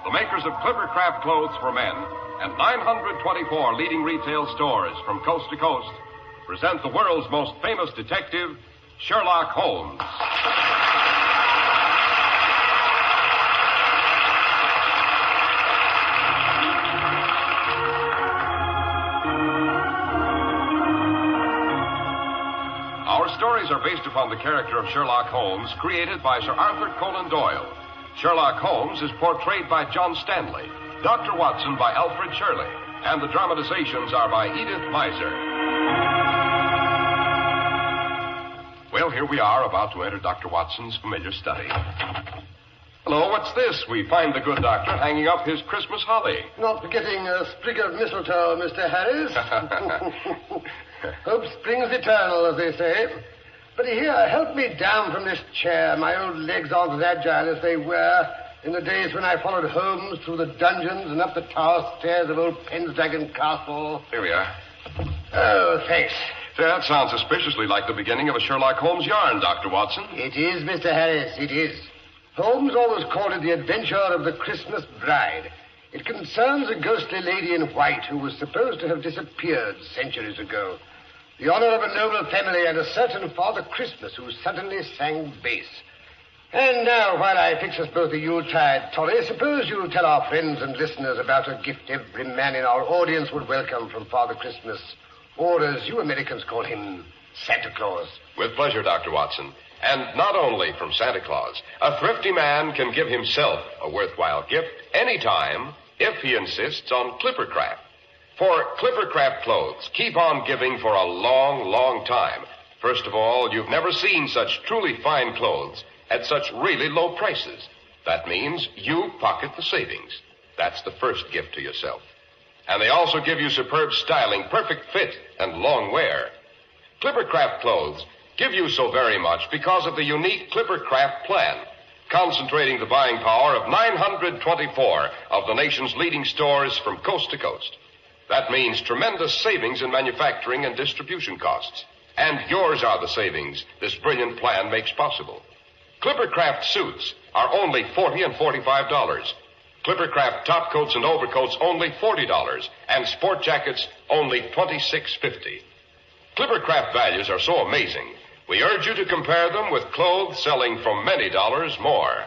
the makers of Clippercraft clothes for men, and 924 leading retail stores from coast to coast, present the world's most famous detective, Sherlock Holmes. Our stories are based upon the character of Sherlock Holmes, created by Sir Arthur Conan Doyle. Sherlock Holmes is portrayed by John Stanley, Dr. Watson by Alfred Shirley, and the dramatizations are by Edith Meiser. Well, here we are, about to enter Dr. Watson's familiar study. Hello, what's this? We find the good doctor hanging up his Christmas holly. Not forgetting a sprig of mistletoe, Mr. Harris. Hope springs eternal, as they say. But here, help me down from this chair. My old legs aren't as agile as they were in the days when I followed Holmes through the dungeons and up the tower stairs of old Pendragon Castle. Here we are. Oh, thanks. That sounds suspiciously like the beginning of a Sherlock Holmes yarn, Dr. Watson. It is, Mr. Harris, it is. Holmes always called it the adventure of the Christmas bride. It concerns a ghostly lady in white who was supposed to have disappeared centuries ago. The honor of a noble family and a certain Father Christmas who suddenly sang bass. And now, while I fix us both a Yuletide toddy, suppose you'll tell our friends and listeners about a gift every man in our audience would welcome from Father Christmas, or as you Americans call him, Santa Claus. With pleasure, Dr. Watson. And not only from Santa Claus. A thrifty man can give himself a worthwhile gift anytime if he insists on Clippercraft. For Clippercraft clothes keep on giving for a long, long time. First of all, you've never seen such truly fine clothes at such really low prices. That means you pocket the savings. That's the first gift to yourself. And they also give you superb styling, perfect fit, and long wear. Clippercraft clothes give you so very much because of the unique Clippercraft plan, concentrating the buying power of 924 of the nation's leading stores from coast to coast. That means tremendous savings in manufacturing and distribution costs. And yours are the savings this brilliant plan makes possible. Clippercraft suits are only $40 and $45. Clippercraft top coats and overcoats only $40, and sport jackets only $26.50. Clippercraft values are so amazing, we urge you to compare them with clothes selling for many dollars more.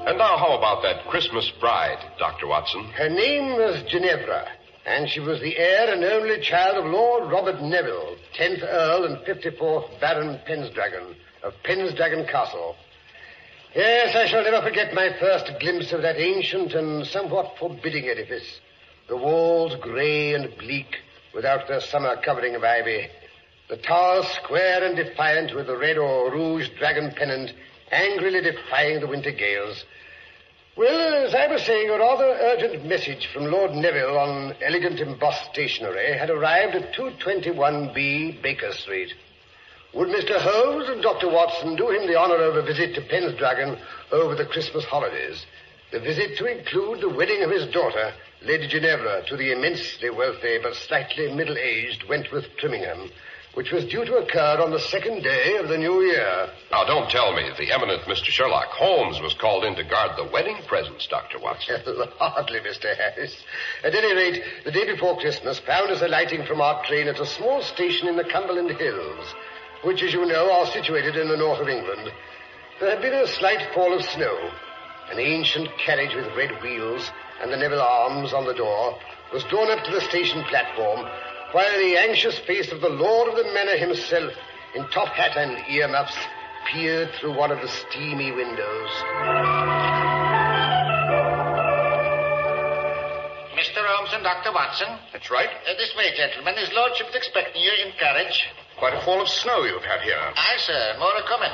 And now, how about that Christmas bride, Dr. Watson? Her name was Ginevra, and she was the heir and only child of Lord Robert Neville, 10th Earl and 54th Baron Pendragon of Pendragon Castle. Yes, I shall never forget my first glimpse of that ancient and somewhat forbidding edifice. The walls grey and bleak, without their summer covering of ivy. The towers square and defiant, with the red or rouge dragon pennant angrily defying the winter gales. Well, as I was saying, a rather urgent message from Lord Neville on elegant embossed stationery had arrived at 221B Baker Street. Would Mr. Holmes and Dr. Watson do him the honor of a visit to Pendragon over the Christmas holidays? The visit to include the wedding of his daughter, Lady Ginevra, to the immensely wealthy but slightly middle-aged Wentworth Trimmingham, which was due to occur on the second day of the new year. Now, don't tell me the eminent Mr. Sherlock Holmes was called in to guard the wedding presents, Dr. Watson. Hardly, Mr. Harris. At any rate, the day before Christmas found us alighting from our train at a small station in the Cumberland Hills, which, as you know, are situated in the north of England. There had been a slight fall of snow. An ancient carriage with red wheels and the Neville arms on the door was drawn up to the station platform, while the anxious face of the lord of the manor himself, in top hat and earmuffs, peered through one of the steamy windows. Mr. Holmes and Dr. Watson. That's right. This way, gentlemen. His lordship's expecting you in carriage. Quite a fall of snow you've had here. Aye, sir. More are coming.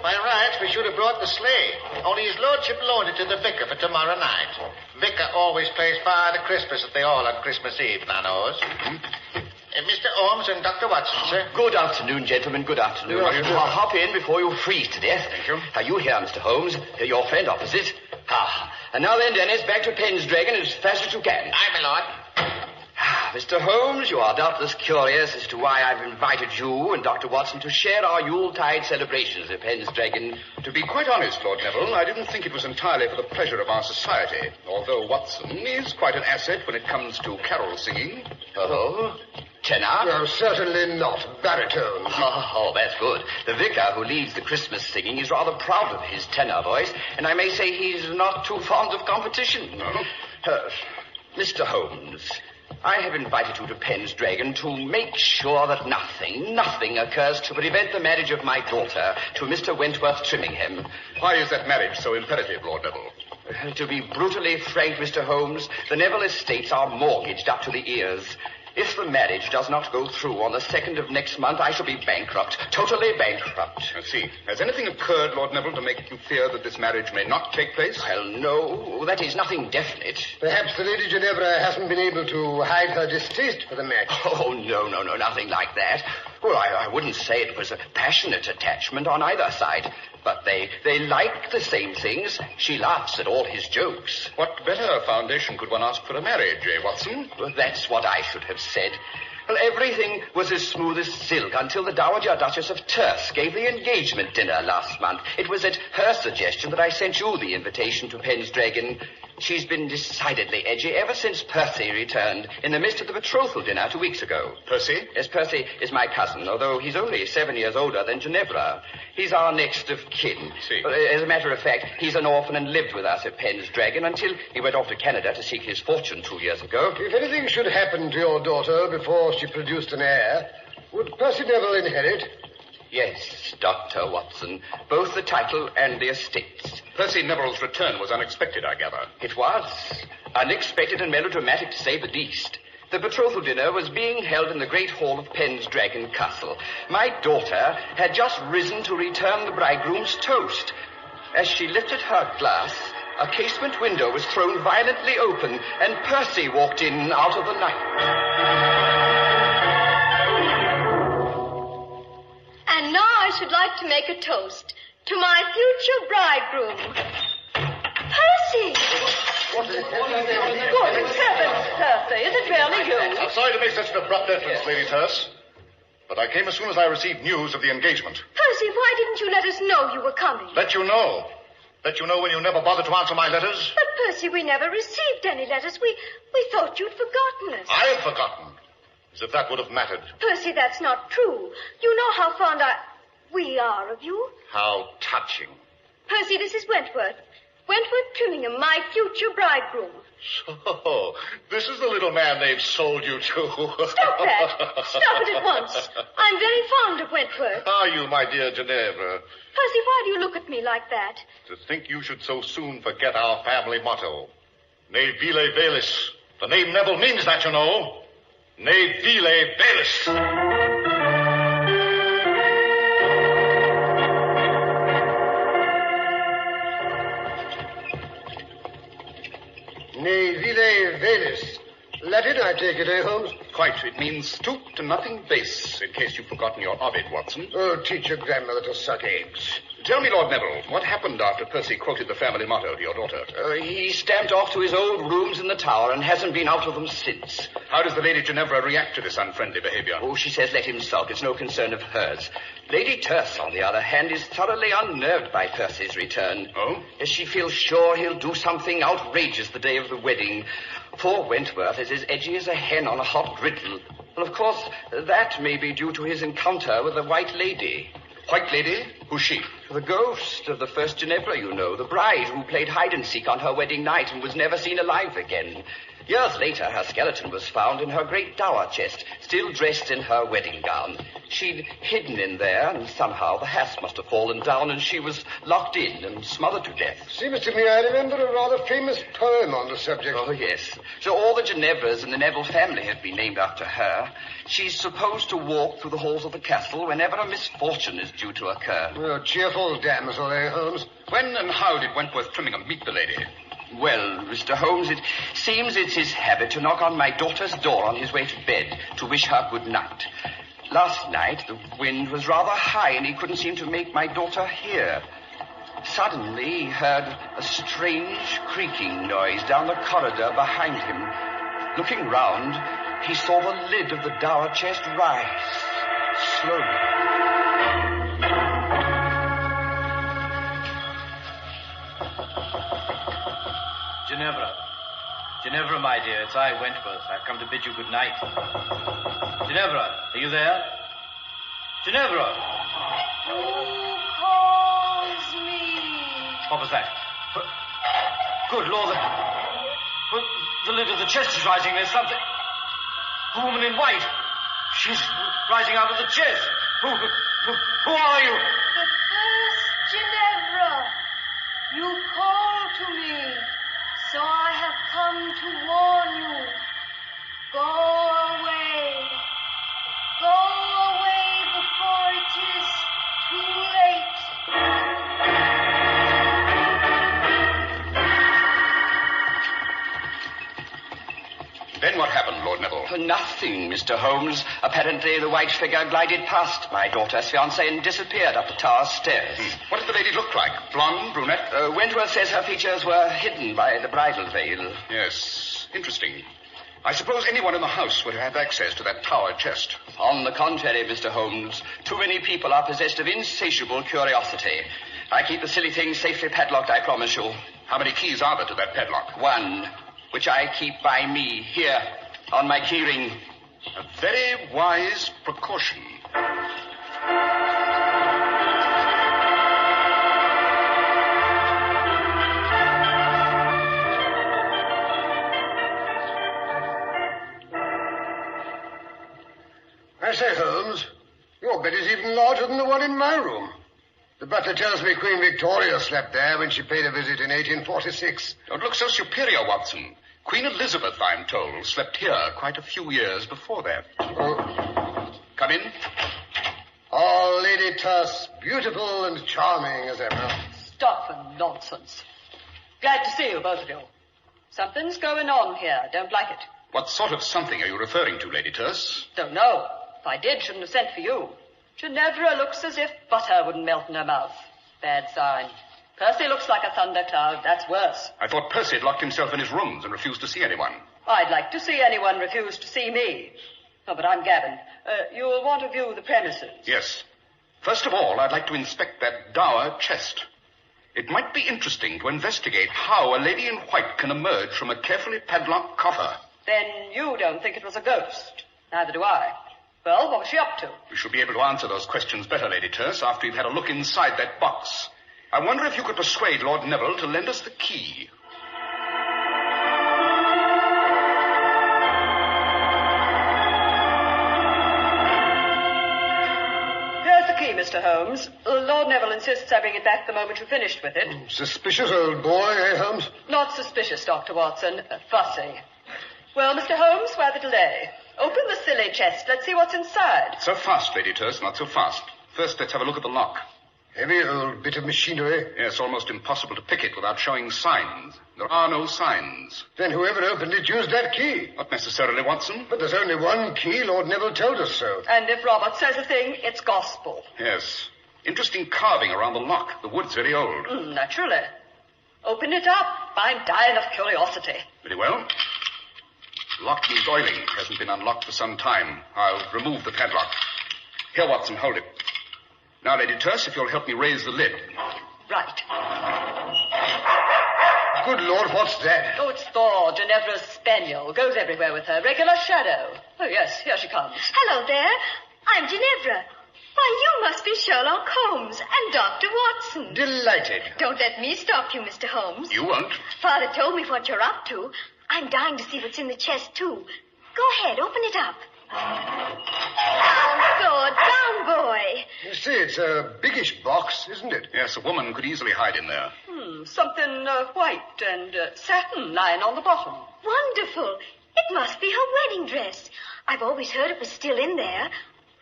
By rights, we should have brought the sleigh. Only his lordship loaned it to the vicar for tomorrow night. Vicar always plays Father Christmas at the Hall on Christmas Eve, now knows. Mr. Holmes and Dr. Watson, sir. Good afternoon, gentlemen. Good afternoon. I'll hop in before you freeze to death. Thank you. Are you here, Mr. Holmes? Your friend opposite. And now then, Dennis, back to Pendragon as fast as you can. Aye, my lord. Mr. Holmes, you are doubtless curious as to why I've invited you and Dr. Watson to share our Yuletide celebrations at Penn's Dragon. To be quite honest, Lord Neville, I didn't think it was entirely for the pleasure of our society, although Watson is quite an asset when it comes to carol singing. Oh? Tenor? No, certainly not. Baritone. Oh, that's good. The vicar who leads the Christmas singing is rather proud of his tenor voice, and I may say he's not too fond of competition. No? Mr. Holmes, I have invited you to Penn's Dragon to make sure that nothing occurs to prevent the marriage of my daughter to Mr. Wentworth Trimmingham. Why is that marriage so imperative, Lord Neville? To be brutally frank, Mr. Holmes, the Neville estates are mortgaged up to the ears. If the marriage does not go through on the 2nd of next month, I shall be bankrupt, totally bankrupt. I see. Has anything occurred, Lord Neville, to make you fear that this marriage may not take place? Well, no, that is nothing definite. Perhaps the Lady Ginevra hasn't been able to hide her distaste for the match. Oh, no, nothing like that. Well, I wouldn't say it was a passionate attachment on either side. But they like the same things. She laughs at all his jokes. What better foundation could one ask for a marriage, Watson? Well, that's what I should have said. Well, everything was as smooth as silk until the Dowager Duchess of Terce gave the engagement dinner last month. It was at her suggestion that I sent you the invitation to Penn's Dragon. She's been decidedly edgy ever since Percy returned in the midst of the betrothal dinner 2 weeks ago. Percy? Yes, Percy is my cousin, although he's only 7 years older than Ginevra. He's our next of kin. See. As a matter of fact, he's an orphan and lived with us at Penn's Dragon until he went off to Canada to seek his fortune 2 years ago. If anything should happen to your daughter before she produced an heir, would Percy Neville inherit? Yes, Dr. Watson. Both the title and the estates. Percy Neville's return was unexpected, I gather. It was. Unexpected and melodramatic, to say the least. The betrothal dinner was being held in the great hall of Penn's Dragon Castle. My daughter had just risen to return the bridegroom's toast. As she lifted her glass, a casement window was thrown violently open, and Percy walked in out of the night. And now I should like to make a toast to my future bridegroom. Percy! What is it? Good heavens, Percy, is it really you? I'm sorry to make such an abrupt entrance, Lady Terce, but I came as soon as I received news of the engagement. Percy, why didn't you let us know you were coming? Let you know. Let you know when you never bothered to answer my letters. But, Percy, we never received any letters. We thought you'd forgotten us. I had forgotten. As if that would have mattered. Percy, that's not true. You know how fond we are of you. How touching. Percy, this is Wentworth. Wentworth Trimmingham, my future bridegroom. So, this is the little man they've sold you to. Stop that. Stop it at once. I'm very fond of Wentworth. Are you, my dear Ginevra? Percy, why do you look at me like that? To think you should so soon forget our family motto. Ne vile velis. The name Neville means that, you know. Ne vile velis. Ne vile velis. Latin, I take it, Holmes? Quite. It means stoop to nothing base, in case you've forgotten your Ovid, Watson. Oh, teach your grandmother to suck eggs. Tell me, Lord Neville, what happened after Percy quoted the family motto to your daughter? He stamped off to his old rooms in the tower and hasn't been out of them since. How does the Lady Ginevra react to this unfriendly behavior? Oh, she says let him sulk. It's no concern of hers. Lady Terce, on the other hand, is thoroughly unnerved by Percy's return. Oh? As she feels sure he'll do something outrageous the day of the wedding. Poor Wentworth is as edgy as a hen on a hot griddle. Well, of course, that may be due to his encounter with the White Lady. White Lady? Who's she? The ghost of the first Ginevra, you know, the bride who played hide-and-seek on her wedding night and was never seen alive again. Years later, her skeleton was found in her great dower chest, still dressed in her wedding gown. She'd hidden in there, and somehow the hasp must have fallen down, and she was locked in and smothered to death. Seems to me I remember a rather famous poem on the subject. Oh, yes. So all the Ginevras in the Neville family have been named after her. She's supposed to walk through the halls of the castle whenever a misfortune is due to occur. Oh, cheerful damsel, Holmes? When and how did Wentworth Trimmingham meet the lady? Well, Mr. Holmes, it seems it's his habit to knock on my daughter's door on his way to bed to wish her good night. Last night, the wind was rather high, and he couldn't seem to make my daughter hear. Suddenly, he heard a strange creaking noise down the corridor behind him. Looking round, he saw the lid of the dower chest rise slowly. Ginevra, my dear, it's I, Wentworth. I've come to bid you good night. Ginevra, are you there? Ginevra! Who calls me? What was that? Good Lord, the lid of the chest is rising. There's something... A woman in white. She's rising out of the chest. Who are you? The first Ginevra. You call to me. So I have come to warn you. Go away. Go away before it is too late. Then what happened, Lord Neville? Nothing, Mr. Holmes. Apparently the white figure glided past my daughter's fiancé and disappeared up the tower stairs. What did the lady look like? Blonde, brunette? Wentworth says her features were hidden by the bridal veil. Yes, interesting. I suppose anyone in the house would have access to that tower chest. On the contrary, Mr. Holmes, too many people are possessed of insatiable curiosity. I keep the silly thing safely padlocked, I promise you. How many keys are there to that padlock? One, which I keep by me, here, on my keyring. A very wise precaution. I say, Holmes, your bed is even larger than the one in my room. The butler tells me Queen Victoria slept there when she paid a visit in 1846. Don't look so superior, Watson. Queen Elizabeth, I'm told, slept here quite a few years before that. Oh. Come in. Oh, Lady Tuss, beautiful and charming as ever. Stuff and nonsense. Glad to see you, both of you. Something's going on here. Don't like it. What sort of something are you referring to, Lady Tuss? Don't know. If I did, shouldn't have sent for you. Ginevra looks as if butter wouldn't melt in her mouth. Bad sign. Percy looks like a thundercloud. That's worse. I thought Percy had locked himself in his rooms and refused to see anyone. I'd like to see anyone refuse to see me. Oh, but I'm Gavin. You'll want to view the premises. Yes. First of all, I'd like to inspect that dower chest. It might be interesting to investigate how a lady in white can emerge from a carefully padlocked coffer. Then you don't think it was a ghost. Neither do I. Well, what was she up to? We should be able to answer those questions better, Lady Tuss, after you've had a look inside that box. I wonder if you could persuade Lord Neville to lend us the key. Here's the key, Mr. Holmes. Lord Neville insists I bring it back the moment you've finished with it. Suspicious old boy, eh, Holmes? Not suspicious, Dr. Watson. Fussy. Well, Mr. Holmes, why the delay? Open the silly chest. Let's see what's inside. So fast, Lady Tuss, not so fast. First, let's have a look at the lock. Heavy old bit of machinery. Yes, almost impossible to pick it without showing signs. There are no signs. Then whoever opened it used that key. Not necessarily, Watson. But there's only one key. Lord Neville told us so. And if Robert says a thing, it's gospel. Yes. Interesting carving around the lock. The wood's very old. Naturally. Open it up. I'm dying of curiosity. Very well. Lock needs oiling. Hasn't been unlocked for some time. I'll remove the padlock. Here, Watson, hold it. Now, Lady Tuss, if you'll help me raise the lid. Right. Good Lord, what's that? Oh, it's Thor, Ginevra's spaniel. Goes everywhere with her. Regular shadow. Oh, yes, here she comes. Hello there. I'm Ginevra. Why, you must be Sherlock Holmes and Dr. Watson. Delighted. Don't let me stop you, Mr. Holmes. You won't. Father told me what you're up to. I'm dying to see what's in the chest, too. Go ahead, open it up. Down, sword, down, boy. You see, it's a biggish box, isn't it? Yes, a woman could easily hide in there. Something white and satin lying on the bottom. Wonderful. It must be her wedding dress. I've always heard it was still in there.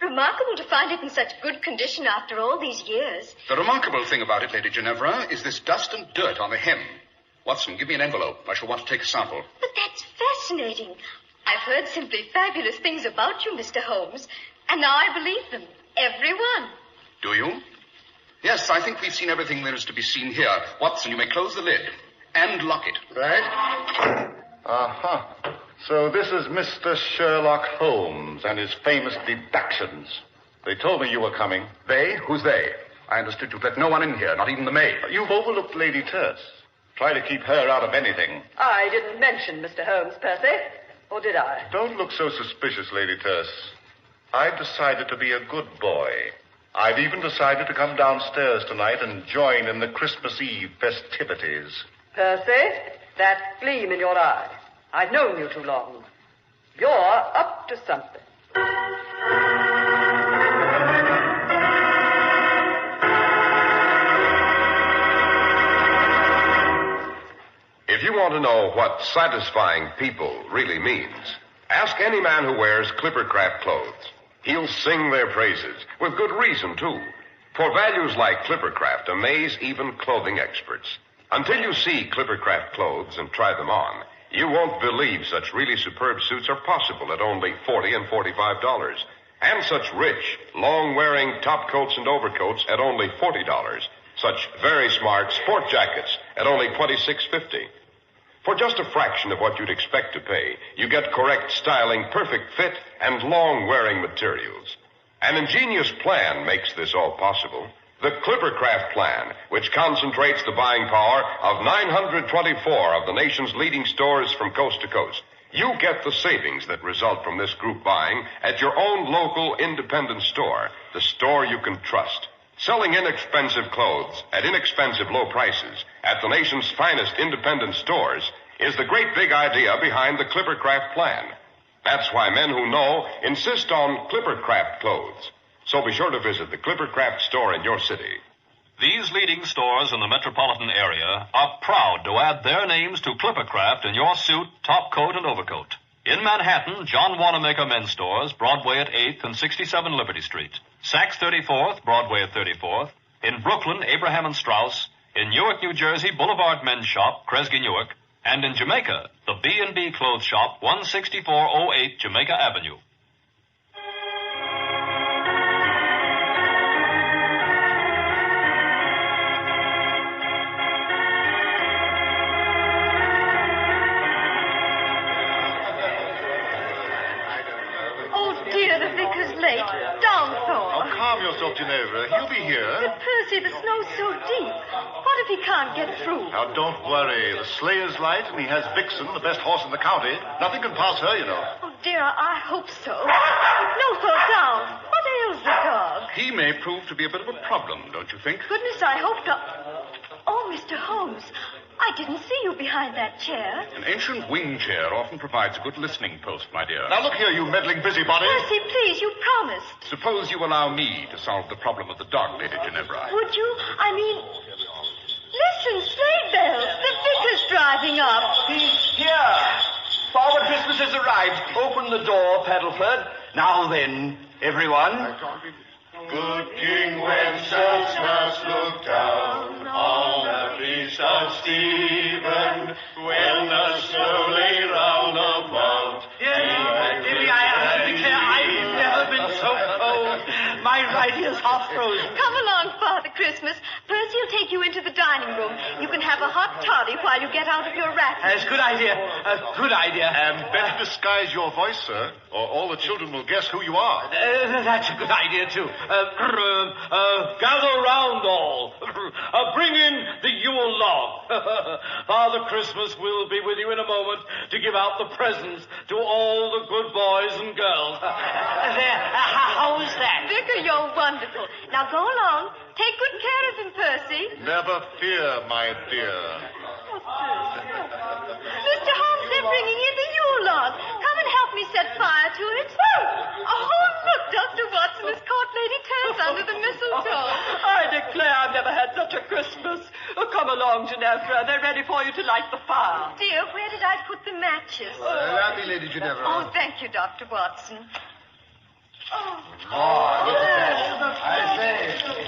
Remarkable to find it in such good condition after all these years. The remarkable thing about it, Lady Ginevra, is this dust and dirt on the hem. Watson, give me an envelope. I shall want to take a sample. But that's fascinating. I've heard simply fabulous things about you, Mr. Holmes, and now I believe them. Every one. Do you? Yes, I think we've seen everything there is to be seen here. Watson, you may close the lid and lock it. Right. So this is Mr. Sherlock Holmes and his famous deductions. They told me you were coming. They? Who's they? I understood you'd let no one in here, not even the maid. You've overlooked Lady Terce. Try to keep her out of anything. I didn't mention Mr. Holmes, Percy. Or did I? Don't look so suspicious, Lady Terce. I've decided to be a good boy. I've even decided to come downstairs tonight and join in the Christmas Eve festivities. Percy, that gleam in your eye. I've known you too long. You're up to something. If you want to know what satisfying people really means, ask any man who wears Clippercraft clothes. He'll sing their praises, with good reason, too. For values like Clippercraft amaze even clothing experts. Until you see Clippercraft clothes and try them on, you won't believe such really superb suits are possible at only $40 and $45. And such rich, long-wearing top coats and overcoats at only $40. Such very smart sport jackets at only $26.50. For just a fraction of what you'd expect to pay, you get correct styling, perfect fit, and long-wearing materials. An ingenious plan makes this all possible. The Clippercraft plan, which concentrates the buying power of 924 of the nation's leading stores from coast to coast. You get the savings that result from this group buying at your own local independent store, the store you can trust. Selling inexpensive clothes at inexpensive low prices at the nation's finest independent stores is the great big idea behind the Clippercraft plan. That's why men who know insist on Clippercraft clothes. So be sure to visit the Clippercraft store in your city. These leading stores in the metropolitan area are proud to add their names to Clippercraft in your suit, top coat, and overcoat. In Manhattan, John Wanamaker Men's Stores, Broadway at 8th and 67 Liberty Street. Saks 34th, Broadway at 34th. In Brooklyn, Abraham and Strauss. In Newark, New Jersey, Boulevard Men's Shop, Kresge Newark. And in Jamaica, the B&B Clothes Shop, 16408 Jamaica Avenue. Calm yourself, Ginevra. He'll be here. But, Percy, the snow's so deep. What if he can't get through? Now, don't worry. The sleigh is light, and he has Vixen, the best horse in the county. Nothing can pass her, you know. Oh, dear, I hope so. No, fall down. What ails the dog? He may prove to be a bit of a problem, don't you think? Goodness, I hope not. Oh, Mr. Holmes, I didn't see you behind that chair. An ancient wing chair often provides a good listening post, my dear. Now, look here, you meddling busybody. Percy, please, you promised. Suppose you allow me to solve the problem of the dog, Lady Ginevra. Would you? I mean... Listen, sleigh bells. The vicar's driving up. He's here. Father Christmas has arrived. Open the door, Paddleford. Now then, everyone. Good King Wenceslas looked down on the feast of Stephen when the snow lay round about. I declare I've never been so cold. My right ear's half frozen. Come along, Father Christmas. Percy will take you into the dining room. You can have a hot toddy while you get out of your racket. That's a good idea. A good idea. And better disguise your voice, sir, or all the children will guess who you are. That's a good idea, too. Gather round all. Bring in the Yule log. Father Christmas will be with you in a moment to give out the presents to all the good boys and girls. How is that? Vicar, you're wonderful. Now go along. Take good care of him, Percy. Never fear, my dear. Mr. Holmes, they're bringing in the Yule log. Come and help me set fire to it. Oh, look, Dr. Watson has caught Lady Terce under the mistletoe. I declare I've never had such a Christmas. Come along, Ginevra. They're ready for you to light the fire. Dear, where did I put the matches? Allow me, Lady Ginevra. Oh, thank you, Dr. Watson. Oh, look at that.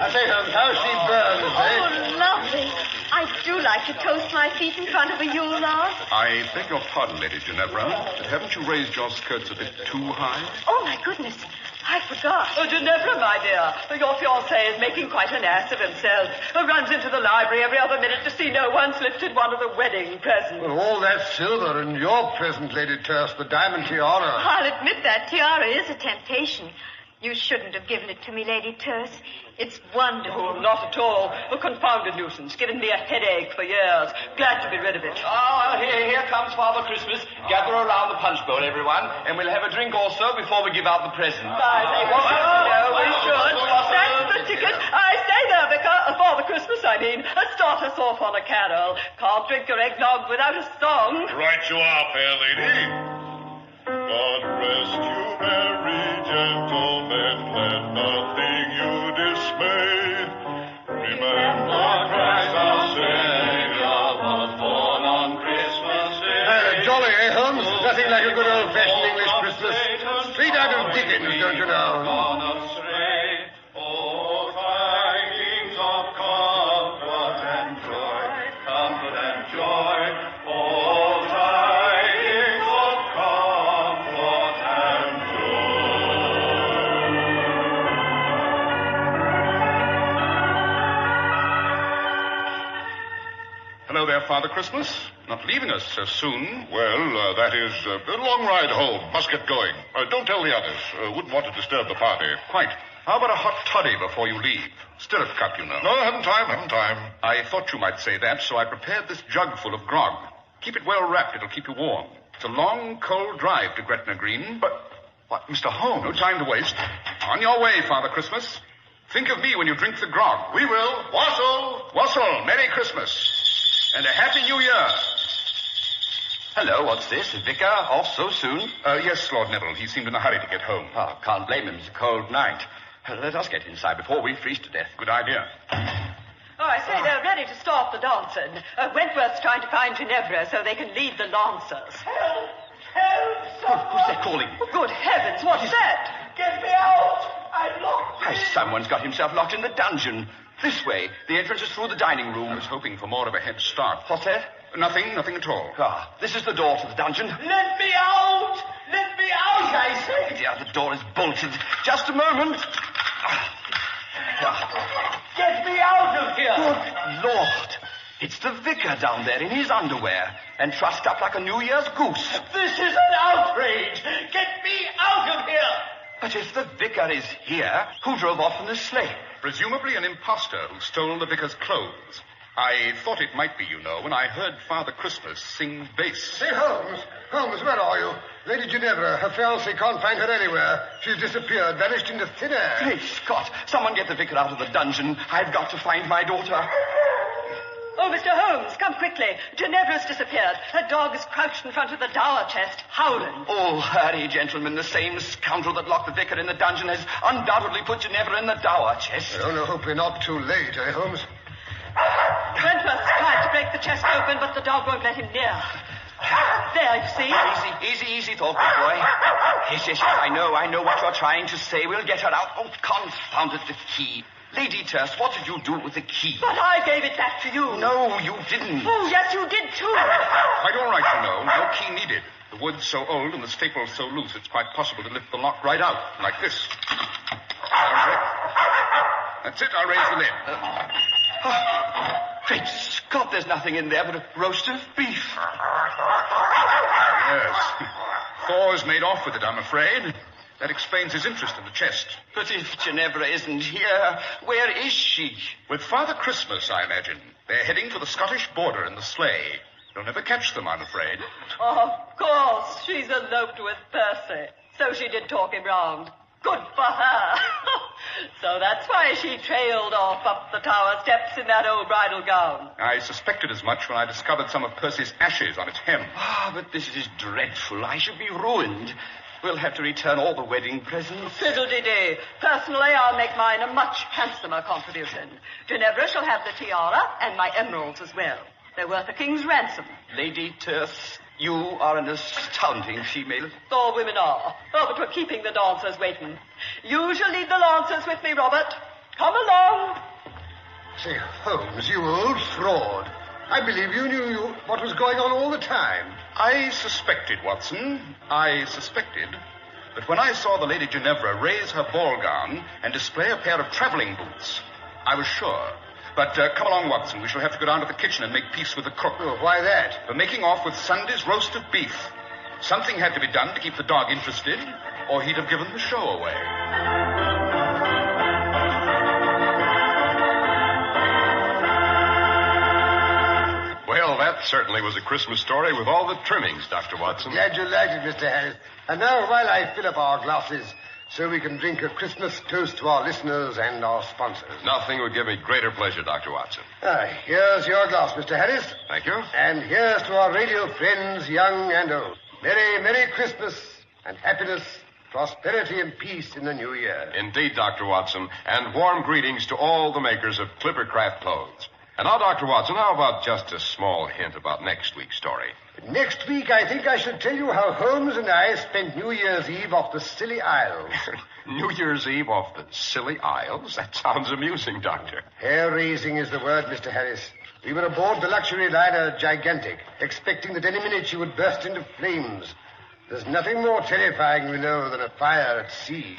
I say, Holmes, how she burns, eh? Oh, lovely. I do like to toast my feet in front of a Yule log. I beg your pardon, Lady Ginevra. Haven't you raised your skirts a bit too high? Oh, my goodness. I forgot. Oh, Ginevra, my dear. Your fiancé is making quite an ass of himself. Runs into the library every other minute to see no one's lifted one of the wedding presents. Well, all that silver and your present, Lady Terce, the diamond tiara. I'll admit that tiara is a temptation. You shouldn't have given it to me, Lady Terce. It's wonderful. Oh, not at all. A confounded nuisance. Given me a headache for years. Glad to be rid of it. Oh, here comes Father Christmas. Gather around the punch bowl, everyone, and we'll have a drink also before we give out the present. I say, we should. That's the ticket. I say there, Vicar. Father Christmas, I mean. Start us off on a carol. Can't drink your eggnog without a song. Right you are, fair lady. God rest you, merry gentlemen, let nothing you dismay. Remember Christ our Savior was born on Christmas Day. Jolly, eh, Holmes? Nothing like a good old-fashioned English Christmas. Straight out of Dickens, don't you know? Oh, tidings of comfort and joy, comfort and joy. Oh, tidings of comfort and Hello there, Father Christmas. Not leaving us so soon. Well, that is a long ride home. Must get going. Don't tell the others. Wouldn't want to disturb the party. Quite. How about a hot toddy before you leave? Stirrup cup, you know. No, haven't time. I thought you might say that, so I prepared this jug full of grog. Keep it well wrapped. It'll keep you warm. It's a long, cold drive to Gretna Green. But, what, Mr. Holmes? No time to waste. On your way, Father Christmas. Think of me when you drink the grog. We will. Wassail! Wassail, Merry Christmas. And a Happy New Year. Hello, what's this? Vicar off so soon? Yes, Lord Neville. He seemed in a hurry to get home. Oh, can't blame him. It's a cold night. Let us get inside before we freeze to death. Good idea. Oh, I say, they're ready to start the dancing. Wentworth's trying to find Ginevra so they can lead the lancers. Help! Help! Who's that calling? Oh, good heavens, what's that? Get me out! I'm locked. Why, someone's got himself locked in the dungeon. This way. The entrance is through the dining room. I was hoping for more of a head start. What's that? Nothing at all. Ah, this is the door to the dungeon. Let me out! Let me out, I say! Dear, the door is bolted. Just a moment. Get me out of here! Good Lord. It's the vicar down there in his underwear and trussed up like a New Year's goose. This is an outrage! Get me out of here! But if the vicar is here, who drove off in the sleigh? Presumably an imposter who stole the vicar's clothes. I thought it might be, you know, when I heard Father Christmas sing bass. Say, Holmes, where are you? Lady Ginevra, her fiancé can't find her anywhere. She's disappeared, vanished into thin air. Great Scott, someone get the vicar out of the dungeon. I've got to find my daughter. Oh, Mr. Holmes, come quickly. Ginevra's disappeared. Her dog is crouched in front of the dower chest, howling. Oh, hurry, gentlemen. The same scoundrel that locked the vicar in the dungeon has undoubtedly put Ginevra in the dower chest. I only hope we're not too late, eh, Holmes? Wentworth's tried to break the chest open, but the dog won't let him near. There, you see? Easy, thoughtful boy. Yes, I know what you're trying to say. We'll get her out. Oh, confound it, the key. Lady Terce, what did you do with the key? But I gave it back to you. No, you didn't. Oh, yes, you did, too. Quite all right, you know. No key needed. The wood's so old and the staple's so loose, it's quite possible to lift the lock right out, like this. That's it. I'll raise the lid. Great Scott, there's nothing in there but a roast of beef. Yes. Thor's made off with it, I'm afraid. That explains his interest in the chest. But if Ginevra isn't here, where is she? With Father Christmas, I imagine. They're heading for the Scottish border in the sleigh. You'll never catch them, I'm afraid. Oh, of course. She's eloped with Percy. So she did talk him round. Good for her. So that's why she trailed off up the tower steps in that old bridal gown. I suspected as much when I discovered some of Percy's ashes on its hem. But this is dreadful. I should be ruined. We'll have to return all the wedding presents. Fiddle-de-dee. Personally, I'll make mine a much handsomer contribution. Ginevra shall have the tiara and my emeralds as well. They're worth a king's ransom. Lady Terce, you are an astounding female. All women are. Oh, but we're keeping the dancers waiting. You shall lead the lancers with me, Robert. Come along. Say, Holmes, you old fraud. I believe you knew what was going on all the time. I suspected, Watson. I suspected. But when I saw the Lady Ginevra raise her ball gown and display a pair of traveling boots, I was sure. But come along, Watson. We shall have to go down to the kitchen and make peace with the cook. Oh, why that? For making off with Sunday's roast of beef. Something had to be done to keep the dog interested, or he'd have given the show away. Well, that certainly was a Christmas story with all the trimmings, Dr. Watson. Glad you liked it, Mr. Harris. And now, while I fill up our glasses, so we can drink a Christmas toast to our listeners and our sponsors. Nothing would give me greater pleasure, Dr. Watson. Here's your glass, Mr. Harris. Thank you. And here's to our radio friends, young and old. Merry, Merry Christmas and happiness, prosperity and peace in the new year. Indeed, Dr. Watson, and warm greetings to all the makers of Clippercraft clothes. And now, Dr. Watson, how about just a small hint about next week's story? Next week, I think I should tell you how Holmes and I spent New Year's Eve off the Scilly Isles. New Year's Eve off the Scilly Isles? That sounds amusing, Doctor. Hair-raising is the word, Mr. Harris. We were aboard the luxury liner Gigantic, expecting that any minute she would burst into flames. There's nothing more terrifying, we know, than a fire at sea.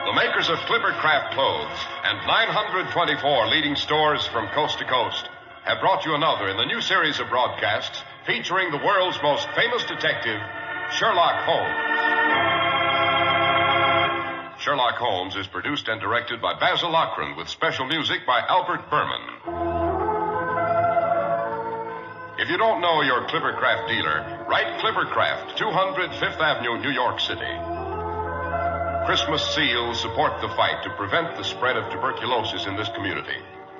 The makers of Clippercraft clothes and 924 leading stores from coast to coast have brought you another in the new series of broadcasts featuring the world's most famous detective, Sherlock Holmes. Sherlock Holmes is produced and directed by Basil Lochran with special music by Albert Berman. If you don't know your Clippercraft dealer, write Clippercraft, 200 Fifth Avenue, New York City. Christmas seals support the fight to prevent the spread of tuberculosis in this community.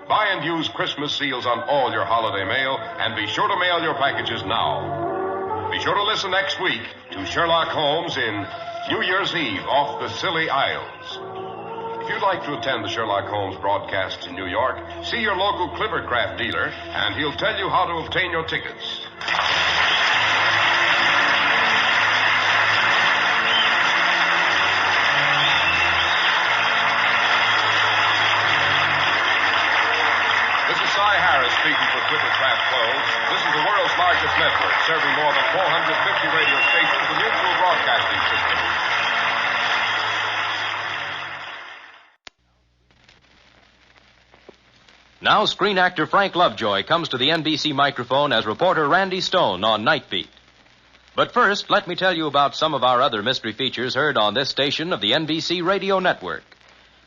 Buy and use Christmas seals on all your holiday mail, and be sure to mail your packages now. Be sure to listen next week to Sherlock Holmes in New Year's Eve off the Scilly Isles. If you'd like to attend the Sherlock Holmes broadcasts in New York, see your local Clippercraft dealer, and he'll tell you how to obtain your tickets. Cy Harris speaking for Clippercraft Clothes. This is the world's largest network, serving more than 450 radio stations with mutual broadcasting system. Now, screen actor Frank Lovejoy comes to the NBC microphone as reporter Randy Stone on Night Beat. But first, let me tell you about some of our other mystery features heard on this station of the NBC radio network.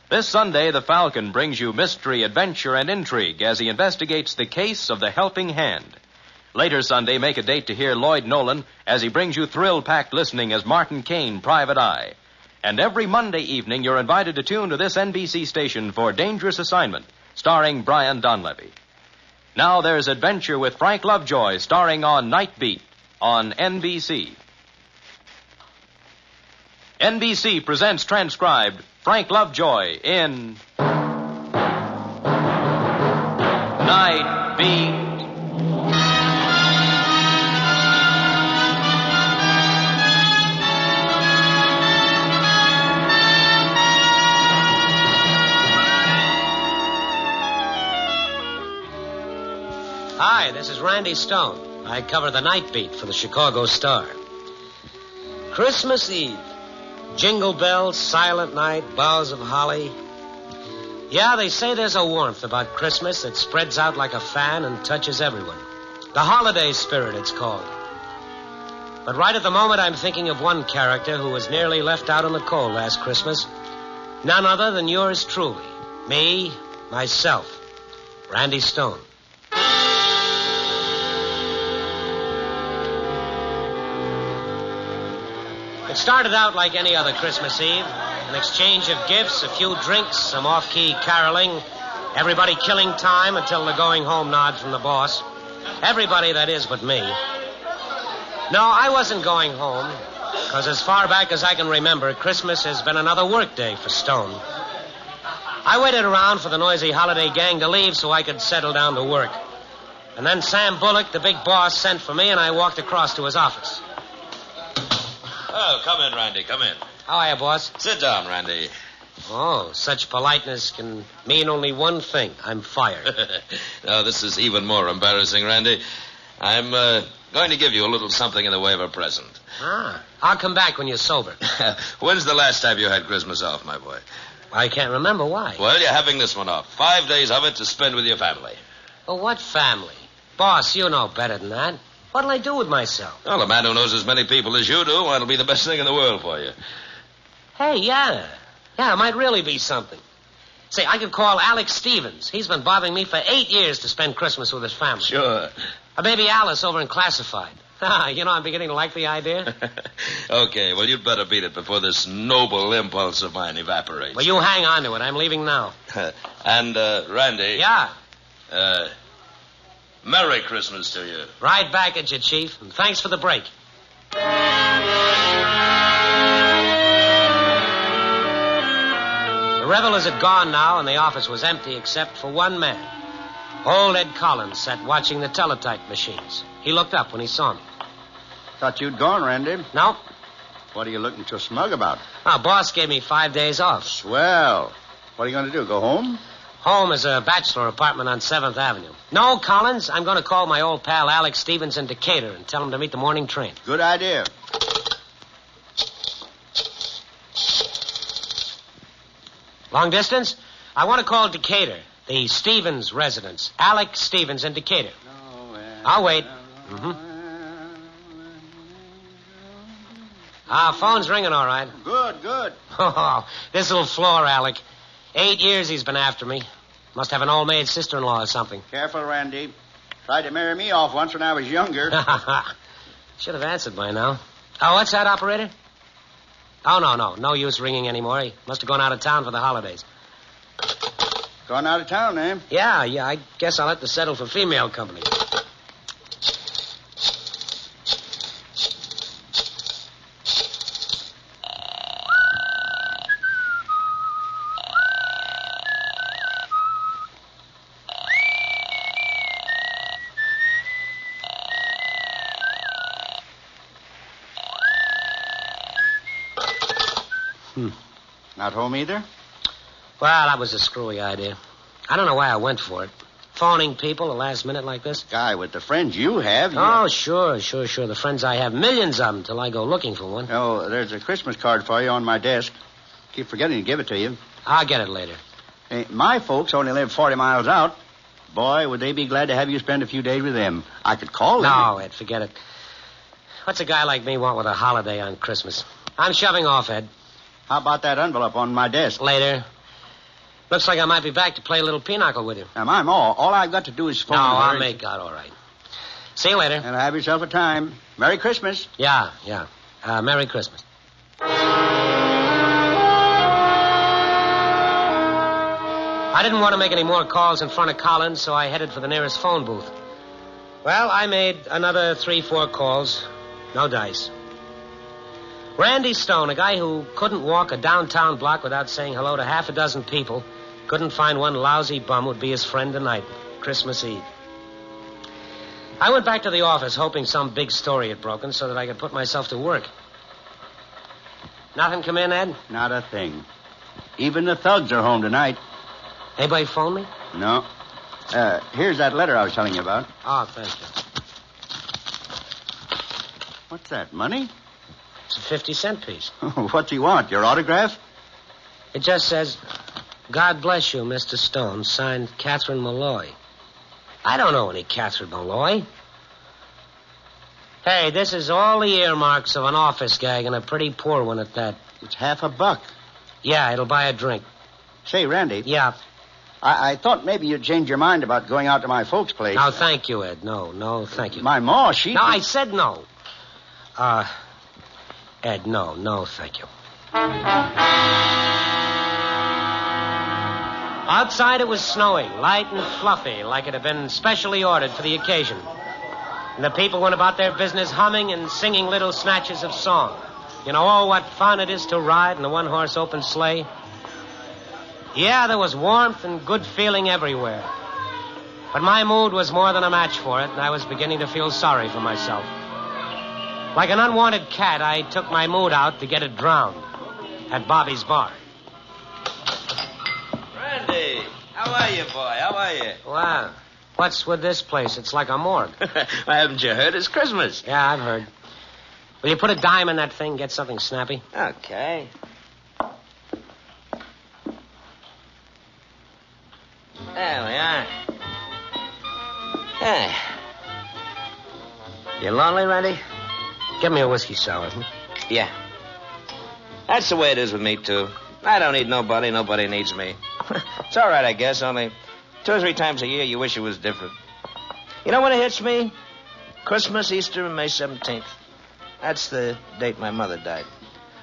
This Sunday, the Falcon brings you mystery, adventure, and intrigue as he investigates the case of the Helping Hand. Later Sunday, make a date to hear Lloyd Nolan as he brings you thrill-packed listening as Martin Caine, Private Eye. And every Monday evening, you're invited to tune to this NBC station for Dangerous Assignment, starring Brian Donlevy. Now there's Adventure with Frank Lovejoy, starring on Night Beat on NBC. NBC presents transcribed Frank Lovejoy in Night Beat. Hi, this is Randy Stone. I cover the Night Beat for the Chicago Star. Christmas Eve. Jingle bells, silent night, boughs of holly. Yeah, they say there's a warmth about Christmas that spreads out like a fan and touches everyone. The holiday spirit, it's called. But right at the moment, I'm thinking of one character who was nearly left out in the cold last Christmas. None other than yours truly. Me, myself, Randy Stone. It started out like any other Christmas Eve. An exchange of gifts, a few drinks, some off-key caroling. Everybody killing time until the going-home nod from the boss. Everybody, that is, but me. No, I wasn't going home, because as far back as I can remember, Christmas has been another work day for Stone. I waited around for the noisy holiday gang to leave so I could settle down to work. And then Sam Bullock, the big boss, sent for me, and I walked across to his office. Oh, come in, Randy, come in. How are you, boss? Sit down, Randy. Oh, such politeness can mean only one thing. I'm fired. No, this is even more embarrassing, Randy. I'm I'm going to give you a little something in the way of a present. Ah, I'll come back when you're sober. When's the last time you had Christmas off, my boy? I can't remember why. Well, you're having this one off. 5 days of it to spend with your family. Well, what family? Boss, you know better than that. What'll I do with myself? Well, a man who knows as many people as you do, it'll be the best thing in the world for you. Hey, yeah. Yeah, it might really be something. Say, I could call Alex Stevens. He's been bothering me for 8 years to spend Christmas with his family. Sure. Or maybe Alice over in Classified. You know, I'm beginning to like the idea. Okay, well, you'd better beat it before this noble impulse of mine evaporates. Well, you hang on to it. I'm leaving now. And, Randy. Yeah? Merry Christmas to you. Right back at you, Chief. And thanks for the break. The revelers had gone now, and the office was empty except for one man. Old Ed Collins sat watching the teletype machines. He looked up when he saw me. Thought you'd gone, Randy. No. What are you looking so smug about? Our boss gave me 5 days off. Swell. What are you going to do, go home? Home is a bachelor apartment on 7th Avenue. No, Collins, I'm going to call my old pal Alex Stevens in Decatur and tell him to meet the morning train. Good idea. Long distance? I want to call Decatur, the Stevens residence. Alex Stevens in Decatur. I'll wait. Phone's ringing all right. Good, good. Oh, this little floor, Alec. 8 years he's been after me. Must have an old maid sister-in-law or something. Careful, Randy. Tried to marry me off once when I was younger. Should have answered by now. Oh, what's that, operator? Oh, no. No use ringing anymore. He must have gone out of town for the holidays. Gone out of town, eh? Yeah. I guess I'll have to settle for female company. Not home either? Well, that was a screwy idea. I don't know why I went for it. Phoning people the last minute like this. Guy, with the friends you have... Oh, sure. The friends I have, millions of them till I go looking for one. Oh, there's a Christmas card for you on my desk. Keep forgetting to give it to you. I'll get it later. Hey, my folks only live 40 miles out. Boy, would they be glad to have you spend a few days with them. I could call them. No, Ed, forget it. What's a guy like me want with a holiday on Christmas? I'm shoving off, Ed. How about that envelope on my desk? Later. Looks like I might be back to play a little pinochle with you. Now, my Ma, all I've got to do is phone No, her. I'll make out all right. See you later. And have yourself a time. Merry Christmas. Yeah. Merry Christmas. I didn't want to make any more calls in front of Collins, so I headed for the nearest phone booth. Well, I made another 3-4 calls. No dice. Randy Stone, a guy who couldn't walk a downtown block without saying hello to half a dozen people, couldn't find one lousy bum would be his friend tonight, Christmas Eve. I went back to the office hoping some big story had broken so that I could put myself to work. Nothing come in, Ed? Not a thing. Even the thugs are home tonight. Anybody phone me? No. Here's that letter I was telling you about. Oh, thank you. What's that, money? It's a 50-cent piece. What's he want, your autograph? It just says, God bless you, Mr. Stone, signed Catherine Malloy. I don't know any Catherine Malloy. Hey, this is all the earmarks of an office gag, and a pretty poor one at that. It's $50. Yeah, it'll buy a drink. Say, Randy. Yeah. I thought maybe you'd change your mind about going out to my folks' place. No, thank you, Ed. No, thank you. My Ma, she... No, I said no. Ed, no, thank you. Outside it was snowing, light and fluffy, like it had been specially ordered for the occasion. And the people went about their business humming and singing little snatches of song. You know, oh, what fun it is to ride in a one-horse open sleigh. Yeah, there was warmth and good feeling everywhere. But my mood was more than a match for it, and I was beginning to feel sorry for myself. Like an unwanted cat, I took my mood out to get it drowned at Bobby's bar. Randy, how are you, boy? How are you? Wow. What's with this place? It's like a morgue. Haven't you heard? It's Christmas. Yeah, I've heard. Will you put a dime in that thing and get something snappy? Okay. There we are. Hey. You lonely, Randy? Give me a whiskey sour. Yeah. That's the way it is with me, too. I don't need nobody. Nobody needs me. It's all right, I guess, only 2 or 3 times a year you wish it was different. You know when it hits me? Christmas, Easter, and May 17th. That's the date my mother died.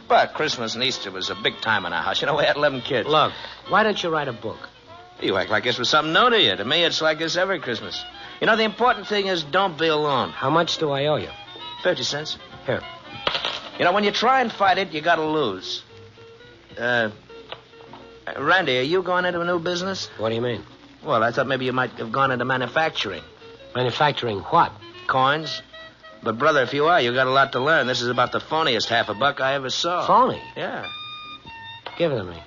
But Christmas and Easter was a big time in our house. You know, we had 11 kids. Look, why don't you write a book? You act like this was something new to you. To me, it's like this every Christmas. You know, the important thing is don't be alone. How much do I owe you? 50 cents. Here. You know, when you try and fight it, you gotta lose. Randy, are you going into a new business? What do you mean? Well, I thought maybe you might have gone into manufacturing. Manufacturing what? Coins. But, brother, if you are, you got a lot to learn. This is about the phoniest $50 I ever saw. Phony? Yeah. Give it to me.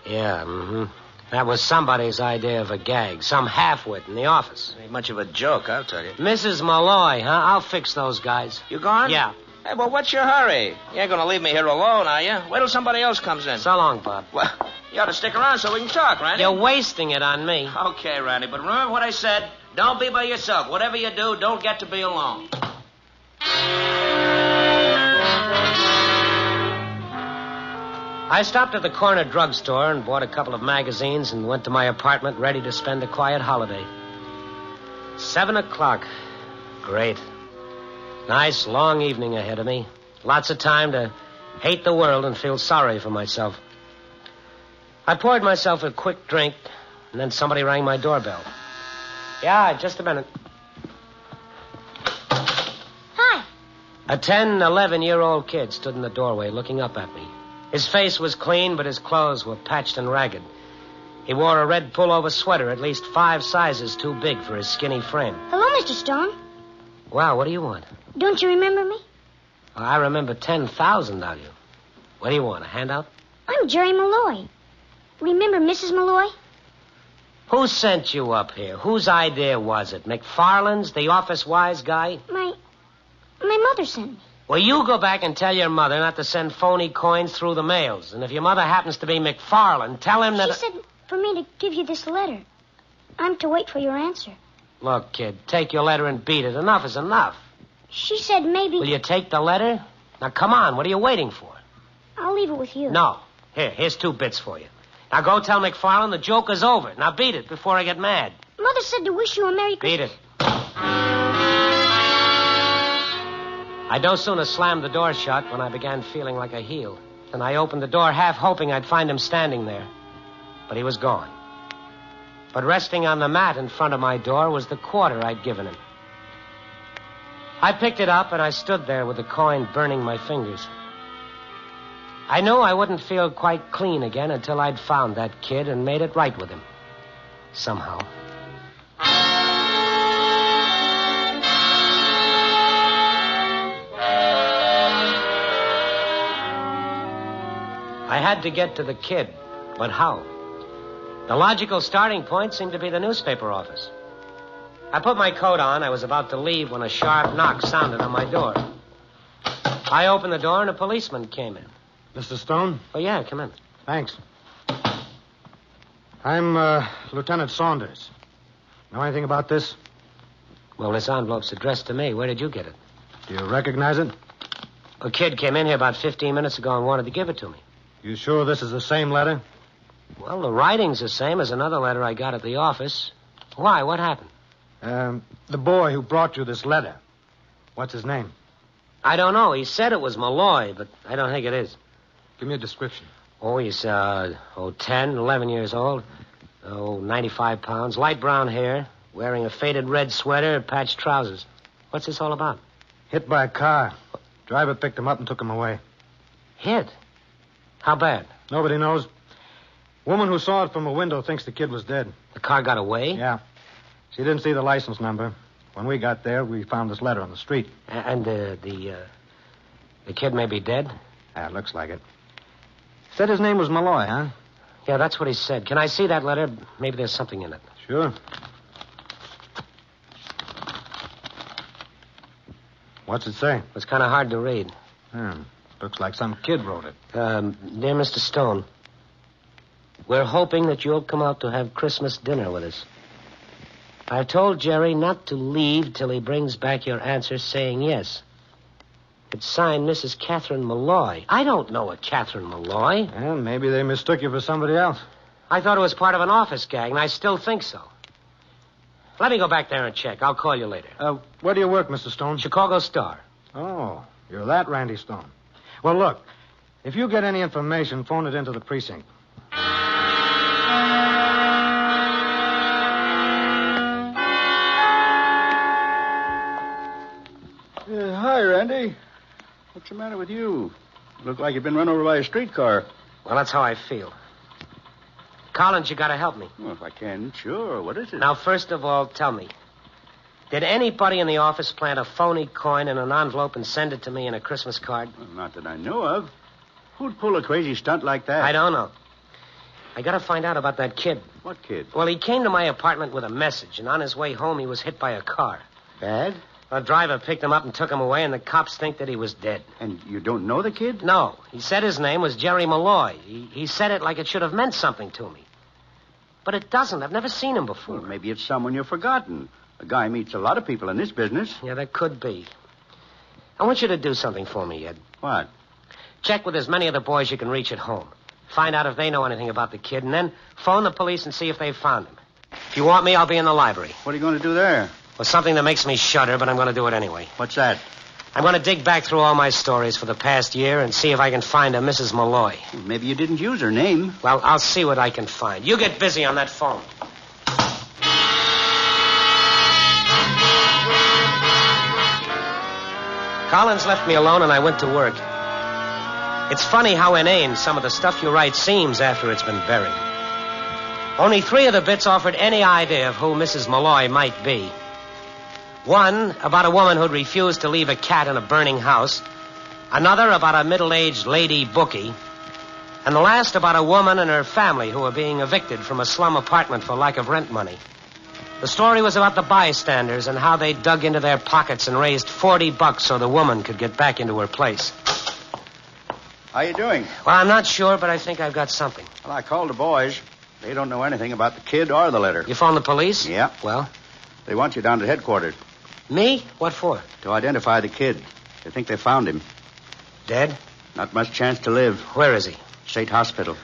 Yeah, That was somebody's idea of a gag. Some half-wit in the office. Ain't much of a joke, I'll tell you. Mrs. Malloy, huh? I'll fix those guys. You gone? Yeah. Hey, well, what's your hurry? You ain't gonna leave me here alone, are you? Wait till somebody else comes in. So long, Bob. Well, you ought to stick around so we can talk, Randy. You're wasting it on me. Okay, Randy, but remember what I said. Don't be by yourself. Whatever you do, don't get to be alone. I stopped at the corner drugstore and bought a couple of magazines and went to my apartment ready to spend a quiet holiday. 7 o'clock. Great. Nice, long evening ahead of me. Lots of time to hate the world and feel sorry for myself. I poured myself a quick drink, and then somebody rang my doorbell. Yeah, just a minute. Hi. A 10, 11-year-old kid stood in the doorway looking up at me. His face was clean, but his clothes were patched and ragged. He wore a red pullover sweater at least 5 sizes too big for his skinny frame. Hello, Mr. Stone. Wow, what do you want? Don't you remember me? Well, I remember 10,000 of you. What do you want, a handout? I'm Jerry Malloy. Remember Mrs. Malloy? Who sent you up here? Whose idea was it? McFarland's, the office-wise guy? My mother sent me. Well, you go back and tell your mother not to send phony coins through the mails. And if your mother happens to be McFarland, tell him that... She said for me to give you this letter. I'm to wait for your answer. Look, kid, take your letter and beat it. Enough is enough. She said maybe... Will you take the letter? Now, come on. What are you waiting for? I'll leave it with you. No. Here's 2 bits for you. Now, go tell McFarland the joke is over. Now, beat it before I get mad. Mother said to wish you a Merry Christmas. Beat it. I no sooner slammed the door shut when I began feeling like a heel. Then I opened the door half hoping I'd find him standing there. But he was gone. But resting on the mat in front of my door was the quarter I'd given him. I picked it up and I stood there with the coin burning my fingers. I knew I wouldn't feel quite clean again until I'd found that kid and made it right with him. Somehow. I had to get to the kid, but how? The logical starting point seemed to be the newspaper office. I put my coat on. I was about to leave when a sharp knock sounded on my door. I opened the door and a policeman came in. Mr. Stone? Oh, yeah, come in. Thanks. I'm Lieutenant Saunders. Know anything about this? Well, this envelope's addressed to me. Where did you get it? Do you recognize it? A kid came in here about 15 minutes ago and wanted to give it to me. You sure this is the same letter? Well, the writing's the same as another letter I got at the office. Why? What happened? The boy who brought you this letter. What's his name? I don't know. He said it was Malloy, but I don't think it is. Give me a description. Oh, he's, 10, 11 years old. 95 pounds, light brown hair, wearing a faded red sweater, patched trousers. What's this all about? Hit by a car. Driver picked him up and took him away. Hit? How bad? Nobody knows. Woman who saw it from a window thinks the kid was dead. The car got away? Yeah. She didn't see the license number. When we got there, we found this letter on the street. And the kid may be dead? Yeah, it looks like it. Said his name was Malloy, huh? Yeah, that's what he said. Can I see that letter? Maybe there's something in it. Sure. What's it say? It's kind of hard to read. Looks like some kid wrote it. Dear Mr. Stone, we're hoping that you'll come out to have Christmas dinner with us. I told Jerry not to leave till he brings back your answer saying yes. It's signed Mrs. Catherine Malloy. I don't know a Catherine Malloy. Well, maybe they mistook you for somebody else. I thought it was part of an office gag, and I still think so. Let me go back there and check. I'll call you later. Where do you work, Mr. Stone? Chicago Star. Oh, you're that Randy Stone. Well, look, if you get any information, phone it into the precinct. Hi, Randy. What's the matter with you? Look like you've been run over by a streetcar. Well, that's how I feel. Collins, you gotta help me. Well, if I can, sure. What is it? Now, first of all, tell me. Did anybody in the office plant a phony coin in an envelope and send it to me in a Christmas card? Well, not that I know of. Who'd pull a crazy stunt like that? I don't know. I gotta find out about that kid. What kid? Well, he came to my apartment with a message, and on his way home, he was hit by a car. Bad? A driver picked him up and took him away, and the cops think that he was dead. And you don't know the kid? No. He said his name was Jerry Malloy. He said it like it should have meant something to me. But it doesn't. I've never seen him before. Well, maybe it's someone you've forgotten. A guy meets a lot of people in this business. Yeah, that could be. I want you to do something for me, Ed. What? Check with as many of the boys you can reach at home. Find out if they know anything about the kid, and then phone the police and see if they've found him. If you want me, I'll be in the library. What are you going to do there? Well, something that makes me shudder, but I'm going to do it anyway. What's that? I'm going to dig back through all my stories for the past year and see if I can find a Mrs. Malloy. Maybe you didn't use her name. Well, I'll see what I can find. You get busy on that phone. Collins left me alone, and I went to work. It's funny how inane some of the stuff you write seems after it's been buried. Only 3 of the bits offered any idea of who Mrs. Malloy might be. One about a woman who'd refused to leave a cat in a burning house. Another about a middle-aged lady bookie. And the last about a woman and her family who were being evicted from a slum apartment for lack of rent money. The story was about the bystanders and how they dug into their pockets and raised $40 so the woman could get back into her place. How you doing? Well, I'm not sure, but I think I've got something. Well, I called the boys. They don't know anything about the kid or the letter. You phoned the police? Yeah. Well? They want you down to headquarters. Me? What for? To identify the kid. They think they found him. Dead? Not much chance to live. Where is he? State hospital.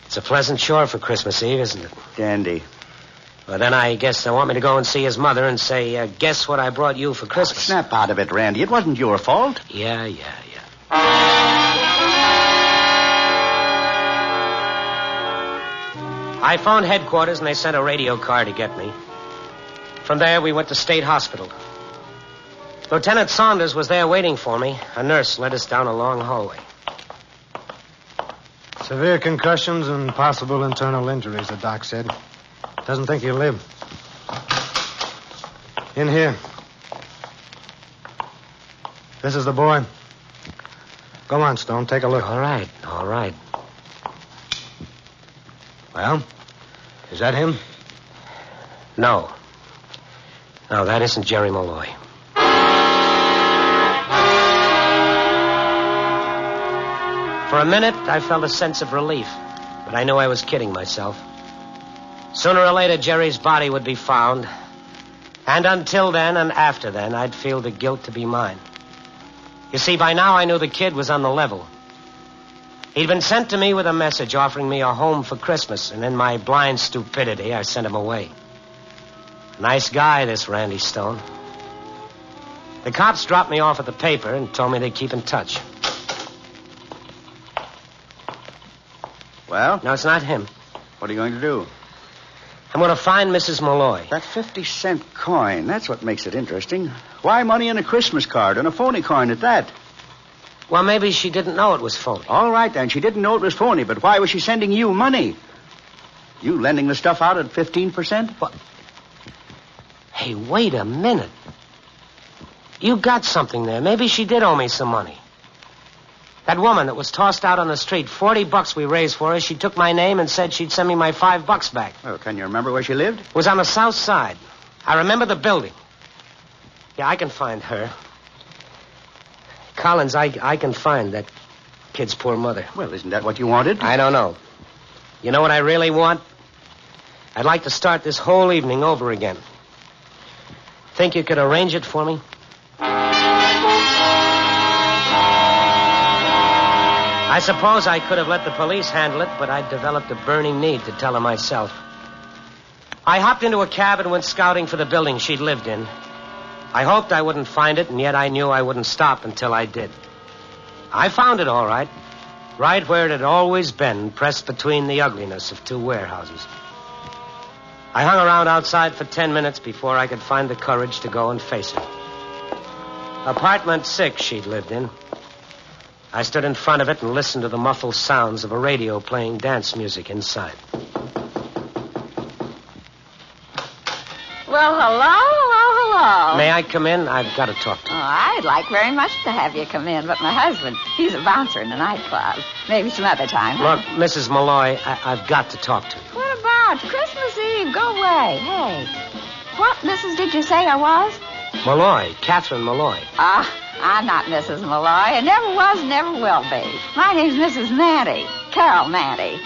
It's a pleasant chore for Christmas Eve, isn't it? Dandy. Well, then I guess they want me to go and see his mother and say, guess what I brought you for Christmas. Oh, snap out of it, Randy. It wasn't your fault. Yeah. I phoned headquarters, and they sent a radio car to get me. From there, we went to State Hospital. Lieutenant Saunders was there waiting for me. A nurse led us down a long hallway. Severe concussions and possible internal injuries, the doc said. Doesn't think he'll live. In here. This is the boy. Go on, Stone. Take a look. All right. Well, is that him? No, that isn't Jerry Malloy. For a minute, I felt a sense of relief, but I knew I was kidding myself. Sooner or later, Jerry's body would be found. And until then and after then, I'd feel the guilt to be mine. You see, by now I knew the kid was on the level. He'd been sent to me with a message offering me a home for Christmas, and in my blind stupidity, I sent him away. Nice guy, this Randy Stone. The cops dropped me off at the paper and told me they'd keep in touch. Well? No, it's not him. What are you going to do? I'm going to find Mrs. Malloy. That 50-cent coin, that's what makes it interesting. Why money in a Christmas card and a phony coin at that? Well, maybe she didn't know it was phony. All right, then. She didn't know it was phony, but why was she sending you money? You lending the stuff out at 15%? What? Hey, wait a minute. You got something there. Maybe she did owe me some money. That woman that was tossed out on the street, $40 we raised for her, she took my name and said she'd send me my $5 back. Well, can you remember where she lived? It was on the south side. I remember the building. Yeah, I can find her. Collins, I can find that kid's poor mother. Well, isn't that what you wanted? I don't know. You know what I really want? I'd like to start this whole evening over again. Think you could arrange it for me? I suppose I could have let the police handle it, but I'd developed a burning need to tell her myself. I hopped into a cab and went scouting for the building she'd lived in. I hoped I wouldn't find it, and yet I knew I wouldn't stop until I did. I found it all right. Right where it had always been, pressed between the ugliness of two warehouses. I hung around outside for 10 minutes before I could find the courage to go and face her. Apartment 6 she'd lived in. I stood in front of it and listened to the muffled sounds of a radio playing dance music inside. Well, hello. May I come in? I've got to talk to you. Oh, I'd like very much to have you come in, but my husband, he's a bouncer in the nightclub. Maybe some other time. Look, Mrs. Malloy, I've got to talk to you. What about Christmas Eve? Go away. Hey, what Mrs. did you say I was? Malloy, Catherine Malloy. I'm not Mrs. Malloy. I never was, never will be. My name's Mrs. Manty, Carol Manty.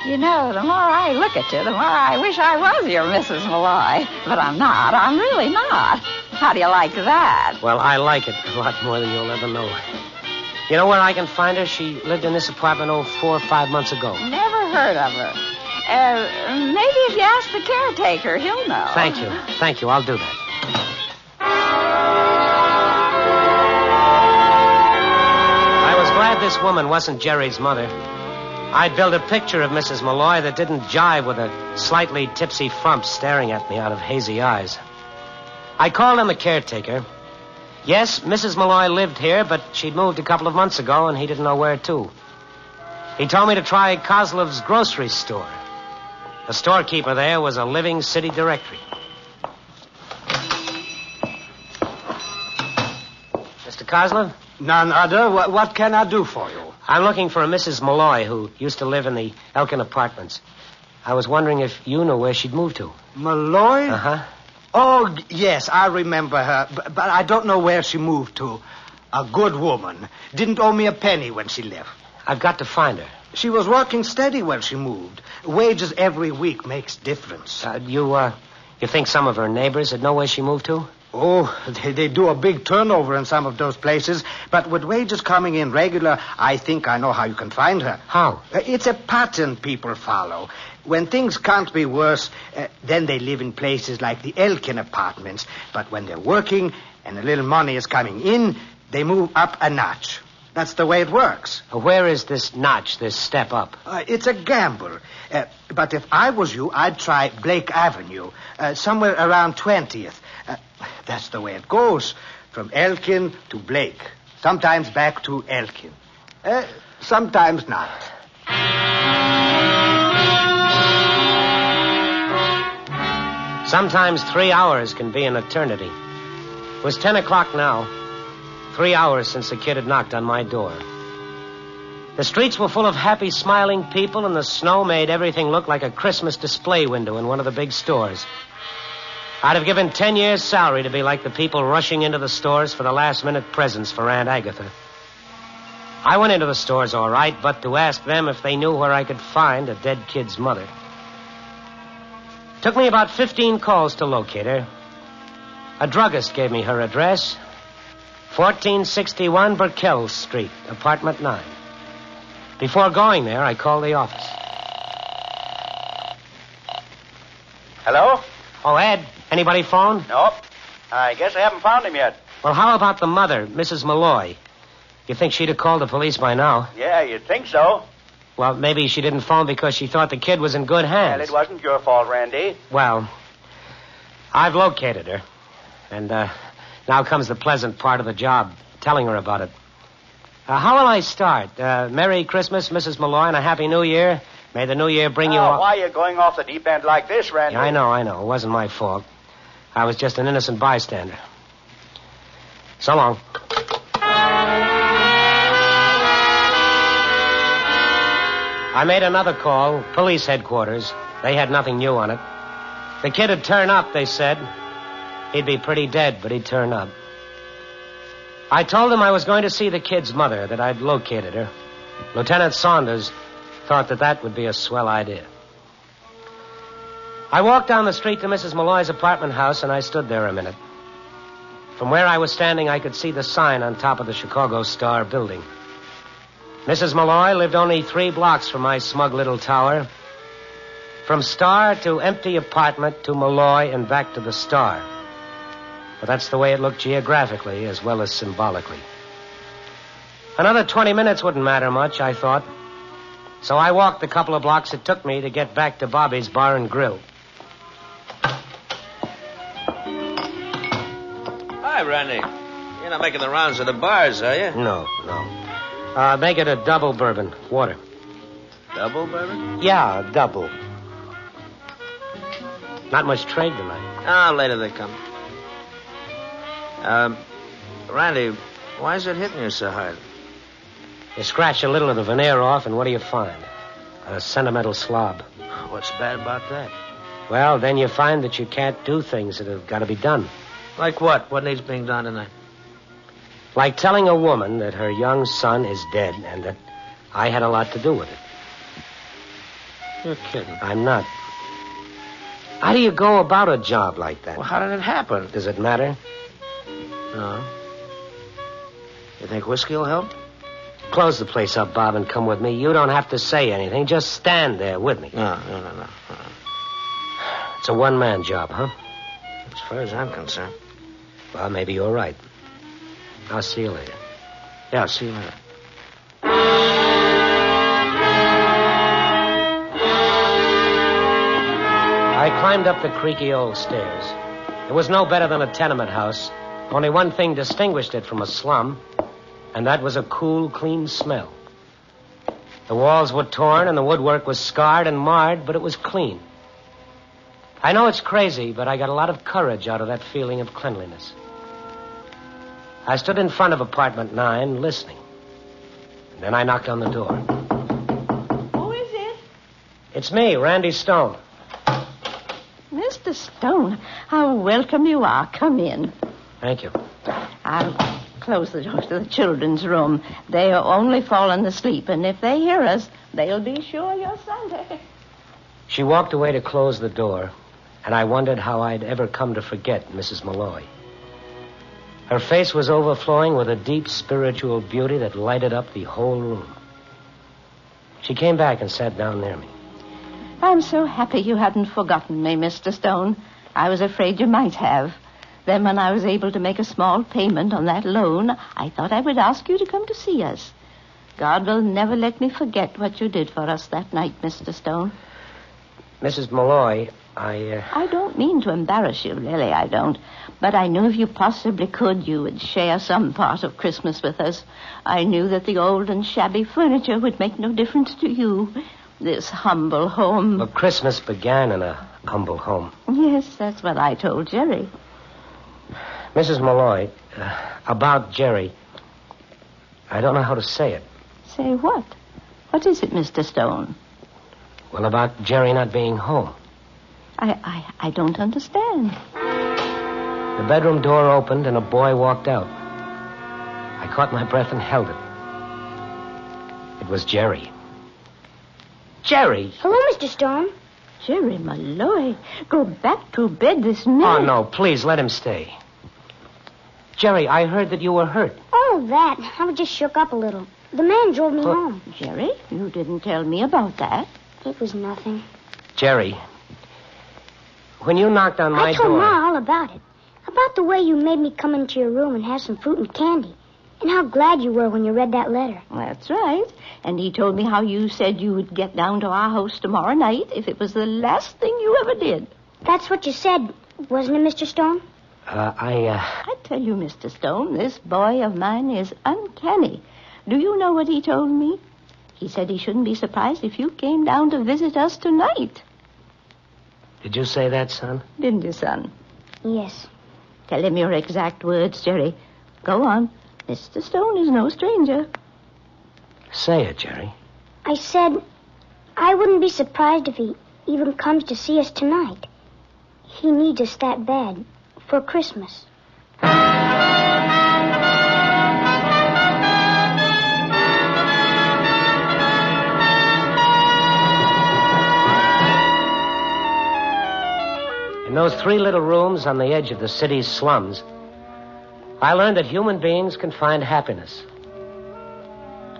You know, the more I look at you, the more I wish I was your Mrs. Malloy. But I'm not. I'm really not. How do you like that? Well, I like it a lot more than you'll ever know. You know where I can find her? She lived in this apartment 4 or 5 months ago. Never heard of her. Maybe if you ask the caretaker, he'll know. Thank you. Thank you. I'll do that. I was glad this woman wasn't Jerry's mother. I'd built a picture of Mrs. Malloy that didn't jive with a slightly tipsy frump staring at me out of hazy eyes. I called him the caretaker. Yes, Mrs. Malloy lived here, but she'd moved a couple of months ago, and he didn't know where to. He told me to try Kozlov's grocery store. The storekeeper there was a living city directory. Mr. Kozlov? None other. What can I do for you? I'm looking for a Mrs. Malloy who used to live in the Elkin Apartments. I was wondering if you knew where she'd moved to. Malloy? Uh-huh. Oh, yes, I remember her, but I don't know where she moved to. A good woman. Didn't owe me a penny when she left. I've got to find her. She was working steady when she moved. Wages every week makes difference. You think some of her neighbors would know where she moved to? Oh, they do a big turnover in some of those places. But with wages coming in regular, I think I know how you can find her. How? It's a pattern people follow. When things can't be worse, then they live in places like the Elkin Apartments. But when they're working and a little money is coming in, they move up a notch. That's the way it works. Where is this notch, this step up? It's a gamble. But if I was you, I'd try Blake Avenue, somewhere around 20th. That's the way it goes, from Elkin to Blake. Sometimes back to Elkin. Sometimes not. Sometimes 3 hours can be an eternity. It was 10 o'clock now. 3 hours since the kid had knocked on my door. The streets were full of happy, smiling people, and the snow made everything look like a Christmas display window in one of the big stores. I'd have given 10 years' salary to be like the people rushing into the stores for the last-minute presents for Aunt Agatha. I went into the stores all right, but to ask them if they knew where I could find a dead kid's mother. Took me about 15 calls to locate her. A druggist gave me her address, 1461 Burkell Street, apartment 9. Before going there, I called the office. Hello? Oh, Ed, anybody phone? Nope. I guess I haven't found him yet. Well, how about the mother, Mrs. Malloy? You think she'd have called the police by now? Yeah, you'd think so. Well, maybe she didn't phone because she thought the kid was in good hands. Well, it wasn't your fault, Randy. Well, I've located her. And now comes the pleasant part of the job, telling her about it. How will I start? Merry Christmas, Mrs. Malloy, and a Happy New Year. May the New Year bring you all... Why are you going off the deep end like this, Randy? Yeah, I know. It wasn't my fault. I was just an innocent bystander. So long. I made another call, police headquarters. They had nothing new on it. The kid would turn up, they said. He'd be pretty dead, but he'd turn up. I told him I was going to see the kid's mother, that I'd located her. Lieutenant Saunders thought that would be a swell idea. I walked down the street to Mrs. Malloy's apartment house, and I stood there a minute. From where I was standing, I could see the sign on top of the Chicago Star building. Mrs. Malloy lived only 3 blocks from my smug little tower. From Star to empty apartment to Malloy and back to the Star. But that's the way it looked geographically as well as symbolically. Another 20 minutes wouldn't matter much, I thought. So I walked the couple of blocks it took me to get back to Bobby's Bar and Grill. Hi, Randy. You're not making the rounds of the bars, are you? No. Make it a double bourbon. Water. Double bourbon? Yeah, double. Not much trade tonight. Ah, later they come. Randy, why is it hitting you so hard? You scratch a little of the veneer off, and what do you find? A sentimental slob. What's bad about that? Well, then you find that you can't do things that have got to be done. Like what? What needs being done tonight? Like telling a woman that her young son is dead and that I had a lot to do with it. You're kidding. I'm not. How do you go about a job like that? Well, how did it happen? Does it matter? No. You think whiskey will help? Close the place up, Bob, and come with me. You don't have to say anything. Just stand there with me. No. It's a one-man job, huh? As far as I'm concerned. Well, maybe you're right. I'll see you later. Yeah, I'll see you later. I climbed up the creaky old stairs. It was no better than a tenement house. Only one thing distinguished it from a slum, and that was a cool, clean smell. The walls were torn and the woodwork was scarred and marred, but it was clean. I know it's crazy, but I got a lot of courage out of that feeling of cleanliness. I stood in front of apartment 9, listening. And then I knocked on the door. Who is it? It's me, Randy Stone. Mr. Stone, how welcome you are. Come in. Thank you. I'll close the door to the children's room. They are only fallen asleep, and if they hear us, they'll be sure you're Sunday. She walked away to close the door, and I wondered how I'd ever come to forget Mrs. Malloy. Her face was overflowing with a deep spiritual beauty that lighted up the whole room. She came back and sat down near me. I'm so happy you hadn't forgotten me, Mr. Stone. I was afraid you might have. Then when I was able to make a small payment on that loan, I thought I would ask you to come to see us. God will never let me forget what you did for us that night, Mr. Stone. Mrs. Malloy, I don't mean to embarrass you, really, I don't. But I knew if you possibly could, you would share some part of Christmas with us. I knew that the old and shabby furniture would make no difference to you. This humble home... Well, Christmas began in a humble home. Yes, that's what I told Jerry. Mrs. Malloy, about Jerry, I don't know how to say it. Say what? What is it, Mr. Stone? Well, about Jerry not being home. I don't understand. The bedroom door opened and a boy walked out. I caught my breath and held it. It was Jerry. Jerry! Hello, Mr. Stone. Jerry Malloy, go back to bed this minute. Oh, no, please, let him stay. Jerry, I heard that you were hurt. Oh, that. I was just shook up a little. The man drove me home. Jerry, you didn't tell me about that. It was nothing. Jerry, when you knocked on my door... I told Ma all about it. About the way you made me come into your room and have some fruit and candy. And how glad you were when you read that letter. That's right. And he told me how you said you would get down to our house tomorrow night if it was the last thing you ever did. That's what you said, wasn't it, Mr. Stone? I tell you, Mr. Stone, this boy of mine is uncanny. Do you know what he told me? He said he shouldn't be surprised if you came down to visit us tonight. Did you say that, son? Didn't you, son? Yes. Tell him your exact words, Jerry. Go on. Mr. Stone is no stranger. Say it, Jerry. I said I wouldn't be surprised if he even comes to see us tonight. He needs us that bad for Christmas. In those 3 little rooms on the edge of the city's slums, I learned that human beings can find happiness.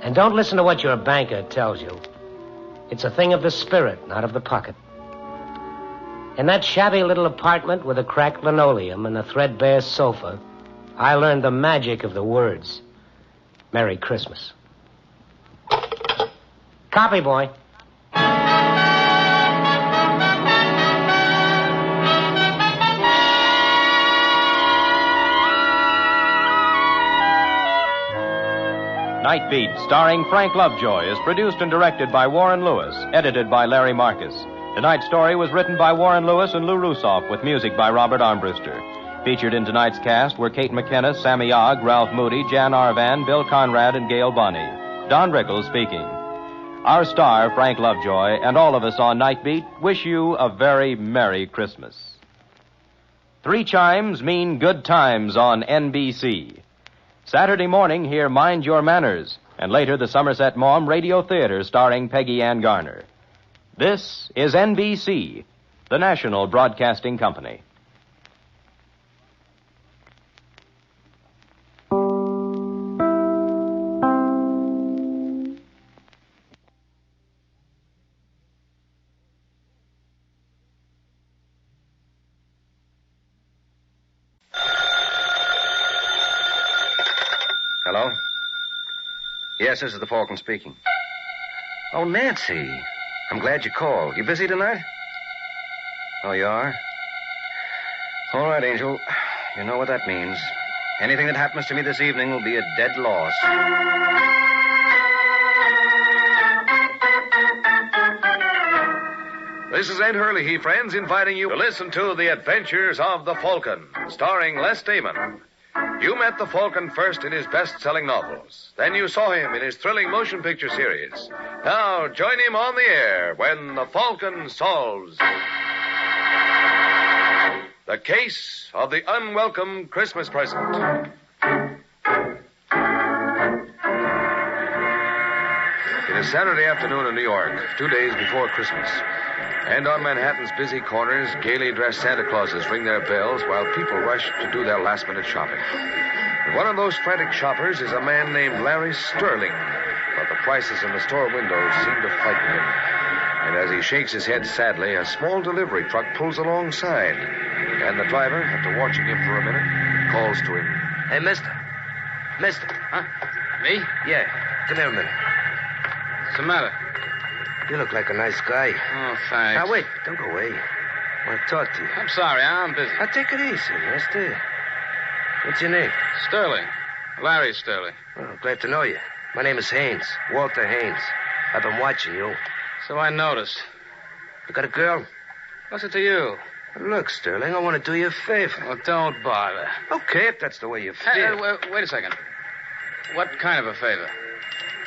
And don't listen to what your banker tells you. It's a thing of the spirit, not of the pocket. In that shabby little apartment with a cracked linoleum and a threadbare sofa, I learned the magic of the words. Merry Christmas. Copy, boy. Night Beat, starring Frank Lovejoy, is produced and directed by Warren Lewis, edited by Larry Marcus. Tonight's story was written by Warren Lewis and Lou Rusoff, with music by Robert Armbruster. Featured in tonight's cast were Kate McKenna, Sammy Ogg, Ralph Moody, Jan Arvan, Bill Conrad, and Gail Bonney. Don Rickles speaking. Our star, Frank Lovejoy, and all of us on Night Beat wish you a very Merry Christmas. 3 chimes mean good times on NBC. Saturday morning, hear Mind Your Manners, and later the Somerset Maugham Radio Theater starring Peggy Ann Garner. This is NBC, the national broadcasting company. Hello? Yes, this is the Falcon speaking. Oh, Nancy. I'm glad you called. You busy tonight? Oh, you are? All right, Angel. You know what that means. Anything that happens to me this evening will be a dead loss. This is Ed Hurley, friends, inviting you to listen to The Adventures of the Falcon, starring Les Damon. You met the Falcon first in his best-selling novels. Then you saw him in his thrilling motion picture series. Now, join him on the air when the Falcon solves the case of the unwelcome Christmas present. It is Saturday afternoon in New York, 2 days before Christmas. And on Manhattan's busy corners, gaily dressed Santa Clauses ring their bells while people rush to do their last-minute shopping. And one of those frantic shoppers is a man named Larry Sterling, but the prices in the store windows seem to frighten him. And as he shakes his head sadly, a small delivery truck pulls alongside. And the driver, after watching him for a minute, calls to him. Hey, mister. Mister. Huh? Me? Yeah. Come here a minute. What's the matter? You look like a nice guy. Oh, thanks. Now, wait. Don't go away. I want to talk to you. I'm sorry. I'm busy. Now, take it easy, mister. What's your name? Sterling. Larry Sterling. Oh, glad to know you. My name is Haynes. Walter Haynes. I've been watching you. So I noticed. You got a girl? What's it to you? Look, Sterling, I want to do you a favor. Well, don't bother. Okay, if that's the way you feel. Hey, wait a second. What kind of a favor?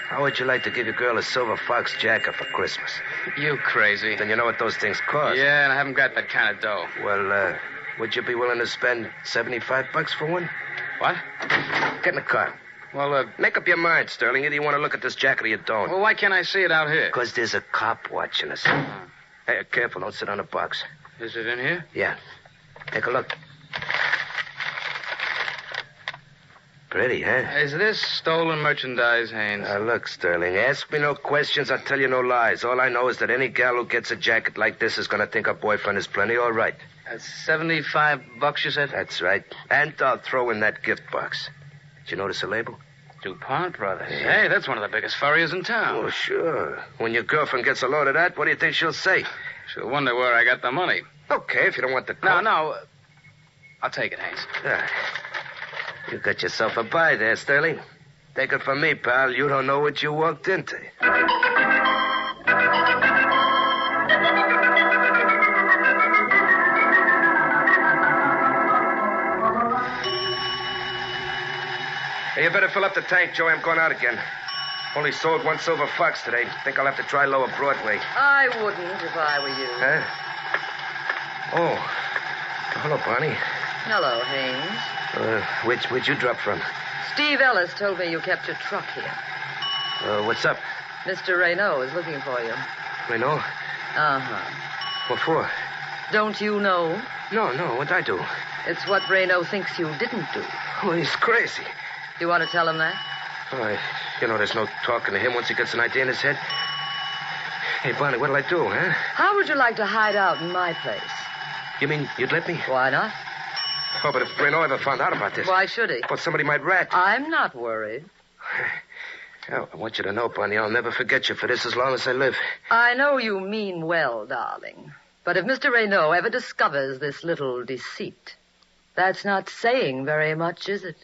How would you like to give your girl a silver fox jacket for Christmas? You crazy. Then you know what those things cost. Yeah, and I haven't got that kind of dough. Well, would you be willing to spend $75 for one? What? Get in the car. Well, make up your mind, Sterling. Either you want to look at this jacket or you don't. Well, why can't I see it out here? Because there's a cop watching us. Hey, careful. Don't sit on the box. Is it in here? Yeah. Take a look. Pretty, huh? Is this stolen merchandise, Haynes? Look, Sterling, ask me no questions, I'll tell you no lies. All I know is that any gal who gets a jacket like this is going to think her boyfriend is plenty all right. That's $75, you said? That's right. And I'll throw in that gift box. Did you notice the label? DuPont Brothers. Yeah. Hey, that's one of the biggest furriers in town. Oh, sure. When your girlfriend gets a load of that, what do you think she'll say? She'll wonder where I got the money. Okay, if you don't want the coat. No. I'll take it, Haynes. You got yourself a buy there, Sterling. Take it from me, pal. You don't know what you walked into. Hey, you better fill up the tank, Joey. I'm going out again. Only sold one silver fox today. Think I'll have to try lower Broadway. I wouldn't if I were you. Huh? Oh. Hello, Barney. Hello, Haynes. Where'd you drop from? Steve Ellis told me you kept your truck here. What's up? Mr. Raynaud is looking for you. Raynaud? Uh-huh. What for? Don't you know? No, what'd I do? It's what Reno thinks you didn't do. Oh, he's crazy. Do you want to tell him that? Oh, there's no talking to him once he gets an idea in his head. Hey, Bonnie, what'll I do, huh? How would you like to hide out in my place? You mean you'd let me? Why not? Oh, but if Reno ever found out about this... Why should he? Well, somebody might rat. I'm not worried. Oh, I want you to know, Bonnie, I'll never forget you for this as long as I live. I know you mean well, darling. But if Mr. Reno ever discovers this little deceit, that's not saying very much, is it?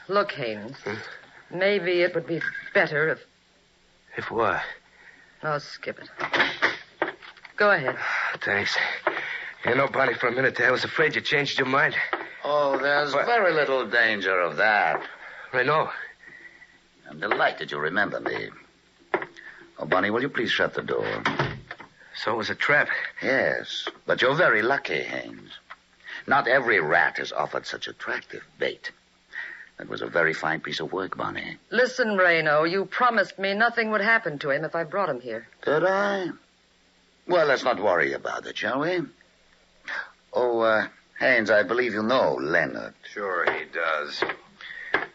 Look, Haynes. Maybe it would be better if... If what? Oh, skip it. Go ahead. Thanks. Bonnie, for a minute there, I was afraid you changed your mind. Oh, there's very little danger of that. Reno. I'm delighted you remember me. Oh, Bonnie, will you please shut the door? So it was a trap? Yes, but you're very lucky, Haynes. Not every rat is offered such attractive bait. That was a very fine piece of work, Bonnie. Listen, Reno, you promised me nothing would happen to him if I brought him here. Did I? Well, let's not worry about it, shall we? Oh, Haynes, I believe you know Leonard. Sure he does.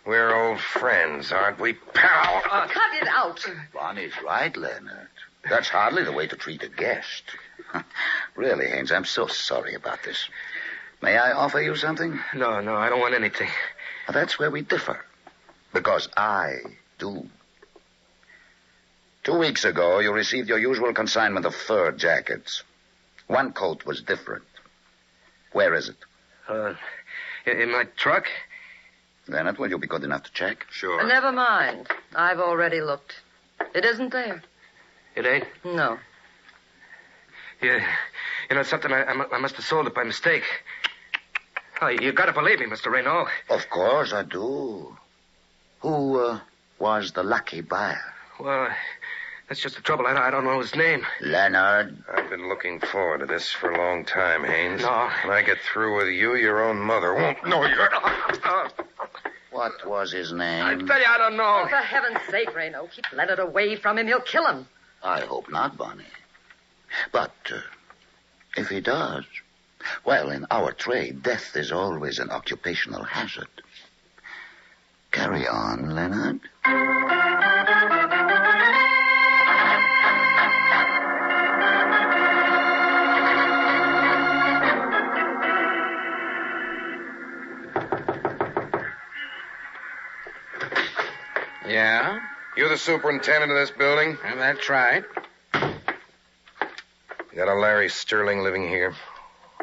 We're old friends, aren't we, pal? Cut it out. Bonnie's right, Leonard. That's hardly the way to treat a guest. Really, Haynes, I'm so sorry about this. May I offer you something? No, I don't want anything. Well, that's where we differ. Because I do. 2 weeks ago, you received your usual consignment of fur jackets. One coat was different. Where is it? In my truck? Leonard, will you be good enough to check? Sure. Never mind. I've already looked. It isn't there. It ain't? No. Yeah. It's something I must have sold it by mistake. Oh, you gotta believe me, Mr. Reno. Of course I do. Who was the lucky buyer? Well, that's just the trouble. I don't know his name. Leonard. I've been looking forward to this for a long time, Haynes. No. When I get through with you, your own mother won't know you. What was his name? I tell you, I don't know. Oh, for heaven's sake, Reno, keep Leonard away from him. He'll kill him. I hope not, Bonnie. But if he does, well, in our trade, death is always an occupational hazard. Carry on, Leonard. Yeah? You the superintendent of this building? That's right. You got a Larry Sterling living here?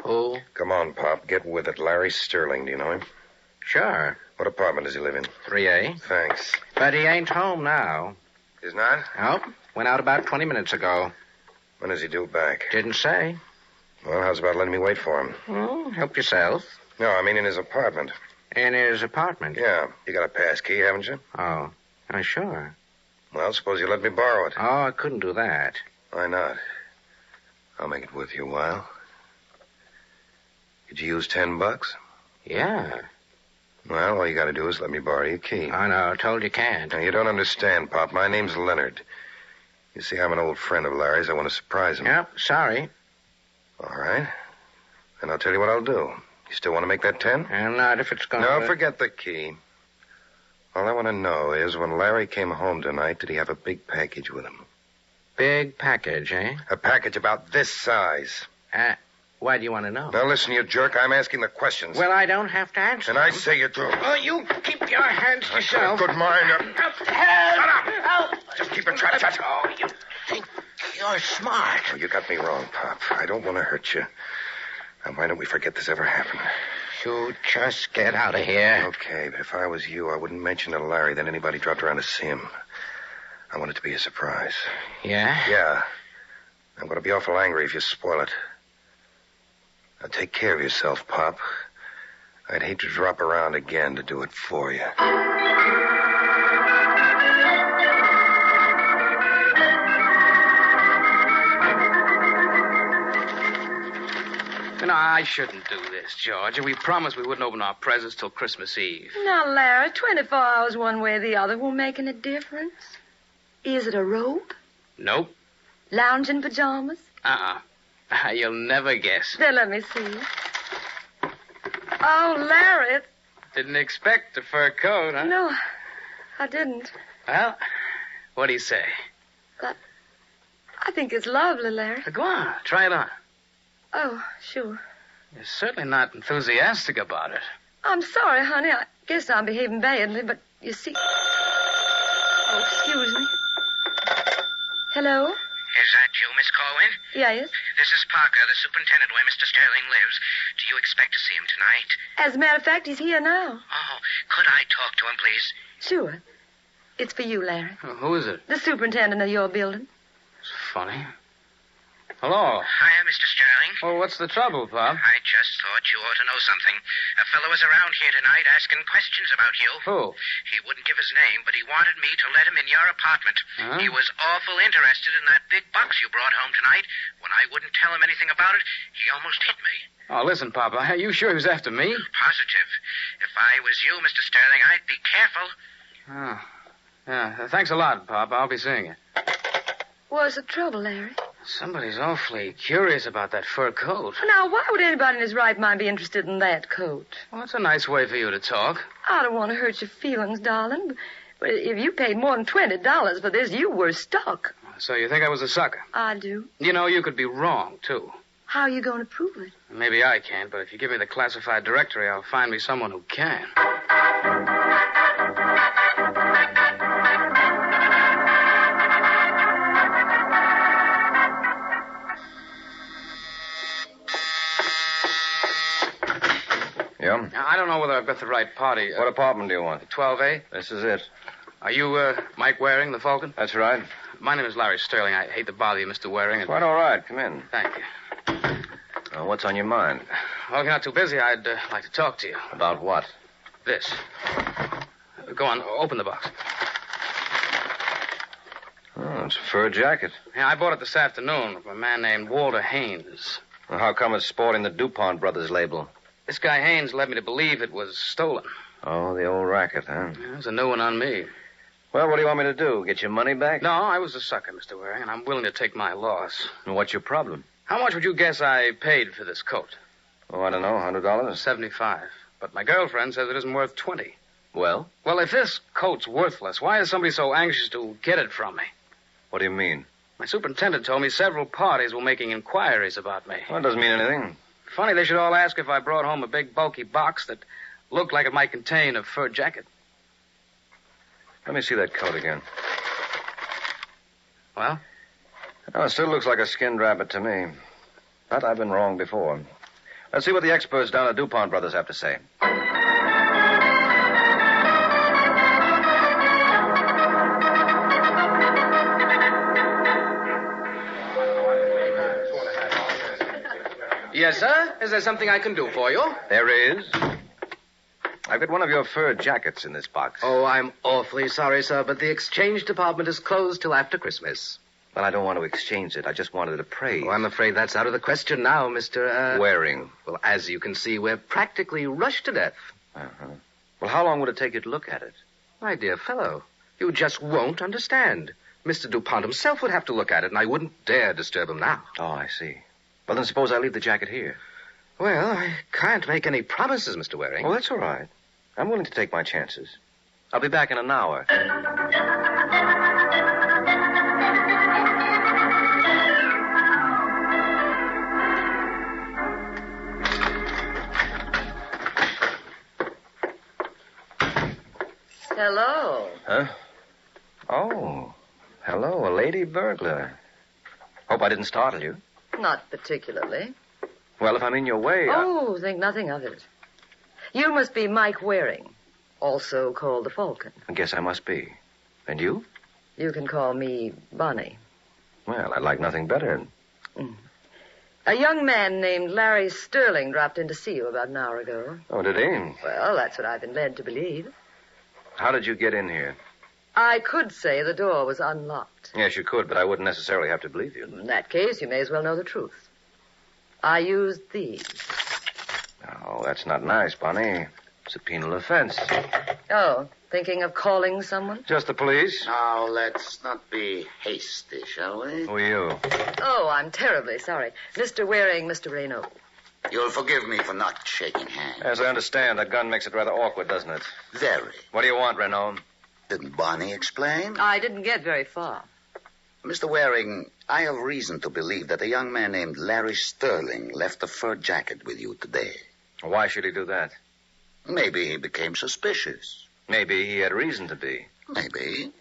Who? Come on, Pop. Get with it. Larry Sterling. Do you know him? Sure. What apartment does he live in? 3A. Thanks. But he ain't home now. He's not? Nope. Went out about 20 minutes ago. When does he due back? Didn't say. Well, how's about letting me wait for him? Help yourself. No, I mean in his apartment. In his apartment? Yeah. You got a pass key, haven't you? Oh, sure. Well, suppose you let me borrow it. Oh, I couldn't do that. Why not? I'll make it worth your while. Could you use $10? Yeah. Well, all you got to do is let me borrow your key. I know. Told you can't. Now, you don't understand, Pop. My name's Leonard. You see, I'm an old friend of Larry's. I want to surprise him. Yep, sorry. All right. Then I'll tell you what I'll do. You still want to make that 10? And not if it's going No, to... forget the key. All I want to know is when Larry came home tonight, did he have a big package with him? Big package, eh? A package about this size. Why do you want to know? Now, listen, you jerk. I'm asking the questions. Well, I don't have to answer And them. I say you do. Oh, you keep your hands to yourself. Good mind. Shut up! Just keep your trap shut. Oh, you think you're smart. Oh, you got me wrong, Pop. I don't want to hurt you. Now, why don't we forget this ever happened? You just get out of here. Okay, but if I was you, I wouldn't mention to Larry that anybody dropped around to see him. I want it to be a surprise. Yeah? Yeah. I'm going to be awful angry if you spoil it. Now, take care of yourself, Pop. I'd hate to drop around again to do it for you. I shouldn't do this, Georgia. We promised we wouldn't open our presents till Christmas Eve. Now, Larry, 24 hours one way or the other won't make any difference. Is it a robe? Nope. Lounging pajamas? You'll never guess. Then let me see. Oh, Larry. Didn't expect a fur coat, huh? No, I didn't. Well, what do you say? I think it's lovely, Larry. Go on, try it on. Oh, sure. You're certainly not enthusiastic about it. I'm sorry, honey. I guess I'm behaving badly, but you see... Oh, excuse me. Hello? Is that you, Miss Corwin? Yes. This is Parker, the superintendent where Mr. Sterling lives. Do you expect to see him tonight? As a matter of fact, he's here now. Oh, could I talk to him, please? Sure. It's for you, Larry. Who is it? The superintendent of your building. It's funny. Hello. Hiya, Mr. Sterling. Well, what's the trouble, Pop? I just thought you ought to know something. A fellow was around here tonight asking questions about you. Who? He wouldn't give his name, but he wanted me to let him in your apartment. Huh? He was awful interested in that big box you brought home tonight. When I wouldn't tell him anything about it, he almost hit me. Oh, listen, Papa. Are you sure he was after me? Positive. If I was you, Mr. Sterling, I'd be careful. Oh. Yeah, thanks a lot, Papa. I'll be seeing you. What's the trouble, Larry? Somebody's awfully curious about that fur coat. Now, why would anybody in his right mind be interested in that coat? Well, that's a nice way for you to talk. I don't want to hurt your feelings, darling, but if you paid more than $20 for this, you were stuck. So you think I was a sucker? I do. You know, you could be wrong, too. How are you going to prove it? Maybe I can't, but if you give me the classified directory, I'll find me someone who can. Yeah? I don't know whether I've got the right party. What apartment do you want? 12A? This is it. Are you, Mike Waring, the Falcon? That's right. My name is Larry Sterling. I hate to bother you, Mr. Waring. Quite all right. Come in. Thank you. What's on your mind? Well, if you're not too busy, I'd like to talk to you. About what? This. Go on, open the box. Oh, it's a fur jacket. Yeah, I bought it this afternoon from a man named Walter Haynes. Well, how come it's sporting the DuPont Brothers label? This guy Haynes led me to believe it was stolen. Oh, the old racket, huh? Yeah, there's a new one on me. Well, what do you want me to do? Get your money back? No, I was a sucker, Mr. Waring, and I'm willing to take my loss. Well, what's your problem? How much would you guess I paid for this coat? Oh, I don't know, $100? 75. But my girlfriend says it isn't worth 20. Well? Well, if this coat's worthless, why is somebody so anxious to get it from me? What do you mean? My superintendent told me several parties were making inquiries about me. Well, it doesn't mean anything. Funny they should all ask if I brought home a big, bulky box that looked like it might contain a fur jacket. Let me see that coat again. Well? Oh, it still looks like a skinned rabbit to me. But I've been wrong before. Let's see what the experts down at DuPont Brothers have to say. Yes, sir? Is there something I can do for you? There is. I've got one of your fur jackets in this box. Oh, I'm awfully sorry, sir, but the exchange department is closed till after Christmas. Well, I don't want to exchange it. I just wanted it appraised. Oh, I'm afraid that's out of the question now, Mr. Waring. Well, as you can see, we're practically rushed to death. Uh-huh. Well, how long would it take you to look at it? My dear fellow, you just won't understand. Mr. DuPont himself would have to look at it, and I wouldn't dare disturb him now. Oh, I see. Well, then suppose I leave the jacket here. Well, I can't make any promises, Mr. Waring. Oh, that's all right. I'm willing to take my chances. I'll be back in an hour. Hello. Huh? Oh, hello, a lady burglar. Hope I didn't startle you. Not particularly. Well, if I'm in your way... Oh, think nothing of it. You must be Mike Waring, also called the Falcon. I guess I must be. And you? You can call me Bonnie. Well, I'd like nothing better. A young man named Larry Sterling dropped in to see you about an hour ago. Oh, did he? Well, that's what I've been led to believe. How did you get in here? I could say the door was unlocked. Yes, you could, but I wouldn't necessarily have to believe you. In that case, you may as well know the truth. I used these. Oh, that's not nice, Bonnie. It's a penal offense. Oh, thinking of calling someone? Just the police? Now, let's not be hasty, shall we? Who are you? Oh, I'm terribly sorry. Mr. Waring, Mr. Raynaud. You'll forgive me for not shaking hands. As I understand, that gun makes it rather awkward, doesn't it? Very. What do you want, Renaud? Didn't Bonnie explain? I didn't get very far. Mr. Waring, I have reason to believe that a young man named Larry Sterling left a fur jacket with you today. Why should he do that? Maybe he became suspicious. Maybe he had reason to be. Maybe.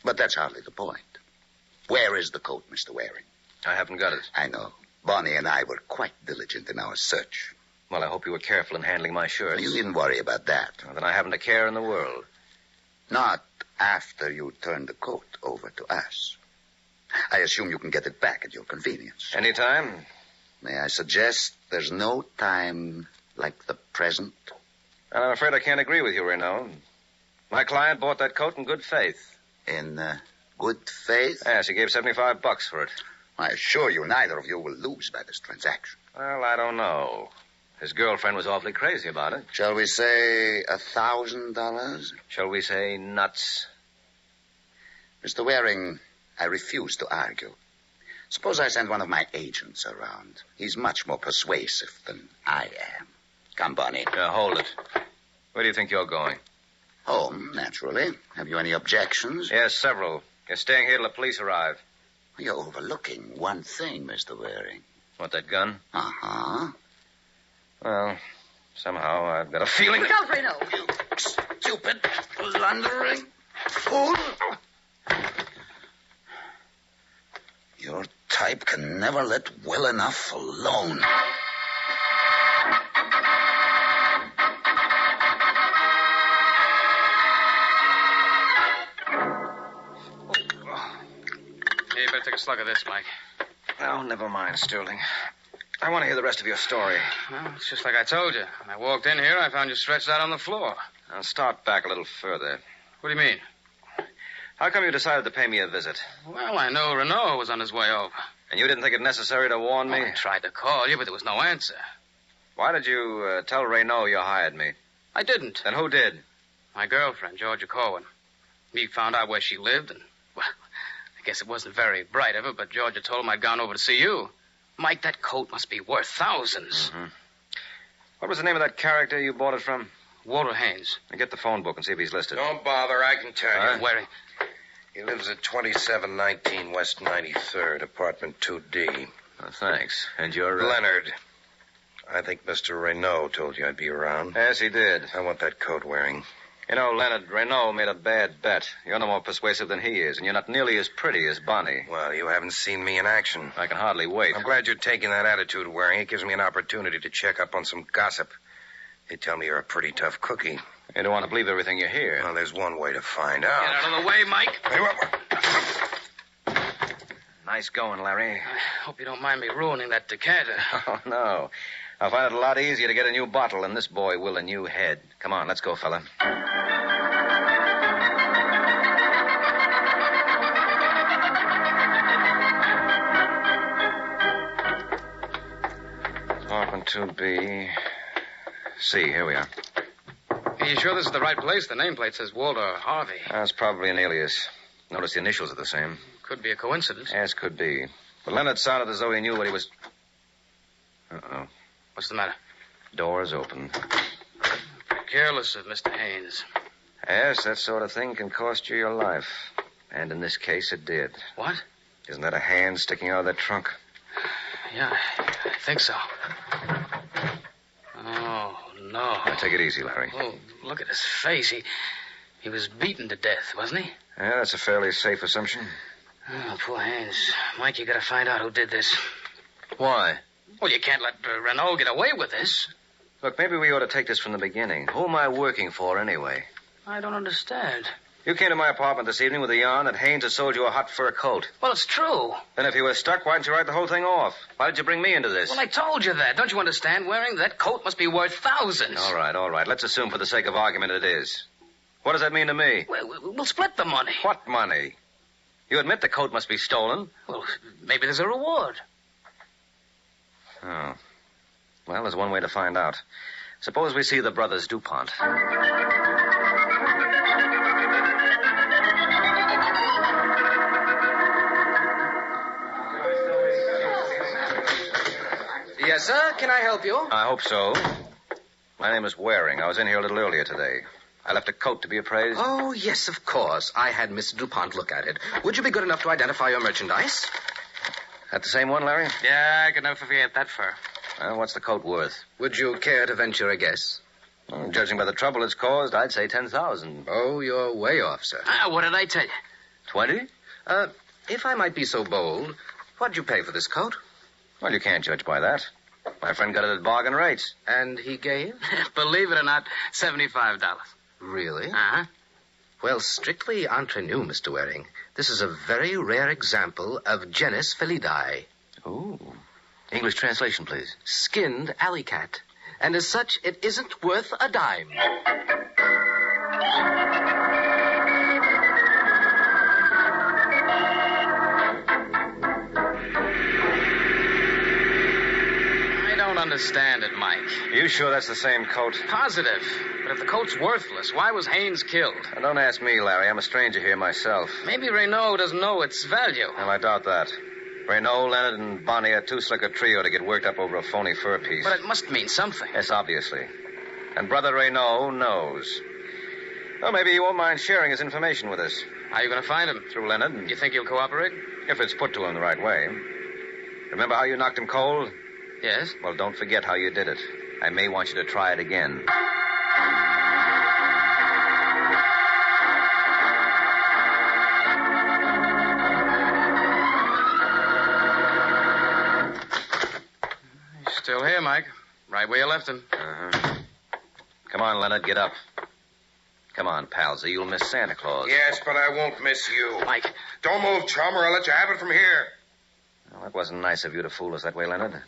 But that's hardly the point. Where is the coat, Mr. Waring? I haven't got it. I know. Bonnie and I were quite diligent in our search. Well, I hope you were careful in handling my shirts. You needn't worry about that. Well, then I haven't a care in the world. Not after you turn the coat over to us. I assume you can get it back at your convenience. Anytime? May I suggest there's no time like the present? And I'm afraid I can't agree with you, Renaud. My client bought that coat in good faith. In good faith? Yes, he gave $75 for it. I assure you neither of you will lose by this transaction. Well, I don't know. His girlfriend was awfully crazy about it. Shall we say $1,000? Shall we say nuts? Mr. Waring, I refuse to argue. Suppose I send one of my agents around. He's much more persuasive than I am. Come, Bonnie. Hold it. Where do you think you're going? Home, naturally. Have you any objections? Yes, several. You're staying here till the police arrive. You're overlooking one thing, Mr. Waring. What, that gun? Uh-huh. Well, somehow I've got a feeling... Look out, Reno! You stupid, blundering fool! Your type can never let well enough alone. Yeah, you better take a slug of this, Mike. Oh, never mind, Sterling. I want to hear the rest of your story. Well, it's just like I told you. When I walked in here, I found you stretched out on the floor. I'll start back a little further. What do you mean? How come you decided to pay me a visit? Well, I know Renaud was on his way over. And you didn't think it necessary to warn me? I tried to call you, but there was no answer. Why did you tell Renaud you hired me? I didn't. Then who did? My girlfriend, Georgia Corwin. He found out where she lived, and, well, I guess it wasn't very bright of her, but Georgia told him I'd gone over to see you. Mike, that coat must be worth thousands. Mm-hmm. What was the name of that character you bought it from? Walter Haynes. Now get the phone book and see if he's listed. Don't bother, I can tell you. Where? He lives at 2719 West 93rd, apartment 2D. Oh, thanks. And you're... Leonard. I think Mr. Renaud told you I'd be around. Yes, he did. I want that coat wearing. You know, Leonard, Renaud made a bad bet. You're no more persuasive than he is, and you're not nearly as pretty as Bonnie. Well, you haven't seen me in action. I can hardly wait. I'm glad you're taking that attitude, Waring. It gives me an opportunity to check up on some gossip. They tell me you're a pretty tough cookie. You don't want to believe everything you hear. Well, there's one way to find out. Get out of the way, Mike. Hey, what? Nice going, Larry. I hope you don't mind me ruining that decanter. Oh, no. I'll find it a lot easier to get a new bottle than this boy will a new head. Come on, let's go, fella. Apartment 2B. C, here we are. Are you sure this is the right place? The nameplate says Walter Harvey. That's probably an alias. Notice the initials are the same. Could be a coincidence. Yes, could be. But Leonard sounded as though he knew what he was... Uh-oh. What's the matter? Door's open. Careless of Mr. Haynes. Yes, that sort of thing can cost you your life. And in this case, it did. What? Isn't that a hand sticking out of that trunk? Yeah, I think so. Oh, no. Now, take it easy, Larry. Oh, look at his face. He was beaten to death, wasn't he? Yeah, that's a fairly safe assumption. Oh, poor Haynes. Mike, you gotta find out who did this. Why? Well, you can't let Renaud get away with this. Look, maybe we ought to take this from the beginning. Who am I working for, anyway? I don't understand. You came to my apartment this evening with a yarn that Haynes had sold you a hot fur coat. Well, it's true. Then if you were stuck, why didn't you write the whole thing off? Why did you bring me into this? Well, I told you that. Don't you understand, Waring? That coat must be worth thousands. All right. Let's assume for the sake of argument it is. What does that mean to me? We'll split the money. What money? You admit the coat must be stolen. Well, maybe there's a reward. Oh. Well, there's one way to find out. Suppose we see the brothers DuPont. Yes, sir. Can I help you? I hope so. My name is Waring. I was in here a little earlier today. I left a coat to be appraised. Oh, yes, of course. I had Mr. DuPont look at it. Would you be good enough to identify your merchandise? That the same one, Larry? Yeah, I could never forget that fur. Well, what's the coat worth? Would you care to venture a guess? Well, judging by the trouble it's caused, I'd say 10,000. Oh, you're way off, sir. What did I tell you? 20? If I might be so bold, what'd you pay for this coat? Well, you can't judge by that. My friend got it at bargain rates. And he gave? Believe it or not, $75. Really? Uh-huh. Well, strictly entre nous, Mr. Waring. This is a very rare example of genus felidae. Ooh. English translation, please. Skinned alley cat. And as such, it isn't worth a dime. I don't understand it, Mike. You sure that's the same coat? Positive. But if the coat's worthless, why was Haynes killed? Now, don't ask me, Larry. I'm a stranger here myself. Maybe Renault doesn't know its value. Well, I doubt that. Renault, Leonard, and Bonnie are too slick a trio to get worked up over a phony fur piece. But it must mean something. Yes, obviously. And Brother Renault knows. Well, maybe he won't mind sharing his information with us. How are you going to find him? Through Leonard. You think he'll cooperate? If it's put to him the right way. Remember how you knocked him cold? Yes. Well, don't forget how you did it. I may want you to try it again. Still here, Mike. Right where you left him. Uh-huh. Come on, Leonard, get up. Come on, pals, or you'll miss Santa Claus. Yes, but I won't miss you. Mike. Don't move, chum, or I'll let you have it from here. Well, that wasn't nice of you to fool us that way, Leonard.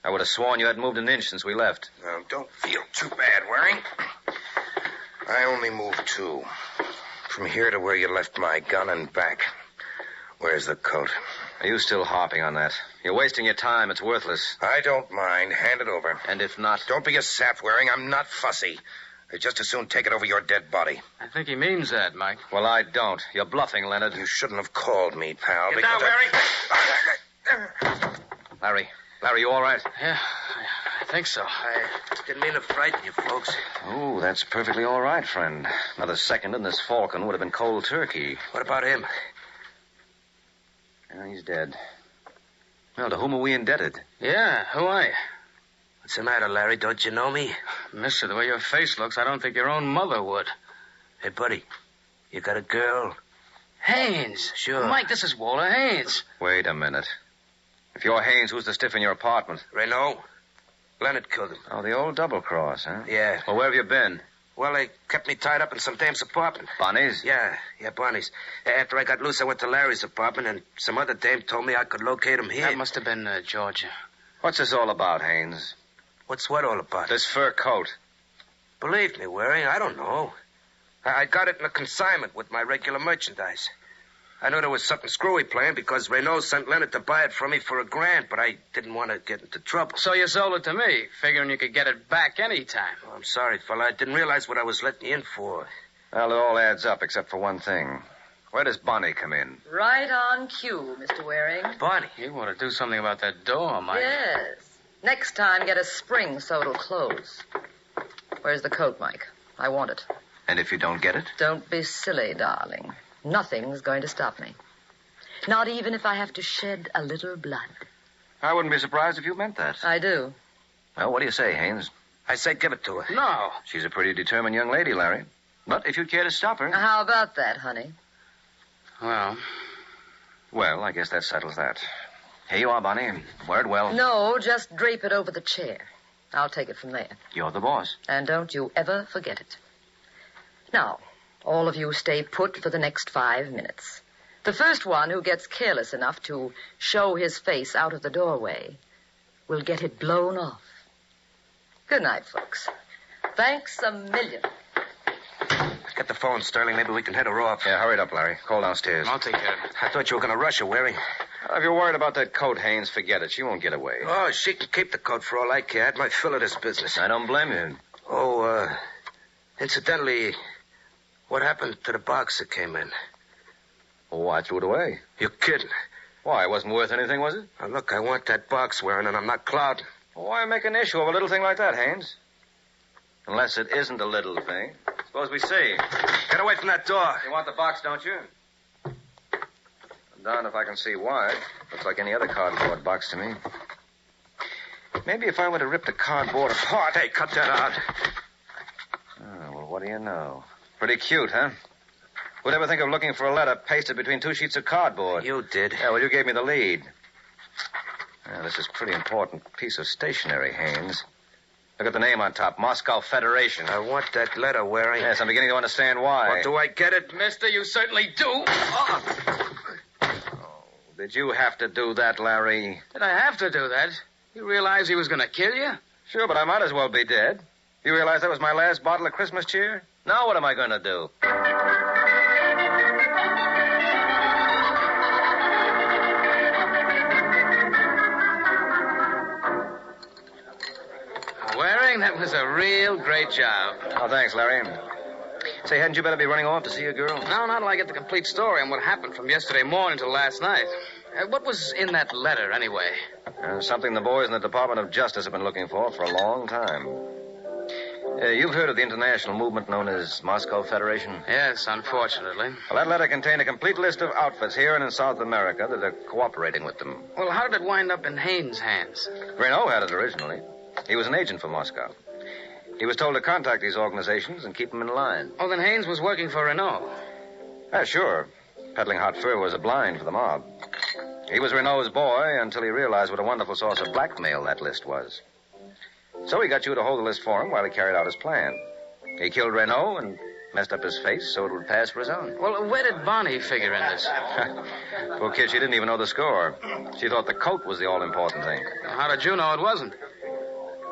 I would have sworn you hadn't moved an inch since we left. Now, don't feel too bad, Waring. I only moved 2. From here to where you left my gun and back. Where's the coat? Are you still harping on that? You're wasting your time. It's worthless. I don't mind. Hand it over. And if not... Don't be a sap, Waring. I'm not fussy. I'd just as soon take it over your dead body. I think he means that, Mike. Well, I don't. You're bluffing, Leonard. You shouldn't have called me, pal. Get down, Larry, you all right? Yeah, I think so. I didn't mean to frighten you, folks. Oh, that's perfectly all right, friend. Another second and this Falcon would have been cold turkey. What about him? He's dead. Well, to whom are we indebted? Yeah, who are you? What's the matter, Larry? Don't you know me? Mister, the way your face looks, I don't think your own mother would. Hey, buddy, you got a girl? Haynes. Sure. Mike, this is Walter Haynes. Wait a minute. If you're Haynes, who's the stiff in your apartment? Renault. Leonard killed him. Oh, the old double cross, huh? Yeah. Well, where have you been? Well, they kept me tied up in some dame's apartment. Bonnie's? Yeah, Bonnie's. After I got loose, I went to Larry's apartment, and some other dame told me I could locate him here. That must have been Georgia. What's this all about, Haynes? What's what all about? This fur coat. Believe me, Waring, I don't know. I got it in a consignment with my regular merchandise. I knew there was something screwy playing because Renault sent Leonard to buy it from me for $1,000, but I didn't want to get into trouble. So you sold it to me, figuring you could get it back any time. Oh, I'm sorry, fella. I didn't realize what I was letting you in for. Well, it all adds up except for one thing. Where does Bonnie come in? Right on cue, Mr. Waring. Bonnie. You want to do something about that door, Mike. Yes. Next time, get a spring so it'll close. Where's the coat, Mike? I want it. And if you don't get it? Don't be silly, darling. Nothing's going to stop me. Not even if I have to shed a little blood. I wouldn't be surprised if you meant that. I do. Well, what do you say, Haynes? I say give it to her. No. She's a pretty determined young lady, Larry. But if you'd care to stop her... How about that, honey? Well, I guess that settles that. Here you are, Bonnie. Wear it well. No, just drape it over the chair. I'll take it from there. You're the boss. And don't you ever forget it. Now, all of you stay put for the next 5 minutes. The first one who gets careless enough to show his face out of the doorway will get it blown off. Good night, folks. Thanks a million. Get the phone, Sterling. Maybe we can head her off. Yeah, hurry it up, Larry. Call downstairs. I'll take care of it. I thought you were going to rush her, Waring. If you're worried about that coat, Haynes, forget it. She won't get away. Oh, she can keep the coat for all I care. It might fill of this business. I don't blame you. Oh, incidentally, what happened to the box that came in? Oh, I threw it away. You're kidding. Why, it wasn't worth anything, was it? Now, look, I want that box wearing, and I'm not clouding. Well, why make an issue of a little thing like that, Haynes? Unless it isn't a little thing. Suppose we see. Get away from that door. You want the box, don't you? I'm darned if I can see why. Looks like any other cardboard box to me. Maybe if I were to rip the cardboard apart... Hey, cut that out. Oh, well, what do you know? Pretty cute, huh? Who'd ever think of looking for a letter pasted between two sheets of cardboard? You did. Yeah, well, you gave me the lead. Now, this is a pretty important piece of stationery, Haynes. Look at the name on top, Moscow Federation. I want that letter wearing. Yes, I'm beginning to understand why. Well, do I get it, mister? You certainly do. Oh, did you have to do that, Larry? Did I have to do that? You realize he was going to kill you? Sure, but I might as well be dead. You realize that was my last bottle of Christmas cheer? Now what am I going to do? Waring, that was a real great job. Oh, thanks, Larry. Say, hadn't you better be running off to see a girl? No, not till I get the complete story on what happened from yesterday morning till last night. What was in that letter, anyway? Something the boys in the Department of Justice have been looking for a long time. You've heard of the international movement known as Moscow Federation? Yes, unfortunately. Well, that letter contained a complete list of outfits here and in South America that are cooperating with them. Well, how did it wind up in Haynes' hands? Renault had it originally. He was an agent for Moscow. He was told to contact these organizations and keep them in line. Oh, then Haynes was working for Renault. Yeah, sure. Peddling hot fur was a blind for the mob. He was Renault's boy until he realized what a wonderful source of blackmail that list was. So he got you to hold the list for him while he carried out his plan. He killed Renault and messed up his face so it would pass for his own. Well, where did Bonnie figure in this? Poor kid, she didn't even know the score. She thought the coat was the all-important thing. How did you know it wasn't?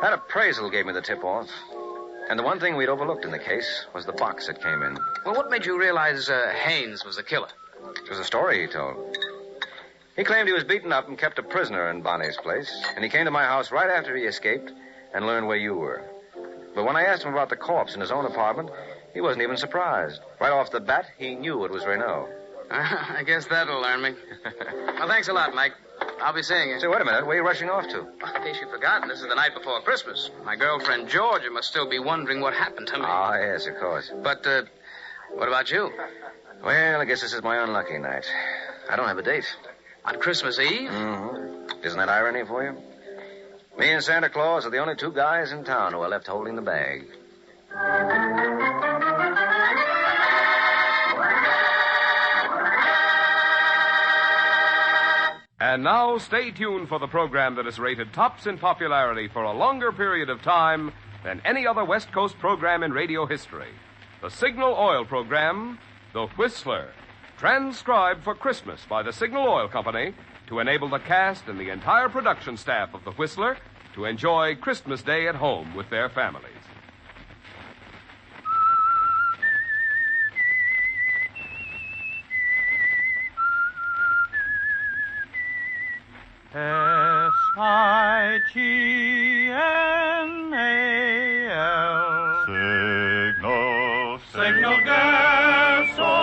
That appraisal gave me the tip-off. And the one thing we'd overlooked in the case was the box that came in. Well, what made you realize Haynes was the killer? It was a story he told. He claimed he was beaten up and kept a prisoner in Bonnie's place, and he came to my house right after he escaped and learned where you were. But when I asked him about the corpse in his own apartment, he wasn't even surprised. Right off the bat, he knew it was Renault. I guess that'll learn me. Well, thanks a lot, Mike. I'll be seeing you. Say, wait a minute. Where are you rushing off to? Well, in case you've forgotten, this is the night before Christmas. My girlfriend Georgia must still be wondering what happened to me. Ah, yes, of course. But, what about you? Well, I guess this is my unlucky night. I don't have a date. On Christmas Eve? Mm-hmm. Isn't that irony for you? Me and Santa Claus are the only two guys in town who are left holding the bag. And now, stay tuned for the program that is rated tops in popularity for a longer period of time than any other West Coast program in radio history. The Signal Oil program, The Whistler, transcribed for Christmas by the Signal Oil Company to enable the cast and the entire production staff of The Whistler to enjoy Christmas Day at home with their families. SIGNAL. Signal gasoline.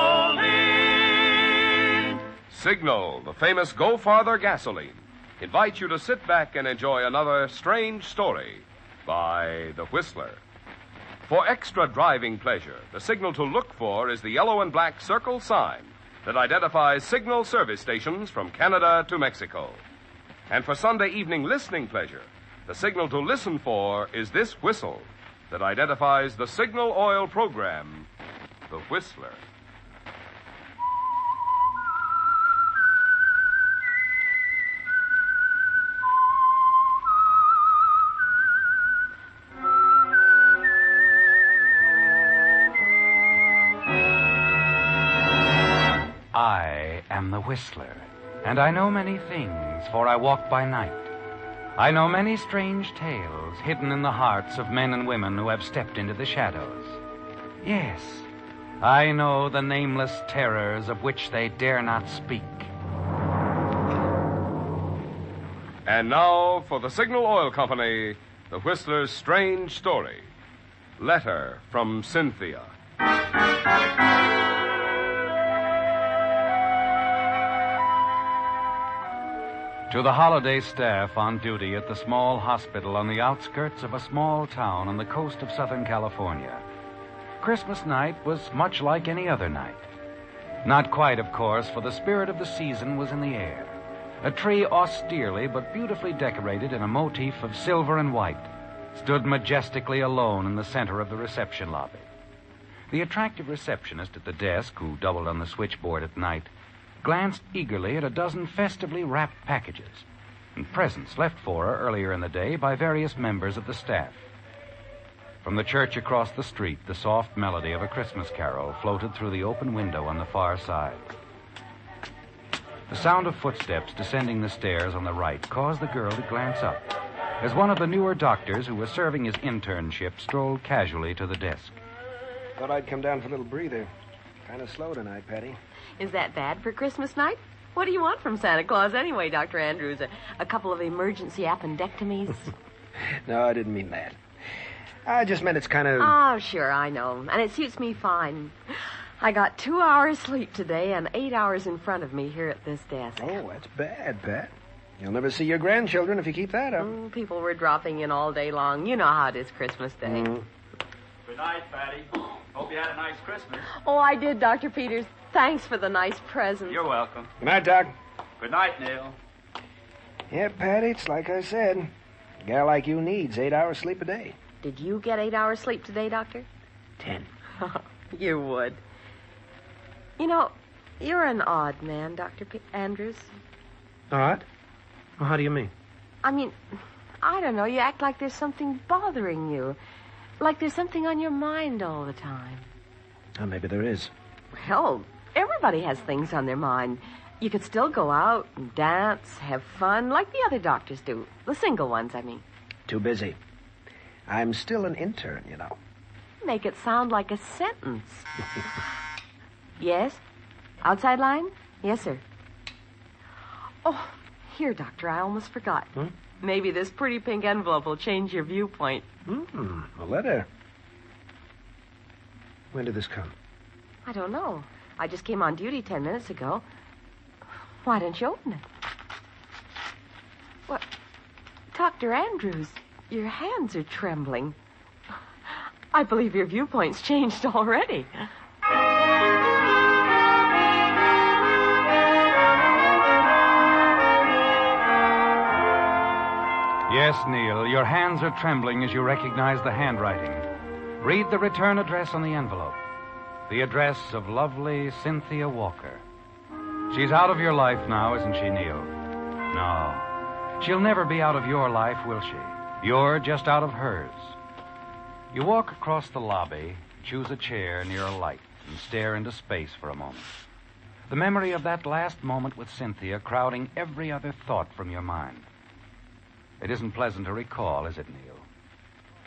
Signal, the famous Go Farther gasoline, invites you to sit back and enjoy another strange story by The Whistler. For extra driving pleasure, the signal to look for is the yellow and black circle sign that identifies Signal service stations from Canada to Mexico. And for Sunday evening listening pleasure, the signal to listen for is this whistle that identifies the Signal Oil program, The Whistler. I am the Whistler, and I know many things, for I walk by night. I know many strange tales hidden in the hearts of men and women who have stepped into the shadows. Yes, I know the nameless terrors of which they dare not speak. And now, for the Signal Oil Company, the Whistler's strange story. Letter from Cynthia. To the holiday staff on duty at the small hospital on the outskirts of a small town on the coast of Southern California, Christmas night was much like any other night. Not quite, of course, for the spirit of the season was in the air. A tree austerely but beautifully decorated in a motif of silver and white stood majestically alone in the center of the reception lobby. The attractive receptionist at the desk, who doubled on the switchboard at night, glanced eagerly at a dozen festively wrapped packages and presents left for her earlier in the day by various members of the staff. From the church across the street, the soft melody of a Christmas carol floated through the open window on the far side. The sound of footsteps descending the stairs on the right caused the girl to glance up as one of the newer doctors who was serving his internship strolled casually to the desk. Thought I'd come down for a little breather. Kind of slow tonight, Patty. Is that bad for Christmas night? What do you want from Santa Claus anyway, Dr. Andrews? A couple of emergency appendectomies? No, I didn't mean that. I just meant it's kind of... Oh, sure, I know. And it suits me fine. I got 2 hours sleep today and 8 hours in front of me here at this desk. Oh, that's bad, Pat. You'll never see your grandchildren if you keep that up. People were dropping in all day long. You know how it is Christmas Day. Good night, Patty. Hope you had a nice Christmas. Oh, I did, Dr. Peters. Thanks for the nice present. You're welcome. Good night, Doc. Good night, Neil. Yeah, Patty, it's like I said. A gal like you needs 8 hours sleep a day. Did you get 8 hours sleep today, Doctor? 10. You would. You know, you're an odd man, Dr. Andrews. Odd? Well, how do you mean? I mean, I don't know. You act like there's something bothering you. Like there's something on your mind all the time. Oh, maybe there is. Well, everybody has things on their mind. You could still go out and dance, have fun, like the other doctors do. The single ones, I mean. Too busy. I'm still an intern, you know. Make it sound like a sentence. Yes? Outside line? Yes, sir. Oh, here, Doctor, I almost forgot. Maybe this pretty pink envelope will change your viewpoint. A letter. When did this come? I don't know. I just came on duty 10 minutes ago. Why don't you open it? What? Dr. Andrews, your hands are trembling. I believe your viewpoint's changed already. Yes, Neil, your hands are trembling as you recognize the handwriting. Read the return address on the envelope. The address of lovely Cynthia Walker. She's out of your life now, isn't she, Neil? No. She'll never be out of your life, will she? You're just out of hers. You walk across the lobby, choose a chair near a light, and stare into space for a moment. The memory of that last moment with Cynthia crowding every other thought from your mind. It isn't pleasant to recall, is it, Neil?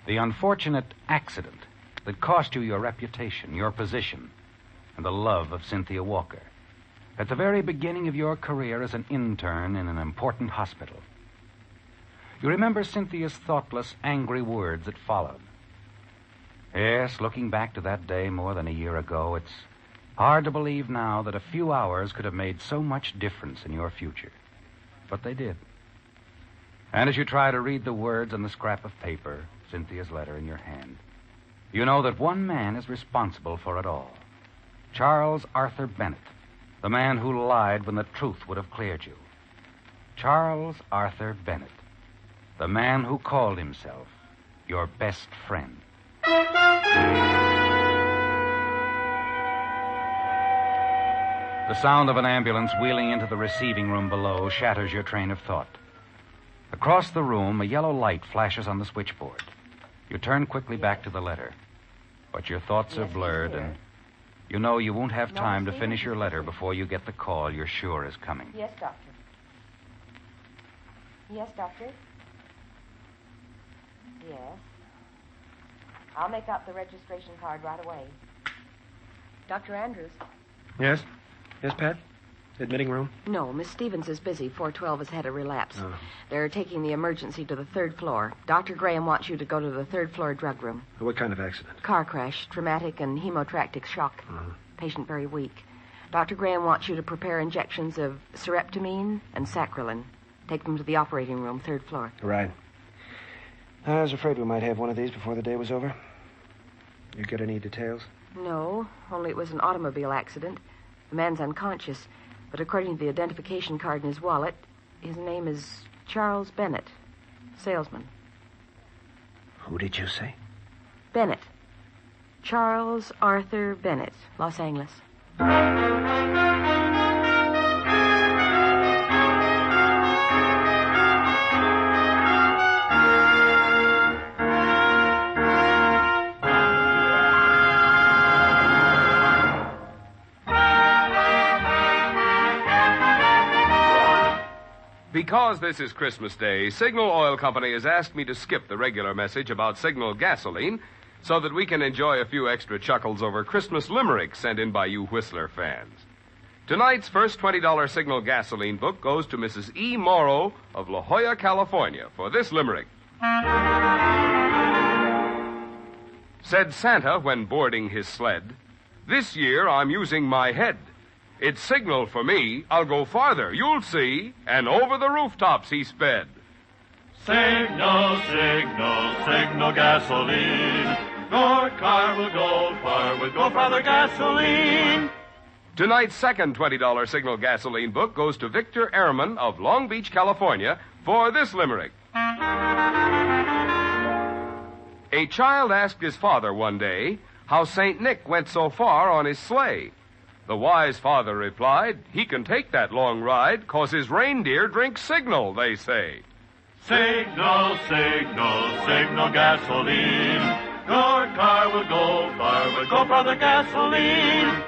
The unfortunate accident that cost you your reputation, your position, and the love of Cynthia Walker at the very beginning of your career as an intern in an important hospital. You remember Cynthia's thoughtless, angry words that followed. Yes, looking back to that day more than a year ago, it's hard to believe now that a few hours could have made so much difference in your future. But they did. And as you try to read the words on the scrap of paper, Cynthia's letter in your hand, you know that one man is responsible for it all. Charles Arthur Bennett, the man who lied when the truth would have cleared you. Charles Arthur Bennett, the man who called himself your best friend. The sound of an ambulance wheeling into the receiving room below shatters your train of thought. Across the room, a yellow light flashes on the switchboard. You turn quickly back to the letter. But your thoughts are blurred, and you know you won't have time to finish your letter before you get the call you're sure is coming. Yes, Doctor. Yes, Doctor. Yes. I'll make out the registration card right away. Dr. Andrews. Yes? Yes, Pat? Admitting room? No, Miss Stevens is busy. 412 has had a relapse. Oh. They're taking the emergency to the 3rd floor. Dr. Graham wants you to go to the 3rd floor drug room. What kind of accident? Car crash, traumatic and hemotractic shock. Patient very weak. Dr. Graham wants you to prepare injections of sereptamine and saccharin. Take them to the operating room, 3rd floor. Right. I was afraid we might have one of these before the day was over. You get any details? No, only it was an automobile accident. The man's unconscious, but according to the identification card in his wallet, his name is Charles Bennett, salesman. Who did you say? Bennett. Charles Arthur Bennett, Los Angeles. Because this is Christmas Day, Signal Oil Company has asked me to skip the regular message about Signal gasoline so that we can enjoy a few extra chuckles over Christmas limericks sent in by you Whistler fans. Tonight's first $20 Signal gasoline book goes to Mrs. E. Morrow of La Jolla, California, for this limerick. Said Santa when boarding his sled, "This year I'm using my head. It's signal for me, I'll go farther, you'll see," and over the rooftops he sped. Signal, signal, signal gasoline. Your car will go far with Go Farther gasoline. Tonight's second $20 Signal gasoline book goes to Victor Ehrman of Long Beach, California, for this limerick. A child asked his father one day how St. Nick went so far on his sleigh. The wise father replied, he can take that long ride 'cause his reindeer drink signal, they say. Signal, signal, signal gasoline. Your car will go far with Go Farther gasoline.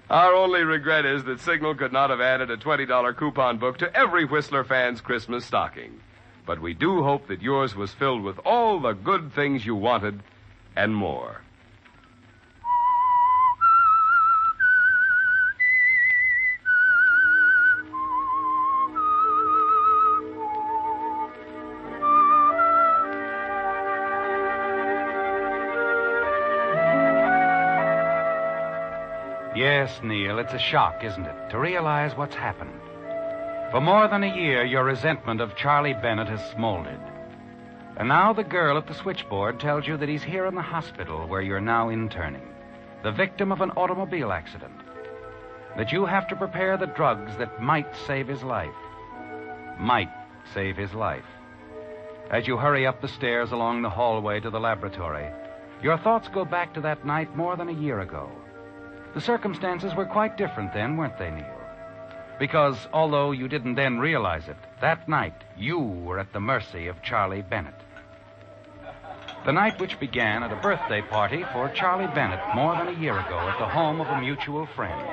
Our only regret is that Signal could not have added a $20 coupon book to every Whistler fan's Christmas stocking. But we do hope that yours was filled with all the good things you wanted and more. Yes, Neil, it's a shock, isn't it, to realize what's happened. For more than a year, your resentment of Charlie Bennett has smoldered. And now the girl at the switchboard tells you that he's here in the hospital where you're now interning, the victim of an automobile accident. That you have to prepare the drugs that might save his life. Might save his life. As you hurry up the stairs along the hallway to the laboratory, your thoughts go back to that night more than a year ago. The circumstances were quite different then, weren't they, Neil? Because although you didn't then realize it, that night you were at the mercy of Charlie Bennett. The night which began at a birthday party for Charlie Bennett more than a year ago at the home of a mutual friend.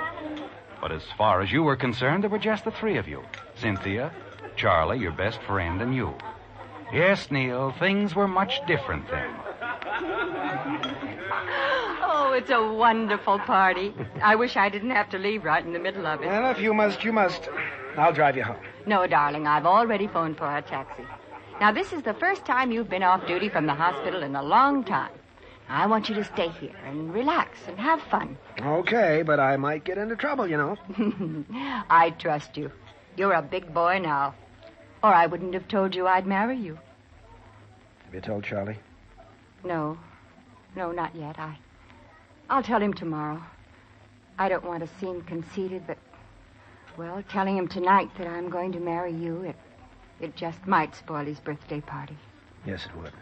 But as far as you were concerned, there were just the three of you. Cynthia, Charlie, your best friend, and you. Yes, Neil, things were much different then. Oh, it's a wonderful party. I wish I didn't have to leave right in the middle of it. Well, if you must, you must. I'll drive you home. No, darling, I've already phoned for a taxi. Now, this is the first time you've been off duty from the hospital in a long time. I want you to stay here and relax and have fun. Okay, but I might get into trouble, you know. I trust you. You're a big boy now. Or I wouldn't have told you I'd marry you. Have you told Charlie? No, not yet. I'll tell him tomorrow. I don't want to seem conceited, but, well, telling him tonight that I'm going to marry you, it just might spoil his birthday party. Yes, it would.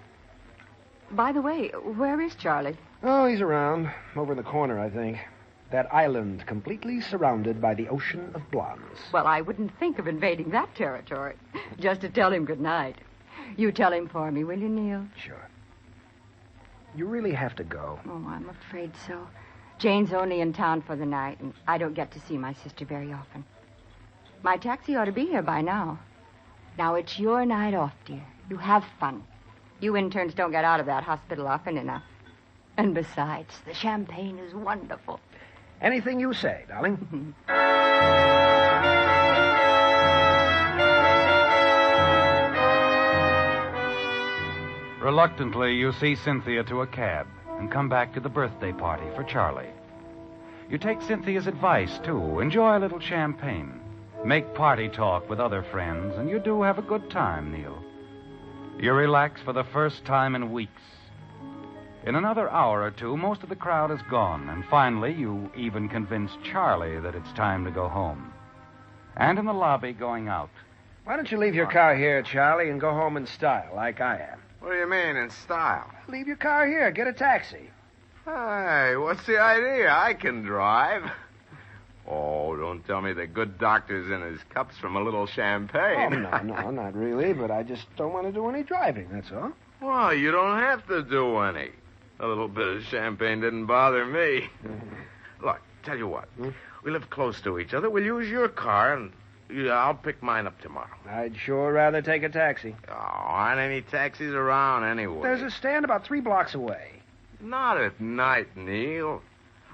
By the way, where is Charlie? Oh, he's around. Over in the corner, I think. That island completely surrounded by the ocean of blondes. Well, I wouldn't think of invading that territory. Just to tell him good night. You tell him for me, will you, Neil? Sure. You really have to go. Oh, I'm afraid so. Jane's only in town for the night, and I don't get to see my sister very often. My taxi ought to be here by now. Now, it's your night off, dear. You have fun. You interns don't get out of that hospital often enough. And besides, the champagne is wonderful. Anything you say, darling. Reluctantly, you see Cynthia to a cab and come back to the birthday party for Charlie. You take Cynthia's advice, too. Enjoy a little champagne. Make party talk with other friends, and you do have a good time, Neil. You relax for the first time in weeks. In another hour or two, most of the crowd is gone, and finally you even convince Charlie that it's time to go home. And in the lobby going out. Why don't you leave your car here, Charlie, and go home in style, like I am? What do you mean, in style? Leave your car here. Get a taxi. Hey, what's the idea? I can drive. Oh, don't tell me the good doctor's in his cups from a little champagne. Oh, no, not really, but I just don't want to do any driving, that's all. Well, you don't have to do any. A little bit of champagne didn't bother me. Look, tell you what. We live close to each other. We'll use your car, and I'll pick mine up tomorrow. I'd sure rather take a taxi. Oh, aren't any taxis around anyway? There's a stand about 3 blocks away. Not at night, Neil.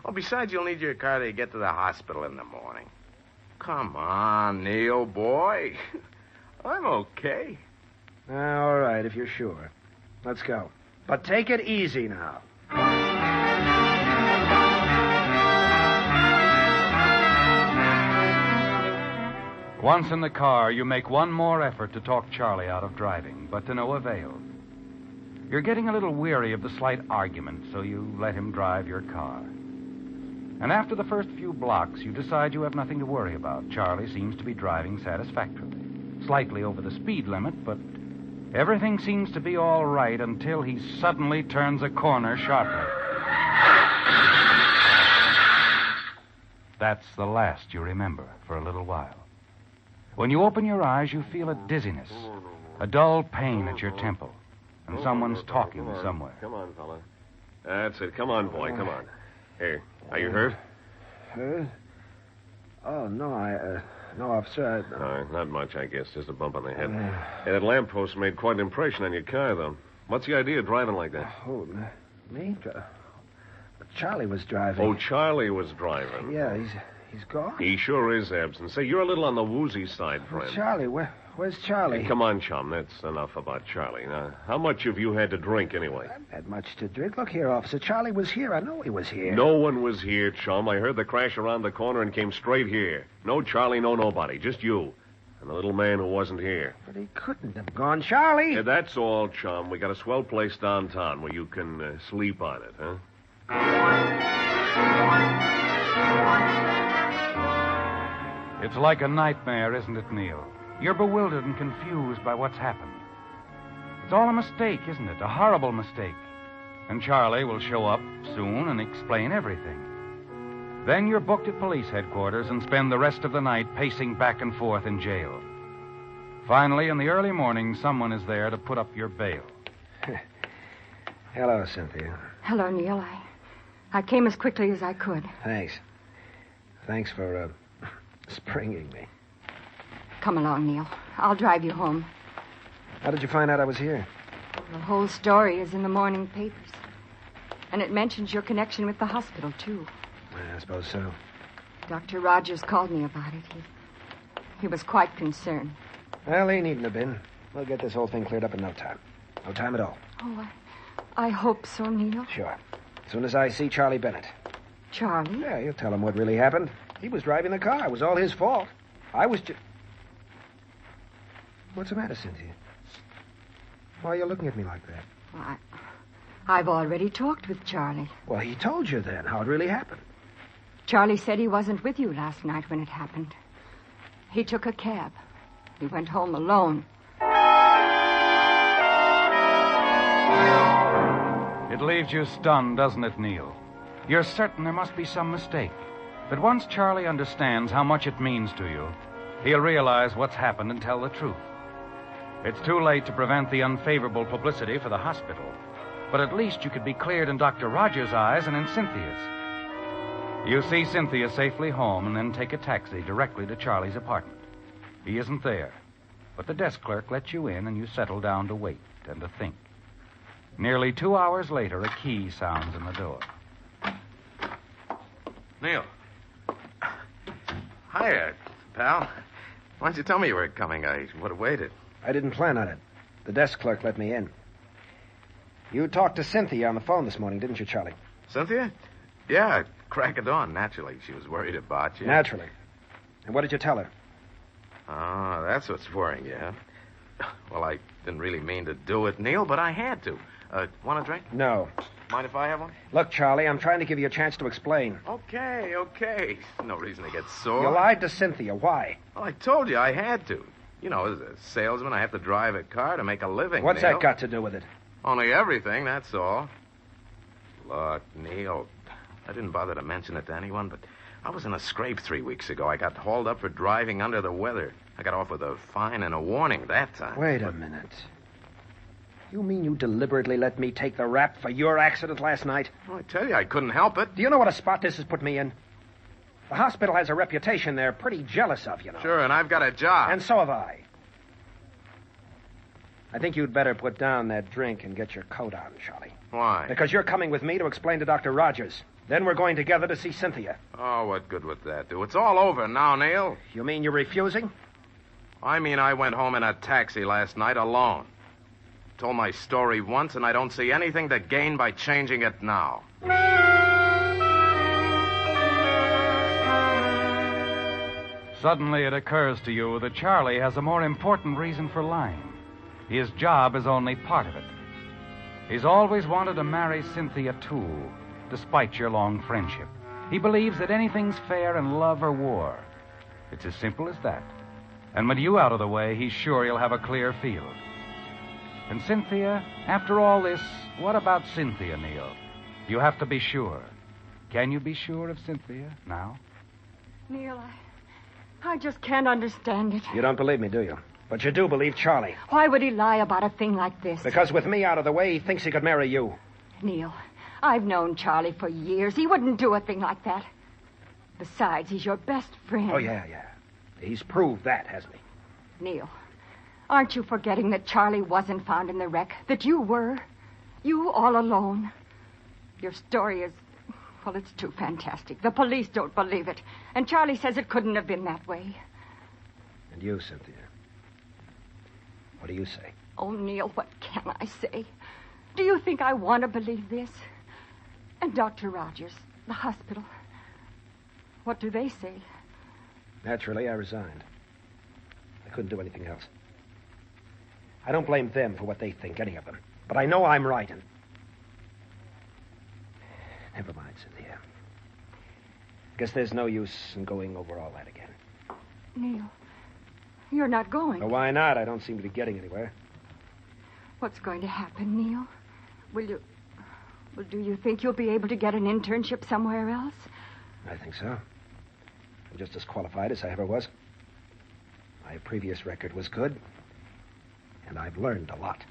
Oh, besides, you'll need your car to get to the hospital in the morning. Come on, Neil, boy. I'm okay. All right, if you're sure. Let's go. But take it easy now. Once in the car, you make one more effort to talk Charlie out of driving, but to no avail. You're getting a little weary of the slight argument, so you let him drive your car. And after the first few blocks, you decide you have nothing to worry about. Charlie seems to be driving satisfactorily. Slightly over the speed limit, but everything seems to be all right until he suddenly turns a corner sharply. That's the last you remember for a little while. When you open your eyes, you feel a dizziness, a dull pain at your temple, and someone's talking somewhere. Come on, fella. That's it. Come on, boy. Come on. Here. Are you hurt? Hurt? Oh, no, no, officer. Not much, I guess. Just a bump on the head. Hey, that lamppost made quite an impression on your car, though. What's the idea of driving like that? Oh, me? Charlie was driving. Oh, Charlie was driving. Yeah, he's gone. He sure is absent. Say, you're a little on the woozy side, friend. Charlie, where's Charlie? Hey, come on, chum. That's enough about Charlie. Now, how much have you had to drink, anyway? I haven't had much to drink. Look here, officer. Charlie was here. I know he was here. No one was here, chum. I heard the crash around the corner and came straight here. No Charlie, no nobody. Just you. And the little man who wasn't here. But he couldn't have gone. Charlie! Yeah, that's all, chum. We got a swell place downtown where you can sleep on it, huh? It's like a nightmare, isn't it, Neil? You're bewildered and confused by what's happened. It's all a mistake, isn't it? A horrible mistake. And Charlie will show up soon and explain everything. Then you're booked at police headquarters and spend the rest of the night pacing back and forth in jail. Finally, in the early morning, someone is there to put up your bail. Hello, Cynthia. Hello, Neil. I came as quickly as I could. Thanks. Thanks for, springing me. Come along, Neil. I'll drive you home. How did you find out I was here? The whole story is in the morning papers. And it mentions your connection with the hospital, too. I suppose so. Dr. Rogers called me about it. He was quite concerned. Well, he needn't have been. We'll get this whole thing cleared up in no time. No time at all. Oh, I hope so, Neil. Sure. As soon as I see Charlie Bennett. Charlie? Yeah, you'll tell him what really happened. He was driving the car. It was all his fault. I was just... What's the matter, Cynthia? Why are you looking at me like that? Well, I've already talked with Charlie. Well, he told you then how it really happened. Charlie said he wasn't with you last night when it happened. He took a cab. He went home alone. It leaves you stunned, doesn't it, Neil? You're certain there must be some mistake. But once Charlie understands how much it means to you, he'll realize what's happened and tell the truth. It's too late to prevent the unfavorable publicity for the hospital, but at least you could be cleared in Dr. Rogers' eyes and in Cynthia's. You see Cynthia safely home and then take a taxi directly to Charlie's apartment. He isn't there, but the desk clerk lets you in and you settle down to wait and to think. Nearly 2 hours later, a key sounds in the door. Neil. Hiya, pal. Why didn't you tell me you were coming? I would have waited. I didn't plan on it. The desk clerk let me in. You talked to Cynthia on the phone this morning, didn't you, Charlie? Cynthia? Yeah, crack of dawn, naturally. She was worried about you. Naturally. And what did you tell her? Oh, that's what's worrying you, huh? Well, I didn't really mean to do it, Neil, but I had to. Want a drink? No. Mind if I have one? Look, Charlie, I'm trying to give you a chance to explain. Okay. No reason to get sore. You lied to Cynthia. Why? Well, I told you I had to. You know, as a salesman, I have to drive a car to make a living, What's Neil. that got to do with it? Only everything, that's all. Look, Neil, I didn't bother to mention it to anyone, but I was in a scrape 3 weeks ago. I got hauled up for driving under the weather. I got off with a fine and a warning that time. Wait a minute. You mean you deliberately let me take the rap for your accident last night? Well, I tell you, I couldn't help it. Do you know what a spot this has put me in? The hospital has a reputation they're pretty jealous of, you know. Sure, and I've got a job. And so have I. I think you'd better put down that drink and get your coat on, Charlie. Why? Because you're coming with me to explain to Dr. Rogers. Then we're going together to see Cynthia. Oh, what good would that do? It's all over now, Neil. You mean you're refusing? I mean I went home in a taxi last night alone. Told my story once, and I don't see anything to gain by changing it now. Suddenly it occurs to you that Charlie has a more important reason for lying. His job is only part of it. He's always wanted to marry Cynthia, too, despite your long friendship. He believes that anything's fair in love or war. It's as simple as that. And with you out of the way, he's sure he'll have a clear field. And Cynthia, after all this, what about Cynthia, Neil? You have to be sure. Can you be sure of Cynthia now? Neil, I just can't understand it. You don't believe me, do you? But you do believe Charlie. Why would he lie about a thing like this? Because with me out of the way, he thinks he could marry you. Neil, I've known Charlie for years. He wouldn't do a thing like that. Besides, he's your best friend. Oh, yeah. He's proved that, hasn't he? Neil, aren't you forgetting that Charlie wasn't found in the wreck? That you were? You all alone? Your story is... well, it's too fantastic. The police don't believe it. And Charlie says it couldn't have been that way. And you, Cynthia? What do you say? Oh, Neil, what can I say? Do you think I want to believe this? And Dr. Rogers, the hospital, what do they say? Naturally, I resigned. I couldn't do anything else. I don't blame them for what they think, any of them. But I know I'm right, and... Never mind, Cynthia. Guess there's no use in going over all that again. Neil, you're not going. Well, why not? I don't seem to be getting anywhere. What's going to happen, Neil? Well, do you think you'll be able to get an internship somewhere else? I think so. I'm just as qualified as I ever was. My previous record was good, and I've learned a lot.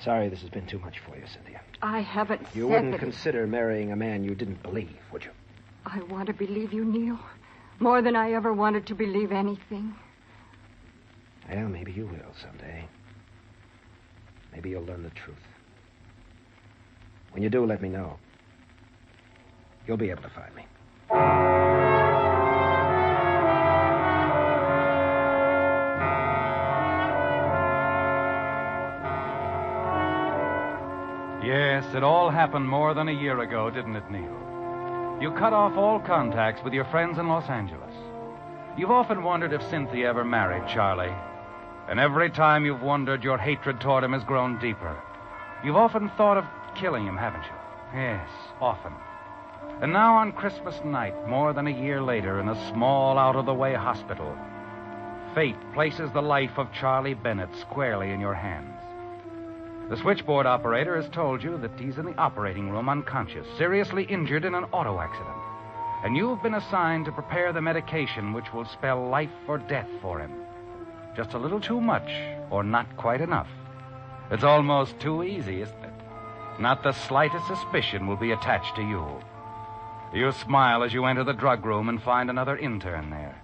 Sorry this has been too much for you, Cynthia. I haven't You said wouldn't that... consider marrying a man you didn't believe, would you? I want to believe you, Neil. More than I ever wanted to believe anything. Well, maybe you will someday. Maybe you'll learn the truth. When you do, let me know. You'll be able to find me. Yes, it all happened more than a year ago, didn't it, Neil? You cut off all contacts with your friends in Los Angeles. You've often wondered if Cynthia ever married Charlie. And every time you've wondered, your hatred toward him has grown deeper. You've often thought of killing him, haven't you? Yes, often. And now on Christmas night, more than a year later, in a small, out-of-the-way hospital, fate places the life of Charlie Bennett squarely in your hands. The switchboard operator has told you that he's in the operating room unconscious, seriously injured in an auto accident. And you've been assigned to prepare the medication which will spell life or death for him. Just a little too much, or not quite enough. It's almost too easy, isn't it? Not the slightest suspicion will be attached to you. You smile as you enter the drug room and find another intern there.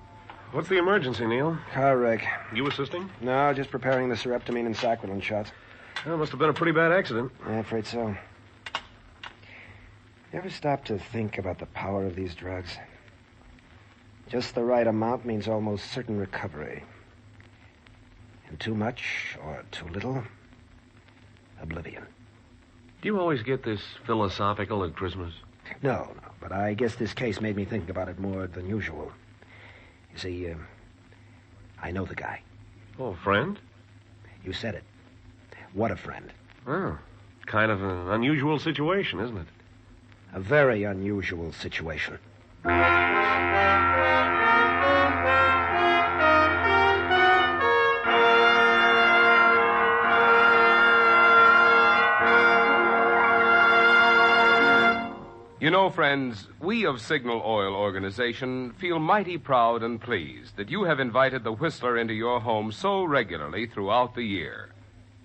What's the emergency, Neil? Car wreck. You assisting? No, just preparing the sereptamine and saccharin shots. Well, it must have been a pretty bad accident. Yeah, I'm afraid so. You ever stop to think about the power of these drugs? Just the right amount means almost certain recovery. And too much or too little, oblivion. Do you always get this philosophical at Christmas? No, but I guess this case made me think about it more than usual. You see, I know the guy. Oh, friend? You said it. What a friend. Oh, kind of an unusual situation, isn't it? A very unusual situation. You know, friends, we of Signal Oil Organization feel mighty proud and pleased that you have invited the Whistler into your home so regularly throughout the year,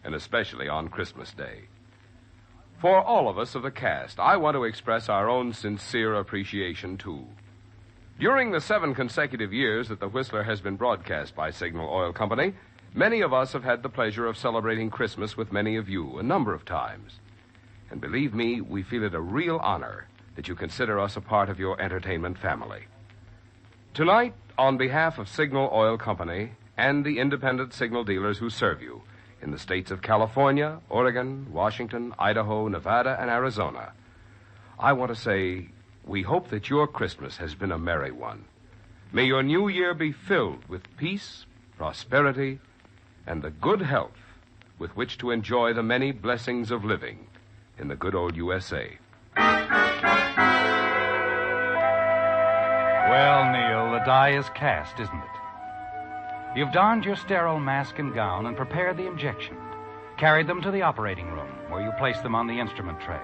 and especially on Christmas Day. For all of us of the cast, I want to express our own sincere appreciation, too. During the 7 consecutive years that the Whistler has been broadcast by Signal Oil Company, many of us have had the pleasure of celebrating Christmas with many of you a number of times. And believe me, we feel it a real honor that you consider us a part of your entertainment family. Tonight, on behalf of Signal Oil Company and the independent signal dealers who serve you in the states of California, Oregon, Washington, Idaho, Nevada, and Arizona, I want to say we hope that your Christmas has been a merry one. May your new year be filled with peace, prosperity, and the good health with which to enjoy the many blessings of living in the good old USA. Well, Neil, the die is cast, isn't it? You've donned your sterile mask and gown and prepared the injection, carried them to the operating room, where you place them on the instrument tray,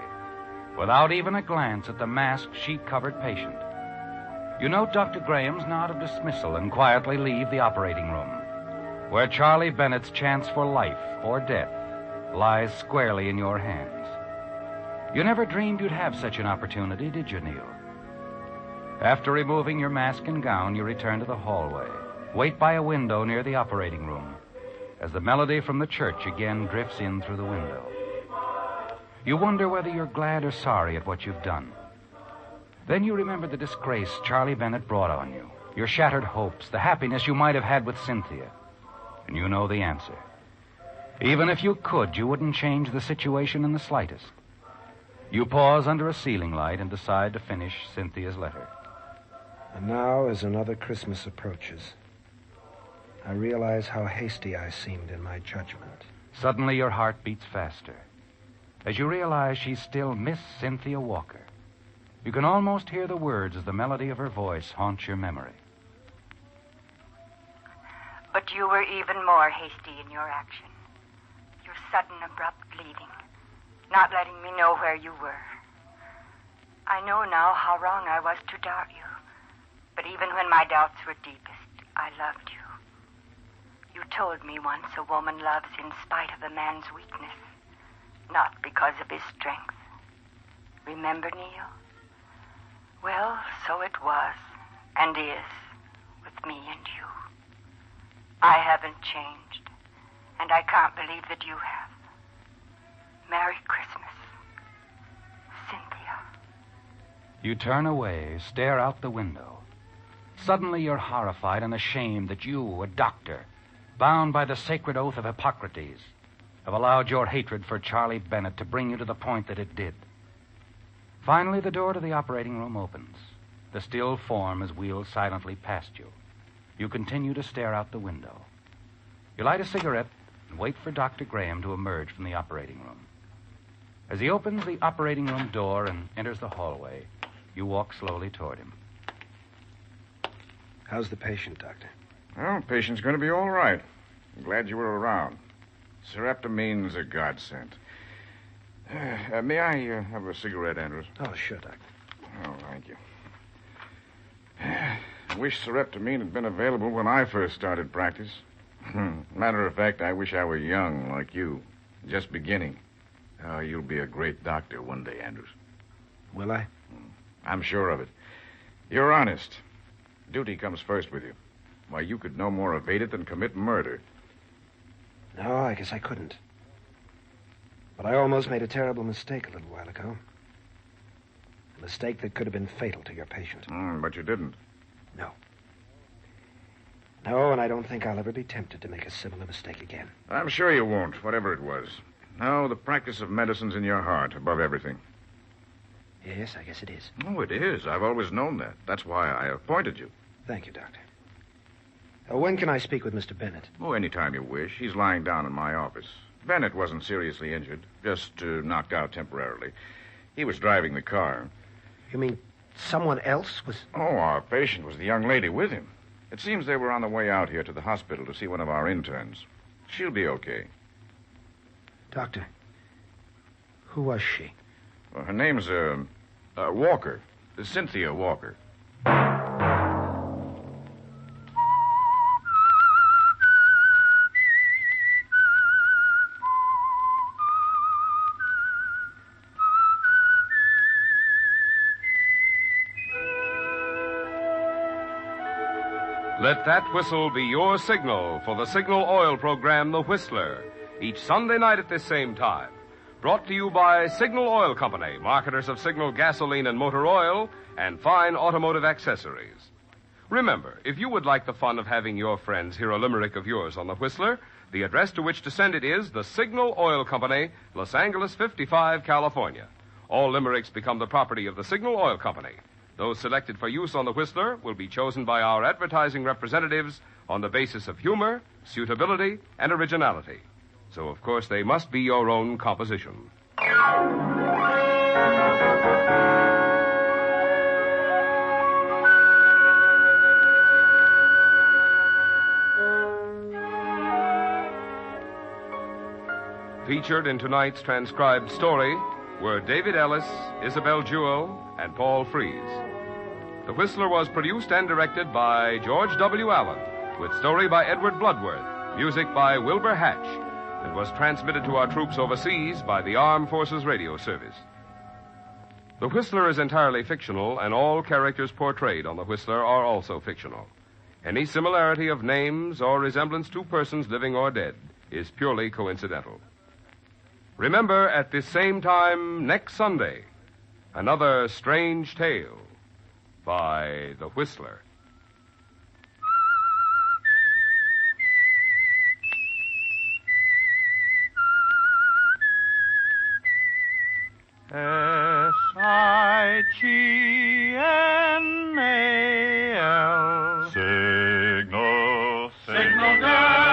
without even a glance at the masked, sheet-covered patient. You note Dr. Graham's nod of dismissal and quietly leave the operating room, where Charlie Bennett's chance for life or death lies squarely in your hands. You never dreamed you'd have such an opportunity, did you, Neil? After removing your mask and gown, you return to the hallway. Wait by a window near the operating room as the melody from the church again drifts in through the window. You wonder whether you're glad or sorry at what you've done. Then you remember the disgrace Charlie Bennett brought on you, your shattered hopes, the happiness you might have had with Cynthia. And you know the answer. Even if you could, you wouldn't change the situation in the slightest. You pause under a ceiling light and decide to finish Cynthia's letter. And now, as another Christmas approaches, I realize how hasty I seemed in my judgment. Suddenly your heart beats faster as you realize she's still Miss Cynthia Walker. You can almost hear the words as the melody of her voice haunts your memory. But you were even more hasty in your action. Your sudden, abrupt leaving, not letting me know where you were. I know now how wrong I was to doubt you. But even when my doubts were deepest, I loved you. You told me once a woman loves in spite of a man's weakness, not because of his strength. Remember, Neil? Well, so it was, and is, with me and you. I haven't changed, and I can't believe that you have. Merry Christmas, Cynthia. You turn away, stare out the window. Suddenly you're horrified and ashamed that you, a doctor, bound by the sacred oath of Hippocrates, have allowed your hatred for Charlie Bennett to bring you to the point that it did. Finally, the door to the operating room opens. The still form is wheeled silently past you. You continue to stare out the window. You light a cigarette and wait for Dr. Graham to emerge from the operating room. As he opens the operating room door and enters the hallway, you walk slowly toward him. How's the patient, Doctor? Well, patient's going to be all right. I'm glad you were around. Sereptamine's a godsend. May I have a cigarette, Andrews? Oh, sure, Doctor. Oh, thank you. I wish sereptamine had been available when I first started practice. Matter of fact, I wish I were young like you, just beginning. Oh, you'll be a great doctor one day, Andrews. Will I? I'm sure of it. You're honest. Duty comes first with you. Why, you could no more evade it than commit murder. No, I guess I couldn't. But I almost made a terrible mistake a little while ago. A mistake that could have been fatal to your patient. But you didn't. No. No, and I don't think I'll ever be tempted to make a similar mistake again. I'm sure you won't, whatever it was. No, the practice of medicine's in your heart, above everything. Yes, I guess it is. Oh, it is. I've always known that. That's why I appointed you. Thank you, Doctor. When can I speak with Mr. Bennett? Oh, any time you wish. He's lying down in my office. Bennett wasn't seriously injured, just knocked out temporarily. He was driving the car. You mean someone else was... Oh, our patient was the young lady with him. It seems they were on the way out here to the hospital to see one of our interns. She'll be okay. Doctor, who was she? Well, her name's, Walker. Cynthia Walker. Let that whistle be your signal for the Signal Oil program, The Whistler, each Sunday night at this same time. Brought to you by Signal Oil Company, marketers of Signal gasoline and motor oil and fine automotive accessories. Remember, if you would like the fun of having your friends hear a limerick of yours on The Whistler, the address to which to send it is the Signal Oil Company, Los Angeles 55, California. All limericks become the property of the Signal Oil Company. Those selected for use on The Whistler will be chosen by our advertising representatives on the basis of humor, suitability, and originality. So, of course, they must be your own composition. Featured in tonight's transcribed story were David Ellis, Isabel Jewell, and Paul Frees. The Whistler was produced and directed by George W. Allen, with story by Edward Bloodworth, music by Wilbur Hatch, and was transmitted to our troops overseas by the Armed Forces Radio Service. The Whistler is entirely fictional, and all characters portrayed on The Whistler are also fictional. Any similarity of names or resemblance to persons living or dead is purely coincidental. Remember, at this same time next Sunday, another strange tale by The Whistler. SIGNAL. Signal, signal gasoline.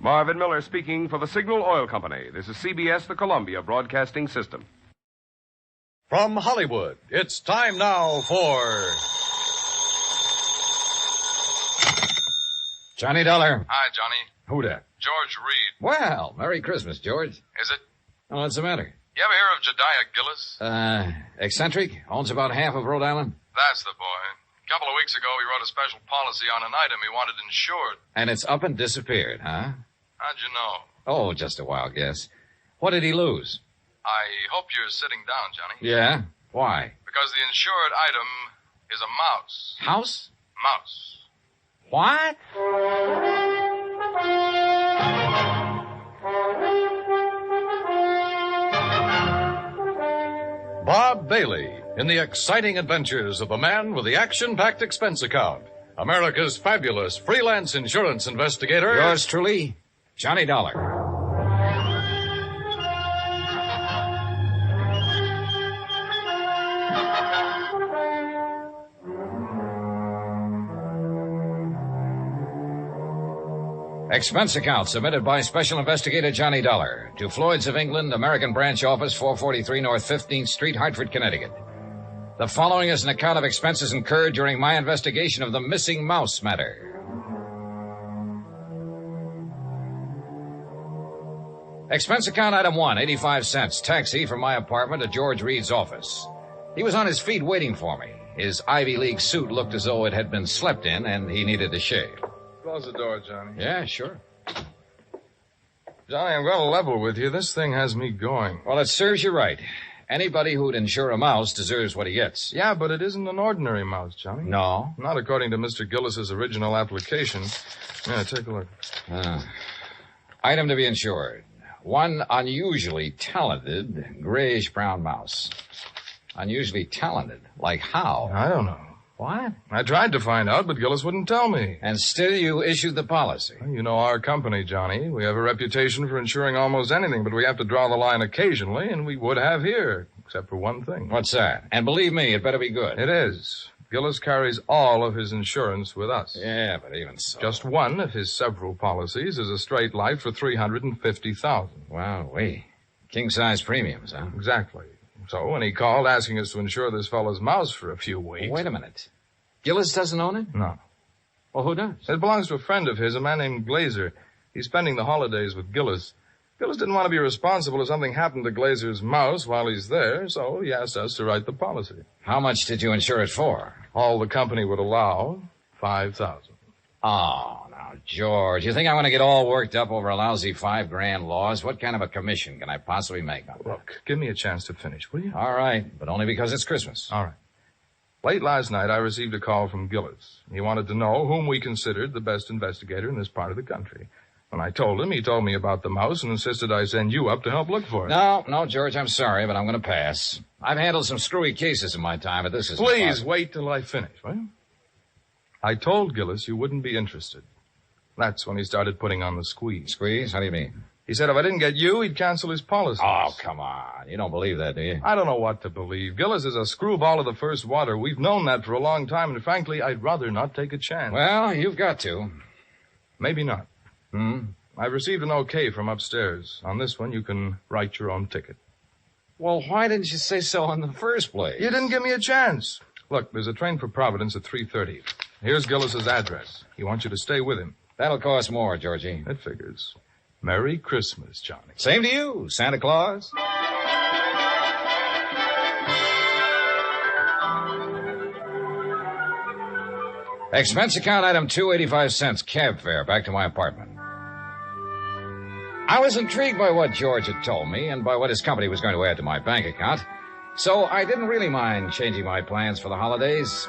Marvin Miller speaking for the Signal Oil Company. This is CBS, the Columbia Broadcasting System. From Hollywood, it's time now for... Johnny Dollar. Hi, Johnny. Who dat? George Reed. Well, Merry Christmas, George. Is it? Oh, what's the matter? You ever hear of Jediah Gillis? Eccentric? Owns about half of Rhode Island? That's the boy. A couple of weeks ago, he wrote a special policy on an item he wanted insured. And it's up and disappeared, huh? How'd you know? Oh, just a wild guess. What did he lose? I hope you're sitting down, Johnny. Yeah? Why? Because the insured item is a mouse. House? Mouse. What? Bob Bailey in the exciting adventures of the man with the action-packed expense account. America's fabulous freelance insurance investigator. Yours truly, Johnny Dollar. Expense account submitted by Special Investigator Johnny Dollar to Floyd's of England, American Branch Office, 443 North 15th Street, Hartford, Connecticut. The following is an account of expenses incurred during my investigation of the missing mouse matter. Expense account item 1, 85 cents. Taxi from my apartment to George Reed's office. He was on his feet waiting for me. His Ivy League suit looked as though it had been slept in, and he needed a shave. Close the door, Johnny. Yeah, sure. Johnny, I'm going to level with you. This thing has me going. Well, it serves you right. Anybody who'd insure a mouse deserves what he gets. Yeah, but it isn't an ordinary mouse, Johnny. No? Not according to Mr. Gillis's original application. Yeah, take a look. Item to be insured. One unusually talented grayish-brown mouse. Unusually talented? Like how? I don't know. What? I tried to find out, but Gillis wouldn't tell me. And still you issued the policy? Well, you know our company, Johnny. We have a reputation for insuring almost anything, but we have to draw the line occasionally, and we would have here, except for one thing. What's that? And believe me, it better be good. It is. Gillis carries all of his insurance with us. Yeah, but even so. Just one of his several policies is a straight life for $350,000. Wow, king-size premiums, huh? Exactly. So when he called asking us to insure this fellow's mouse for a few weeks... Wait a minute. Gillis doesn't own it? No. Well, who does? It belongs to a friend of his, a man named Glazer. He's spending the holidays with Gillis. Gillis didn't want to be responsible if something happened to Glazer's mouse while he's there, so he asked us to write the policy. How much did you insure it for? All the company would allow, $5,000. Oh, now, George, you think I want to get all worked up over a lousy $5,000 loss? What kind of a commission can I possibly make on that? Look, give me a chance to finish, will you? All right, but only because it's Christmas. All right. Late last night, I received a call from Gillis. He wanted to know whom we considered the best investigator in this part of the country. When I told him, he told me about the mouse and insisted I send you up to help look for it. No, George, I'm sorry, but I'm going to pass. I've handled some screwy cases in my time, but this is... Please wait till I finish, will you? I told Gillis you wouldn't be interested. That's when he started putting on the squeeze. Squeeze? How do you mean? He said if I didn't get you, he'd cancel his policy. Oh, come on. You don't believe that, do you? I don't know what to believe. Gillis is a screwball of the first water. We've known that for a long time, and frankly, I'd rather not take a chance. Well, you've got to. Maybe not. I've received an okay from upstairs. On this one, you can write your own ticket. Well, why didn't you say so in the first place? You didn't give me a chance. Look, there's a train for Providence at 3:30. Here's Gillis's address. He wants you to stay with him. That'll cost more, Georgie. It figures. Merry Christmas, Johnny. Same to you, Santa Claus. Expense account item 285 cents, cab fare, back to my apartment. I was intrigued by what George had told me and by what his company was going to add to my bank account, so I didn't really mind changing my plans for the holidays.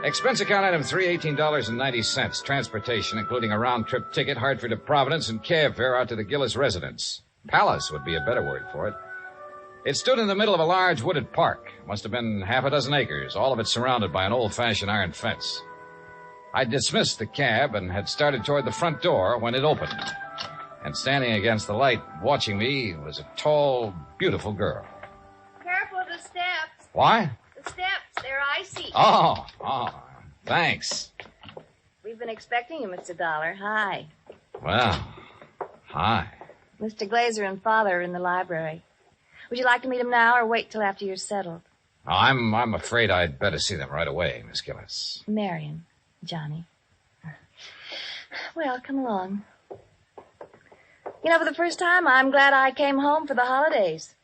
Expense account item $318.90, transportation, including a round-trip ticket, Hartford to Providence, and cab fare out to the Gillis residence. Palace would be a better word for it. It stood in the middle of a large wooded park. Must have been half a dozen acres, all of it surrounded by an old-fashioned iron fence. I dismissed the cab and had started toward the front door when it opened. And standing against the light, watching me, was a tall, beautiful girl. Careful of the steps. Why? The steps, they're icy. Oh, thanks. We've been expecting you, Mr. Dollar. Hi. Well, hi. Mr. Glazer and Father are in the library. Would you like to meet them now or wait till after you're settled? Oh, I'm afraid I'd better see them right away, Miss Gillis. Marion, Johnny. Well, come along. You know, for the first time, I'm glad I came home for the holidays.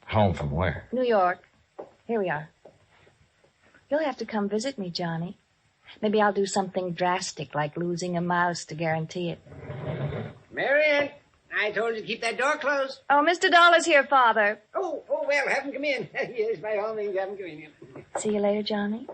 Home from where? New York. Here we are. You'll have to come visit me, Johnny. Maybe I'll do something drastic, like losing a mouse to guarantee it. Marion, I told you to keep that door closed. Oh, Mr. Dollar's here, Father. Oh, well, have him come in. Yes, by all means, have him come in. See you later, Johnny.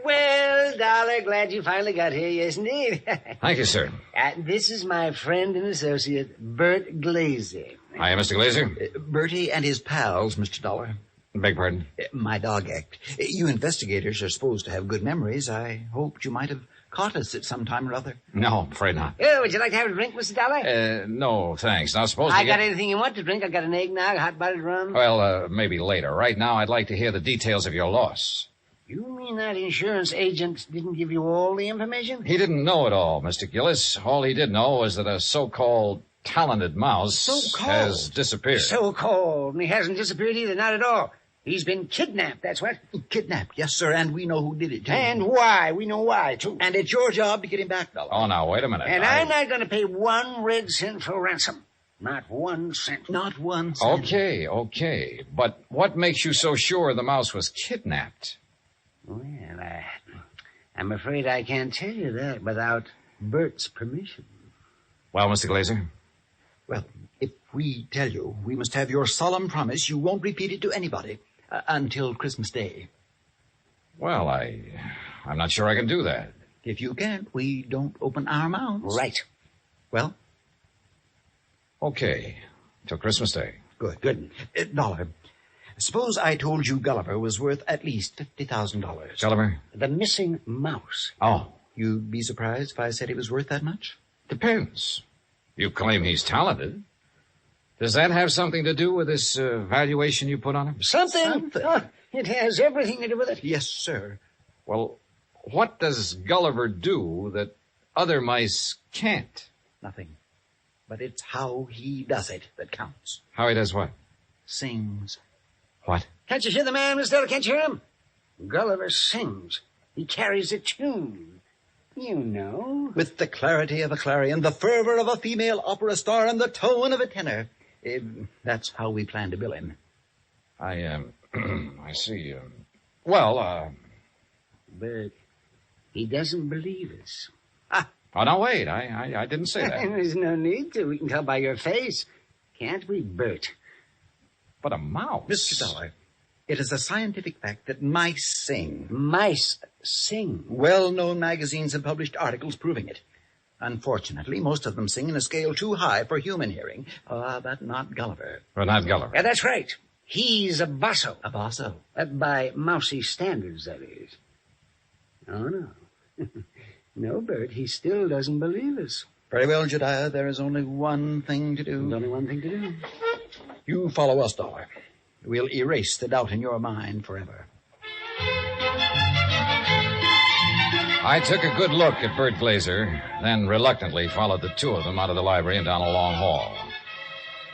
Well, Dollar, glad you finally got here, yes, indeed. Thank you, sir. This is my friend and associate, Bert Glazer. Hi, Mr. Glazer. Bertie and his pals, Mr. Dollar. Beg pardon? My dog act. You investigators are supposed to have good memories. I hoped you might have caught us at some time or other. No, afraid not. Oh, would you like to have a drink, Mr. Dollar? No, thanks. Now, suppose I got anything you want to drink. I got an eggnog, hot buttered rum. Well, maybe later. Right now, I'd like to hear the details of your loss. You mean that insurance agent didn't give you all the information? He didn't know it all, Mr. Gillis. All he did know was that a so-called talented mouse has disappeared. So-called. And he hasn't disappeared either, not at all. He's been kidnapped, that's what. Kidnapped, yes, sir, and we know who did it, too. And why. We know why, too. And it's your job to get him back, Dollar. Oh, now, wait a minute. And I'm not going to pay 1 red cent for ransom. Not 1 cent. Not 1 cent. Okay. But what makes you so sure the mouse was kidnapped? Well, I'm afraid I can't tell you that without Bert's permission. Well, Mr. Glazer? Well, if we tell you, we must have your solemn promise you won't repeat it to anybody until Christmas Day. Well, I'm not sure I can do that. If you can't, we don't open our mouths. Right. Well, Okay. Till Christmas Day. Good, good. Dollar, suppose I told you Gulliver was worth at least $50,000. Gulliver? The missing mouse. Oh. You'd be surprised if I said he was worth that much? Depends. You claim he's talented. Does that have something to do with this valuation you put on him? Something. Oh, it has everything to do with it. Yes, sir. Well, what does Gulliver do that other mice can't? Nothing. But it's how he does it that counts. How he does what? Sings. What? Can't you hear the man, Mr. Diller? Can't you hear him? Gulliver sings. He carries a tune. You know. With the clarity of a clarion, the fervor of a female opera star, and the tone of a tenor. That's how we plan to bill him. I see. But he doesn't believe us. Oh, no, wait. I didn't say that. There's no need to. We can tell by your face. Can't we, Bert? But a mouse. Mr. Dollar, it is a scientific fact that mice sing. Mice sing? Well-known magazines have published articles proving it. Unfortunately, most of them sing in a scale too high for human hearing. But not Gulliver. Well, not Gulliver. Yeah, that's right. He's a basso. A basso? By mousy standards, that is. Oh, no. No, Bert, he still doesn't believe us. Very well, Jediah, there is only one thing to do. There's only one thing to do. You follow us, Dollar. We'll erase the doubt in your mind forever. I took a good look at Bert Glazer, then reluctantly followed the two of them out of the library and down a long hall.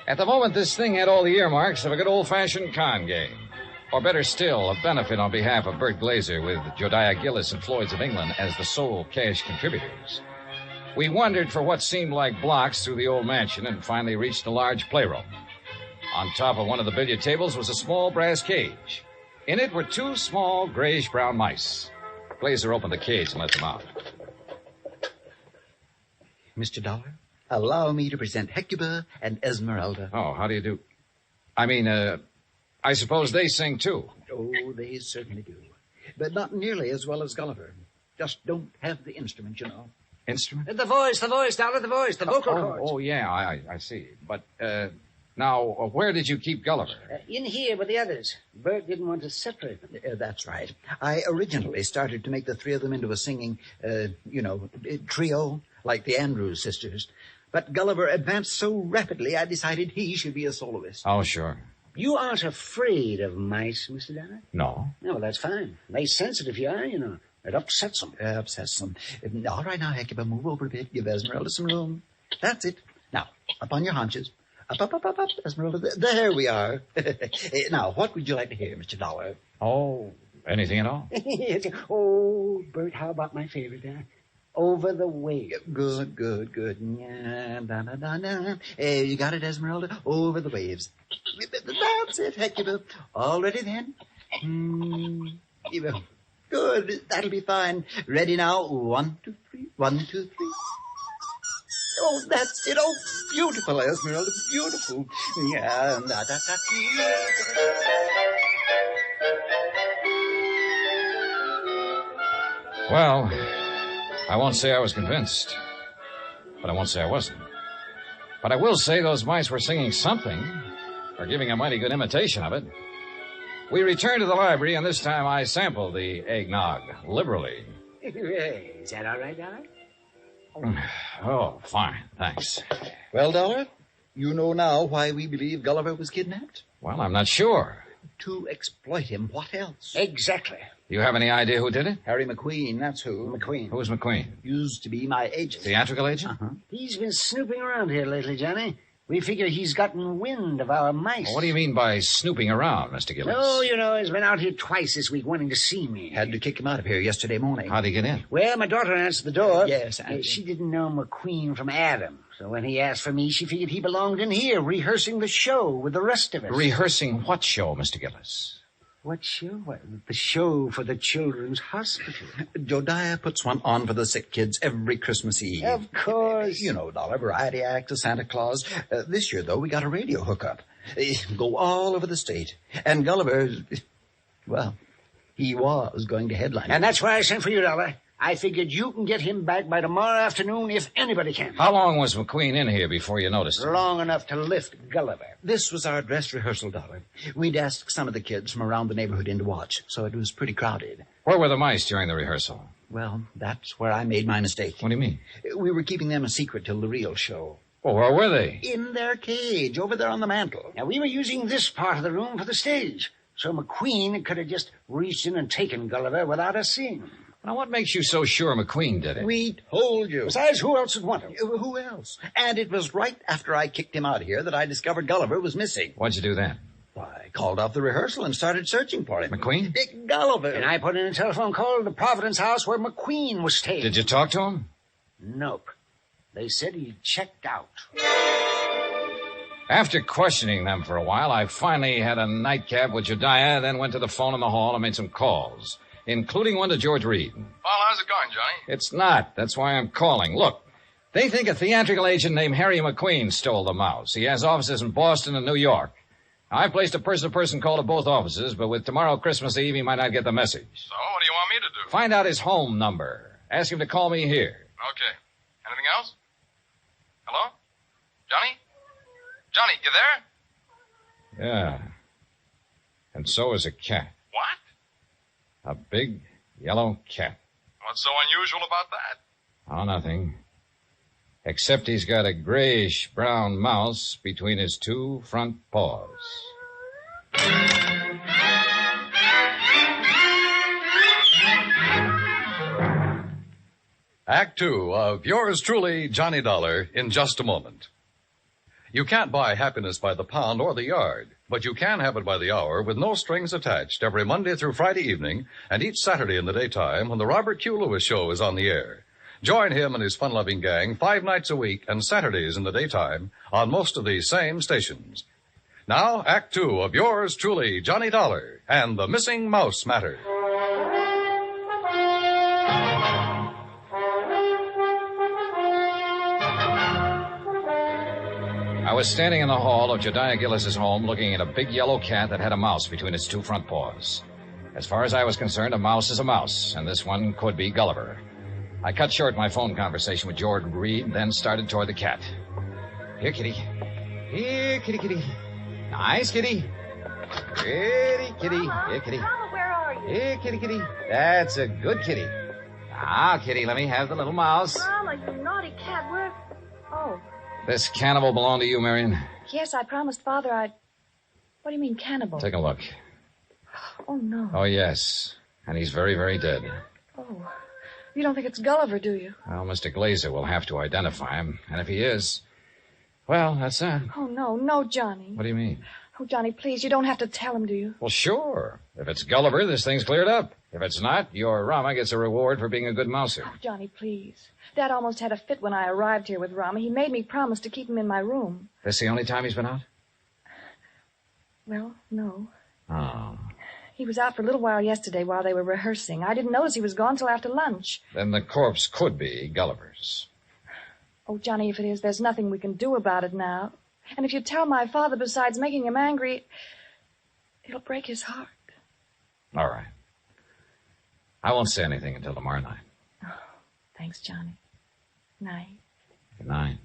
At the moment, this thing had all the earmarks of a good old-fashioned con game. Or better still, a benefit on behalf of Bert Glazer with Jodiah Gillis and Floyd's of England as the sole cash contributors. We wandered for what seemed like blocks through the old mansion and finally reached a large playroom. On top of one of the billiard tables was a small brass cage. In it were two small grayish-brown mice. Glazer opened the cage and let them out. Mr. Dollar, allow me to present Hecuba and Esmeralda. Oh, how do you do? I suppose they sing, too. Oh, they certainly do. But not nearly as well as Gulliver. Just don't have the instrument, you know. Instrument? The voice, Dollar, the voice, the vocal cords. Oh, yeah, I see. But, now, where did you keep Gulliver? In here with the others. Bert didn't want to separate them. That's right. I originally started to make the three of them into a singing, trio, like the Andrews sisters. But Gulliver advanced so rapidly, I decided he should be a soloist. Oh, sure. You aren't afraid of mice, Mr. Dollar? No. No, well, that's fine. They sense it if you are, you know. It upsets them. Upsets them. All right, now, Hecuba, move over a bit. Give Esmeralda some room. That's it. Now, up on your haunches. Up, Esmeralda. There we are. Now, what would you like to hear, Mr. Dollar? Oh, anything at all? Oh, Bert, how about my favorite, Over the Waves. Good. Yeah, da. You got it, Esmeralda? Over the Waves. That's it, Hecuba. All ready, then? Good. That'll be fine. Ready now? 1, 2, 3. 1, 2, 3. Oh, that's it. Oh, beautiful, Esmeralda. Beautiful. Yeah, da. Well, I won't say I was convinced, but I won't say I wasn't. But I will say those mice were singing something, or giving a mighty good imitation of it. We returned to the library, and this time I sampled the eggnog liberally. Is that all right, Dollar? Oh, fine, thanks. Well, Dollar, you know now why we believe Gulliver was kidnapped? Well, I'm not sure. To exploit him. What else? Exactly. You have any idea who did it? Harry McQueen, that's who. McQueen. Who's McQueen? Used to be my agent. Theatrical agent? Uh-huh. He's been snooping around here lately, Johnny. We figure he's gotten wind of our mice. Well, what do you mean by snooping around, Mr. Gillis? Oh, you know, he's been out here twice this week wanting to see me. Had to kick him out of here yesterday morning. How'd he get in? Well, my daughter answered the door. Yes. She didn't know McQueen from Adam. So when he asked for me, she figured he belonged in here, rehearsing the show with the rest of us. Rehearsing what show, Mr. Gillis? What show? What, the show for the Children's Hospital. Jodiah puts one on for the sick kids every Christmas Eve. Of course. You know, Dollar, variety act, a Santa Claus. This year, though, we got a radio hookup. Go all over the state. And Gulliver, well, he was going to headline. And that's why I sent for you, Dollar. I figured you can get him back by tomorrow afternoon if anybody can. How long was McQueen in here before you noticed him? Long enough to lift Gulliver. This was our dress rehearsal, Dollar. We'd asked some of the kids from around the neighborhood in to watch, so it was pretty crowded. Where were the mice during the rehearsal? Well, that's where I made my mistake. What do you mean? We were keeping them a secret till the real show. Well, where were they? In their cage, over there on the mantel. Now, we were using this part of the room for the stage, so McQueen could have just reached in and taken Gulliver without us seeing him. Now, what makes you so sure McQueen did it? We told you. Besides, who else would want him? Who else? And it was right after I kicked him out of here that I discovered Gulliver was missing. What'd you do then? I called off the rehearsal and started searching for him. McQueen? Dick Gulliver. And I put in a telephone call to the Providence house where McQueen was staying. Did you talk to him? Nope. They said he checked out. After questioning them for a while, I finally had a nightcap with Jediah, then went to the phone in the hall and made some calls, including one to George Reed. Well, how's it going, Johnny? It's not. That's why I'm calling. Look, they think a theatrical agent named Harry McQueen stole the mouse. He has offices in Boston and New York. I placed a person-to-person call to both offices, but with tomorrow Christmas Eve, he might not get the message. So, what do you want me to do? Find out his home number. Ask him to call me here. Okay. Anything else? Hello? Johnny? Johnny, you there? Yeah. And so is a cat. What? A big yellow cat. What's so unusual about that? Oh, nothing. Except he's got a grayish-brown mouse between his two front paws. Act 2 of yours truly, Johnny Dollar, in just a moment. You can't buy happiness by the pound or the yard, but you can have it by the hour with no strings attached every Monday through Friday evening and each Saturday in the daytime when the Robert Q. Lewis Show is on the air. Join him and his fun-loving gang 5 nights a week and Saturdays in the daytime on most of these same stations. Now, Act 2 of yours truly, Johnny Dollar, and the Missing Mouse Matter. I was standing in the hall of Jediah Gillis's home looking at a big yellow cat that had a mouse between its two front paws. As far as I was concerned, a mouse is a mouse, and this one could be Gulliver. I cut short my phone conversation with George Reed, then started toward the cat. Here, kitty. Here, kitty, kitty. Nice, kitty. Kitty, kitty. Here, kitty. Mama, where are you? Here, kitty, kitty. That's a good kitty. Now, kitty, let me have the little mouse. Mama, you naughty cat. Where? Oh, This cannibal belong to you, Marion? yes, I promised Father I'd... What do you mean, cannibal? Take a look. Oh, no. Oh, yes. And he's very, very dead. Oh, you don't think it's Gulliver, do you? Well, Mr. Glazer will have to identify him. And if he is, well, that's that. Oh, no, Johnny. What do you mean? Oh, Johnny, please, you don't have to tell him, do you? Well, sure. If it's Gulliver, this thing's cleared up. If it's not, your Rama gets a reward for being a good mouser. Oh, Johnny, please. Dad almost had a fit when I arrived here with Rama. He made me promise to keep him in my room. This the only time he's been out? Well, no. Oh. He was out for a little while yesterday while they were rehearsing. I didn't notice he was gone till after lunch. Then the corpse could be Gulliver's. Oh, Johnny, if it is, there's nothing we can do about it now. And if you tell my father, besides making him angry, it'll break his heart. All right. I won't say anything until tomorrow night. Oh, thanks, Johnny. Night. Good night.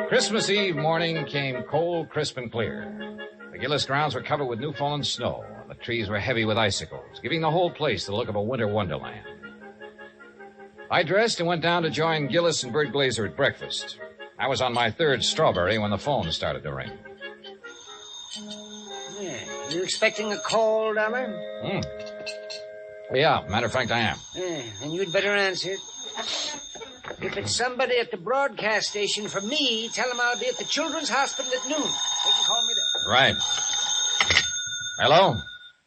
Christmas Eve morning came cold, crisp, and clear. The Gillis grounds were covered with new fallen snow, and the trees were heavy with icicles, giving the whole place the look of a winter wonderland. I dressed and went down to join Gillis and Bert Glazer at breakfast. I was on my third strawberry when the phone started to ring. Yeah, you expecting a call, Dollar? Yeah, matter of fact, I am. Yeah, then you'd better answer it. If it's somebody at the broadcast station for me, tell them I'll be at the Children's Hospital at noon. They can call me there. Right. Hello?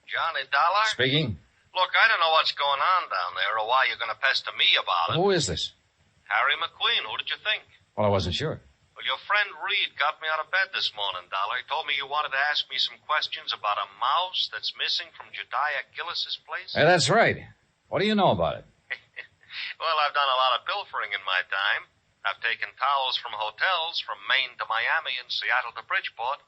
Johnny Dollar? Speaking. Look, I don't know what's going on down there or why you're going to pester me about it. Who is this? Harry McQueen. Who did you think? Well, I wasn't sure. Well, your friend Reed got me out of bed this morning, Dollar. He told me you wanted to ask me some questions about a mouse that's missing from Jediah Gillis's place. Hey, that's right. What do you know about it? Well, I've done a lot of pilfering in my time. I've taken towels from hotels from Maine to Miami and Seattle to Bridgeport.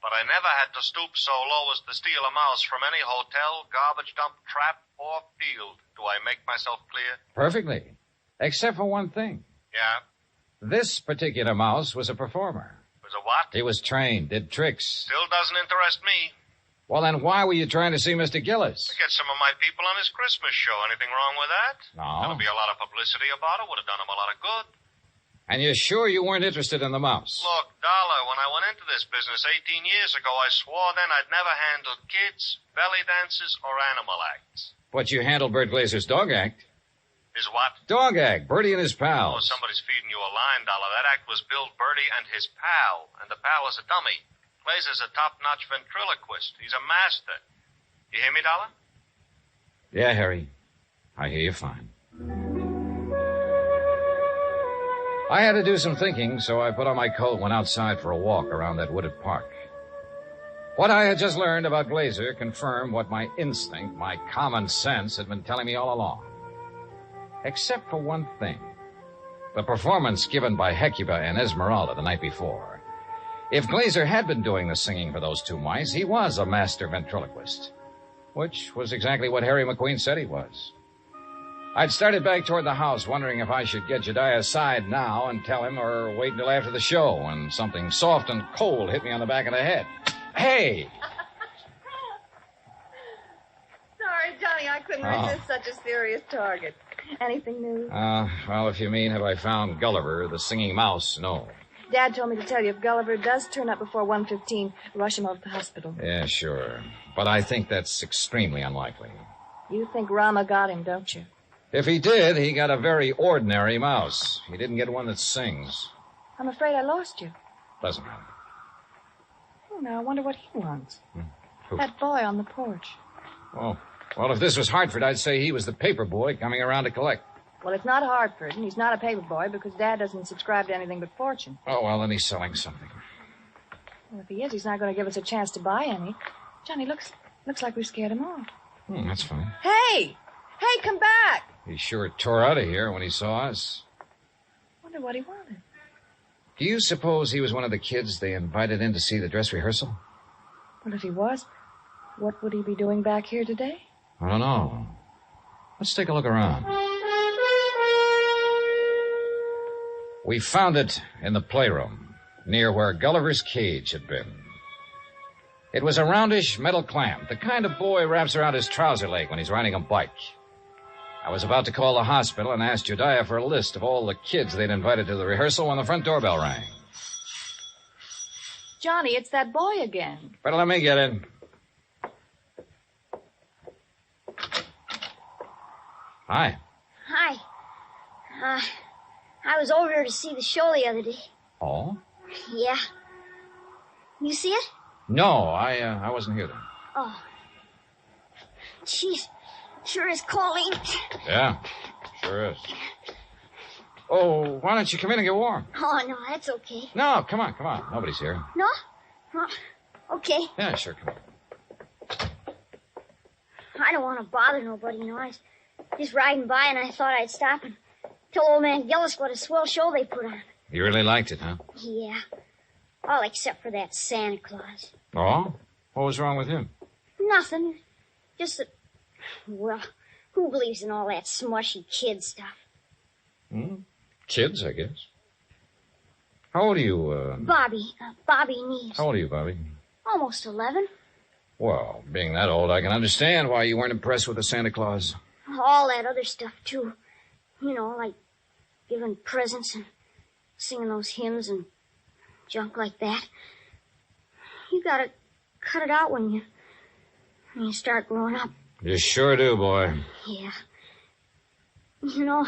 but I never had to stoop so low as to steal a mouse from any hotel, garbage dump, trap, or field. Do I make myself clear? Perfectly. Except for one thing. Yeah? This particular mouse was a performer. Was a what? He was trained, did tricks. Still doesn't interest me. Well, then why were you trying to see Mr. Gillis? To get some of my people on his Christmas show. Anything wrong with that? No. There'll be a lot of publicity about it. Would have done him a lot of good. And you're sure you weren't interested in the mouse? Look, Dollar, when I went into this business 18 years ago, I swore then I'd never handled kids, belly dances, or animal acts. But you handled Bert Glazer's dog act. His what? Dog act, Bertie and his Oh, pals. somebody's feeding you a line, Dollar. That act was billed Bertie and his pal, and the pal is a dummy. Glazer's a top-notch ventriloquist. He's a master. You hear me, Dollar? Yeah, Harry. I hear you fine. I had to do some thinking, so I put on my coat and went outside for a walk around that wooded park. What I had just learned about Glazer confirmed what my instinct, my common sense, had been telling me all along. Except for one thing. The performance given by Hecuba and Esmeralda the night before. If Glazer had been doing the singing for those two mice, he was a master ventriloquist. Which was exactly what Harry McQueen said he was. I'd started back toward the house, wondering if I should get Jediah aside now and tell him or wait until after the show, when something soft and cold hit me on the back of the head. Hey! Sorry, Johnny, I couldn't resist such a serious target. Anything new? Well, if you mean have I found Gulliver, the singing mouse, no. Dad told me to tell you if Gulliver does turn up before 1:15, rush him over to the hospital. Yeah, sure. But I think that's extremely unlikely. You think Rama got him, don't you? If he did, he got a very ordinary mouse. He didn't get one that sings. I'm afraid I lost you. Doesn't matter. Oh, now I wonder what he wants. Who? That boy on the porch. Oh, well, if this was Hartford, I'd say he was the paper boy coming around to collect. Well, it's not Hartford, and he's not a paper boy because Dad doesn't subscribe to anything but Fortune. Oh, well, then he's selling something. Well, if he is, he's not going to give us a chance to buy any. Johnny, looks like we scared him off. That's fine. Hey! Hey, come back! He sure tore out of here when he saw us. Wonder what he wanted. Do you suppose he was one of the kids they invited in to see the dress rehearsal? Well, if he was, what would he be doing back here today? I don't know. Let's take a look around. We found it in the playroom, near where Gulliver's cage had been. It was a roundish metal clamp, the kind of boy wraps around his trouser leg when he's riding a bike. I was about to call the hospital and ask Jediah for a list of all the kids they'd invited to the rehearsal when the front doorbell rang. Johnny, it's that boy again. Better let me get in. Hi. Hi. I was over here to see the show the other day. Oh? Yeah. You see it? No, I wasn't here then. Oh. Jeez. Sure is cold, ain't it? Yeah, sure is. Oh, why don't you come in and get warm? Oh, no, that's okay. No, come on. Nobody's here. No? Oh, okay. Yeah, sure, come on. I don't want to bother nobody, you know. I was just riding by and I thought I'd stop and tell old man Gillis what a swell show they put on. You really liked it, huh? Yeah. All except for that Santa Claus. Oh? What was wrong with him? Nothing. Just that, well, who believes in all that smushy kid stuff? Kids, I guess. How old are you, Bobby Neves. How old are you, Bobby? Almost 11. Well, being that old, I can understand why you weren't impressed with the Santa Claus. All that other stuff, too. You know, like giving presents and singing those hymns and junk like that. You gotta cut it out when you start growing up. You sure do, boy. Yeah. You know,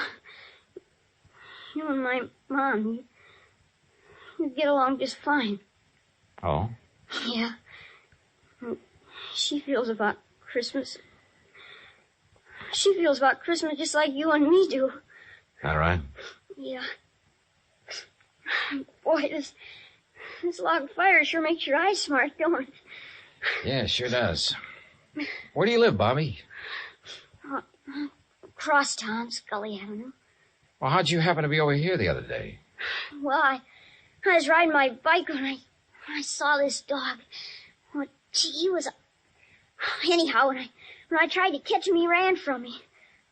you and my mom, you get along just fine. Oh? Yeah. She feels about Christmas. She feels about Christmas just like you and me do. All right. Yeah. Boy, this log of fire sure makes your eyes smart, don't it? Yeah, it sure does. Where do you live, Bobby? Crosstown, Scully Avenue. Well, how'd you happen to be over here the other day? Well, I was riding my bike when I saw this dog. Oh, gee, he was... Anyhow, when I tried to catch him, he ran from me.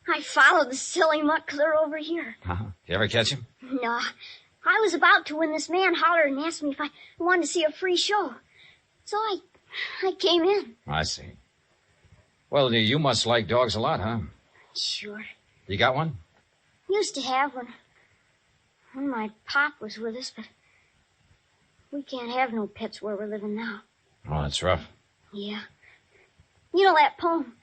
I followed the silly mutt clear over here. Uh-huh. Did you ever catch him? No. I was about to when this man hollered and asked me if I wanted to see a free show. So I came in. I see. Well, you must like dogs a lot, huh? Sure. You got one? Used to have one when my pop was with us, but we can't have no pets where we're living now. Oh, that's rough. Yeah. You know that poem?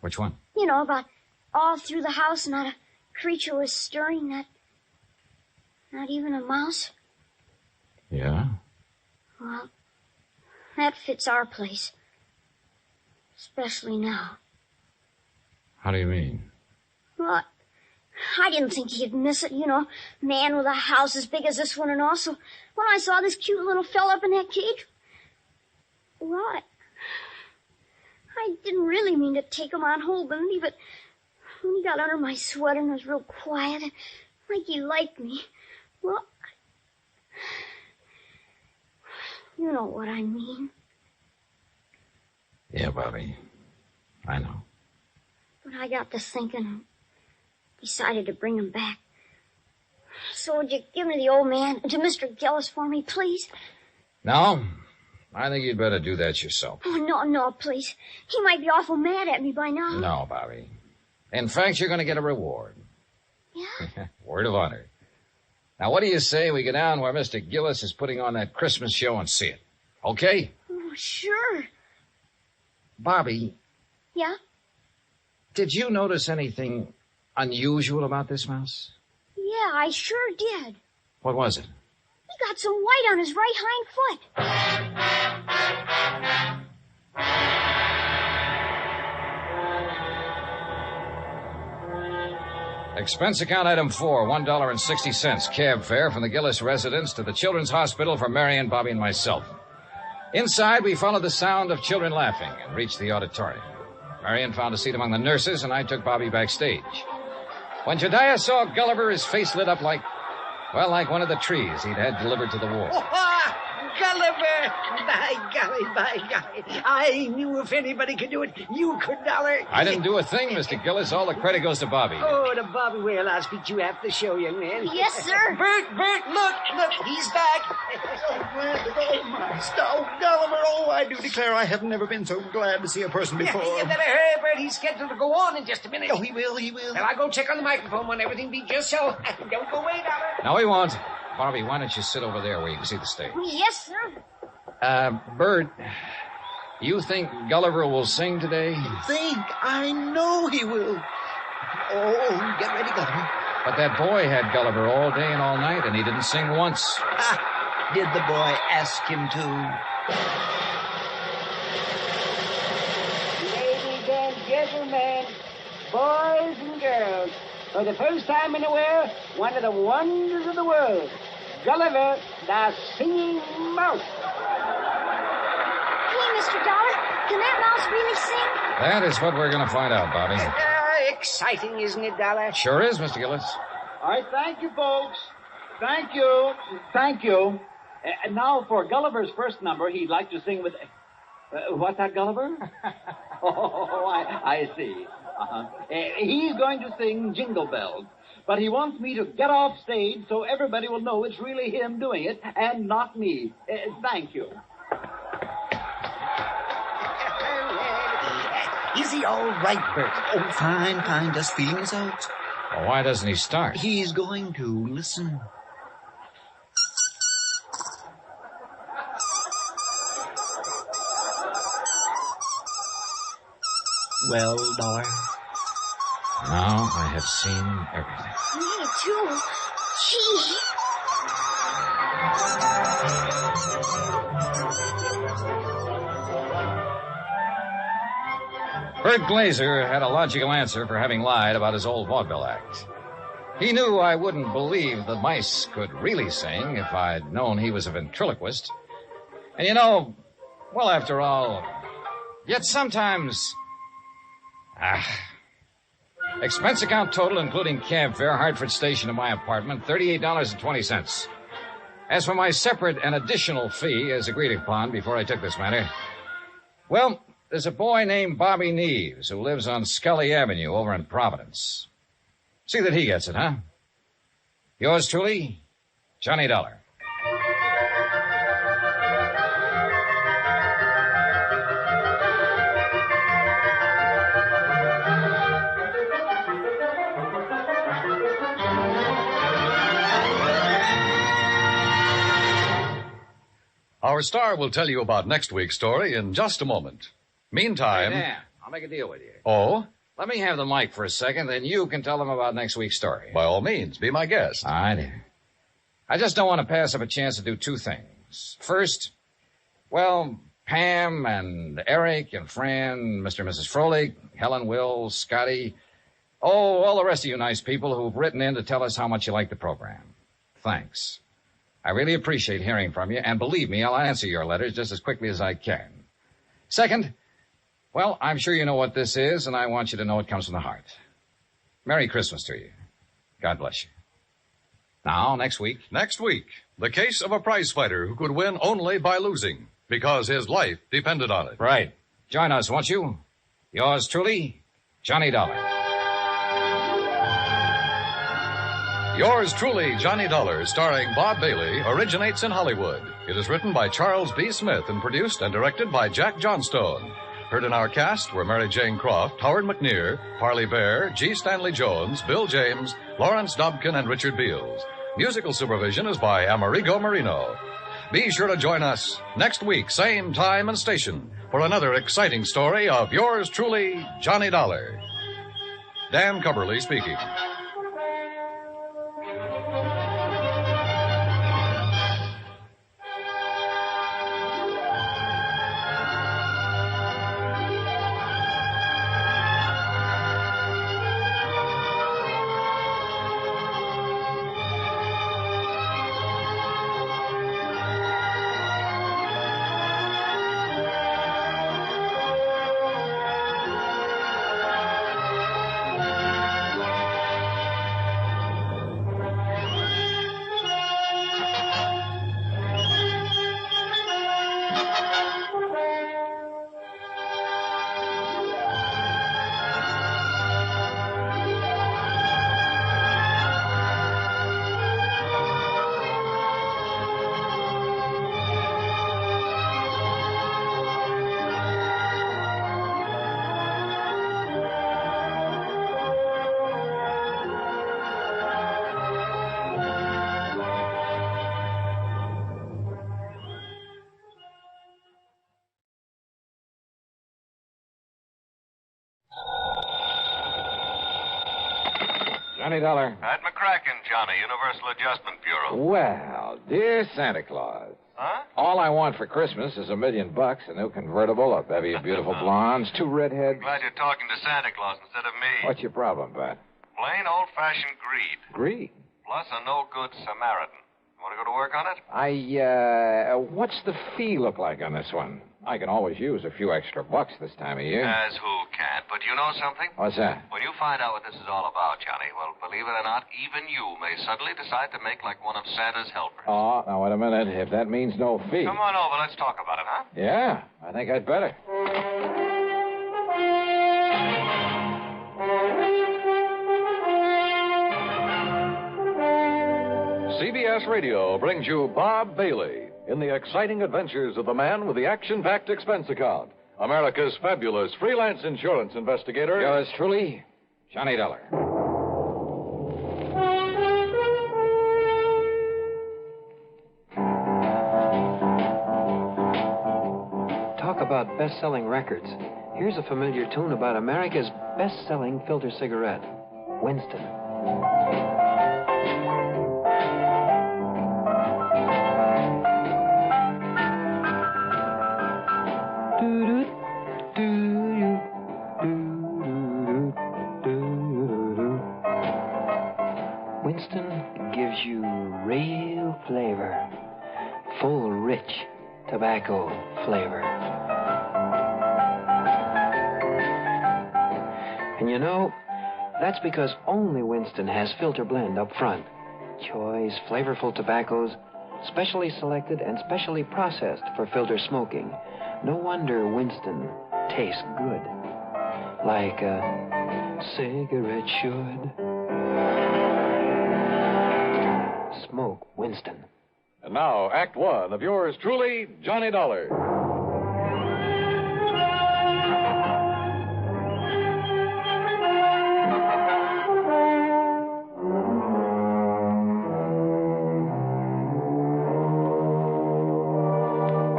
Which one? You know, about all through the house not a creature was stirring, not even a mouse. Yeah? Well, that fits our place. Especially now. How do you mean? Well, I didn't think he'd miss it, you know. Man with a house as big as this one and all. So when I saw this cute little fella up in that cage, well, I didn't really mean to take him on whole, Bendy, but when he got under my sweater and was real quiet, like he liked me, well, you know what I mean. Yeah, Bobby. I know. But I got to thinking and decided to bring him back. So would you give him to the old man, to Mr. Gillis for me, please? No, I think you'd better do that yourself. Oh, no, please. He might be awful mad at me by now. No, Bobby. In fact, you're going to get a reward. Yeah? Word of honor. Now, what do you say we go down where Mr. Gillis is putting on that Christmas show and see it? Okay? Oh, sure. Bobby, Yeah? did you notice anything unusual about this mouse? Yeah, I sure did. What was it? He got some white on his right hind foot. Expense account item 4, $1.60. Cab fare from the Gillis residence to the Children's Hospital for Marion, Bobby, and myself. Inside, we followed the sound of children laughing and reached the auditorium. Marion found a seat among the nurses, and I took Bobby backstage. When Jediah saw Gulliver, his face lit up like one of the trees he'd had delivered to the war. Oh, Gulliver! By golly. I knew if anybody could do it, you could, Dollar. I didn't do a thing, Mr. Gillis. All the credit goes to Bobby. Oh, to Bobby. Well, I'll speak to you after the show, young man. Yes, sir. Bert, look, he's back. So glad to go, Master. Oh, Gulliver, I do declare I have never been so glad to see a person before. You better hurry, Bert. He's scheduled to go on in just a minute. Oh, he will. Well, I'll go check on the microphone when everything be just so. Don't go away, Dollar. No, he won't. Bobby, why don't you sit over there where you can see the stage? Yes, sir. Bert, you think Gulliver will sing today? Think? I know he will. Oh, get ready, Gulliver. But that boy had Gulliver all day and all night, and he didn't sing once. Did the boy ask him to? Ladies and gentlemen, boys and girls, for the first time in a while, one of the wonders of the world, Gulliver, the singing mouse. Hey, Mr. Dollar, can that mouse really sing? That is what we're going to find out, Bobby. Exciting, isn't it, Dollar? Sure is, Mr. Gillis. All right, thank you, folks. Thank you. And now for Gulliver's first number, he'd like to sing with... what's that, Gulliver? I see. He's going to sing Jingle Bells. But he wants me to get off stage so everybody will know it's really him doing it and not me. Thank you. Is he all right, Bert? Oh, fine. Just feeling his out. Well, why doesn't he start? He's going to. Listen. Well, Dollar? Now I have seen everything. Me too. Gee. Bert Glazer had a logical answer for having lied about his old vaudeville act. He knew I wouldn't believe the mice could really sing if I'd known he was a ventriloquist. And you know, well, after all, yet sometimes... Expense account total, including cab fare, Hartford Station to my apartment, $38.20. As for my separate and additional fee, as agreed upon before I took this matter, well, there's a boy named Bobby Neves who lives on Scully Avenue over in Providence. See that he gets it, huh? Yours truly, Johnny Dollar. Our star will tell you about next week's story in just a moment. Meantime... Hey, Dan, I'll make a deal with you. Oh? Let me have the mic for a second, then you can tell them about next week's story. By all means, be my guest. All right. I just don't want to pass up a chance to do two things. First, well, Pam and Eric and Fran, Mr. and Mrs. Froelich, Helen, Will, Scotty, all the rest of you nice people who've written in to tell us how much you like the program. Thanks. I really appreciate hearing from you, and believe me, I'll answer your letters just as quickly as I can. Second, well, I'm sure you know what this is, and I want you to know it comes from the heart. Merry Christmas to you. God bless you. Now, next week. Next week, the case of a prize fighter who could win only by losing, because his life depended on it. Right. Join us, won't you? Yours truly, Johnny Dollar. Yours truly, Johnny Dollar, starring Bob Bailey, originates in Hollywood. It is written by Charles B. Smith and produced and directed by Jack Johnstone. Heard in our cast were Mary Jane Croft, Howard McNear, Parley Bear, G. Stanley Jones, Bill James, Lawrence Dobkin, and Richard Beals. Musical supervision is by Amerigo Marino. Be sure to join us next week, same time and station, for another exciting story of yours truly, Johnny Dollar. Dan Cubberly speaking. Johnny Dollar. At McCracken, Johnny, Universal Adjustment Bureau. Well, dear Santa Claus. Huh? All I want for Christmas is $1 million, a new convertible, a bevy of beautiful blondes, 2 redheads. Glad you're talking to Santa Claus instead of me. What's your problem, Pat? Plain old-fashioned greed. Greed? Plus a no-good Samaritan. You want to go to work on it? What's the fee look like on this one? I can always use a few extra bucks this time of year. As who can't. But you know something? What's that? When you find out what this is all about, Johnny, well, believe it or not, even you may suddenly decide to make like one of Santa's helpers. Oh, now, wait a minute. If that means no fee. Come on over. Let's talk about it, huh? Yeah, I think I'd better. CBS Radio brings you Bob Bailey in the exciting adventures of the man with the action-packed expense account, America's fabulous freelance insurance investigator. Yours truly, Johnny Dollar. Talk about best-selling records. Here's a familiar tune about America's best-selling filter cigarette, Winston. Winston gives you real flavor, full, rich tobacco flavor. And you know, that's because only Winston has filter blend up front. Choice, flavorful tobaccos, specially selected and specially processed for filter smoking. No wonder Winston tastes good. Like a cigarette should. Smoke Winston. And now, Act One of yours truly, Johnny Dollar.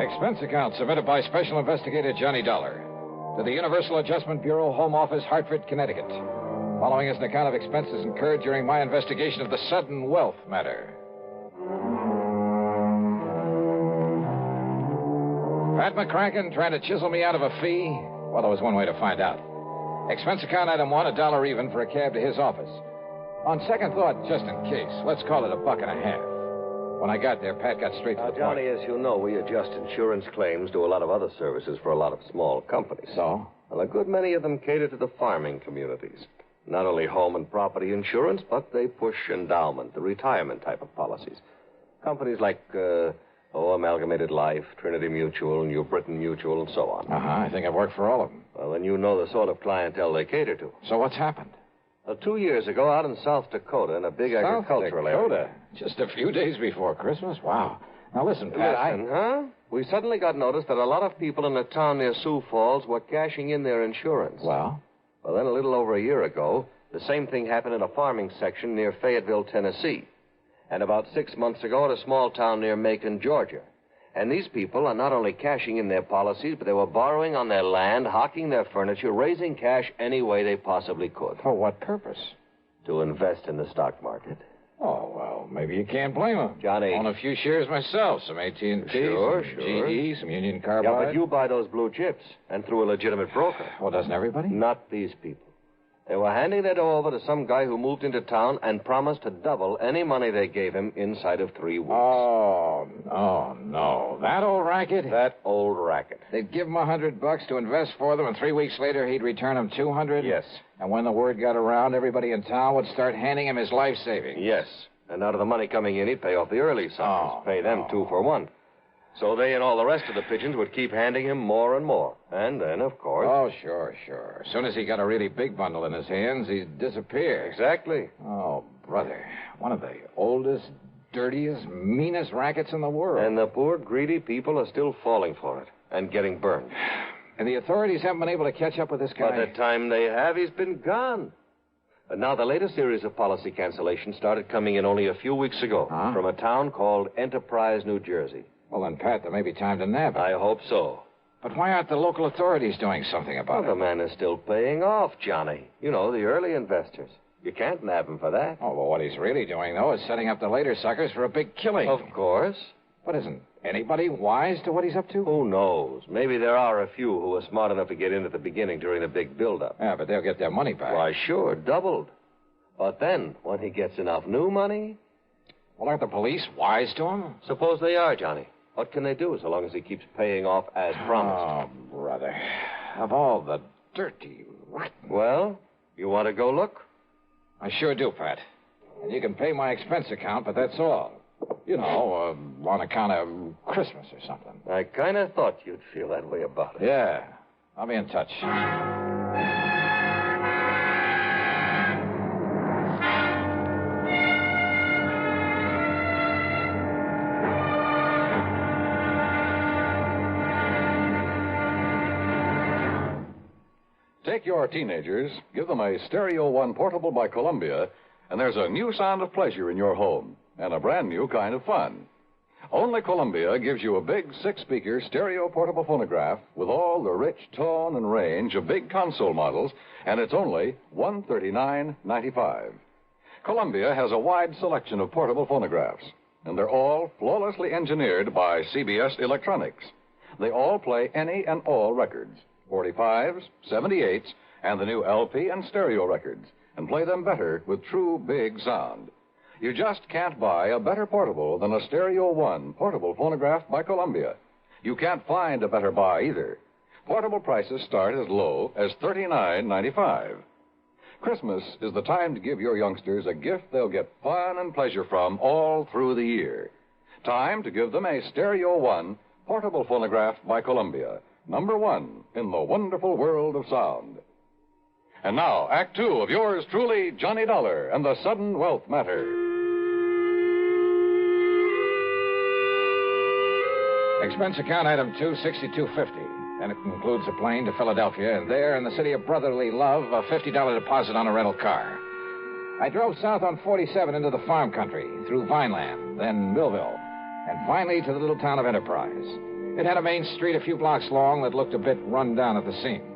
Expense account submitted by Special Investigator Johnny Dollar to the Universal Adjustment Bureau, Home Office, Hartford, Connecticut. Following is an account of expenses incurred during my investigation of the sudden wealth matter. Pat McCracken trying to chisel me out of a fee? Well, there was one way to find out. Expense account item one, $1 even for a cab to his office. On second thought, just in case, let's call it $1.50. When I got there, Pat got straight to the point. Johnny, as you know, we adjust insurance claims, do a lot of other services for a lot of small companies. So? Well, a good many of them cater to the farming communities. Not only home and property insurance, but they push endowment, the retirement type of policies. Companies like, Amalgamated Life, Trinity Mutual, New Britain Mutual, and so on. I think I've worked for all of them. Well, then you know the sort of clientele they cater to. So what's happened? 2 years ago, out in South Dakota, in a big agricultural area. Just a few days before Christmas? Wow. Now listen, Pat, huh? We suddenly got notice that a lot of people in a town near Sioux Falls were cashing in their insurance. Well, then a little over a year ago, the same thing happened in a farming section near Fayetteville, Tennessee. And about 6 months ago at a small town near Macon, Georgia. And these people are not only cashing in their policies, but they were borrowing on their land, hawking their furniture, raising cash any way they possibly could. For what purpose? To invest in the stock market. Oh, well, maybe you can't blame them. Johnny. Own a few shares myself, some AT&T, Sure. GE, some Union Carbide. Yeah, but you buy those blue chips, and through a legitimate broker. Well, doesn't everybody? Not these people. They were handing their dough over to some guy who moved into town and promised to double any money they gave him inside of 3 weeks. Oh, no. That old racket? That old racket. They'd give him $100 to invest for them, and 3 weeks later he'd return them $200? Yes. And when the word got around, everybody in town would start handing him his life savings? Yes. And out of the money coming in, he'd pay off the early suckers. Pay them 2 for 1. So they and all the rest of the pigeons would keep handing him more and more. And then, of course... Oh, sure. As soon as he got a really big bundle in his hands, he'd disappear. Exactly. Oh, brother. One of the oldest, dirtiest, meanest rackets in the world. And the poor, greedy people are still falling for it and getting burned. And the authorities haven't been able to catch up with this guy? By the time they have, he's been gone. And now the latest series of policy cancellations started coming in only a few weeks ago from a town called Enterprise, New Jersey. Well, then, Pat, there may be time to nab it. I hope so. But why aren't the local authorities doing something about it? The man is still paying off, Johnny. You know, the early investors. You can't nab him for that. Oh, well, what he's really doing, though, is setting up the later suckers for a big killing. Of course. But isn't anybody wise to what he's up to? Who knows? Maybe there are a few who were smart enough to get in at the beginning during the big build-up. Yeah, but they'll get their money back. Why, sure, doubled. But then, when he gets enough new money... Well, aren't the police wise to him? Suppose they are, Johnny. What can they do so long as he keeps paying off as promised? Oh, brother. Of all the dirty, rotten... Well, you want to go look? I sure do, Pat. And you can pay my expense account, but that's all. You know, on account of Christmas or something. I kind of thought you'd feel that way about it. Yeah. I'll be in touch. Take your teenagers, give them a Stereo One portable by Columbia, and there's a new sound of pleasure in your home and a brand new kind of fun. Only Columbia gives you a big 6-speaker stereo portable phonograph with all the rich tone and range of big console models, and it's only $139.95. Columbia has a wide selection of portable phonographs, and they're all flawlessly engineered by CBS Electronics. They all play any and all records. 45s, 78s, and the new LP and stereo records, and play them better with true big sound. You just can't buy a better portable than a Stereo One portable phonograph by Columbia. You can't find a better buy either. Portable prices start as low as $39.95. Christmas is the time to give your youngsters a gift they'll get fun and pleasure from all through the year. Time to give them a Stereo One portable phonograph by Columbia, #1 in the wonderful world of sound. And now, Act 2 of yours truly, Johnny Dollar and the Sudden Wealth Matter. Expense account item 2, $62.50. Then it includes a plane to Philadelphia, and there, in the city of brotherly love, a $50 deposit on a rental car. I drove south on 47 into the farm country, through Vineland, then Millville, and finally to the little town of Enterprise. It had a main street a few blocks long that looked a bit run down at the seams.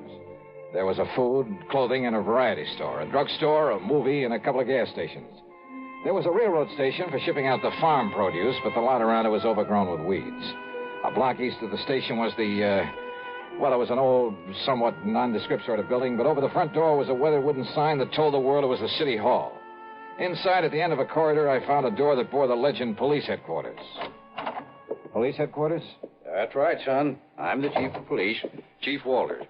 There was a food, clothing, and a variety store, a drugstore, a movie, and a couple of gas stations. There was a railroad station for shipping out the farm produce, but the lot around it was overgrown with weeds. A block east of the station was it was an old, somewhat nondescript sort of building, but over the front door was a weathered wooden sign that told the world it was the city hall. Inside, at the end of a corridor, I found a door that bore the legend Police Headquarters. Police Headquarters? That's right, son. I'm the chief of police, Chief Walters.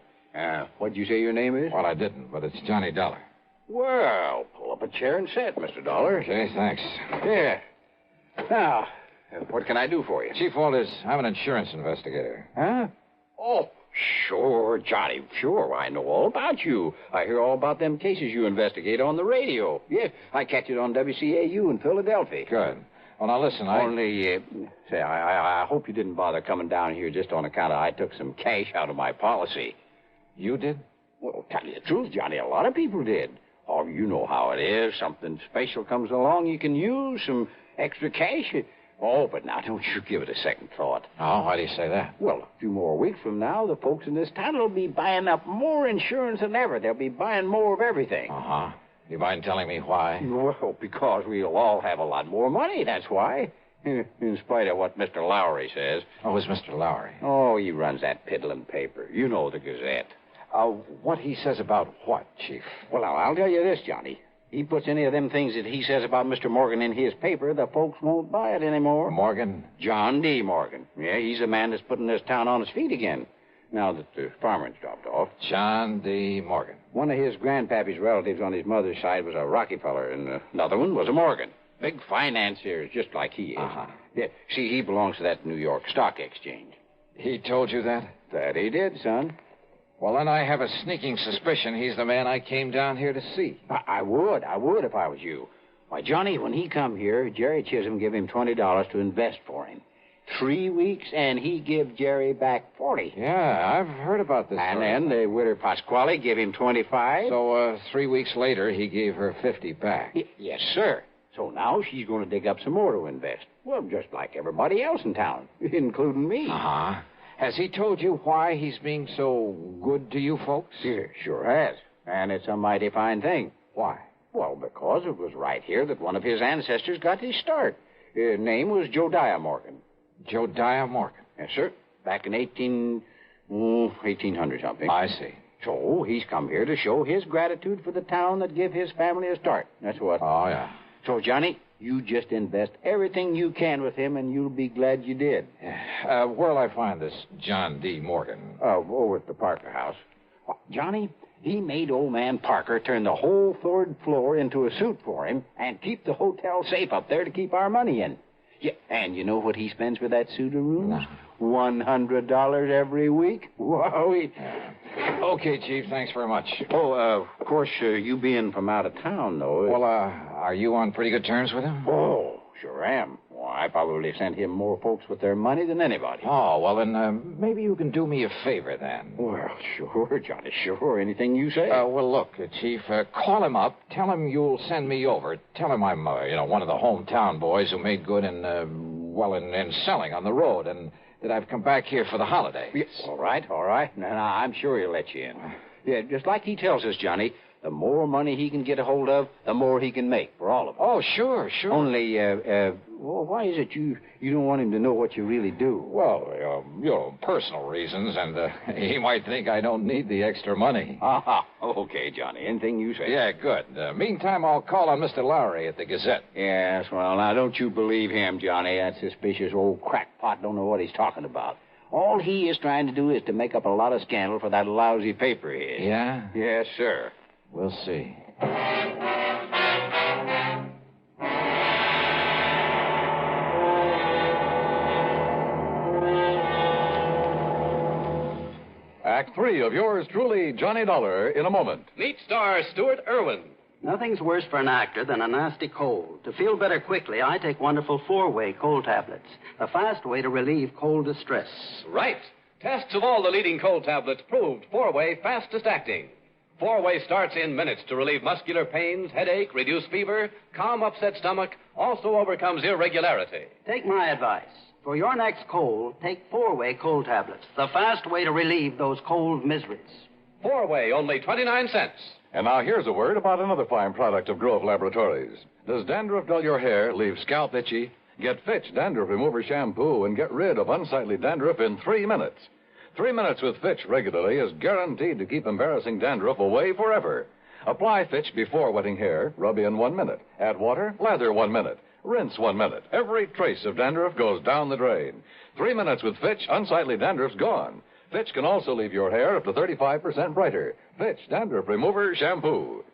What'd you say your name is? Well, I didn't, but it's Johnny Dollar. Well, pull up a chair and sit, Mr. Dollar. Okay, thanks. Yeah. Now, what can I do for you? Chief Walters, I'm an insurance investigator. Huh? Oh, sure, Johnny, sure. I know all about you. I hear all about them cases you investigate on the radio. Yeah, I catch it on WCAU in Philadelphia. Good. Well, now, listen, I hope you didn't bother coming down here just on account of I took some cash out of my policy. You did? Well, tell you the truth, Johnny, a lot of people did. Oh, you know how it is. Something special comes along, you can use some extra cash. Oh, but now don't you give it a second thought. Oh, why do you say that? Well, a few more weeks from now, the folks in this town will be buying up more insurance than ever. They'll be buying more of everything. Uh-huh. You mind telling me why? Well, because we'll all have a lot more money, that's why. In spite of what Mr. Lowry says. Oh, who's Mr. Lowry? Oh, he runs that piddling paper. You know, the Gazette. What he says about what, Chief? Well, I'll tell you this, Johnny. He puts any of them things that he says about Mr. Morgan in his paper, the folks won't buy it anymore. Morgan? John D. Morgan. Yeah, he's the man that's putting this town on its feet again, now that the farmer's dropped off. John D. Morgan. One of his grandpappy's relatives on his mother's side was a Rockefeller, and another one was a Morgan. Big financiers, just like he is. Uh-huh. Yeah, see, he belongs to that New York Stock Exchange. He told you that? That he did, son. Well, then I have a sneaking suspicion he's the man I came down here to see. I would if I was you. Why, Johnny, when he come here, Jerry Chisholm give him $20 to invest for him. 3 weeks, and he give Jerry back 40. Yeah, I've heard about this. And then the widow Pasquale give him 25. So, 3 weeks later, he gave her 50 back. Yes, sir. So now she's going to dig up some more to invest. Well, just like everybody else in town, including me. Uh-huh. Has he told you why he's being so good to you folks? Yeah, sure has. And it's a mighty fine thing. Why? Well, because it was right here that one of his ancestors got his start. His name was Josiah Morgan. Josiah Morgan? Yes, sir. Back in 1800 something. I see. So he's come here to show his gratitude for the town that gave his family a start. That's what. Oh, yeah. So, Johnny, you just invest everything you can with him, and you'll be glad you did. Where'll I find this John D. Morgan? Over at the Parker house. Well, Johnny, he made old man Parker turn the whole third floor into a suite for him and keep the hotel safe up there to keep our money in. Yeah, and you know what he spends for that suite of rooms? No. $100 every week. Wow. Okay, Chief, thanks very much. Oh, of course, you being from out of town, though. Well, are you on pretty good terms with him? Oh, sure am. Well, I probably sent him more folks with their money than anybody. Oh, well, then maybe you can do me a favor, then. Well, sure, Johnny, sure. Anything you say. Well, look, Chief, call him up. Tell him you'll send me over. Tell him I'm, one of the hometown boys who made good in selling on the road, and that I've come back here for the holidays. Yes. All right. Now, I'm sure he'll let you in. Yeah, just like he tells us, Johnny, the more money he can get a hold of, the more he can make for all of us. Oh, sure. Only, why is it you don't want him to know what you really do? Well, personal reasons, and he might think I don't need the extra money. Okay, Johnny, anything you say. Yeah, good. Meantime, I'll call on Mr. Lowry at the Gazette. Yes, well, now, don't you believe him, Johnny. That suspicious old crackpot don't know what he's talking about. All he is trying to do is to make up a lot of scandal for that lousy paper of his. Yeah? Yes, sir. We'll see. Act 3 of yours truly, Johnny Dollar, in a moment. Meet star Stuart Irwin. Nothing's worse for an actor than a nasty cold. To feel better quickly, I take wonderful 4-way cold tablets, the fast way to relieve cold distress. Right. Tests of all the leading cold tablets proved 4-way fastest acting. 4-way starts in minutes to relieve muscular pains, headache, reduce fever, calm upset stomach, also overcomes irregularity. Take my advice. For your next cold, take 4-way cold tablets, the fast way to relieve those cold miseries. 4-way, only 29 cents. And now here's a word about another fine product of Grove Laboratories. Does dandruff dull your hair, leave scalp itchy? Get Fitch Dandruff Remover Shampoo and get rid of unsightly dandruff in 3 minutes. 3 minutes with Fitch regularly is guaranteed to keep embarrassing dandruff away forever. Apply Fitch before wetting hair, rub in 1 minute. Add water, lather 1 minute. Rinse 1 minute. Every trace of dandruff goes down the drain. 3 minutes with Fitch, unsightly dandruff's gone. Fitch can also leave your hair up to 35% brighter. Fitch Dandruff Remover Shampoo.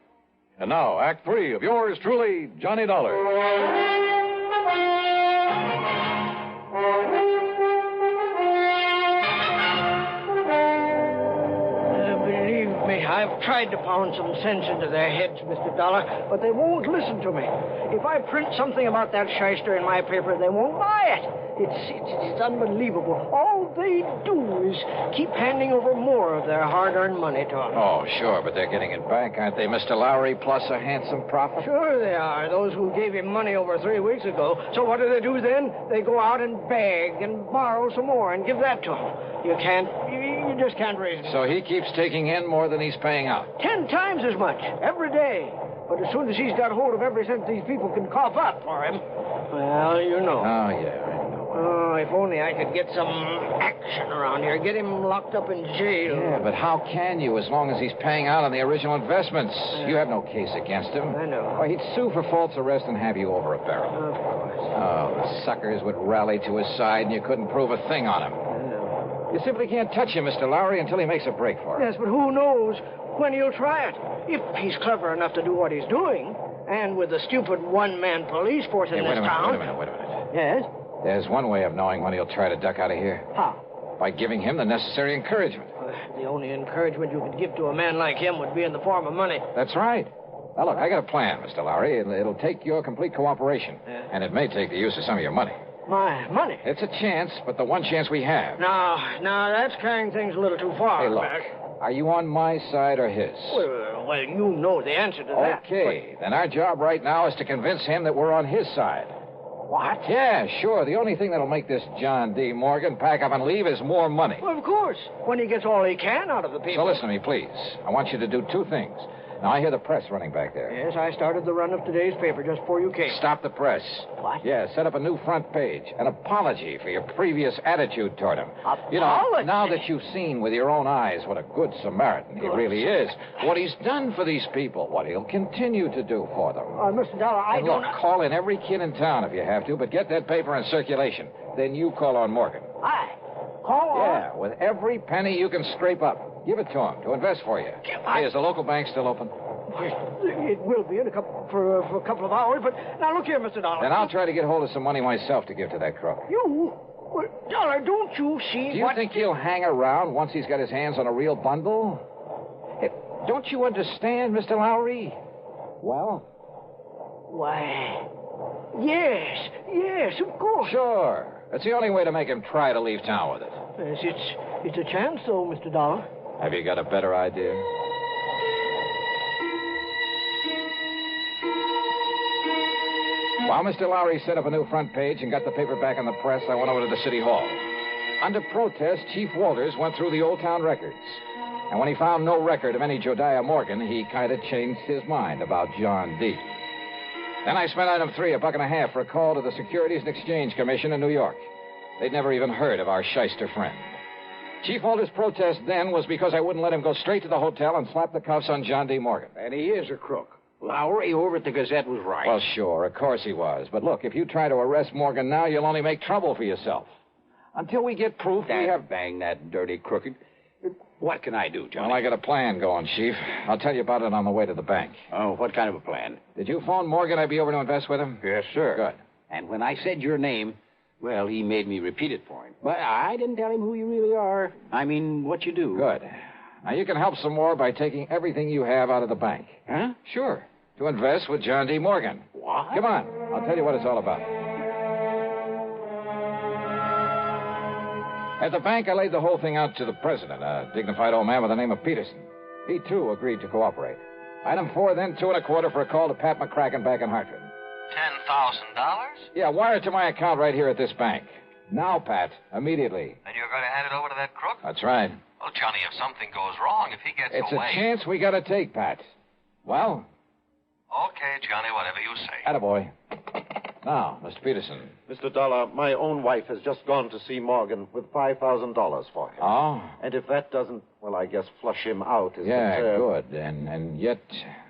And now, Act 3 of yours truly, Johnny Dollar. Believe me, I've tried to pound some sense into their heads, Mr. Dollar, but they won't listen to me. If I print something about that shyster in my paper, they won't buy it. It's unbelievable. All they do is keep handing over more of their hard-earned money to us. Oh, sure, but they're getting it back, aren't they, Mr. Lowry, plus a handsome profit? Sure they are, those who gave him money over 3 weeks ago. So what do they do then? They go out and beg and borrow some more and give that to him. You just can't raise it. So he keeps taking in more than he's paying out. 10 times as much, every day. But as soon as he's got hold of every cent these people can cough up for him, well, you know. Oh, yeah. Oh, if only I could get some action around here. Get him locked up in jail. Yeah, but how can you as long as he's paying out on the original investments? You have no case against him. I know. Why, he'd sue for false arrest and have you over a barrel. Of course. Oh, the suckers would rally to his side and you couldn't prove a thing on him. I know. You simply can't touch him, Mr. Lowry, until he makes a break for it. Yes, but who knows when he'll try it. If he's clever enough to do what he's doing, and with the stupid one-man police force in this town... Wait a minute. Yes? There's one way of knowing when he'll try to duck out of here. How? By giving him the necessary encouragement. The only encouragement you could give to a man like him would be in the form of money. That's right. Now, look, I got a plan, Mr. Lowry. It'll take your complete cooperation. Yeah. And it may take the use of some of your money. My money? It's a chance, but the one chance we have. Now, that's carrying things a little too far. Hey, look. Back. Are you on my side or his? Well, you know the answer to that. Okay, then our job right now is to convince him that we're on his side. What? Yeah, sure. The only thing that'll make this John D. Morgan pack up and leave is more money. Well, of course. When he gets all he can out of the people. So listen to me, please. I want you to do 2 things. Now, I hear the press running back there. Yes, I started the run of today's paper just before you came. Stop the press. What? Yeah, set up a new front page. An apology for your previous attitude toward him. Apology? You know, now that you've seen with your own eyes what a good Samaritan he really is, what he's done for these people, what he'll continue to do for them. Mr. Dollar, I And don't... look, call in every kid in town if you have to, but get that paper in circulation. Then you call on Morgan. Call on? Yeah, with every penny you can scrape up. Give it to him to invest for you. Hey, is the local bank still open? It will be in for a couple of hours, but now look here, Mr. Dollar. Then I'll try to get hold of some money myself to give to that crook. You? Well, Dollar, don't you see Do you think he'll hang around once he's got his hands on a real bundle? Hey, don't you understand, Mr. Lowry? Well? Why, yes, of course. Sure. It's the only way to make him try to leave town with it. Yes, it's a chance, though, Mr. Dollar. Have you got a better idea? While Mr. Lowry set up a new front page and got the paper back in the press, I went over to the city hall. Under protest, Chief Walters went through the old town records. And when he found no record of any Jodiah Morgan, he kind of changed his mind about John D. Then I spent item 3, $1.50 for a call to the Securities and Exchange Commission in New York. They'd never even heard of our shyster friend. Chief Walters' protest then was because I wouldn't let him go straight to the hotel and slap the cuffs on John D. Morgan. And he is a crook. Lowry over at the Gazette was right. Well, sure, of course he was. But look, if you try to arrest Morgan now, you'll only make trouble for yourself. Until we get proof, we have... Bang that dirty crooked. What can I do, Johnny? Well, I got a plan going, Chief. I'll tell you about it on the way to the bank. Oh, what kind of a plan? Did you phone Morgan I'd be over to invest with him? Yes, sir. Good. And when I said your name, Well, he made me repeat it for him. But I didn't tell him who you really are. I mean, what you do. Good. Now, you can help some more by taking everything you have out of the bank. Huh? Sure. To invest with John D. Morgan. What? Come on. I'll tell you what it's all about. At the bank, I laid the whole thing out to the president, a dignified old man by the name of Peterson. He, too, agreed to cooperate. Item 4, then 2 1/4 for a call to Pat McCracken back in Hartford. $10,000? Yeah, wire it to my account right here at this bank. Now, Pat, immediately. And you're going to hand it over to that crook? That's right. Well, Johnny, if something goes wrong, if he gets It's away... a chance we gotta take, Pat. Well? Okay, Johnny, whatever you say. Attaboy. Now, Mr. Peterson. Mr. Dollar, my own wife has just gone to see Morgan with $5,000 for him. Oh? And if that doesn't, well, I guess flush him out is Yeah, conserved. good. And yet,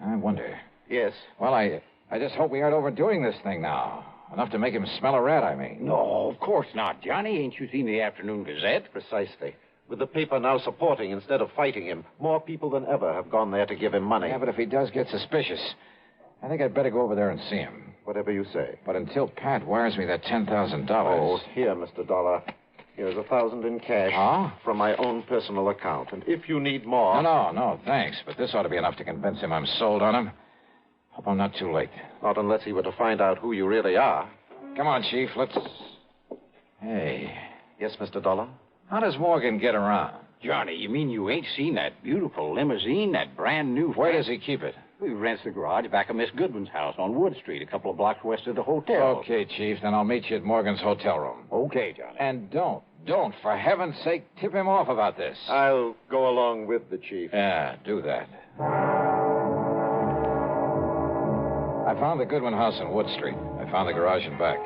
I wonder. Yes. Well, I just hope we aren't overdoing this thing now. Enough to make him smell a rat, I mean. No, of course not, Johnny. Ain't you seen the Afternoon Gazette? Precisely. With the paper now supporting instead of fighting him, more people than ever have gone there to give him money. Yeah, but if he does get suspicious, I think I'd better go over there and see him. Whatever you say. But until Pat wires me that $10,000... Oh, here, Mr. Dollar. Here's $1,000 in cash. Huh? From my own personal account. And if you need more... No, thanks. But this ought to be enough to convince him I'm sold on him. Hope I'm not too late. Not unless he were to find out who you really are. Come on, Chief, let's... Hey. Yes, Mr. Dollar? How does Morgan get around? Johnny, you mean you ain't seen that beautiful limousine, that brand new... Where does he keep it? He rents the garage back of Miss Goodwin's house on Wood Street, a couple of blocks west of the hotel. Okay, Chief, then I'll meet you at Morgan's hotel room. Okay, Johnny. And don't, for heaven's sake, tip him off about this. I'll go along with the chief. Yeah, do that. I found the Goodwin house on Wood Street. I found the garage and back.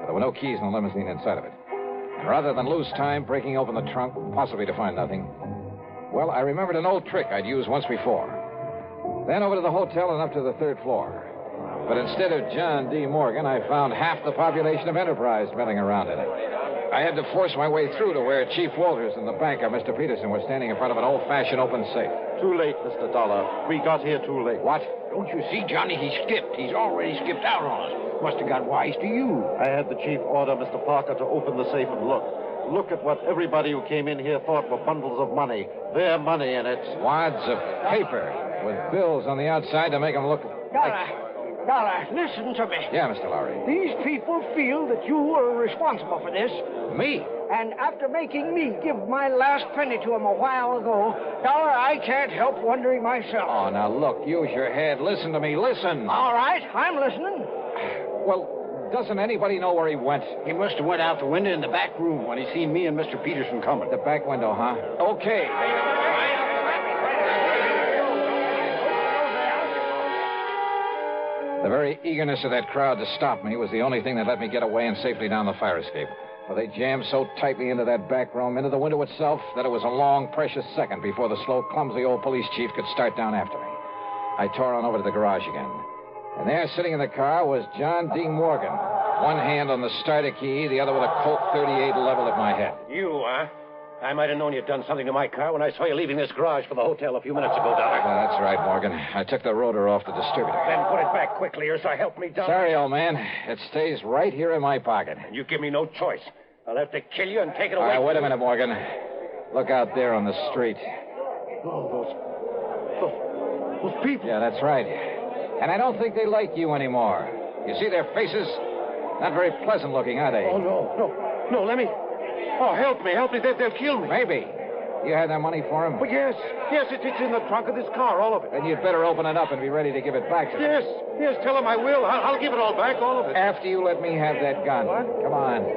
There were no keys in the limousine inside of it. And rather than lose time breaking open the trunk, possibly to find nothing, well, I remembered an old trick I'd used once before. Then over to the hotel and up to the 3rd floor. But instead of John D. Morgan, I found half the population of Enterprise milling around in it. I had to force my way through to where Chief Walters and the banker, Mr. Peterson, were standing in front of an old-fashioned open safe. Too late, Mr. Dollar. We got here too late. What? Don't you see, Johnny? He skipped. He's already skipped out on us. Must have got wise to you. I had the chief order Mr. Parker to open the safe and look. Look at what everybody who came in here thought were bundles of money. Their money in it. Wads of paper with bills on the outside to make them look Dollar, listen to me. Yeah, Mr. Lowry. These people feel that you were responsible for this. Me? And after making me give my last penny to them a while ago, Dollar, I can't help wondering myself. Oh, now look, use your head. Listen to me, listen. All right, I'm listening. Well, doesn't anybody know where he went? He must have went out the window in the back room when he seen me and Mr. Peterson coming. The back window, huh? Okay. The very eagerness of that crowd to stop me was the only thing that let me get away and safely down the fire escape. For they jammed so tightly into that back room, into the window itself, that it was a long, precious second before the slow, clumsy old police chief could start down after me. I tore on over to the garage again. And there, sitting in the car, was John D. Morgan. One hand on the starter key, the other with a Colt 38 level at my head. You, huh? I might have known you'd done something to my car when I saw you leaving this garage for the hotel a few minutes ago, Dollar. That's right, Morgan. I took the rotor off the distributor. Then put it back quickly, or so help me, Dollar. Sorry, old man. It stays right here in my pocket. And you give me no choice. I'll have to kill you and take it away. All right, wait a minute, Morgan. Look out there on the street. Oh, those people. Yeah, that's right. And I don't think they like you anymore. You see their faces? Not very pleasant looking, are they? Oh, no, let me... Oh, help me. They'll kill me. Maybe. You had that money for him? Well, yes, it's in the trunk of this car, all of it. Then you'd better open it up and be ready to give it back to them. Yes, tell them I will. I'll give it all back, all of it. After you let me have that gun. What? Come on.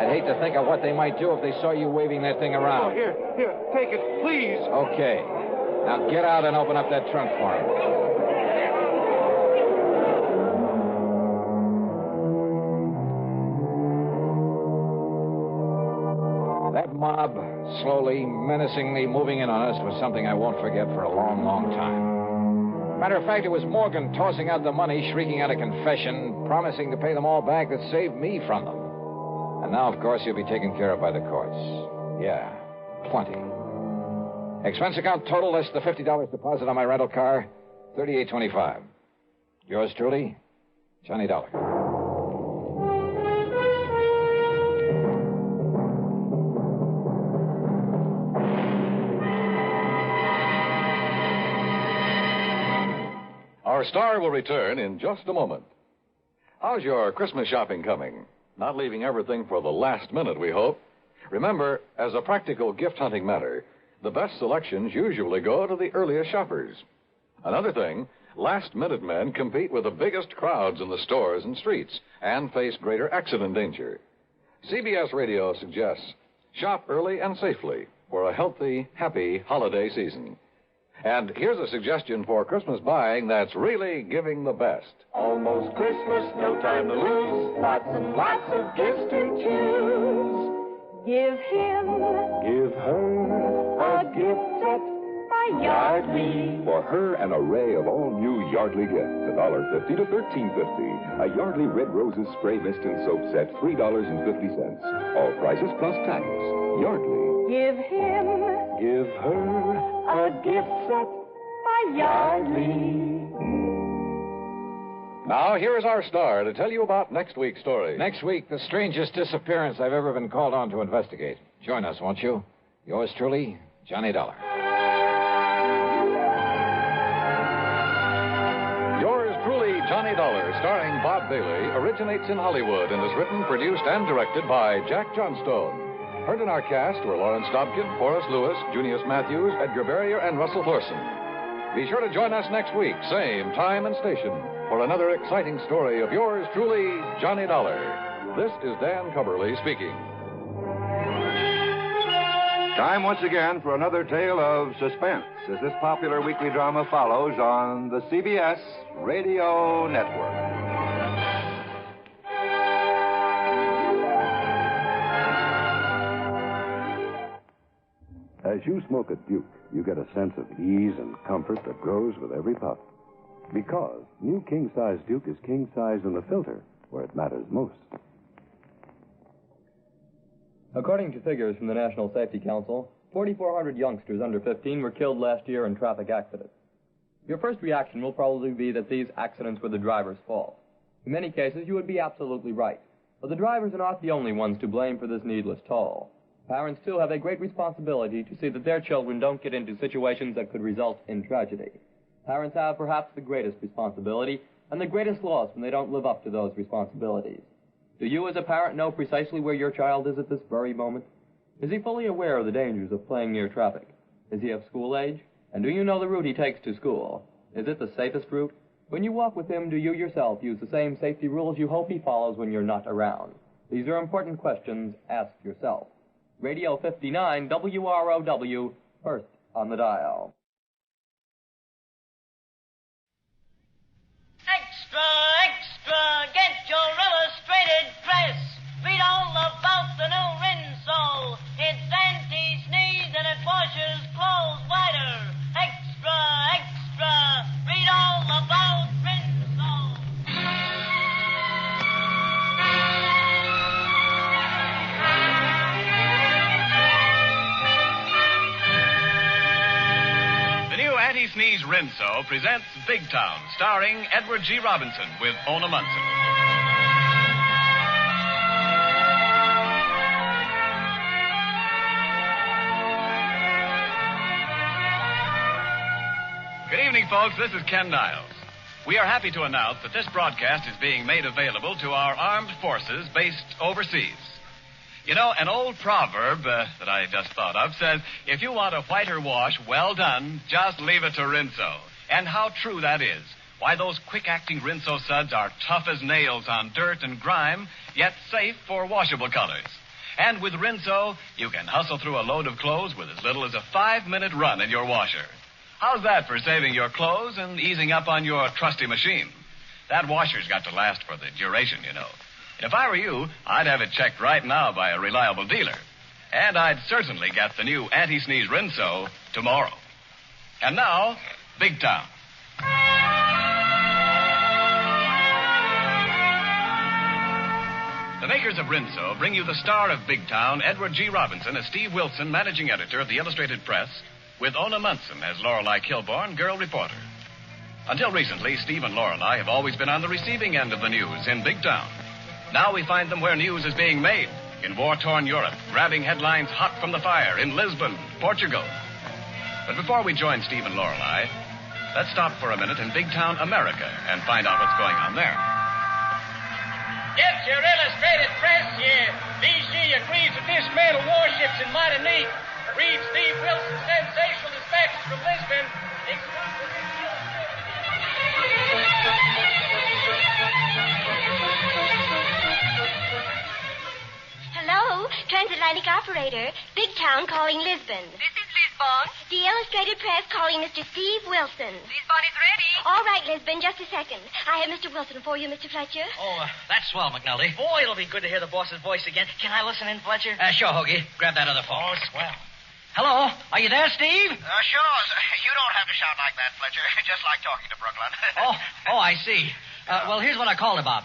I'd hate to think of what they might do if they saw you waving that thing around. Oh, here, take it, please. Okay. Now get out and open up that trunk for him. That mob, slowly, menacingly moving in on us, was something I won't forget for a long, long time. Matter of fact, it was Morgan tossing out the money, shrieking out a confession, promising to pay them all back that saved me from them. And now, of course, he'll be taken care of by the courts. Yeah, plenty. Expense account total less the $50 deposit on my rental car, $38.25. Yours truly, Johnny Dollar. Our star will return in just a moment. How's your Christmas shopping coming? Not leaving everything for the last minute, we hope. Remember, as a practical gift-hunting matter, the best selections usually go to the earliest shoppers. Another thing, last-minute men compete with the biggest crowds in the stores and streets and face greater accident danger. CBS Radio suggests shop early and safely for a healthy, happy holiday season. And here's a suggestion for Christmas buying that's really giving the best. Almost Christmas, no time to lose. Lots and lots of gifts to choose. Give him, give her a gift set by Yardley. For her, an array of all new Yardley gifts, $1.50 to $13.50. A Yardley Red Roses spray mist and soap set, $3.50. All prices plus tax. Yardley. Give him, give her a gift set by Yardley. Now, here is our star to tell you about next week's story. Next week, the strangest disappearance I've ever been called on to investigate. Join us, won't you? Yours truly, Johnny Dollar. Yours truly, Johnny Dollar, starring Bob Bailey, originates in Hollywood and is written, produced, and directed by Jack Johnstone. Heard in our cast were Lawrence Dobkin, Forrest Lewis, Junius Matthews, Edgar Barrier, and Russell Thorson. Be sure to join us next week, same time and station, for another exciting story of yours truly, Johnny Dollar. This is Dan Coverly speaking. Time once again for another tale of suspense as this popular weekly drama follows on the CBS Radio Network. As you smoke a Duke, you get a sense of ease and comfort that grows with every puff. Because new king-size Duke is king-size in the filter, where it matters most. According to figures from the National Safety Council, 4,400 youngsters under 15 were killed last year in traffic accidents. Your first reaction will probably be that these accidents were the driver's fault. In many cases, you would be absolutely right. But the drivers are not the only ones to blame for this needless toll. Parents, too, have a great responsibility to see that their children don't get into situations that could result in tragedy. Parents have perhaps the greatest responsibility and the greatest loss when they don't live up to those responsibilities. Do you, as a parent, know precisely where your child is at this very moment? Is he fully aware of the dangers of playing near traffic? Is he of school age? And do you know the route he takes to school? Is it the safest route? When you walk with him, do you yourself use the same safety rules you hope he follows when you're not around? These are important questions. Ask yourself. Radio 59 WROW, first on the dial. Extra, extra, get your illustrated press. Read all about the new Rinso. It's anti-sneeze and it washes clothes whiter. Extra, extra, read all about Rinso. The new anti-sneeze Rinso presents Big Town, starring Edward G. Robinson with Ona Munson. Good evening, folks. This is Ken Niles. We are happy to announce that this broadcast is being made available to our armed forces based overseas. You know, an old proverb that I just thought of says, if you want a whiter wash well done, just leave it to Rinso. And how true that is. Why, those quick-acting Rinso suds are tough as nails on dirt and grime, yet safe for washable colors. And with Rinso, you can hustle through a load of clothes with as little as a 5-minute run in your washer. How's that for saving your clothes and easing up on your trusty machine? That washer's got to last for the duration, you know. And if I were you, I'd have it checked right now by a reliable dealer. And I'd certainly get the new anti-sneeze Rinso tomorrow. And now, Big Town. The makers of Rinso bring you the star of Big Town, Edward G. Robinson, as Steve Wilson, managing editor of the Illustrated Press, with Ona Munson as Lorelei Kilborn, girl reporter. Until recently, Steve and Lorelei have always been on the receiving end of the news in Big Town. Now we find them where news is being made, in war-torn Europe, grabbing headlines hot from the fire in Lisbon, Portugal. But before we join Steve and Lorelei, Let's stop for a minute in Big Town, America, and find out what's going on there. Get your illustrated press here. VC agrees to dismantle warships in Martinique. Read Steve Wilson's sensational dispatches from Lisbon. Hello, transatlantic operator. Big Town calling Lisbon. This is Lisbon. The Illustrated Press calling Mr. Steve Wilson. Lisbon is ready. All right, Lisbon, just a second. I have Mr. Wilson for you, Mr. Fletcher. Oh, that's swell, McNulty. Boy, it'll be good to hear the boss's voice again. Can I listen in, Fletcher? Sure, Hoagie. Grab that other phone. Oh, swell. Hello? Are you there, Steve? Sure. You don't have to shout like that, Fletcher. Just like talking to Brooklyn. Oh, I see. Well, here's what I called about.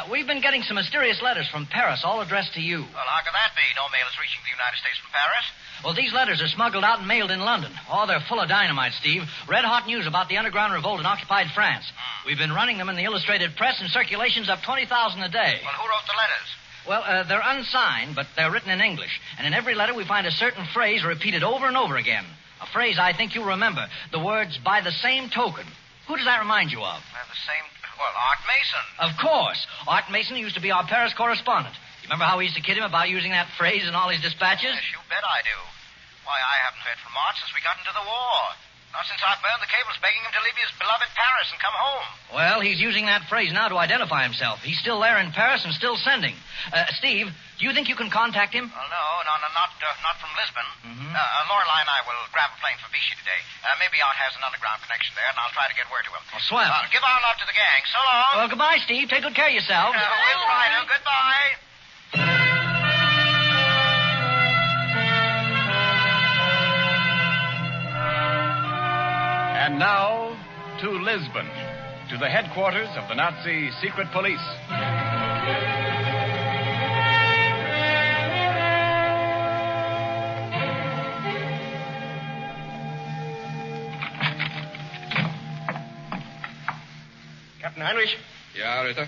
We've been getting some mysterious letters from Paris, all addressed to you. Well, how could that be? No mail is reaching the United States from Paris. Well, these letters are smuggled out and mailed in London. Oh, they're full of dynamite, Steve. Red-hot news about the underground revolt in occupied France. We've been running them in the Illustrated Press, and circulation's up 20,000 a day. Well, who wrote the letters? Well, they're unsigned, but they're written in English. And in every letter, we find a certain phrase repeated over and over again. A phrase I think you'll remember. The words, by the same token. Who does that remind you of? By the same... Well, Art Mason. Of course. Art Mason used to be our Paris correspondent. You remember how we used to kid him about using that phrase in all his dispatches? Yes, you bet I do. Why, I haven't heard from Art since we got into the war. Not since I burned the cables begging him to leave his beloved Paris and come home. Well, he's using that phrase now to identify himself. He's still there in Paris and still sending. Steve, do you think you can contact him? Well, not from Lisbon. Mm-hmm. Lorelei and I will grab a plane for Vichy today. Maybe Art has an underground connection there, and I'll try to get word to him. Oh, swell. Give our love to the gang. So long. Well, goodbye, Steve. Take good care of yourself. We'll try to. Goodbye. And now, to Lisbon, to the headquarters of the Nazi secret police. Captain Heinrich? Yeah, Ritter?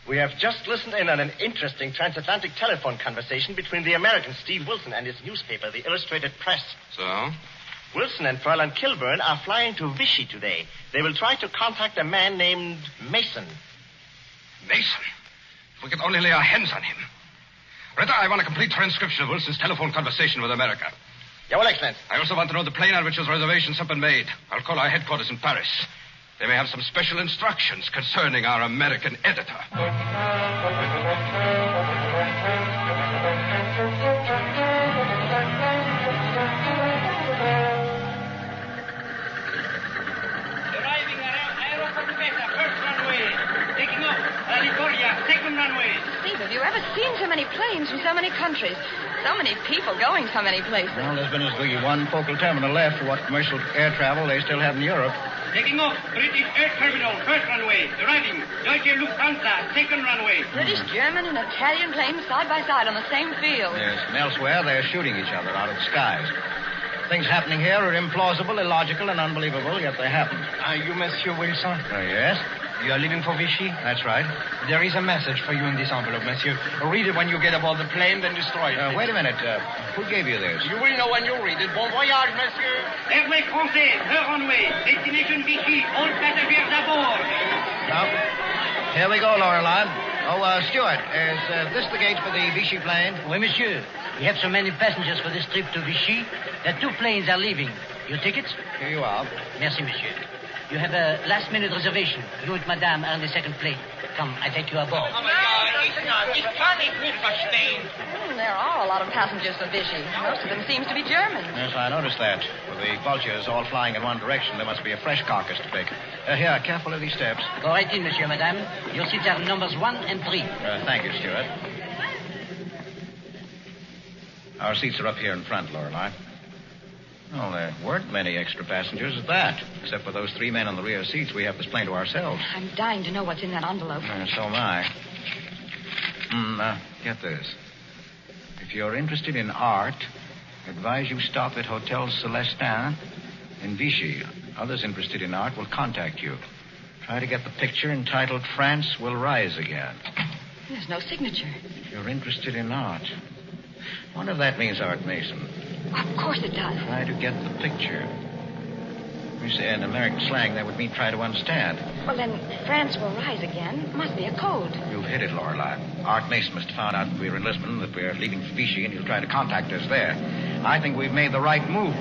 We have just listened in on an interesting transatlantic telephone conversation between the American Steve Wilson and his newspaper, the Illustrated Press. So? Wilson and Fräulein Kilburn are flying to Vichy today. They will try to contact a man named Mason. Mason? If we could only lay our hands on him. Ritter, I want a complete transcription of Wilson's telephone conversation with America. Yeah, well, Excellent. I also want to know the plane on which his reservations have been made. I'll call our headquarters in Paris. They may have some special instructions concerning our American editor. Second runway. Steve, have you ever seen so many planes from so many countries? So many people going so many places. Well, Lisbon is the one focal terminal left for what commercial air travel they still have in Europe. Taking off. British Air Terminal, first runway. Arriving. Deutsche Lufthansa, second runway. British, German, and Italian planes side by side on the same field. Yes, and elsewhere they're shooting each other out of the skies. Things happening here are implausible, illogical, and unbelievable, yet they happen. Are you Monsieur Wilson? Yes? You are leaving for Vichy? That's right. There is a message for you in this envelope, monsieur. Read it when you get aboard the plane, then destroy it. Wait a minute. Who gave you this? You will know when you read it. Bon voyage, monsieur. Airway Français, third runway. Destination Vichy. All passengers aboard. Now, here we go, Lorelei. Oh, Stuart, is this the gate for the Vichy plane? Oui, monsieur. We have so many passengers for this trip to Vichy that 2 planes are leaving. Your tickets? Here you are. Merci, monsieur. You have a last-minute reservation. You and Madame are on the second plane. Come, I take you aboard. Oh, my God. There are a lot of passengers for Vichy. Most of them seems to be German. Yes, I noticed that. With the vultures all flying in one direction, there must be a fresh carcass to pick. Here, careful of these steps. Go right in, monsieur, madame. Your seats are numbers 1 and 3. Thank you, Stuart. Our seats are up here in front, Lorelei. Oh, there weren't many extra passengers at that. Except for those 3 men on the rear seats, we have this plane to ourselves. I'm dying to know what's in that envelope. So am I. Get this. If you're interested in art, advise you stop at Hotel Celestin in Vichy. Others interested in art will contact you. Try to get the picture entitled France Will Rise Again. There's no signature. If you're interested in art. I wonder if that means Art Mason. Of course it does. Try to get the picture. You say in American slang that would mean try to understand. Well, then, France will rise again. Must be a code. You've hit it, Lorelei. Art Mason must have found out that we were in Lisbon, that we're leaving for Vichy, and he'll try to contact us there. I think we've made the right move.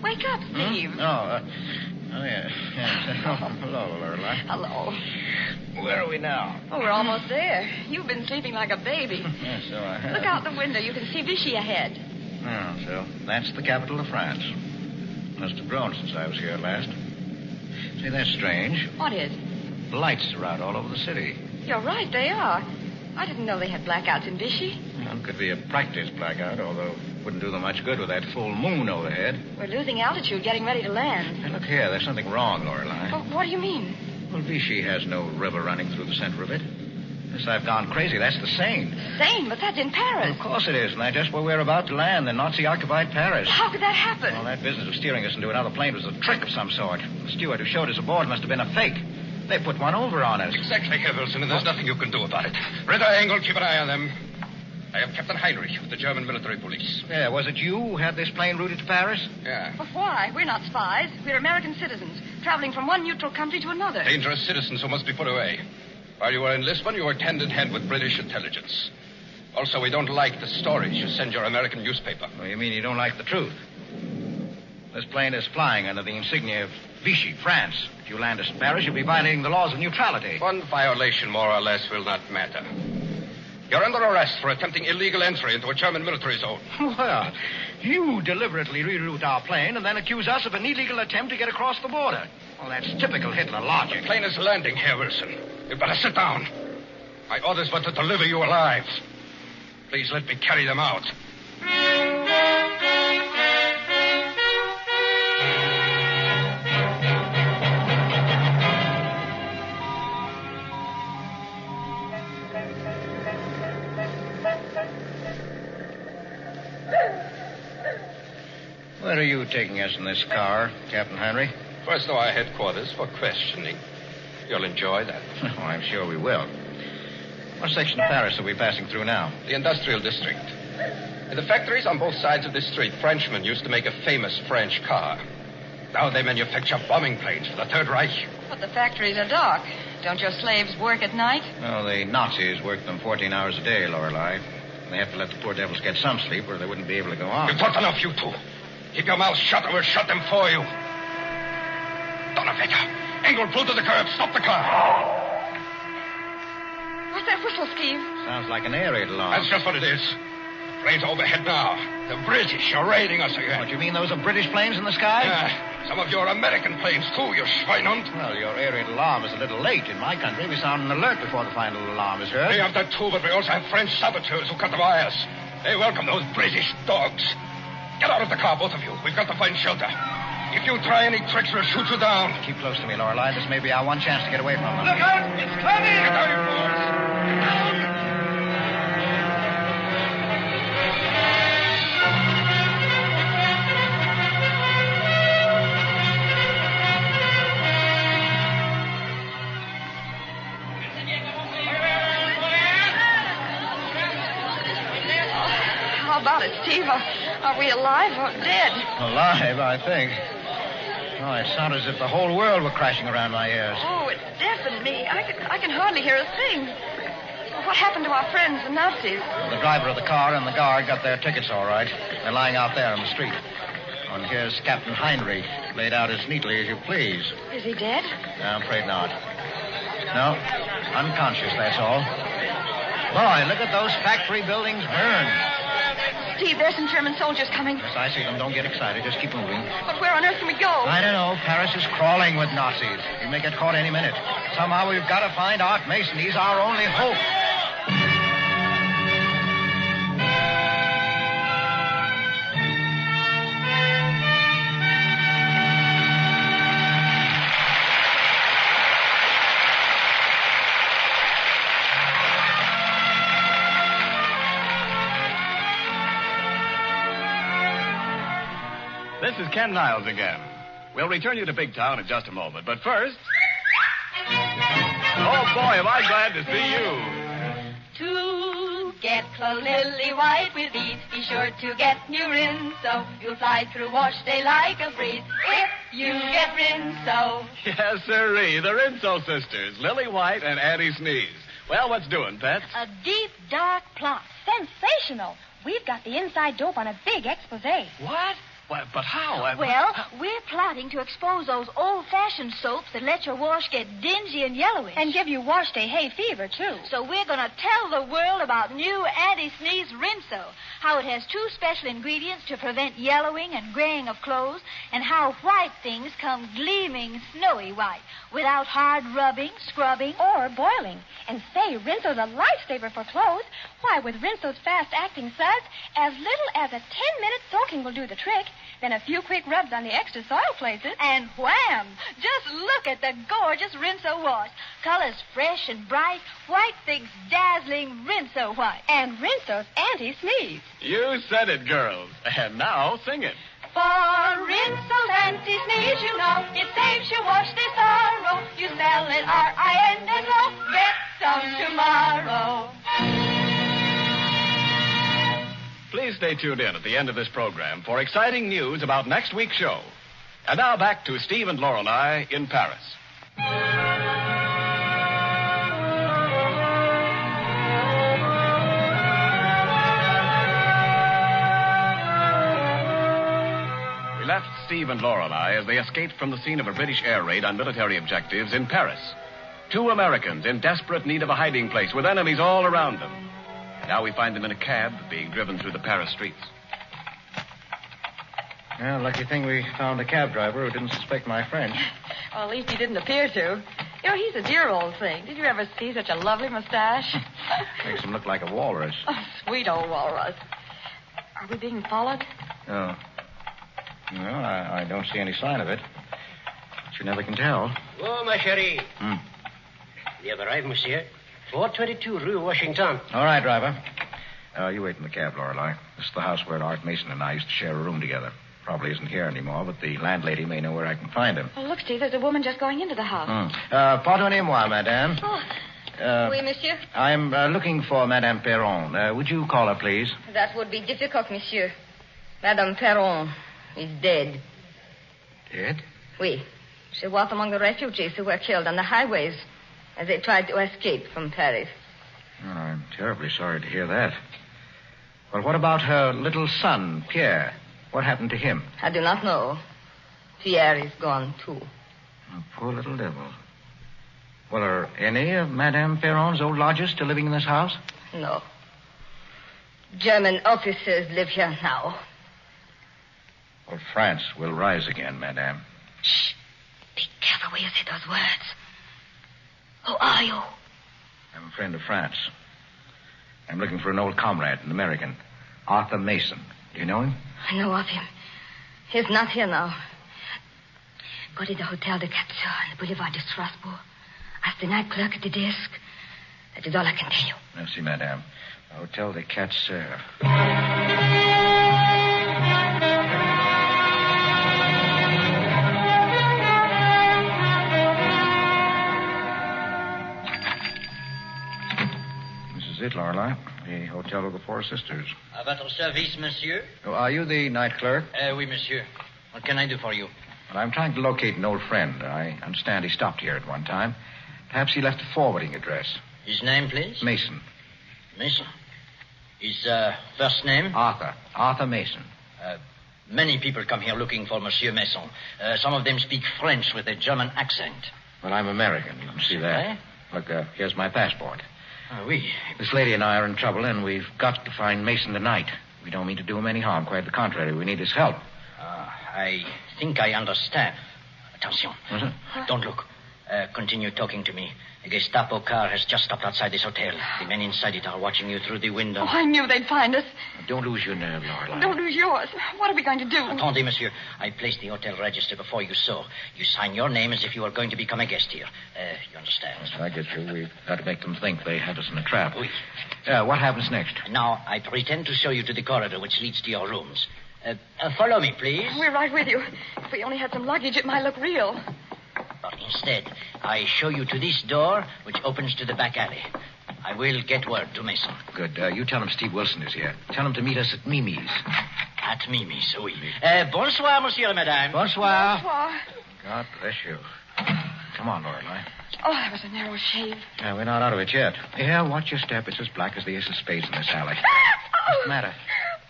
Wake up, Steve. Oh, yeah. Hello, Lorelei. Hello. Where are we now? Oh, we're almost there. You've been sleeping like a baby. Yes, so I have. Look out the window. You can see Vichy ahead. Oh, so that's the capital of France. Must have grown since I was here last. See, that's strange. What is? The lights are out all over the city. You're right, they are. I didn't know they had blackouts in Vichy. Well, it could be a practice blackout, although it wouldn't do them much good with that full moon overhead. We're losing altitude, getting ready to land. Hey, look here, there's something wrong, Lorelei. Oh, what do you mean? Well, Vichy has no river running through the center of it. Unless I've gone crazy, that's the Seine. Seine? But that's in Paris. Well, of course it is, and that's just where we're about to land, in Nazi-occupied Paris. How could that happen? Well, that business of steering us into another plane was a trick of some sort. The steward who showed us aboard must have been a fake. They put one over on us. Exactly, Herr Wilson, and there's nothing you can do about it. Ritter Engel, keep an eye on them. I am Captain Heinrich of the German military police. Yeah, was it you who had this plane routed to Paris? Yeah. But why? We're not spies. We're American citizens, traveling from one neutral country to another. Dangerous citizens who must be put away. While you were in Lisbon, you worked hand in hand with British intelligence. Also, we don't like the stories you send your American newspaper. Oh, you mean you don't like the truth? This plane is flying under the insignia of Vichy, France. If you land us in Paris, you'll be violating the laws of neutrality. One violation, more or less, will not matter. You're under arrest for attempting illegal entry into a German military zone. Well, you deliberately reroute our plane and then accuse us of an illegal attempt to get across the border. Well, that's typical Hitler logic. The plane is landing, Herr Wilson. You'd better sit down. My orders were to deliver you alive. Please let me carry them out. Where are you taking us in this car, Captain Henry? First to our headquarters for questioning. You'll enjoy that. Oh, I'm sure we will. What section of Paris are we passing through now? The industrial district. In the factories on both sides of this street, Frenchmen used to make a famous French car. Now they manufacture bombing planes for the Third Reich. But the factories are dark. Don't your slaves work at night? No, the Nazis work them 14 hours a day, Lorelei. They have to let the poor devils get some sleep or they wouldn't be able to go on. You've talked enough, you two. Keep your mouths shut or we'll shut them for you. Donnerwetter. Engel, pull to the curb. Stop the car. What's that whistle, Steve? Sounds like an air raid alarm. That's just what it is. The planes are overhead now. The British are raiding us again. What, you mean those are British planes in the sky? Yeah. Some of your American planes, too, you Schweinhund. Well, your air raid alarm is a little late. In my country, we sound an alert before the final alarm is heard. We have that, too, but we also have French saboteurs who cut the wires. They welcome those British dogs. Get out of the car, both of you. We've got to find shelter. If you try any tricks, we'll shoot you down. Keep close to me, Lorelei. This may be our one chance to get away from them. Look out! It's coming! Get down, you fools! Get down! How about it, Steve? Are we alive or dead? Alive, I think. Oh, it sounded as if the whole world were crashing around my ears. Oh, it deafened me. I can hardly hear a thing. What happened to our friends, the Nazis? The driver of the car and the guard got their tickets all right. They're lying out there on the street. And here's Captain Heinrich, laid out as neatly as you please. Is he dead? No, I'm afraid not. No, unconscious, that's all. Boy, look at those factory buildings burn. Steve, there's some German soldiers coming. Yes, I see them. Don't get excited. Just keep moving. But where on earth can we go? I don't know. Paris is crawling with Nazis. We may get caught any minute. Somehow we've got to find Art Mason. He's our only hope. this is Ken Niles again. We'll return you to Big Town in just a moment. But first... Oh, boy, am I glad to see you. To get clothes lily white with ease, be sure to get new Rinso. You'll fly through wash day like a breeze if you get Rinso. Yes, sirree. The Rinso sisters, Lily White and Addie Sneeze. Well, what's doing, Pets? A deep, dark plot. Sensational. We've got the inside dope on a big expose. What? Well, but how? Well, we're plotting to expose those old-fashioned soaps that let your wash get dingy and yellowish. And give you wash day hay fever, too. So we're going to tell the world about new Addie Sneeze Rinso, how it has 2 special ingredients to prevent yellowing and graying of clothes, and how white things come gleaming snowy white without hard rubbing, scrubbing, or boiling. And say, Rinso's a lifesaver for clothes. Why, with Rinso's fast-acting suds, as little as a 10-minute soaking will do the trick. Then a few quick rubs on the extra soiled places, and wham! Just look at the gorgeous Rinso wash. Colors fresh and bright, white things dazzling Rinso white. And Rinso's anti-sneeze. You said it, girls. And now sing it. For Rinso's anti-sneeze, you know, it saves your wash day sorrow. You spell it R-I-N-S-O. Get some tomorrow. Please stay tuned in at the end of this program for exciting news about next week's show. And now back to Steve and Lorelei in Paris. We left Steve and Lorelei as they escaped from the scene of a British air raid on military objectives in Paris. 2 Americans in desperate need of a hiding place with enemies all around them. Now we find them in a cab being driven through the Paris streets. Well, lucky thing we found a cab driver who didn't suspect my French. Well, at least he didn't appear to. You know, he's a dear old thing. Did you ever see such a lovely mustache? Makes him look like a walrus. Oh, sweet old walrus. Are we being followed? Oh. No, I don't see any sign of it. But you never can tell. Oh, ma chérie. You have arrived, monsieur. 422 Rue Washington. All right, driver. You wait in the cab, Lorelei. This is the house where Art Mason and I used to share a room together. Probably isn't here anymore, but the landlady may know where I can find him. Oh, look, Steve, there's a woman just going into the house. Pardonnez-moi, madame. Oh. Oui, monsieur. I'm looking for Madame Perron. Would you call her, please? That would be difficult, monsieur. Madame Perron is dead. Dead? Oui. She was among the refugees who were killed on the highways as they tried to escape from Paris. Oh, I'm terribly sorry to hear that. Well, what about her little son, Pierre? What happened to him? I do not know. Pierre is gone, too. Oh, poor little devil. Well, are any of Madame Perron's old lodgers still living in this house? No. German officers live here now. Well, France will rise again, Madame. Shh. Be careful where you say those words. Who are you? I'm a friend of France. I'm looking for an old comrade, an American, Arthur Mason. Do you know him? I know of him. He's not here now. Go to the Hotel de Capture on the Boulevard de Strasbourg. Ask the night clerk at the desk. That is all I can tell you. Merci, Madame. Hotel de Capture. It, Lorelei. The Hotel of the Four Sisters. À votre service, monsieur. Oh, are you the night clerk? Oui, monsieur. What can I do for you? Well, I'm trying to locate an old friend. I understand he stopped here at one time. Perhaps he left a forwarding address. His name, please? Mason. Mason. His first name? Arthur. Arthur Mason. Many people come here looking for Monsieur Mason. Some of them speak French with a German accent. Well, I'm American. You can see that. Look, here's my passport. Oui. This lady and I are in trouble, and we've got to find Mason tonight. We don't mean to do him any harm. Quite the contrary. We need his help. I think I understand. Attention. Don't look. Continue talking to me. A Gestapo car has just stopped outside this hotel. The men inside it are watching you through the window. Oh, I knew they'd find us. Don't lose your nerve, Lorelei. Don't lose yours. What are we going to do? Attendez, monsieur. I placed the hotel register before you saw. You sign your name as if you were going to become a guest here. You understand? Yes, I get you. We've got to make them think they had us in a trap. Oui. What happens next? Now, I pretend to show you to the corridor which leads to your rooms. Follow me, please. We're right with you. If we only had some luggage, it might look real. But instead, I show you to this door, which opens to the back alley. I will get word to Mason. Good. You tell him Steve Wilson is here. Tell him to meet us at Mimi's. At Mimi's, oui. Bonsoir, monsieur et madame. Bonsoir. Bonsoir. God bless you. Come on, Lorelei. Oh, that was a narrow shave. We're not out of it yet. Yeah, watch your step. It's as black as the ace of spades in this alley. What's the matter?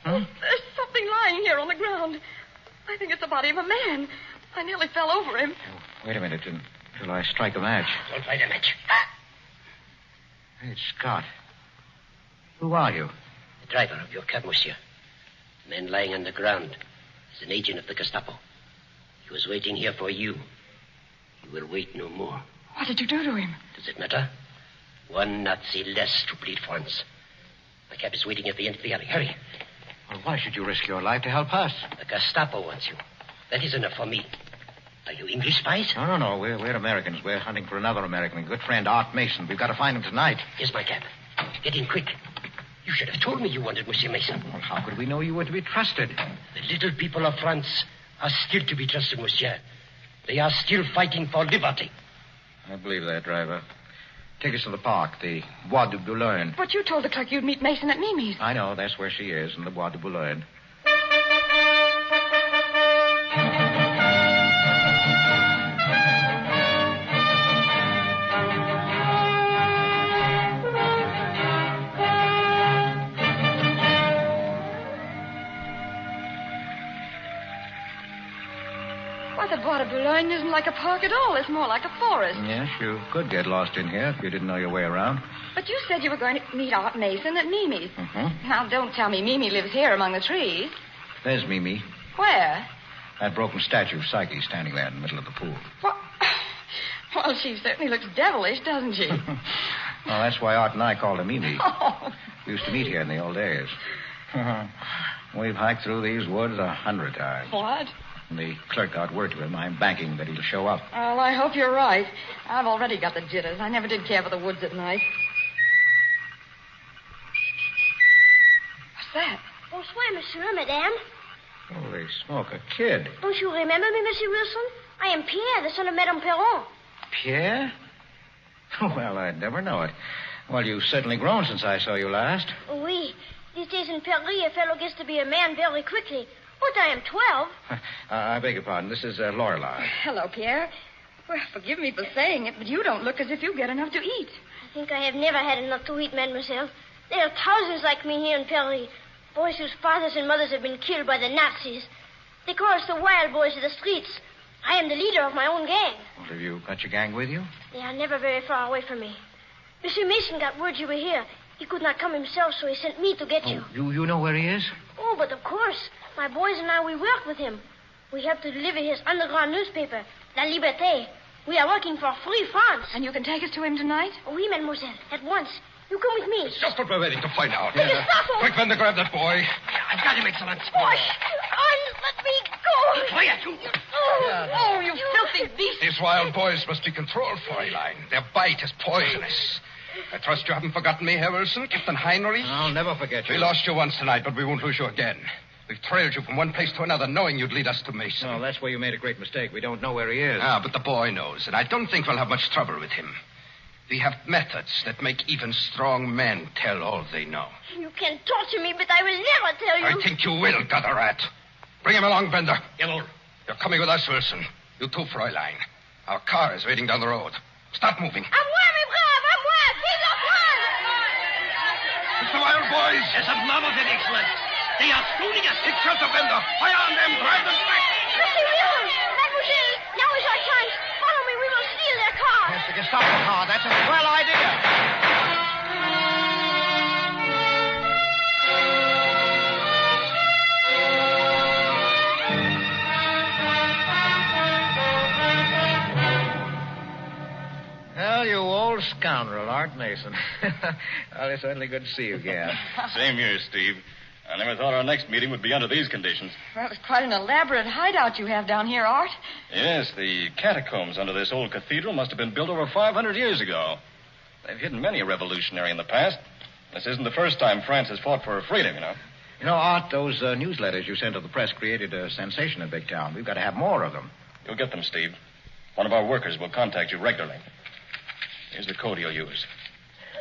There's something lying here on the ground. I think it's the body of a man. I nearly fell over him. Wait a minute until I strike a match. Don't light a match. Hey, it's Scott. Who are you? The driver of your cab, monsieur. The man lying on the ground is an agent of the Gestapo. He was waiting here for you. You will wait no more. What did you do to him? Does it matter? One Nazi less to bleed France. My cab is waiting at the end of the alley. Hurry. Well, why should you risk your life to help us? The Gestapo wants you. That is enough for me. Are you English spies? No. We're Americans. We're hunting for another American, a good friend, Art Mason. We've got to find him tonight. Here's my cab. Get in quick. You should have told me you wanted Monsieur Mason. Well, how could we know you were to be trusted? The little people of France are still to be trusted, monsieur. They are still fighting for liberty. I believe that, driver. Take us to the park, the Bois de Boulogne. But you told the clerk you'd meet Mason at Mimi's. I know. That's where she is, in the Bois de Boulogne. The Bois de Boulogne isn't like a park at all. It's more like a forest. Yes, you could get lost in here if you didn't know your way around. But you said you were going to meet Art Mason at Mimi's. Mm-hmm. Now, don't tell me Mimi lives here among the trees. There's Mimi. Where? That broken statue of Psyche standing there in the middle of the pool. What? Well, she certainly looks devilish, doesn't she? Well, that's why Art and I called her Mimi. Oh. We used to meet here in the old days. We've hiked through these woods 100 times. What? And the clerk got word to him. I'm banking that he'll show up. Well, I hope you're right. I've already got the jitters. I never did care for the woods at night. What's that? Bonsoir, monsieur, madame. Holy smoke, a kid. Don't you remember me, Monsieur Wilson? I am Pierre, the son of Madame Perron. Pierre? Well, I'd never know it. Well, you've certainly grown since I saw you last. Oui. These days in Paris, a fellow gets to be a man very quickly. But I am 12. I beg your pardon. This is Lorelei. Hello, Pierre. Well, forgive me for saying it, but you don't look as if you get enough to eat. I think I have never had enough to eat, mademoiselle. There are thousands like me here in Paris. Boys whose fathers and mothers have been killed by the Nazis. They call us the wild boys of the streets. I am the leader of my own gang. Well, have you got your gang with you? They are never very far away from me. Monsieur Mason got word you were here. He could not come himself, so he sent me to get you. You know where he is? Oh, but of course. My boys and I, we work with him. We help to deliver his underground newspaper, La Liberté. We are working for Free France. And you can take us to him tonight? Oui, mademoiselle. At once. You come with me. It's just what we're waiting to find out. The Gestapo! Quick, Bender, grab that boy. I've got him, Excellence. Boy! Let me go! Quiet, you. Oh, you filthy beast. These wild boys must be controlled, Fräulein. Their bite is poisonous. I trust you haven't forgotten me, Herr Wilson, Captain Heinrich. I'll never forget you. We lost you once tonight, but we won't lose you again. We've trailed you from one place to another, knowing you'd lead us to Mason. No, that's where you made a great mistake. We don't know where he is. Ah, but the boy knows, and I don't think we'll have much trouble with him. We have methods that make even strong men tell all they know. You can torture me, but I will never tell you. I think you will, gutter rat. Bring him along, Bender. Jawohl. You're coming with us, Wilson. You too, Fräulein. Our car is waiting down the road. Start moving. À moi, mes braves, à moi. Vive la France! It's the wild boys. There's a mob of them, Excellence. They are shooting us. Take shelter, Bender. Fire on them. Drive them back. Monsieur Wilson, mademoiselle, now is our chance. Follow me. We will steal their car. Yes, the Gestapo car. That's a swell idea. Well, you old scoundrel, Art Mason. Well, it's certainly good to see you again. Same here, Steve. I never thought our next meeting would be under these conditions. Well, it's quite an elaborate hideout you have down here, Art. Yes, the catacombs under this old cathedral must have been built over 500 years ago. They've hidden many a revolutionary in the past. This isn't the first time France has fought for her freedom, you know. You know, Art, those newsletters you sent to the press created a sensation in Big Town. We've got to have more of them. You'll get them, Steve. One of our workers will contact you regularly. Here's the code you'll use.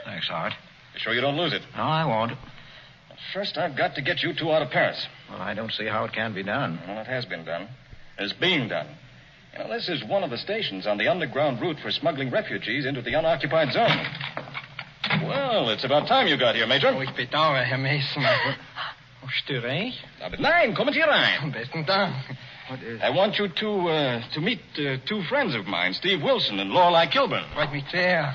Thanks, Art. You sure you don't lose it? No, I won't. First, I've got to get you two out of Paris. Well, I don't see how it can be done. Well, it has been done. It's being done. You know, this is one of the stations on the underground route for smuggling refugees into the unoccupied zone. Well, it's about time you got here, Major. Ik bedauere, Herr Meesman. Störe ich? Aber nein, kommen Sie rein. Besten Dank. I want you to meet two friends of mine, Steve Wilson and Lorelei Kilburn. Freut mich sehr.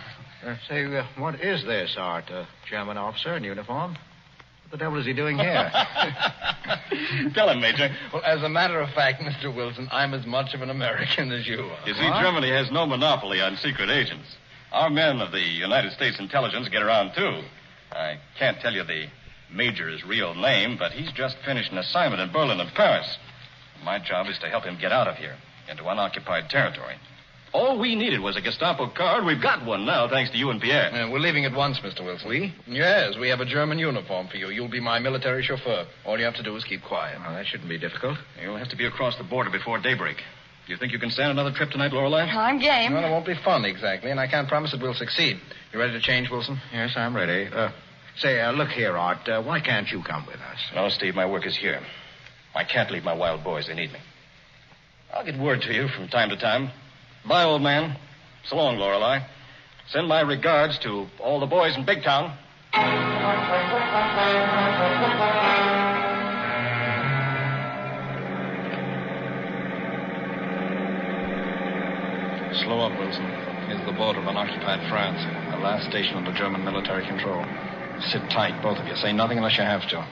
Say, what is this, Art? A German officer in uniform? What the devil is he doing here? Tell him, Major. Well, as a matter of fact, Mr. Wilson, I'm as much of an American as you are. You see, Germany has no monopoly on secret agents. Our men of the United States intelligence get around, too. I can't tell you the Major's real name, but he's just finished an assignment in Berlin and Paris. My job is to help him get out of here, into unoccupied territory. All we needed was a Gestapo card. We've got one now, thanks to you and Pierre. We're leaving at once, Mr. Wilson. We? Yes, we have a German uniform for you. You'll be my military chauffeur. All you have to do is keep quiet. Well, that shouldn't be difficult. You'll have to be across the border before daybreak. Do you think you can stand another trip tonight, Lorelei? I'm game. Well, it won't be fun, exactly, and I can't promise that we'll succeed. You ready to change, Wilson? Yes, I'm ready. Say, look here, Art. Why can't you come with us? No, Steve, my work is here. I can't leave my wild boys. They need me. I'll get word to you from time to time. Bye, old man. So long, Lorelei. Send my regards to all the boys in Big Town. Slow up, Wilson. Here's the border of unoccupied France. The last station under German military control. Sit tight, both of you. Say nothing unless you have to.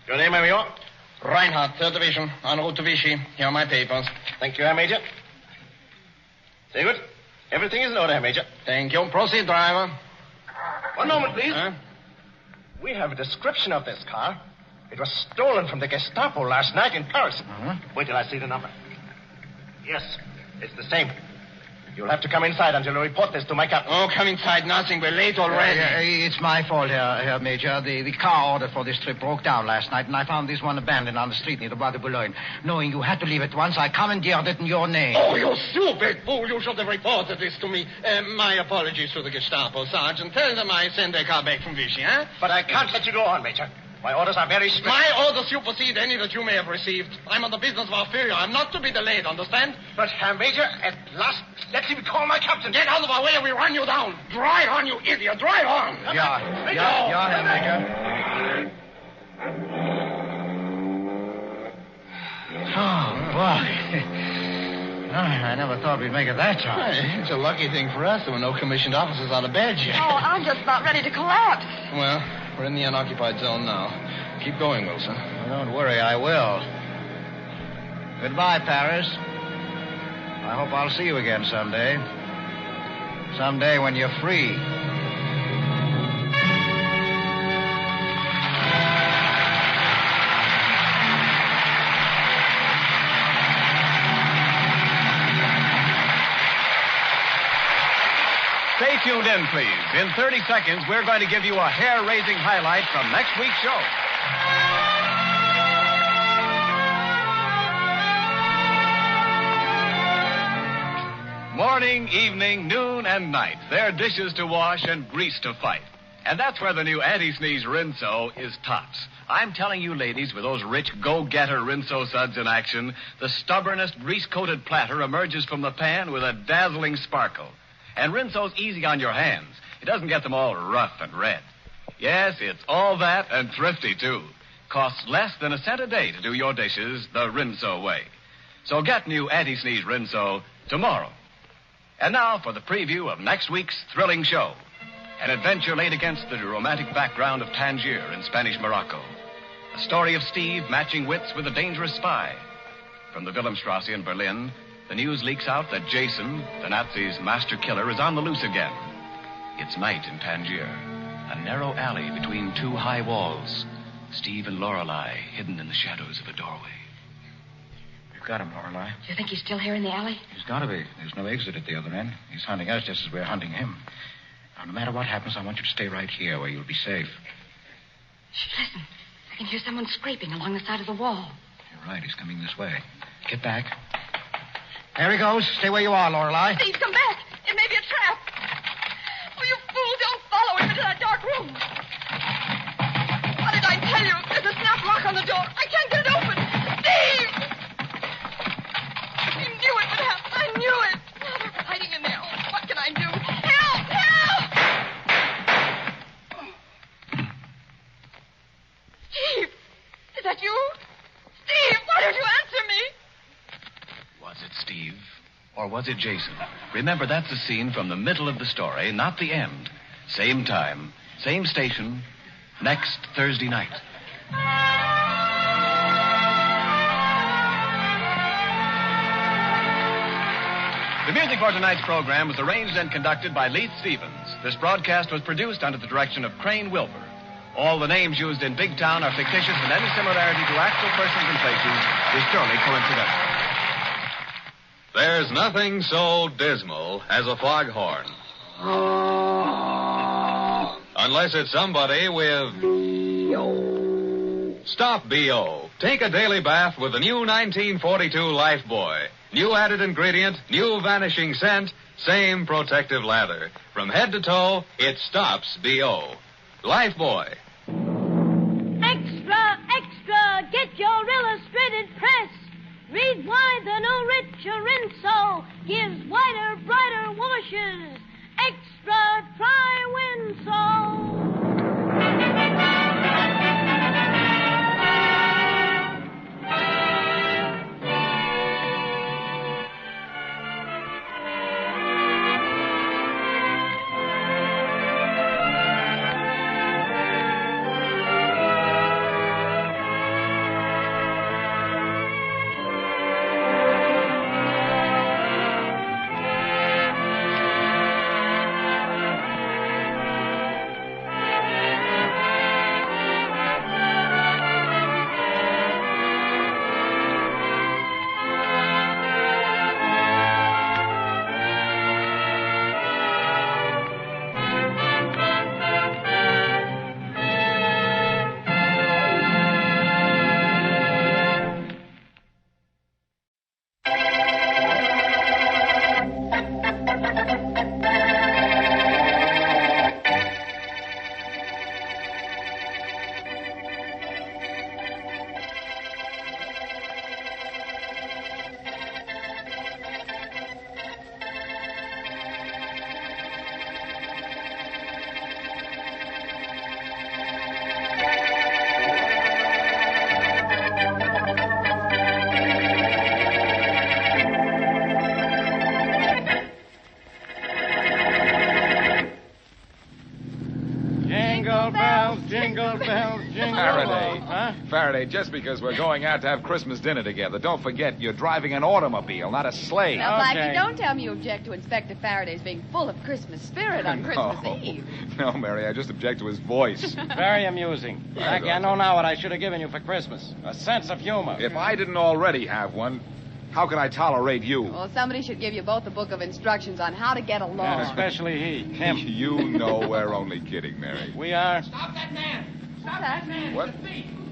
Your name, Major? Reinhardt, 3rd Division, en route to Vichy. Here are my papers. Thank you, Herr Major. Very good. Everything is in order, Herr Major. Thank you. Proceed, driver. One moment, please. We have a description of this car. It was stolen from the Gestapo last night in Paris. Wait till I see the number. Yes, it's the same. You'll have to come inside until you report this to my captain. Oh, come inside. Nothing. We're late already. It's my fault, Herr Major. The car ordered for this trip broke down last night, and I found this one abandoned on the street near the Bois de Boulogne. Knowing you had to leave at once, I commandeered it in your name. Oh, you stupid fool. You should have reported this to me. My apologies to the Gestapo, Sergeant. Tell them I sent their car back from Vichy, huh? But I can't let you go on, Major. My orders are very strict. My orders supersede any that you may have received. I'm on the business of our failure. I'm not to be delayed, understand? But, Herr Major, at last, let him call my captain. Get out of our way or we run you down. Drive on, you idiot. Drive on. Yeah, Herr Major. Oh, boy. I never thought we'd make it that time. Hey, it's a lucky thing for us there were no commissioned officers out of bed yet. Oh, I'm just about ready to collapse. Well, we're in the unoccupied zone now. Keep going, Wilson. Well, don't worry, I will. Goodbye, Paris. I hope I'll see you again someday. Someday when you're free. Stay tuned in, please. In 30 seconds, we're going to give you a hair-raising highlight from next week's show. Morning, evening, noon, and night. There are dishes to wash and grease to fight. And that's where the new anti-sneeze Rinso is tops. I'm telling you, ladies, with those rich go-getter Rinso suds in action, the stubbornest grease-coated platter emerges from the pan with a dazzling sparkle. And Rinso's easy on your hands. It doesn't get them all rough and red. Yes, it's all that and thrifty, too. Costs less than a cent a day to do your dishes the Rinso way. So get new anti-sneeze Rinso tomorrow. And now for the preview of next week's thrilling show. An adventure laid against the romantic background of Tangier in Spanish Morocco. A story of Steve matching wits with a dangerous spy. From the Wilhelmstrasse in Berlin, the news leaks out that Jason, the Nazis' master killer, is on the loose again. It's night in Tangier. A narrow alley between two high walls. Steve and Lorelei hidden in the shadows of a doorway. We've got him, Lorelei. Do you think he's still here in the alley? He's got to be. There's no exit at the other end. He's hunting us just as we're hunting him. Now, no matter what happens, I want you to stay right here where you'll be safe. Shh, listen. I can hear someone scraping along the side of the wall. You're right. He's coming this way. Get back. There he goes. Stay where you are, Lorelei. Steve, come back. It may be a trap. Oh, you fool, don't follow him into that dark room. What did I tell you? There's a snap lock on the door. I can't get it open. Steve! I knew it would happen. I knew it. Now they're fighting in there. Oh, what can I do? Help! Help! Steve! Is that you? Steve, why don't you answer me? Was it Steve? Or was it Jason? Remember, that's the scene from the middle of the story, not the end. Same time, same station, next Thursday night. The music for tonight's program was arranged and conducted by Leith Stevens. This broadcast was produced under the direction of Crane Wilbur. All the names used in Big Town are fictitious, and any similarity to actual persons and places is purely coincidental. There's nothing so dismal as a foghorn. Unless it's somebody with... Stop B.O. Take a daily bath with the new 1942 Lifebuoy. New added ingredient, new vanishing scent, same protective lather. From head to toe, it stops B.O. Lifebuoy. Extra, extra, get your illustrated press. Read why the no richer Rinso gives whiter, brighter washes. Extra, try Winso. Faraday, just because we're going out to have Christmas dinner together, don't forget you're driving an automobile, not a sleigh. Now, Blackie, don't tell me you object to Inspector Faraday's being full of Christmas spirit on Christmas Eve. No, Mary, I just object to his voice. Very amusing. Blackie, I know now what I should have given you for Christmas. A sense of humor. If I didn't already have one, how could I tolerate you? Well, somebody should give you both a book of instructions on how to get along. And especially he, him. You know we're only kidding, Mary. We are. Stop that man! Stop that man! What?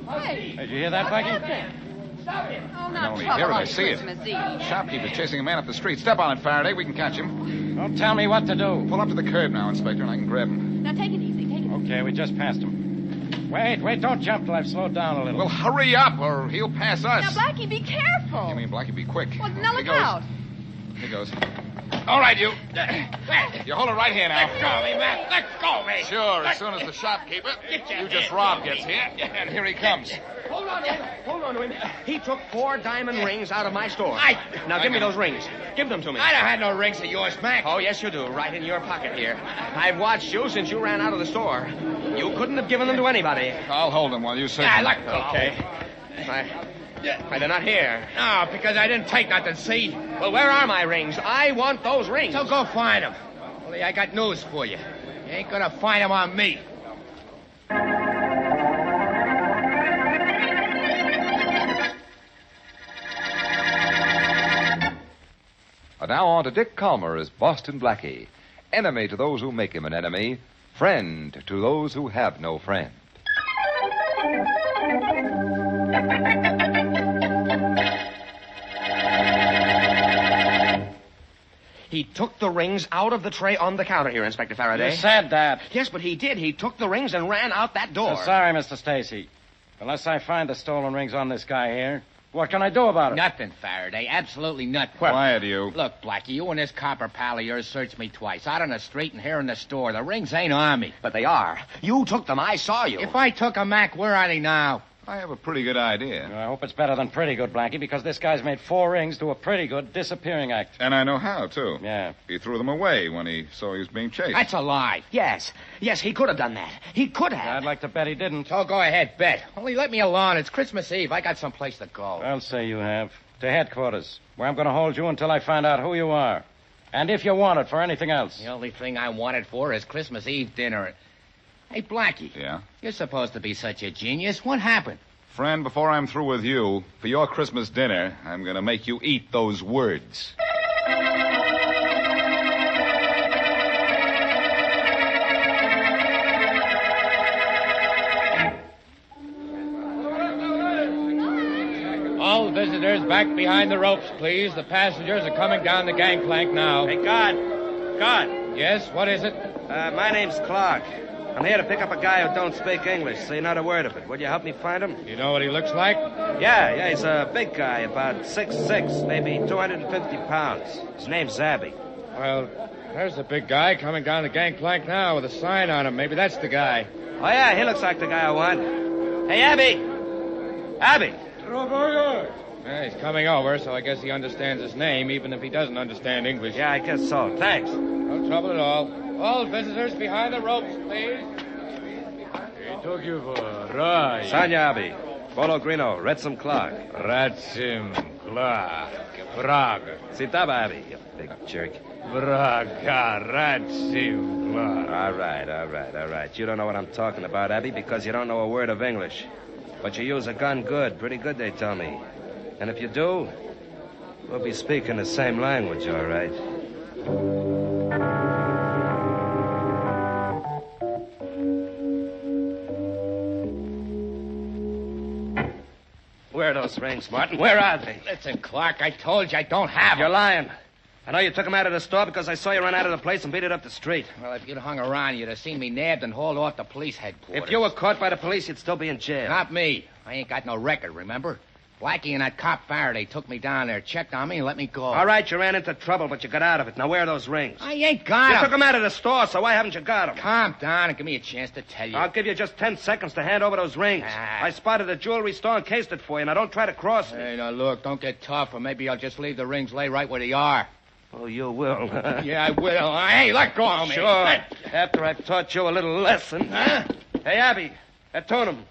Hey. Did you hear that, Blackie? Stop him. Oh, I not only trouble hear it, on I see it. Christmas Eve. Shopkeeper chasing a man up the street. Step on it, Faraday. We can catch him. Don't tell me what to do. Pull up to the curb now, Inspector, and I can grab him. Now, take it easy. Take it easy. Okay, we just passed him. Wait, don't jump till I've slowed down a little. Well, hurry up, or he'll pass us. Now, Blackie, be careful. You mean Blackie, be quick. Well, now look out. Here goes. All right, you. You hold it right here now. Let go, me, man. Let go, me. Sure, as soon as the shopkeeper you just robbed gets here. And here he comes. Hold on to him. He took 4 diamond rings out of my store. Now, give me those rings. Give them to me. I don't have no rings of yours, Mac. Oh, yes, you do. Right in your pocket here. I've watched you since you ran out of the store. You couldn't have given them to anybody. I'll hold them while you search. Let go. Okay. Why, they're not here. No, because I didn't take nothing, see? Well, where are my rings? I want those rings. So go find them. Only I got news for you. You ain't gonna find them on me. And now on to Dick Calmer as Boston Blackie. enemy to those who make him an enemy, friend to those who have no friend. He took the rings out of the tray on the counter here, Inspector Faraday. You said that. Yes, but he did. He took the rings and ran out that door. Sorry, Mr. Stacy. Unless I find the stolen rings on this guy here, what can I do about it? Nothing, Faraday. Absolutely nothing. Quiet, you. Look, Blackie, you and this copper pal of yours searched me twice. Out on the street and here in the store. The rings ain't on me. But they are. You took them. I saw you. If I took them, Mac, where are they now? I have a pretty good idea. I hope it's better than pretty good, Blackie, because this guy's made 4 rings to a pretty good disappearing act. And I know how, too. Yeah. He threw them away when he saw he was being chased. That's a lie. Yes, he could have done that. He could have. I'd like to bet he didn't. So go ahead, bet. Only let me alone. It's Christmas Eve. I got someplace to go. I'll say you have. To headquarters, where I'm going to hold you until I find out who you are. And if you want it for anything else. The only thing I want it for is Christmas Eve dinner. Hey, Blackie. Yeah? You're supposed to be such a genius. What happened? Friend, before I'm through with you, for your Christmas dinner, I'm going to make you eat those words. All visitors back behind the ropes, please. The passengers are coming down the gangplank now. Hey, guard. Yes, what is it? My name's Clark. I'm here to pick up a guy who don't speak English, say not a word of it. Would you help me find him? You know what he looks like? Yeah, he's a big guy, about 6'6", maybe 250 pounds. His name's Abby. Well, there's a big guy coming down the gangplank now with a sign on him. Maybe that's the guy. Oh, yeah, he looks like the guy I want. Hey, Abby! Abby! Yeah, he's coming over, so I guess he understands his name, even if he doesn't understand English. Yeah, I guess so. Thanks. No trouble at all. All visitors behind the ropes, please. He took you for a ride. Sanya Abby. Bolo Grino. Retsim Clark. Ratsim Clark. Braga. Sitaba Abby, you big jerk. Braga. Ratsim Clark. All right. You don't know what I'm talking about, Abby, because you don't know a word of English. But you use a gun good. Pretty good, they tell me. And if you do, we'll be speaking the same language, all right? Where are those rings, Martin? Where are they? Listen, Clark, I told you I don't have them. You're lying. I know you took them out of the store because I saw you run out of the place and beat it up the street. Well, if you'd hung around, you'd have seen me nabbed and hauled off to police headquarters. If you were caught by the police, you'd still be in jail. Not me. I ain't got no record, remember? Blackie and that cop Faraday took me down there, checked on me, and let me go. All right, you ran into trouble, but you got out of it. Now, where are those rings? I ain't got them. You took them out of the store, so why haven't you got them? Calm down and give me a chance to tell you. I'll give you just 10 seconds to hand over those rings. I spotted a jewelry store and cased it for you. Now, don't try to cross me. Hey, now, look, don't get tough, or maybe I'll just leave the rings lay right where they are. Oh, you will. Yeah, I will. Hey, let go of me. Sure. After I've taught you a little lesson. Huh? Hey, Abby, Atonum.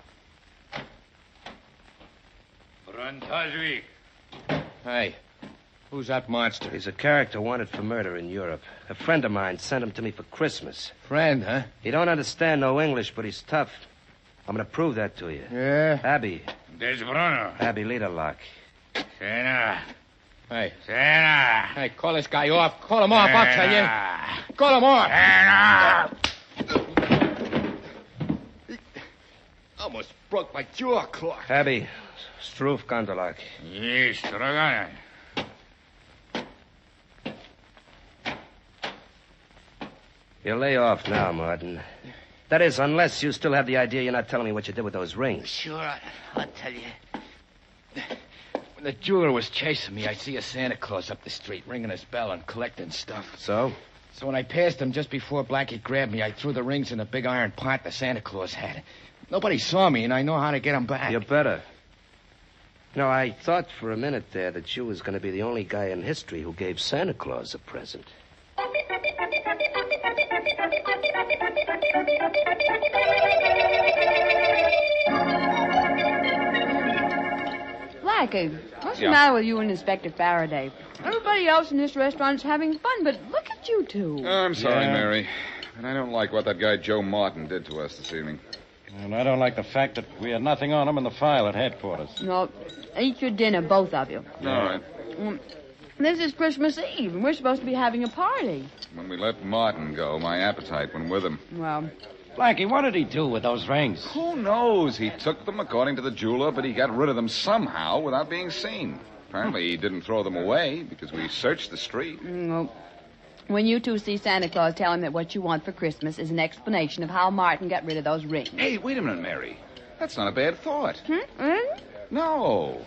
Hey, who's that monster? He's a character wanted for murder in Europe. A friend of mine sent him to me for Christmas. Friend, huh? He don't understand no English, but he's tough. I'm going to prove that to you. Yeah? Abby. There's Bruno. Abby Lederlock. Sena. Hey. Sena. Hey, call this guy off. Call him off, I'll tell you. Call him off. Sena. Almost broke my jaw, Clark. Abby, Stroof Gondolak. Yes, Dragan. You lay off now, Martin. That is, unless you still have the idea you're not telling me what you did with those rings. Sure, I'll tell you. When the jeweler was chasing me, I see a Santa Claus up the street, ringing his bell and collecting stuff. So? So when I passed him just before Blackie grabbed me, I threw the rings in a big iron pot the Santa Claus had. Nobody saw me, and I know how to get them back. You better. No, I thought for a minute there that you was going to be the only guy in history who gave Santa Claus a present. Blackie, what's the matter with you and Inspector Faraday? Everybody else in this restaurant's having fun, but look at you two. Oh, I'm sorry, Mary. And I don't like what that guy Joe Martin did to us this evening. And I don't like the fact that we had nothing on him in the file at headquarters. No, eat your dinner, both of you. All right. This is Christmas Eve, and we're supposed to be having a party. When we let Martin go, my appetite went with him. Well, Blackie, what did he do with those rings? Who knows? He took them according to the jeweler, but he got rid of them somehow without being seen. Apparently, he didn't throw them away because we searched the street. well, when you two see Santa Claus, tell him that what you want for Christmas is an explanation of how Martin got rid of those rings. Hey, wait a minute, Mary. That's not a bad thought. Really? No.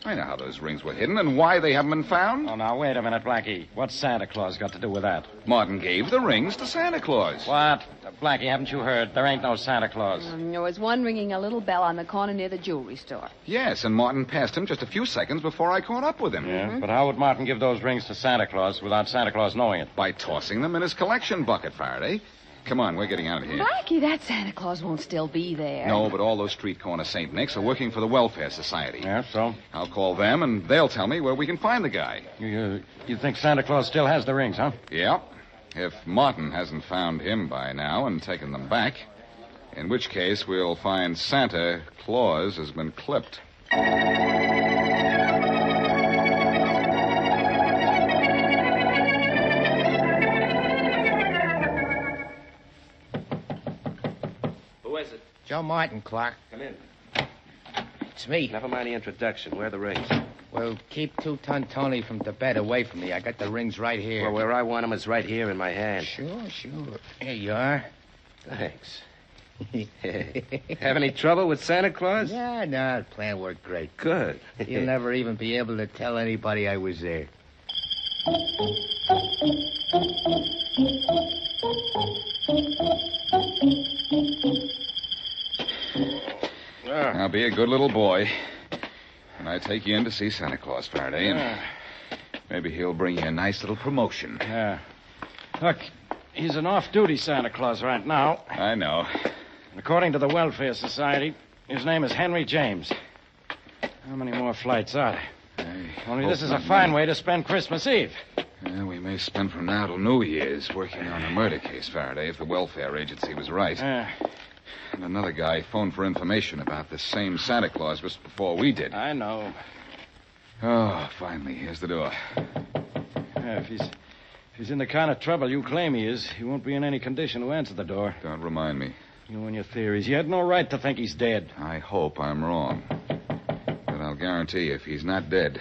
I know how those rings were hidden and why they haven't been found. Oh, now, wait a minute, Blackie. What's Santa Claus got to do with that? Martin gave the rings to Santa Claus. What? Blackie, haven't you heard? There ain't no Santa Claus. There was one ringing a little bell on the corner near the jewelry store. Yes, and Martin passed him just a few seconds before I caught up with him. Yeah, but how would Martin give those rings to Santa Claus without Santa Claus knowing it? By tossing them in his collection bucket, Faraday. Come on, we're getting out of here. Blackie, that Santa Claus won't still be there. No, but all those street corner St. Nick's are working for the Welfare Society. Yeah, so? I'll call them, and they'll tell me where we can find the guy. You think Santa Claus still has the rings, huh? Yeah. If Martin hasn't found him by now and taken them back, in which case we'll find Santa Claus has been clipped. Joe Martin, Clark. Come in. It's me. Never mind the introduction. Where are the rings? Well, keep Two-Ton Tony from the bed away from me. I got the rings right here. Well, where I want them is right here in my hand. Sure. Here you are. Thanks. Have any trouble with Santa Claus? Yeah, no, the plan worked great. Good. You'll never even be able to tell anybody I was there. Now, be a good little boy. And I take you in to see Santa Claus, Faraday, and maybe he'll bring you a nice little promotion. Yeah. Look, he's an off-duty Santa Claus right now. I know. According to the Welfare Society, his name is Henry James. How many more flights are there? Only this is a fine way to spend Christmas Eve. Yeah, we may spend from now till New Year's working on a murder case, Faraday, if the welfare agency was right. And another guy phoned for information about this same Santa Claus just before we did. I know. Oh, finally, here's the door. Yeah, if he's in the kind of trouble you claim he is, he won't be in any condition to answer the door. Don't remind me. You and your theories. You had no right to think he's dead. I hope I'm wrong. But I'll guarantee you, if he's not dead,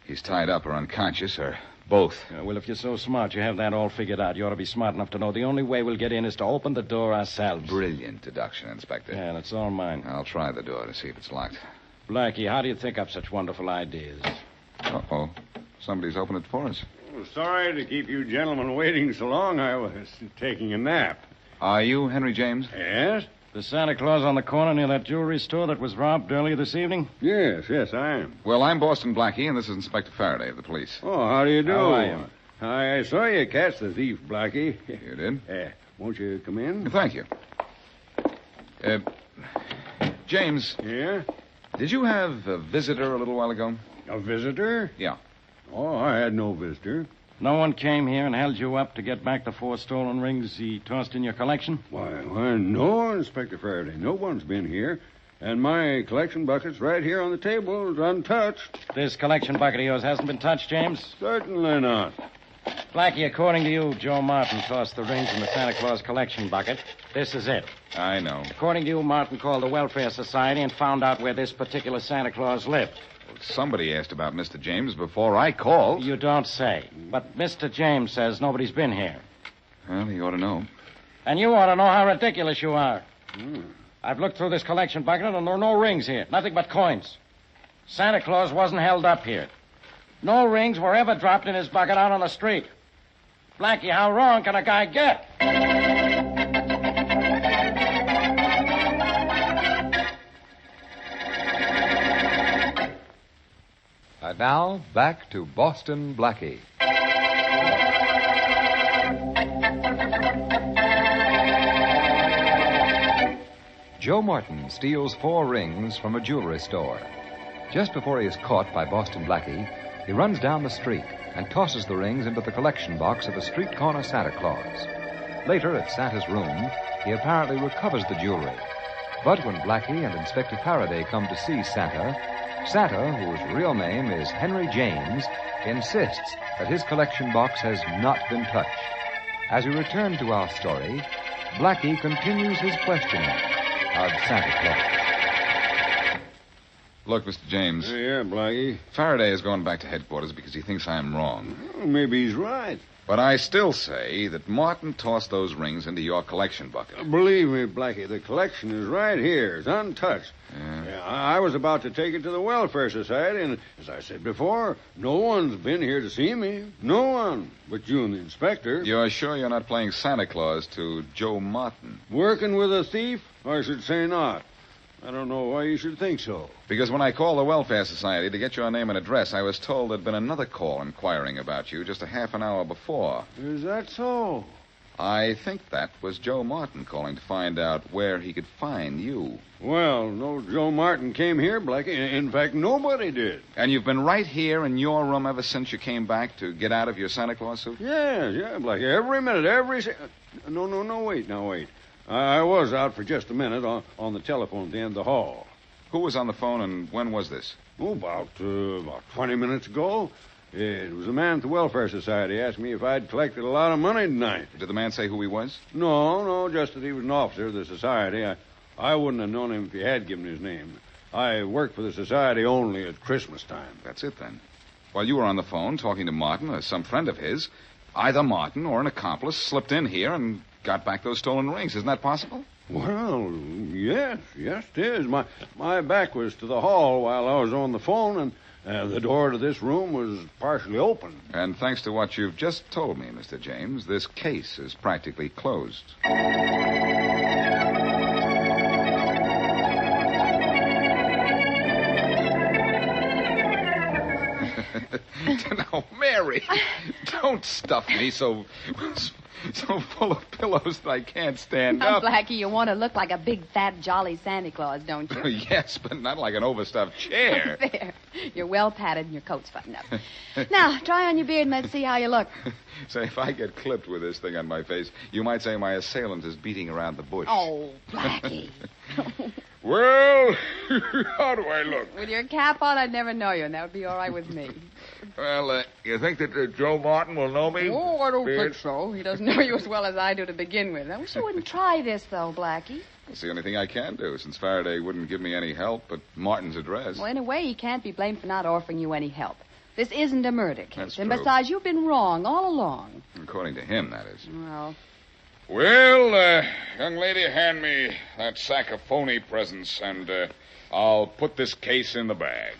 he's tied up or unconscious or both. Yeah, well, if you're so smart, you have that all figured out. You ought to be smart enough to know the only way we'll get in is to open the door ourselves. Brilliant deduction, Inspector. Yeah, that's all mine. I'll try the door to see if it's locked. Blackie, how do you think up such wonderful ideas? Uh-oh. Somebody's opened it for us. Oh, sorry to keep you gentlemen waiting so long. I was taking a nap. Are you Henry James? Yes? The Santa Claus on the corner near that jewelry store that was robbed earlier this evening? Yes, I am. Well, I'm Boston Blackie, and this is Inspector Faraday of the police. Oh, how do you do? How are you? I saw you catch the thief, Blackie. You did? Won't you come in? Thank you. James. Yeah? Did you have a visitor a little while ago? A visitor? Yeah. Oh, I had no visitor. No one came here and held you up to get back the 4 stolen rings he tossed in your collection? Why, no, Inspector Faraday. No one's been here. And my collection bucket's right here on the table. It's untouched. This collection bucket of yours hasn't been touched, James? Certainly not. Blackie, according to you, Joe Martin tossed the rings in the Santa Claus collection bucket. This is it. I know. According to you, Martin called the Welfare Society and found out where this particular Santa Claus lived. Well, somebody asked about Mr. James before I called. You don't say. But Mr. James says nobody's been here. Well, he ought to know. And you ought to know how ridiculous you are. I've looked through this collection bucket and there are no rings here. Nothing but coins. Santa Claus wasn't held up here. No rings were ever dropped in his bucket out on the street. Blackie, how wrong can a guy get? And now, back to Boston Blackie. Joe Martin steals 4 rings from a jewelry store. Just before he is caught by Boston Blackie, he runs down the street and tosses the rings into the collection box of a street corner Santa Claus. Later, at Santa's room, he apparently recovers the jewelry. But when Blackie and Inspector Faraday come to see Santa, whose real name is Henry James, insists that his collection box has not been touched. As we return to our story, Blackie continues his questioning of Santa Claus. Look, Mr. James. Yeah, Blackie. Faraday is going back to headquarters because he thinks I'm wrong. Well, maybe he's right. But I still say that Martin tossed those rings into your collection bucket. Believe me, Blackie, the collection is right here. It's untouched. Yeah, I was about to take it to the Welfare Society, and as I said before, no one's been here to see me. No one. But you and the inspector. You're sure you're not playing Santa Claus to Joe Martin? Working with a thief? I should say not. I don't know why you should think so. Because when I called the Welfare Society to get your name and address, I was told there'd been another call inquiring about you just a half an hour before. Is that so? I think that was Joe Martin calling to find out where he could find you. Well, no Joe Martin came here, Blackie. In fact, nobody did. And you've been right here in your room ever since you came back to get out of your Santa Claus suit? Yeah, Blackie. Every minute, No, wait. I was out for just a minute on the telephone at the end of the hall. Who was on the phone, and when was this? Oh, about 20 minutes ago. It was a man at the Welfare Society asked me if I'd collected a lot of money tonight. Did the man say who he was? No, just that he was an officer of the society. I wouldn't have known him if he had given his name. I work for the society only at Christmas time. That's it, then. While you were on the phone talking to Martin or some friend of his, either Martin or an accomplice slipped in here and got back those stolen rings. Isn't that possible? Well, yes, it is. My back was to the hall while I was on the phone, and the door to this room was partially open. And thanks to what you've just told me, Mr. James, this case is practically closed. Now, Mary, don't stuff me so full of pillows that I can't stand now, up. Blackie, you want to look like a big, fat, jolly Santa Claus, don't you? Yes, but not like an overstuffed chair. There. You're well padded and your coat's buttoned up. Now, try on your beard and let's see how you look. Say, if I get clipped with this thing on my face, you might say my assailant is beating around the bush. Oh, Blackie. Well, how do I look? With your cap on, I'd never know you, and that would be all right with me. Well, you think that Joe Martin will know me? Oh, I don't think so. He doesn't know you as well as I do to begin with. I wish you wouldn't try this, though, Blackie. It's the only thing I can do, since Faraday wouldn't give me any help but Martin's address. Well, in a way, he can't be blamed for not offering you any help. This isn't a murder case. That's and true. besides, you've been wrong all along. According to him, that is. Well, young lady, hand me that sack of phony presents, and I'll put this case in the bag.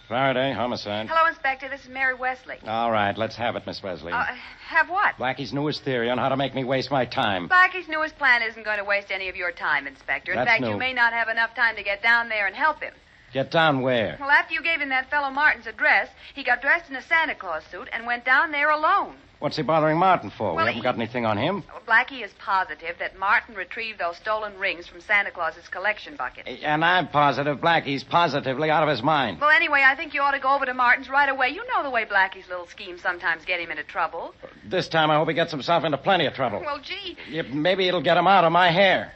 Faraday, homicide. Hello, Inspector. This is Mary Wesley. All right, let's have it, Miss Wesley. Have what? Blackie's newest theory on how to make me waste my time. Blackie's newest plan isn't going to waste any of your time, Inspector. In That's fact, new. you may not have enough time to get down there and help him. Get down where? Well, after you gave him that fellow Martin's address, he got dressed in a Santa Claus suit and went down there alone. What's he bothering Martin for? Well, we haven't got anything on him. Well, Blackie is positive that Martin retrieved those stolen rings from Santa Claus's collection bucket. And I'm positive Blackie's positively out of his mind. Well, anyway, I think you ought to go over to Martin's right away. You know the way Blackie's little schemes sometimes get him into trouble. This time I hope he gets himself into plenty of trouble. Well, gee. Maybe it'll get him out of my hair.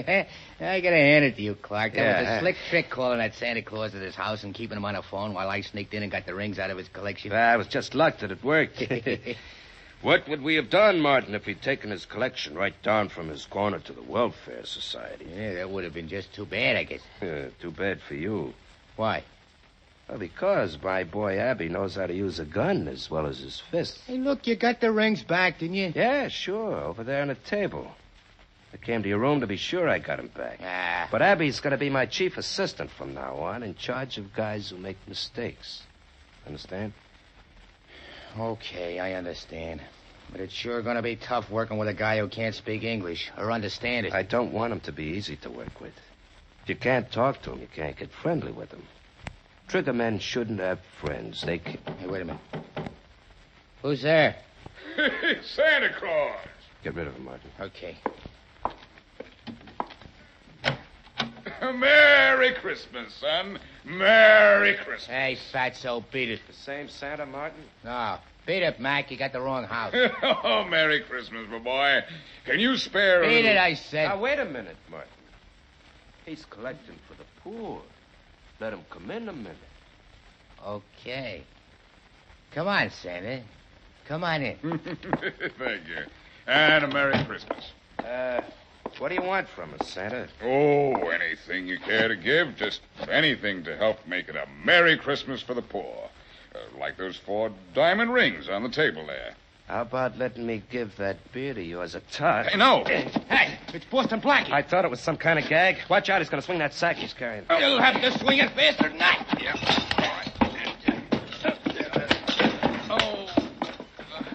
I gotta hand it to you, Clark. That was Yeah. a slick trick calling that Santa Claus at his house and keeping him on the phone while I sneaked in and got the rings out of his collection. It was just luck that it worked. What would we have done, Martin, if he'd taken his collection right down from his corner to the Welfare Society? Yeah, that would have been just too bad, I guess. Too bad for you. Why? Well, because my boy Abby knows how to use a gun as well as his fists. Hey, look, you got the rings back, didn't you? Yeah, sure, over there on the table. I came to your room to be sure I got him back. Ah. But Abby's going to be my chief assistant from now on, in charge of guys who make mistakes. Understand? Okay, I understand. But it's sure going to be tough working with a guy who can't speak English or understand it. I don't want him to be easy to work with. If you can't talk to him, you can't get friendly with him. Trigger men shouldn't have friends. They can... Hey, wait a minute. Who's there? Santa Claus. Get rid of him, Martin. Okay. Merry Christmas, son. Merry Christmas. Hey, fatso, beat it. The same Santa, Martin? No. Beat it, Mac. You got the wrong house. Oh, Merry Christmas, my boy. Can you spare Beat it, I said. Now, wait a minute, Martin. He's collecting for the poor. Let him come in a minute. Okay. Come on, Santa. Come on in. Thank you. And a Merry Christmas. What do you want from us, Santa? Oh, anything you care to give. Just anything to help make it a Merry Christmas for the poor. Like those 4 diamond rings on the table there. How about letting me give that beer to you as a tot? Hey, no. Hey, it's Boston Blackie. I thought it was some kind of gag. Watch out, he's going to swing that sack he's carrying. You'll have to swing it faster than that.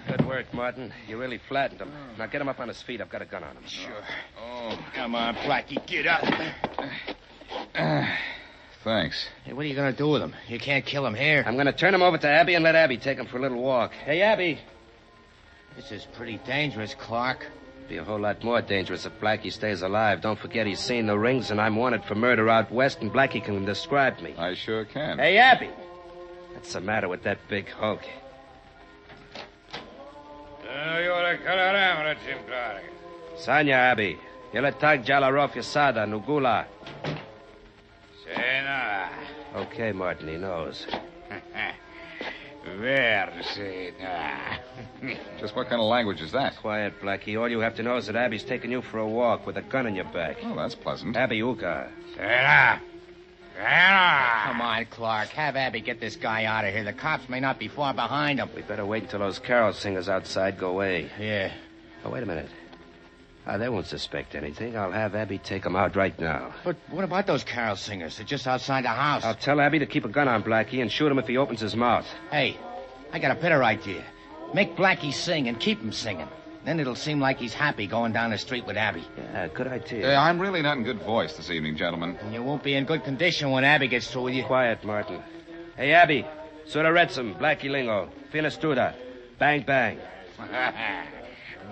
Good work, Martin. You really flattened him. Now get him up on his feet. I've got a gun on him. Sure. Oh. Come on, Blackie, get up. Thanks. Hey, what are you going to do with him? You can't kill him here. I'm going to turn him over to Abby and let Abby take him for a little walk. Hey, Abby. This is pretty dangerous, Clark. Be a whole lot more dangerous if Blackie stays alive. Don't forget he's seen the rings, and I'm wanted for murder out west, and Blackie can describe me. I sure can. Hey, Abby. What's the matter with that big hunk? Sanya, Abby. Yeletag Jalarof Yasada, Nugula. Sena. Okay, Martin, he knows. Just what kind of language is that? Quiet, Blackie. All you have to know is that Abby's taking you for a walk with a gun in your back. Oh, that's pleasant. Abby Uka. Come on, Clark. Have Abby get this guy out of here. The cops may not be far behind him. We better wait until those carol singers outside go away. Yeah. Oh, wait a minute. They won't suspect anything. I'll have Abby take them out right now. But what about those carol singers? They're just outside the house. I'll tell Abby to keep a gun on Blackie and shoot him if he opens his mouth. Hey, I got a better idea. Make Blackie sing and keep him singing. Then it'll seem like he's happy going down the street with Abby. Yeah, good idea. I'm really not in good voice this evening, gentlemen. And you won't be in good condition when Abby gets through with you. Quiet, Martin. Hey, Abby. Sura Retsum, Blackie Lingo. Finastuda. Bang, bang.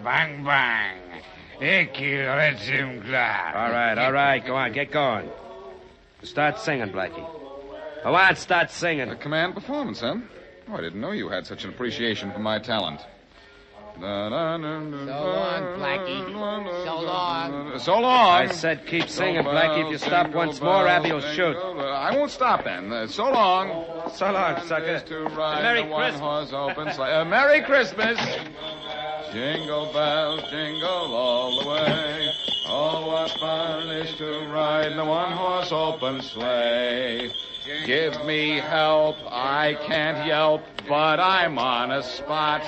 Bang, bang. All right. Go on, get going. Start singing, Blackie. Go on, start singing. A command performance, huh? Oh, I didn't know you had such an appreciation for my talent. So long, Blackie. So long. So long. I said keep singing, Blackie. If you stop once more, Abby will shoot. I won't stop then. So long. So long, sucker. Merry Christmas. Merry Christmas. Jingle bells, jingle all the way. Oh, what fun it is to ride in a one-horse open sleigh. Give me help, I can't yelp, but I'm on a spot.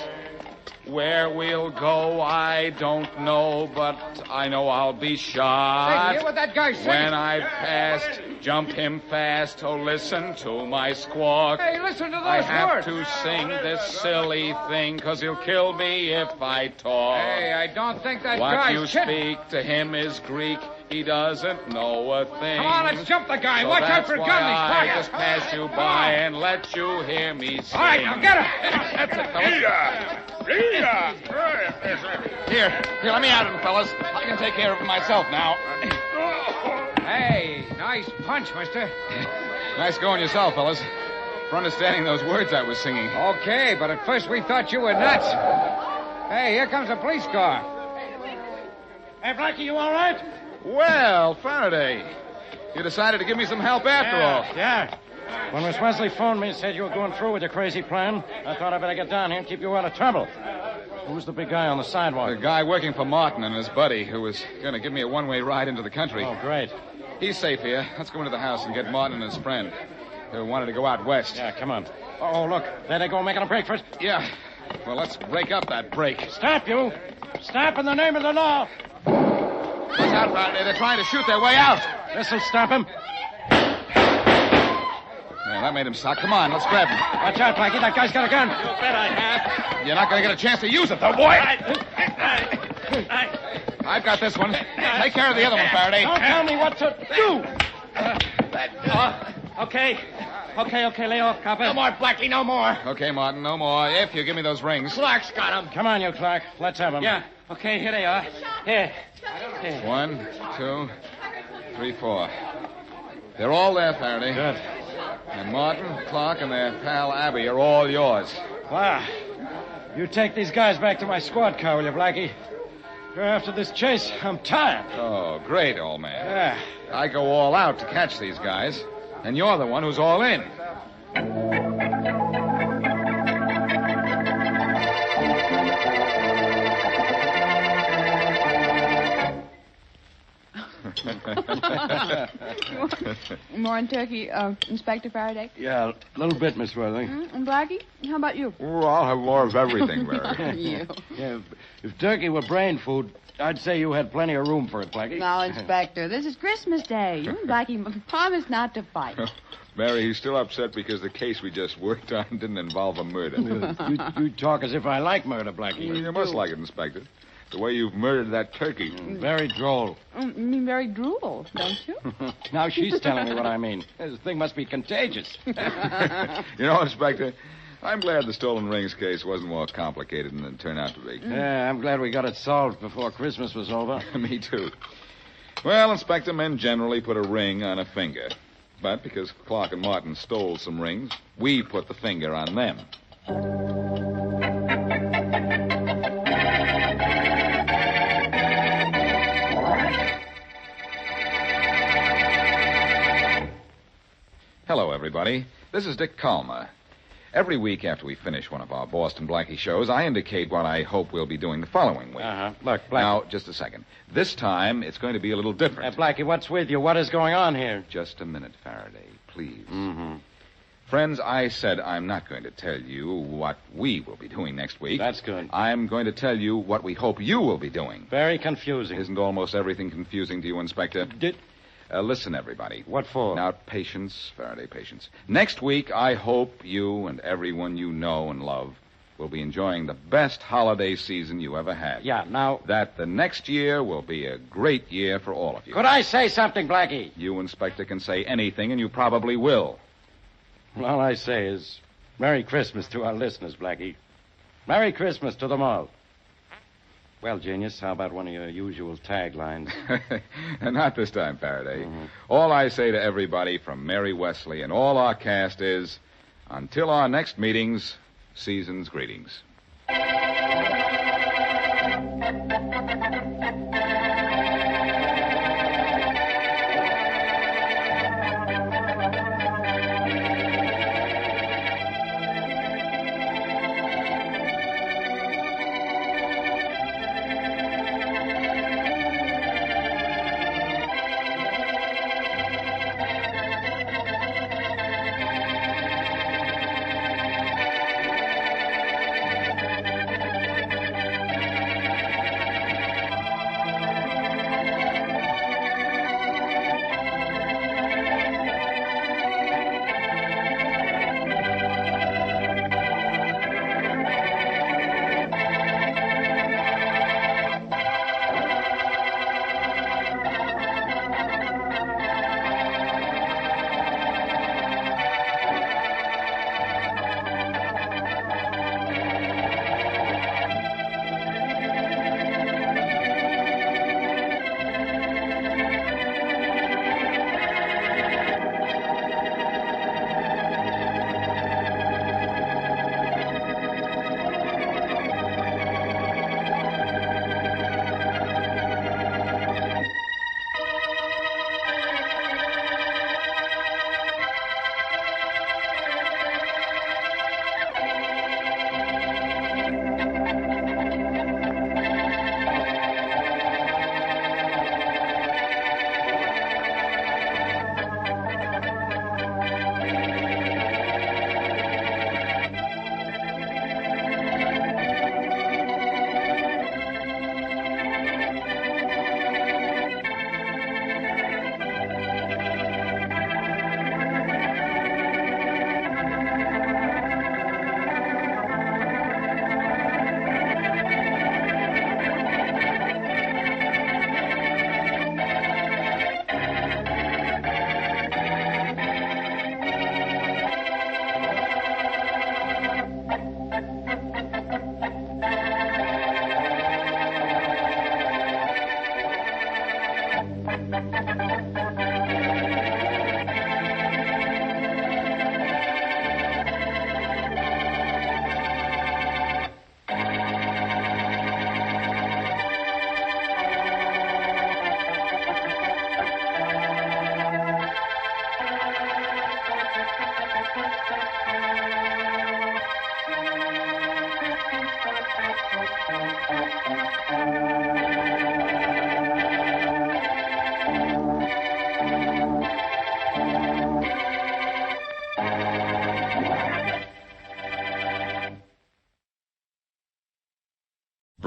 Where we'll go, I don't know, but I know I'll be shot. Hey, hear what that guy said? When I've passed, jump him fast. Oh, listen to my squawk. Hey, listen to those I have words. to sing this silly thing, 'cause he'll kill me if I talk. Hey, I don't think that What guy's you kidding. speak to him is Greek. He doesn't know a thing. Come on, let's jump the guy. So Watch out that's for why guns. I just pass you by and let you hear me sing. All right, now get him. That's it, fellas. Here, let me at him, fellas. I can take care of him myself now. Hey, nice punch, mister. Nice going yourself, fellas. For understanding those words I was singing. Okay, but at first we thought you were nuts. Hey, here comes a police car. Hey, Blackie, you all right? Well, Faraday, you decided to give me some help after all. Yeah. When Miss Wesley phoned me and said you were going through with your crazy plan, I thought I'd better get down here and keep you out of trouble. Who's the big guy on the sidewalk? The guy working for Martin and his buddy who was going to give me a one-way ride into the country. Oh, great. He's safe here. Let's go into the house and get Martin and his friend who wanted to go out west. Yeah, come on. Oh, look. There they go making a break for it. Yeah. Well, let's break up that break. Stop, you. Stop in the name of the law. Watch out, Faraday. They're trying to shoot their way out. This'll stop him. Yeah, that made him stop. Come on, let's grab him. Watch out, Blackie. That guy's got a gun. You bet I have. You're not going to get a chance to use it, though, boy. I've got this one. Take care of the other one, Faraday. Don't tell me what to do. Okay. Lay off, copper. No more, Blackie, no more. Okay, Martin, no more. If you give me those rings. Clark's got him. Come on, you, Clark. Let's have him. Yeah. Okay, here they are. Here. 1, 2, 3, 4. They're all there, Faraday. Good. And Martin, Clark, and their pal Abby are all yours. Wow. You take these guys back to my squad car, will you, Blackie? After this chase, I'm tired. Oh, great, old man. Yeah. I go all out to catch these guys, and you're the one who's all in. More on turkey, Inspector Faraday? Yeah, a little bit, Miss Worthing. And Blackie, how about you? Oh, I'll have more of everything, Mary. You. Yeah, if turkey were brain food, I'd say you had plenty of room for it, Blackie. Now, Inspector, this is Christmas Day. You and Blackie promised not to fight. Mary, he's still upset because the case we just worked on didn't involve a murder. You talk as if I like murder, Blackie. You must like it, Inspector. The way you've murdered that turkey. Very droll. You mean very drool, don't you? Now she's telling me what I mean. This thing must be contagious. You know, Inspector, I'm glad the stolen rings case wasn't more complicated than it turned out to be. Yeah, I'm glad we got it solved before Christmas was over. Me too. Well, Inspector, men generally put a ring on a finger. But because Clark and Martin stole some rings, we put the finger on them. Hello, everybody. This is Dick Calmer. Every week after we finish one of our Boston Blackie shows, I indicate what I hope we'll be doing the following week. Look, Blackie. Now, just a second. This time, it's going to be a little different. Blackie, what's with you? What is going on here? Just a minute, Faraday, please. Mm-hmm. Friends, I said I'm not going to tell you what we will be doing next week. That's good. I'm going to tell you what we hope you will be doing. Very confusing. Isn't almost everything confusing to you, Inspector? Listen, everybody. What for? Now, patience, Faraday, patience. Next week, I hope you and everyone you know and love will be enjoying the best holiday season you ever had. Yeah, now... That the next year will be a great year for all of you. Could I say something, Blackie? You, Inspector, can say anything, and you probably will. All I say is Merry Christmas to our listeners, Blackie. Merry Christmas to them all. Well, Genius, how about one of your usual taglines? Not this time, Faraday. Mm-hmm. All I say to everybody from Mary Wesley and all our cast is, until our next meetings, season's greetings.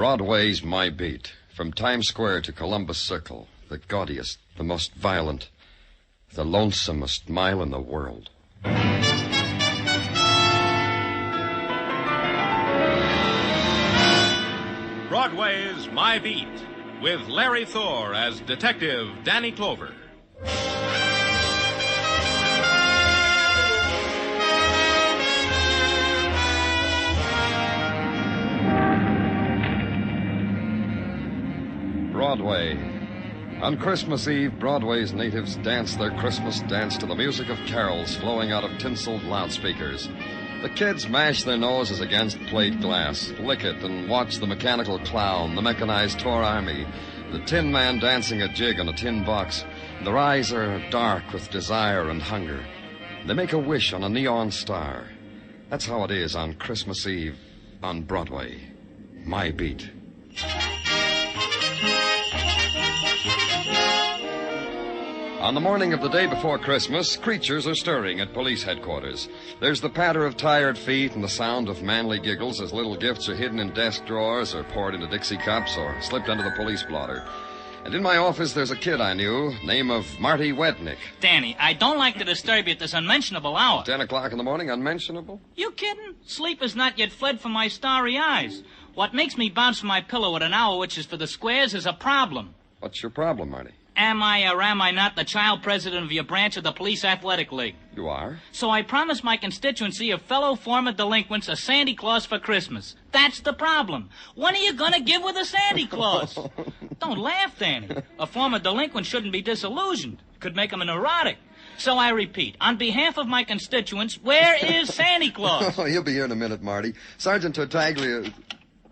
Broadway's my beat. From Times Square to Columbus Circle. The gaudiest, the most violent, the lonesomest mile in the world. Broadway's My Beat, with Larry Thor as Detective Danny Clover. Broadway. On Christmas Eve, Broadway's natives dance their Christmas dance to the music of carols flowing out of tinseled loudspeakers. The kids mash their noses against plate glass, lick it, and watch the mechanical clown, the mechanized tour army, the tin man dancing a jig on a tin box. Their eyes are dark with desire and hunger. They make a wish on a neon star. That's how it is on Christmas Eve on Broadway. My beat. On the morning of the day before Christmas, creatures are stirring at police headquarters. There's the patter of tired feet and the sound of manly giggles as little gifts are hidden in desk drawers or poured into Dixie cups or slipped under the police blotter. And in my office, there's a kid I knew, name of Marty Wednick. Danny, I don't like to disturb you at this unmentionable hour. 10 o'clock in the morning, unmentionable? You kidding? Sleep has not yet fled from my starry eyes. What makes me bounce from my pillow at an hour which is for the squares is a problem. What's your problem, Marty? Am I or am I not the child president of your branch of the Police Athletic League? You are? So I promised my constituency of fellow former delinquents a Santa Claus for Christmas. That's the problem. When are you going to give with a Santa Claus? Don't laugh, Danny. A former delinquent shouldn't be disillusioned. Could make him a neurotic. So I repeat, on behalf of my constituents, where is Santa Claus? Oh, he'll be here in a minute, Marty. Sergeant Tartaglia...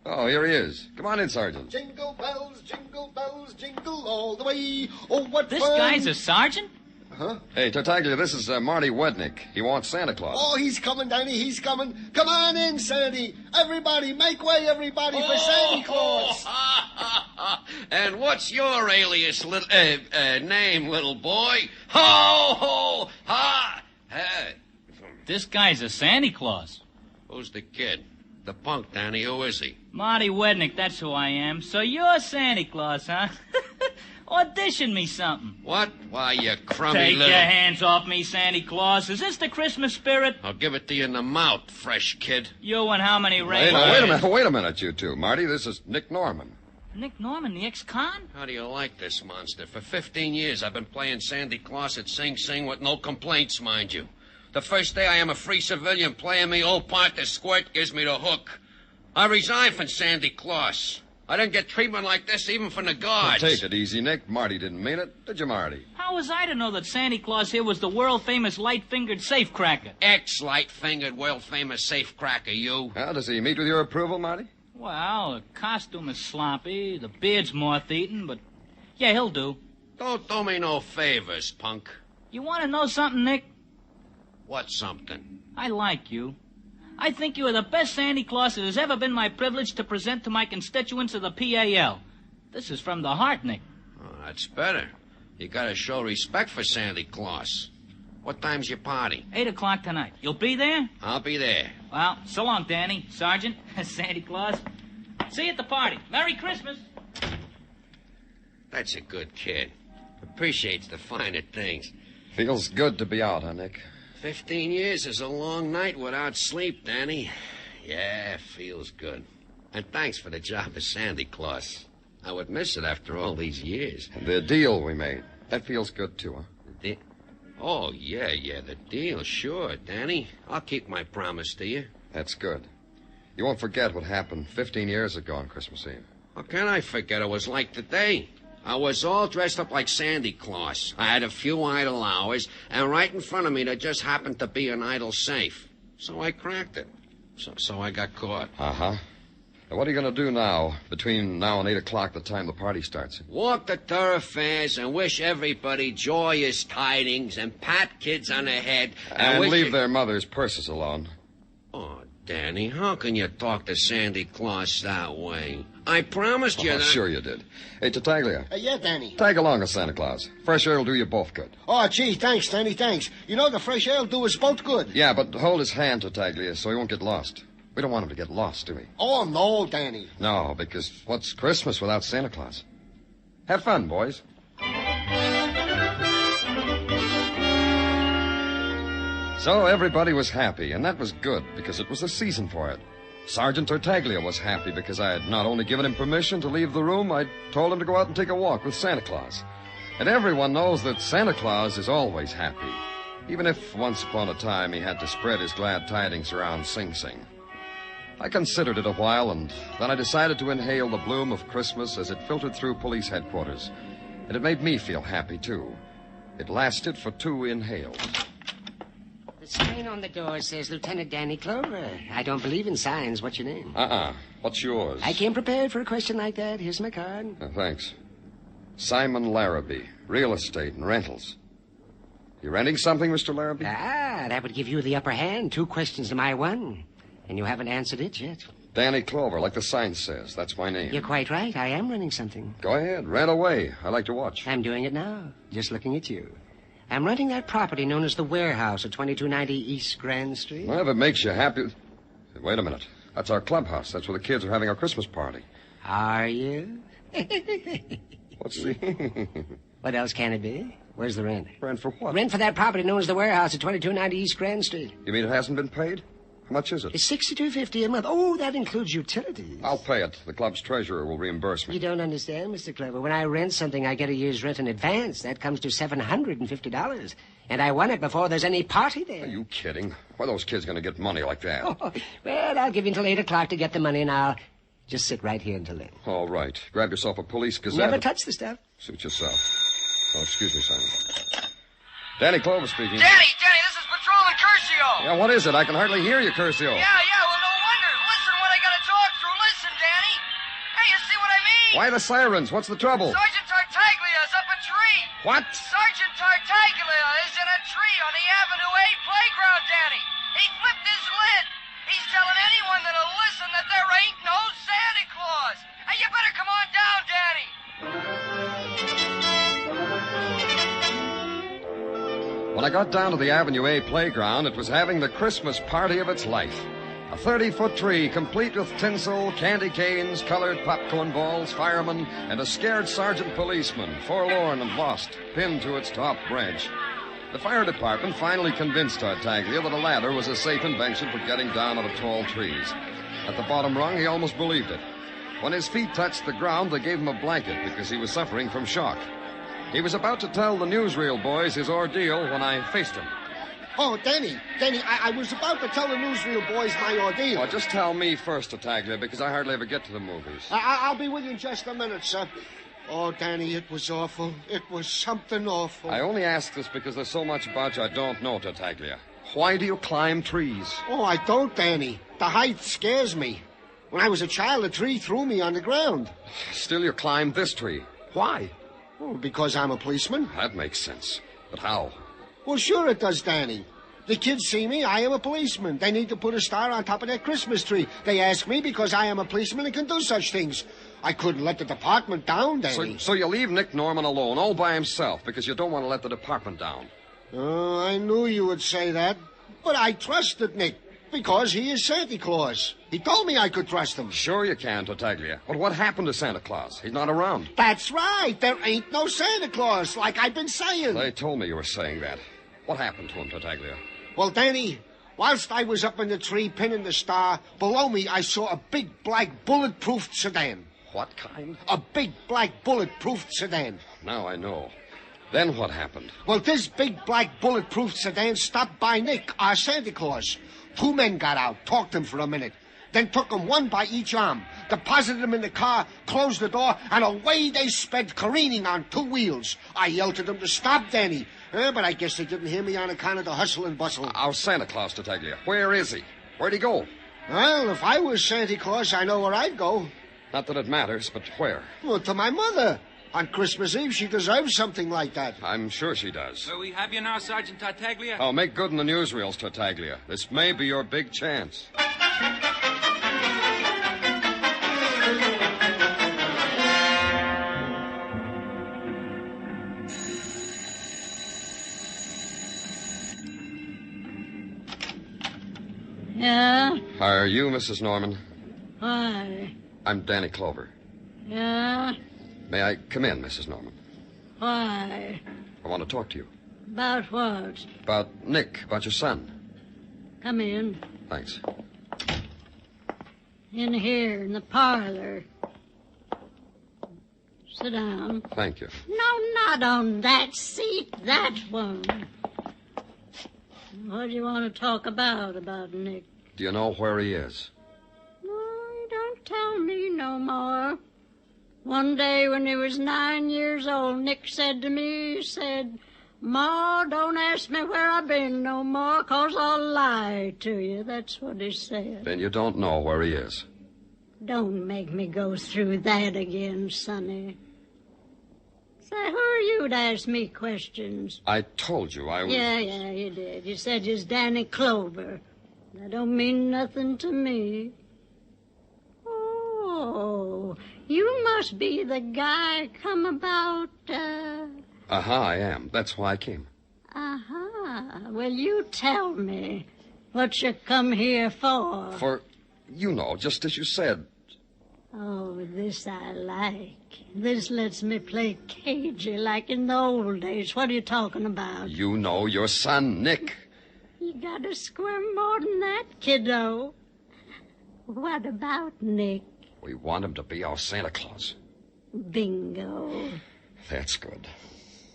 Oh, here he is. Come on in, Sergeant. Jingle bells, jingle all the way. Oh, what This fun. guy's a sergeant? Huh? Hey, Tartaglia, this is Marty Wednick. He wants Santa Claus. Oh, he's coming, Danny, he's coming. Come on in, Sandy. Everybody, make way, everybody, for Santa Claus. And what's your alias, name, little boy? Ho, ho, ha. Hey. This guy's a Santa Claus. Who's the kid? The punk, Danny. Who is he? Marty Wednick, that's who I am. So you're Santa Claus, huh? Audition me something. What? Why, you crummy Take little... your hands off me, Santa Claus. Is this the Christmas spirit? I'll give it to you in the mouth, fresh kid. You and how many Wait a minute, you two. Marty, this is Nick Norman. Nick Norman, the ex-con? How do you like this monster? For 15 years, I've been playing Santa Claus at Sing Sing with no complaints, mind you. The first day I am a free civilian playing me old part, the squirt gives me the hook. I resigned from Santa Claus. I didn't get treatment like this even from the guards. Take it easy, Nick. Marty didn't mean it. Did you, Marty? How was I to know that Santa Claus here was the world-famous light-fingered safecracker? Ex-light-fingered, world-famous safecracker, you. Well, does he meet with your approval, Marty? Well, the costume is sloppy, the beard's moth-eaten, but... yeah, he'll do. Don't do me no favors, punk. You want to know something, Nick? What's something? I like you. I think you are the best Santa Claus it has ever been my privilege to present to my constituents of the PAL. This is from the heart, Nick. Oh, that's better. You gotta show respect for Santa Claus. What time's your party? 8 o'clock tonight. You'll be there? I'll be there. Well, so long, Danny, Sergeant, Santa Claus. See you at the party. Merry Christmas. That's a good kid. Appreciates the finer things. Feels good to be out, huh, Nick? 15 years is a long night without sleep, Danny. Yeah, feels good. And thanks for the job of Santa Claus. I would miss it after all these years. The deal we made. That feels good, too, huh? Oh, yeah, the deal, sure, Danny. I'll keep my promise to you. That's good. You won't forget what happened 15 years ago on Christmas Eve. How can I forget? It was like today. I was all dressed up like Santa Claus. I had a few idle hours, and right in front of me there just happened to be an idle safe. So I cracked it. So I got caught. Uh-huh. Now, what are you going to do now, between now and 8 o'clock, the time the party starts? Walk the thoroughfares and wish everybody joyous tidings and pat kids on the head. And leave their mothers' purses alone. Oh, Danny, how can you talk to Santa Claus that way? I promised you that... Sure you did. Hey, Tartaglia. Yeah, Danny. Tag along with Santa Claus. Fresh air will do you both good. Oh, gee, thanks, Danny, thanks. You know, the fresh air will do us both good. Yeah, but hold his hand, Tartaglia, so he won't get lost. We don't want him to get lost, do we? Oh, no, Danny. No, because what's Christmas without Santa Claus? Have fun, boys. So everybody was happy, and that was good, because it was the season for it. Sergeant Tartaglia was happy because I had not only given him permission to leave the room, I'd told him to go out and take a walk with Santa Claus. And everyone knows that Santa Claus is always happy, even if once upon a time he had to spread his glad tidings around Sing Sing. I considered it a while, and then I decided to inhale the bloom of Christmas as it filtered through police headquarters. And it made me feel happy, too. It lasted for 2 inhales. The sign on the door says Lieutenant Danny Clover. I don't believe in signs. What's your name? What's yours? I came prepared for a question like that. Here's my card. Thanks. Simon Larrabee, real estate and rentals. You renting something, Mr. Larrabee? That would give you the upper hand. 2 questions to my 1. And you haven't answered it yet. Danny Clover, like the sign says. That's my name. You're quite right. I am renting something. Go ahead. Rent away. I like to watch. I'm doing it now. Just looking at you. I'm renting that property known as the warehouse at 2290 East Grand Street. Well, if it makes you happy... Wait a minute. That's our clubhouse. That's where the kids are having our Christmas party. Are you? What's the... What else can it be? Where's the rent? Rent for what? Rent for that property known as the warehouse at 2290 East Grand Street. You mean it hasn't been paid? How much is it? It's $62.50 a month. Oh, that includes utilities. I'll pay it. The club's treasurer will reimburse me. You don't understand, Mr. Clever. When I rent something, I get a year's rent in advance. That comes to $750. And I want it before there's any party there. Are you kidding? Why are those kids going to get money like that? Oh, well, I'll give you until 8 o'clock to get the money, and I'll just sit right here until then. All right. Grab yourself a police gazette. Never touch the stuff. Suit yourself. Oh, excuse me, Simon. Danny Clover speaking. Danny, this is Patrolman Curcio. Yeah, what is it? I can hardly hear you, Curcio. Yeah, well, no wonder. Listen what I gotta talk through. Listen, Danny. Hey, you see what I mean? Why the sirens? What's the trouble? Sergeant Tartaglia is up a tree. What? Sergeant Tartaglia is in a tree on the Avenue 8 playground, Danny. He flipped his lid. He's telling anyone that'll listen that there ain't no Santa Claus. Hey, you better come on down, Danny. When I got down to the Avenue A playground, it was having the Christmas party of its life. A 30-foot tree, complete with tinsel, candy canes, colored popcorn balls, firemen, and a scared sergeant policeman, forlorn and lost, pinned to its top branch. The fire department finally convinced Tartaglia that a ladder was a safe invention for getting down out of tall trees. At the bottom rung, he almost believed it. When his feet touched the ground, they gave him a blanket because he was suffering from shock. He was about to tell the newsreel boys his ordeal when I faced him. Oh, Danny, I was about to tell the newsreel boys my ordeal. Oh, just tell me first, Tartaglia, because I hardly ever get to the movies. I'll be with you in just a minute, sir. Oh, Danny, it was awful. It was something awful. I only ask this because there's so much about you I don't know, Tartaglia. Why do you climb trees? Oh, I don't, Danny. The height scares me. When I was a child, a tree threw me on the ground. Still, you climbed this tree. Why? Oh, because I'm a policeman. That makes sense. But how? Well, sure it does, Danny. The kids see me, I am a policeman. They need to put a star on top of their Christmas tree. They ask me because I am a policeman and can do such things. I couldn't let the department down, Danny. So you leave Nick Norman alone, all by himself, because you don't want to let the department down. Oh, I knew you would say that. But I trusted Nick, because he is Santa Claus. He told me I could trust him. Sure you can, Tartaglia. But what happened to Santa Claus? He's not around. That's right. There ain't no Santa Claus, like I've been saying. They told me you were saying that. What happened to him, Tartaglia? Well, Danny, whilst I was up in the tree pinning the star, below me I saw a big black bulletproof sedan. What kind? A big black bulletproof sedan. Now I know. Then what happened? Well, this big black bulletproof sedan stopped by Nick, our Santa Claus. 2 men got out, talked to him for a minute, then took him one by each arm, deposited him in the car, closed the door, and away they sped, careening on 2 wheels. I yelled to them to stop, Danny, but I guess they didn't hear me on account of the hustle and bustle. Our Santa Claus, Tartaglia. Where is he? Where'd he go? Well, if I was Santa Claus, I know where I'd go. Not that it matters, but where? Well, to my mother. On Christmas Eve, she deserves something like that. I'm sure she does. Well, we have you now, Sergeant Tartaglia. Oh, make good in the newsreels, Tartaglia. This may be your big chance. Yeah? Are you Mrs. Norman? Why? I'm Danny Clover. Yeah? May I come in, Mrs. Norman? Why? I want to talk to you. About what? About Nick, about your son. Come in. Thanks. In here, in the parlor. Sit down. Thank you. No, not on that seat, that one. What do you want to talk about Nick? Do you know where he is? No, you don't tell me no more. One day when he was 9 years old, Nick said to me, he said, Ma, don't ask me where I've been no more, 'cause I'll lie to you. That's what he said. Then you don't know where he is. Don't make me go through that again, Sonny. Say, who are you to ask me questions? I told you I was... Yeah, you did. You said you's Danny Clover. That don't mean nothing to me. Oh, you must be the guy come about, I am. That's why I came. Well, you tell me what you come here for. For, you know, just as you said. Oh, this I like. This lets me play cagey like in the old days. What are you talking about? You know your son, Nick. You gotta squirm more than that, kiddo. What about Nick? We want him to be our Santa Claus. Bingo. That's good.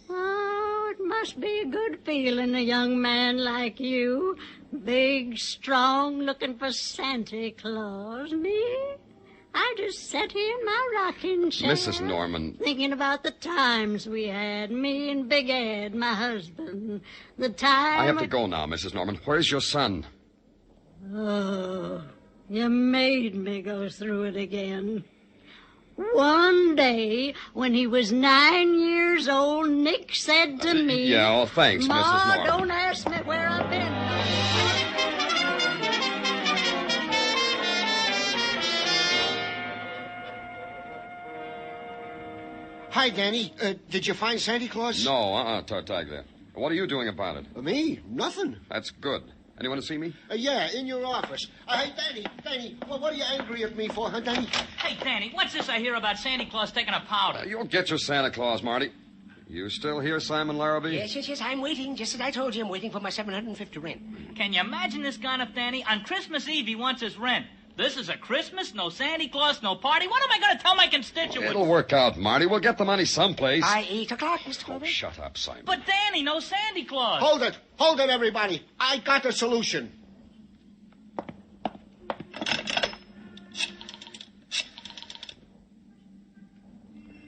Oh, it must be a good feeling, a young man like you. Big, strong, looking for Santa Claus. Me? I just sat here in my rocking chair. Mrs. Norman. Thinking about the times we had, me and Big Ed, my husband. The time... I have to go now, Mrs. Norman. Where's your son? Oh, you made me go through it again. One day, when he was 9 years old, Nick said to me... Yeah, well, thanks, Ma, Mrs. Norman. don't ask me where I've been. Hi, Danny. Did you find Santa Claus? No, Tartaglia. What are you doing about it? Me? Nothing. That's good. Anyone to see me? Yeah, in your office. Hey, Danny, what are you angry at me for, huh, Danny? Hey, Danny, what's this I hear about Santa Claus taking a powder? You'll get your Santa Claus, Marty. You still here, Simon Larrabee? Yes, I'm waiting. Just as I told you, I'm waiting for my $750 rent. Can you imagine this kind of Danny? On Christmas Eve, he wants his rent. This is a Christmas, no Santa Claus, no party. What am I going to tell my constituents? It'll work out, Marty. We'll get the money someplace. By 8 o'clock, Mr. Clover. Oh, shut up, Simon. But, Danny, no Santa Claus. Hold it, everybody. I got the solution.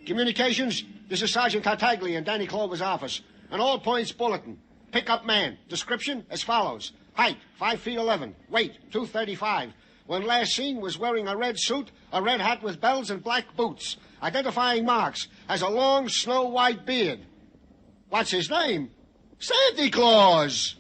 Communications, this is Sergeant Tartaglia in Danny Clover's office. An all-points bulletin. Pick-up man. Description as follows. Height, 5 feet 11. Weight, 235. When last seen was wearing a red suit, a red hat with bells, and black boots. Identifying marks. Has a long, snow-white beard. What's his name? Santa Claus!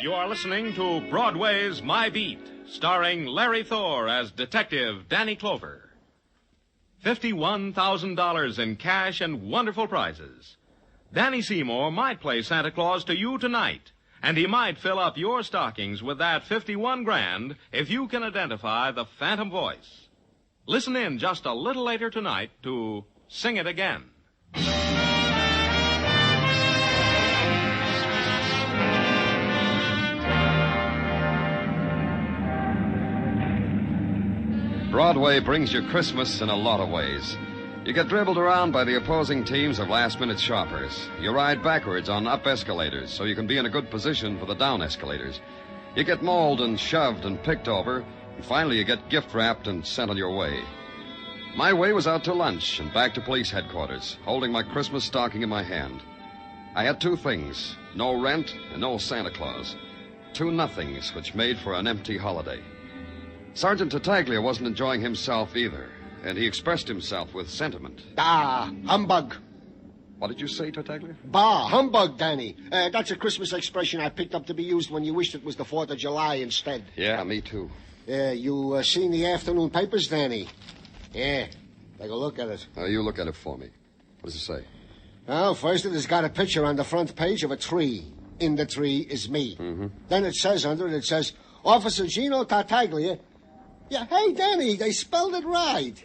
You are listening to Broadway's My Beat, starring Larry Thor as Detective Danny Clover. $51,000 in cash and wonderful prizes. Danny Seymour might play Santa Claus to you tonight, and he might fill up your stockings with that 51 grand if you can identify the phantom voice. Listen in just a little later tonight to Sing It Again. Broadway brings you Christmas in a lot of ways. You get dribbled around by the opposing teams of last-minute shoppers. You ride backwards on up escalators so you can be in a good position for the down escalators. You get mauled and shoved and picked over, and finally you get gift-wrapped and sent on your way. My way was out to lunch and back to police headquarters, holding my Christmas stocking in my hand. I had two things, no rent and no Santa Claus. Two nothings which made for an empty holiday. Sergeant Tartaglia wasn't enjoying himself either, and he expressed himself with sentiment. Humbug. What did you say, Tartaglia? Humbug, Danny. That's a Christmas expression I picked up to be used when you wished it was the 4th of July instead. Yeah, me too. You seen the afternoon papers, Danny? Yeah. Take a look at it. You look at it for me. What does it say? Well, first it has got a picture on the front page of a tree. In the tree is me. Mm-hmm. Then it says under it, Officer Gino Tartaglia. Yeah, hey, Danny, they spelled it right.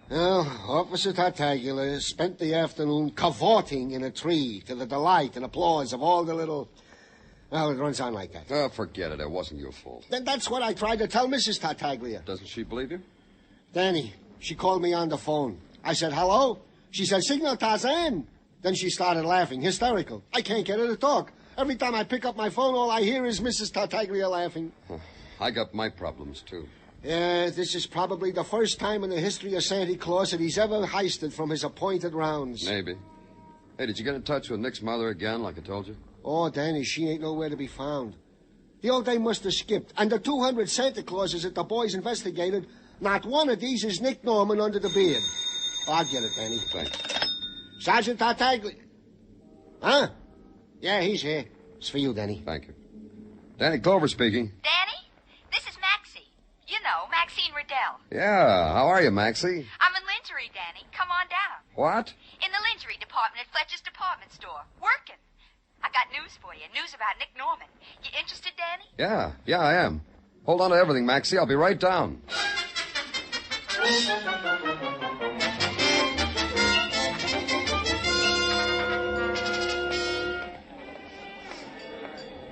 Well, Officer Tartaglia spent the afternoon cavorting in a tree to the delight and applause of all the little... Well, it runs on like that. Oh, forget it. It wasn't your fault. Then that's what I tried to tell Mrs. Tartaglia. Doesn't she believe you? Danny, she called me on the phone. I said, hello? She said, Signor Tarzan. Then she started laughing, hysterical. I can't get her to talk. Every time I pick up my phone, all I hear is Mrs. Tartaglia laughing. I got my problems, too. Yeah, this is probably the first time in the history of Santa Claus that he's ever heisted from his appointed rounds. Maybe. Hey, did you get in touch with Nick's mother again, like I told you? Oh, Danny, she ain't nowhere to be found. The old day must have skipped. And the 200 Santa Clauses that the boys investigated, not one of these is Nick Norman under the beard. Oh, I'll get it, Danny. Thanks. Sergeant Tartaglia. Huh? Yeah, he's here. It's for you, Danny. Thank you. Danny Clover speaking. Danny, this is Maxie. You know, Maxine Riddell. Yeah, how are you, Maxie? I'm in lingerie, Danny. Come on down. What? In the lingerie department at Fletcher's department store. Working. I got news for you. News about Nick Norman. You interested, Danny? Yeah, I am. Hold on to everything, Maxie. I'll be right down.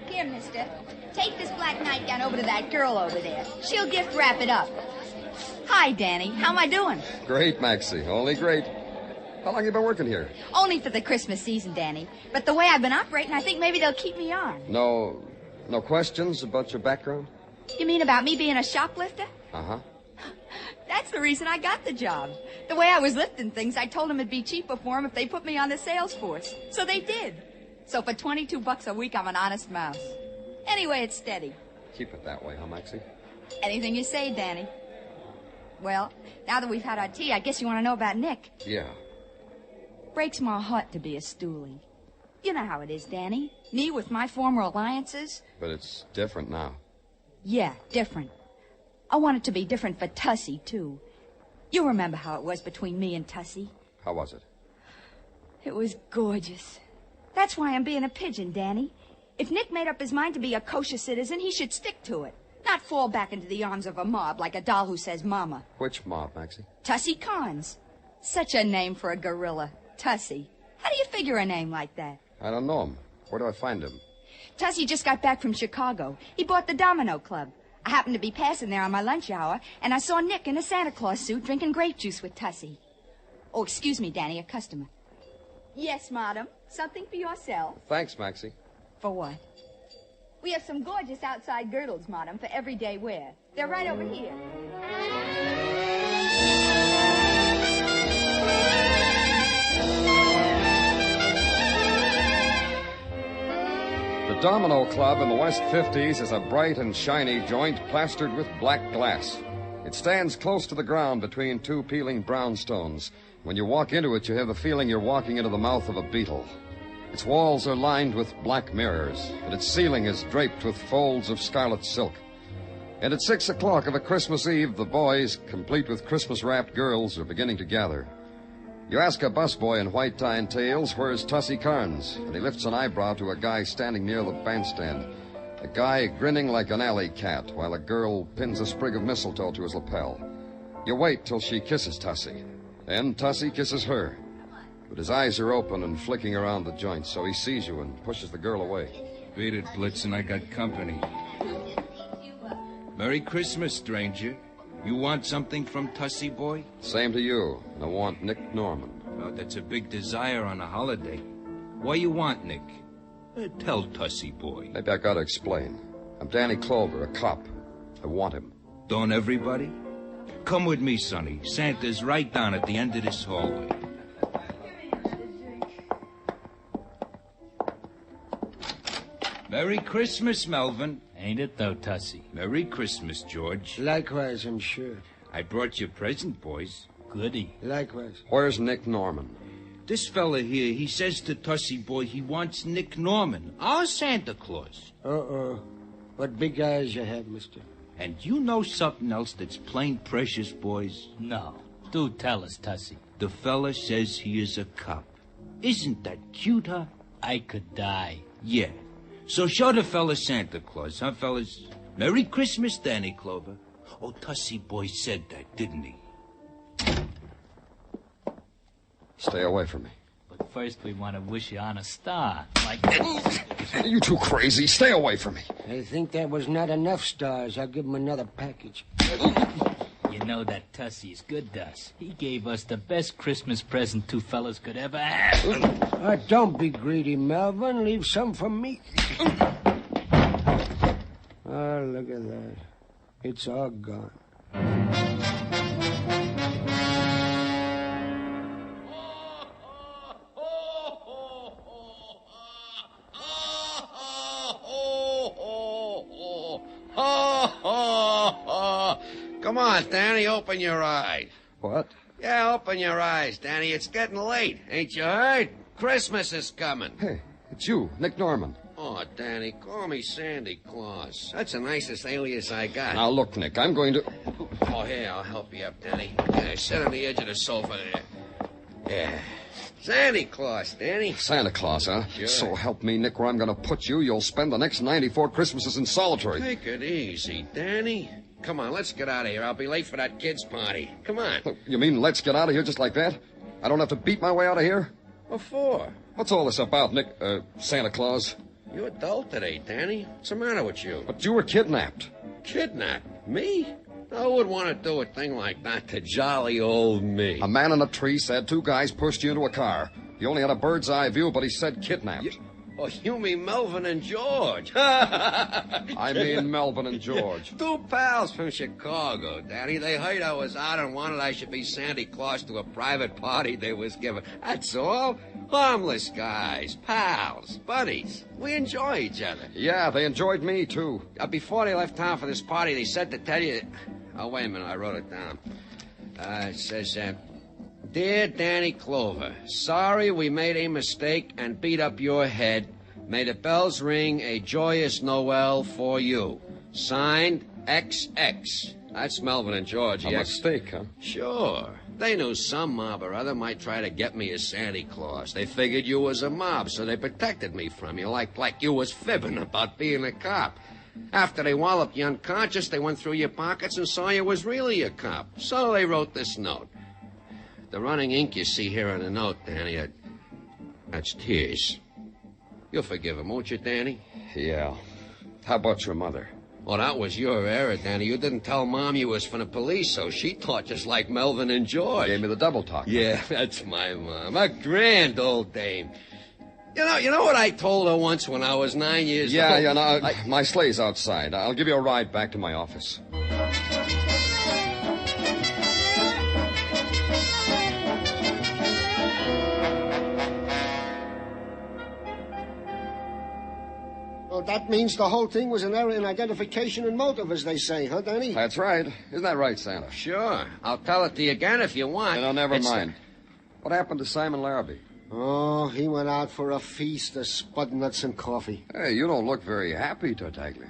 Here, mister. Take this black nightgown over to that girl over there. She'll gift wrap it up. Hi, Danny. How am I doing? Great, Maxie. Only great. How long you been working here? Only for the Christmas season, Danny. But the way I've been operating, I think maybe they'll keep me on. No questions about your background? You mean about me being a shoplifter? Uh-huh. That's the reason I got the job. The way I was lifting things, I told them it'd be cheaper for them if they put me on the sales force. So they did. So for $22 a week, I'm an honest mouse. Anyway, it's steady. Keep it that way, huh, Maxie? Anything you say, Danny. Well, now that we've had our tea, I guess you want to know about Nick. Yeah. Breaks my heart to be a stoolie. You know how it is, Danny. Me with my former alliances. But it's different now. Yeah, different. I want it to be different for Tussie, too. You remember how it was between me and Tussie. How was it? It was gorgeous. That's why I'm being a pigeon, Danny. If Nick made up his mind to be a kosher citizen, he should stick to it. Not fall back into the arms of a mob like a doll who says mama. Which mob, Maxie? Tussie Carnes. Such a name for a gorilla. Tussie. How do you figure a name like that? I don't know him. Where do I find him? Tussie just got back from Chicago. He bought the Domino Club. I happened to be passing there on my lunch hour, and I saw Nick in a Santa Claus suit drinking grape juice with Tussie. Oh, excuse me, Danny, a customer. Yes, madam. Something for yourself. Thanks, Maxie. For what? We have some gorgeous outside girdles, madam, for everyday wear. They're right over here. The Domino Club in the West 50s is a bright and shiny joint plastered with black glass. It stands close to the ground between two peeling brownstones. When you walk into it, you have the feeling you're walking into the mouth of a beetle. Its walls are lined with black mirrors, and its ceiling is draped with folds of scarlet silk. And at 6 o'clock of a Christmas Eve, the boys, complete with Christmas-wrapped girls, are beginning to gather. You ask a busboy in white tie and tails, where's Tussie Carnes? And he lifts an eyebrow to a guy standing near the bandstand. A guy grinning like an alley cat, while a girl pins a sprig of mistletoe to his lapel. You wait till she kisses Tussie. Then Tussie kisses her. But his eyes are open and flicking around the joint, so he sees you and pushes the girl away. Beat it, Blitzen. I got company. Merry Christmas, stranger. You want something from Tussie, boy? Same to you. I want Nick Norman. Oh, that's a big desire on a holiday. Why you want Nick? Tell Tussie, boy. Maybe I gotta explain. I'm Danny Clover, a cop. I want him. Don't everybody? Come with me, Sonny. Santa's right down at the end of this hallway. Merry Christmas, Melvin. Ain't it, though, Tussie? Merry Christmas, George. Likewise, I'm sure. I brought you a present, boys. Goody. Likewise. Where's Nick Norman? This fella here, he says to Tussie boy he wants Nick Norman, our Santa Claus. Uh-oh. What big eyes you have, mister. And you know something else that's plain precious, boys? No. Do tell us, Tussie. The fella says he is a cop. Isn't that cute, huh? I could die. Yeah. So show the fella Santa Claus, huh, fellas? Merry Christmas, Danny Clover. Oh, Tussie boy said that, didn't he? Stay away from me. But first we want to wish you on a star. Like... You too crazy. Stay away from me. I think that was not enough stars. I'll give him another package. You know that Tussie's good to us. He gave us the best Christmas present two fellas could ever have. Don't be greedy, Melvin. Leave some for me. Oh, look at that. It's all gone. Come on, Danny, open your eyes. What? Yeah, open your eyes, Danny. It's getting late. Ain't you heard? Christmas is coming. Hey, it's you, Nick Norman. Oh, Danny, call me Sandy Claus. That's the nicest alias I got. Now, look, Nick, I'm going to... Oh, here, I'll help you up, Danny. Yeah, sit on the edge of the sofa there. Yeah. Sandy Claus, Danny. Santa Claus, huh? Sure. So help me, Nick, where I'm going to put you, you'll spend the next 94 Christmases in solitary. Take it easy, Danny. Come on, let's get out of here. I'll be late for that kid's party. Come on. You mean let's get out of here just like that? I don't have to beat my way out of here? What for? What's all this about, Nick, Santa Claus? You're adult today, Danny. What's the matter with you? But you were kidnapped. Kidnapped? Me? Who would want to do a thing like that to jolly old me? A man in a tree said two guys pushed you into a car. He only had a bird's eye view, but he said kidnapped. Oh, you mean Melvin and George? I mean Melvin and George. Two pals from Chicago, Daddy. They heard I was out and wanted I should be Santa Claus to a private party they was giving. That's all. Harmless guys, pals, buddies. We enjoy each other. Yeah, they enjoyed me, too. Before they left town for this party, they said to tell you... Oh, wait a minute. I wrote it down. It says... Dear Danny Clover, sorry we made a mistake and beat up your head. May the bells ring a joyous Noel for you. Signed, XX. That's Melvin and George. A mistake, huh? Sure. They knew some mob or other might try to get me as Santa Claus. They figured you was a mob, so they protected me from you, like you was fibbing about being a cop. After they walloped you unconscious, they went through your pockets and saw you was really a cop. So they wrote this note. The running ink you see here on the note, Danny, that's tears. You'll forgive him, won't you, Danny? Yeah. How about your mother? Well, that was your error, Danny. You didn't tell Mom you was from the police, so she thought just like Melvin and George. Gave me the double talk. Yeah, that's my mom. A grand old dame. You know what I told her once when I was 9 years old? Yeah, my sleigh's outside. I'll give you a ride back to my office. Well, that means the whole thing was an error in identification and motive, as they say, huh, Danny? That's right. Isn't that right, Santa? Sure. I'll tell it to you again if you want. No, never mind. What happened to Simon Larrabee? Oh, he went out for a feast of spud nuts and coffee. Hey, you don't look very happy, Tartaglia.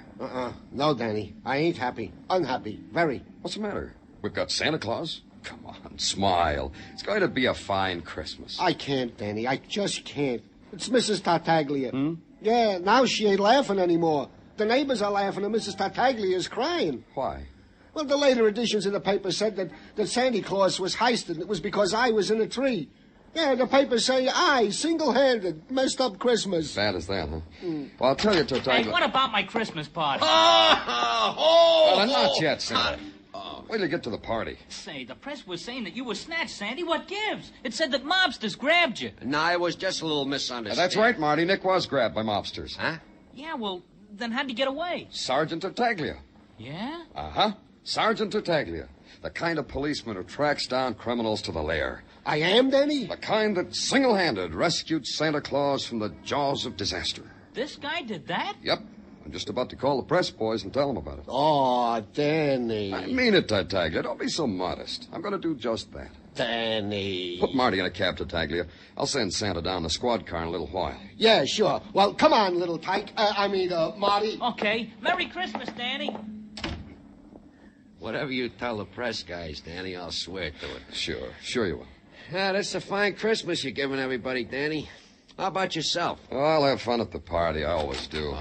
No, Danny. I ain't happy. Unhappy. Very. What's the matter? We've got Santa Claus? Come on, smile. It's going to be a fine Christmas. I can't, Danny. I just can't. It's Mrs. Tartaglia. Yeah, now she ain't laughing anymore. The neighbors are laughing and Mrs. Tartaglia is crying. Why? Well, the later editions in the paper said that Santa Claus was heisted and it was because I was in a tree. Yeah, the papers say I, single-handed, messed up Christmas. Bad as that, huh? Well, I'll tell you, Tartaglia. Hey, what about my Christmas party? Well, not yet, Santa. Wait till you get to the party. Say, the press was saying that you were snatched, Sandy. What gives? It said that mobsters grabbed you. No, it was just a little misunderstanding. That's right, Marty. Nick was grabbed by mobsters. Huh? Yeah, well, then how'd you get away? Sergeant Tartaglia. Yeah? Uh-huh. Sergeant Tartaglia. The kind of policeman who tracks down criminals to the lair. I am, Danny? The kind that single-handed rescued Santa Claus from the jaws of disaster. This guy did that? Yep. I'm just about to call the press boys and tell them about it. Oh, Danny. I mean it, Tartaglia. Don't be so modest. I'm going to do just that. Danny. Put Marty in a cab, Tartaglia. I'll send Santa down the squad car in a little while. Yeah, sure. Well, come on, little tyke. Marty. Okay. Merry Christmas, Danny. Whatever you tell the press guys, Danny, I'll swear to it. Sure you will. Yeah, that's a fine Christmas you're giving everybody, Danny. How about yourself? Oh, I'll have fun at the party. I always do.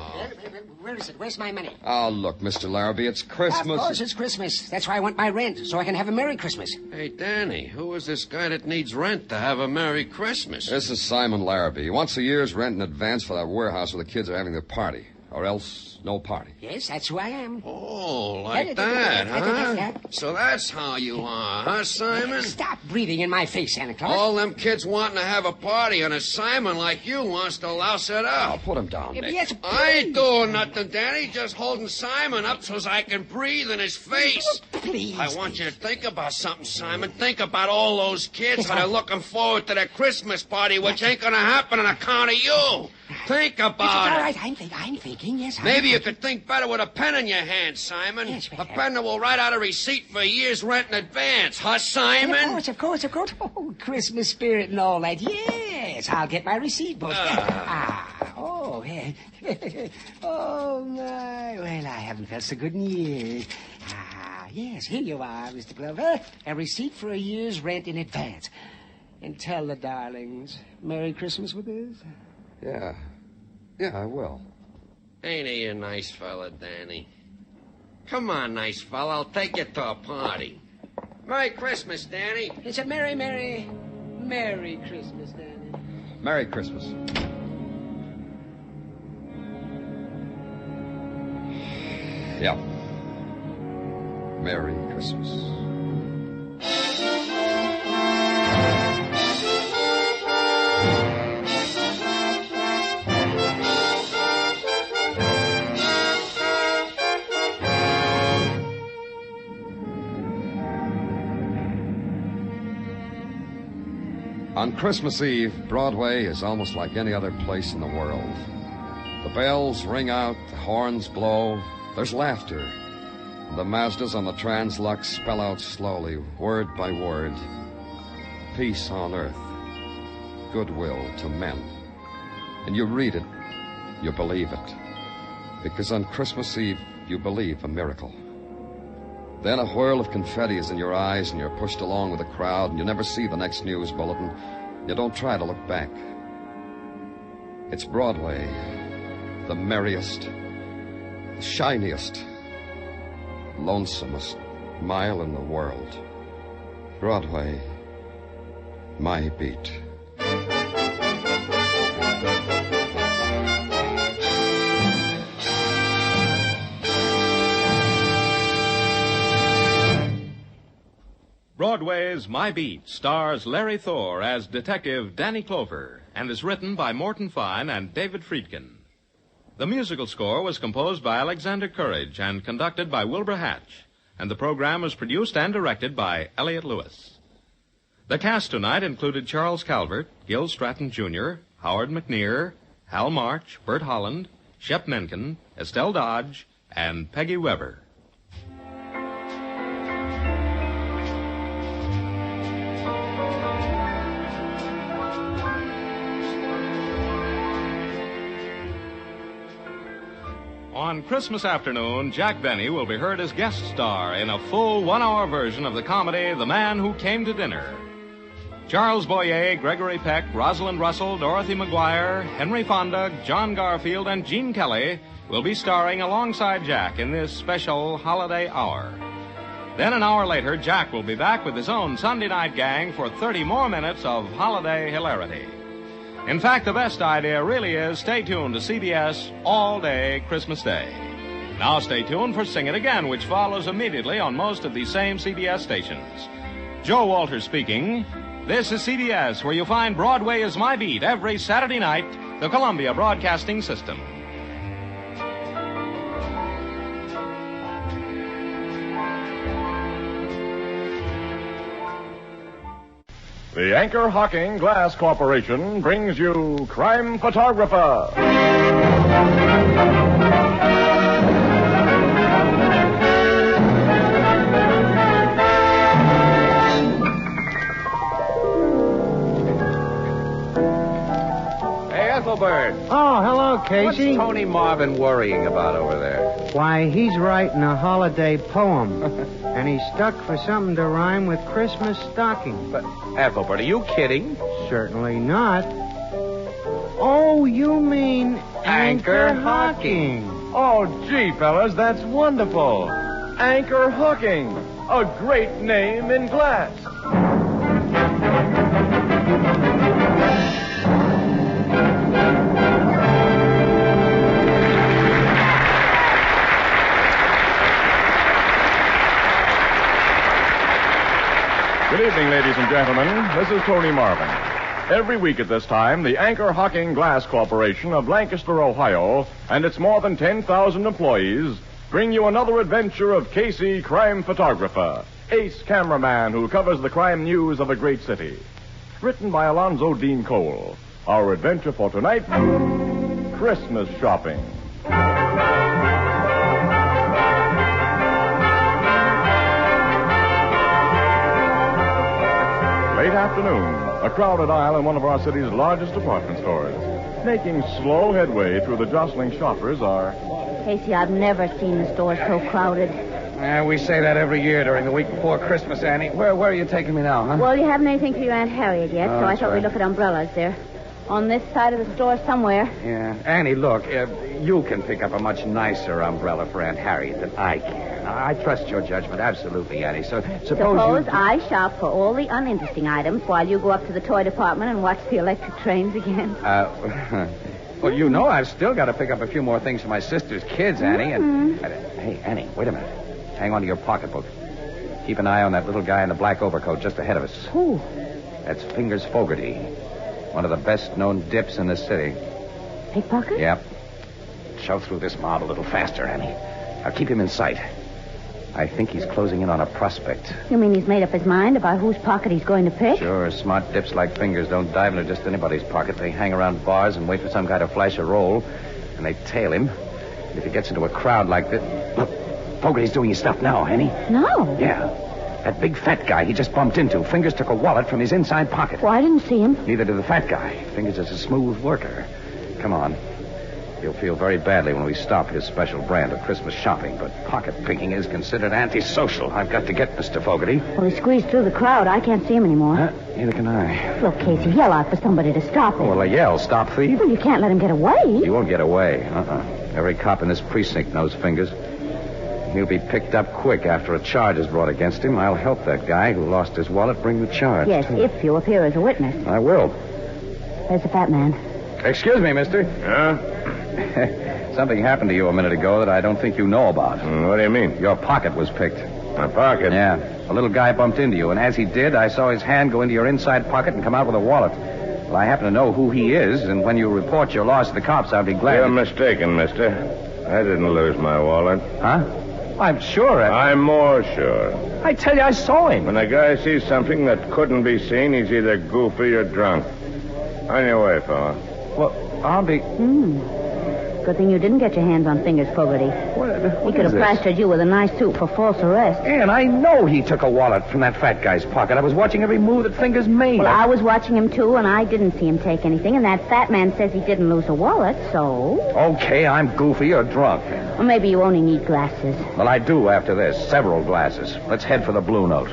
Where is it? Where's my money? Oh, look, Mr. Larrabee, it's Christmas. Of course it's Christmas. That's why I want my rent, so I can have a Merry Christmas. Hey, Danny, who is this guy that needs rent to have a Merry Christmas? This is Simon Larrabee. He wants a year's rent in advance for that warehouse where the kids are having their party. Or else, no party. Yes, that's who I am. Oh, like that, huh? So that's how you are, huh, Simon? Stop breathing in my face, Santa Claus. All them kids wanting to have a party, and a Simon like you wants to louse it up. I'll put him down, Nick. Yes, I ain't doing nothing, Danny. Just holding Simon up so I can breathe in his face. Please. I want you to think about something, Simon. Think about all those kids that are looking forward to their Christmas party, which ain't going to happen on account of you. Think about it. All right, I'm thinking, yes. Maybe you could think better with a pen in your hand, Simon. Yes, a pen that will write out a receipt for a year's rent in advance, huh, Simon? Of course. Oh, Christmas spirit and all that. Yes, I'll get my receipt book. Oh, yeah. Oh, my. Well, I haven't felt so good in years. Yes, here you are, Mr. Glover. A receipt for a year's rent in advance. And tell the darlings, Merry Christmas with this. Yeah, I will. Ain't he a nice fella, Danny? Come on, nice fella. I'll take you to a party. Merry Christmas, Danny. It's a Merry Christmas, Danny. Merry Christmas. Yeah. Merry Christmas. On Christmas Eve, Broadway is almost like any other place in the world. The bells ring out, the horns blow, there's laughter. The Mazdas on the Translux spell out slowly, word by word, peace on earth, goodwill to men. And you read it, you believe it. Because on Christmas Eve, you believe a miracle. Then a whirl of confetti is in your eyes, and you're pushed along with the crowd, and you never see the next news bulletin. You don't try to look back. It's Broadway, the merriest, the shiniest, lonesomest mile in the world. Broadway, my beat. Broadway's My Beat stars Larry Thor as Detective Danny Clover and is written by Morton Fine and David Friedkin. The musical score was composed by Alexander Courage and conducted by Wilbur Hatch, and the program was produced and directed by Elliott Lewis. The cast tonight included Charles Calvert, Gil Stratton Jr., Howard McNear, Hal March, Bert Holland, Shep Menken, Estelle Dodge, and Peggy Weber. On Christmas afternoon, Jack Benny will be heard as guest star in a full one-hour version of the comedy The Man Who Came to Dinner. Charles Boyer, Gregory Peck, Rosalind Russell, Dorothy McGuire, Henry Fonda, John Garfield, and Gene Kelly will be starring alongside Jack in this special holiday hour. Then an hour later, Jack will be back with his own Sunday night gang for 30 more minutes of holiday hilarity. In fact, the best idea really is stay tuned to CBS all day Christmas Day. Now stay tuned for Sing It Again, which follows immediately on most of these same CBS stations. Joe Walters speaking. This is CBS, where you find Broadway is My Beat every Saturday night, the Columbia Broadcasting System. The Anchor Hocking Glass Corporation brings you Crime Photographer. Hey, Ethelbert. Oh, hello, Casey. What's Tony Marvin worrying about over there? Why, he's writing a holiday poem. And he's stuck for something to rhyme with Christmas stocking. But, Ethelbert, are you kidding? Certainly not. Oh, you mean anchor hocking. Oh, gee, fellas, that's wonderful. Anchor hocking. A great name in glass. Good evening, ladies and gentlemen. This is Tony Marvin. Every week at this time, the Anchor Hocking Glass Corporation of Lancaster, Ohio, and its more than 10,000 employees bring you another adventure of Casey, crime photographer, ace cameraman who covers the crime news of a great city. Written by Alonzo Dean Cole. Our adventure for tonight, Christmas shopping. Late afternoon, a crowded aisle in one of our city's largest department stores. Making slow headway through the jostling shoppers are... Casey, I've never seen the store so crowded. We say that every year during the week before Christmas, Annie. Where are you taking me now, huh? Well, you haven't anything for your Aunt Harriet yet, so I thought we'd look at umbrellas there. On this side of the store somewhere. Yeah. Annie, look, you can pick up a much nicer umbrella for Aunt Harriet than I can. I trust your judgment, absolutely, Annie. So suppose I shop for all the uninteresting items while you go up to the toy department and watch the electric trains again. Well, you know I've still got to pick up a few more things for my sister's kids, Annie. And hey, Annie, wait a minute. Hang on to your pocketbook. Keep an eye on that little guy in the black overcoat just ahead of us. Who? That's Fingers Fogarty. One of the best-known dips in the city. Pickpocket? Yep. Shove through this mob a little faster, Annie. I'll keep him in sight. I think he's closing in on a prospect. You mean he's made up his mind about whose pocket he's going to pick? Sure. Smart dips like Fingers don't dive into just anybody's pocket. They hang around bars and wait for some guy to flash a roll, and they tail him. And if he gets into a crowd like this... Look, Fogarty's doing his stuff now, Annie. No. Yeah. That big fat guy he just bumped into. Fingers took a wallet from his inside pocket. Well, I didn't see him. Neither did the fat guy. Fingers is a smooth worker. Come on. He'll feel very badly when we stop his special brand of Christmas shopping, but pocket picking is considered antisocial. I've got to get Mr. Fogarty. Well, he squeezed through the crowd. I can't see him anymore. Neither can I. Look, Casey, yell out for somebody to stop him. Well, I yell, stop thief. Well, you can't let him get away. He won't get away. Every cop in this precinct knows Fingers. He'll be picked up quick after a charge is brought against him. I'll help that guy who lost his wallet bring the charge. Yes, if you appear as a witness. I will. There's the fat man. Excuse me, mister. Yeah? Something happened to you a minute ago that I don't think you know about. What do you mean? Your pocket was picked. My pocket? Yeah. A little guy bumped into you, and as he did, I saw his hand go into your inside pocket and come out with a wallet. Well, I happen to know who he is, and when you report your loss to the cops, I'll be glad... You're mistaken, mister. I didn't lose my wallet. Huh? I'm sure. I'm more sure. I tell you, I saw him. When a guy sees something that couldn't be seen, he's either goofy or drunk. On your way, fella. Well, I'll be... Good thing you didn't get your hands on Fingers Fogarty. He could have plastered you with a nice suit for false arrest. And I know he took a wallet from that fat guy's pocket. I was watching every move that Fingers made. Well, I was watching him, too, and I didn't see him take anything. And that fat man says he didn't lose a wallet, so... Okay, I'm goofy or drunk. Or maybe you only need glasses. Well, I do after this. Several glasses. Let's head for the Blue Note.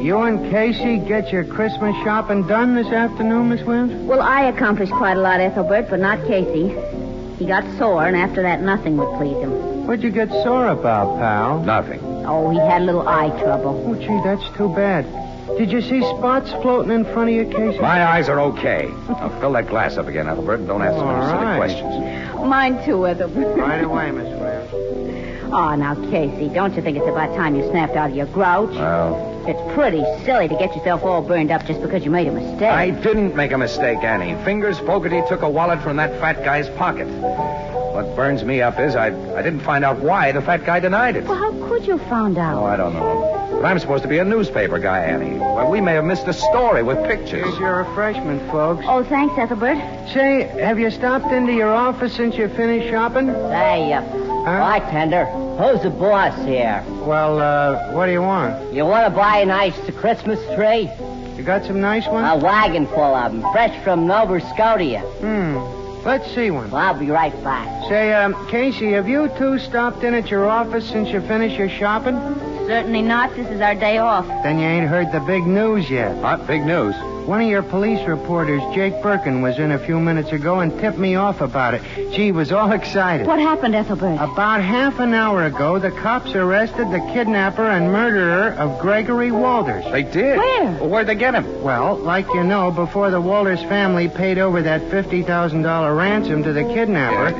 You and Casey get your Christmas shopping done this afternoon, Miss Williams? Well, I accomplished quite a lot, Ethelbert, but not Casey. He got sore, and after that, nothing would please him. What'd you get sore about, pal? Nothing. Oh, he had a little eye trouble. Oh, gee, that's too bad. Did you see spots floating in front of you, Casey? My eyes are okay. Now fill that glass up again, Ethelbert, and don't ask so many silly questions. Mine, too, Ethelbert. Right away, Miss Williams. Oh, now, Casey, don't you think it's about time you snapped out of your grouch? Well... It's pretty silly to get yourself all burned up just because you made a mistake. I didn't make a mistake, Annie. Fingers Fogarty took a wallet from that fat guy's pocket. What burns me up is I didn't find out why the fat guy denied it. Well, how could you find out? Oh, I don't know. But I'm supposed to be a newspaper guy, Annie. Well, we may have missed a story with pictures. Here's your refreshment, folks. Oh, thanks, Ethelbert. Say, have you stopped into your office since you finished shopping? Say, bartender, Who's the boss here? Well, what do you want? You want to buy a nice Christmas tree? You got some nice ones? A wagon full of them, fresh from Nova Scotia. Let's see one. Well, I'll be right back. Say, Casey, have you two stopped in at your office since you finished your shopping? Certainly not. This is our day off. Then you ain't heard the big news yet. What big news? One of your police reporters, Jake Birkin, was in a few minutes ago and tipped me off about it. Gee, was all excited. What happened, Ethelbert? About half an hour ago, the cops arrested the kidnapper and murderer of Gregory Walters. They did? Where? Well, where'd they get him? Well, like you know, before the Walters family paid over that $50,000 ransom to the kidnapper,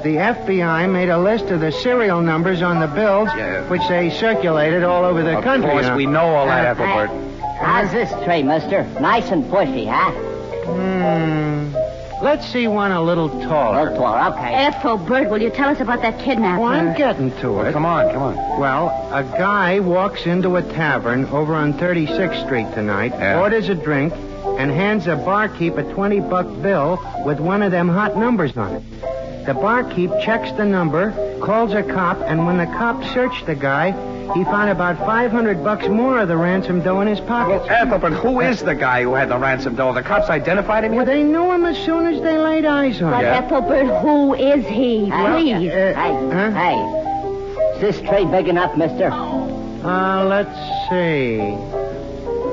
the FBI made a list of the serial numbers on the bills, which they circulated all over the country. Of course, we know all that, Ethelbert. How's this tree, mister? Nice and bushy, huh? Let's see one a little taller. A little taller, okay. Ethelbert, will you tell us about that kidnapper? Oh, I'm getting to it. Well, come on. Well, a guy walks into a tavern over on 36th Street tonight, orders a drink, and hands a barkeep a $20 bill with one of them hot numbers on it. The barkeep checks the number, calls a cop, and when the cop searched the guy, he found about $500 more of the ransom dough in his pockets. Well, Ethelbert, who is the guy who had the ransom dough? The cops identified him yet? Well, they knew him as soon as they laid eyes on him. But Ethelbert, who is he? Please. Hey. Is this tree big enough, mister? Let's see.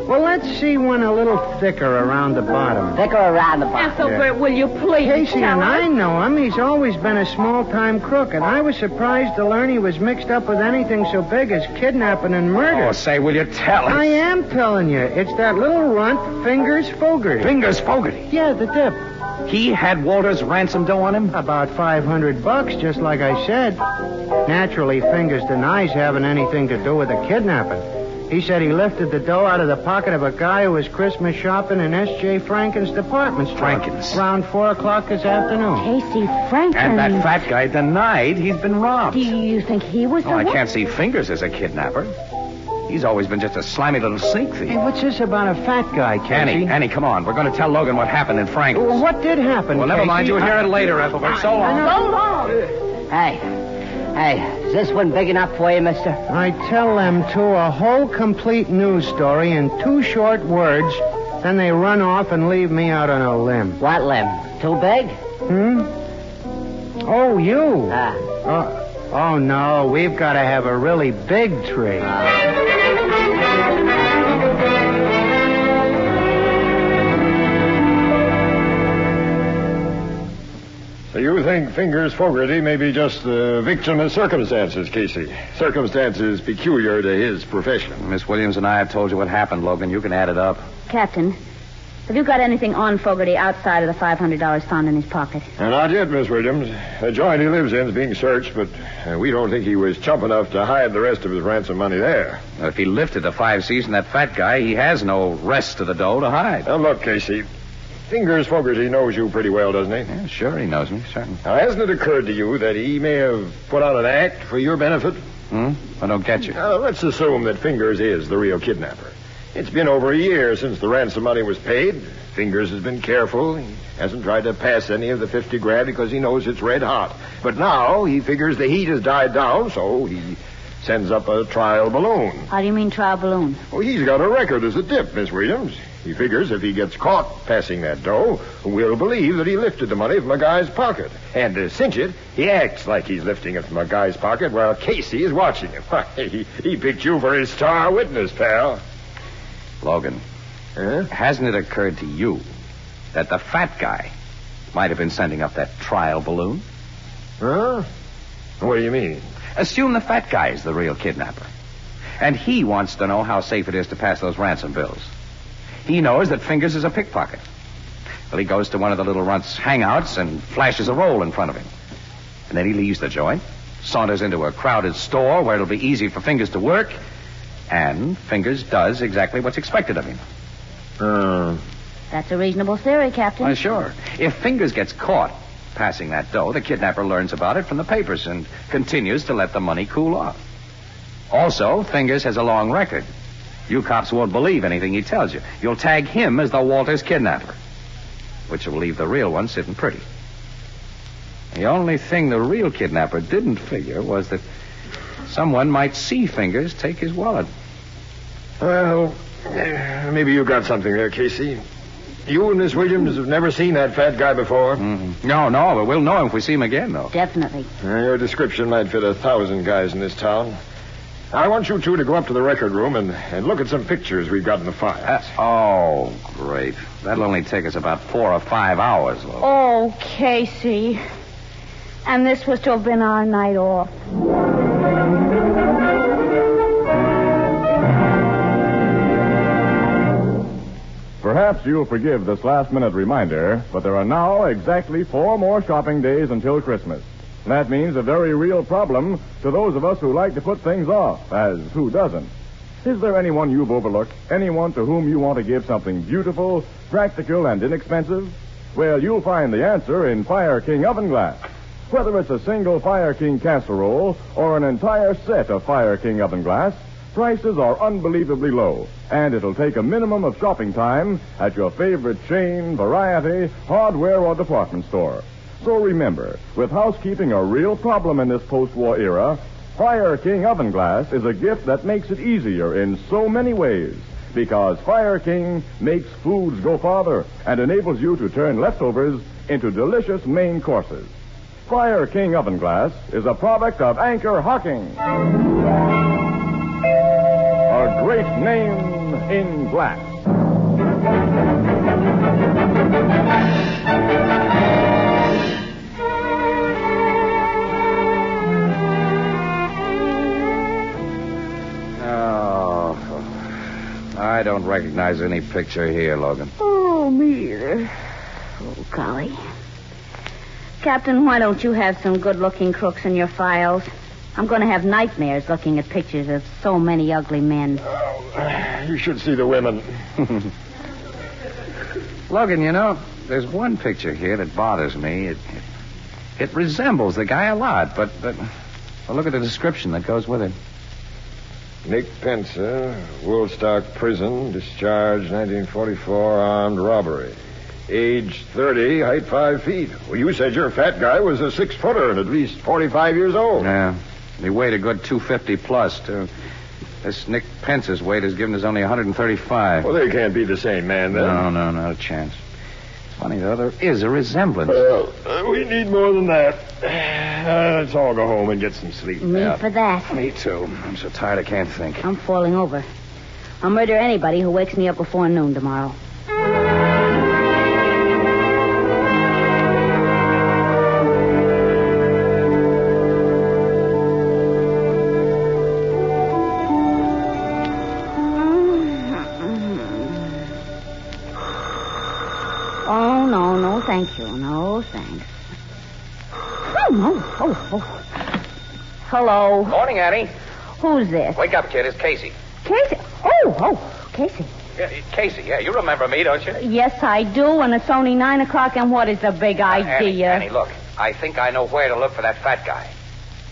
Well, let's see one a little thicker around the bottom. Thicker around the bottom. Ethelbert, will you please Casey tell and us? I know him. He's always been a small-time crook, and I was surprised to learn he was mixed up with anything so big as kidnapping and murder. Oh, say, will you tell us? I am telling you. It's that little runt, Fingers Fogarty. Fingers Fogarty? Yeah, the dip. He had Walter's ransom dough on him? About $500, just like I said. Naturally, Fingers denies having anything to do with the kidnapping. He said he lifted the dough out of the pocket of a guy who was Christmas shopping in S.J. Franken's department store. Franken's? Around 4 o'clock this afternoon. Casey Franken. And that fat guy denied he's been robbed. Do you think he was the I one? can't see Fingers as a kidnapper. He's always been just a slimy little sneak thief. Hey, what's this about a fat guy, Casey? Annie, come on. We're going to tell Logan what happened in Franken's. Well, what did happen, Well, never Casey? mind. You'll hear it later, Ethelbert. So long. So long. Hey, is this one big enough for you, mister? I tell them two a whole complete news story in 2 short words, then they run off and leave me out on a limb. What limb? Too big? Oh, you. Oh, no, we've got to have a really big tree. So you think Fingers Fogarty may be just the victim of circumstances, Casey? Circumstances peculiar to his profession. Miss Williams and I have told you what happened, Logan. You can add it up. Captain, have you got anything on Fogarty outside of the $500 found in his pocket? Not yet, Miss Williams. The joint he lives in is being searched, but we don't think he was chump enough to hide the rest of his ransom money there. Well, if he lifted the 5 C's from that fat guy, he has no rest of the dough to hide. Now, look, Casey. Fingers Fogarty knows you pretty well, doesn't he? Yeah, sure, he knows me, certainly. Now, hasn't it occurred to you that he may have put on an act for your benefit? I don't get you. Now, let's assume that Fingers is the real kidnapper. It's been over a year since the ransom money was paid. Fingers has been careful. He hasn't tried to pass any of the $50,000 because he knows it's red hot. But now he figures the heat has died down, so he sends up a trial balloon. How do you mean trial balloon? Well, he's got a record as a dip, Miss Williams. He figures if he gets caught passing that dough, we'll believe that he lifted the money from a guy's pocket. And to cinch it, he acts like he's lifting it from a guy's pocket while Casey is watching him. He picked you for his star witness, pal. Logan, hasn't it occurred to you that the fat guy might have been sending up that trial balloon? Huh? What do you mean? Assume the fat guy is the real kidnapper. And he wants to know how safe it is to pass those ransom bills. He knows that Fingers is a pickpocket. Well, he goes to one of the little runt's hangouts and flashes a roll in front of him. And then he leaves the joint, saunters into a crowded store where it'll be easy for Fingers to work, and Fingers does exactly what's expected of him. That's a reasonable theory, Captain. Why, sure. If Fingers gets caught passing that dough, the kidnapper learns about it from the papers and continues to let the money cool off. Also, Fingers has a long record. You cops won't believe anything he tells you. You'll tag him as the Walters kidnapper, which will leave the real one sitting pretty. The only thing the real kidnapper didn't figure was that someone might see Fingers take his wallet. Well, maybe you got something there, Casey. You and Miss Williams have never seen that fat guy before? Mm-hmm. No, but we'll know him if we see him again, though. Definitely. Your description might fit 1,000 guys in this town. I want you two to go up to the record room and look at some pictures we've got in the files. Oh, great. That'll only take us about 4 or 5 hours, Logan. Oh, Casey. And this was to have been our night off. Perhaps you'll forgive this last-minute reminder, but there are now exactly 4 more shopping days until Christmas. That means a very real problem to those of us who like to put things off, as who doesn't? Is there anyone you've overlooked? Anyone to whom you want to give something beautiful, practical, and inexpensive? Well, you'll find the answer in Fire King oven glass. Whether it's a single Fire King casserole or an entire set of Fire King oven glass, prices are unbelievably low, and it'll take a minimum of shopping time at your favorite chain, variety, hardware, or department store. So remember, with housekeeping a real problem in this post-war era, Fire King oven glass is a gift that makes it easier in so many ways, because Fire King makes foods go farther and enables you to turn leftovers into delicious main courses. Fire King oven glass is a product of Anchor Hocking. A great name in glass. I don't recognize any picture here, Logan. Oh, me either. Oh, golly. Captain, why don't you have some good-looking crooks in your files? I'm going to have nightmares looking at pictures of so many ugly men. Oh, you should see the women. Logan, you know, there's one picture here that bothers me. It resembles the guy a lot, but well, look at the description that goes with it. Nick Pensa, Woolstock Prison, discharged 1944, armed robbery. Age 30, height 5 feet. Well, you said your fat guy was a 6-footer and at least 45 years old. Yeah. He weighed a good 250 plus, too. This Nick Pence's weight is given as only 135. Well, they can't be the same man, then. No, not a chance. Funny, though, there is a resemblance. Well, we need more than that. Let's all go home and get some sleep. Me for that. Me, too. I'm so tired I can't think. I'm falling over. I'll murder anybody who wakes me up before noon tomorrow. Oh, no, thank you. No, thanks. Oh. Hello. Morning, Annie. Who's this? Wake up, kid. It's Casey. Casey? Oh, Casey. Yeah, Casey, you remember me, don't you? Yes, I do, and it's only 9 o'clock, and what is the big idea? Annie, look. I think I know where to look for that fat guy.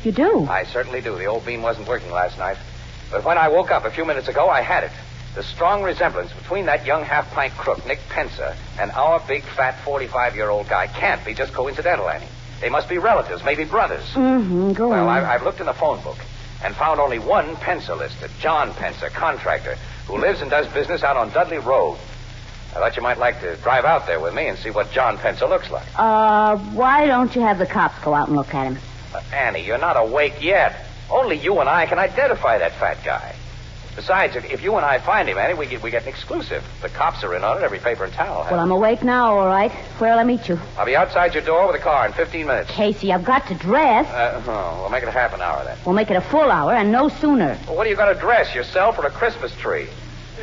You do? I certainly do. The old beam wasn't working last night. But when I woke up a few minutes ago, I had it. The strong resemblance between that young half-pint crook, Nick Pensa, and our big, fat, 45-year-old guy can't be just coincidental, Annie. They must be relatives, maybe brothers. Mm-hmm, go on. Well, I've looked in the phone book and found only one Pensa listed, John Pensa, contractor, who lives and does business out on Dudley Road. I thought you might like to drive out there with me and see what John Pensa looks like. Why don't you have the cops go out and look at him? Annie, you're not awake yet. Only you and I can identify that fat guy. Besides, if you and I find him, Annie, we get an exclusive. The cops are in on it. Every paper in town will have Well, I'm awake now, all right. Where'll I meet you? I'll be outside your door with a car in 15 minutes. Casey, I've got to dress. We'll make it a half an hour, then. We'll make it a full hour and no sooner. Well, what are you going to dress, yourself or a Christmas tree?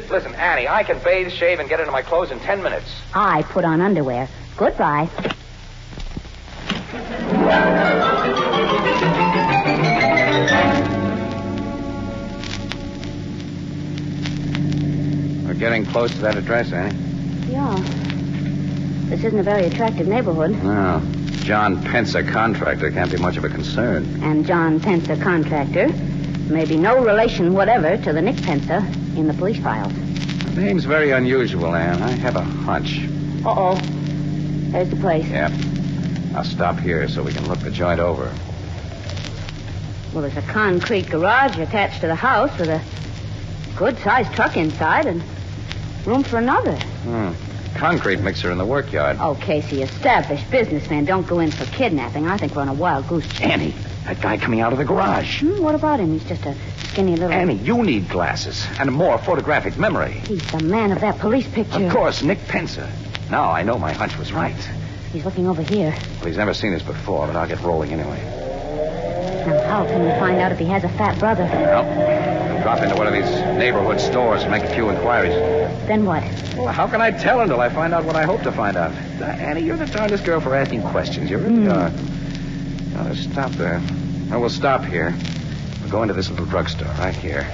Listen, Annie, I can bathe, shave, and get into my clothes in 10 minutes. I put on underwear. Goodbye. We're getting close to that address, Annie. Yeah. This isn't a very attractive neighborhood. No. John Pensa, contractor, can't be much of a concern. And John Pensa, contractor, may be no relation whatever to the Nick Pensa in the police files. The name's very unusual, Ann. I have a hunch. Uh-oh. There's the place. Yep. I'll stop here so we can look the joint over. Well, there's a concrete garage attached to the house with a good-sized truck inside and room for another. Concrete mixer in the workyard. Oh, Casey, established businessman. Don't go in for kidnapping. I think we're on a wild goose chase. Annie, that guy coming out of the garage. What about him? He's just a skinny little... Annie, you need glasses and more photographic memory. He's the man of that police picture. Of course, Nick Pencer. Now I know my hunch was right. He's looking over here. Well, he's never seen us before, but I'll get rolling anyway. Now, how can we find out if he has a fat brother? Well, drop into one of these neighborhood stores and make a few inquiries. Then what? Well, how can I tell until I find out what I hope to find out? Annie, you're the darndest girl for asking questions. You really are. Now, let's stop there. Well, we'll stop here. We'll go into this little drugstore right here.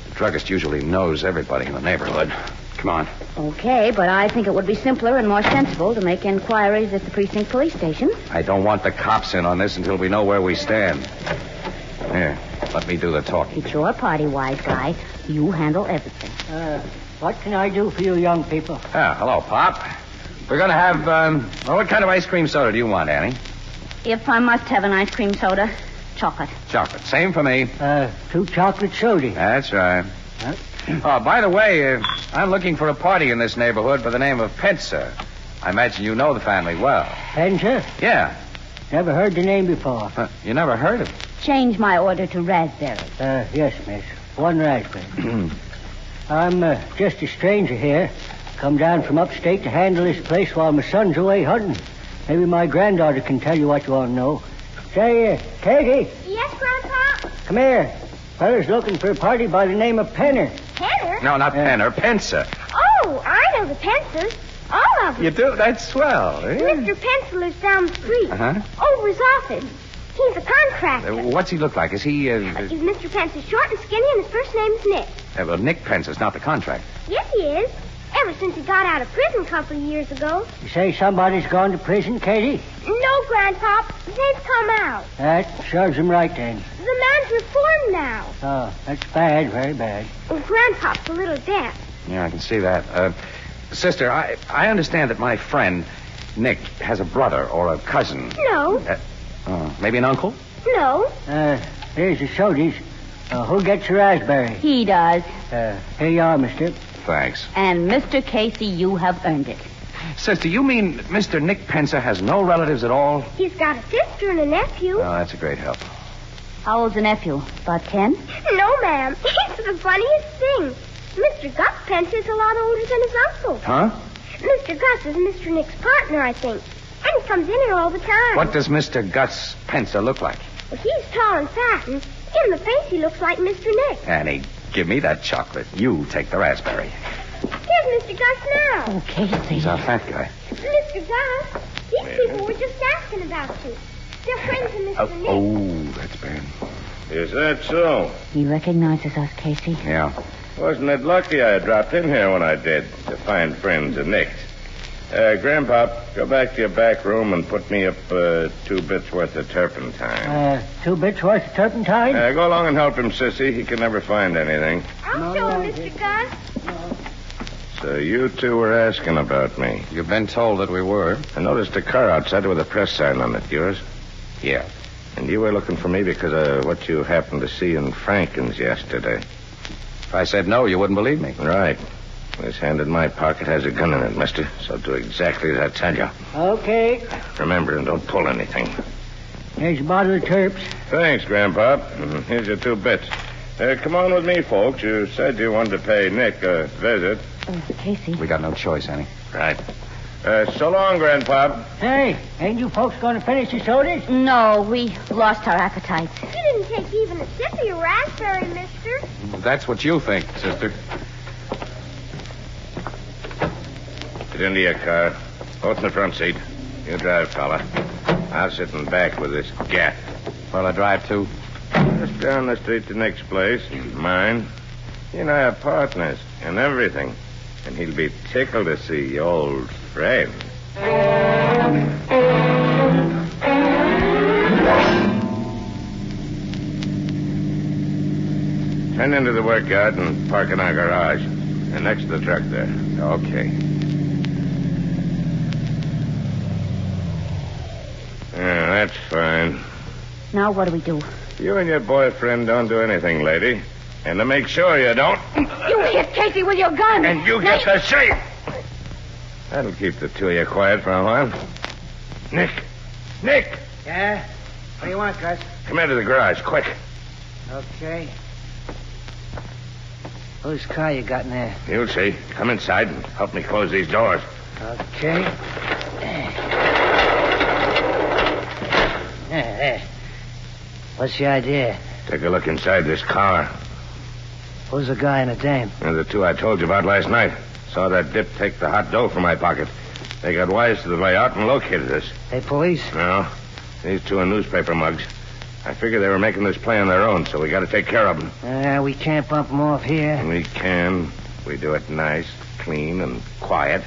The druggist usually knows everybody in the neighborhood. Come on. Okay, but I think it would be simpler and more sensible to make inquiries at the precinct police station. I don't want the cops in on this until we know where we stand. Here, let me do the talking. It's your party, wise guy. You handle everything. What can I do for you young people? Hello, Pop. We're going to have, what kind of ice cream soda do you want, Annie? If I must have an ice cream soda, chocolate. Chocolate. Same for me. 2 chocolate sodas. That's right. Oh, by the way, I'm looking for a party in this neighborhood by the name of Pencer. I imagine you know the family well. Pencer? Yeah. Never heard the name before. You never heard of it? Change my order to raspberry. Yes, miss. 1 raspberry. I'm just a stranger here. Come down from upstate to handle this place while my son's away hunting. Maybe my granddaughter can tell you what you want to know. Say, Katie. Yes, Grandpa? Come here. Fella's looking for a party by the name of Penner. Penner? No, not Penner. Pencer. Oh, I know the Pencers. All of them. You do? That's swell. Eh? Mr. Pencil lives down the street. Over his office. He's a contractor. What's he look like? Is he, Is Mr. Pencil short and skinny, and his first name's Nick. well, Nick Pencer's not the contractor. Yes, he is. Ever since he got out of prison a couple of years ago. You say somebody's gone to prison, Katie? No, Grandpa. They've come out. That serves him right, then. The man's reformed now. Oh, that's bad, very bad. Grandpa's a little deaf. Yeah, I can see that. Sister, I understand that my friend, Nick, has a brother or a cousin. No. Maybe an uncle? No. Here's the sodas. Who gets the raspberry? He does. Here you are, mister. Thanks. And Mr. Casey, you have earned it. Sister, you mean Mr. Nick Pencer has no relatives at all? He's got a sister and a nephew. Oh, that's a great help. How old's the nephew? About 10? No, ma'am. It's the funniest thing. Mr. Gus Pencer's a lot older than his uncle. Huh? Mr. Gus is Mr. Nick's partner, I think. And he comes in here all the time. What does Mr. Gus Pencer look like? Well, he's tall and fat, and in the face he looks like Mr. Nick. Annie, give me that chocolate. You take the raspberry. Here's Mr. Gus now. Oh, Casey. He's our fat guy. Mr. Gus, these people were just asking about you. They're friends of Mr. Nick. Oh, that's bad. Is that so? He recognizes us, Casey. Yeah. Wasn't it lucky I dropped in here when I did to find friends of Nick's? Grandpop, go back to your back room and put me up 2 bits worth of turpentine. 2 bits worth of turpentine? Go along and help him, Sissy. He can never find anything. I'll show him, Mr. Gus. So you two were asking about me. You've been told that we were. I noticed a car outside with a press sign on it. Yours? Yeah. And you were looking for me because of what you happened to see in Franken's yesterday. If I said no, you wouldn't believe me. Right. This hand in my pocket has a gun in it, mister. So do exactly as I tell you. Okay. Remember, and don't pull anything. Here's a bottle of terps. Thanks, Grandpa. Here's your 2 bits. Come on with me, folks. You said you wanted to pay Nick a visit. Casey. We got no choice, Annie. Right. So long, Grandpa. Hey, ain't you folks going to finish your sodas? No, we lost our appetites. You didn't take even a sip of your raspberry, mister. That's what you think, sister. Get into your car. Both in the front seat. You drive, fella. I'll sit in back with this gat. Well, I drive, too? Just down the street to Nick's place. Mine. He and I are partners in everything. And he'll be tickled to see old friend. Turn into the workyard and park in our garage. And next to the truck there. Okay. Yeah, that's fine. Now what do we do? You and your boyfriend don't do anything, lady. And to make sure you don't... You hit Casey with your gun. And you get the safe. That'll keep the two of you quiet for a while. Nick! Nick! Yeah? What do you want, Gus? Come into the garage, quick. Okay. Whose car you got in there? You'll see. Come inside and help me close these doors. Okay. There. What's the idea? Take a look inside this car. Who's the guy and the dame? They're the two I told you about last night. Saw that dip take the hot dough from my pocket. They got wise to the layout and located us. They police? No. These two are newspaper mugs. I figure they were making this play on their own, so we got to take care of them. We can't bump them off here. We can. We do it nice, clean, and quiet.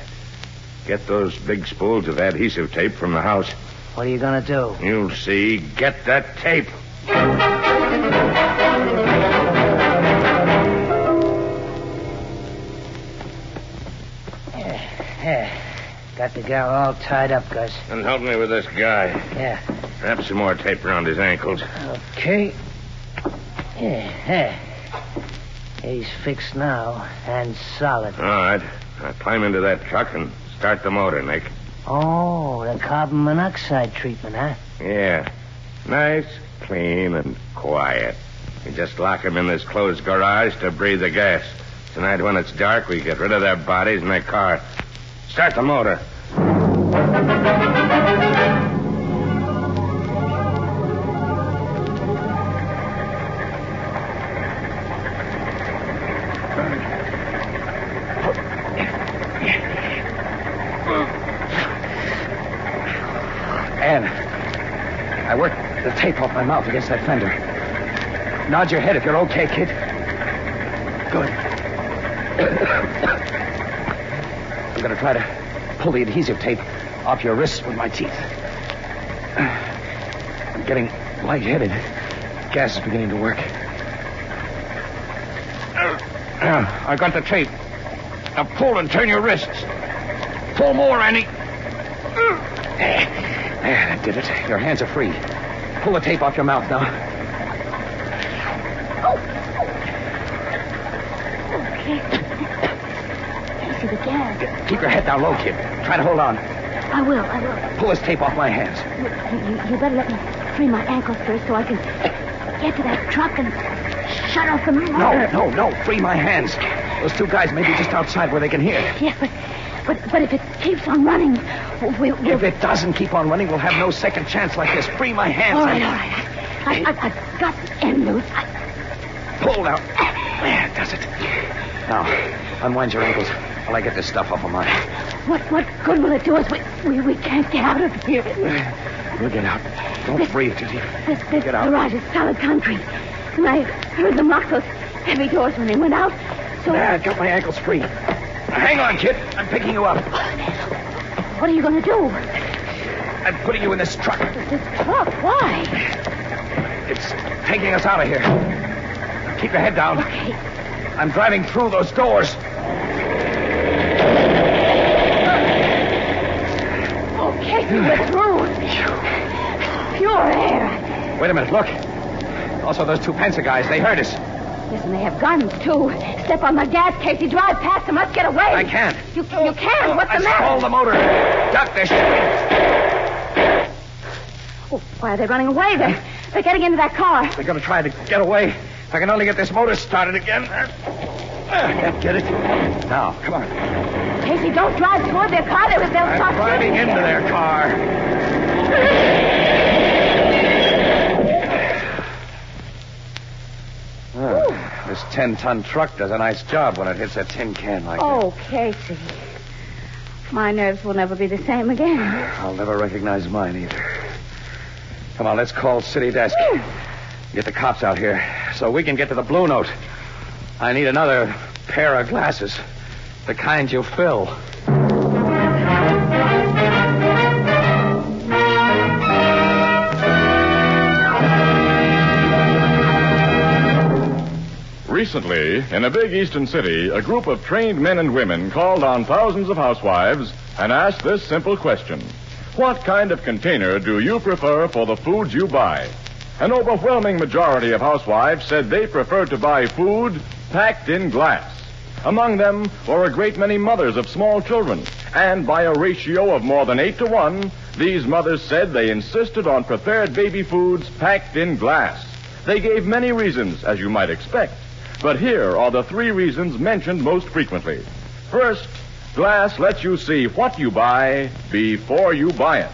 Get those big spools of adhesive tape from the house. What are you going to do? You'll see. Get that tape. Got the gal all tied up, Gus. And help me with this guy. Yeah. Wrap some more tape around his ankles. Okay. Yeah. He's fixed now and solid. All right. Now climb into that truck and start the motor, Nick. Oh, the carbon monoxide treatment, huh? Yeah. Nice, clean, and quiet. We just lock them in this closed garage to breathe the gas. Tonight when it's dark, we get rid of their bodies in their car. Start the motor. Ann, I worked the tape off my mouth against that fender. Nod your head if you're okay, kid. Good. I'm going to try to pull the adhesive tape off your wrists with my teeth. I'm getting lightheaded. Gas is beginning to work. I got the tape. Now pull and turn your wrists. Pull more, Annie. There, that did it. Your hands are free. Pull the tape off your mouth now. Okay. Casey, the gas. Keep your head down low, kid. Try to hold on. I will. Pull this tape off my hands. You better let me free my ankles first so I can get to that truck and shut off the motor. No. Free my hands. Those two guys may be just outside where they can hear. Yes, but if it keeps on running, we'll... If it doesn't keep on running, we'll have no second chance like this. Free my hands. All right. I've got the end loose. Pull now. There, does it. Now, unwind your ankles while I get this stuff off of mine. What good will it do us? We can't get out of here. We'll get out. Don't breathe, Judy. This Get out. garage is solid concrete. And I heard them lock those heavy doors when they went out. So... I got my ankles free. Hang on, kid. I'm picking you up. What are you going to do? I'm putting you in this truck. This truck? Why? It's taking us out of here. Keep your head down. Okay. I'm driving through those doors. Okay, we're through. Pure air. Wait a minute, look. Also, those two Pensa guys, they heard us. Listen, they have guns, too. Step on the gas, Casey. Drive past them. Let's get away. I can't. You can't. What's the matter? Stall the motor. Duck this shit. Oh, why are they running away? They're getting into that car. They're going to try to get away. If I can only get this motor started again. Can't get it. Now, come on. Casey, don't drive toward their car. They'll start I'm driving into their car. This 10-ton truck does a nice job when it hits a tin can like that. Oh, Casey. My nerves will never be the same again. I'll never recognize mine either. Come on, let's call City Desk. Get the cops out here so we can get to the Blue Note. I need another pair of glasses. The kind you fill. Recently, in a big eastern city, a group of trained men and women called on thousands of housewives and asked this simple question. What kind of container do you prefer for the foods you buy? An overwhelming majority of housewives said they preferred to buy food packed in glass. Among them were a great many mothers of small children, and by a ratio of more than 8 to 1, these mothers said they insisted on prepared baby foods packed in glass. They gave many reasons, as you might expect, but here are the 3 reasons mentioned most frequently. First, glass lets you see what you buy before you buy it.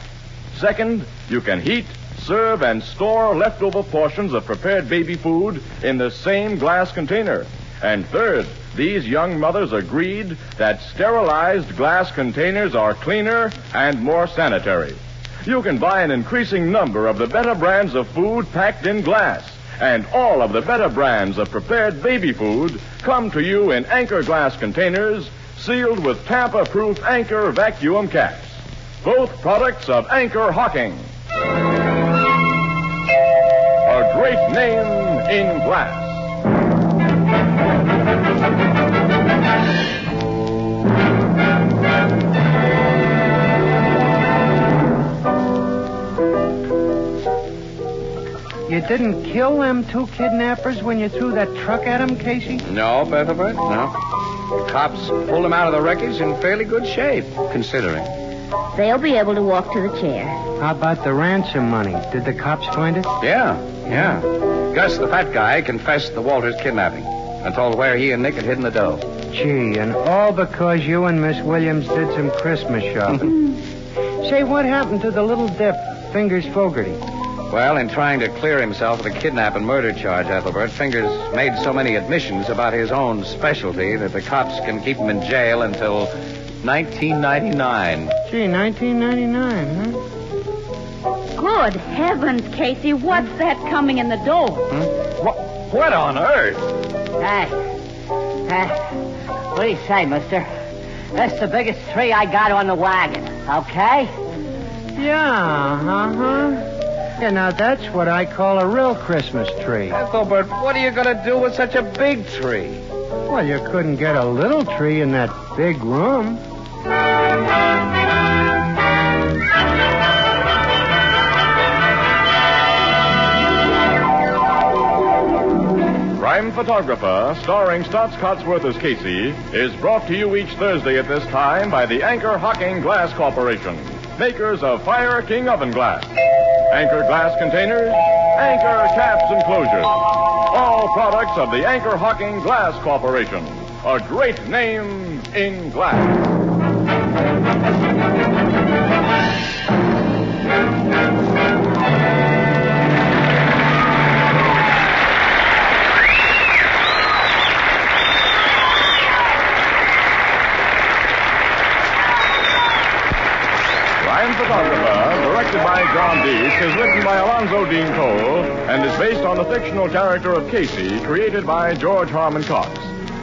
Second, you can heat, serve, and store leftover portions of prepared baby food in the same glass container. And third, these young mothers agreed that sterilized glass containers are cleaner and more sanitary. You can buy an increasing number of the better brands of food packed in glass, and all of the better brands of prepared baby food come to you in Anchor glass containers sealed with tamper-proof Anchor vacuum caps. Both products of Anchor Hocking. A great name in glass. You didn't kill them 2 kidnappers when you threw that truck at them, Casey? No, Bethelbert, no. The cops pulled him out of the wreckage in fairly good shape, considering. They'll be able to walk to the chair. How about the ransom money? Did the cops find it? Yeah. Gus, the fat guy, confessed the Walters kidnapping and told where he and Nick had hidden the dough. Gee, and all because you and Miss Williams did some Christmas shopping. Say, what happened to the little dip, Fingers Fogarty? Well, in trying to clear himself of the kidnap and murder charge, Ethelbert, Fingers made so many admissions about his own specialty that the cops can keep him in jail until 1999. Gee, 1999, huh? Good heavens, Casey, what's that coming in the door? What on earth? What do you say, mister? That's the biggest tree I got on the wagon, okay? Yeah, Yeah, now that's what I call a real Christmas tree. Ethelbert, what are you going to do with such a big tree? Well, you couldn't get a little tree in that big room. Crime Photographer, starring Stotts Cotsworth as Casey, is brought to you each Thursday at this time by the Anchor Hocking Glass Corporation, makers of Fire King Oven Glass. Anchor glass containers, Anchor caps and closures. All products of the Anchor Hocking Glass Corporation. A great name in glass. Photographer, directed by John Deese, is written by Alonzo Dean Cole and is based on the fictional character of Casey, created by George Harmon Cox.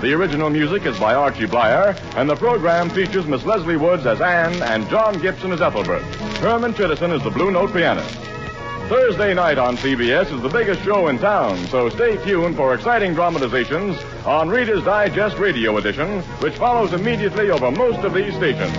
The original music is by Archie Blyer, and the program features Miss Leslie Woods as Anne and John Gibson as Ethelbert. Herman Chittison is the Blue Note pianist. Thursday night on CBS is the biggest show in town, so stay tuned for exciting dramatizations on Reader's Digest Radio Edition, which follows immediately over most of these stations.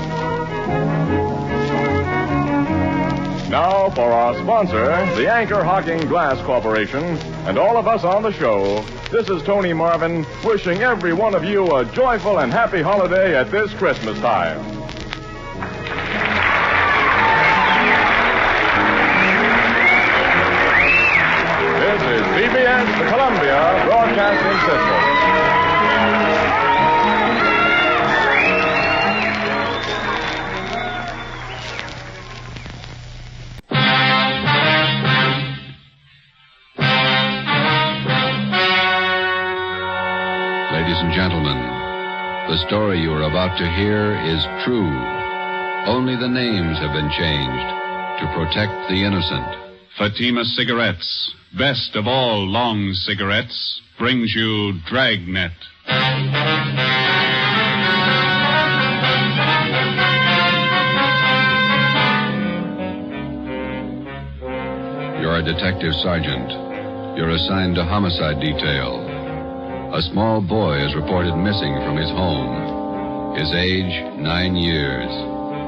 Now, for our sponsor, the Anchor Hocking Glass Corporation, and all of us on the show, this is Tony Marvin wishing every one of you a joyful and happy holiday at this Christmas time. This is CBS, the Columbia Broadcasting System. Ladies and gentlemen, the story you are about to hear is true. Only the names have been changed to protect the innocent. Fatima Cigarettes, best of all long cigarettes, brings you Dragnet. You're a detective sergeant. You're assigned to homicide detail. A small boy is reported missing from his home. His age, 9 years.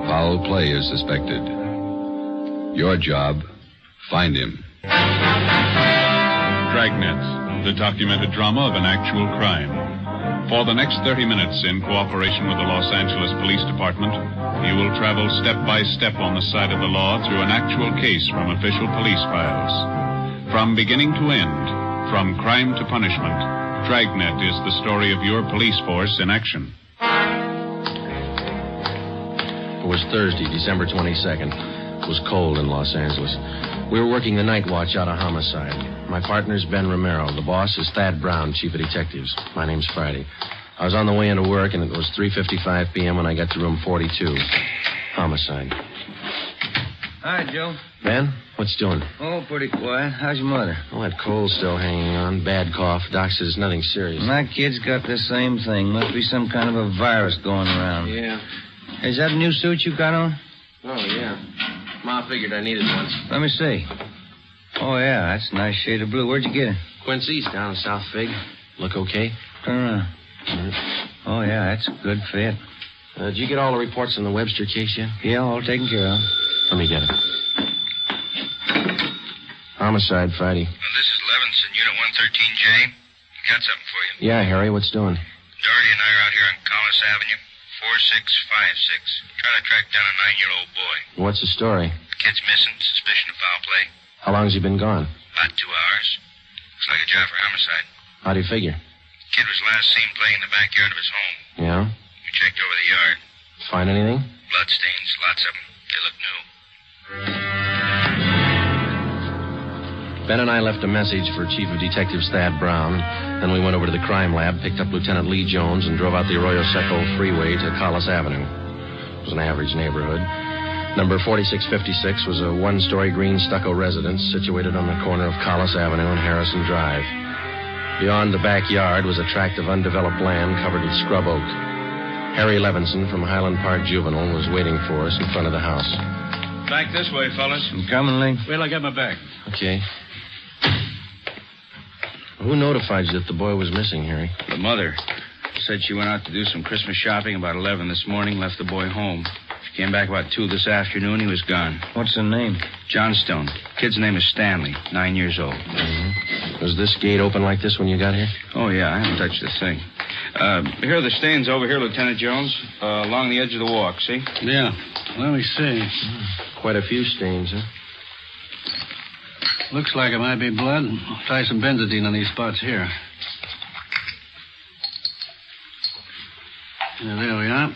Foul play is suspected. Your job, find him. Dragnet, the documented drama of an actual crime. For the next 30 minutes, in cooperation with the Los Angeles Police Department, you will travel step by step on the side of the law through an actual case from official police files. From beginning to end, from crime to punishment, Dragnet is the story of your police force in action. It was Thursday, December 22nd. It was cold in Los Angeles. We were working the night watch out of homicide. My partner's Ben Romero. The boss is Thad Brown, chief of detectives. My name's Friday. I was on the way into work, and it was 3:55 p.m. when I got to room 42. Homicide. Hi, Joe. Ben, what's doing? Oh, pretty quiet. How's your mother? Oh, that cold's still hanging on. Bad cough. Doc says nothing serious. My kid's got the same thing. Must be some kind of a virus going around. Yeah. Is that a new suit you got on? Oh, yeah. Ma figured I needed one. Let me see. Oh, yeah, that's a nice shade of blue. Where'd you get it? Quincy's down in South Fig. Look okay? Turn around. Oh, yeah, that's a good fit. Did you get all the reports on the Webster case yet? Yeah, all taken care of. Let me get it. Homicide, Friday. Well, this is Levinson, Unit 113J. Got something for you. Yeah, Harry, what's doing? Doherty and I are out here on Collis Avenue, 4656. Trying to track down a 9-year-old boy. What's the story? The kid's missing. Suspicion of foul play. How long's he been gone? About 2 hours. Looks like a job for homicide. How do you figure? Kid was last seen playing in the backyard of his home. Yeah? We checked over the yard. Find anything? Bloodstains, lots of them. They look new. Ben and I left a message for Chief of Detectives Thad Brown. Then we went over to the crime lab, picked up Lieutenant Lee Jones, and drove out the Arroyo Seco freeway to Collis Avenue. It was an average neighborhood. Number 4656 was a one-story green stucco residence situated on the corner of Collis Avenue and Harrison Drive. Beyond the backyard was a tract of undeveloped land covered with scrub oak. Harry Levinson from Highland Park Juvenile was waiting for us in front of the house. Back this way, fellas. I'm coming, Lee. Wait till I get my bag. Okay. Who notified you that the boy was missing, Harry? The mother said she went out to do some Christmas shopping about 11 this morning, left the boy home. She came back about 2 this afternoon. He was gone. What's the name? Johnstone. Kid's name is Stanley, 9 years old. Mm-hmm. Was this gate open like this when you got here? Oh, yeah. I haven't touched the thing. Here are the stains over here, Lieutenant Jones, along the edge of the walk, see? Yeah. Let me see. Quite a few stains, huh? Looks like it might be blood. I'll try some benzodine on these spots here. Yeah, there we are.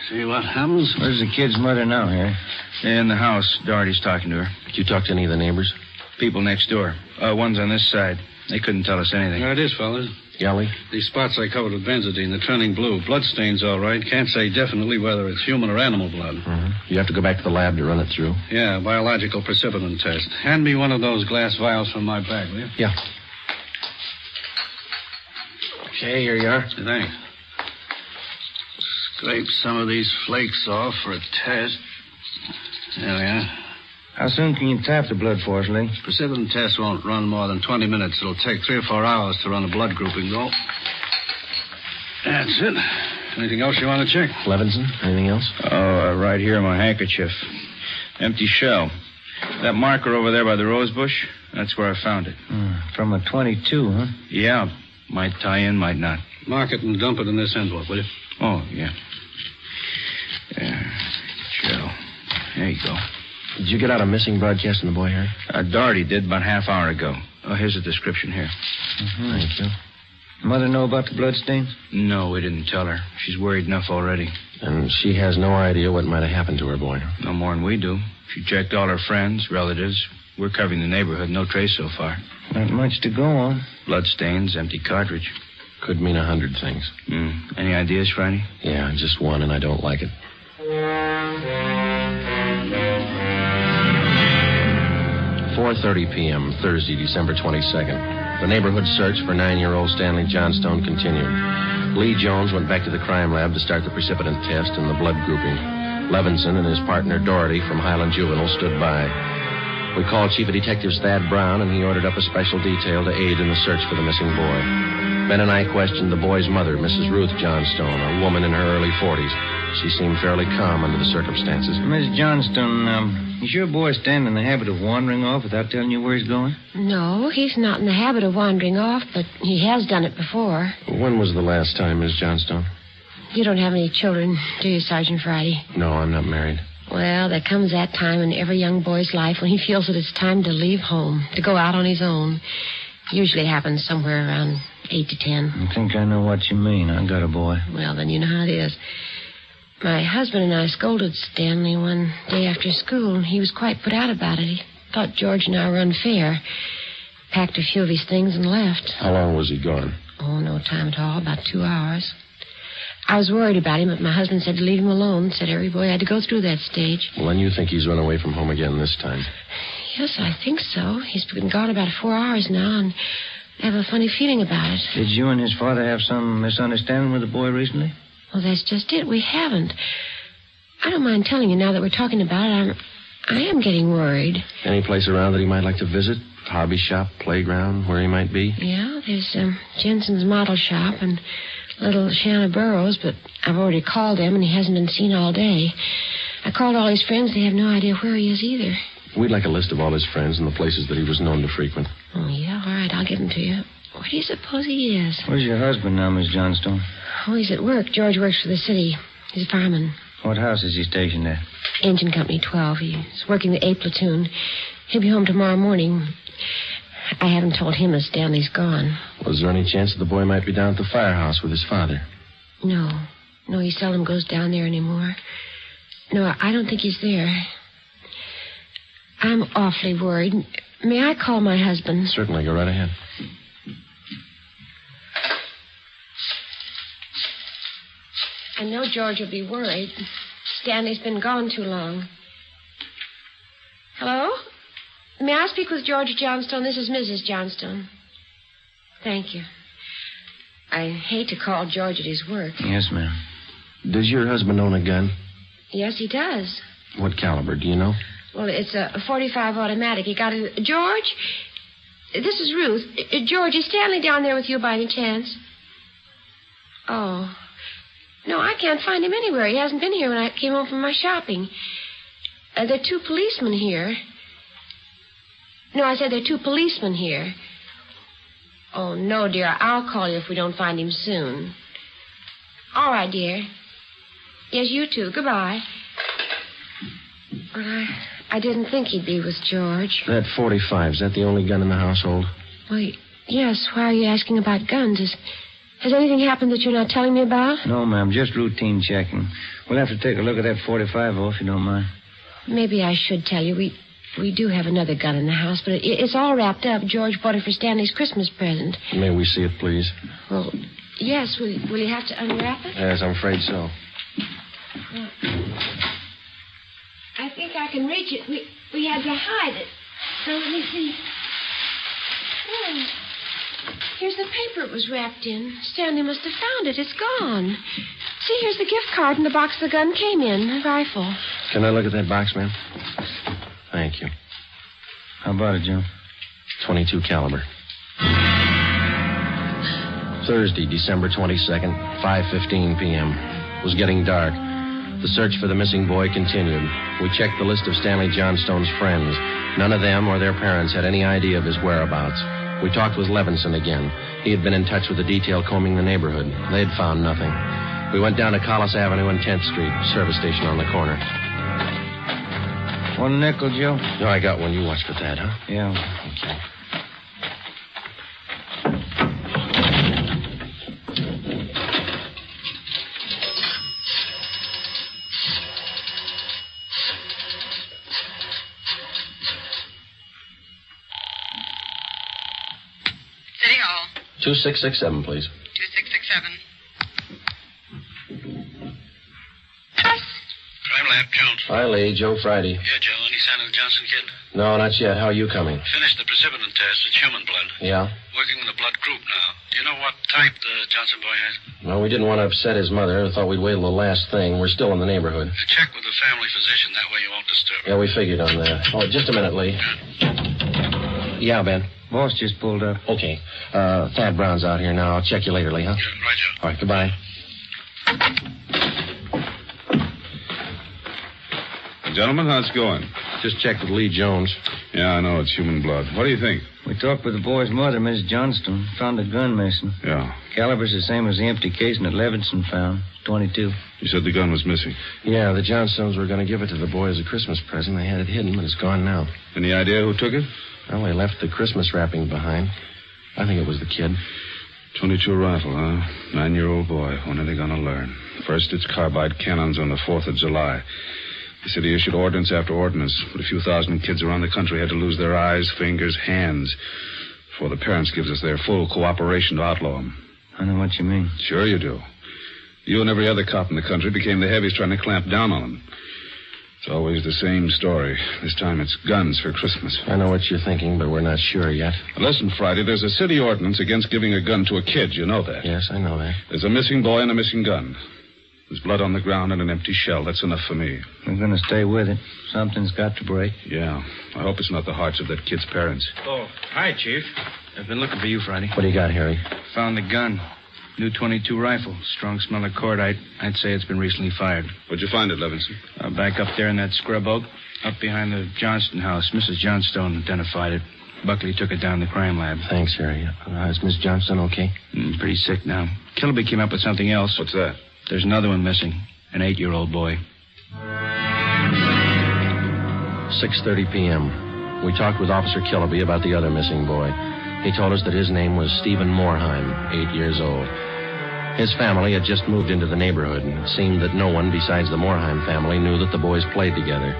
See what happens? Where's the kid's mother now, Harry? In the house. Doherty's talking to her. Did you talk to any of the neighbors? People next door. One's on this side. They couldn't tell us anything. There it is, fellas. Yelly? These spots I covered with benzodine, they're turning blue. Bloodstains, all right. Can't say definitely whether it's human or animal blood. Mm-hmm. You have to go back to the lab to run it through? Yeah, biological precipitin test. Hand me one of those glass vials from my bag, will you? Yeah. Okay, here you are. Thanks. Scrape some of these flakes off for a test. There we are. How soon can you tap the blood for us, Lee? Precipitin test won't run more than 20 minutes. It'll take 3 or 4 hours to run a blood grouping, though. That's it. Anything else you want to check? Levinson, anything else? Oh, right here in my handkerchief. Empty shell. That marker over there by the rose bush, that's where I found it. From a .22, huh? Yeah. Might tie in, might not. Mark it and dump it in this envelope, will you? Oh, yeah. There. Shell. There you go. Did you get out a missing broadcast on the boy, Harry? Doherty did about half hour ago. Oh, here's a description here. Mm-hmm. Thank you. Mother know about the bloodstains? No, we didn't tell her. She's worried enough already. And she has no idea what might have happened to her boy? No more than we do. She checked all her friends, relatives. We're covering the neighborhood. No trace so far. Not much to go on. Bloodstains, empty cartridge. Could mean 100 things. Any ideas, Friday? Yeah, just one, and I don't like it. 4:30 p.m., Thursday, December 22nd. The neighborhood search for 9-year-old Stanley Johnstone continued. Lee Jones went back to the crime lab to start the precipitin test and the blood grouping. Levinson and his partner Doherty from Highland Juvenile stood by. We called Chief of Detectives Thad Brown, and he ordered up a special detail to aid in the search for the missing boy. Ben and I questioned the boy's mother, Mrs. Ruth Johnstone, a woman in her early 40s. She seemed fairly calm under the circumstances. Miss Johnstone, Is your boy Stan in the habit of wandering off without telling you where he's going? No, he's not in the habit of wandering off, but he has done it before. When was the last time, Miss Johnstone? You don't have any children, do you, Sergeant Friday? No, I'm not married. Well, there comes that time in every young boy's life when he feels that it's time to leave home, to go out on his own. Usually happens somewhere around 8 to 10. I think I know what you mean. I got a boy. Well, then you know how it is. My husband and I scolded Stanley one day after school, and he was quite put out about it. He thought George and I were unfair. Packed a few of his things and left. How long was he gone? Oh, no time at all. About 2 hours. I was worried about him, but my husband said to leave him alone. Said every boy had to go through that stage. Well, then you think he's run away from home again this time? Yes, I think so. He's been gone about 4 hours now, and I have a funny feeling about it. Did you and his father have some misunderstanding with the boy recently? Well, that's just it. We haven't. I don't mind telling you now that we're talking about it. I am getting worried. Any place around that he might like to visit? Hobby shop, playground, where he might be? Yeah, there's Jensen's model shop and little Shanna Burrows, but I've already called them, and he hasn't been seen all day. I called all his friends. They have no idea where he is either. We'd like a list of all his friends and the places that he was known to frequent. Oh, yeah? All right, I'll give them to you. Where do you suppose he is? Where's your husband now, Miss Johnstone? Oh, he's at work. George works for the city. He's a fireman. What house is he stationed at? Engine Company 12. He's working the A platoon. He'll be home tomorrow morning. I haven't told him that Stanley's gone. Was there any chance that the boy might be down at the firehouse with his father? No. No, he seldom goes down there anymore. No, I don't think he's there. I'm awfully worried. May I call my husband? Certainly. Go right ahead. I know George will be worried. Stanley's been gone too long. Hello? May I speak with George Johnstone? This is Mrs. Johnstone. Thank you. I hate to call George at his work. Yes, ma'am. Does your husband own a gun? Yes, he does. What caliber, do you know? Well, it's a .45 automatic. He got it. George? This is Ruth. George, is Stanley down there with you by any chance? Oh. No, I can't find him anywhere. He hasn't been here when I came home from my shopping. There are 2 policemen here. No, I said there are 2 policemen here. Oh, no, dear. I'll call you if we don't find him soon. All right, dear. Yes, you too. Goodbye. Well, I didn't think he'd be with George. That .45, is that the only gun in the household? Well, yes. Why are you asking about guns? Has anything happened that you're not telling me about? No, ma'am. Just routine checking. We'll have to take a look at that .45, if you don't mind. Maybe I should tell you. We do have another gun in the house, but it's all wrapped up. George bought it for Stanley's Christmas present. May we see it, please? Well, yes. Will you have to unwrap it? Yes, I'm afraid so. Well, I think I can reach it. We had to hide it. So let me see. Oh, here's the paper it was wrapped in. Stanley must have found it. It's gone. See, here's the gift card and the box the gun came in, the rifle. Can I look at that box, ma'am? Thank you. How about it, Joe? .22 caliber. Thursday, December 22nd, 5:15 p.m. It was getting dark. The search for the missing boy continued. We checked the list of Stanley Johnstone's friends. None of them or their parents had any idea of his whereabouts. We talked with Levinson again. He had been in touch with the detail combing the neighborhood. They had found nothing. We went down to CLAUS Avenue and 10th Street, service station on the corner. 1 nickel, Joe? No, I got one. You watch for that, huh? Yeah. Okay. City Hall. 2667, please. 2667. Crime Lab, Jones. Hi, Lee. Joe Friday. Yeah, Joe. Any sign of the Johnson kid? No, not yet. How are you coming? Finished the precipitin test. It's human blood. Yeah? Working with a blood group now. Do you know what type the Johnson boy has? Well, we didn't want to upset his mother. Thought we'd wait till the last thing. We're still in the neighborhood. Check with the family physician. That way you won't disturb him. Yeah, we figured on that. Oh, just a minute, Lee. Yeah, Ben. Boss just pulled up. Okay. Thad Brown's out here now. I'll check you later, Lee, huh? Yeah, right, Joe. All right, goodbye. Gentlemen, how's it going? Just checked with Lee Jones. Yeah, I know. It's human blood. What do you think? We talked with the boy's mother, Miss Johnstone. Found a gun missing. Yeah. Caliber's the same as the empty casing that Levinson found. 22. You said the gun was missing. Yeah, the Johnstones were going to give it to the boy as a Christmas present. They had it hidden, but it's gone now. Any idea who took it? Well, they left the Christmas wrapping behind. I think it was the kid. 22 rifle, huh? 9-year-old boy. When are they going to learn? First, it's carbide cannons on the 4th of July. The city issued ordinance after ordinance, but a few thousand kids around the country had to lose their eyes, fingers, hands before the parents gives us their full cooperation to outlaw them. I know what you mean. Sure you do. You and every other cop in the country became the heavies trying to clamp down on them. It's always the same story. This time it's guns for Christmas. I know what you're thinking, but we're not sure yet. Listen, Friday, there's a city ordinance against giving a gun to a kid. You know that? Yes, I know that. There's a missing boy and a missing gun. There's blood on the ground and an empty shell. That's enough for me. We're going to stay with it. Something's got to break. Yeah. I hope it's not the hearts of that kid's parents. Oh, hi, Chief. I've been looking for you, Friday. What do you got, Harry? Found the gun. New .22 rifle. Strong smell of cordite. I'd say it's been recently fired. Where'd you find it, Levinson? Back up there in that scrub oak. Up behind the Johnston house. Mrs. Johnstone identified it. Buckley took it down to the crime lab. Thanks, Harry. Is Miss Johnstone okay? Pretty sick now. Kilby came up with something else. What's that? There's another one missing. An 8-year-old boy. 6:30 p.m. We talked with Officer Kilby about the other missing boy. He told us that his name was Stephen Moorheim, 8 years old. His family had just moved into the neighborhood, and it seemed that no one besides the Moorheim family knew that the boys played together.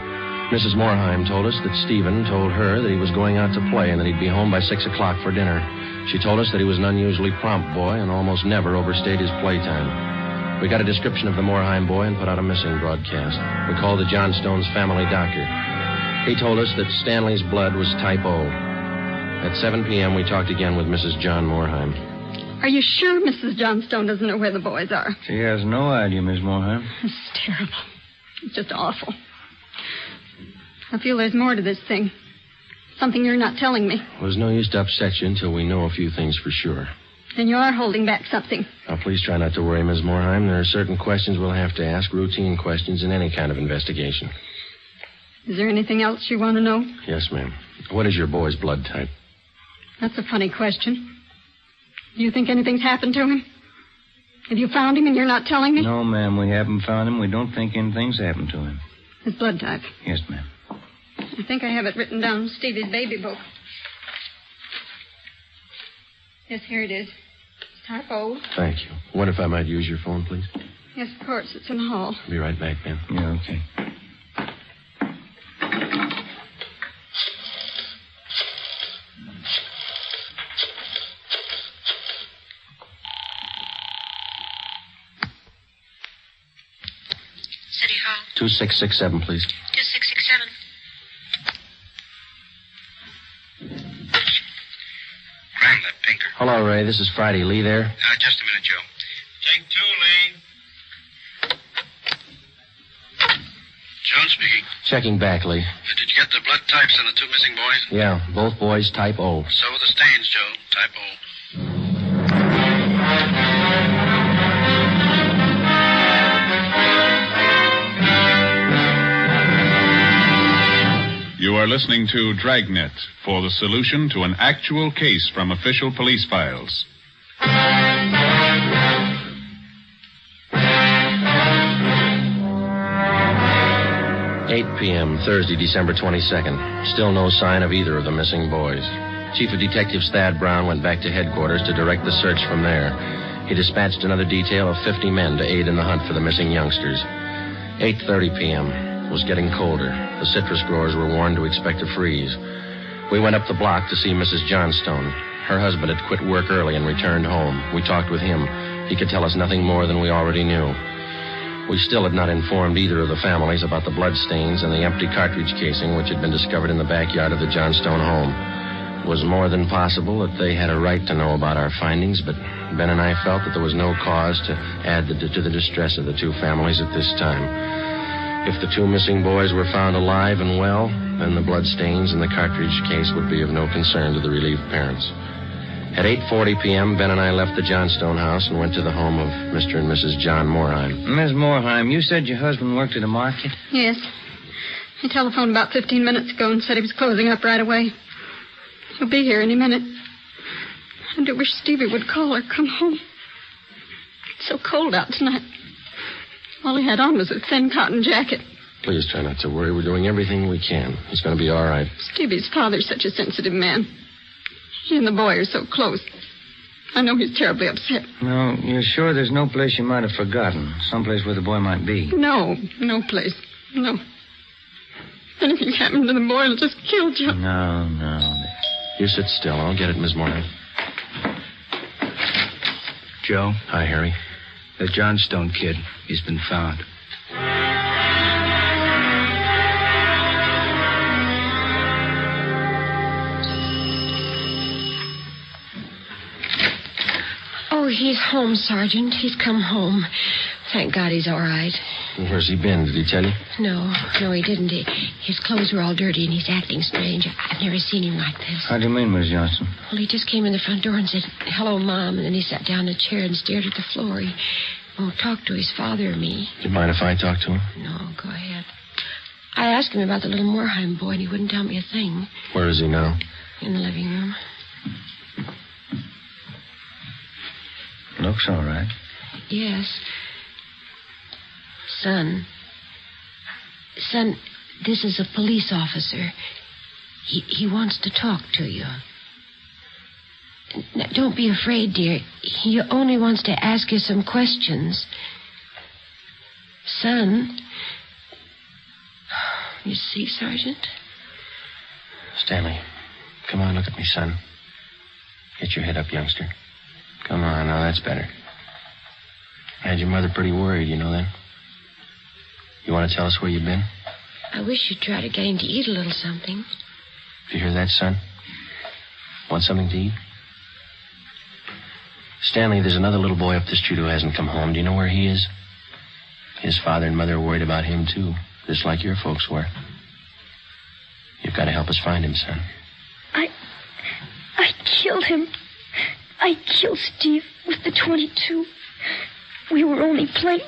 Mrs. Moorheim told us that Stephen told her that he was going out to play and that he'd be home by 6 o'clock for dinner. She told us that he was an unusually prompt boy and almost never overstayed his playtime. We got a description of the Moorheim boy and put out a missing broadcast. We called the Johnstones' family doctor. He told us that Stanley's blood was type O. At 7 p.m., we talked again with Mrs. John Moorheim. Are you sure Mrs. Johnstone doesn't know where the boys are? She has no idea, Miss Moorheim. It's terrible. It's just awful. I feel there's more to this thing. Something you're not telling me. Well, there's no use to upset you until we know a few things for sure. Then you are holding back something. Now, please try not to worry, Ms. Moorheim. There are certain questions we'll have to ask, routine questions in any kind of investigation. Is there anything else you want to know? Yes, ma'am. What is your boy's blood type? That's a funny question. Do you think anything's happened to him? Have you found him and you're not telling me? No, ma'am, we haven't found him. We don't think anything's happened to him. His blood type? Yes, ma'am. I think I have it written down in Stevie's baby book. Yes, here it is. It's type O. Thank you. I wonder if I might use your phone, please? Yes, of course. It's in the hall. I'll be right back, Ben. Yeah, okay. City Hall. 2667, please. 2667. Crime Lab, Pinker. Hello, Ray. This is Friday. Lee there? Just a minute, Joe. Take 2, Lee. Jones speaking. Checking back, Lee. Did you get the blood types on the 2 missing boys? Yeah, both boys type O. So were the stains, Joe. Type O. You are listening to Dragnet for the solution to an actual case from official police files. 8 p.m., Thursday, December 22nd. Still no sign of either of the missing boys. Chief of Detectives Thad Brown went back to headquarters to direct the search from there. He dispatched another detail of 50 men to aid in the hunt for the missing youngsters. 8:30 p.m. It was getting colder. The citrus growers were warned to expect a freeze. We went up the block to see Mrs. Johnstone. Her husband had quit work early and returned home. We talked with him. He could tell us nothing more than we already knew. We still had not informed either of the families about the bloodstains and the empty cartridge casing which had been discovered in the backyard of the Johnstone home. It was more than possible that they had a right to know about our findings, but Ben and I felt that there was no cause to add to the distress of the two families at this time. If the two missing boys were found alive and well, then the bloodstains in the cartridge case would be of no concern to the relieved parents. At 8:40 p.m., Ben and I left the Johnstone house and went to the home of Mr. and Mrs. John Moorheim. Miss Moorheim, you said your husband worked at a market? Yes. He telephoned about 15 minutes ago and said he was closing up right away. He'll be here any minute. I do wish Stevie would call or come home. It's so cold out tonight. All he had on was a thin cotton jacket. Please try not to worry. We're doing everything we can. He's going to be all right. Stevie's father's such a sensitive man. He and the boy are so close. I know he's terribly upset. No, you're sure there's no place you might have forgotten? Someplace where the boy might be? No place. No. If anything happened to the boy, it'll just kill Joe. No. You sit still. I'll get it, Miss Morgan. Joe? Hi, Harry. The Johnstone kid. He's been found. Oh, he's home, Sergeant. He's come home. Thank God he's all right. Where's he been? Did he tell you? No, he didn't. His clothes were all dirty, and he's acting strange. I've never seen him like this. How do you mean, Miss Johnson? Well, he just came in the front door and said, "Hello, Mom," and then he sat down in a chair and stared at the floor. He won't talk to his father or me. Do you mind if I talk to him? No, go ahead. I asked him about the little Moorheim boy, and he wouldn't tell me a thing. Where is he now? In the living room. Looks all right. Yes. Son, this is a police officer. He wants to talk to you. Now, don't be afraid, dear. He only wants to ask you some questions. Son. You see, Sergeant? Stanley, come on, look at me, son. Get your head up, youngster. Come on, now that's better. I had your mother pretty worried, you know that? You want to tell us where you've been? I wish you'd try to get him to eat a little something. Did you hear that, son? Want something to eat? Stanley, there's another little boy up the street who hasn't come home. Do you know where he is? His father and mother are worried about him, too, just like your folks were. You've got to help us find him, son. I killed him. I killed Steve with the .22. We were only playing.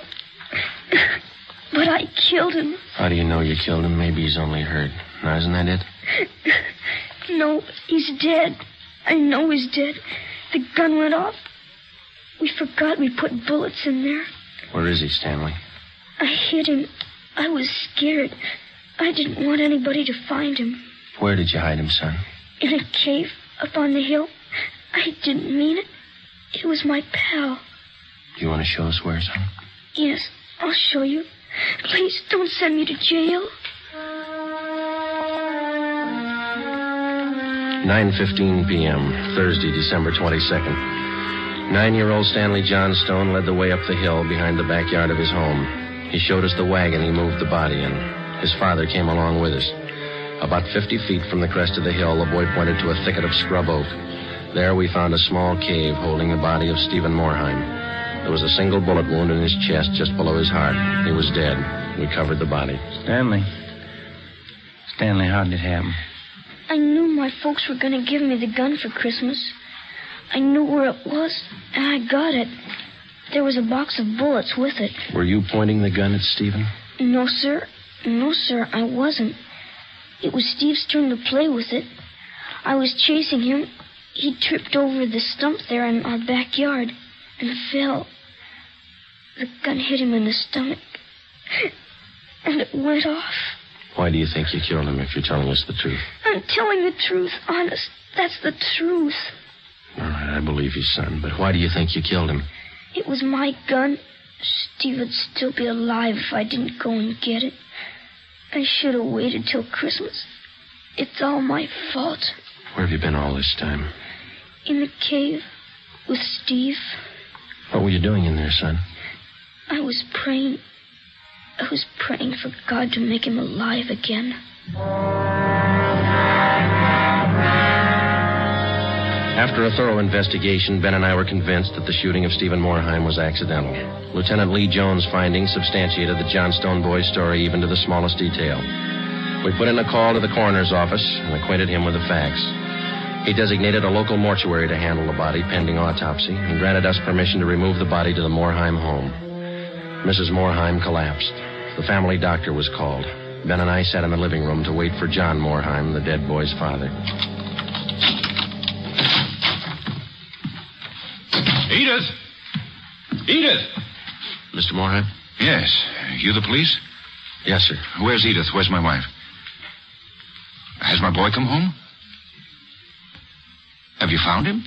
But I killed him. How do you know you killed him? Maybe he's only hurt. Now, isn't that it? No, he's dead. I know he's dead. The gun went off. We forgot we put bullets in there. Where is he, Stanley? I hid him. I was scared. I didn't want anybody to find him. Where did you hide him, son? In a cave up on the hill. I didn't mean it. It was my pal. You want to show us where, son? Yes, I'll show you. Please don't send me to jail. 9:15 p.m., Thursday, December 22nd. 9-year-old Stanley Johnstone led the way up the hill behind the backyard of his home. He showed us the wagon he moved the body in. His father came along with us. About 50 feet from the crest of the hill, the boy pointed to a thicket of scrub oak. There we found a small cave holding the body of Stephen Moorheim. There was a single bullet wound in his chest just below his heart. He was dead. We covered the body. Stanley, how did it happen? I knew my folks were going to give me the gun for Christmas. I knew where it was, and I got it. There was a box of bullets with it. Were you pointing the gun at Stephen? No, sir. No, sir, I wasn't. It was Steve's turn to play with it. I was chasing him. He tripped over the stump there in our backyard and fell. The gun hit him in the stomach, and it went off. Why do you think you killed him if you're telling us the truth? I'm telling the truth, honest. That's the truth. All right, I believe you, son, but why do you think you killed him? It was my gun. Steve would still be alive if I didn't go and get it. I should have waited till Christmas. It's all my fault. Where have you been all this time? In the cave with Steve. What were you doing in there, son? I was praying. I was praying for God to make him alive again. After a thorough investigation, Ben and I were convinced that the shooting of Stephen Moorheim was accidental. Lieutenant Lee Jones' findings substantiated the Johnstone boy's story even to the smallest detail. We put in a call to the coroner's office and acquainted him with the facts. He designated a local mortuary to handle the body pending autopsy and granted us permission to remove the body to the Moorheim home. Mrs. Moorheim collapsed. The family doctor was called. Ben and I sat in the living room to wait for John Moorheim, the dead boy's father. Edith! Edith! Mr. Moorheim? Yes. You the police? Yes, sir. Where's Edith? Where's my wife? Has my boy come home? Have you found him?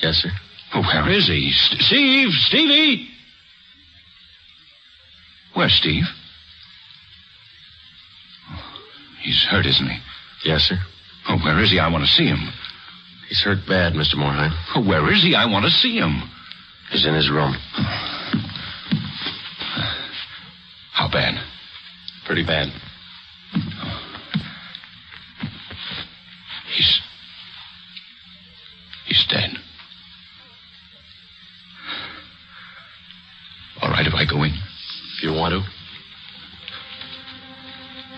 Yes, sir. Oh, where is he? Steve! Stevie! Where's Steve? Oh, he's hurt, isn't he? Yes, sir. Oh, where is he? I want to see him. He's hurt bad, Mr. Moorheim. Oh, where is he? I want to see him. He's in his room. How bad? Pretty bad. He's dead. All right, if I go in. If you want to.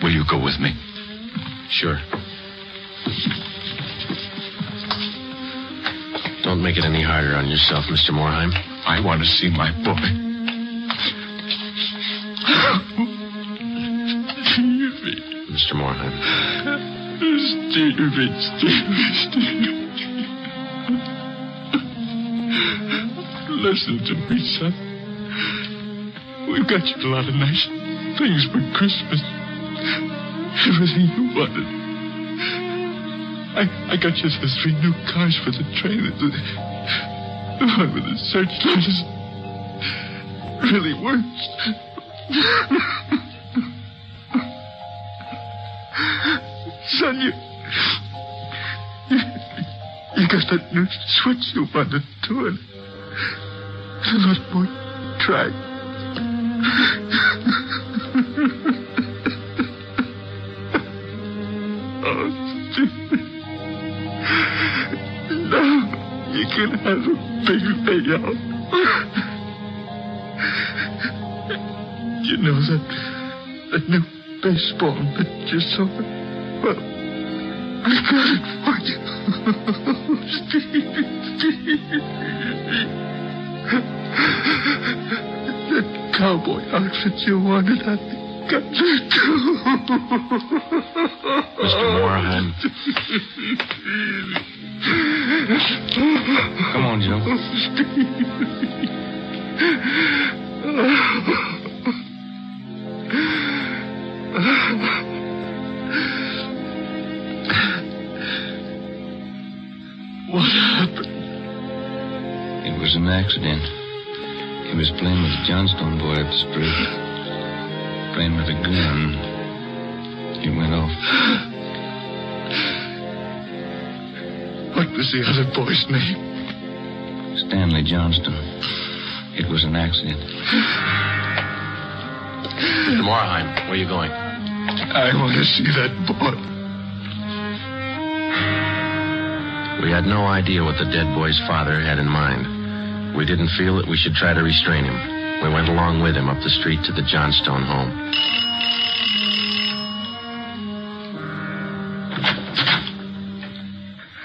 Will you go with me? Sure. Don't make it any harder on yourself, Mr. Moorheim. I want to see my boy. Stevie. Mr. Moorheim. Stevie. Listen to me, son. We've got you a lot of nice things for Christmas. Everything you wanted. I got you the 3 new cars for the train. The one with the searchlight is really works. Son, you got that new switch you wanted to, and a lot more track. Oh, Steve. Now you can have a big payout. You know that new baseball that you saw? Well, I got it for you. Steve. That cowboy outfit you wanted, I got that too. Mr. Moorheim. Come on, Joe. What happened? It was an accident. He was playing with the Johnstone boy up the street. Playing with a gun. He went off. What was the other boy's name? Stanley Johnston. It was an accident. Mr. Moorheim, where are you going? I want to see that boy. We had no idea what the dead boy's father had in mind. We didn't feel that we should try to restrain him. We went along with him up the street to the Johnstone home.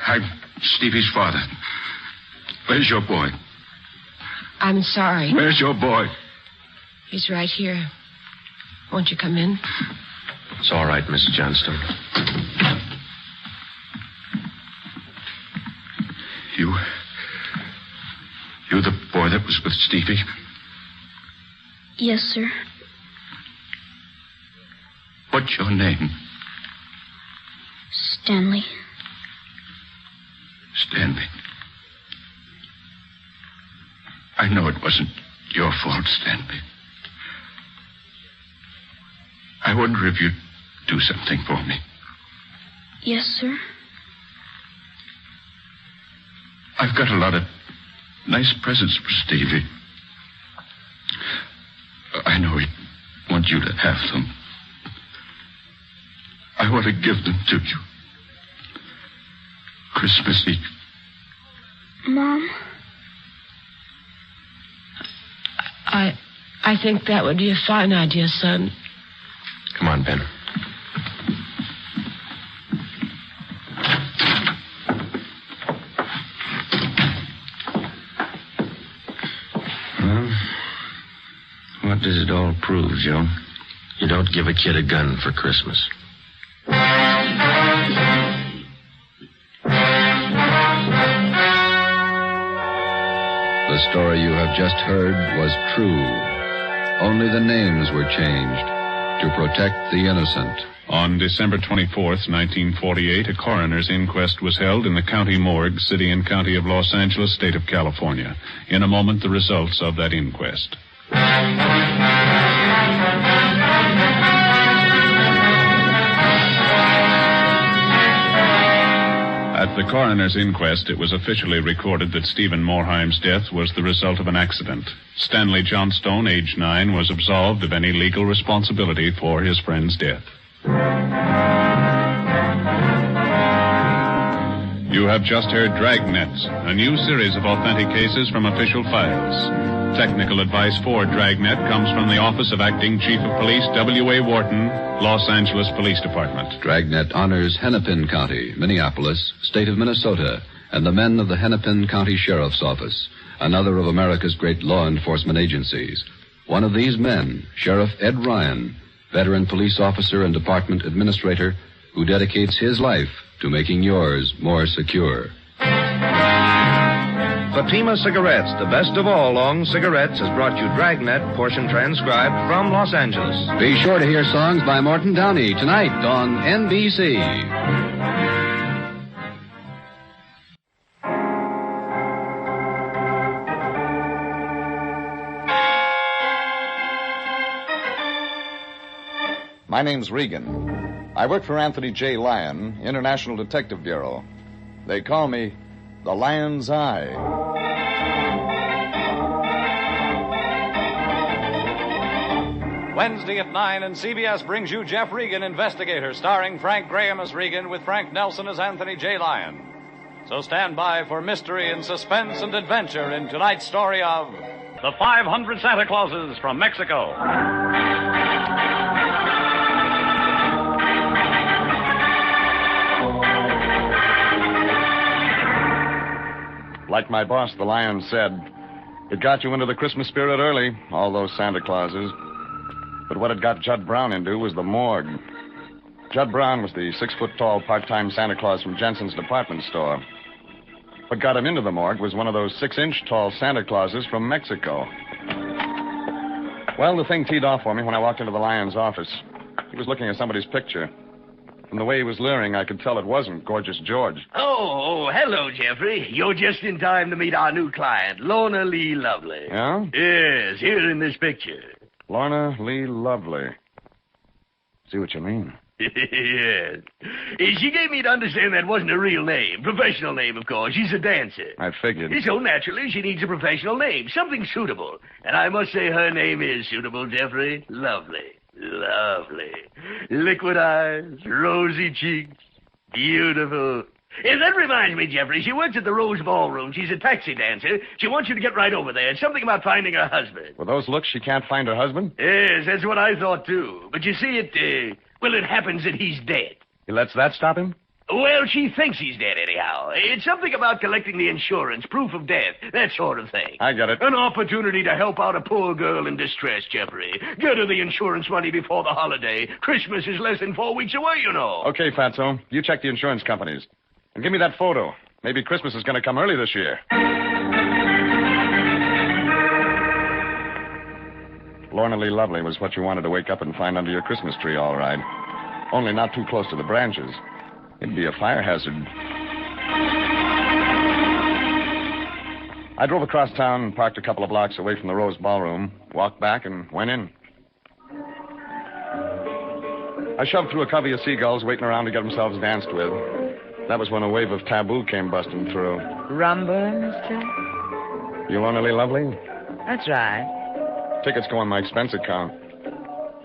I'm Stevie's father. Where's your boy? I'm sorry. Where's your boy? He's right here. Won't you come in? It's all right, Miss Johnstone. You the boy that was with Stevie? Yes, sir. What's your name? Stanley. Stanley. I know it wasn't your fault, Stanley. I wonder if you'd do something for me. Yes, sir. I've got a lot of nice presents for Stevie. I know he'd want you to have them. I want to give them to you. Christmas Eve. Mom? I think that would be a fine idea, son. Come on, Ben. Well, what does it all prove, Joe? You don't give a kid a gun for Christmas. The story you have just heard was true. Only the names were changed to protect the innocent. On December 24th, 1948, a coroner's inquest was held in the county morgue, city and county of Los Angeles, state of California. In a moment, the results of that inquest. At the coroner's inquest, it was officially recorded that Stephen Morheim's death was the result of an accident. Stanley Johnstone, age 9, was absolved of any legal responsibility for his friend's death. You have just heard Dragnet, a new series of authentic cases from official files. Technical advice for Dragnet comes from the Office of Acting Chief of Police W.A. Wharton, Los Angeles Police Department. Dragnet honors Hennepin County, Minneapolis, state of Minnesota, and the men of the Hennepin County Sheriff's Office, another of America's great law enforcement agencies. One of these men, Sheriff Ed Ryan, veteran police officer and department administrator, who dedicates his life to making yours more secure. Fatima Cigarettes, the best of all long cigarettes, has brought you Dragnet, portion transcribed from Los Angeles. Be sure to hear songs by Morton Downey tonight on NBC. My name's Regan. I work for Anthony J. Lyon, International Detective Bureau. They call me the Lion's Eye. Wednesday at 9, and CBS brings you Jeff Regan, Investigator, starring Frank Graham as Regan with Frank Nelson as Anthony J. Lyon. So stand by for mystery and suspense and adventure in tonight's story of The 500 Santa Clauses from Mexico. Like my boss, the Lion, said, it got you into the Christmas spirit early, all those Santa Clauses. But what it got Judd Brown into was the morgue. Judd Brown was the 6-foot-tall part-time Santa Claus from Jensen's department store. What got him into the morgue was one of those 6-inch-tall Santa Clauses from Mexico. Well, the thing teed off for me when I walked into the Lion's office. He was looking at somebody's picture. From the way he was leering, I could tell it wasn't Gorgeous George. Oh, hello, Jeffrey. You're just in time to meet our new client, Lorna Lee Lovely. Yeah? Yes, here in this picture. Lorna Lee Lovely. See what you mean. Yes. She gave me to understand that wasn't a real name. Professional name, of course. She's a dancer. I figured. So naturally, she needs a professional name. Something suitable. And I must say her name is suitable, Jeffrey. Lovely. Lovely. Liquid eyes, rosy cheeks, beautiful. And that reminds me, Jeffrey, she works at the Rose Ballroom. She's a taxi dancer. She wants you to get right over there. It's something about finding her husband. With those looks, she can't find her husband? Yes, that's what I thought, too. But you see, it happens that he's dead. He lets that stop him? Well, she thinks he's dead anyhow. It's something about collecting the insurance, proof of death, that sort of thing. I get it. An opportunity to help out a poor girl in distress, Jeffrey. Get her the insurance money before the holiday. Christmas is less than 4 weeks away, you know. Okay, Fatso. You check the insurance companies. And give me that photo. Maybe Christmas is going to come early this year. Lorna Lee Lovely was what you wanted to wake up and find under your Christmas tree, all right. Only not too close to the branches. It'd be a fire hazard. I drove across town and parked a couple of blocks away from the Rose Ballroom, walked back, and went in. I shoved through a covey of seagulls waiting around to get themselves danced with. That was when a wave of taboo came busting through. Rumba, mister? You Lorna Lee Lovely? That's right. Tickets go on my expense account.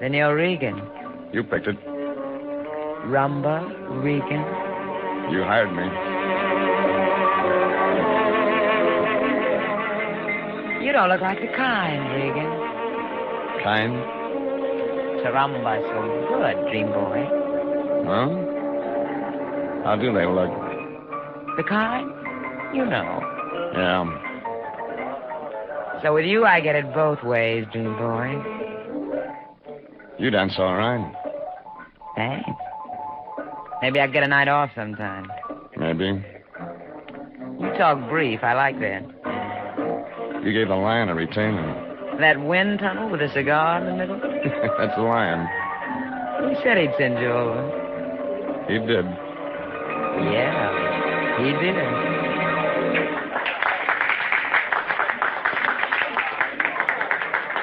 Then you're Regan. You picked it. Rumba, Regan. You hired me. You don't look like the kind, Regan. Kind? Rumba's so good, dream boy. Huh? How do they look? The kind? You know. Yeah. So with you, I get it both ways, dream boy. You dance all right. Thanks. Maybe I'll get a night off sometime. Maybe. You talk brief. I like that. You gave the lion a retainer. That wind tunnel with a cigar in the middle? That's the lion. He said he'd send you over. He did. Yeah, he did.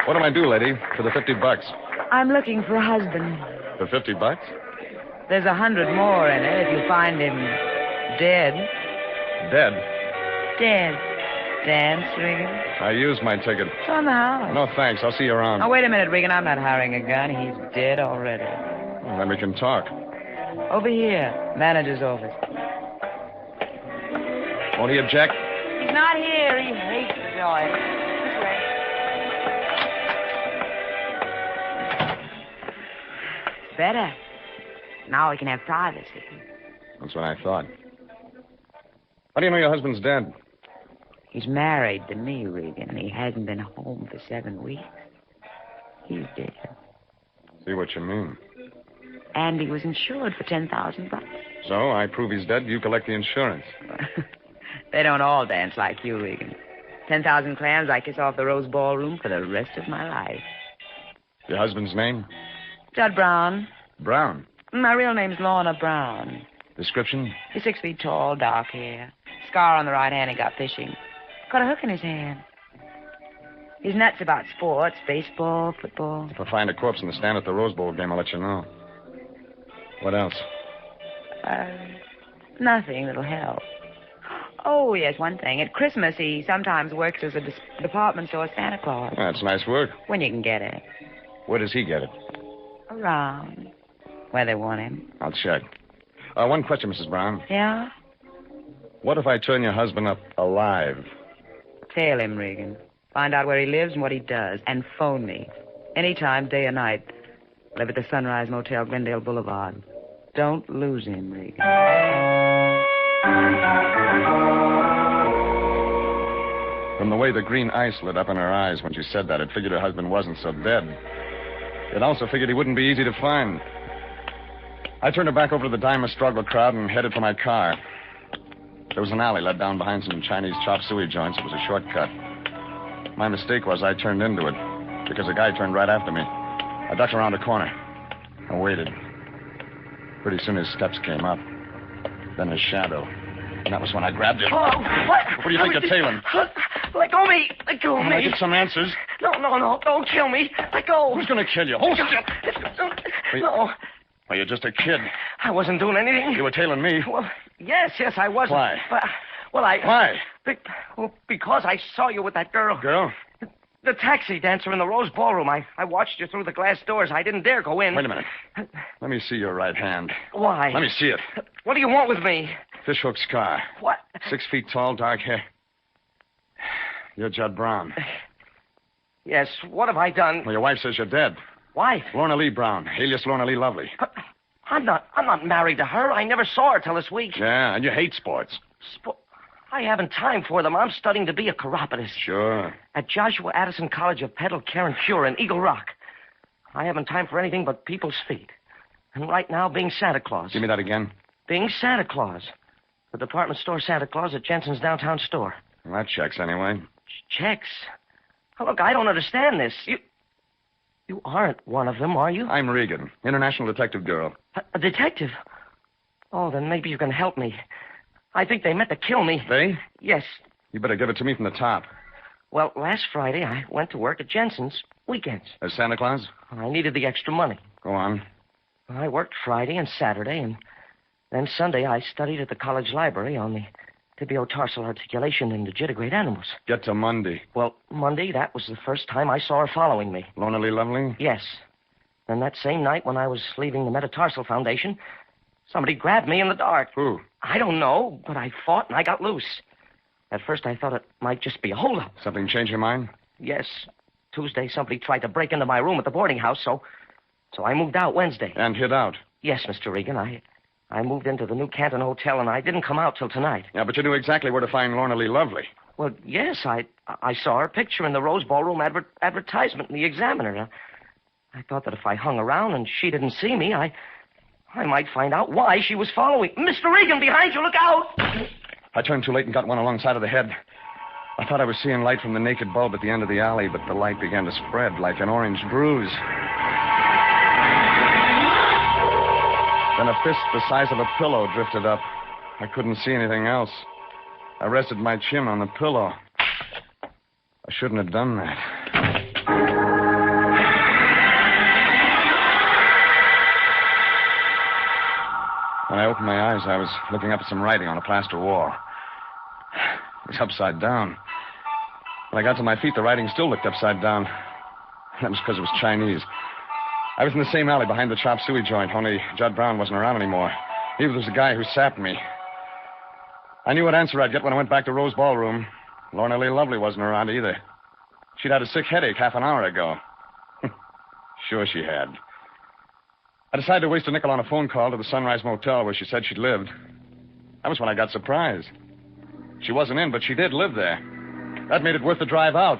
What do I do, lady, for the $50? I'm looking for a husband. For $50? There's 100 more in it if you find him dead. Dead? Dead. Dance, Regan? I used my ticket. It's on the house. No, thanks. I'll see you around. Oh, wait a minute, Regan. I'm not hiring a gun. He's dead already. Well, then we can talk. Over here. Manager's office. Won't he object? He's not here. He hates joy. This way. Better. Now we can have privacy. That's what I thought. How do you know your husband's dead? He's married to me, Regan, and he hasn't been home for 7 weeks. He's dead. See what you mean. And he was insured for $10,000. So I prove he's dead, you collect the insurance. They don't all dance like you, Regan. 10,000 clams, I kiss off the Rose Ballroom for the rest of my life. Your husband's name? Judd Brown. Brown? My real name's Lorna Brown. Description? He's 6 feet tall, dark hair. Scar on the right hand, he got fishing. Got a hook in his hand. He's nuts about sports, baseball, football. If I find a corpse in the stand at the Rose Bowl game, I'll let you know. What else? Nothing that'll help. Oh, yes, one thing. At Christmas, he sometimes works as a department store Santa Claus. That's nice work. When you can get it. Where does he get it? Around. Where they want him. I'll check. One question, Mrs. Brown. Yeah? What if I turn your husband up alive? Tail him, Regan. Find out where he lives and what he does. And phone me. Anytime, day or night. Live at the Sunrise Motel, Glendale Boulevard. Don't lose him, Regan. From the way the green ice lit up in her eyes when she said that, it figured her husband wasn't so dead. It also figured he wouldn't be easy to find. I turned her back over to the Dime Struggle crowd and headed for my car. There was an alley led down behind some Chinese chop suey joints. It was a shortcut. My mistake was I turned into it because a guy turned right after me. I ducked around a corner. I waited. Pretty soon his steps came up. Then his shadow. And that was when I grabbed him. Oh, what? What do you think you're tailing? Let go of me. Let go of me. I get some answers. No. Don't kill me. Let go. Who's going to kill you? Hold still. No. Well, you're just a kid. I wasn't doing anything. You were tailing me. Well, yes, I wasn't. Why? But, I... Why? Because I saw you with that girl. Girl? The taxi dancer in the Rose Ballroom. I watched you through the glass doors. I didn't dare go in. Wait a minute. Let me see your right hand. Why? Let me see it. What do you want with me? Fishhook scar. What? 6 feet tall, dark hair. You're Judd Brown. Yes, what have I done? Well, your wife says you're dead. Wife? Lorna Lee Brown, alias Lorna Lee Lovely. I'm not married to her. I never saw her till this week. Yeah, and you hate sports. I haven't time for them. I'm studying to be a chiropodist. Sure. At Joshua Addison College of Pedal Care and Cure in Eagle Rock. I haven't time for anything but people's feet. And right now, being Santa Claus. Give me that again. Being Santa Claus. The department store Santa Claus at Jensen's downtown store. Well, that checks anyway. Checks? Oh, look, I don't understand this. You aren't one of them, are you? I'm Regan, International Detective Bureau. A detective? Oh, then maybe you can help me. I think they meant to kill me. They? Yes. You better give it to me from the top. Well, last Friday, I went to work at Jensen's weekends. As Santa Claus? I needed the extra money. Go on. I worked Friday and Saturday, and then Sunday I studied at the college library on the tibiotarsal articulation in digitigrade animals. Get to Monday. Well, Monday, that was the first time I saw her following me. Lorna Lee Lovely? Yes. Then that same night when I was leaving the Metatarsal Foundation, somebody grabbed me in the dark. Who? I don't know, but I fought and I got loose. At first I thought it might just be a holdup. Something changed your mind? Yes. Tuesday somebody tried to break into my room at the boarding house, so I moved out Wednesday. And hid out? Yes, Mr. Regan. I moved into the New Canton Hotel, and I didn't come out till tonight. Yeah, but you knew exactly where to find Lorna Lee Lovely. Well, yes, I saw her picture in the Rose Ballroom advertisement in the Examiner. I thought that if I hung around and she didn't see me, I might find out why she was following. Mr. Regan, behind you, look out! I turned too late and got one alongside of the head. I thought I was seeing light from the naked bulb at the end of the alley, but the light began to spread like an orange bruise. Then a fist the size of a pillow drifted up. I couldn't see anything else. I rested my chin on the pillow. I shouldn't have done that. When I opened my eyes, I was looking up at some writing on a plaster wall. It was upside down. When I got to my feet, the writing still looked upside down. That was because it was Chinese. I was in the same alley behind the chop suey joint, only Judd Brown wasn't around anymore. He was the guy who sapped me. I knew what answer I'd get when I went back to Rose Ballroom. Lorna Lee Lovely wasn't around either. She'd had a sick headache half an hour ago. Sure she had. I decided to waste a nickel on a phone call to the Sunrise Motel where she said she'd lived. That was when I got surprised. She wasn't in, but she did live there. That made it worth the drive out.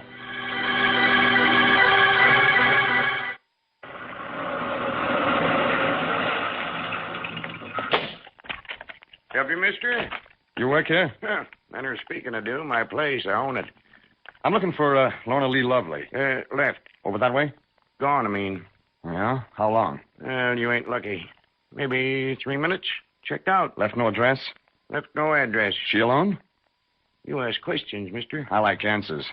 Help you, mister? You work here? Huh. Manner of speaking, I do. My place, I own it. I'm looking for Lorna Lee Lovely. Left. Over that way? Gone, I mean. Yeah? How long? You ain't lucky. Maybe 3 minutes. Checked out. Left no address? Left no address. She alone? You ask questions, mister. I like answers.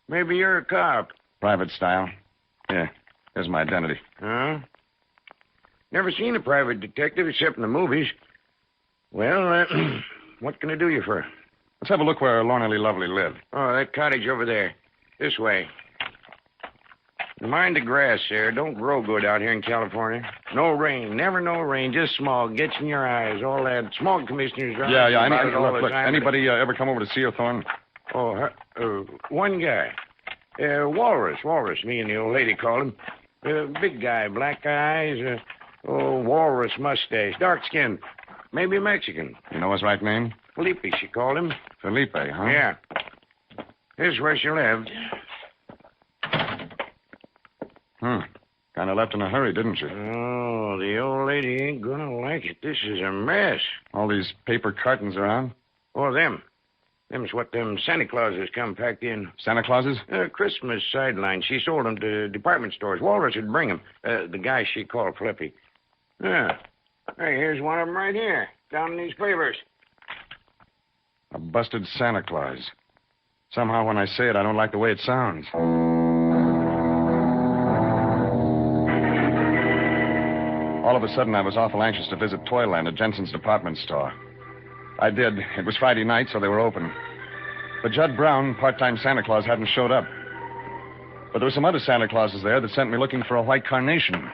Maybe you're a cop. Private style. Yeah. Here's my identity. Huh? Never seen a private detective except in the movies. Well, what can I do you for? Let's have a look where Lorna Lee Lovely lived. Oh, that cottage over there. This way. Mind the grass there. Don't grow good out here in California. No rain. Never no rain. Just smog. Gets in your eyes. All that. Smog commissioners. Yeah. Look, anybody ever come over to see her, Thorne? Oh, one guy. Walrus. Me and the old lady call him. Big guy. Black eyes. Walrus mustache. Dark skin. Maybe Mexican. You know his right name? Felipe, she called him. Felipe, huh? Yeah. Here's where she lived. Kind of left in a hurry, didn't she? Oh, the old lady ain't gonna like it. This is a mess. All these paper cartons around? Oh, them. Them's what them Santa Clauses come packed in. Santa Clauses? Christmas sidelines. She sold them to department stores. Walrus would bring them. The guy she called Flippy. Yeah. Hey, here's one of them right here. Down in these papers. A busted Santa Claus. Somehow when I say it, I don't like the way it sounds. All of a sudden, I was awful anxious to visit Toyland at Jensen's department store. I did. It was Friday night, so they were open. But Judd Brown, part-time Santa Claus, hadn't showed up. But there were some other Santa Clauses there that sent me looking for a white carnation.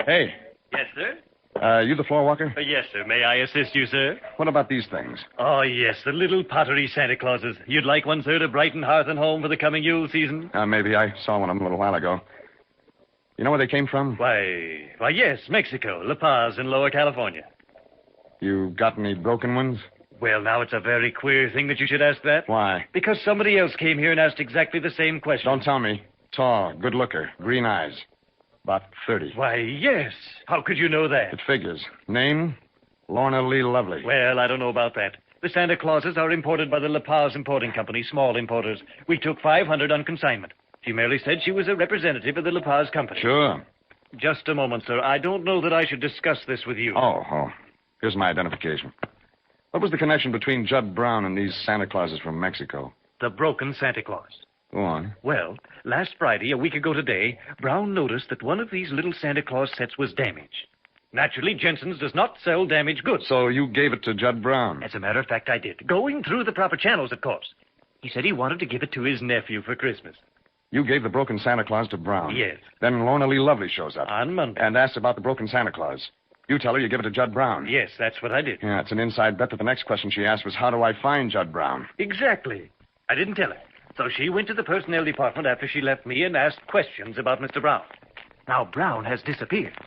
Hey. Yes, sir? You the floor walker? Yes, sir. May I assist you, sir? What about these things? Oh, yes, the little pottery Santa Clauses. You'd like one, sir, to brighten hearth and home for the coming Yule season? Maybe. I saw one of them a little while ago. You know where they came from? Why, yes, Mexico, La Paz in Lower California. You got any broken ones? Well, now, it's a very queer thing that you should ask that. Why? Because somebody else came here and asked exactly the same question. Don't tell me. Tall, good looker, green eyes. About 30. Why, yes. How could you know that? It figures. Name? Lorna Lee Lovely. Well, I don't know about that. The Santa Clauses are imported by the La Paz Importing Company, small importers. We took 500 on consignment. She merely said she was a representative of the La Paz Company. Sure. Just a moment, sir. I don't know that I should discuss this with you. Oh. Here's my identification. What was the connection between Judd Brown and these Santa Clauses from Mexico? The broken Santa Claus. Go on. Well, last Friday, a week ago today, Brown noticed that one of these little Santa Claus sets was damaged. Naturally, Jensen's does not sell damaged goods. So you gave it to Judd Brown? As a matter of fact, I did. Going through the proper channels, of course. He said he wanted to give it to his nephew for Christmas. You gave the broken Santa Claus to Brown? Yes. Then Lorna Lee Lovely shows up. On Monday. And asks about the broken Santa Claus. You tell her you give it to Judd Brown. Yes, that's what I did. Yeah, it's an inside bet that the next question she asked was, how do I find Judd Brown? Exactly. I didn't tell her. So she went to the personnel department after she left me and asked questions about Mr. Brown. Now, Brown has disappeared.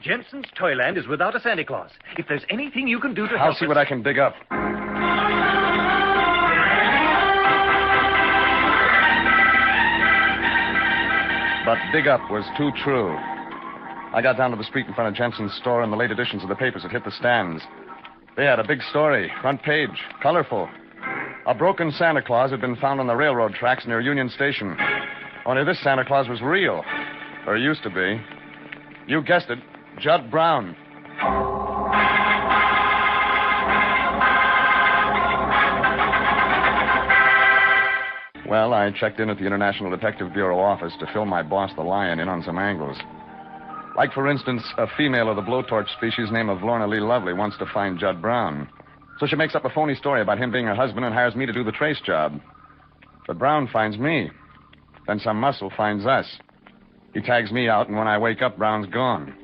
Jensen's Toyland is without a Santa Claus. If there's anything you can do to help I'll see what I can dig up. But dig up was too true. I got down to the street in front of Jensen's store, and the late editions of the papers had hit the stands. They had a big story, front page, colorful. A broken Santa Claus had been found on the railroad tracks near Union Station. Only this Santa Claus was real, or used to be. You guessed it, Judd Brown. Well, I checked in at the International Detective Bureau office to fill my boss, the Lion, in on some angles. Like, for instance, a female of the blowtorch species named of Lorna Lee Lovely wants to find Judd Brown. So she makes up a phony story about him being her husband and hires me to do the trace job. But Brown finds me. Then some muscle finds us. He tags me out, and when I wake up, Brown's gone.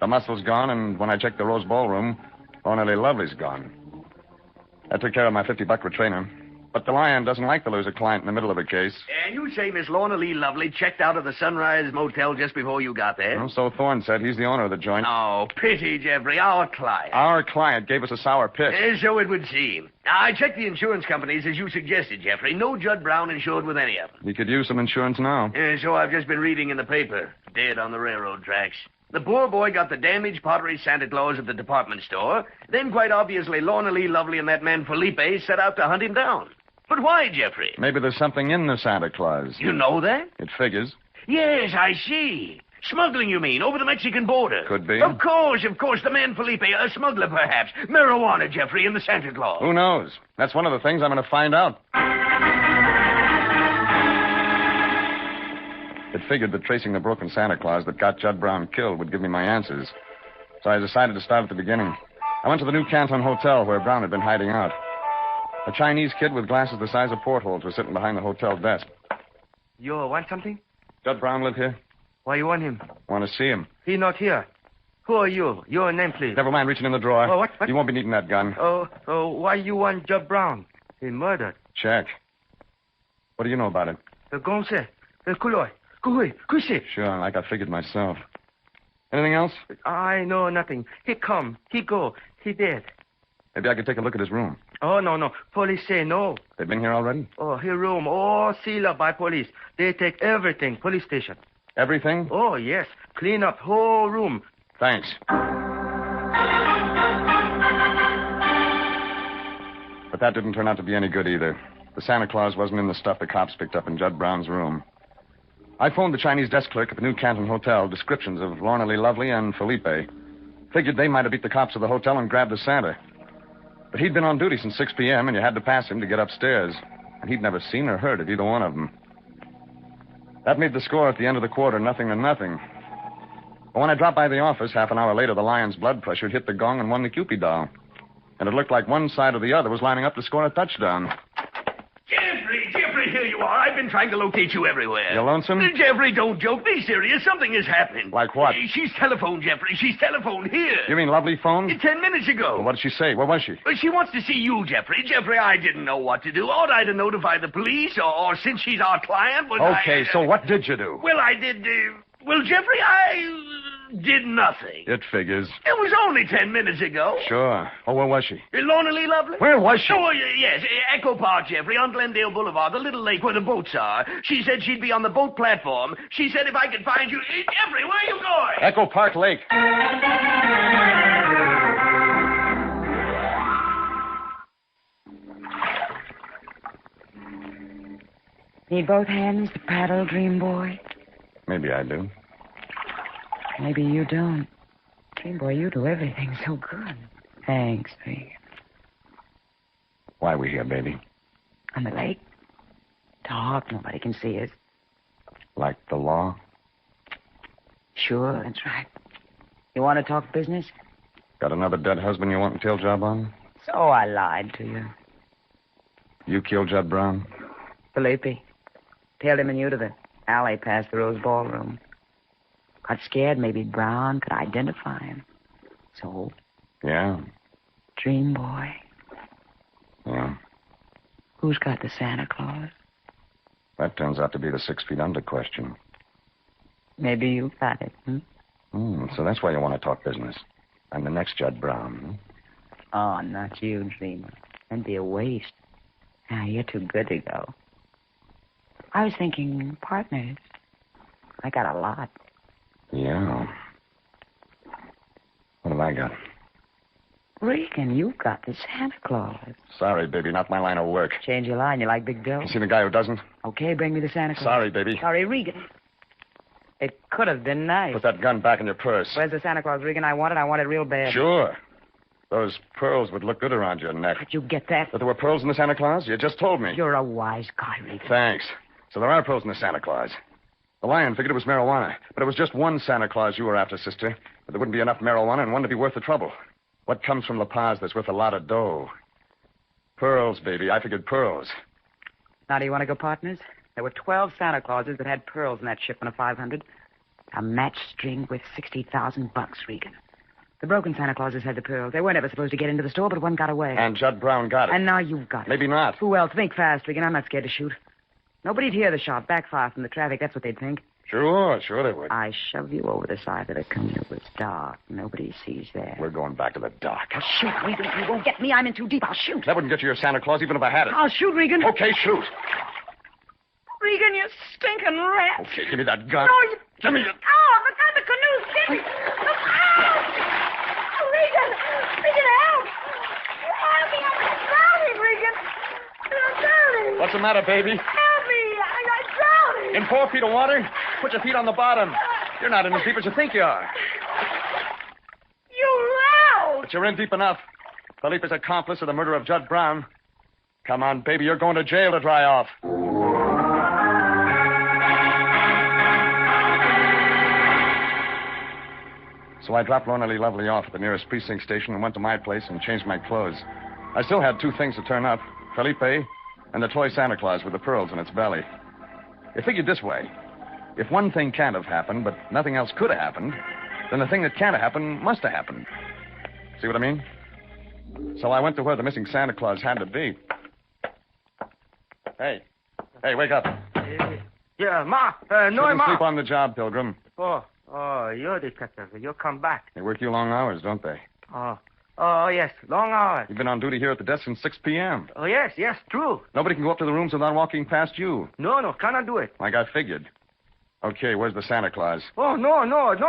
The muscle's gone, and when I check the Rose Ballroom, Lorna Lee Lovely's gone. I took care of my $50 retainer. But the Lion doesn't like to lose a client in the middle of a case. And you say Miss Lorna Lee Lovely checked out of the Sunrise Motel just before you got there? Well, so Thorne said. He's the owner of the joint. Oh, pity, Jeffrey. Our client. Our client gave us a sour pitch. So it would seem. Now, I checked the insurance companies as you suggested, Jeffrey. No Judd Brown insured with any of them. He could use some insurance now. So I've just been reading in the paper. Dead on the railroad tracks. The poor boy got the damaged pottery Santa Claus at the department store. Then, quite obviously, Lorna Lee Lovely and that man Felipe set out to hunt him down. But why, Jeffrey? Maybe there's something in the Santa Claus. You know that? It figures. Yes, I see. Smuggling, you mean, over the Mexican border? Could be. Of course. The man Felipe, a smuggler, perhaps. Marijuana, Jeffrey, in the Santa Claus. Who knows? That's one of the things I'm going to find out. It figured that tracing the broken Santa Claus that got Judd Brown killed would give me my answers. So I decided to start at the beginning. I went to the New Canton Hotel where Brown had been hiding out. A Chinese kid with glasses the size of portholes was sitting behind the hotel desk. You want something? Judd Brown live here? Why you want him? Want to see him. He not here. Who are you? Your name, please. Never mind reaching in the drawer. Oh, what? You won't be needing that gun. Why you want Judd Brown? He murdered. Check. What do you know about it? Sure, like I figured myself. Anything else? I know nothing. He come. He go. He dead. Maybe I could take a look at his room. Oh, no. Police say no. They've been here already? Oh, his room all sealed up by police. They take everything, police station. Everything? Oh, yes. Clean up whole room. Thanks. But that didn't turn out to be any good either. The Santa Claus wasn't in the stuff the cops picked up in Judd Brown's room. I phoned the Chinese desk clerk at the New Canton Hotel, descriptions of Lorna Lee Lovely and Felipe. Figured they might have beat the cops to the hotel and grabbed the Santa. But he'd been on duty since 6 p.m., and you had to pass him to get upstairs. And he'd never seen or heard of either one of them. That made the score at the end of the quarter 0-0. But when I dropped by the office, half an hour later, the Lion's blood pressure had hit the gong and won the Cupid doll. And it looked like one side or the other was lining up to score a touchdown. Jeffrey, here you are. I've been trying to locate you everywhere. You lonesome? Jeffrey, don't joke. Be serious. Something has happened. Like what? She's telephoned, Jeffrey. She's telephoned here. You mean Lovely phone? 10 minutes ago. Well, what did she say? Where was she? She wants to see you, Jeffrey. Jeffrey, I didn't know what to do. Ought I to notify the police? Or since she's our client, Okay, so what did you do? Well, I did... Jeffrey, I did nothing. It figures. It was only 10 minutes ago. Sure. Oh, where was she? Lorna Lee Lovely? Where was she? Oh, yes. Echo Park, Jeffrey, on Glendale Boulevard, the little lake where the boats are. She said she'd be on the boat platform. She said if I could find you... Jeffrey, where are you going? Echo Park Lake. Need both hands to paddle, dream boy? Maybe I do. Maybe you don't. Dream boy, you do everything so good. Thanks, Regan. Why are we here, baby? On the lake? Talk. Nobody can see us. Like the law? Sure, that's right. You want to talk business? Got another dead husband you want a tail job on? So I lied to you. You killed Judd Brown? Felipe. Tailed him and you to the alley past the Rose Ballroom. Got scared maybe Brown could identify him. So? Yeah. Dream boy. Yeah. Who's got the Santa Claus? That turns out to be the 6 feet under question. Maybe you got it, So that's why you want to talk business. I'm the next Judd Brown. Oh, not you, dreamer. That'd be a waste. Now, you're too good to go. I was thinking partners. I got a lot. Yeah. What have I got? Regan, you got the Santa Claus. Sorry, baby, not my line of work. Change your line. You like big dough? You seen the guy who doesn't? Okay, bring me the Santa Claus. Sorry, baby. Sorry, Regan. It could have been nice. Put that gun back in your purse. Where's the Santa Claus, Regan? I want it real bad. Sure. Those pearls would look good around your neck. Did you get that? That there were pearls in the Santa Claus? You just told me. You're a wise guy, Regan. Thanks. So there are pearls in the Santa Claus. The lion figured it was marijuana, but it was just one Santa Claus you were after, sister. But there wouldn't be enough marijuana and one to be worth the trouble. What comes from La Paz that's worth a lot of dough? Pearls, baby. I figured pearls. Now, do you want to go partners? There were 12 Santa Clauses that had pearls in that shipment of 500. A match string worth $60,000, Regan. The broken Santa Clauses had the pearls. They weren't ever supposed to get into the store, but one got away. And Judd Brown got it. And now you've got it. Maybe not. Who else? Think fast, Regan. I'm not scared to shoot. Nobody'd hear the shot. Backfire from the traffic. That's what they'd think. Sure they would. I shoved you over the side of the canoe. It was dark. Nobody sees there. We're going back to the dock. I'll shoot, Regan. If you won't get me, I'm in too deep. I'll shoot. That wouldn't get you your Santa Claus even if I had it. I'll shoot, Regan. Okay, shoot. Regan, you stinking rat. Okay, give me that gun. No, you... Give me it. Oh, but then the canoe's getting... Oh, Regan! Regan, help! Help me! I'm drowning, Regan! I'm drowning! What's the matter, baby? Help me! I'm drowning! In 4 feet of water? Put your feet on the bottom. You're not in as deep as you think you are. You loud! But you're in deep enough. Philippe is accomplice of the murder of Judd Brown. Come on, baby. You're going to jail to dry off. So I dropped Lorna Lee Lovely off at the nearest precinct station and went to my place and changed my clothes. I still had 2 things to turn up, Felipe and the toy Santa Claus with the pearls in its belly. It figured this way. If one thing can't have happened, but nothing else could have happened, then the thing that can't have happened must have happened. See what I mean? So I went to where the missing Santa Claus had to be. Hey, wake up. Yeah, Ma. No, Shouldn't Ma. sleep on the job, Pilgrim. Oh, you're detective. You come back. They work you long hours, don't they? Oh, yes, long hours. You've been on duty here at the desk since 6 p.m. Oh, yes, true. Nobody can go up to the rooms without walking past you. No, cannot do it. Like I figured. Okay, where's the Santa Claus? Oh, no,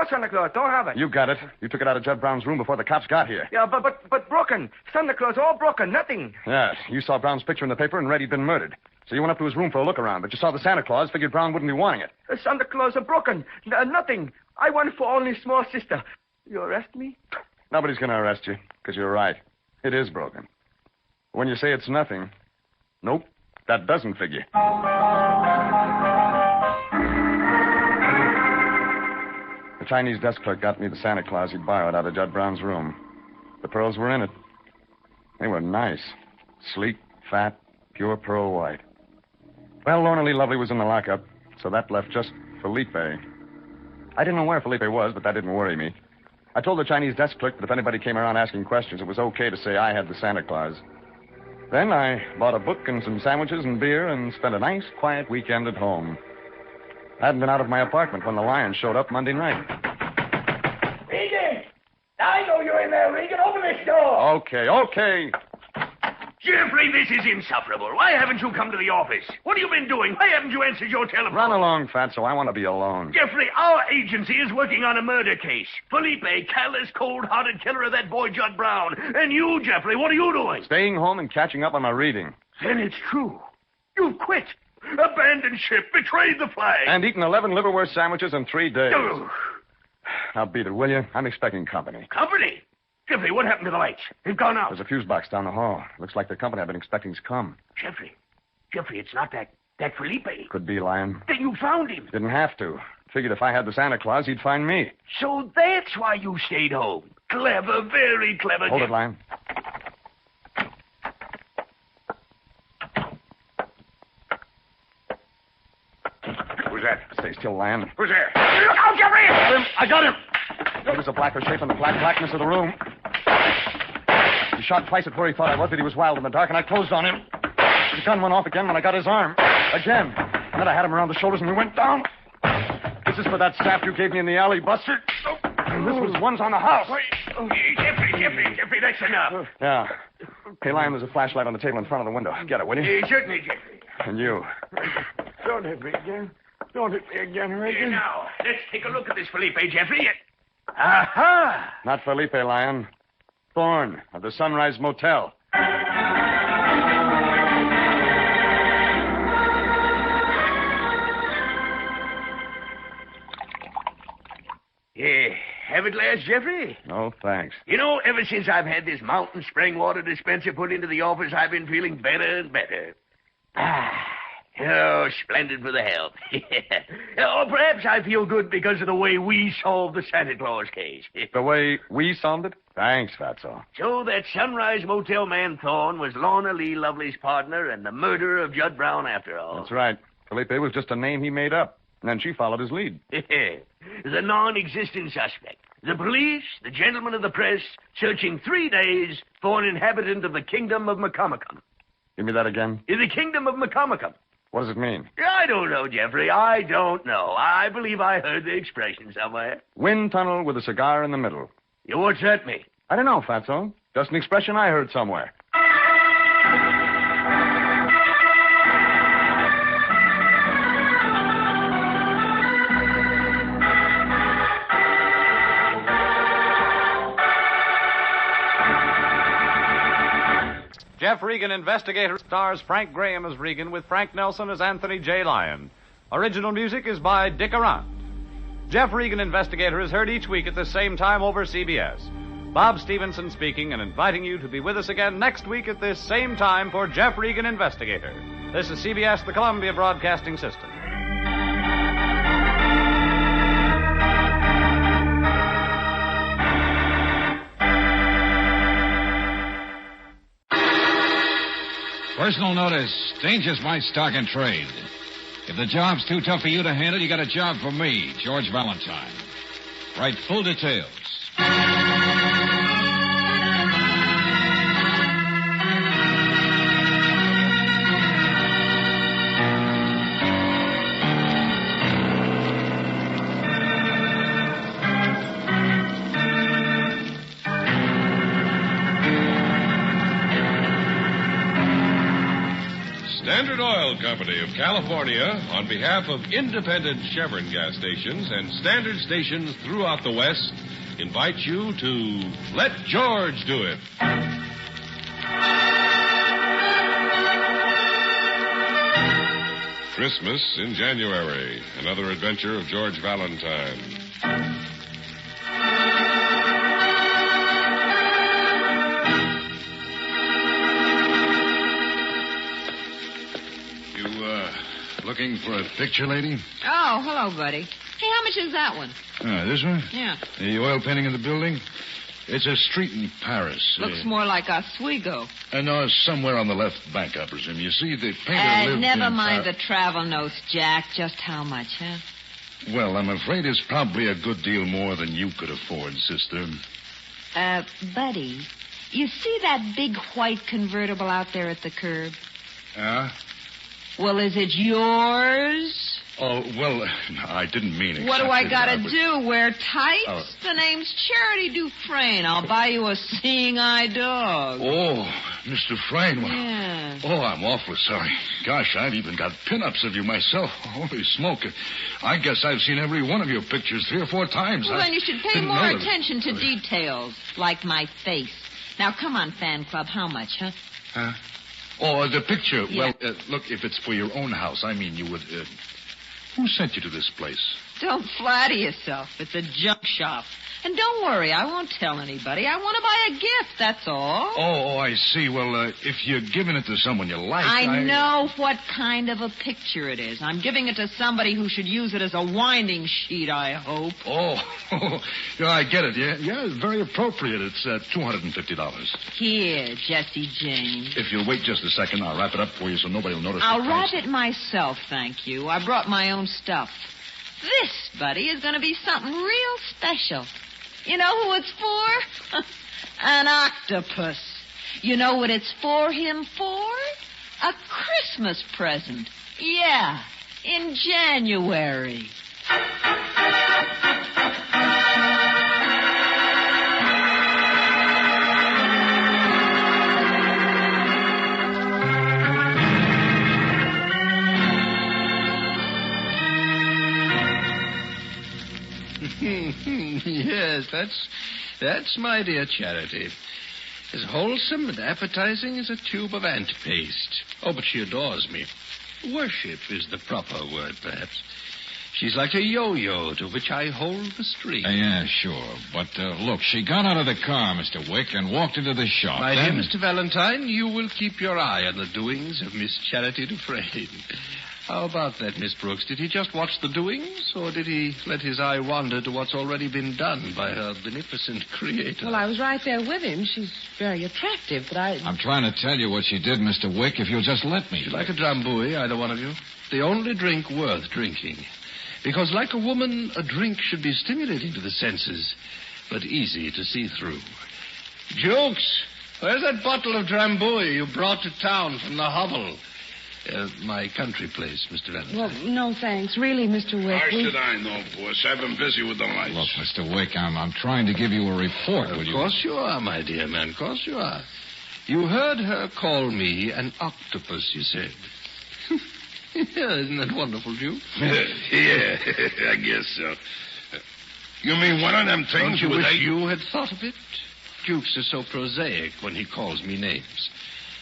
Santa Claus, don't have it. You got it. You took it out of Judd Brown's room before the cops got here. Yeah, but broken. Santa Claus all broken, nothing. Yes, you saw Brown's picture in the paper and read he'd been murdered. So you went up to his room for a look around, but you saw the Santa Claus, figured Brown wouldn't be wanting it. Santa Claus are broken. Nothing. I want for only small sister. You arrest me? Nobody's going to arrest you, because you're right. It is broken. When you say it's nothing, nope, that doesn't figure. The Chinese desk clerk got me the Santa Claus he'd borrowed out of Judd Brown's room. The pearls were in it. They were nice. Sleek, fat, pure pearl white. Well, Lorna Lee Lovely was in the lockup, so that left just Felipe. I didn't know where Felipe was, but that didn't worry me. I told the Chinese desk clerk that if anybody came around asking questions, it was okay to say I had the Santa Claus. Then I bought a book and some sandwiches and beer and spent a nice, quiet weekend at home. I hadn't been out of my apartment when the lion showed up Monday night. Regan! I know you're in there, Regan. Open this door. Okay. Jeffrey, this is insufferable. Why haven't you come to the office? What have you been doing? Why haven't you answered your telephone? Run along, Fatso. I want to be alone. Jeffrey, our agency is working on a murder case. Felipe, callous, cold-hearted killer of that boy, Judd Brown. And you, Jeffrey, what are you doing? Staying home and catching up on my reading. Then it's true. You've quit. Abandoned ship, betrayed the flag. And eaten 11 liverwurst sandwiches in 3 days. Oh. Now, beat it, will you? I'm expecting company. Company? Jeffrey, what happened to the lights? They've gone out. There's a fuse box down the hall. Looks like the company I've been expecting's come. Jeffrey, it's not that Felipe. Could be, Lion. Then you found him. Didn't have to. Figured if I had the Santa Claus, he'd find me. So that's why you stayed home. Clever, very clever. Hold it, Lion. Who's that? Stay still, Lion. Who's there? Look out, Jeffrey! I got him! There was a blacker shape in the blackness of the room. He shot twice at where he thought I was, but he was wild in the dark, and I closed on him. The gun went off again when I got his arm. Again. And then I had him around the shoulders, and we went down. This is for that staff you gave me in the alley, Buster. And this was one's on the house. Jeffrey, that's enough. Yeah. Hey, Lion, there's a flashlight on the table in front of the window. Get it, will you? Certainly, Jeffrey. And you. Don't hit me again. Don't it be again, Regan? Now, let's take a look at this Felipe, Jeffrey. Aha! Not Felipe, Lion. Thorne of the Sunrise Motel. Yeah, have a glass, Jeffrey? No, thanks. You know, ever since I've had this mountain spring water dispenser put into the office, I've been feeling better and better. Oh, splendid for the health. Or perhaps I feel good because of the way we solved the Santa Claus case. The way we solved it? Thanks, Fatso. So that Sunrise Motel man Thorne was Lorna Lee Lovely's partner and the murderer of Judd Brown after all. That's right. Felipe was just a name he made up. And then she followed his lead. The non-existent suspect. The police, the gentlemen of the press, searching 3 days for an inhabitant of the kingdom of Macomacum. Give me that again. In the kingdom of Macomacum. What does it mean? I don't know, Jeffrey. I don't know. I believe I heard the expression somewhere. Wind tunnel with a cigar in the middle. What's that mean? I don't know, Fatso. Just an expression I heard somewhere. Jeff Regan, Investigator, stars Frank Graham as Regan with Frank Nelson as Anthony J. Lyon. Original music is by Dick Arant. Jeff Regan, Investigator, is heard each week at the same time over CBS. Bob Stevenson speaking and inviting you to be with us again next week at this same time for Jeff Regan, Investigator. This is CBS, the Columbia Broadcasting System. Personal notice, danger's my stock and trade. If the job's too tough for you to handle, you got a job for me, George Valentine. Write full details. Standard Oil Company of California, on behalf of independent Chevron gas stations and standard stations throughout the West, invites you to Let George Do It. Christmas in January, another adventure of George Valentine. Looking for a picture, lady? Oh, hello, buddy. Hey, how much is that one? This one? Yeah. The oil painting in the building? It's a street in Paris. Looks more like Oswego. No, somewhere on the left bank, I presume. You see, the painter lived never in mind the travel notes, Jack. Just how much, huh? Well, I'm afraid it's probably a good deal more than you could afford, sister. Buddy, you see that big white convertible out there at the curb? Well, is it yours? Oh, well, I didn't mean it. What do I gotta do? Wear tights? The name's Charity Dufresne. I'll buy you a seeing-eye dog. Oh, Mr. Frayne. Yeah. Oh, I'm awfully sorry. Gosh, I've even got pin-ups of you myself. Holy smoke. I guess I've seen every one of your pictures 3 or 4 times. Well, then you should pay more attention to details, like my face. Now, come on, fan club. How much, huh? Huh? Oh, the picture. Yeah. Well, look, if it's for your own house, I mean, you would... Who sent you to this place? Don't flatter yourself. It's a junk shop. And don't worry, I won't tell anybody. I want to buy a gift, that's all. Oh, I see. Well, if you're giving it to someone you like, I know what kind of a picture it is. I'm giving it to somebody who should use it as a winding sheet, I hope. Oh, yeah, I get it. Yeah, it's very appropriate. It's $250. Here, Jessie Jane. If you'll wait just a second, I'll wrap it up for you so nobody will notice. I'll wrap it myself, thank you. I brought my own stuff. This, buddy, is going to be something real special. You know who it's for? An octopus. You know what it's for him for? A Christmas present. Yeah, in January. Yes, that's my dear Charity. As wholesome and appetizing as a tube of ant paste. Oh, but she adores me. Worship is the proper word, perhaps. She's like a yo-yo to which I hold the string. Yeah, sure. But, look, she got out of the car, Mr. Wick, and walked into the shop. My dear Mr. Valentine, you will keep your eye on the doings of Miss Charity Dufresne. How about that, Miss Brooks? Did he just watch the doings, or did he let his eye wander to what's already been done by her beneficent creator? Well, I was right there with him. She's very attractive, but I'm trying to tell you what she did, Mr. Wick, if you'll just let me. Would you like a drambuie, either one of you? The only drink worth drinking. Because, like a woman, a drink should be stimulating to the senses, but easy to see through. Jukes, where's that bottle of drambuie you brought to town from the hovel? My country place, Mr. Valentine. Well, no, thanks. Really, Mr. Wick. How should I know, boss? I've been busy with the lights. Look, Mr. Wick, I'm trying to give you a report. Of course you are, my dear man. Of course you are. You heard her call me an octopus, you said. Isn't that wonderful, Duke? Yeah, I guess so. You mean one of them things Don't you wish you had thought of it? Jukes is so prosaic when he calls me names.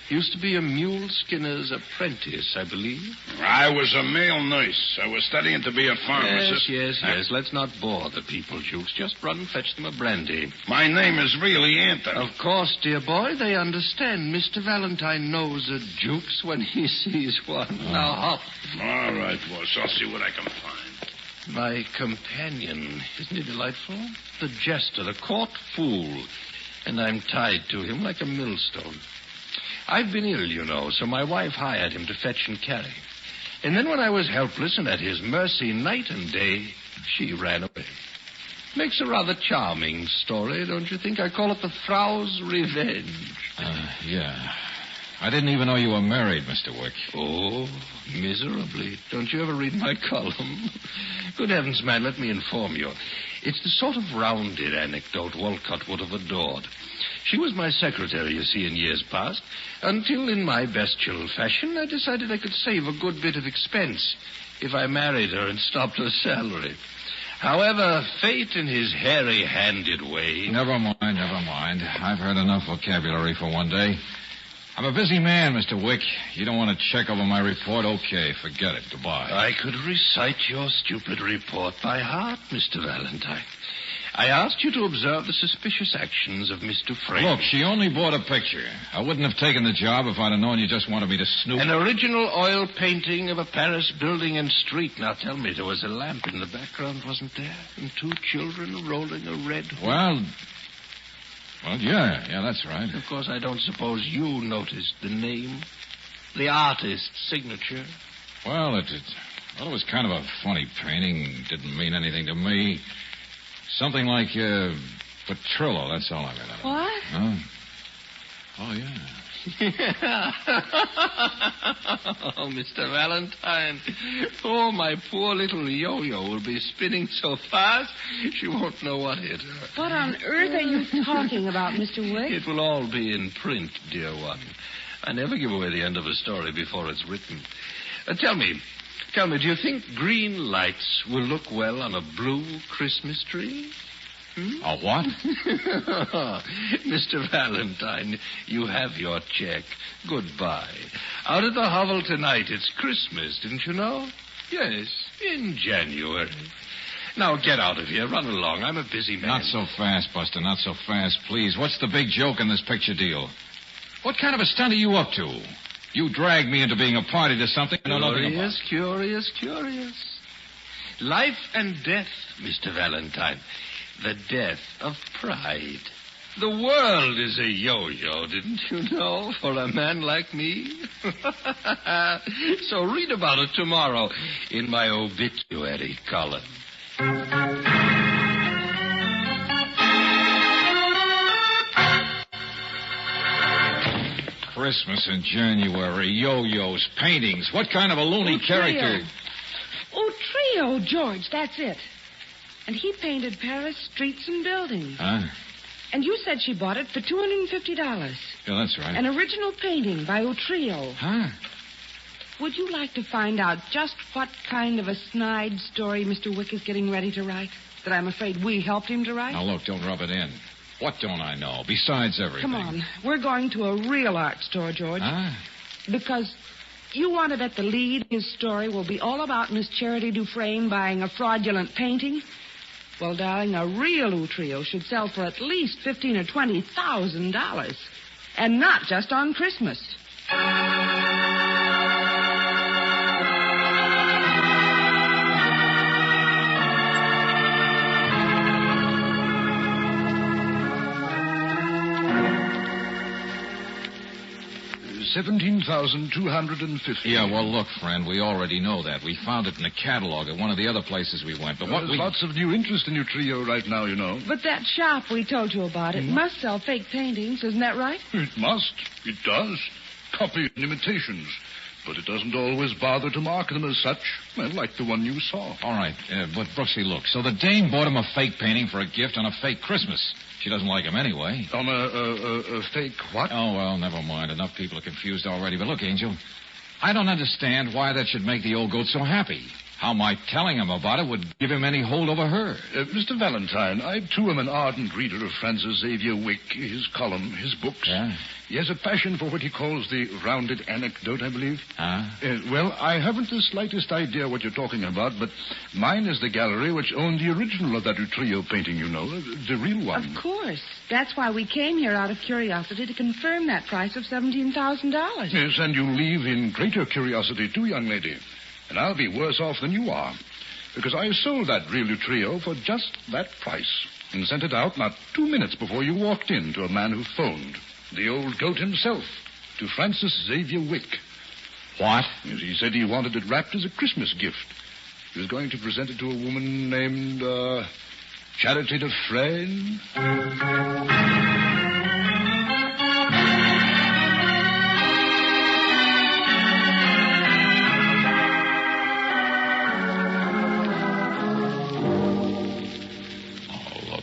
Used to be a mule skinner's apprentice, I believe. I was a male nurse. I was studying to be a pharmacist. Yes. Let's not bore the people, Jukes. Just run and fetch them a brandy. My name is really Anthony. Of course, dear boy, they understand. Mr. Valentine knows a Jukes when he sees one. Now, hop. All right, boss. I'll see what I can find. My companion. Isn't he delightful? The jester, the court fool. And I'm tied to him like a millstone. I've been ill, you know, so my wife hired him to fetch and carry. And then when I was helpless and at his mercy night and day, she ran away. Makes a rather charming story, don't you think? I call it the Frau's Revenge. Yeah. I didn't even know you were married, Mr. Wick. Oh, miserably. Don't you ever read my column? Good heavens, man, let me inform you. It's the sort of rounded anecdote Walcott would have adored. She was my secretary, you see, in years past, until in my bestial fashion I decided I could save a good bit of expense if I married her and stopped her salary. However, fate in his hairy-handed way... Never mind. I've heard enough vocabulary for one day. I'm a busy man, Mr. Wick. You don't want to check over my report? Okay, forget it. Goodbye. I could recite your stupid report by heart, Mr. Valentine. I asked you to observe the suspicious actions of Miss Dufresne. Look, she only bought a picture. I wouldn't have taken the job if I'd have known you just wanted me to snoop. An original oil painting of a Paris building and street. Now tell me, there was a lamp in the background, wasn't there? And two children rolling a red hood. Well, yeah, that's right. Of course, I don't suppose you noticed the name, the artist's signature. Well, it was kind of a funny painting. Didn't mean anything to me. Something like Petrillo, that's all I read out of it. What? Huh? Oh, yeah. Oh, Mr. Valentine. Oh, my poor little yo-yo will be spinning so fast she won't know what hit her. What on earth are you talking about, Mr. Wick? It will all be in print, dear one. I never give away the end of a story before it's written. Tell me, do you think green lights will look well on a blue Christmas tree? A what? Mr. Valentine, you have your check. Goodbye. Out at the hovel tonight, it's Christmas, didn't you know? Yes, in January. Now, get out of here. Run along. I'm a busy man. Not so fast, Buster. Not so fast, please. What's the big joke in this picture deal? What kind of a stunt are you up to? You dragged me into being a party to something I know nothing about. Curious. Life and death, Mr. Valentine. The death of pride. The world is a yo-yo, didn't you know, for a man like me? So read about it tomorrow in my obituary column. Christmas in January, yo-yos, paintings. What kind of a loony character? Trio, George, that's it. And he painted Paris streets and buildings. Huh? And you said she bought it for $250. Yeah, that's right. An original painting by Utrillo. Huh? Would you like to find out just what kind of a snide story Mr. Wick is getting ready to write? that I'm afraid we helped him to write? Now, look, don't rub it in. What don't I know, besides everything? Come on. We're going to a real art store, George. Huh? Because you want to bet the lead in his story will be all about Miss Charity Dufresne buying a fraudulent painting? Well, darling, a real Utrillo should sell for at least $15,000 or $20,000. And not just on Christmas. 17,250. Yeah, well, look, friend, we already know that. We found it in a catalog at one of the other places we went. But There's lots of new interest in your trio right now, you know. But that shop we told you about, it must sell fake paintings, isn't that right? It must. It does. Copy and imitations. But it doesn't always bother to mark them as such, like the one you saw. All right, but Brooksy, look. So the dame bought him a fake painting for a gift on a fake Christmas. She doesn't like him anyway. On a fake what? Oh, well, never mind. Enough people are confused already. But look, Angel, I don't understand why that should make the old goat so happy. How my telling him about it would give him any hold over her. Mr. Valentine, I, too, am an ardent reader of Francis Xavier Wick, his column, his books. Yeah? He has a passion for what he calls the rounded anecdote, I believe. Huh? Well, I haven't the slightest idea what you're talking about, but mine is the gallery which owned the original of that Utrillo painting, you know, the real one. Of course. That's why we came here out of curiosity to confirm that price of $17,000. Yes, and you leave in greater curiosity, too, young lady. And I'll be worse off than you are, because I sold that real Utrillo for just that price and sent it out not 2 minutes before you walked in to a man who phoned. The old goat himself, to Francis Xavier Wick. What? Yes, he said he wanted it wrapped as a Christmas gift. He was going to present it to a woman named, Charity Dufresne.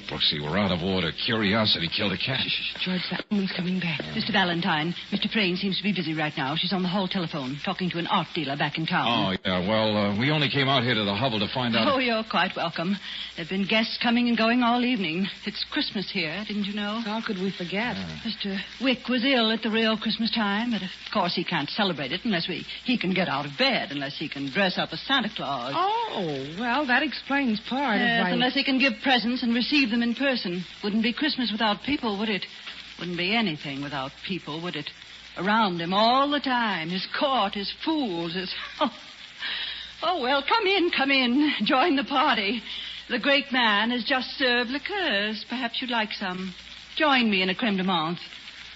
Brooksy, we're out of order. Curiosity killed a cat. George, that woman's coming back. Mr. Valentine, Mr. Frayne seems to be busy right now. She's on the hall telephone, talking to an art dealer back in town. Oh, yeah, well, we only came out here to the hovel to find out... Oh, you're quite welcome. There've been guests coming and going all evening. It's Christmas here, didn't you know? How could we forget? Mr. Wick was ill at the real Christmas time, but of course he can't celebrate it unless he can get out of bed, unless he can dress up as Santa Claus. Oh, well, that explains part of why... Unless he can give presents and receive them in person. Wouldn't be Christmas without people, would it? Wouldn't be anything without people, would it? Around him all the time. His court, his fools, his... Oh, well, come in. Join the party. The great man has just served liqueurs. Perhaps you'd like some. Join me in a creme de menthe.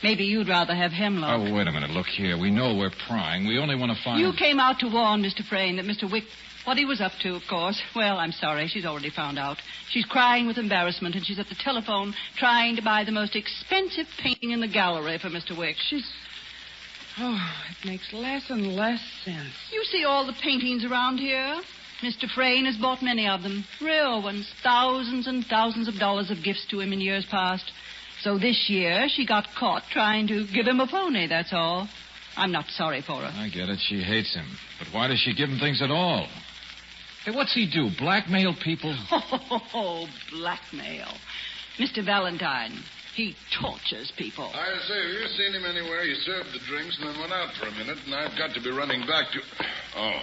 Maybe you'd rather have hemlock. Oh, wait a minute. Look here. We know we're prying. We only want to find... You came out to warn Mr. Frayne that Mr. Wick... What he was up to, of course. Well, I'm sorry. She's already found out. She's crying with embarrassment, and she's at the telephone trying to buy the most expensive painting in the gallery for Mr. Wick. Oh, it makes less and less sense. You see all the paintings around here? Mr. Frayne has bought many of them. Real ones. Thousands and thousands of dollars of gifts to him in years past. So this year, she got caught trying to give him a phony, that's all. I'm not sorry for her. I get it. She hates him. But why does she give him things at all? Hey, what's he do? Blackmail people? Oh, blackmail. Mr. Valentine, he tortures people. I say, have you seen him anywhere? He served the drinks and then went out for a minute, and I've got to be running back to... Oh.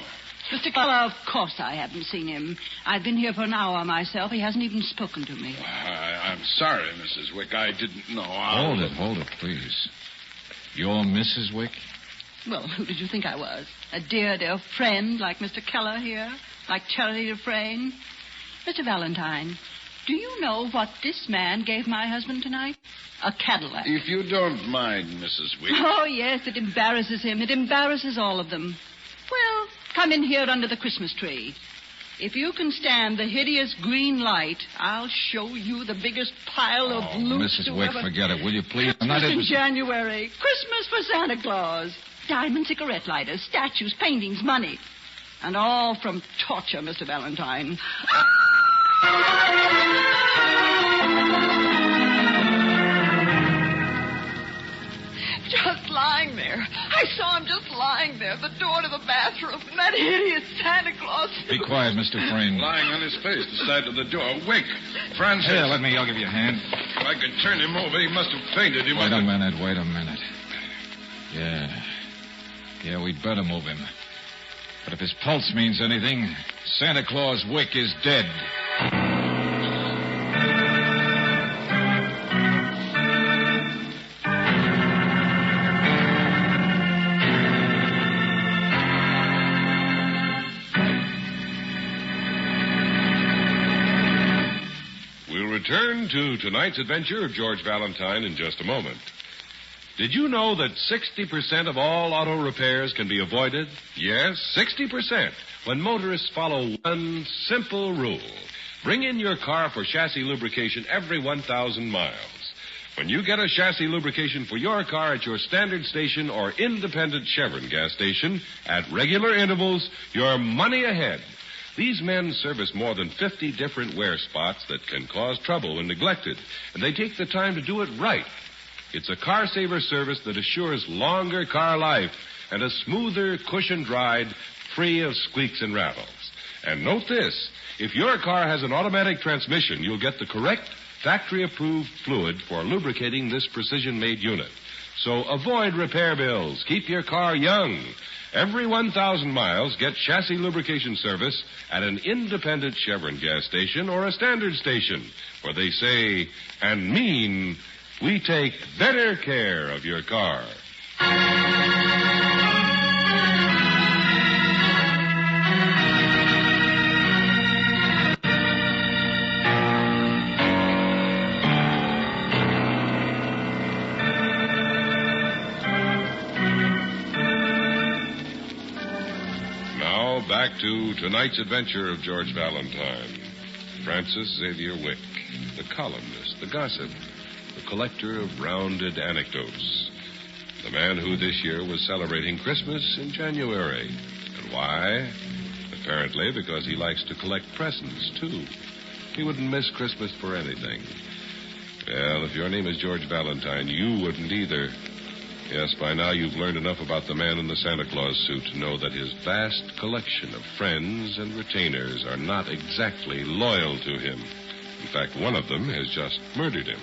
Mr. Keller, of course I haven't seen him. I've been here for an hour myself. He hasn't even spoken to me. I'm sorry, Mrs. Wick. I didn't know. Hold it, please. You're Mrs. Wick? Well, who did you think I was? A dear, dear friend like Mr. Keller here? Like Charity Dufresne? Mr. Valentine, do you know what this man gave my husband tonight? A Cadillac. If you don't mind, Mrs. Wick. Oh, yes, it embarrasses him. It embarrasses all of them. Well, come in here under the Christmas tree. If you can stand the hideous green light, I'll show you the biggest pile of loot Mrs. Wick, forget it, will you please? Christmas in January. Christmas for Santa Claus. Diamond cigarette lighters, statues, paintings, money. And all from torture, Mr. Valentine. Just lying there. I saw him just lying there at the door to the bathroom. And that hideous Santa Claus. Be quiet, Mr. Frame. Lying on his face, the side of the door. Wick. Francis. Here, I'll give you a hand. If I could turn him over, he must have fainted. Wait a minute. Yeah, we'd better move him. But if his pulse means anything, Santa Claus Wick is dead. We'll return to tonight's adventure of George Valentine in just a moment. Did you know that 60% of all auto repairs can be avoided? Yes, 60%. When motorists follow one simple rule. Bring in your car for chassis lubrication every 1,000 miles. When you get a chassis lubrication for your car at your standard station or independent Chevron gas station at regular intervals, you're money ahead. These men service more than 50 different wear spots that can cause trouble when neglected, and they take the time to do it right. It's a car saver service that assures longer car life and a smoother, cushioned ride free of squeaks and rattles. And note this, if your car has an automatic transmission, you'll get the correct factory-approved fluid for lubricating this precision-made unit. So avoid repair bills. Keep your car young. Every 1,000 miles, get chassis lubrication service at an independent Chevron gas station or a standard station, where they say and mean, we take better care of your car. Now, back to tonight's adventure of George Valentine. Francis Xavier Wick, the columnist, the gossip, the collector of rounded anecdotes. The man who this year was celebrating Christmas in January. And why? Apparently because he likes to collect presents, too. He wouldn't miss Christmas for anything. Well, if your name is George Valentine, you wouldn't either. Yes, by now you've learned enough about the man in the Santa Claus suit to know that his vast collection of friends and retainers are not exactly loyal to him. In fact, one of them has just murdered him.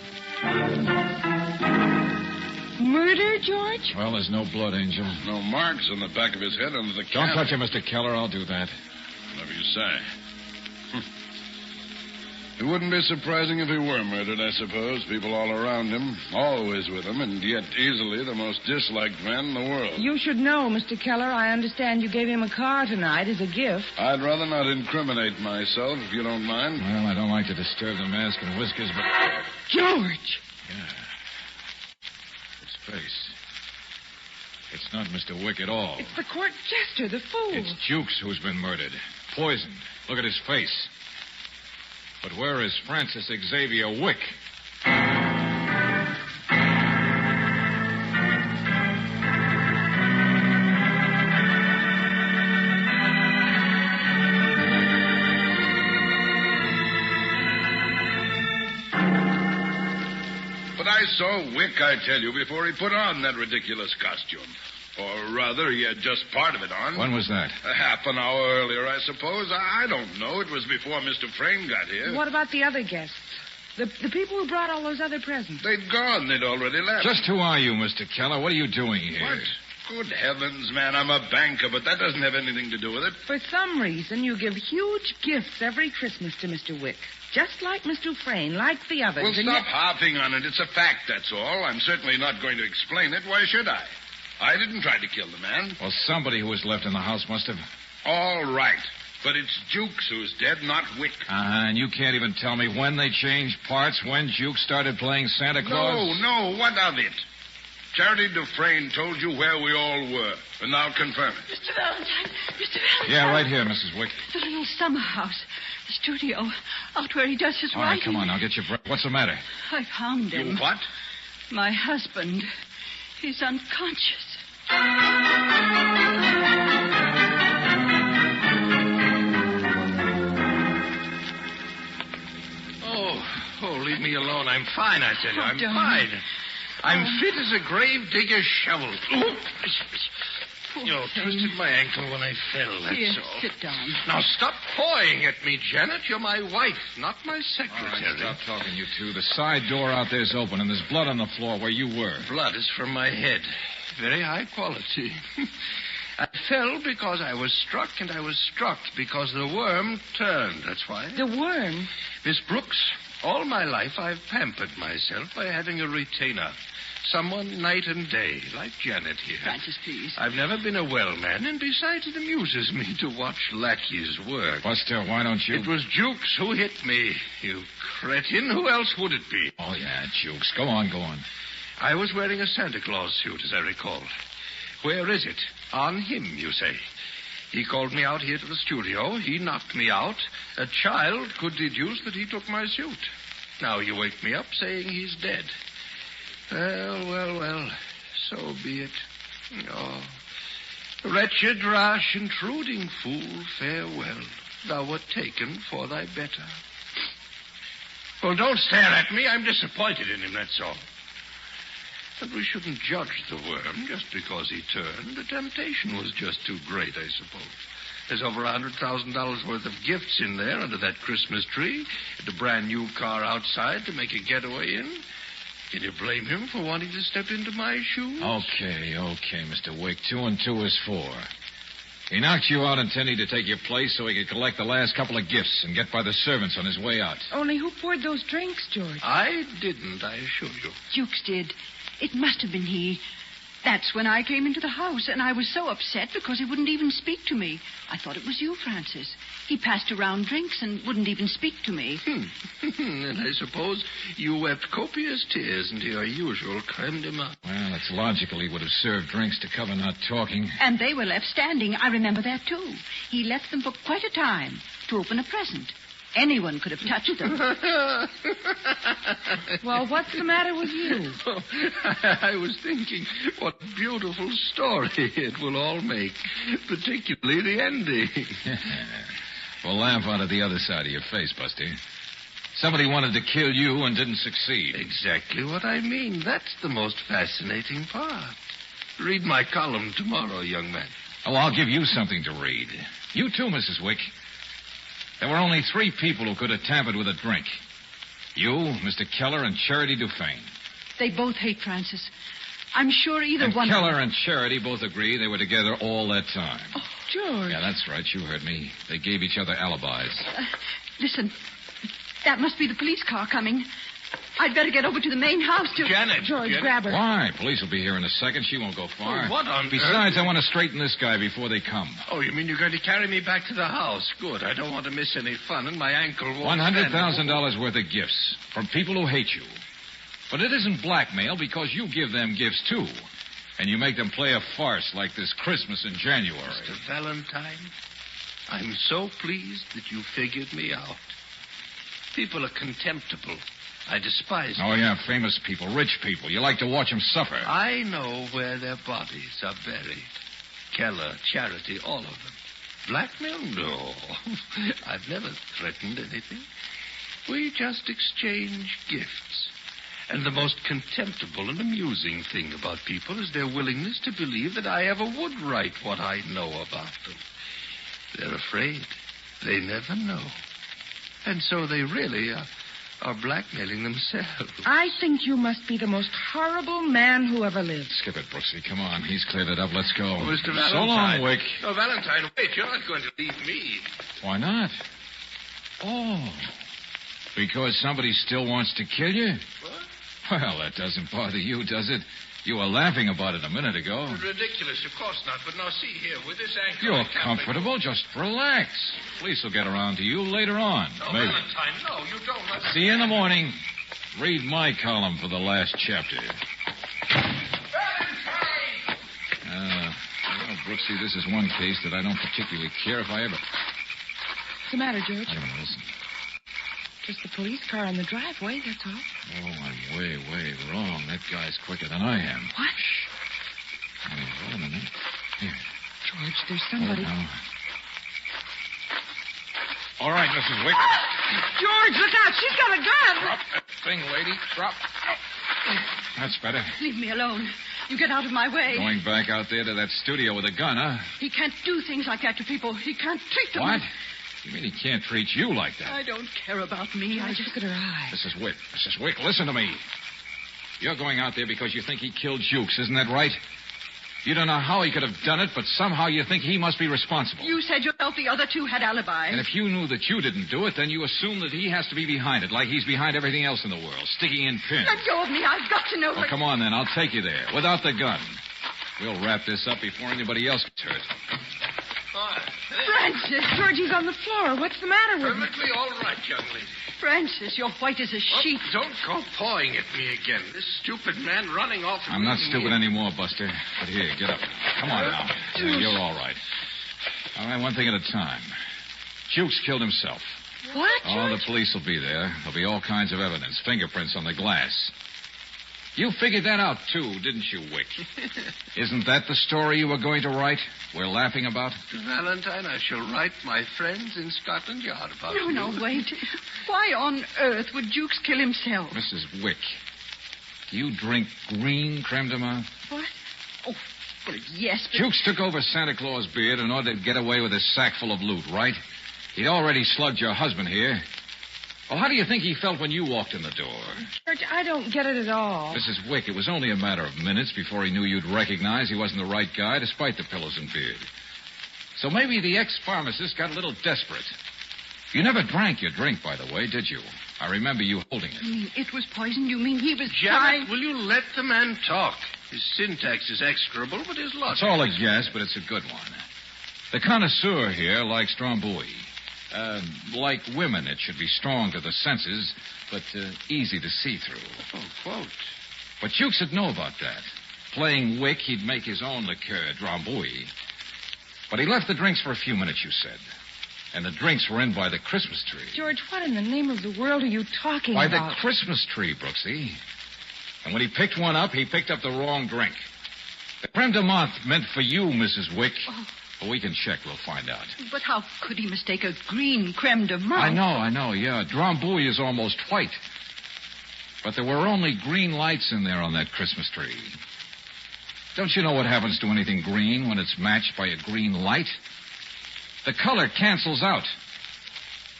Murder, George? Well, there's no blood, Angel. No marks on the back of his head under the cap. Don't touch him, Mr. Keller. I'll do that. Whatever you say. It wouldn't be surprising if he were murdered, I suppose. People all around him, always with him, and yet easily the most disliked man in the world. You should know, Mr. Keller. I understand you gave him a car tonight as a gift. I'd rather not incriminate myself, if you don't mind. Well, I don't like to disturb the mask and whiskers, but... George! Yeah. His face. It's not Mr. Wick at all. It's the court jester, the fool. It's Jukes who's been murdered. Poisoned. Look at his face. But where is Francis Xavier Wick? But I saw Wick, I tell you, before he put on that ridiculous costume. Or rather, he had just part of it on. When was that? Half an hour earlier, I suppose. I don't know. It was before Mr. Frame got here. What about the other guests? The people who brought all those other presents? They'd gone. They'd already left. Just who are you, Mr. Keller? What are you doing here? What? Good heavens, man. I'm a banker, but that doesn't have anything to do with it. For some reason, you give huge gifts every Christmas to Mr. Wick. Just like Mr. Frame, like the others. Well, stop harping on it. It's a fact, that's all. I'm certainly not going to explain it. Why should I? I didn't try to kill the man. Well, somebody who was left in the house must have... All right. But it's Jukes who's dead, not Wick. And you can't even tell me when they changed parts, when Jukes started playing Santa Claus? No. What of it? Charity Dufresne told you where we all were, and now confirm it. Mr. Valentine. Yeah, right here, Mrs. Wick. The little summer house. The studio. Out where he does his All right, writing. come on, I'll get your breath. What's the matter? I found him. You what? My husband. He's unconscious. Oh, leave me alone. I'm fine, I tell you. I'm darling. fine. I'm fit as a grave digger's shovel. You twisted my ankle when I fell, that's Here, all. sit down. Now stop pawing at me, Janet. You're my wife, not my secretary. All right, stop talking, you two. The side door out there's open, and there's blood on the floor where you were. Blood is from my head. Very high quality. I fell because I was struck, and I was struck because the worm turned. That's why. The worm? Miss Brooks, all my life I've pampered myself by having a retainer. Someone night and day, like Janet here. Francis, please. I've never been a well man, and besides it amuses me to watch lackeys work. Buster, why don't you... It was Jukes who hit me, you cretin. Who else would it be? Oh, yeah, Jukes. Go on. I was wearing a Santa Claus suit, as I recall. Where is it? On him, you say. He called me out here to the studio. He knocked me out. A child could deduce that he took my suit. Now you wake me up saying he's dead. Well. So be it. Oh. Wretched, rash, intruding fool, farewell. Thou wert taken for thy better. Well, don't stare at me. I'm disappointed in him, that's all. But we shouldn't judge the worm just because he turned. The temptation was just too great, I suppose. There's over $100,000 worth of gifts in there under that Christmas tree, and a brand new car outside to make a getaway in. Can you blame him for wanting to step into my shoes? Okay, Mr. Wick. 2 and 2 is 4. He knocked you out intending to take your place so he could collect the last couple of gifts and get by the servants on his way out. Only who poured those drinks, George? I didn't, I assure you. Jukes did. It must have been he. That's when I came into the house, and I was so upset because he wouldn't even speak to me. I thought it was you, Francis. He passed around drinks and wouldn't even speak to me. And I suppose you wept copious tears into your usual creme de menthe. Well, it's logical he would have served drinks to cover not talking. And they were left standing. I remember that, too. He left them for quite a time to open a present. Anyone could have touched them. Well, what's the matter with you? I was thinking what a beautiful story it will all make, particularly the ending. Well, laugh out of the other side of your face, Buster. Somebody wanted to kill you and didn't succeed. Exactly what I mean. That's the most fascinating part. Read my column tomorrow, young man. Oh, I'll give you something to read. You too, Mrs. Wick. There were only 3 people who could have tampered with a drink. You, Mr. Keller, and Charity Dufresne. They both hate Francis. I'm sure either And one Keller of them... and Charity both agree they were together all that time. Oh, George. Yeah, that's right. You heard me. They gave each other alibis. Listen, that must be the police car coming. I'd better get over to the main house to... Janet! George, Janet. grab her. Why? Police will be here in a second. She won't go far. Oh, what on Besides, earth? I want to straighten this guy before they come. Oh, you mean you're going to carry me back to the house? Good. I don't want to miss any fun, and my ankle won't stand. $100,000 worth of gifts from people who hate you. But it isn't blackmail because you give them gifts, too. And you make them play a farce like this Christmas in January. Mr. Valentine, I'm so pleased that you figured me out. People are contemptible. I despise them. Oh, yeah, famous people, rich people. You like to watch them suffer. I know where their bodies are buried. Keller, Charity, all of them. Blackmail? No. I've never threatened anything. We just exchange gifts. And the most contemptible and amusing thing about people is their willingness to believe that I ever would write what I know about them. They're afraid. They never know. And so they really are blackmailing themselves. I think you must be the most horrible man who ever lived. Skip it, Brooksy. Come on. He's cleared it up. Let's go. Oh, Mr. Valentine. So long, Wick. No, Valentine, wait. You're not going to leave me. Why not? Oh. Because somebody still wants to kill you? What? Well, that doesn't bother you, does it? You were laughing about it a minute ago. Ridiculous, of course not. But now, see here, with this ankle... You're comfortable. Just relax. Police will get around to you later on. No, Maybe. Valentine, no, you don't. See you in the morning. Read my column for the last chapter. Well, Brooksy, this is one case that I don't particularly care if I ever... What's the matter, George? I don't know, listen. Just the police car in the driveway, that's all. Oh, I'm way wrong. That guy's quicker than I am. What? Oh, wait a minute. Here. George, there's somebody. Oh, no. All right, Mrs. Wick. George, look out. She's got a gun. Drop that thing, lady. Drop. That's better. Leave me alone. You get out of my way. Going back out there to that studio with a gun, huh? He can't do things like that to people. He can't treat them. What? You mean he can't treat you like that? I don't care about me. I just look at her eyes. Mrs. Wick, listen to me. You're going out there because you think he killed Jukes, isn't that right? You don't know how he could have done it, but somehow you think he must be responsible. You said yourself the other two had alibis. And if you knew that you didn't do it, then you assume that he has to be behind it, like he's behind everything else in the world, sticking in pins. Let go of me. I've got to know. Well, come on, then. I'll take you there, without the gun. We'll wrap this up before anybody else gets hurt. Francis, Georgie's on the floor. What's the matter with him? Perfectly all right, young lady. Francis, you're white as a sheet. Don't go pawing at me again. This stupid man running off. I'm not stupid anymore, Buster. But here, get up. Come on now. Yeah, you're all right. All right, one thing at a time. Jukes killed himself. What? Oh, the police will be there. There'll be all kinds of evidence, fingerprints on the glass. You figured that out, too, didn't you, Wick? Isn't that the story you were going to write? We're laughing about? Valentine, I shall write my friends in Scotland Yard about you. No, wait. Why on earth would Jukes kill himself? Mrs. Wick, do you drink green creme de menthe? What? Oh, well, yes, but... Jukes took over Santa Claus' beard in order to get away with his sack full of loot, right? He'd already slugged your husband here. Well, how do you think he felt when you walked in the door? George, I don't get it at all. Mrs. Wick, it was only a matter of minutes before he knew you'd recognize he wasn't the right guy, despite the pillows and beard. So maybe the ex-pharmacist got a little desperate. You never drank your drink, by the way, did you? I remember you holding it. You mean it was poison? You mean he was Janet, will you let the man talk? His syntax is execrable, but his logic... It's all a guess, but it's a good one. The connoisseur here likes Stromboli. Like women, it should be strong to the senses, but easy to see through. Oh, quote. But Jukes would know about that. Playing Wick, he'd make his own liqueur, Drambuie. But he left the drinks for a few minutes, you said. And the drinks were in by the Christmas tree. George, what in the name of the world are you talking by about? The Christmas tree, Brooksy. And when he picked one up, he picked up the wrong drink. The creme de menthe meant for you, Mrs. Wick. Oh. Well, we can check. We'll find out. But how could he mistake a green creme de menthe? I know, yeah. Drambuie is almost white. But there were only green lights in there on that Christmas tree. Don't you know what happens to anything green when it's matched by a green light? The color cancels out.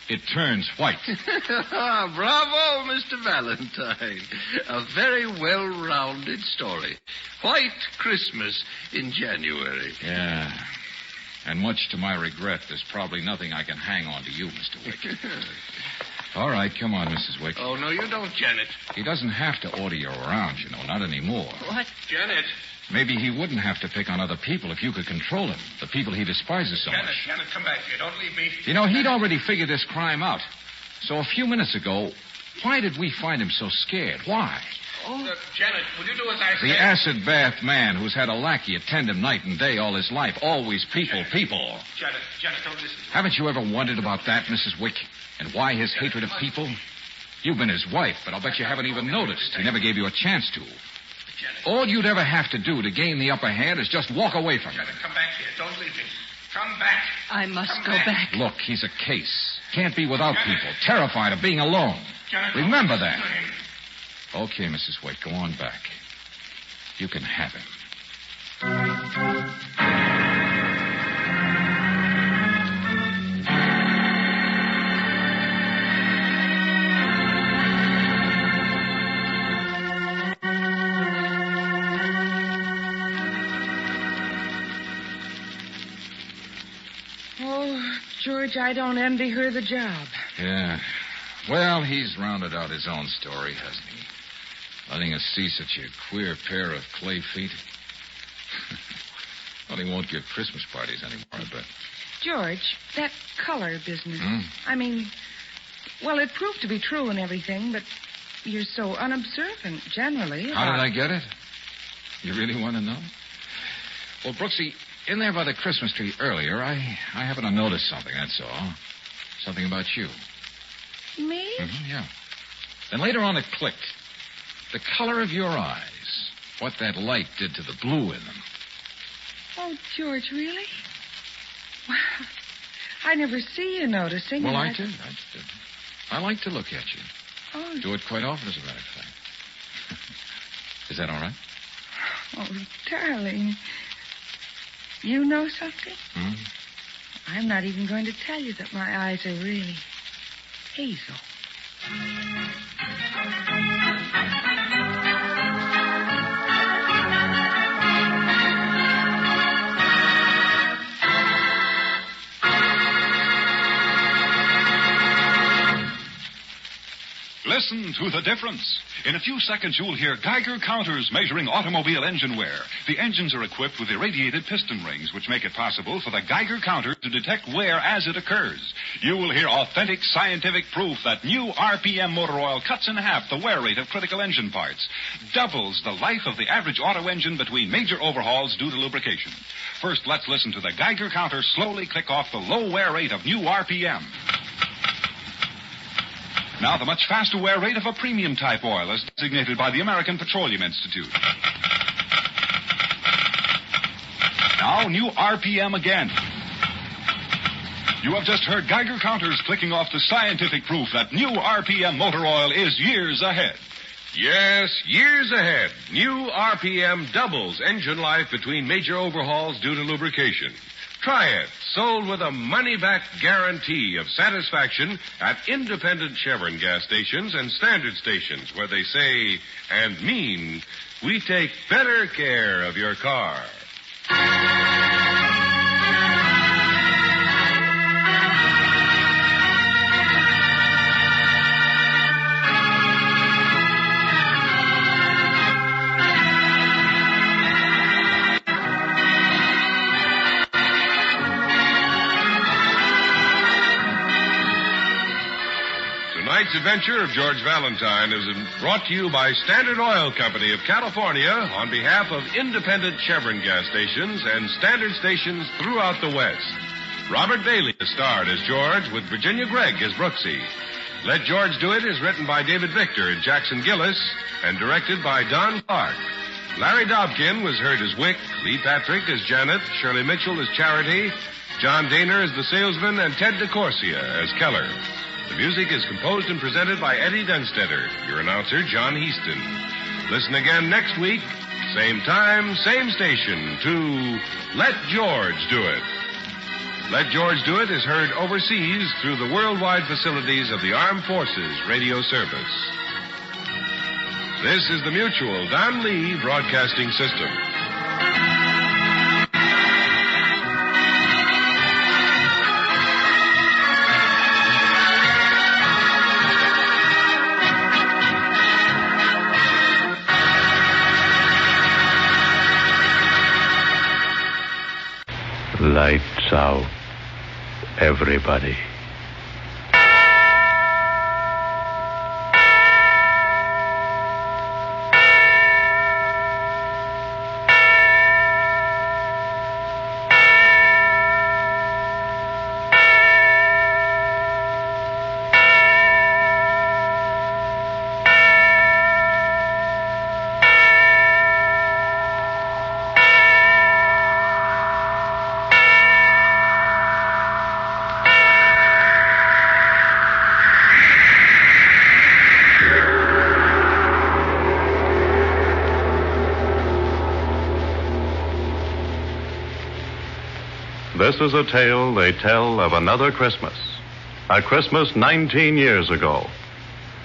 It turns white. Bravo, Mr. Valentine. A very well-rounded story. White Christmas in January. Yeah. And much to my regret, there's probably nothing I can hang on to you, Mr. Wick. All right, come on, Mrs. Wick. Oh, no, you don't, Janet. He doesn't have to order you around, you know, not anymore. What? Janet. Maybe he wouldn't have to pick on other people if you could control him, the people he despises so much. Janet, come back here. Don't leave me. You know, he'd already figured this crime out. So a few minutes ago, why did we find him so scared? Why? Oh, Janet, will you do as I say? The acid bath man who's had a lackey attend him night and day all his life. Always people. Janet, don't listen to me. Haven't you ever wondered about that, Mrs. Wick? And why his hatred of people? You've been his wife, but I'll bet you haven't even noticed. He never gave you a chance to. All you'd ever have to do to gain the upper hand is just walk away from him. Janet, come back here. Don't leave me. Come back. I must go back. Look, he's a case. Can't be without people. Terrified of being alone. Janet, remember that. Okay, Mrs. Wick, go on back. You can have him. Oh, George, I don't envy her the job. Yeah. Well, he's rounded out his own story, hasn't he? Letting us see such a queer pair of clay feet. Well, he won't give Christmas parties anymore, I bet. George, that color business. I mean, well, it proved to be true and everything, but you're so unobservant generally. How did I get it? You really want to know? Well, Brooksy, in there by the Christmas tree earlier, I happened to notice something, that's all. Something about you. Me? Mm-hmm, yeah. Then later on it clicked. The color of your eyes. What that light did to the blue in them. Oh, George, really? Wow. I never see you noticing. Well, I did. I like to look at you. Oh. Do it quite often, as a matter of fact. Is that all right? Oh, darling. You know something? I'm not even going to tell you that my eyes are really hazel. Listen to the difference. In a few seconds, you'll hear Geiger counters measuring automobile engine wear. The engines are equipped with irradiated piston rings, which make it possible for the Geiger counter to detect wear as it occurs. You will hear authentic scientific proof that new RPM motor oil cuts in half the wear rate of critical engine parts, doubles the life of the average auto engine between major overhauls due to lubrication. First, let's listen to the Geiger counter slowly click off the low wear rate of new RPM. Now, the much faster wear rate of a premium type oil as designated by the American Petroleum Institute. Now, new RPM again. You have just heard Geiger counters clicking off the scientific proof that new RPM motor oil is years ahead. Yes, years ahead. New RPM doubles engine life between major overhauls due to lubrication. Try it. Sold with a money-back guarantee of satisfaction at independent Chevron gas stations and standard stations where they say and mean, we take better care of your car. Tonight's adventure of George Valentine is brought to you by Standard Oil Company of California on behalf of independent Chevron gas stations and standard stations throughout the West. Robert Bailey is starred as George with Virginia Gregg as Brooksy. Let George Do It is written by David Victor and Jackson Gillis and directed by Don Clark. Larry Dobkin was heard as Wick, Lee Patrick as Janet, Shirley Mitchell as Charity, John Daner as the salesman, and Ted DeCorsia as Keller. The music is composed and presented by Eddie Dunstetter. Your announcer, John Heaston. Listen again next week, same time, same station, to Let George Do It. Let George Do It is heard overseas through the worldwide facilities of the Armed Forces Radio Service. This is the Mutual Don Lee Broadcasting System. Lights out, everybody. This is a tale they tell of another Christmas. A Christmas 19 years ago.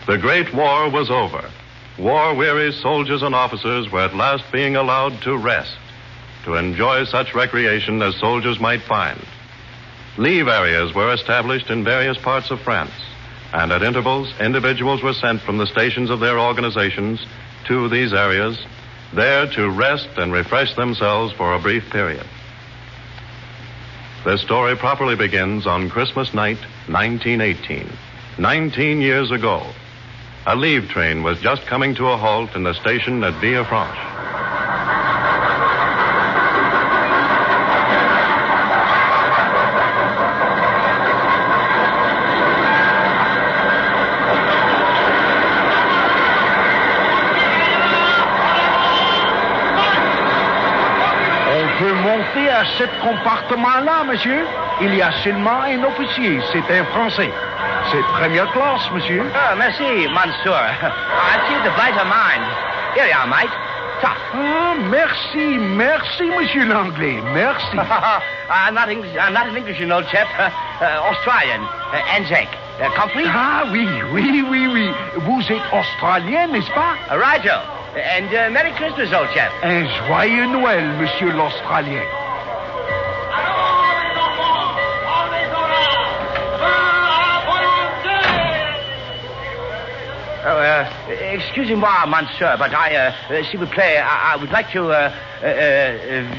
The Great War was over. War-weary soldiers and officers were at last being allowed to rest, to enjoy such recreation as soldiers might find. Leave areas were established in various parts of France, and at intervals, individuals were sent from the stations of their organizations to these areas, there to rest and refresh themselves for a brief period. This story properly begins on Christmas night, 1918. 19 years ago, a leave train was just coming to a halt in the station at Villefranche. À cet compartiment-là, monsieur, il y a seulement un officier. C'est un Français. C'est première classe, monsieur. Oh, merci, monsieur. I choose the brighter mind. Here you are, mate. tough. Merci, Monsieur Langlais. Merci. I'm not an Englishman, old chap. Australian. Anzac. Compris? Oui. Vous êtes Australien, n'est-ce pas? Right, Joe. And Merry Christmas, old chap. Un joyeux Noël, Monsieur l'Australien. Excusez-moi, monsieur, but s'il vous plaît, I would like to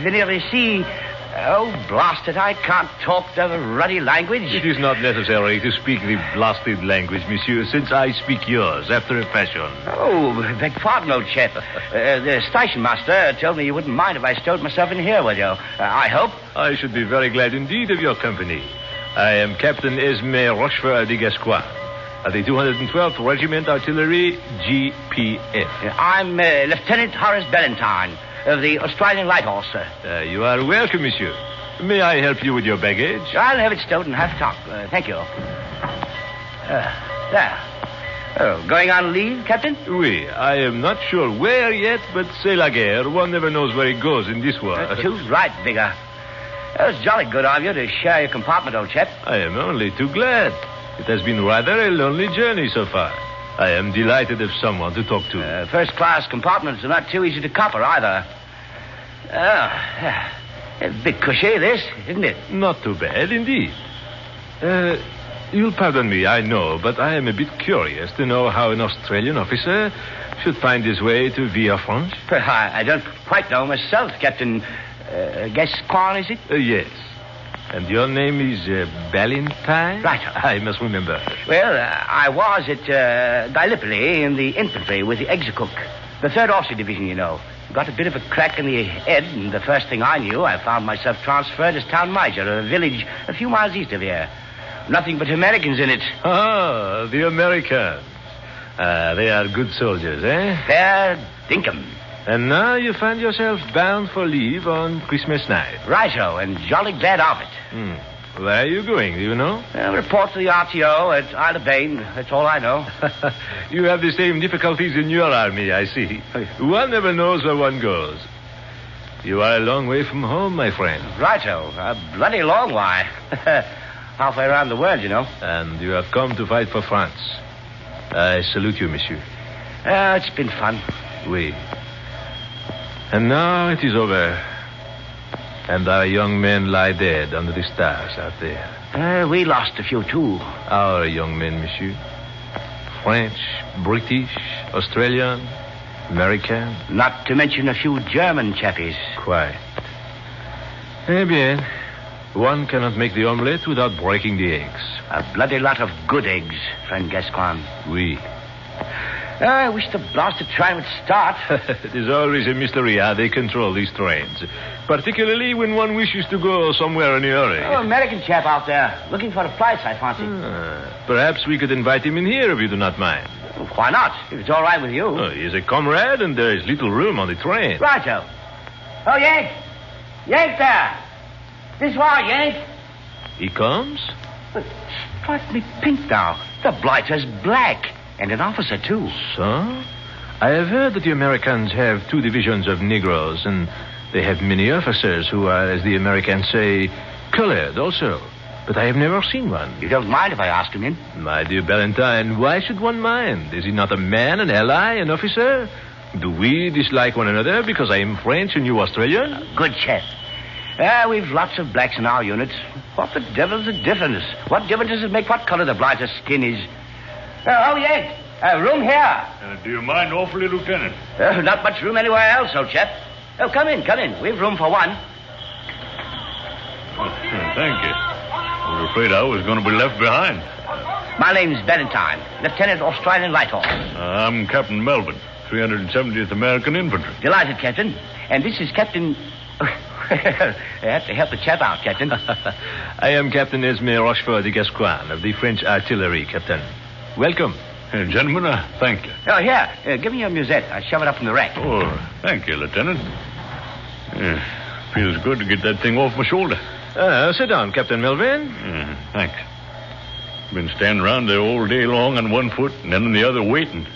venir ici. Oh, blast it, I can't talk the ruddy language. It is not necessary to speak the blasted language, monsieur, since I speak yours after a fashion. Oh, beg pardon, old chap. The station master told me you wouldn't mind if I stowed myself in here with you. I hope. I should be very glad indeed of your company. I am Captain Esme Rochefort de Gascoigne, of the 212th Regiment Artillery, GPF. I'm Lieutenant Horace Ballantyne, of the Australian Light Horse, sir. You are welcome, monsieur. May I help you with your baggage? I'll have it stowed in half top. Thank you. There. Oh, going on leave, Captain? Oui, I am not sure where yet, but c'est la guerre. One never knows where it goes in this war. Too right, Bigger. It was jolly good of you to share your compartment, old chap. I am only too glad. It has been rather a lonely journey so far. I am delighted of someone to talk to. First-class compartments are not too easy to copper, either. A bit cushy, this, isn't it? Not too bad, indeed. You'll pardon me, I know, but I am a bit curious to know how an Australian officer should find his way to Villafranche. I don't quite know myself, Captain Gascoigne, is it? Yes. And your name is Ballantyne? Right. I must remember. Well, I was at Gallipoli in the infantry with the Execook. The 3rd Officer Division, you know. Got a bit of a crack in the head, and the first thing I knew, I found myself transferred as town major of a village a few miles east of here. Nothing but Americans in it. Ah, the Americans. They are good soldiers, eh? Fair dinkum. And now you find yourself bound for leave on Christmas night. Righto, and jolly glad of it. Where are you going, do you know? Report to the RTO at Isle of Bane. That's all I know. You have the same difficulties in your army, I see. One never knows where one goes. You are a long way from home, my friend. Righto, a bloody long way. Halfway around the world, you know. And you have come to fight for France. I salute you, monsieur. It's been fun. Oui. And now it is over. And our young men lie dead under the stars out there. We lost a few, too. Our young men, monsieur. French, British, Australian, American. Not to mention a few German chappies. Quite. Eh bien, one cannot make the omelette without breaking the eggs. A bloody lot of good eggs, friend Gascoigne. Oui. I wish the blasted train would start. It is always a mystery how they control these trains. Particularly when one wishes to go somewhere in a hurry. Oh, American chap out there. Looking for a place, I fancy. Perhaps we could invite him in here if you do not mind. Well, why not? If it's all right with you. Oh, he is a comrade and there is little room on the train. Righto. Oh, Yank. Yank there. This way, Yank. He comes? But strike me pink now. The blighter's black. And an officer, too. So? I have heard that the Americans have 2 divisions of Negroes, and they have many officers who are, as the Americans say, colored also. But I have never seen one. You don't mind if I ask him in? My dear Ballantyne, why should one mind? Is he not a man, an ally, an officer? Do we dislike one another because I am French and you Australian? Good chap. We've lots of blacks in our unit. What the devil's the difference? What difference does it make what color the blighter's skin is? Yank. Room here. Do you mind awfully, Lieutenant? Not much room anywhere else, old chap. Oh, come in. We've room for one. Thank you. I was afraid I was going to be left behind. My name's Ballantyne, Lieutenant Australian Light Horse. I'm Captain Melvin, 370th American Infantry. Delighted, Captain. And this is Captain... I have to help the chap out, Captain. I am Captain Esme Rochefort de Gascoigne of the French Artillery, Captain. Welcome. Gentlemen, thank you. Oh, here. Give me your musette. I shove it up in the rack. Oh, thank you, Lieutenant. Feels good to get that thing off my shoulder. Sit down, Captain Melvin. Thanks. Been standing around there all day long on one foot and then on the other waiting.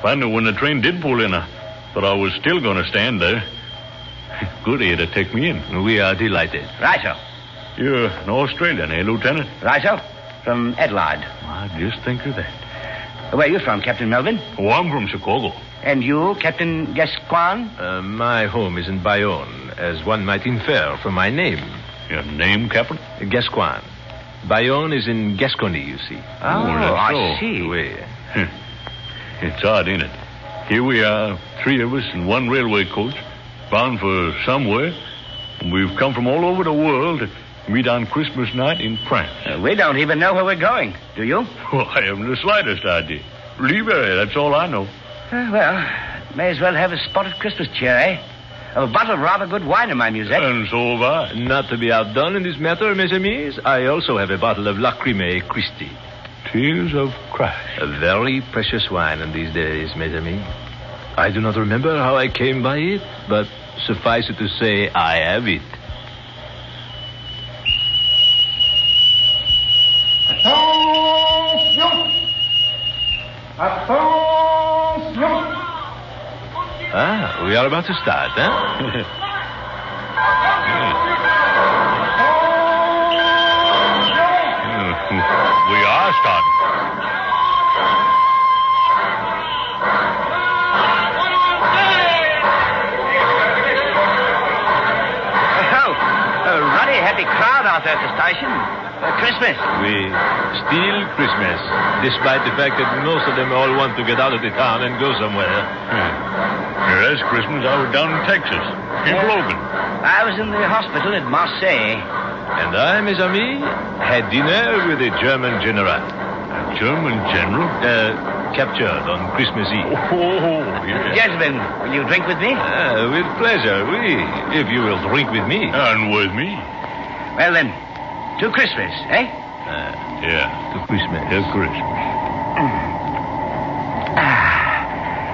Finally, when the train did pull in, I but I was still going to stand there. Good of you to take me in. We are delighted. Right, sir. You're an Australian, eh, Lieutenant? Right, sir. From Adelaide. I just think of that. Where are you from, Captain Melvin? Oh, I'm from Chicago. And you, Captain Gascoigne? My home is in Bayonne, as one might infer from my name. Your name, Captain? Gascoigne. Bayonne is in Gascony, you see. I see. Oui. It's odd, ain't it? Here we are, three of us in one railway coach, bound for somewhere, and we've come from all over the world to meet on Christmas night in France. We don't even know where we're going, do you? Well, I haven't the slightest idea. Leave her, that's all I know. Well, may as well have a spot of Christmas cheer, eh? A bottle of rather good wine in my musette. And so have I. Not to be outdone in this matter, mes amis, I also have a bottle of Lacrymae Christi. Tears of Christ. A very precious wine in these days, mes amis. I do not remember how I came by it, but suffice it to say, I have it. Ah, we are about to start, huh? We are starting. A ruddy, happy crowd out there at the station. Christmas. We still Christmas, despite the fact that most of them all want to get out of the town and go somewhere. Last Christmas, I was down in Texas, in Logan. I was in the hospital at Marseille. And I, mes amis, had dinner with a German general. A German general? Captured on Christmas Eve. Oh, yes. Gentlemen, will you drink with me? With pleasure, oui. If you will drink with me. And with me. Well, then, to Christmas, eh? Yeah. To Christmas. To Christmas.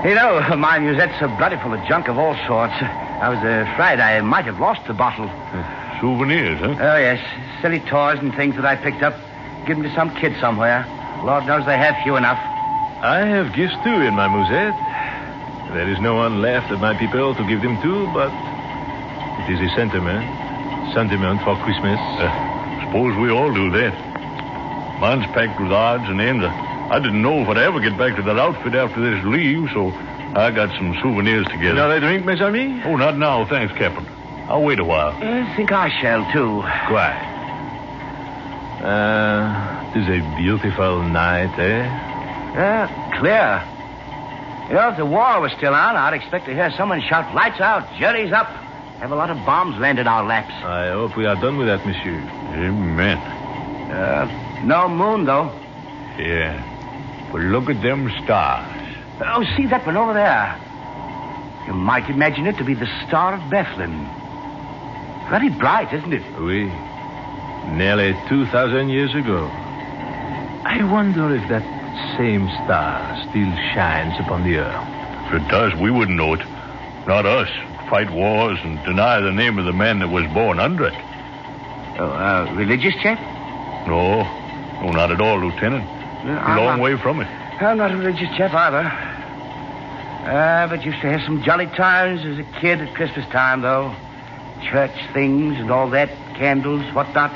You know, my musette's so bloody full of junk of all sorts. I was afraid I might have lost the bottle. Souvenirs, huh? Oh, yes. Silly toys and things that I picked up. Give them to some kid somewhere. Lord knows they have few enough. I have gifts, too, in my musette. There is no one left of my people to give them to, but it is a sentiment for Christmas. Suppose we all do that. Mine's packed with odds and ends. I didn't know if I'd ever get back to that outfit after this leave, so I got some souvenirs together. Another drink, mes amis? Oh, not now, thanks, Captain. I'll wait a while. I think I shall, too. Quiet. It is a beautiful night, eh? Clear. You know, if the war was still on, I'd expect to hear someone shout, lights out, jury's up. Have a lot of bombs land in our laps. I hope we are done with that, monsieur. Amen. No moon, though. Yeah. But look at them stars. Oh, see that one over there? You might imagine it to be the Star of Bethlehem. Very bright, isn't it? Oui. Nearly 2,000 years ago. I wonder if that same star still shines upon the earth. If it does, we wouldn't know it. Not us. Fight wars and deny the name of the man that was born under it. Oh, religious chap? No, not at all, Lieutenant. A long way from it. I'm not a religious chap either. But used to have some jolly times as a kid at Christmas time, though. Church things and all that, candles, whatnot.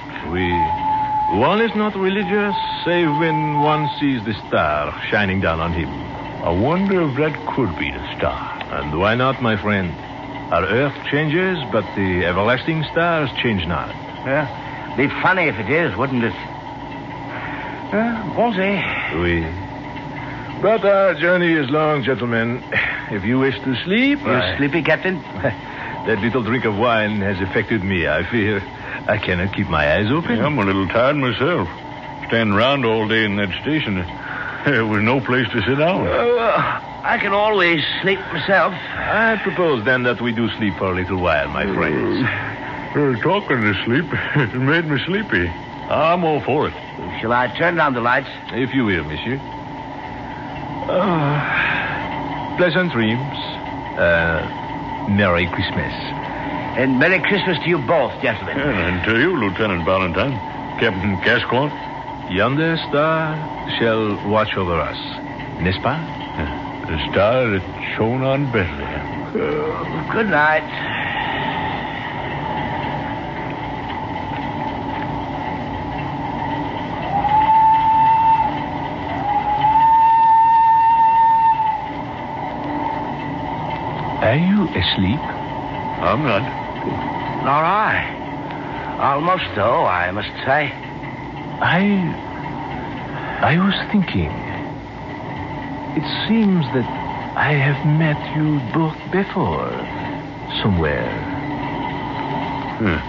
One is not religious, save when one sees the star shining down on him. I wonder if that could be the star. And why not, my friend? Our earth changes, but the everlasting stars change not. Yeah, be funny if it is, wouldn't it? Bonjour. Oui. But our journey is long, gentlemen. If you wish to sleep... You sleepy, Captain? That little drink of wine has affected me, I fear. I cannot keep my eyes open. Yeah, I'm a little tired myself. Standing around all day in that station, there was no place to sit down. I can always sleep myself. I propose, then, that we do sleep for a little while, my friends. Talking to sleep, it made me sleepy. I'm all for it. Shall I turn down the lights? If you will, monsieur. Pleasant dreams. Merry Christmas. And Merry Christmas to you both, gentlemen. And to you, Lieutenant Valentine. Captain Gascoigne. Yonder star shall watch over us, n'est-ce pas? The star that shone on Bethlehem. Good night. Are you asleep? I'm not. Nor I. Almost, though, I must say. I was thinking. It seems that I have met you both before. Somewhere.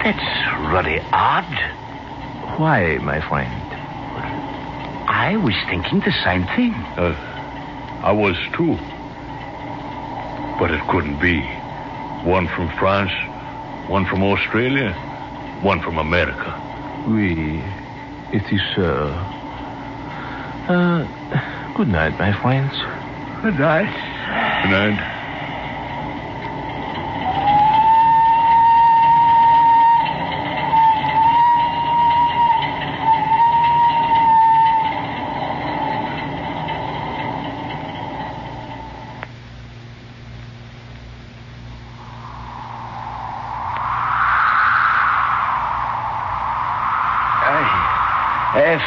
That's really odd. Why, my friend? I was thinking the same thing. I was too. But it couldn't be. One from France, one from Australia, one from America. Oui, it is so. Good night, my friends. Good night. Good night.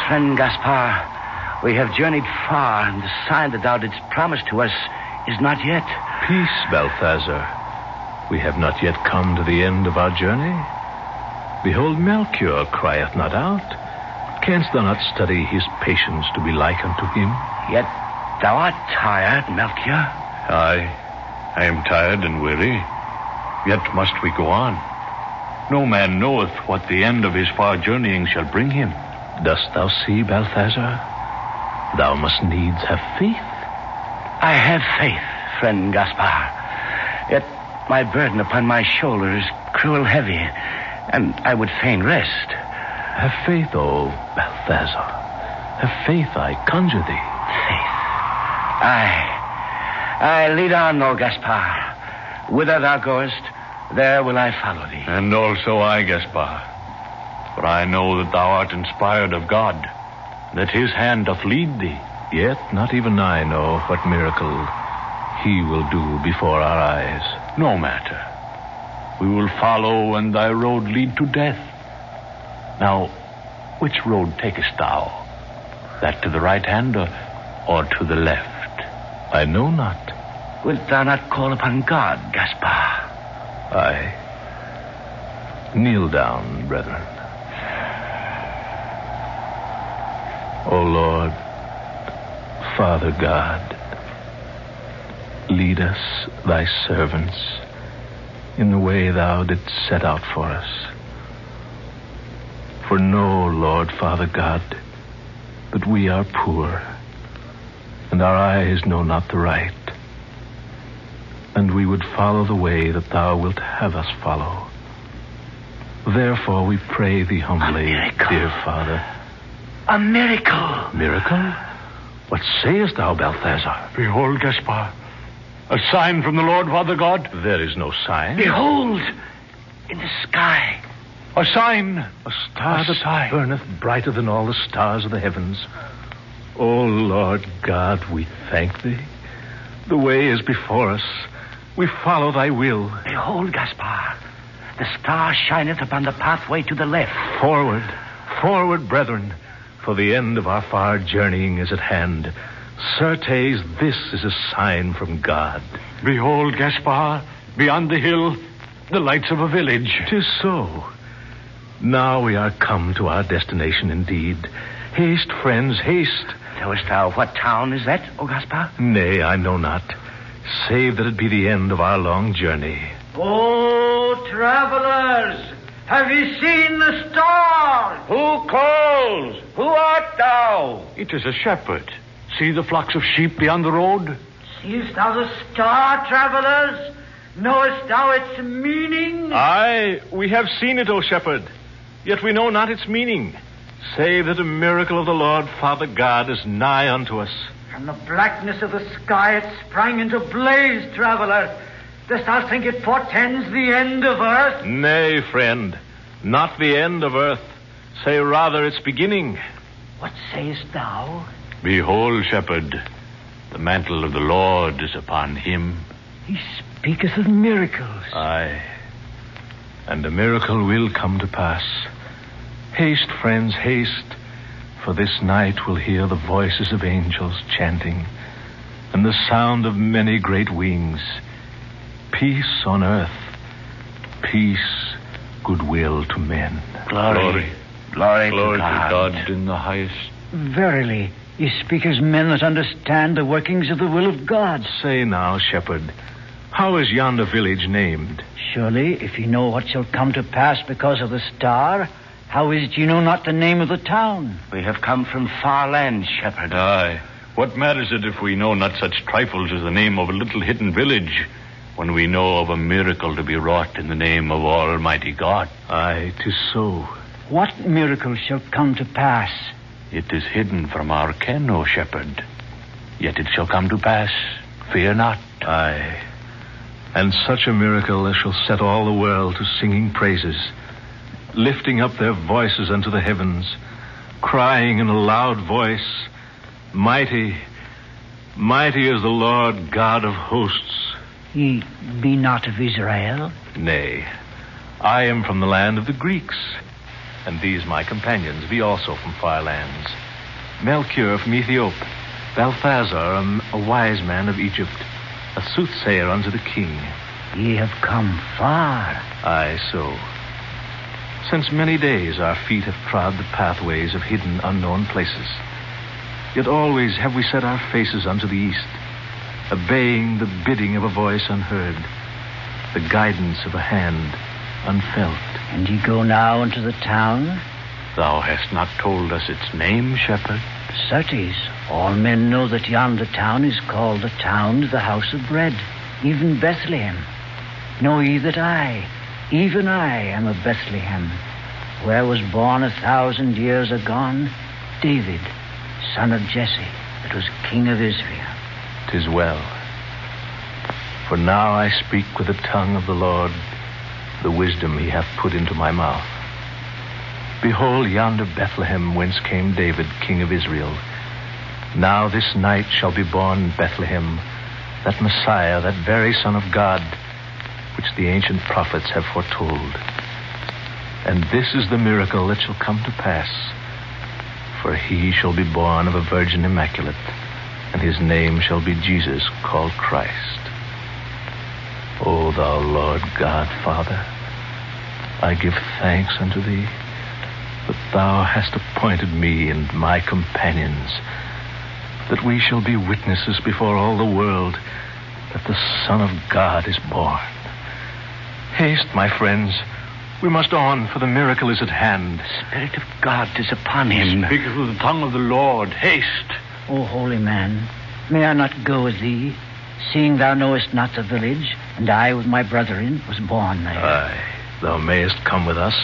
Friend Gaspar, we have journeyed far, and the sign that thou didst promise to us is not yet. Peace, Balthazar. We have not yet come to the end of our journey. Behold, Melchior crieth not out. Canst thou not study his patience to be like unto him? Yet thou art tired, Melchior. I am tired and weary. Yet must we go on. No man knoweth what the end of his far journeying shall bring him. Dost thou see, Balthazar? Thou must needs have faith. I have faith, friend Gaspar. Yet my burden upon my shoulder is cruel heavy, and I would fain rest. Have faith, O Balthazar. Have faith, I conjure thee. Faith. I lead on, O Gaspar. Whither thou goest, there will I follow thee. And also I, Gaspar. For I know that thou art inspired of God, that his hand doth lead thee. Yet not even I know what miracle he will do before our eyes. No matter. We will follow, and thy road lead to death. Now, which road takest thou? That to the right hand or to the left? I know not. Wilt thou not call upon God, Gaspar? Aye. Kneel down, brethren. O Lord, Father God, lead us, thy servants, in the way thou didst set out for us. For know, Lord, Father God, that we are poor, and our eyes know not the right, and we would follow the way that thou wilt have us follow. Therefore we pray thee humbly, dear Father. A miracle. Miracle? What sayest thou, Balthazar? Behold, Gaspar, a sign from the Lord, Father God. There is no sign. Behold, in the sky. A sign. A star that burneth brighter than all the stars of the heavens. O Lord God, we thank thee. The way is before us. We follow thy will. Behold, Gaspar, the star shineth upon the pathway to the left. Forward, forward, brethren. For the end of our far journeying is at hand. Certes, this is a sign from God. Behold, Gaspar, beyond the hill, the lights of a village. 'Tis so. Now we are come to our destination indeed. Haste, friends, haste. Knowest thou what town is that, O Gaspar? Nay, I know not, save that it be the end of our long journey. Oh, travelers, have ye seen the star? Who calls? Who art thou? It is a shepherd. See the flocks of sheep beyond the road? Seest thou the star, travelers? Knowest thou its meaning? Aye, we have seen it, O shepherd. Yet we know not its meaning, save that a miracle of the Lord Father God is nigh unto us. From the blackness of the sky it sprang into blaze, traveler. Dost thou think it portends the end of earth? Nay, friend, not the end of earth. Say rather its beginning. What sayest thou? Behold, shepherd, the mantle of the Lord is upon him. He speaketh of miracles. Aye. And a miracle will come to pass. Haste, friends, haste, for this night will hear the voices of angels chanting, and the sound of many great wings. Peace on earth, peace, goodwill to men. Glory to God in the highest. Verily, ye speak as men that understand the workings of the will of God. Say now, shepherd, how is yonder village named? Surely, if ye know what shall come to pass because of the star, how is it ye know not the name of the town? We have come from far lands, shepherd. Aye. What matters it if we know not such trifles as the name of a little hidden village, when we know of a miracle to be wrought in the name of Almighty God? Aye, 'tis so. What miracle shall come to pass? It is hidden from our ken, O shepherd. Yet it shall come to pass. Fear not. Aye. And such a miracle as shall set all the world to singing praises, lifting up their voices unto the heavens, crying in a loud voice, Mighty, mighty is the Lord God of hosts. Ye be not of Israel? Nay, I am from the land of the Greeks, and these my companions be also from far lands. Melchior from Ethiopia, Balthazar, a wise man of Egypt, a soothsayer unto the king. Ye have come far. Aye, so. Since many days our feet have trod the pathways of hidden, unknown places. Yet always have we set our faces unto the east, obeying the bidding of a voice unheard, the guidance of a hand unfelt. And ye go now into the town? Thou hast not told us its name, shepherd. Certes, all men know that yonder town is called the town of the house of bread, even Bethlehem. Know ye that I, even I, am of Bethlehem, where was born 1,000 years agone David, son of Jesse, that was king of Israel. 'Tis well. For now I speak with the tongue of the Lord, the wisdom he hath put into my mouth. Behold yonder Bethlehem, whence came David, king of Israel. Now this night shall be born in Bethlehem that Messiah, that very Son of God, which the ancient prophets have foretold. And this is the miracle that shall come to pass. For he shall be born of a virgin immaculate, and his name shall be Jesus, called Christ. O thou Lord God, Father, I give thanks unto thee that thou hast appointed me and my companions, that we shall be witnesses before all the world that the Son of God is born. Haste, my friends. We must on, for the miracle is at hand. The Spirit of God is upon him. He speaketh with the tongue of the Lord. Haste. O holy man, may I not go with thee, seeing thou knowest not the village, and I with my brethren was born there? Aye, thou mayest come with us,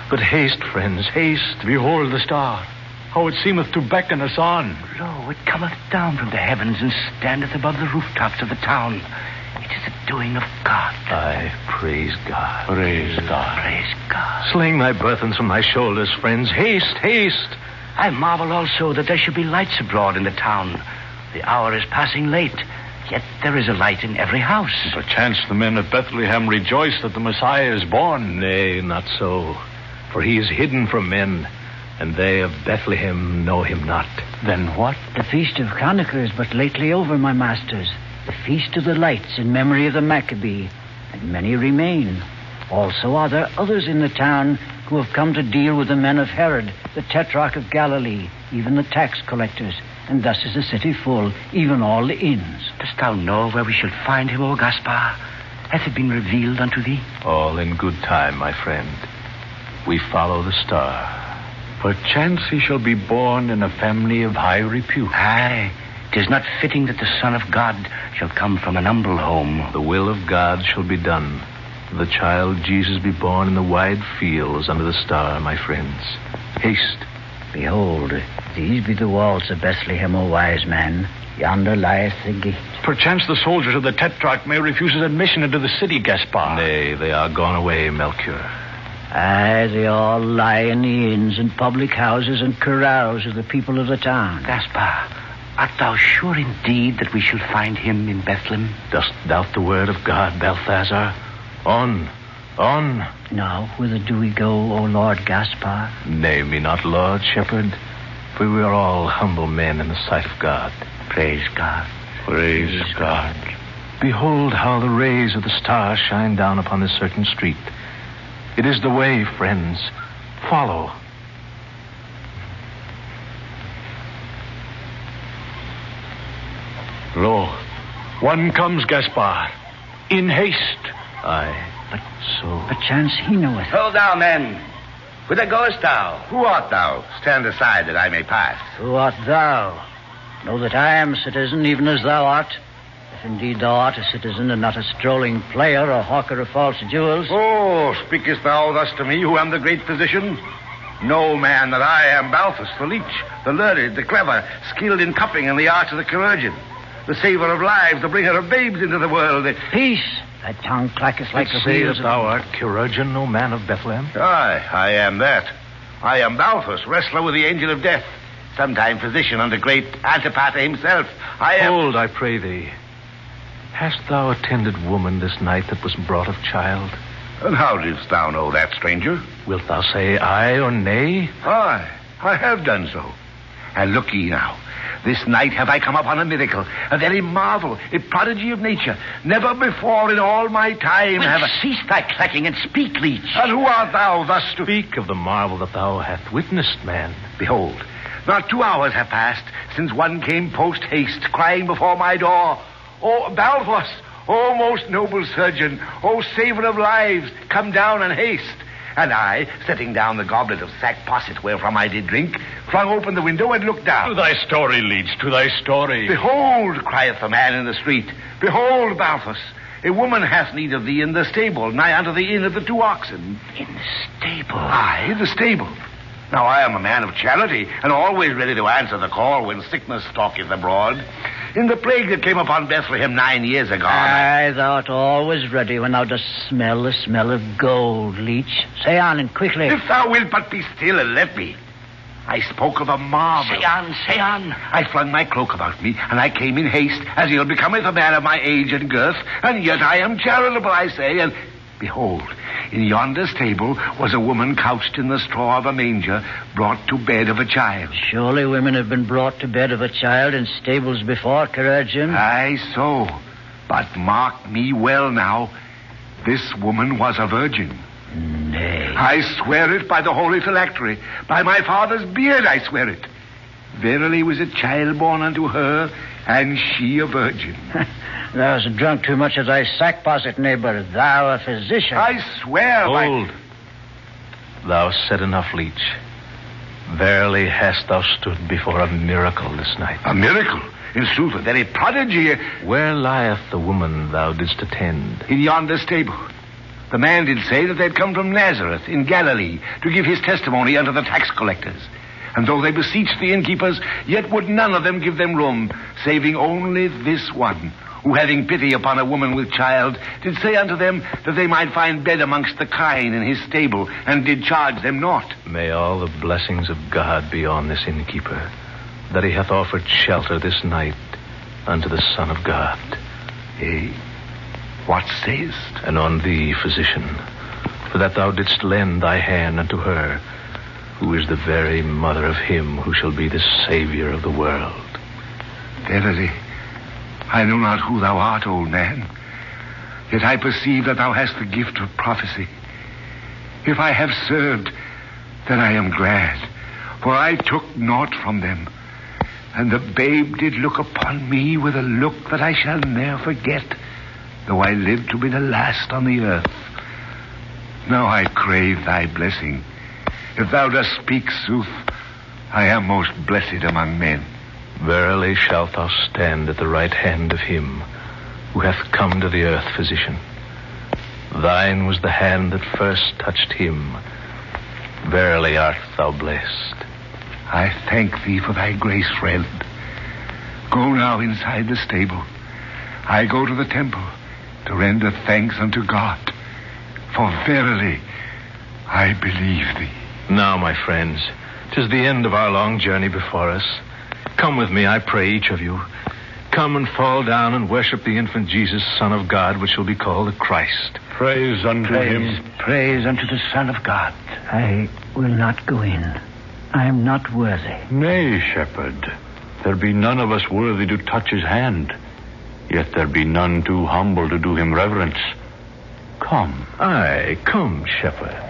but haste, friends, haste. Behold the star, how it seemeth to beckon us on. Lo, it cometh down from the heavens and standeth above the rooftops of the town. It is the doing of God. Aye, praise God. Praise God. Praise God. Sling thy burthens from thy shoulders, friends. Haste, haste. I marvel also that there should be lights abroad in the town. The hour is passing late, yet there is a light in every house. Perchance the men of Bethlehem rejoice that the Messiah is born. Nay, not so. For he is hidden from men, and they of Bethlehem know him not. Then what? The feast of Hanukkah is but lately over, my masters. The feast of the lights in memory of the Maccabee, and many remain. Also are there others in the town who have come to deal with the men of Herod, the tetrarch of Galilee, even the tax collectors, and thus is the city full, even all the inns. Dost thou know where we shall find him, O Gaspar? Hath it been revealed unto thee? All in good time, my friend. We follow the star. Perchance he shall be born in a family of high repute. Aye, 'tis not fitting that the Son of God shall come from an humble home. The will of God shall be done. The child Jesus be born in the wide fields under the star, my friends. Haste. Behold, these be the walls of Bethlehem, O wise man. Yonder lieth the gate. Perchance the soldiers of the tetrarch may refuse us admission into the city, Gaspar. Nay, they are gone away, Melchior. Aye, they all lie in the inns and public houses and carouse of the people of the town. Gaspar, Art thou sure indeed that we shall find him in Bethlehem? Dost doubt the word of God, Balthazar? On. Now, whither do we go, O Lord Gaspar? Name me not Lord, shepherd, for we are all humble men in the sight of God. Praise God. Praise God. Behold how the rays of the stars shine down upon this certain street. It is the way, friends. Follow. Lo, one comes, Gaspar. In haste. Aye, but so... Perchance he knoweth. Hold thou, men. Whither goest thou? Who art thou? Stand aside that I may pass. Who art thou? Know that I am citizen, even as thou art. If indeed thou art a citizen and not a strolling player or hawker of false jewels. Oh, speakest thou thus to me, who am the great physician? Know, man, that I am Balthus, the leech, the learned, the clever, skilled in cupping and the arts of the chirurgeon, the saver of lives, the bringer of babes into the world. Peace! Thy tongue clacketh like the wheels of... thou art chirurgeon, O man of Bethlehem? Aye, I am that. I am Balthus, wrestler with the angel of death, sometime physician under great Antipater himself. I am... Hold, I pray thee. Hast thou attended woman this night that was brought of child? And how didst thou know that, stranger? Wilt thou say aye or nay? Aye, I have done so. And look ye now. This night have I come upon a miracle, a very marvel, a prodigy of nature. Never before in all my time have I... Cease thy clacking and speak, leech. And who art thou thus to... Speak of the marvel that thou hast witnessed, man. Behold, not 2 hours have passed since one came post-haste, crying before my door, O Balthus, O most noble surgeon, O saver of lives, come down and haste. And I, setting down the goblet of sack posset wherefrom I did drink, flung open the window and looked down. To thy story, leech, to thy story. Behold, crieth the man in the street, behold, Balthus, a woman hath need of thee in the stable, nigh unto the inn of the 2 oxen. In the stable? Aye, the stable. Now I am a man of charity, and always ready to answer the call when sickness stalketh abroad. In the plague that came upon Bethlehem 9 years agone... Aye, thou art always ready when thou dost smell the smell of gold, leech. Say on, and quickly. If thou wilt but be still and let me. I spoke of a marvel. Say on, say on. I flung my cloak about me, and I came in haste, as ill becometh a man of my age and girth, and yet I am charitable, I say, and... Behold, in yonder stable was a woman couched in the straw of a manger, brought to bed of a child. Surely women have been brought to bed of a child in stables before, chirurgeon. Aye, so. But mark me well now. This woman was a virgin. Nay. I swear it by the holy phylactery. By my father's beard I swear it. Verily was a child born unto her, and she a virgin. Thou hast drunk too much of thy sack posset, neighbor. Thou a physician. I swear Hold. Thou said enough, leech. Verily hast thou stood before a miracle this night. A miracle? In sooth, a very prodigy. Where lieth the woman thou didst attend? In yonder stable. The man did say that they'd come from Nazareth in Galilee to give his testimony unto the tax collectors. And though they beseeched the innkeepers, yet would none of them give them room, saving only this one, who, having pity upon a woman with child, did say unto them that they might find bed amongst the kine in his stable, and did charge them naught. May all the blessings of God be on this innkeeper, that he hath offered shelter this night unto the Son of God. Eh? What sayest? And on thee, physician, for that thou didst lend thy hand unto her, who is the very mother of him who shall be the Savior of the world. Verily, I know not who thou art, old man, yet I perceive that thou hast the gift of prophecy. If I have served, then I am glad, for I took naught from them, and the babe did look upon me with a look that I shall ne'er forget, though I live to be the last on the earth. Now I crave thy blessing. If thou dost speak sooth, I am most blessed among men. Verily shalt thou stand at the right hand of him who hath come to the earth, physician. Thine was the hand that first touched him. Verily art thou blessed. I thank thee for thy grace, friend. Go now inside the stable. I go to the temple to render thanks unto God. For verily, I believe thee. Now, my friends, 'tis the end of our long journey before us. Come with me, I pray, each of you. Come and fall down and worship the infant Jesus, Son of God, which shall be called the Christ. Praise unto him. Praise unto the Son of God. I will not go in. I am not worthy. Nay, shepherd. There be none of us worthy to touch his hand. Yet there be none too humble to do him reverence. Come. Aye, come, shepherd.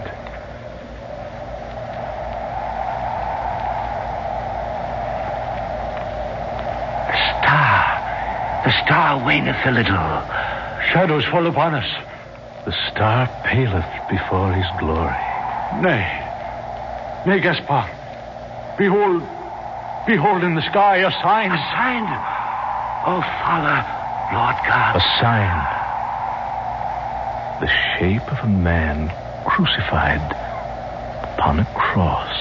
The star waneth a little. Shadows fall upon us. The star paleth before his glory. Nay, Gaspar. Behold in the sky a sign. A sign? Oh, Father, Lord God. A sign. The shape of a man crucified upon a cross.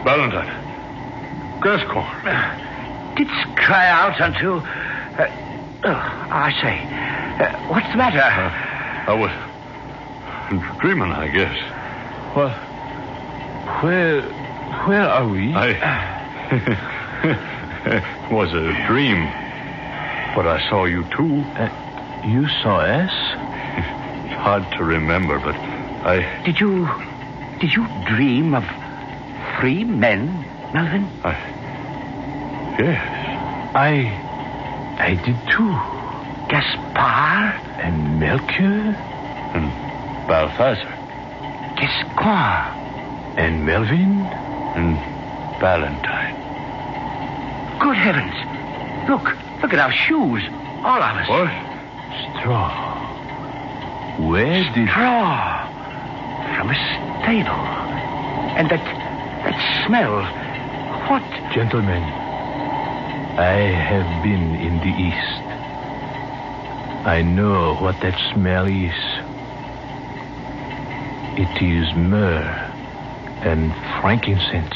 Valentine. Gascoigne. Didst cry out unto... I say, what's the matter? I was dreaming, I guess. Well, where are we? It was a dream, but I saw you too. You saw us? It's hard to remember, but I... Did you dream of 3 men, Melvin? Yes. I did too. Gaspar? And Melchior? And Balthazar. Gascoigne? And Melvin? And Valentine. Good heavens. Look at our shoes. All of us. What? Straw. Where did... Straw. From a stable. And that smell. What? Gentlemen, I have been in the East. I know what that smell is. It is myrrh and frankincense.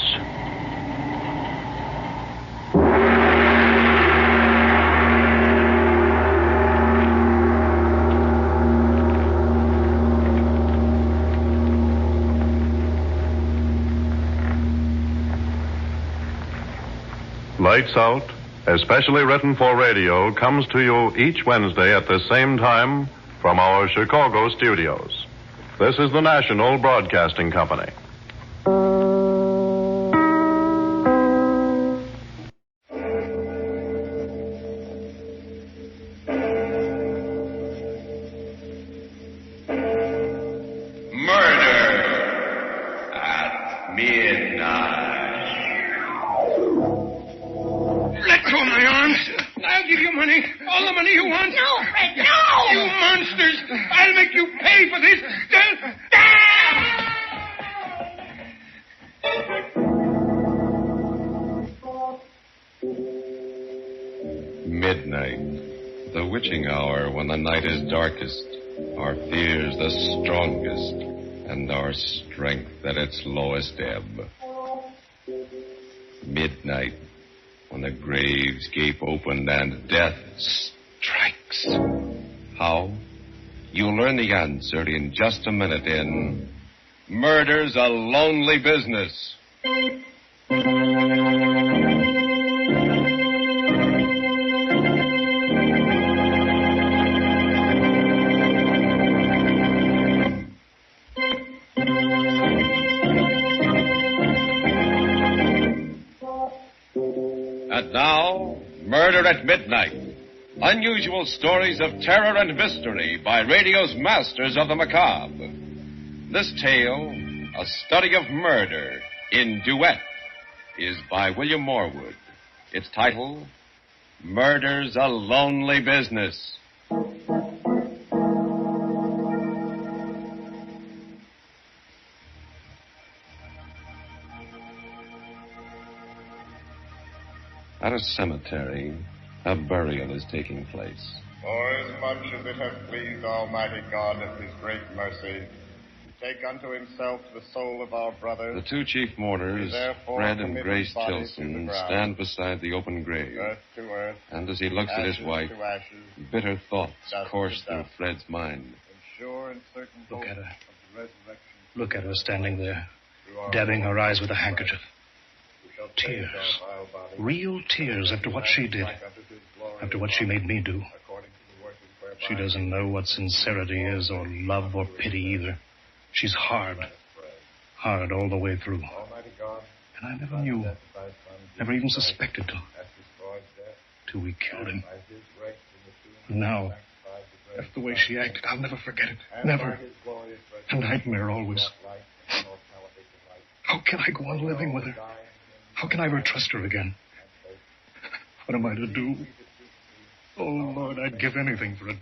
Lights Out, especially written for radio, comes to you each Wednesday at the same time from our Chicago studios. This is the National Broadcasting Company. Midnight, the witching hour when the night is darkest, our fears the strongest, and our strength at its lowest ebb. Midnight, when the graves gape open and death strikes. How? You'll learn the answer in just a minute in Murder's a Lonely Business. And now, Murder at Midnight. Unusual stories of terror and mystery by radio's masters of the macabre. This tale, a study of murder in duet, is by William Morwood. Its title, Murder's a Lonely Business. At a cemetery, A burial is taking place. For as much as it hath pleased Almighty God of his great mercy to take unto himself the soul of our brother, The two chief mourners, Fred and Grace Tilson, stand beside the open grave. earth to earth, And as he looks at his ashes wife, to ashes, bitter thoughts dust course to through dust. Fred's mind. and sure and certain Look hope at her. of the resurrection Look at her standing there, through our dabbing her Lord eyes with a Jesus handkerchief. Christ, who shall take Tears. our vile body, Real tears after what she did. like unto his glory After what she made me do. according to the working whereby She doesn't know what sincerity is, or love, or pity either. She's hard. Hard all the way through. Almighty God, And I never knew. that thy Son, Never even suspected till. hath destroyed death, Till we killed him. by his grace in the tomb, And now, sanctified the grave, after the way she acted, I'll never forget it. and by Never. his glorious A resurrection, nightmare always. brought life and immortality to light. How can I go on living with her? How can I ever trust her again? What am I to do? Oh, Lord, I'd give anything for a drink.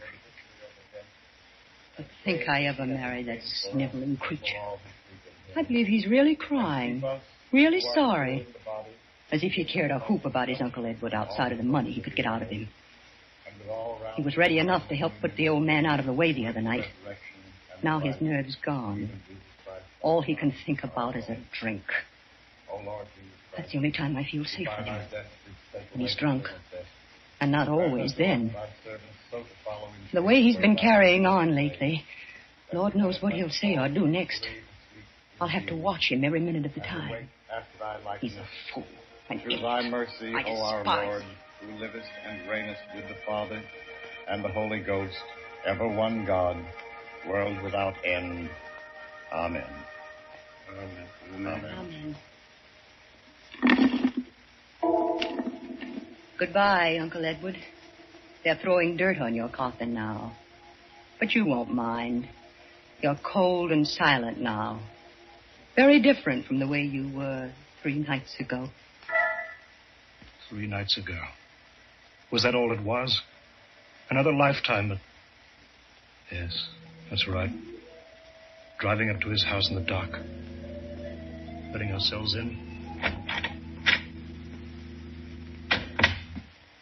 To think I ever married that sniveling creature. I believe he's really crying. Really sorry. As if he cared a hoop about his Uncle Edward outside of the money he could get out of him. He was ready enough to help put the old man out of the way the other night. Now his nerve's gone. All he can think about is a drink. That's the only time I feel safe with him. When he's drunk. And not always then. The way he's been carrying on lately, Lord knows what he'll say or do next. I'll have to watch him every minute of the time. He's a fool. Through thy mercy, I O our despise Lord, who livest and reignest with the Father and the Holy Ghost, ever one God, world without end. Amen. Amen. Goodbye, Uncle Edward. They're throwing dirt on your coffin now. But you won't mind. You're cold and silent now. Very different from the way you were 3 nights ago. 3 nights ago. Was that all it was? Another lifetime, but... Yes, that's right. Driving up to his house in the dark. Letting ourselves in.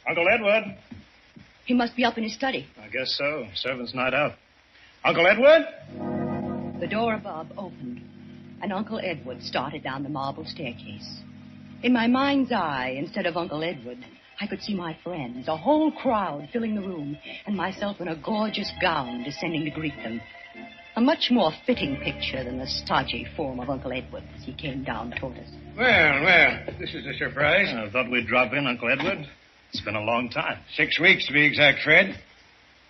Uncle Edward! He must be up in his study. I guess so. Servant's night out. Uncle Edward? The door above opened, and Uncle Edward started down the marble staircase. In my mind's eye, instead of Uncle Edward, I could see my friends, a whole crowd filling the room, and myself in a gorgeous gown descending to greet them. A much more fitting picture than the stodgy form of Uncle Edward as he came down toward us. Well, this is a surprise. I thought we'd drop in, Uncle Edward. It's been a long time. 6 weeks to be exact, Fred.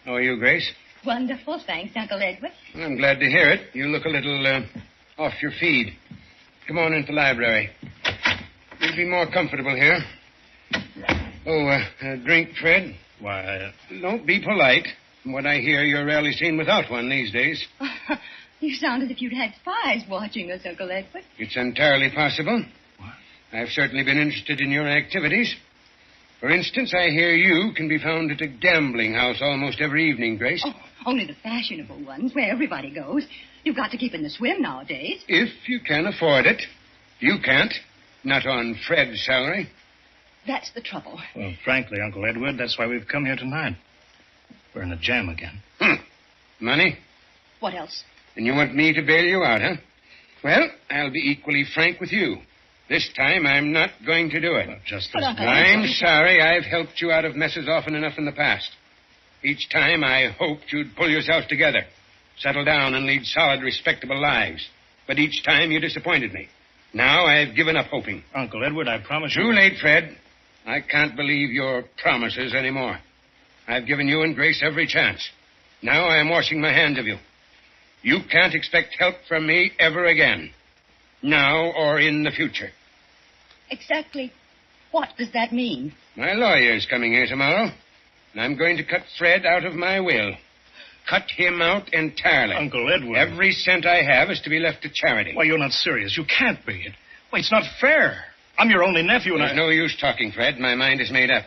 How are you, Grace? Wonderful, thanks, Uncle Edward. I'm glad to hear it. You look a little off your feed. Come on into the library. You'll be more comfortable here. Oh, a drink, Fred? Why, Don't be polite. From what I hear, you're rarely seen without one these days. You sound as if you'd had spies watching us, Uncle Edward. It's entirely possible. I've certainly been interested in your activities. For instance, I hear you can be found at a gambling house almost every evening, Grace. Oh, only the fashionable ones, where everybody goes. You've got to keep in the swim nowadays. If you can afford it. You can't. Not on Fred's salary. That's the trouble. well, frankly, Uncle Edward, that's why we've come here tonight. We're in a jam again. Money? What else? And you want me to bail you out, huh? Well, I'll be equally frank with you. This time, I'm not going to do it. Just But, Uncle I'm Edward- sorry I've helped you out of messes often enough in the past. Each time, I hoped you'd pull yourself together, settle down, and lead solid, respectable lives. But each time, you disappointed me. Now, I've given up hoping. Uncle Edward, I promise you... Too late, Fred. I can't believe your promises anymore. I've given you and Grace every chance. Now I'm washing my hands of you. You can't expect help from me ever again. Now or in the future. Exactly what does that mean? My lawyer's coming here tomorrow, and I'm going to cut Fred out of my will. Cut him out entirely. Uncle Edward... Every cent I have is to be left to charity. Why, you're not serious. You can't be. Why, it's not fair. I'm your only nephew, and There's no use talking, Fred. My mind is made up.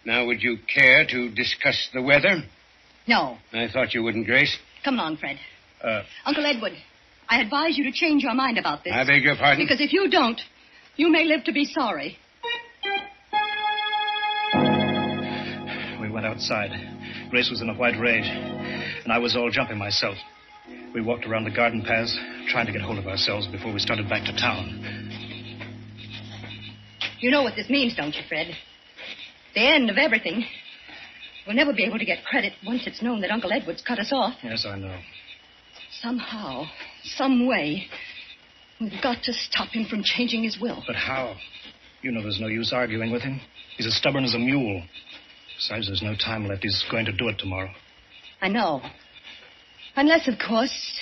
Now, would you care to discuss the weather? No. I thought you wouldn't, Grace. Come along, Fred. Uncle Edward, I advise you to change your mind about this. I beg your pardon? Because if you don't, you may live to be sorry. went outside. Grace was in a white rage, and I was all jumping myself. We walked around the garden paths, trying to get hold of ourselves before we started back to town. You know what this means, don't you, Fred? The end of everything. We'll never be able to get credit once it's known that Uncle Edward's cut us off. Yes, I know. Somehow, some way, we've got to stop him from changing his will. But how? You know there's no use arguing with him. He's as stubborn as a mule. Besides, there's no time left. He's going to do it tomorrow. I know. Unless, of course,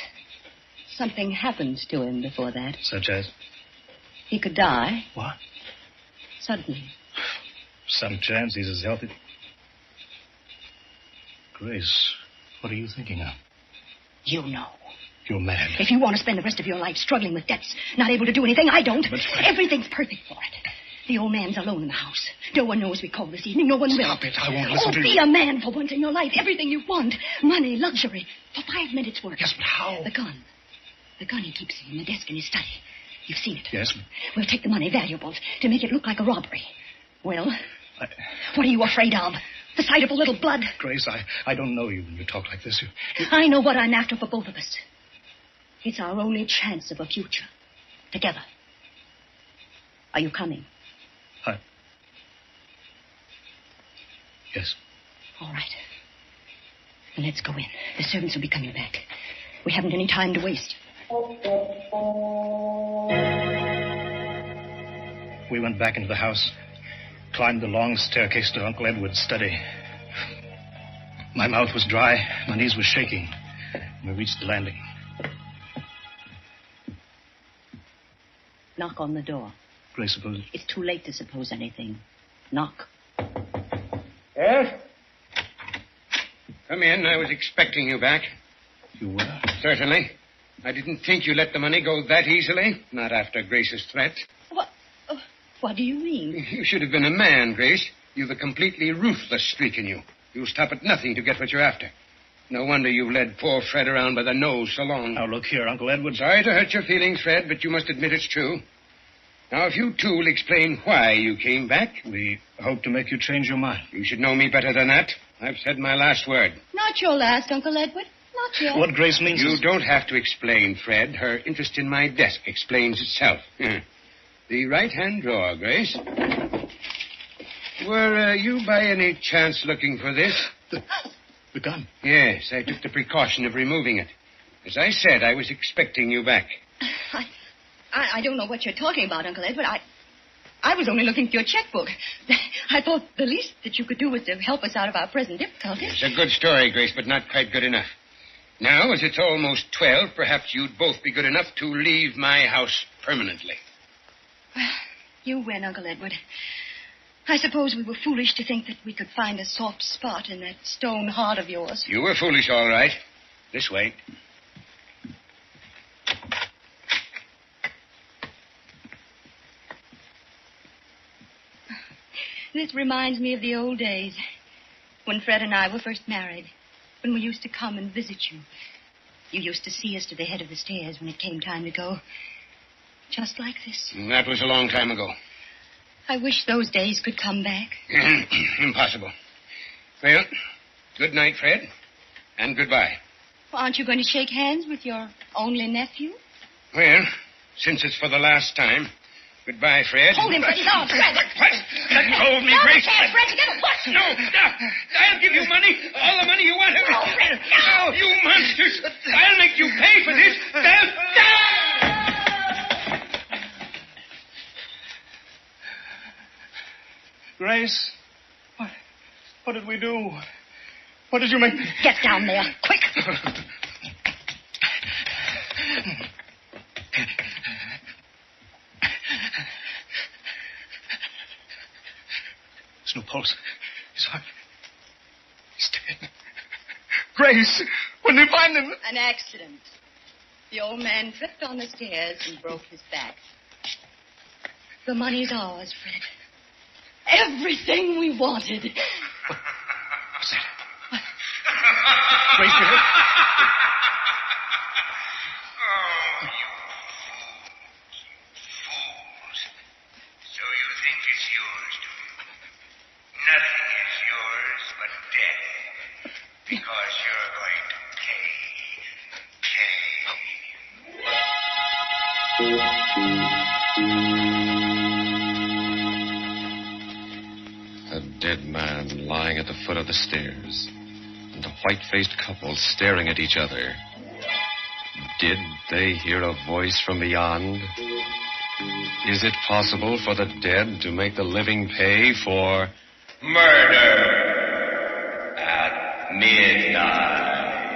something happens to him before that. Such as? He could die. What? Suddenly. Some chance he's as healthy. Grace, what are you thinking of? You know. You're mad. If you want to spend the rest of your life struggling with debts, not able to do anything, I don't. But everything's perfect for it. The old man's alone in the house. No one knows we called this evening. No one will. Stop it. I won't listen to you. Be a man for once in your life. Everything you want. Money, luxury. For 5 minutes' work. Yes, but how? The gun. The gun he keeps in the desk in his study. You've seen it. Yes. We'll take the money, valuables, to make it look like a robbery. Well, what are you afraid of? The sight of a little blood? Grace, I don't know you when you talk like this. I know what I'm after for both of us. It's our only chance of a future. Together. Are you coming? Yes. All right. Then let's go in. The servants will be coming back. We haven't any time to waste. We went back into the house, climbed the long staircase to Uncle Edward's study. My mouth was dry, my knees were shaking. We reached the landing. Knock on the door. Grace, suppose... It's too late to suppose anything. Knock. Yes? Come in. I was expecting you back. You were? Certainly. I didn't think you let the money go that easily. Not after Grace's threat. What do you mean? You should have been a man, Grace. You've a completely ruthless streak in you. You'll stop at nothing to get what you're after. No wonder you've led poor Fred around by the nose so long. Now, look here, Uncle Edward. Sorry to hurt your feelings, Fred, but you must admit it's true. Now, if you two will explain why you came back... We hope to make you change your mind. You should know me better than that. I've said my last word. Not your last, Uncle Edward. Not yet. What Grace means You is... don't have to explain, Fred. Her interest in my desk explains itself. The right-hand drawer, Grace. Were you by any chance looking for this? The gun? Yes, I took the precaution of removing it. As I said, I was expecting you back. I don't know what you're talking about, Uncle Edward. I was only looking for your checkbook. I thought the least that you could do was to help us out of our present difficulties. It's a good story, Grace, but not quite good enough. Now, as it's almost 12, perhaps you'd both be good enough to leave my house permanently. You win, Uncle Edward. I suppose we were foolish to think that we could find a soft spot in that stone heart of yours. You were foolish, all right. This way. This reminds me of the old days, when Fred and I were first married, when we used to come and visit you. You used to see us to the head of the stairs when it came time to go. Just like this. That was a long time ago. I wish those days could come back. Impossible. Well, good night, Fred, and goodbye. Well, aren't you going to shake hands with your only nephew? Well, since it's for the last time, goodbye, Fred. Hold him, Fred. No, Fred. Let go of me, Grace. No, Fred, get him. What? No. I'll give you money. All the money you want. No, Fred, no. You monsters. I'll make you pay for this. Grace, what did we do? What did you make me... Get down there, quick. There's no pulse. His heart... He's dead. Grace, when did you find him? An accident. The old man tripped on the stairs and broke his back. The money's ours, Fred. Everything we wanted. What's that? What? Grace, you hurt? Oh, you fools. So you think it's yours, do you? Nothing is yours but death. Because you're going to A dead man lying at the foot of the stairs, and a white-faced couple staring at each other. Did they hear a voice from beyond? Is it possible for the dead to make the living pay for murder at midnight?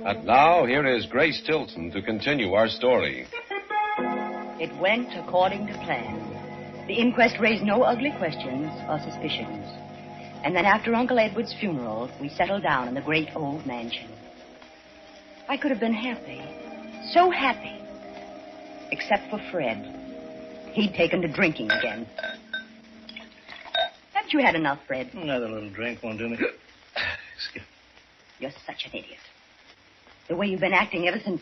And now, here is Grace Tilton to continue our story. It went according to plan. The inquest raised no ugly questions or suspicions. And then after Uncle Edward's funeral, we settled down in the great old mansion. I could have been happy, so happy, except for Fred. He'd taken to drinking again. Haven't you had enough, Fred? Another little drink won't do me. Excuse me. You're such an idiot. The way you've been acting ever since...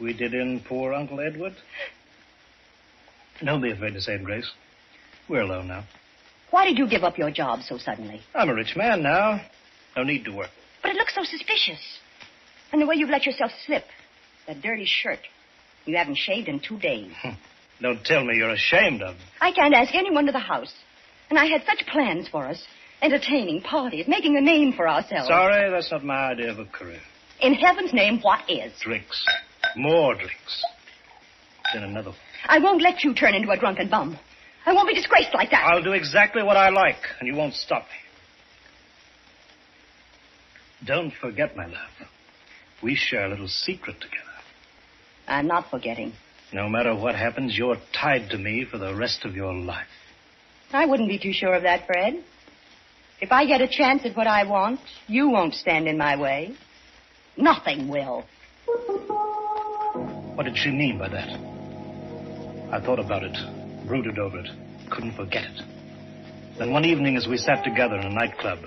We did in poor Uncle Edward? Don't be afraid to say it, Grace. We're alone now. Why did you give up your job so suddenly? I'm a rich man now. No need to work. But it looks so suspicious. And the way you've let yourself slip. That dirty shirt. You haven't shaved in 2 days. Don't tell me you're ashamed of me. I can't ask anyone to the house. And I had such plans for us. Entertaining, parties, making a name for ourselves. Sorry, that's not my idea of a career. In heaven's name, what is? Drinks. More drinks. Then another one. I won't let you turn into a drunken bum. I won't be disgraced like that. I'll do exactly what I like, and you won't stop me. Don't forget, my love. We share a little secret together. I'm not forgetting. No matter what happens, you're tied to me for the rest of your life. I wouldn't be too sure of that, Fred. If I get a chance at what I want, you won't stand in my way. Nothing will. What did she mean by that? I thought about it, brooded over it, couldn't forget it. Then one evening as we sat together in a nightclub,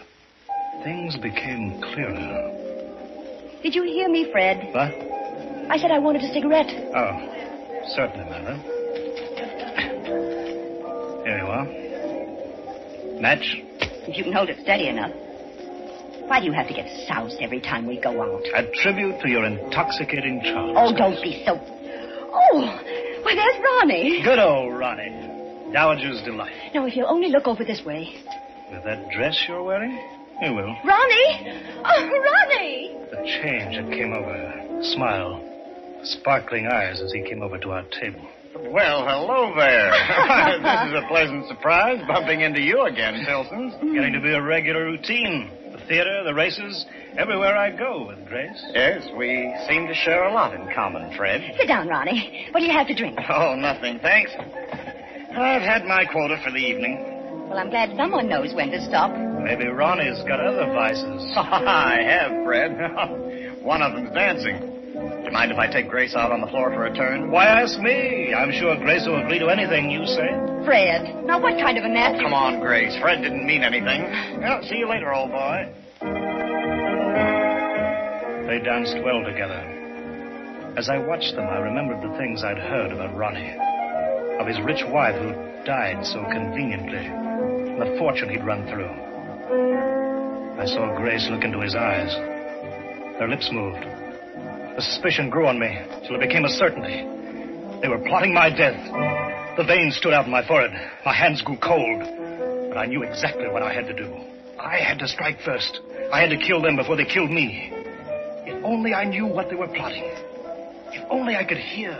things became clearer. Did you hear me, Fred? What? I said I wanted a cigarette. Oh, certainly, Mother. Here you are. Match? If you can hold it steady enough. Why do you have to get soused every time we go out? A tribute to your intoxicating charms. Oh, don't be so... Oh, why, there's Ronnie. Good old Ronnie. Dowager's delight. Now, if you'll only look over this way. With that dress you're wearing? You will. Ronnie! Oh, Ronnie! The change that came over her. Smile. Sparkling eyes as he came over to our table. Well, hello there. This is a pleasant surprise, bumping into you again, Tilson's. Getting to be a regular routine. The theater, the races, everywhere I go with Grace. Yes, we seem to share a lot in common, Fred. Sit down, Ronnie. What do you have to drink? Oh, nothing, thanks. I've had my quota for the evening. Well, I'm glad someone knows when to stop. Maybe Ronnie's got other vices. I have, Fred. One of them's dancing. Do you mind if I take Grace out on the floor for a turn? Why ask me? I'm sure Grace will agree to anything you say. Fred, now what kind of a nasty... Oh, come on, Grace. Fred didn't mean anything. Well, see you later, old boy. They danced well together. As I watched them, I remembered the things I'd heard about Ronnie. Of his rich wife who died so conveniently. And the fortune he'd run through. I saw Grace look into his eyes. Their lips moved. The suspicion grew on me till it became a certainty. They were plotting my death. The veins stood out in my forehead. My hands grew cold. But I knew exactly what I had to do. I had to strike first. I had to kill them before they killed me. If only I knew what they were plotting. If only I could hear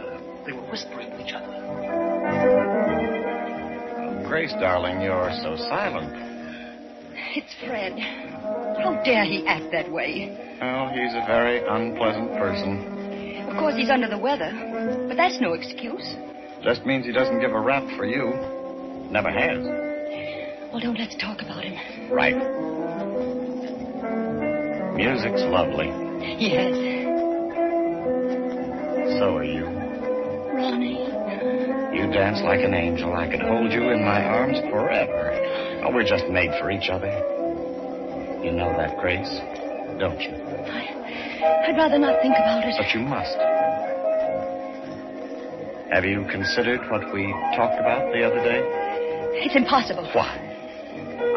they were whispering to each other. Oh, Grace, darling, you're so silent. It's Fred. How dare he act that way? Oh, he's a very unpleasant person. Of course, he's under the weather. But that's no excuse. Just means he doesn't give a rap for you. Never has. Well, don't let's talk about him. Right. Music's lovely. Yes. So are you. Ronnie. You dance like an angel. I could hold you in my arms forever. Oh, we're just made for each other. You know that, Grace, don't you? I'd rather not think about it. But you must. Have you considered what we talked about the other day? It's impossible. Why?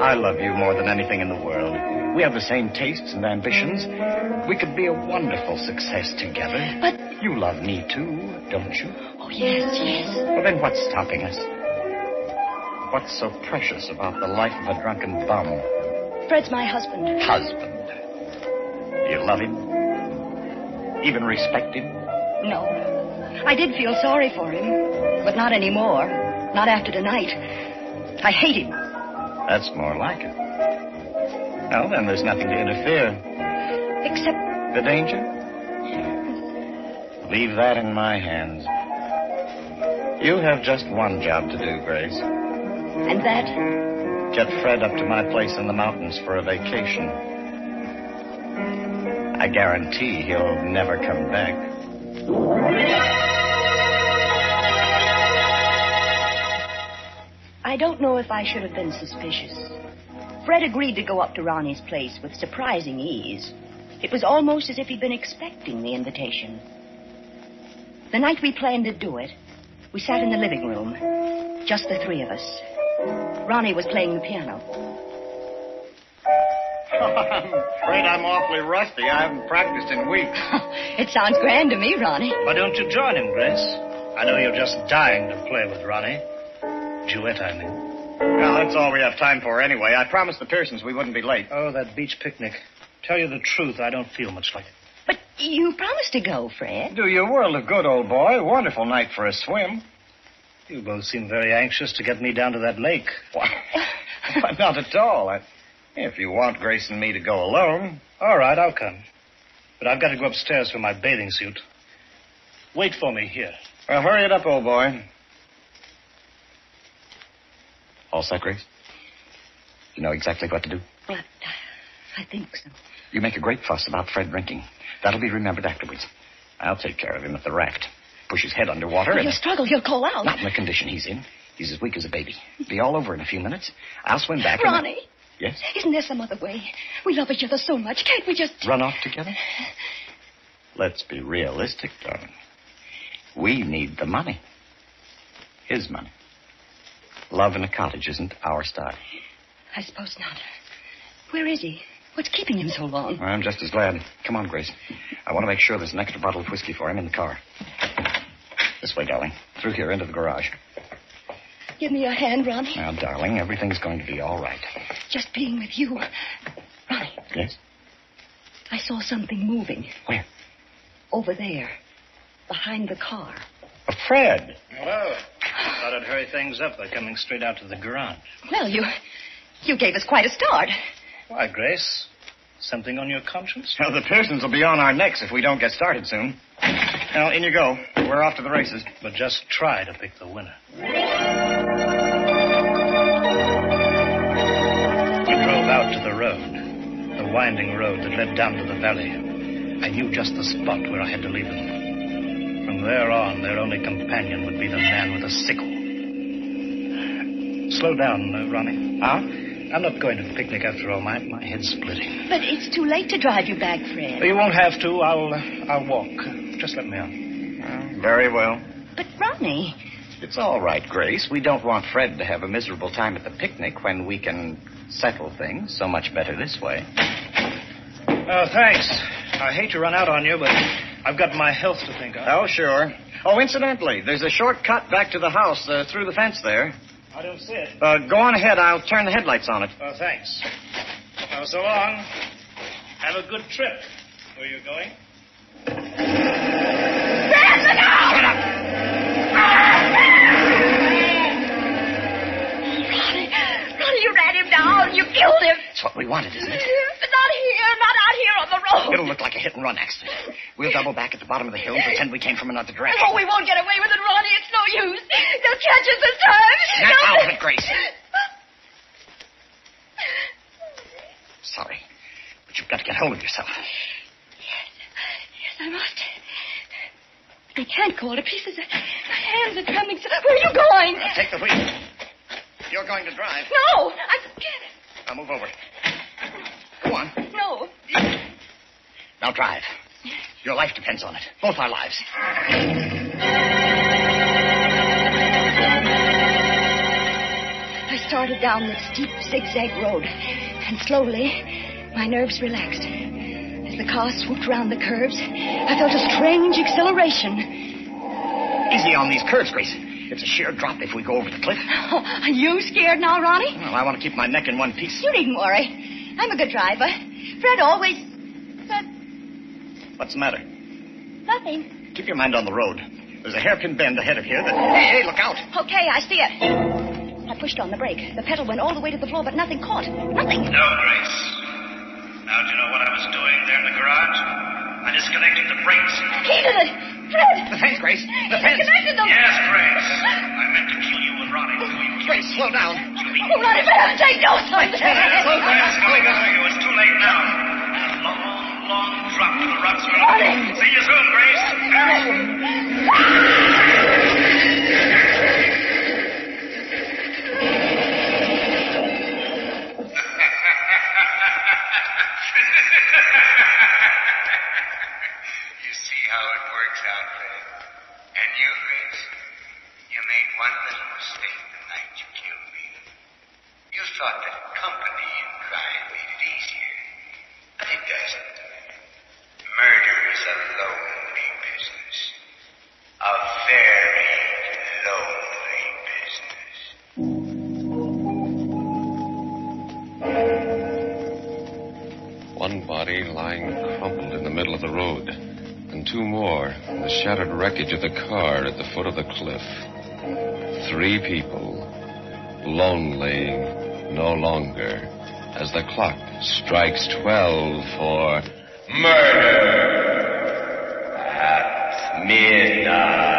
I love you more than anything in the world. We have the same tastes and ambitions. We could be a wonderful success together. But... You love me, too, don't you? Oh, yes, yes. Well, then what's stopping us? What's so precious about the life of a drunken bum? Fred's my husband. Husband? Do you love him? Even respect him? No. I did feel sorry for him, but not anymore. Not after tonight. I hate him. That's more like it. Well, then there's nothing to interfere. Except... The danger? Leave that in my hands. You have just one job to do, Grace. And that? Get Fred up to my place in the mountains for a vacation. I guarantee he'll never come back. I don't know if I should have been suspicious. Fred agreed to go up to Ronnie's place with surprising ease. It was almost as if he'd been expecting the invitation. The night we planned to do it, we sat in the living room, just the three of us. Ronnie was playing the piano. I'm afraid I'm awfully rusty. I haven't practiced in weeks. It sounds grand to me, Ronnie. Why don't you join him, Grace? I know you're just dying to play with Ronnie. Duet, I mean. Well, that's all we have time for anyway. I promised the Pearsons we wouldn't be late. Oh, that beach picnic. Tell you the truth, I don't feel much like it. But you promised to go, Fred. Do you a world of good, old boy. Wonderful night for a swim. You both seem very anxious to get me down to that lake. Why, not at all. If you want Grace and me to go alone. All right, I'll come. But I've got to go upstairs for my bathing suit. Wait for me here. Well, hurry it up, old boy. All set, Grace? You know exactly what to do? Well, I think so. You make a great fuss about Fred drinking. That'll be remembered afterwards. I'll take care of him at the racket. Push his head underwater If and... he'll struggle, he'll call out. Not in the condition he's in. He's as weak as a baby. Be all over in a few minutes. I'll swim back Ronnie. and... Yes? Isn't there some other way? We love each other so much. Can't we just... Run off together? Let's be realistic, darling. We need the money. His money. Love in a cottage isn't our style. I suppose not. Where is he? What's keeping him so long? I'm just as glad. Come on, Grace. I want to make sure there's an extra bottle of whiskey for him in the car. This way, darling. Through here, into the garage. Give me your hand, Ronnie. Now, darling, everything's going to be all right. Just being with you. Ronnie. Yes? I saw something moving. Where? Over there. Behind the car. Fred. Hello. Thought I'd hurry things up by coming straight out to the garage. Well, you gave us quite a start. Why, Grace? Something on your conscience? Well, the Pearsons will be on our necks if we don't get started soon. Now, in you go. We're off to the races. But just try to pick the winner. We drove out to the road, the winding road that led down to the valley. I knew just the spot where I had to leave them. From there on, their only companion would be the man with a sickle. Slow down, Ronnie. Huh? I'm not going to the picnic after all. My head's splitting. But it's too late to drive you back, Fred. You won't have to. I'll walk. Just let me on. Very well. But, Ronnie... It's all right, Grace. We don't want Fred to have a miserable time at the picnic when we can settle things so much better this way. Oh, thanks. I hate to run out on you, but I've got my health to think of. Oh, sure. Oh, incidentally, there's a short cut back to the house through the fence there. I don't see it. Go on ahead. I'll turn the headlights on it. Oh, thanks. Oh, so long. Have a good trip. Where are you going? Fred, look out! Shut up! Ronnie, you ran him down. You killed him. That's what we wanted, isn't it? But not here. Not out here on the road. It'll look like a hit-and-run accident. We'll double back at the bottom of the hill and pretend we came from another direction. Oh, we won't get away with it, Ronnie. It's no use. They'll catch us this time. Snap out of it, Grace. Sorry, but you've got to get hold of yourself. Yes, I must. I can't go all to pieces. hands are trembling. Where are you going? Take the wheel. You're going to drive. No, I can't. Now move over. Go on. No. Now drive. Your life depends on it. Both our lives. I started down the steep zigzag road, and slowly my nerves relaxed. As the car swooped round the curves, I felt a strange acceleration. Easy on these curves, Grace. It's a sheer drop if we go over the cliff. Oh, are you scared now, Ronnie? Well, I want to keep my neck in one piece. You needn't worry. I'm a good driver. Fred always... Fred... What's the matter? Nothing. Keep your mind on the road. There's a hairpin bend ahead of here that... Hey, look out. Okay, I see it. I pushed on the brake. The pedal went all the way to the floor, but nothing caught. Nothing. No, Grace. Now, do you know what I was doing there in the garage? I disconnected the brakes. He did it! Fred! The fence, Grace. The He fence. disconnected them! Yes, Grace. I meant to kill you and Ronnie before you... Grace, slow down. Oh, Ronnie, for heaven's sake, do something! Slow down. Slow down. It's too late now. A long drop to the rocks. Ronnie! See you soon, Grace. You see how it works out, Fred. And you, Grace, you made one little mistake the night you killed me. You thought that company in crime made it easier. But it doesn't. Murder is a lonely business. A very lonely business. One body lying crumpled in the middle of the road, and two more in the shattered wreckage of the car at the foot of the cliff. 3 people, lonely no longer, as the clock strikes 12 for Murder at midnight.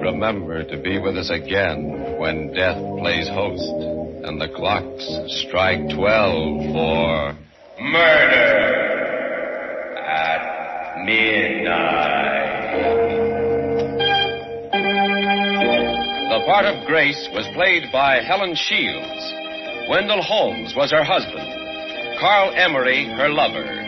Remember to be with us again when death plays host and the clocks strike 12 for Murder at midnight. The part of Grace was played by Helen Shields. Wendell Holmes was her husband. Carl Emery, her lover.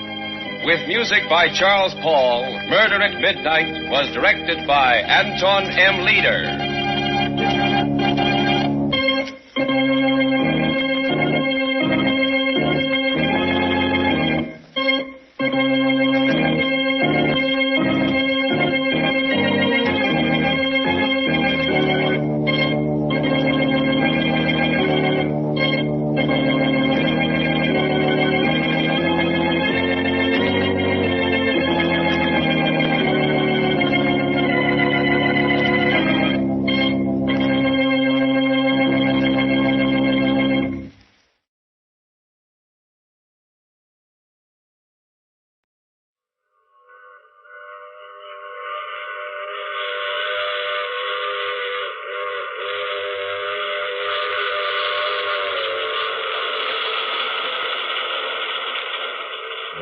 With music by Charles Paul, Murder at Midnight was directed by Anton M. Leader.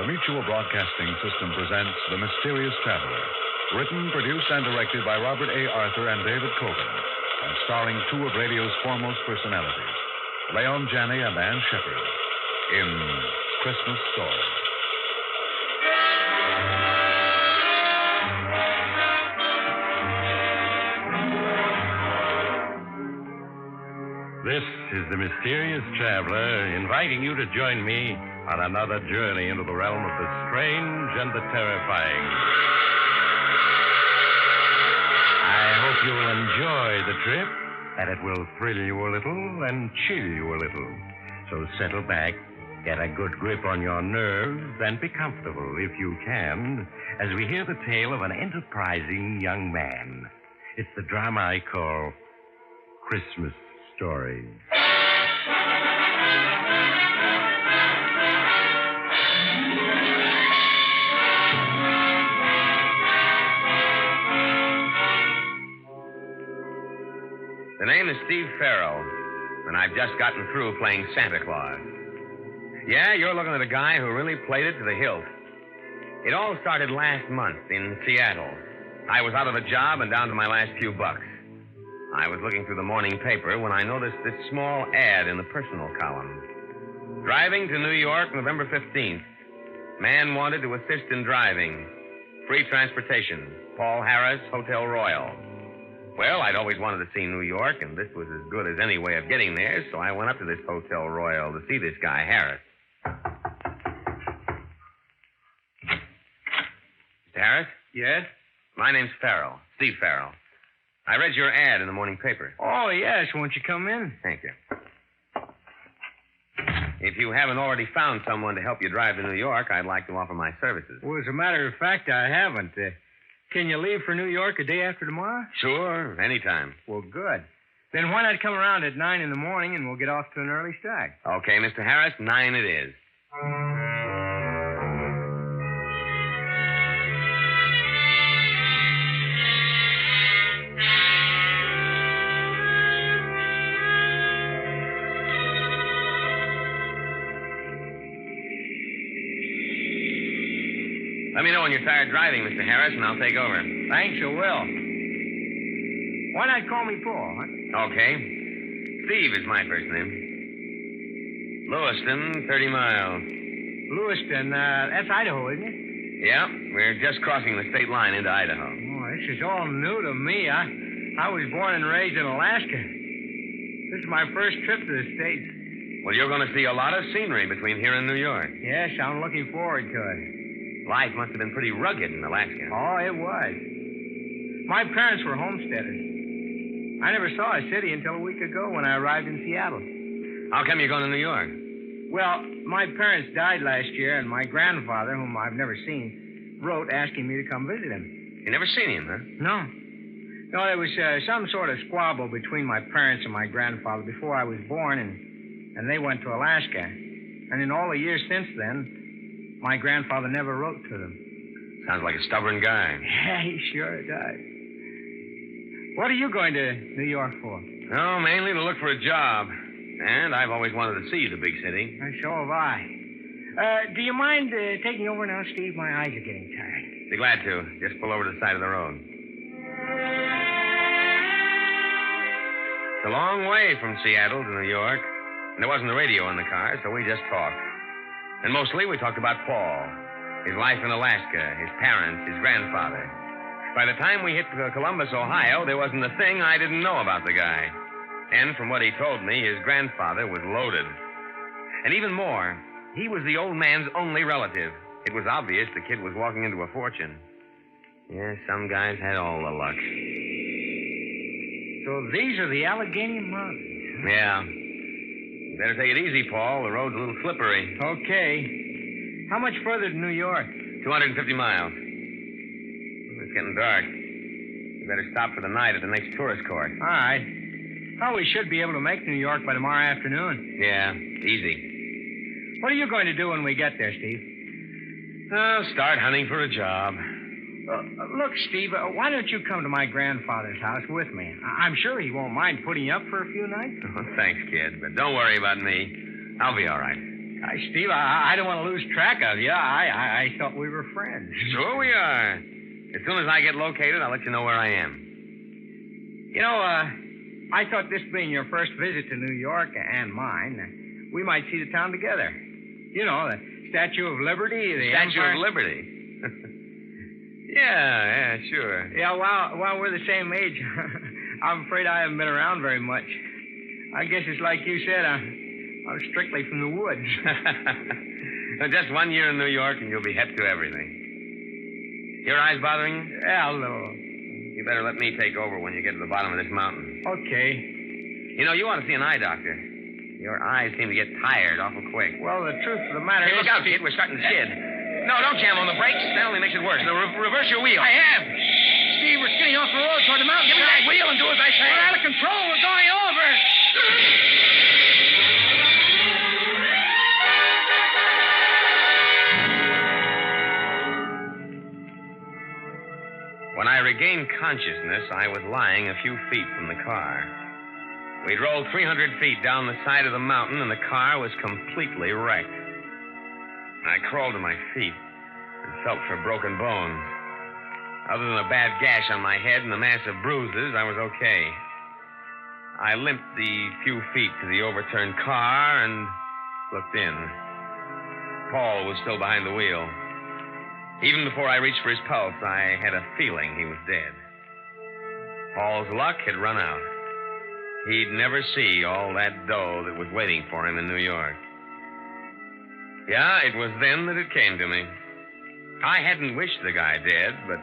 The Mutual Broadcasting System presents The Mysterious Traveler. Written, produced, and directed by Robert A. Arthur and David Cogan. And starring 2 of radio's foremost personalities, Leon Janney and Ann Shepard, in Christmas Story. This is the Mysterious Traveler inviting you to join me on another journey into the realm of the strange and the terrifying. I hope you will enjoy the trip, that it will thrill you a little and chill you a little. So settle back, get a good grip on your nerves, and be comfortable, if you can, as we hear the tale of an enterprising young man. It's the drama I call Christmas Story. The name is Steve Farrell, and I've just gotten through playing Santa Claus. Yeah, you're looking at a guy who really played it to the hilt. It all started last month in Seattle. I was out of a job and down to my last few bucks. I was looking through the morning paper when I noticed this small ad in the personal column. Driving to New York, November 15th. Man wanted to assist in driving. Free transportation. Paul Harris, Hotel Royal. Well, I'd always wanted to see New York, and this was as good as any way of getting there, so I went up to this Hotel Royal to see this guy, Harris. Mr. Harris? Yes? My name's Farrell, Steve Farrell. I read your ad in the morning paper. Oh, yes. Won't you come in? Thank you. If you haven't already found someone to help you drive to New York, I'd like to offer my services. Well, as a matter of fact, I haven't. Can you leave for New York a day after tomorrow? Sure, anytime. Well, good. Then why not come around at 9 in the morning and we'll get off to an early start? Okay, Mr. Harris, 9 it is. Let me know when you're tired driving, Mr. Harris, and I'll take over. Thanks, I will. Why not call me Paul, huh? Okay. Steve is my first name. Lewiston, 30 miles. Lewiston, that's Idaho, isn't it? Yeah, we're just crossing the state line into Idaho. Oh, this is all new to me. I was born and raised in Alaska. This is my first trip to the States. Well, you're going to see a lot of scenery between here and New York. Yes, I'm looking forward to it. Life must have been pretty rugged in Alaska. Oh, it was. My parents were homesteaders. I never saw a city until a week ago when I arrived in Seattle. How come you're going to New York? Well, my parents died last year, and my grandfather, whom I've never seen, wrote asking me to come visit him. You never seen him, huh? No. No, there was some sort of squabble between my parents and my grandfather before I was born, and they went to Alaska. And in all the years since then, my grandfather never wrote to them. Sounds like a stubborn guy. Yeah, he sure does. What are you going to New York for? Oh, mainly to look for a job. And I've always wanted to see the big city. So have I. Do you mind taking over now, Steve? My eyes are getting tired. Be glad to. Just pull over to the side of the road. It's a long way from Seattle to New York. And there wasn't a radio in the car, so we just talked. And mostly we talked about Paul, his life in Alaska, his parents, his grandfather. By the time we hit Columbus, Ohio, there wasn't a thing I didn't know about the guy. And from what he told me, his grandfather was loaded. And even more, he was the old man's only relative. It was obvious the kid was walking into a fortune. Yeah, some guys had all the luck. So these are the Allegheny Mountains. Yeah. Better take it easy, Paul. The road's a little slippery. Okay. How much further to New York? 250 miles. It's getting dark. You better stop for the night at the next tourist court. All right. Oh, we should be able to make New York by tomorrow afternoon. Yeah, easy. What are you going to do when we get there, Steve? I'll start hunting for a job. Look, Steve, why don't you come to my grandfather's house with me? I'm sure he won't mind putting you up for a few nights. Oh, thanks, kid, but don't worry about me. I'll be all right. Steve, I don't want to lose track of you. I thought we were friends. Sure we are. As soon as I get located, I'll let you know where I am. You know, I thought this being your first visit to New York and mine, we might see the town together. You know, the Statue of Liberty, the Statue Empire. of Liberty? Yeah, sure. Yeah, while we're the same age, I'm afraid I haven't been around very much. I guess it's like you said, I'm strictly from the woods. Just 1 year in New York and you'll be hep to everything. Your eyes bothering you? Yeah, a little. You better let me take over when you get to the bottom of this mountain. Okay. You know, you ought to see an eye doctor. Your eyes seem to get tired awful quick. Well, the truth of the matter Hey, is... look out, kid. We're starting to skid. No, don't jam on the brakes. That only makes it worse. Now, reverse your wheel. I have. Steve, we're skidding off the road toward the mountain. Give me that wheel and do as I say. We're out of control. We're going over. When I regained consciousness, I was lying a few feet from the car. We'd rolled 300 feet down the side of the mountain, and the car was completely wrecked. I crawled to my feet and felt for broken bones. Other than a bad gash on my head and a mass of bruises, I was okay. I limped the few feet to the overturned car and looked in. Paul was still behind the wheel. Even before I reached for his pulse, I had a feeling he was dead. Paul's luck had run out. He'd never see all that dough that was waiting for him in New York. Yeah, it was then that it came to me. I hadn't wished the guy dead, but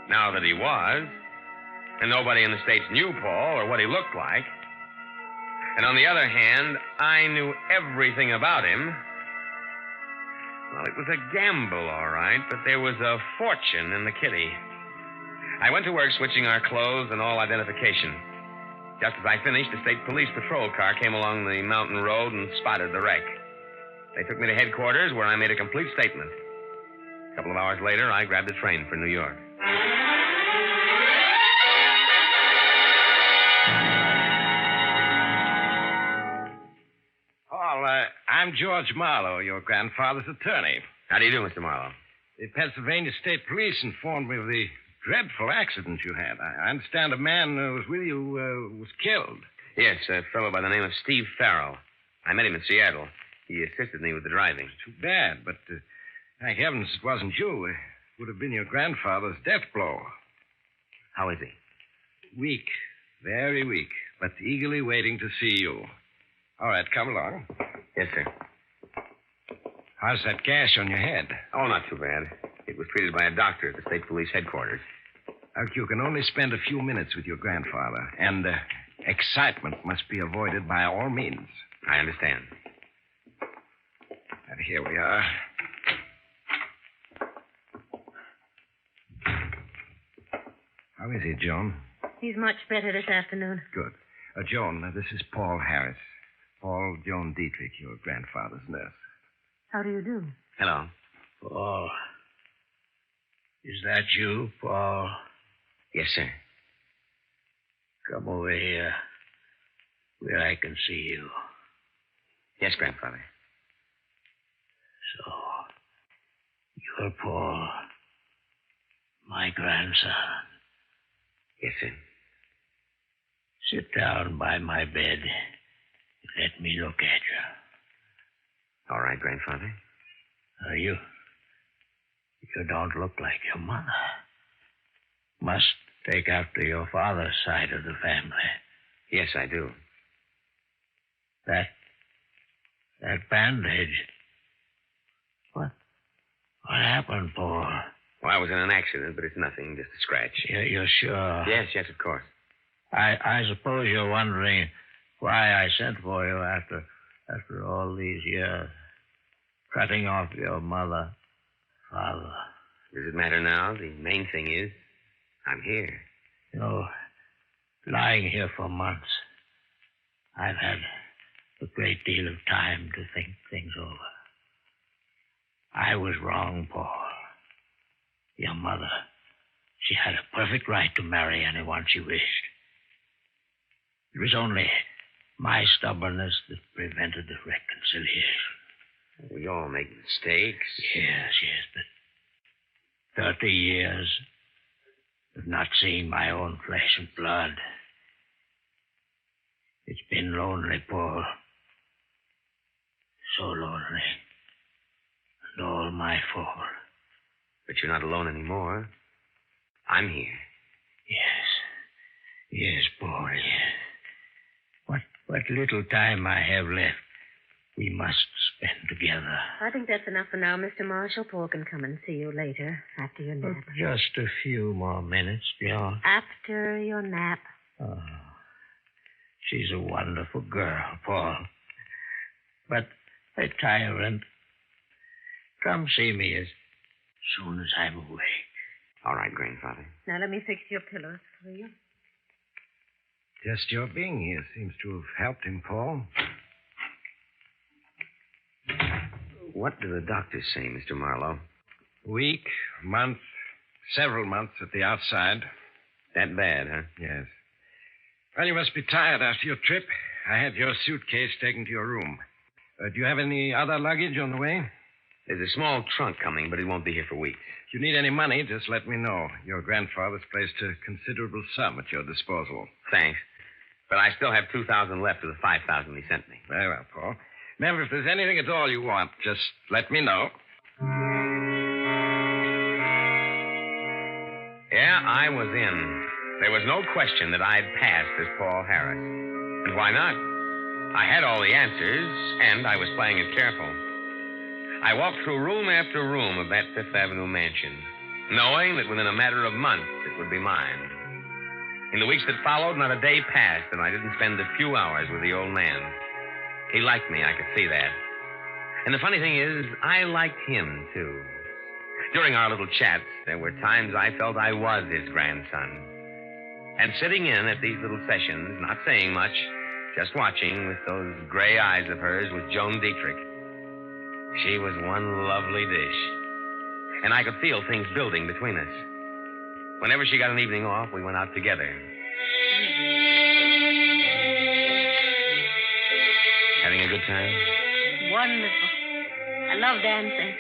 now that he was, and nobody in the States knew Paul or what he looked like, and on the other hand, I knew everything about him. Well, it was a gamble, all right, but there was a fortune in the kitty. I went to work switching our clothes and all identification. Just as I finished, a state police patrol car came along the mountain road and spotted the wreck. They took me to headquarters, where I made a complete statement. A couple of hours later, I grabbed a train for New York. Paul, I'm George Marlowe, your grandfather's attorney. How do you do, Mr. Marlowe? The Pennsylvania State Police informed me of the dreadful accident you had. I understand a man who was with you was killed. Yes, a fellow by the name of Steve Farrell. I met him in Seattle. He assisted me with the driving. Too bad, but thank heavens it wasn't you. It would have been your grandfather's death blow. How is he? Weak, very weak, but eagerly waiting to see you. All right, come along. Yes, sir. How's that gash on your head? Oh, not too bad. It was treated by a doctor at the state police headquarters. Look, you can only spend a few minutes with your grandfather, and excitement must be avoided by all means. I understand. And here we are. How is he, Joan? He's much better this afternoon. Good. Joan, this is Paul Harris. Paul Joan Dietrich, your grandfather's nurse. How do you do? Hello. Paul. Is that you, Paul? Yes, sir. Come over here where I can see you. Yes, grandfather. So, you're Paul, my grandson. Yes, sir. Sit down by my bed and let me look at you. All right, grandfather. You don't look like your mother. Must take after your father's side of the family. Yes, I do. That bandage. What happened, Paul? Well, I was in an accident, but it's nothing, just a scratch. You're sure? Yes, of course. I suppose you're wondering why I sent for you after all these years. Cutting off your mother, father. Does it matter now? The main thing is, I'm here. Lying here for months, I've had a great deal of time to think things over. I was wrong, Paul. Your mother, she had a perfect right to marry anyone she wished. It was only my stubbornness that prevented the reconciliation. We all make mistakes. Yes, but 30 years of not seeing my own flesh and blood. It's been lonely, Paul. So lonely. And all my fault. But you're not alone anymore. I'm here. Yes, Paul, yes. What little time I have left, we must spend together. I think that's enough for now, Mr. Marshall. Paul can come and see you later, after your nap. Just a few more minutes, John. After your nap. Oh, she's a wonderful girl, Paul. But a tyrant. Come see me as soon as I'm awake. All right, grandfather. Now let me fix your pillows for you. Just your being here seems to have helped him, Paul. What do the doctors say, Mr. Marlowe? Week, month, several months at the outside. That bad, huh? Yes. Well, you must be tired after your trip. I had your suitcase taken to your room. Do you have any other luggage on the way? There's a small trunk coming, but it won't be here for weeks. If you need any money, just let me know. Your grandfather's placed a considerable sum at your disposal. Thanks. But I still have $2,000 left of the $5,000 he sent me. Very well, Paul. Remember, if there's anything at all you want, just let me know. Yeah, I was in. There was no question that I'd passed as Paul Harris. And why not? I had all the answers, and I was playing it careful. I walked through room after room of that Fifth Avenue mansion, knowing that within a matter of months it would be mine. In the weeks that followed, not a day passed that I didn't spend a few hours with the old man. He liked me, I could see that. And the funny thing is, I liked him, too. During our little chats, there were times I felt I was his grandson. And sitting in at these little sessions, not saying much, just watching with those gray eyes of hers was Joan Dietrich. She was one lovely dish. And I could feel things building between us. Whenever she got an evening off, we went out together. Having a good time? Wonderful. I love dancing.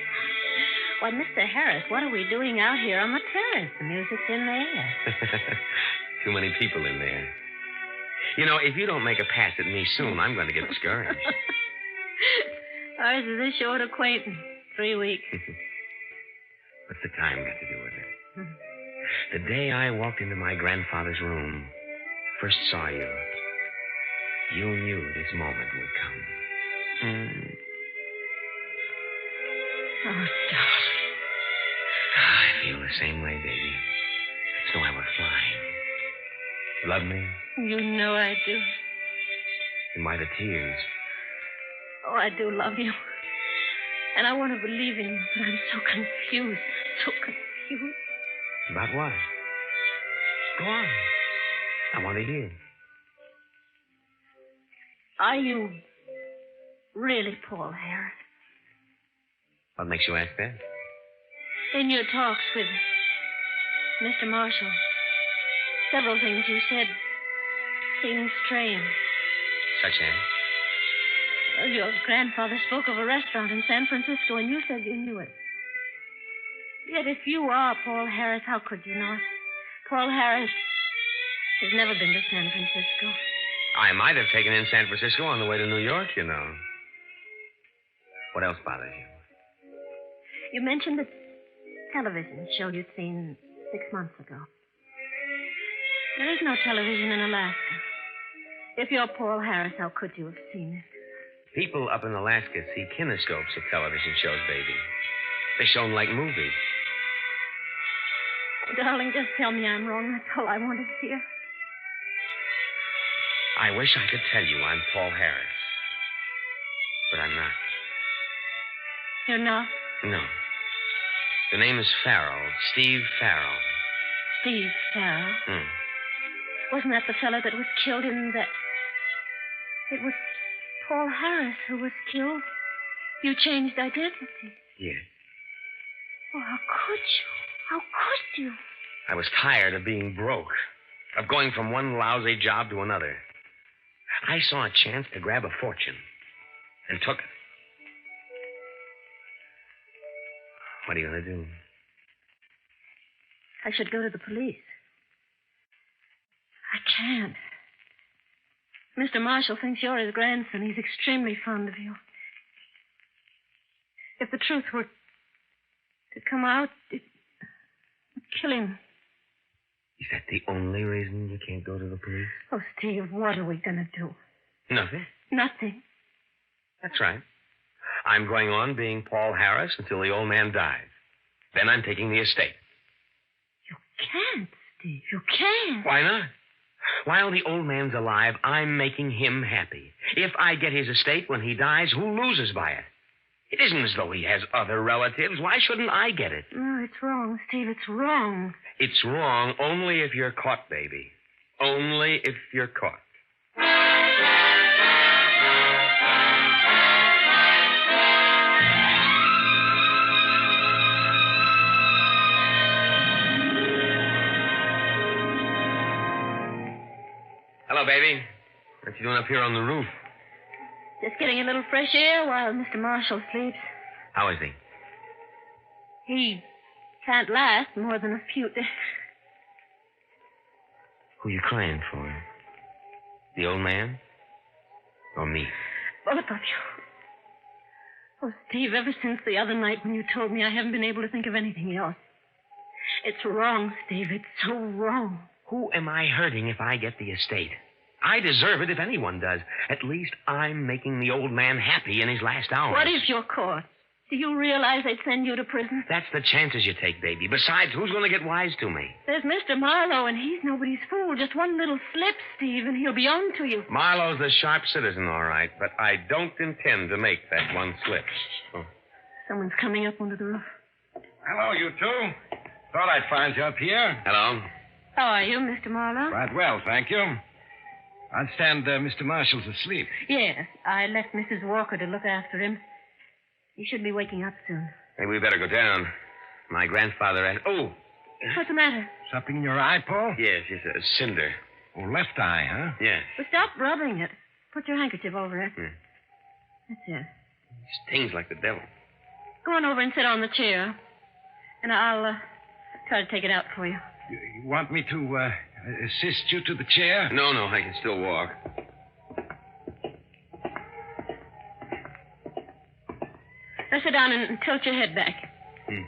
Why, Mr. Harris, what are we doing out here on the terrace? The music's in the air. Too many people in there. You know, if you don't make a pass at me soon, I'm going to get discouraged. Ours is a short acquaintance. 3 weeks. What's the time got to do with it? The day I walked into my grandfather's room, first saw you, you knew this moment would come. Oh, darling. I feel the same way, baby. As though I were flying. Love me? You know I do. And why the tears? Oh, I do love you. And I want to believe in you, but I'm so confused. So confused. About what? Go on. I want to hear. Are you really Paul Harris? What makes you ask that? In your talks with Mr. Marshall, several things you said seemed strange. Such as? Well, your grandfather spoke of a restaurant in San Francisco, and you said you knew it. Yet if you are Paul Harris, how could you not? Paul Harris has never been to San Francisco. I might have taken in San Francisco on the way to New York, you know. What else bothers you? You mentioned the television show you'd seen 6 months ago. There is no television in Alaska. If you're Paul Harris, how could you have seen it? People up in Alaska see kinescopes of television shows, baby. They show them like movies. Darling, just tell me I'm wrong. That's all I want to hear. I wish I could tell you I'm Paul Harris. But I'm not. You're not? No. The name is Farrell. Steve Farrell. Steve Farrell? Wasn't that the fellow that was killed in that... It was Paul Harris who was killed. You changed identity. Yes. Oh, how could you? How could you? I was tired of being broke, of going from one lousy job to another. I saw a chance to grab a fortune and took it. What are you going to do? I should go to the police. I can't. Mr. Marshall thinks you're his grandson. He's extremely fond of you. If the truth were to come out, it would kill him. Is that the only reason you can't go to the police? Oh, Steve, what are we going to do? Nothing. Nothing. That's right. I'm going on being Paul Harris until the old man dies. Then I'm taking the estate. You can't, Steve. You can't. Why not? While the old man's alive, I'm making him happy. If I get his estate when he dies, who loses by it? It isn't as though he has other relatives. Why shouldn't I get it? No, it's wrong, Steve. It's wrong. It's wrong only if you're caught, baby. Only if you're caught. Hello, baby. What you doing up here on the roof? Just getting a little fresh air while Mr. Marshall sleeps. How is he? He can't last more than a few days. Who you crying for? The old man? Or me? Both of you. Oh, Steve, ever since the other night when you told me, I haven't been able to think of anything else. It's wrong, Steve. It's so wrong. Who am I hurting if I get the estate? I deserve it if anyone does. At least I'm making the old man happy in his last hours. What if you're caught? Do you realize they'd send you to prison? That's the chances you take, baby. Besides, who's going to get wise to me? There's Mr. Marlowe, and he's nobody's fool. Just one little slip, Steve, and he'll be on to you. Marlowe's a sharp citizen, all right, but I don't intend to make that one slip. Oh. Someone's coming up onto the roof. Hello, you two. Thought I'd find you up here. Hello. How are you, Mr. Marlowe? Right well, thank you. I understand Mr. Marshall's asleep. Yes, I left Mrs. Walker to look after him. He should be waking up soon. Maybe we better go down. My grandfather had... Oh! What's the matter? Something in your eye, Paul? Yes, it's a cinder. Oh, left eye, huh? Yes. Well, stop rubbing it. Put your handkerchief over it. Hmm. That's it. Stings like the devil. Go on over and sit on the chair. And I'll try to take it out for you. You want me to assist you to the chair? No, I can still walk. Now sit down and tilt your head back. Hmm.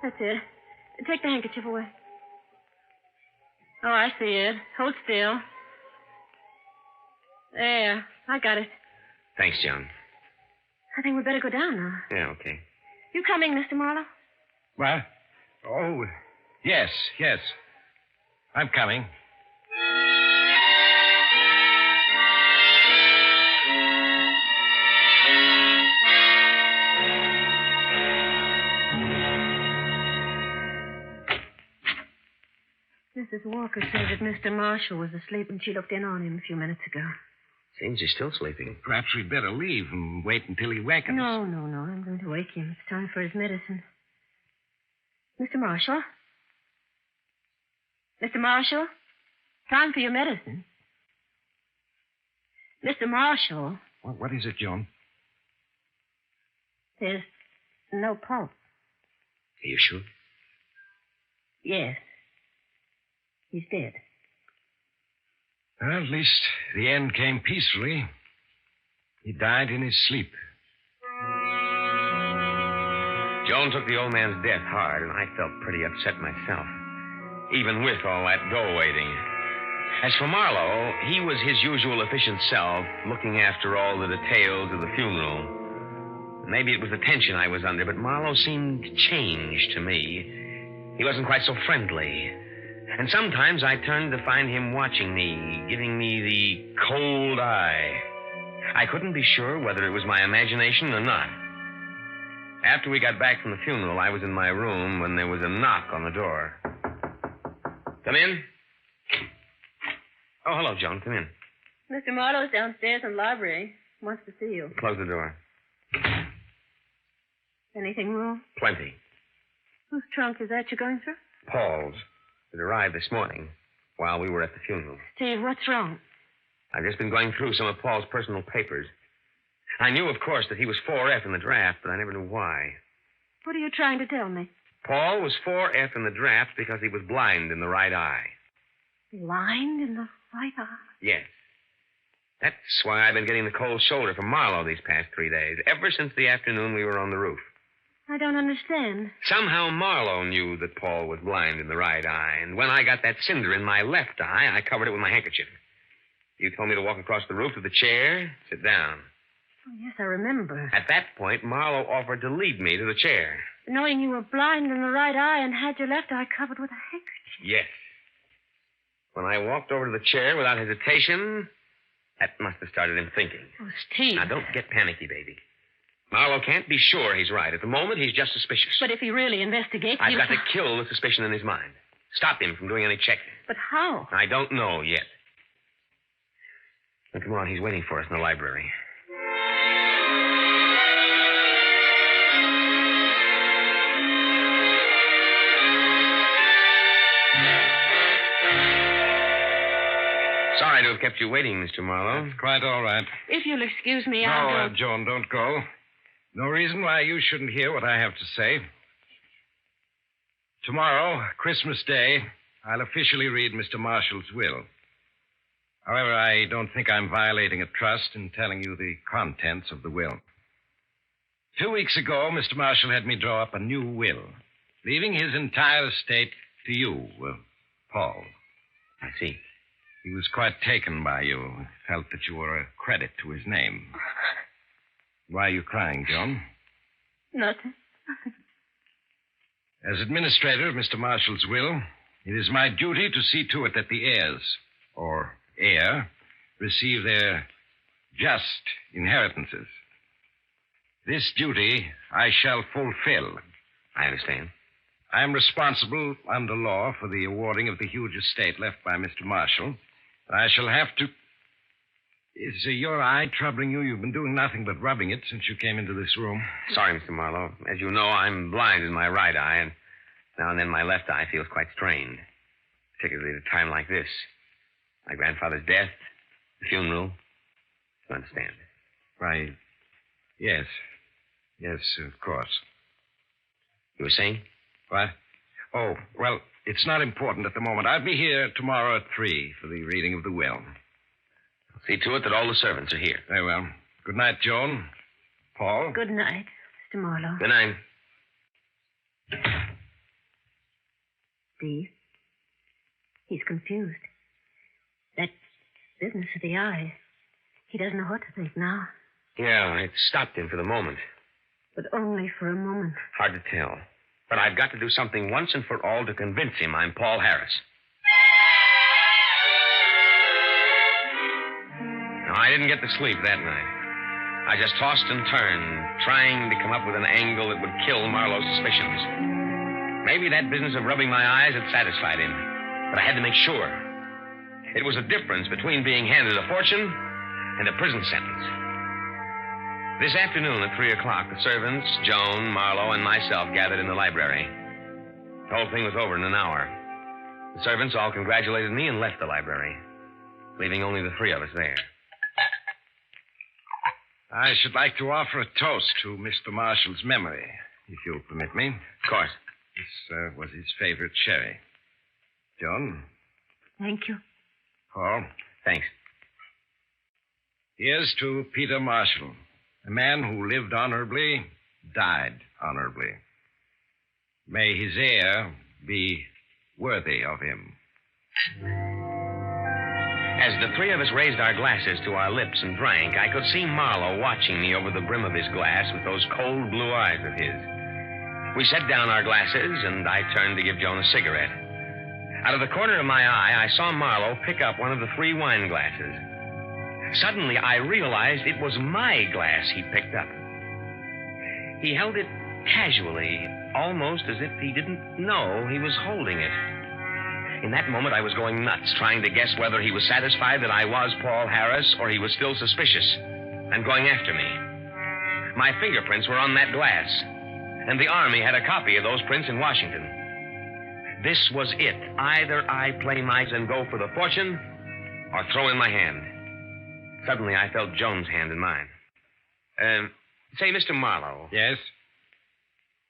That's it. Take the handkerchief away. Oh, I see it. Hold still. There. I got it. Thanks, John. I think we'd better go down now. Yeah, okay. You coming, Mr. Marlowe? What? Oh, yes. I'm coming. Mrs. Walker said that Mr. Marshall was asleep when she looked in on him a few minutes ago. Seems he's still sleeping. Perhaps we'd better leave and wait until he wakens. No. I'm going to wake him. It's time for his medicine. Mr. Marshall? Mr. Marshall? Time for your medicine. Mr. Marshall? What is it, Joan? There's no pulse. Are you sure? Yes. He's dead. Well, at least the end came peacefully. He died in his sleep. Joan took the old man's death hard, and I felt pretty upset myself, even with all that go-waiting. As for Marlowe, he was his usual efficient self, looking after all the details of the funeral. Maybe it was the tension I was under, but Marlowe seemed changed to me. He wasn't quite so friendly. And sometimes I turned to find him watching me, giving me the cold eye. I couldn't be sure whether it was my imagination or not. After we got back from the funeral, I was in my room when there was a knock on the door. Come in. Oh, hello, Joan. Come in. Mr. Marlowe's downstairs in the library. Wants to see you. Close the door. Anything wrong? Plenty. Whose trunk is that you're going through? Paul's. It arrived this morning while we were at the funeral. Steve, what's wrong? I've just been going through some of Paul's personal papers. I knew, of course, that he was 4F in the draft, but I never knew why. What are you trying to tell me? Paul was 4F in the draft because he was blind in the right eye. Blind in the right eye? Yes. That's why I've been getting the cold shoulder from Marlowe these past 3 days, ever since the afternoon we were on the roof. I don't understand. Somehow Marlowe knew that Paul was blind in the right eye, and when I got that cinder in my left eye, I covered it with my handkerchief. You told me to walk across the roof to the chair, sit down. Oh, yes, I remember. At that point, Marlowe offered to lead me to the chair. Knowing you were blind in the right eye and had your left eye covered with a handkerchief. Yes. When I walked over to the chair without hesitation, that must have started him thinking. Oh, Steve. Now, don't get panicky, baby. Marlowe can't be sure he's right. At the moment, he's just suspicious. But if he really investigates... I've got to kill the suspicion in his mind. Stop him from doing any checking. But how? I don't know yet. Now, come on, he's waiting for us in the library. Sorry to I've kept you waiting, Mr. Marlowe. That's quite all right. If you'll excuse me, I'll go. Joan, don't go. No reason why you shouldn't hear what I have to say. Tomorrow, Christmas Day, I'll officially read Mr. Marshall's will. However, I don't think I'm violating a trust in telling you the contents of the will. 2 weeks ago, Mr. Marshall had me draw up a new will, leaving his entire estate to you, Paul. I see. He was quite taken by you. Felt that you were a credit to his name. Why are you crying, Joan? Nothing. As administrator of Mr. Marshall's will, it is my duty to see to it that the heirs, or heir, receive their just inheritances. This duty I shall fulfill. I understand. I am responsible under law for the awarding of the huge estate left by Mr. Marshall. I shall have to... Is your eye troubling you? You've been doing nothing but rubbing it since you came into this room. Sorry, Mr. Marlowe. As you know, I'm blind in my right eye, and now and then my left eye feels quite strained, particularly at a time like this. My grandfather's death, the funeral. You understand? Why, yes. Yes, of course. You were saying? What? Oh, well, it's not important at the moment. I'll be here tomorrow at 3 for the reading of the will. See to it that all the servants are here. Very well. Good night, Joan. Paul? Good night, Mr. Marlowe. Good night. Steve, he's confused. That business of the eye, he doesn't know what to think now. Yeah, it stopped him for the moment. But only for a moment. Hard to tell. But I've got to do something once and for all to convince him I'm Paul Harris. No, I didn't get to sleep that night. I just tossed and turned, trying to come up with an angle that would kill Marlowe's suspicions. Maybe that business of rubbing my eyes had satisfied him, but I had to make sure. It was a difference between being handed a fortune and a prison sentence. This afternoon at 3 o'clock, the servants, Joan, Marlowe, and myself gathered in the library. The whole thing was over in an hour. The servants all congratulated me and left the library, leaving only the 3 of us there. I should like to offer a toast to Mr. Marshall's memory, if you'll permit me. Of course. This was his favorite sherry. Joan? Thank you. Paul? Thanks. Here's to Peter Marshall, a man who lived honorably, died honorably. May his heir be worthy of him. As the 3 of us raised our glasses to our lips and drank, I could see Marlowe watching me over the brim of his glass with those cold blue eyes of his. We set down our glasses, and I turned to give Joan a cigarette. Out of the corner of my eye, I saw Marlowe pick up one of the 3 wine glasses. Suddenly, I realized it was my glass he picked up. He held it casually, almost as if he didn't know he was holding it. In that moment, I was going nuts, trying to guess whether he was satisfied that I was Paul Harris or he was still suspicious and going after me. My fingerprints were on that glass, and the Army had a copy of those prints in Washington. This was it. Either I play nice and go for the fortune or throw in my hand. Suddenly, I felt Joan's hand in mine. Say, Mr. Marlowe. Yes?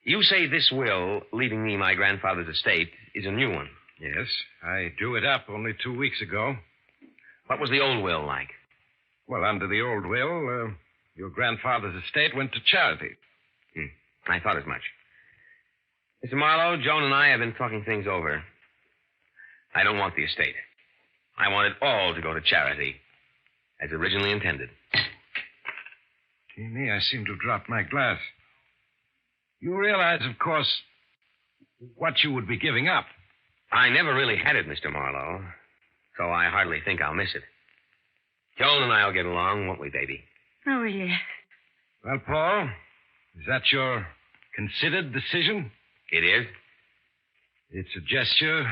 You say this will, leaving me my grandfather's estate, is a new one. Yes, I drew it up only 2 weeks ago. What was the old will like? Well, under the old will, your grandfather's estate went to charity. I thought as much. Mr. Marlowe, Joan and I have been talking things over. I don't want the estate. I want it all to go to charity, as originally intended. Gee, me, I seem to have dropped my glass. You realize, of course, what you would be giving up. I never really had it, Mr. Marlowe, so I hardly think I'll miss it. Joan and I'll get along, won't we, baby? Oh, yes. Well, Paul, is that your considered decision? It is. It's a gesture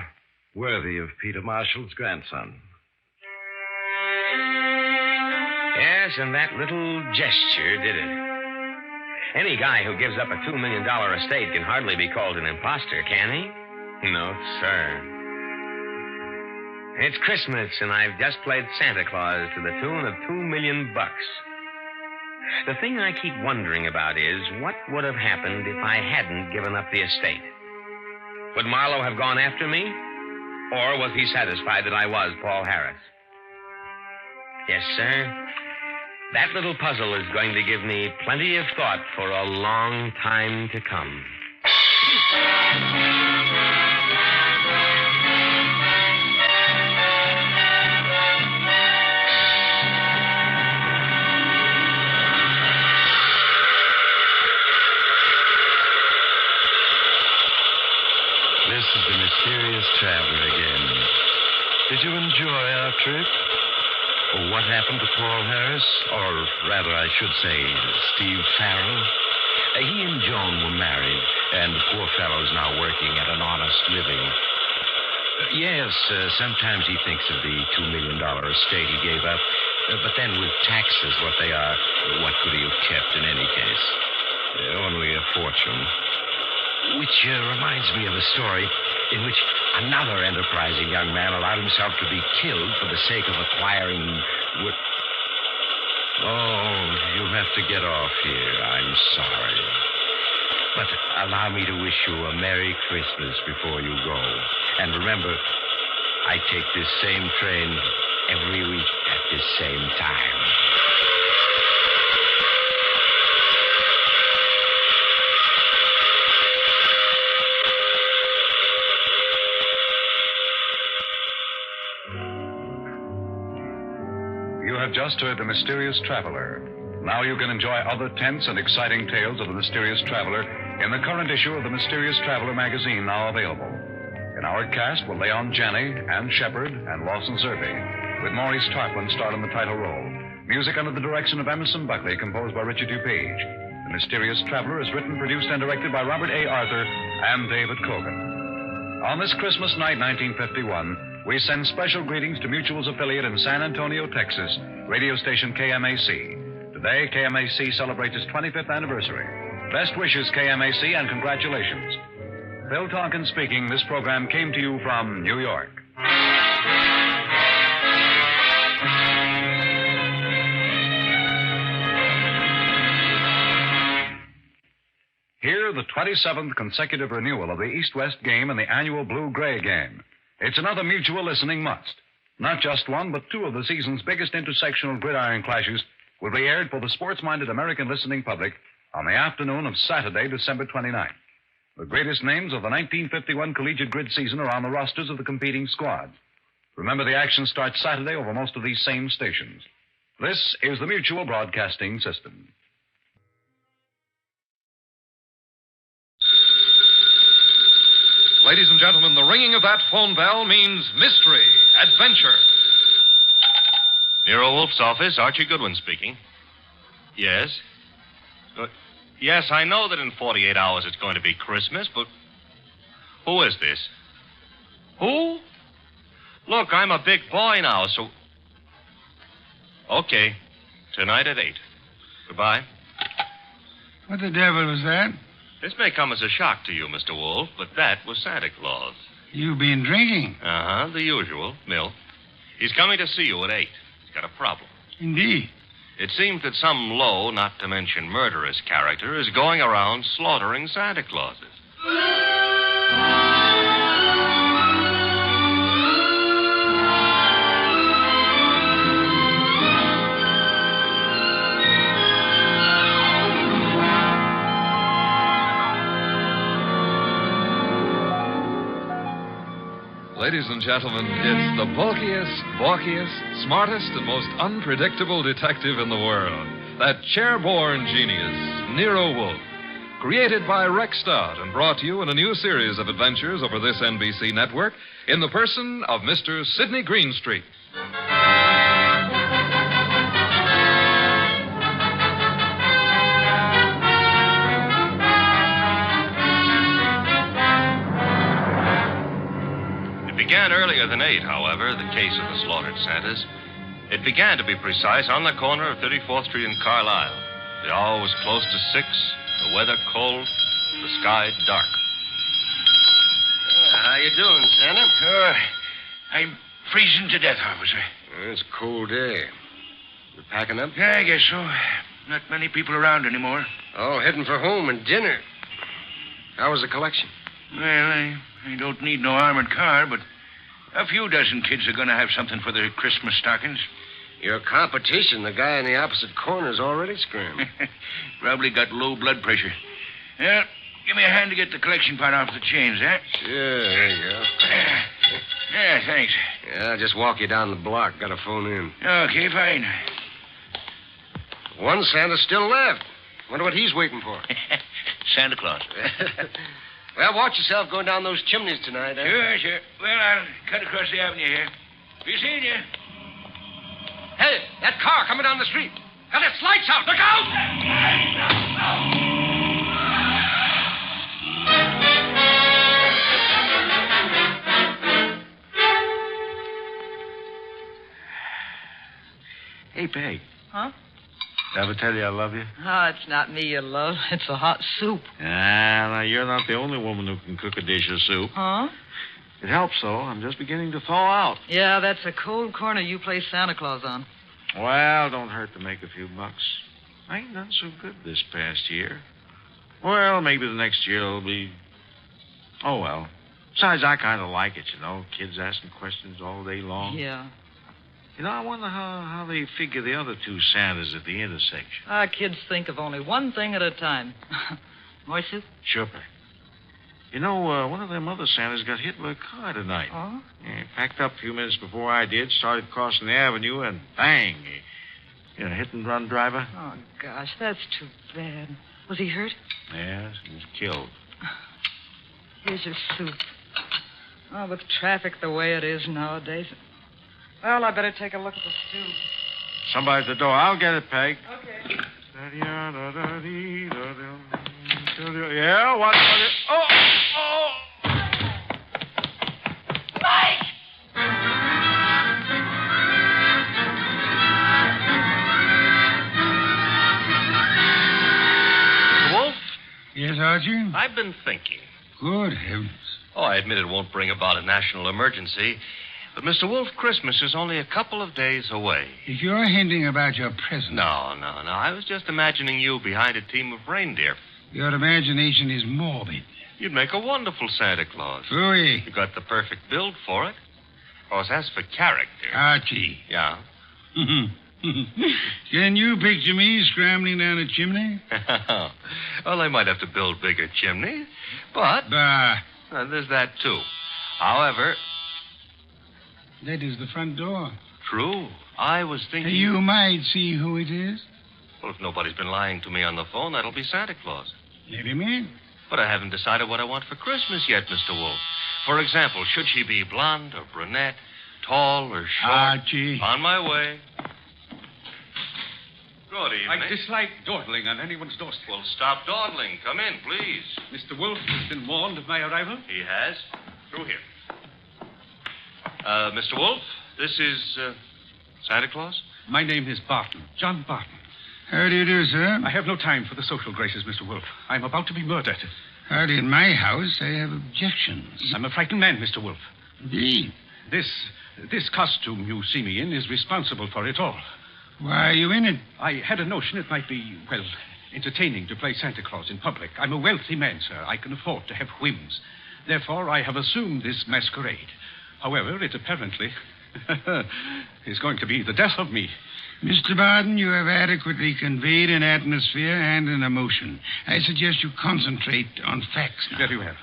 worthy of Peter Marshall's grandson. Yes, and that little gesture did it. Any guy who gives up a $2 million estate can hardly be called an imposter, can he? No, sir. It's Christmas, and I've just played Santa Claus to the tune of $2 million. The thing I keep wondering about is what would have happened if I hadn't given up the estate. Would Marlowe have gone after me? Or was he satisfied that I was Paul Harris? Yes, sir. That little puzzle is going to give me plenty of thought for a long time to come. This is the mysterious traveler again. Did you enjoy our trip? Oh, what happened to Paul Harris? Or rather, I should say, Steve Farrell? He and Joan were married, and the poor fellow's now working at an honest living. Yes, sometimes he thinks of the $2 million estate he gave up. But then with taxes what they are, what could he have kept in any case? Only a fortune. Which reminds me of a story in which another enterprising young man allowed himself to be killed for the sake of acquiring... Oh, you'll have to get off here. I'm sorry. But allow me to wish you a Merry Christmas before you go. And remember, I take this same train every week at this same time. You have just heard The Mysterious Traveler. Now you can enjoy other tense and exciting tales of The Mysterious Traveler in the current issue of The Mysterious Traveler magazine, now available. In our cast were Leon Janney, Ann Shepard, and Lawson Zerbe, with Maurice Tarplin starred in the title role. Music under the direction of Emerson Buckley, composed by Richard DuPage. The Mysterious Traveler is written, produced, and directed by Robert A. Arthur and David Cogan. On this Christmas night, 1951, we send special greetings to Mutual's affiliate in San Antonio, Texas, radio station KMAC. Today, KMAC celebrates its 25th anniversary. Best wishes, KMAC, and congratulations. Phil Tonkin speaking. This program came to you from New York. Here, the 27th consecutive renewal of the East-West game and the annual Blue-Gray game. It's another Mutual listening must. Not just one, but two of the season's biggest intersectional gridiron clashes will be aired for the sports-minded American listening public on the afternoon of Saturday, December 29th. The greatest names of the 1951 collegiate grid season are on the rosters of the competing squads. Remember, the action starts Saturday over most of these same stations. This is the Mutual Broadcasting System. Ladies and gentlemen, the ringing of that phone bell means mystery, adventure. Nero Wolfe's office, Archie Goodwin speaking. Yes? Yes, I know that in 48 hours it's going to be Christmas, but who is this? Who? Look, I'm a big boy now, so... Okay. Tonight at 8. Goodbye. What the devil was that? This may come as a shock to you, Mr. Wolfe, but that was Santa Claus. You been drinking? Uh-huh, the usual, milk. He's coming to see you at 8. He's got a problem. Indeed. It seems that some low, not to mention murderous character is going around slaughtering Santa Clauses. Ladies and gentlemen, it's the bulkiest, balkiest, smartest, and most unpredictable detective in the world. That chair-born genius, Nero Wolfe. Created by Rex Stout and brought to you in a new series of adventures over this NBC network in the person of Mr. Sidney Greenstreet. It began earlier than 8, however, the case of the slaughtered Santas. It began, to be precise, on the corner of 34th Street and Carlisle. The hour was close to 6, the weather cold, the sky dark. How you doing, Santa? I'm freezing to death, officer. It's a cold day. You packing up? Yeah, I guess so. Not many people around anymore. Oh, heading for home and dinner. How was the collection? Well, I don't need no armored car, but a few dozen kids are going to have something for their Christmas stockings. Your competition, the guy in the opposite corner, is already screaming. Probably got low blood pressure. Yeah, give me a hand to get the collection pot off the chains, eh? Sure, there you go. Yeah, thanks. Yeah, I'll just walk you down the block. Got a phone in. Okay, fine. One Santa's still left. Wonder what he's waiting for. Santa Claus. Well, watch yourself going down those chimneys tonight, eh? Sure. Well, I'll cut across the avenue here. Be seeing you. Hey, that car coming down the street. Got its lights out. Look out! Hey, Peg. Huh? Did I ever tell you I love you? Oh, it's not me you love. It's a hot soup. Now, you're not the only woman who can cook a dish of soup. Huh? It helps, though. I'm just beginning to thaw out. Yeah, that's a cold corner you play Santa Claus on. Well, don't hurt to make a few bucks. I ain't done so good this past year. Well, maybe the next year will be... Oh, well. Besides, I kind of like it, you know. Kids asking questions all day long. Yeah. You know, I wonder how they figure the other two Santas at the intersection. Kids think of only one thing at a time. More soup? Sure, Peg. You know, one of them other Santas got hit by a car tonight. Oh? Yeah, packed up a few minutes before I did, started crossing the avenue, and bang! Hit-and-run driver. Oh, gosh, that's too bad. Was he hurt? Yes, he was killed. Here's your soup. Oh, with traffic the way it is nowadays. Well, I better take a look at the stew. Somebody at the door. I'll get it, Peg. Okay. Yeah, what? Oh! Mike! Wolf? Yes, Archie? I've been thinking. Good heavens. Oh, I admit it won't bring about a national emergency. But, Mr. Wolf, Christmas is only a couple of days away. If you're hinting about your present... No. I was just imagining you behind a team of reindeer. Your imagination is morbid. You'd make a wonderful Santa Claus. Phooey. You got the perfect build for it. Of course, as for character... Archie. Yeah? Can you picture me scrambling down a chimney? Well, they might have to build bigger chimneys, but... Bah. There's that, too. However... That is the front door. True. I was thinking... You might see who it is. Well, if nobody's been lying to me on the phone, that'll be Santa Claus. Let him in. But I haven't decided what I want for Christmas yet, Mr. Wolf. For example, should she be blonde or brunette, tall or short? Archie. On my way. Good evening. I dislike dawdling on anyone's doorstep. Well, stop dawdling. Come in, please. Mr. Wolfe has been warned of my arrival? He has. Through here. Mr. Wolf, this is Santa Claus? My name is Barton, John Barton. How do you do, sir? I have no time for the social graces, Mr. Wolf. I'm about to be murdered. Hardly in my house. I have objections. I'm a frightened man, Mr. Wolf. Indeed. This costume you see me in is responsible for it all. Why are you in it? I had a notion it might be, well, entertaining to play Santa Claus in public. I'm a wealthy man, sir. I can afford to have whims. Therefore, I have assumed this masquerade. However, it apparently is going to be the death of me. Mr. Barton, you have adequately conveyed an atmosphere and an emotion. I suggest you concentrate on facts now. Very well.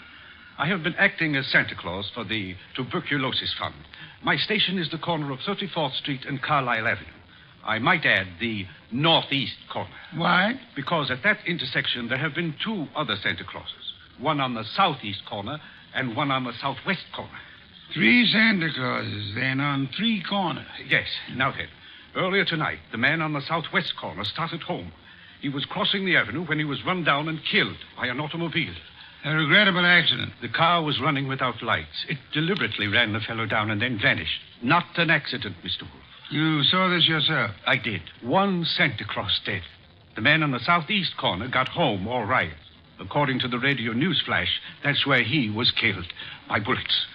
I have been acting as Santa Claus for the Tuberculosis Fund. My station is the corner of 34th Street and Carlisle Avenue. I might add the northeast corner. Why? Because at that intersection there have been two other Santa Clauses. One on the southeast corner and one on the southwest corner. 3 Santa Clauses, then, on 3 corners. Yes. Now then, earlier tonight, the man on the southwest corner started home. He was crossing the avenue when he was run down and killed by an automobile. A regrettable accident. The car was running without lights. It deliberately ran the fellow down and then vanished. Not an accident, Mr. Wolf. You saw this yourself? I did. 1 Santa Claus dead. The man on the southeast corner got home all right. According to the radio news flash, that's where he was killed by bullets.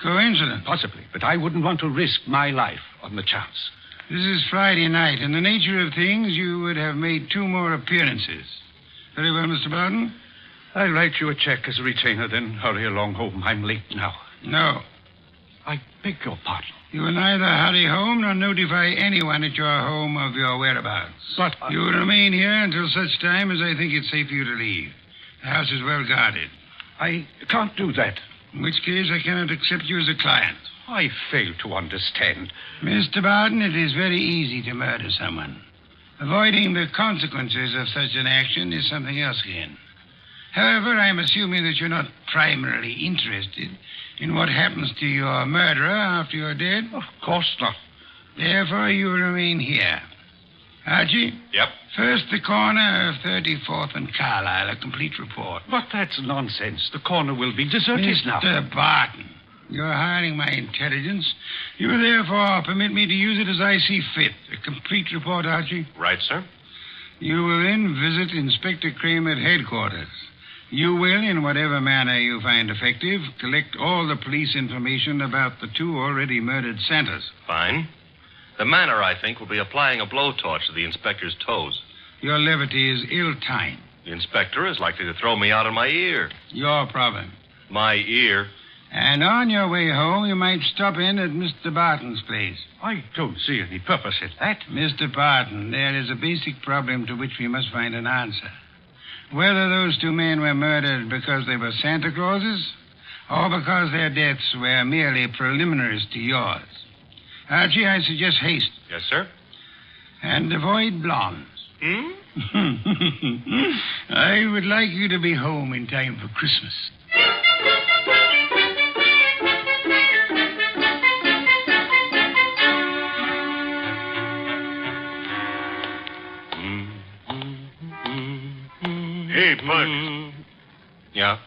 Coincidence? Possibly, but I wouldn't want to risk my life on the chance. This is Friday night. In the nature of things, you would have made 2 more appearances. Very well, Mr. Barton. I'll write you a check as a retainer, then hurry along home. I'm late now. No. I beg your pardon. You will neither hurry home nor notify anyone at your home of your whereabouts. But you will remain here until such time as I think it's safe for you to leave. The house is well guarded. I can't do that. In which case, I cannot accept you as a client. I fail to understand. Mr. Barton, it is very easy to murder someone. Avoiding the consequences of such an action is something else again. However, I am assuming that you're not primarily interested in what happens to your murderer after you're dead. Of course not. Therefore, you will remain here. Archie? Yep. First, the corner of 34th and Carlisle, a complete report. But that's nonsense. The corner will be deserted now. Mr. Barton, you're hiring my intelligence. You will therefore permit me to use it as I see fit. A complete report, Archie? Right, sir. You will then visit Inspector Kramer at headquarters. You will, in whatever manner you find effective, collect all the police information about the 2 already murdered Santas. Fine. The manner, I think, will be applying a blowtorch to the inspector's toes. Your levity is ill-timed. The inspector is likely to throw me out of my ear. Your problem. My ear? And on your way home, you might stop in at Mr. Barton's place. I don't see any purpose in that. Mr. Barton, there is a basic problem to which we must find an answer. Whether those 2 men were murdered because they were Santa Clauses or because their deaths were merely preliminaries to yours. Archie, I suggest haste. Yes, sir. And avoid blondes. I would like you to be home in time for Christmas. Hey, Bud. Yeah?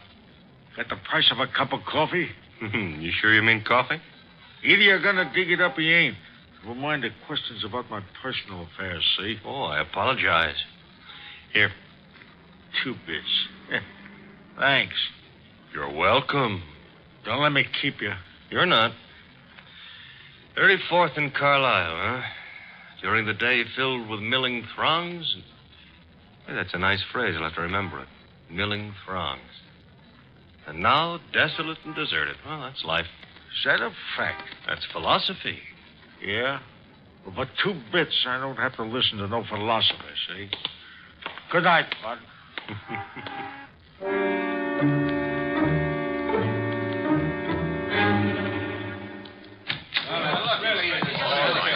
Got the price of a cup of coffee? You sure you mean coffee? Either you're going to dig it up or you ain't. Never mind the questions about my personal affairs, see? Oh, I apologize. Here. 2 bits. Thanks. You're welcome. Don't let me keep you. You're not. 34th and Carlisle, huh? During the day filled with milling throngs. Hey, that's a nice phrase. I'll have to remember it. Milling throngs. And now desolate and deserted. Well, that's life. Is that a fact? That's philosophy. Yeah? Well, for 2 bits, I don't have to listen to no philosopher, see? Good night, Bud.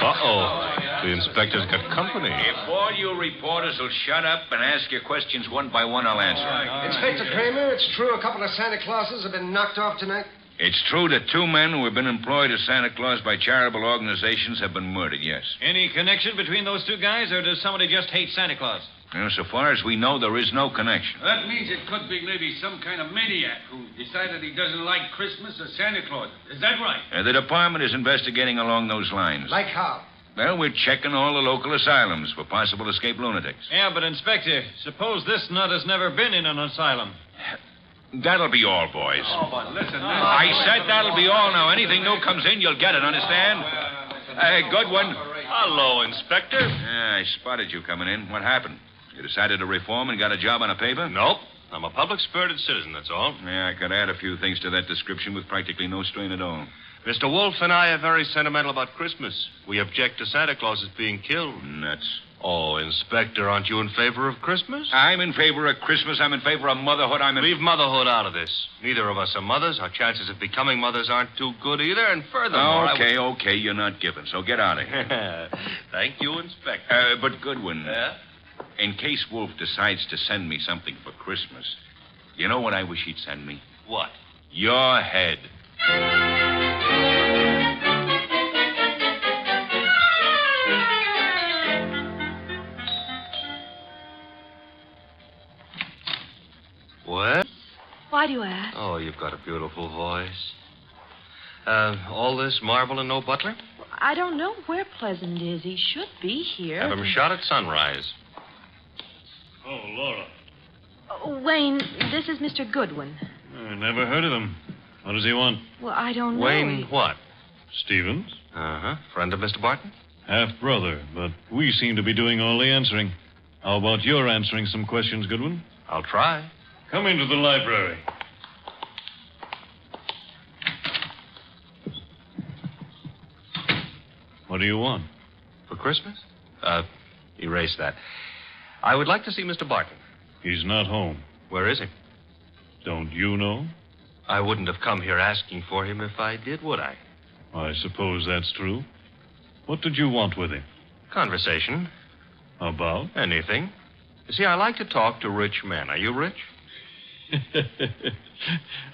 Uh-oh. The inspector's got company. If all you reporters will shut up and ask your questions one by one, I'll answer. Inspector Kramer, it's true a couple of Santa Clauses have been knocked off tonight? It's true that 2 men who have been employed as Santa Claus by charitable organizations have been murdered, yes. Any connection between those 2 guys, or does somebody just hate Santa Claus? Well, so far as we know, there is no connection. That means it could be maybe some kind of maniac who decided he doesn't like Christmas or Santa Claus. Is that right? The department is investigating along those lines. Like how? Well, we're checking all the local asylums for possible escaped lunatics. Yeah, but, Inspector, suppose this nut has never been in an asylum. That'll be all, boys. Oh, but listen. I said that'll be all now. Anything new comes in, you'll get it, understand? Good one. Hello, Inspector. I spotted you coming in. What happened? You decided to reform and got a job on a paper? Nope. I'm a public-spirited citizen, that's all. Yeah, I could add a few things to that description with practically no strain at all. Mr. Wolfe and I are very sentimental about Christmas. We object to Santa Claus being killed. Nuts. Oh, Inspector, aren't you in favor of Christmas? I'm in favor of Christmas. I'm in favor of motherhood. Leave motherhood out of this. Neither of us are mothers. Our chances of becoming mothers aren't too good either. And furthermore, Okay, you're not giving, so get out of here. Thank you, Inspector. But Goodwin, Yeah? In case Wolfe decides to send me something for Christmas, you know what I wish he'd send me? What? Your head. What? Why do you ask? Oh, you've got a beautiful voice. All this marble and no butler? I don't know where Pleasant is. He should be here. Have him shot at sunrise. Oh, Laura. Wayne, this is Mr. Goodwin. I never heard of him. What does he want? Well, I don't know. Wayne what? Stevens. Uh-huh. Friend of Mr. Barton? Half-brother, but we seem to be doing all the answering. How about your answering some questions, Goodwin? I'll try. Come into the library. What do you want? For Christmas? Erase that. I would like to see Mr. Barton. He's not home. Where is he? Don't you know? I wouldn't have come here asking for him if I did, would I? I suppose that's true. What did you want with him? Conversation. About? Anything. You see, I like to talk to rich men. Are you rich?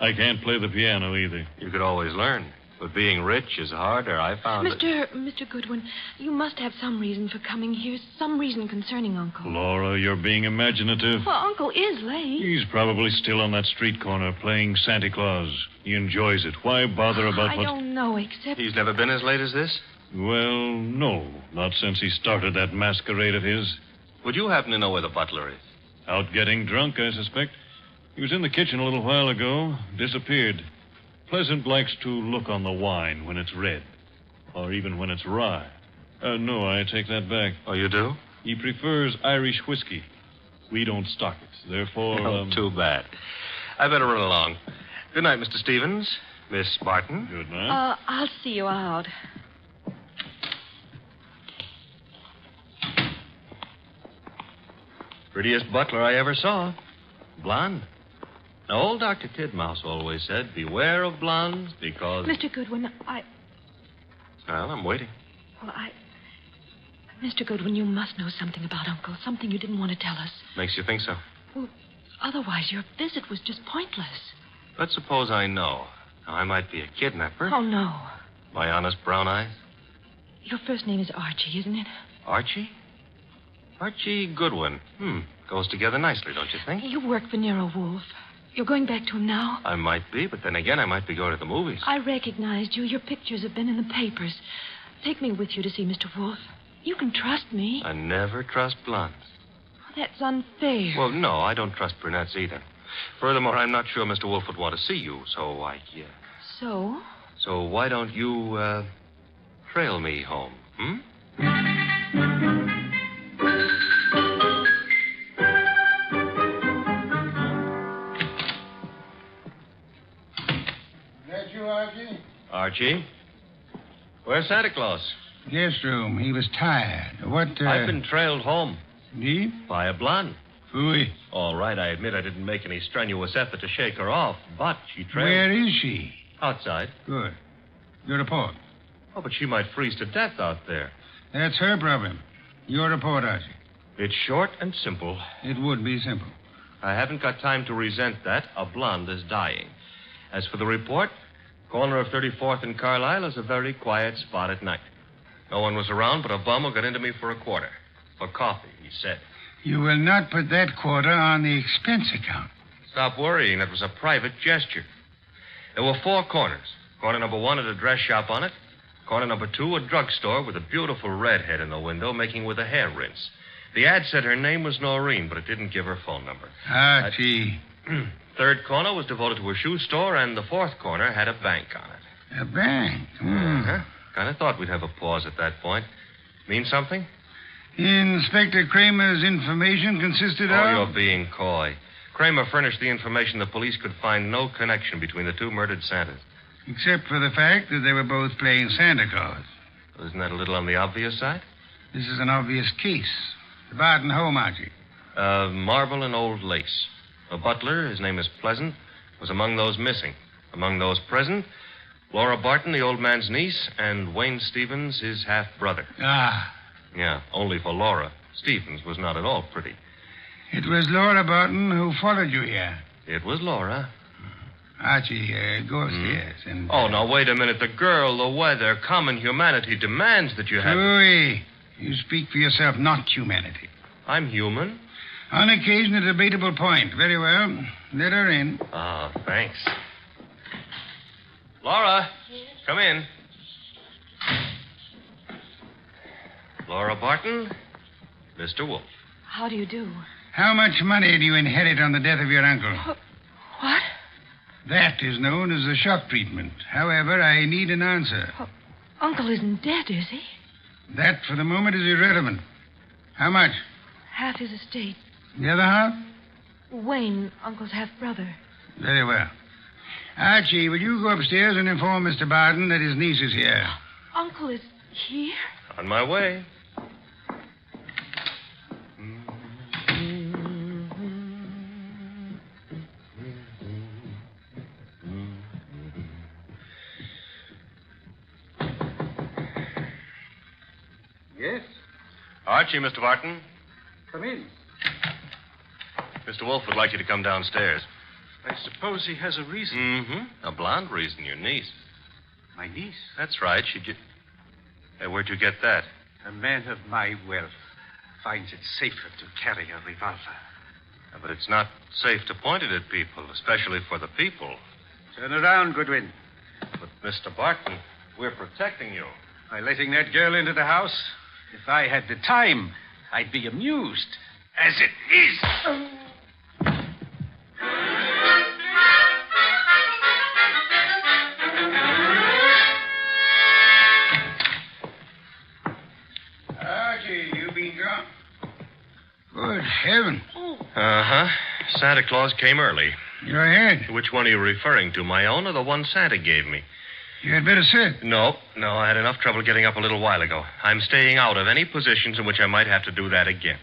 I can't play the piano either. You could always learn. But being rich is harder, I found it. Mr. Goodwin, you must have some reason for coming here, some reason concerning Uncle. Laura, you're being imaginative. Well, Uncle is late. He's probably still on that street corner playing Santa Claus. He enjoys it. Why bother about I don't know, except... He's never been as late as this? Well, no. Not since he started that masquerade of his. Would you happen to know where the butler is? Out getting drunk, I suspect. He was in the kitchen a little while ago. Disappeared. Pleasant likes to look on the wine when it's red. Or even when it's rye. No, I take that back. Oh, you do? He prefers Irish whiskey. We don't stock it. Therefore... Oh, too bad. I better run along. Good night, Mr. Stevens. Miss Barton. Good night. I'll see you out. Prettiest butler I ever saw. Blonde. Now, old Dr. Tidmouse always said, beware of blondes because... Mr. Goodwin, Well, I'm waiting. Well, Mr. Goodwin, you must know something about Uncle, something you didn't want to tell us. Makes you think so? Well, otherwise your visit was just pointless. Let's suppose I know. Now, I might be a kidnapper. Oh, no. My honest brown eyes? Your first name is Archie, isn't it? Archie? Archie Goodwin. Goes together nicely, don't you think? You work for Nero Wolfe. You're going back to him now? I might be, but then again, I might be going to the movies. I recognized you. Your pictures have been in the papers. Take me with you to see Mr. Wolfe. You can trust me. I never trust blondes. That's unfair. Well, no, I don't trust brunettes either. Furthermore, I'm not sure Mr. Wolfe would want to see you, so So? So why don't you, trail me home, Archie? Where's Santa Claus? Guest room. He was tired. I've been trailed home. Me? By a blonde. Phooey. All right, I admit I didn't make any strenuous effort to shake her off, but she trailed... Where is she? Outside. Good. Your report. Oh, but she might freeze to death out there. That's her problem. Your report, Archie. It's short and simple. It would be simple. I haven't got time to resent that. A blonde is dying. As for the report, corner of 34th and Carlisle is a very quiet spot at night. No one was around but a bum who got into me for a quarter. For coffee, he said. You will not put that quarter on the expense account. Stop worrying. It was a private gesture. There were 4 corners. Corner number 1 had a dress shop on it. Corner number 2, a drugstore with a beautiful redhead in the window making with a hair rinse. The ad said her name was Noreen, but it didn't give her phone number. Archie. 3rd corner was devoted to a shoe store, and the 4th corner had a bank on it. A bank? Kind of thought we'd have a pause at that point. Mean something? Inspector Kramer's information consisted of... Oh, you're being coy. Kramer furnished the information the police could find no connection between the 2 murdered Santas. Except for the fact that they were both playing Santa Claus. Isn't that a little on the obvious side? This is an obvious case. The Barton home, Archie. Marble and old lace. The butler, his name is Pleasant, was among those missing. Among those present, Laura Barton, the old man's niece, and Wayne Stevens, his half-brother. Ah. Yeah, only for Laura. Stevens was not at all pretty. It was Laura Barton who followed you here. It was Laura. Archie, go upstairs and... Oh, now, wait a minute. The girl, the weather, common humanity demands that you have... Louis, you speak for yourself, not humanity. I'm human. On occasion, a debatable point. Very well. Let her in. Oh, thanks. Laura, come in. Laura Barton, Mr. Wolfe. How do you do? How much money do you inherit on the death of your uncle? What? That is known as a shock treatment. However, I need an answer. Oh, Uncle isn't dead, is he? That, for the moment, is irrelevant. How much? Half his estate. The other half? Wayne, Uncle's half-brother. Very well. Archie, will you go upstairs and inform Mr. Barton that his niece is here? Uncle is here? On my way. Yes? Archie, Mr. Barton. Come in. Mr. Wolfe would like you to come downstairs. I suppose he has a reason. Mm-hmm. A blonde reason, your niece. My niece? That's right. Where'd you get that? A man of my wealth finds it safer to carry a revolver. But it's not safe to point it at people, especially for the people. Turn around, Goodwin. But, Mr. Barton, we're protecting you. By letting that girl into the house, if I had the time, I'd be amused. As it is. Archie, you been drunk? Good heaven. Uh-huh. Santa Claus came early. Your head? Which one are you referring to, my own or the one Santa gave me? You had better sit. No, I had enough trouble getting up a little while ago. I'm staying out of any positions in which I might have to do that again.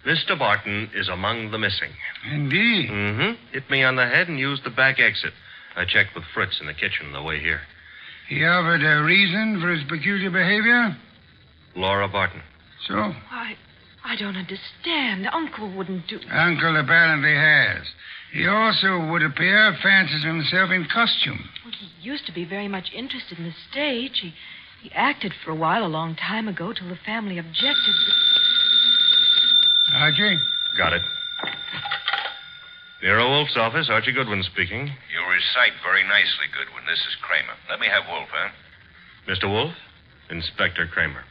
Mr. Barton is among the missing. Indeed. Mm-hmm. Hit me on the head and used the back exit. I checked with Fritz in the kitchen on the way here. He offered a reason for his peculiar behavior? Laura Barton. So? I don't understand. Uncle wouldn't do... Uncle apparently has. He also, would appear, fancies himself in costume. Well, he used to be very much interested in the stage. He acted for a while a long time ago till the family objected. Archie? Got it. Nero Wolfe's office. Archie Goodwin speaking. You recite very nicely, Goodwin. This is Kramer. Let me have Wolfe, huh? Mr. Wolfe? Inspector Kramer.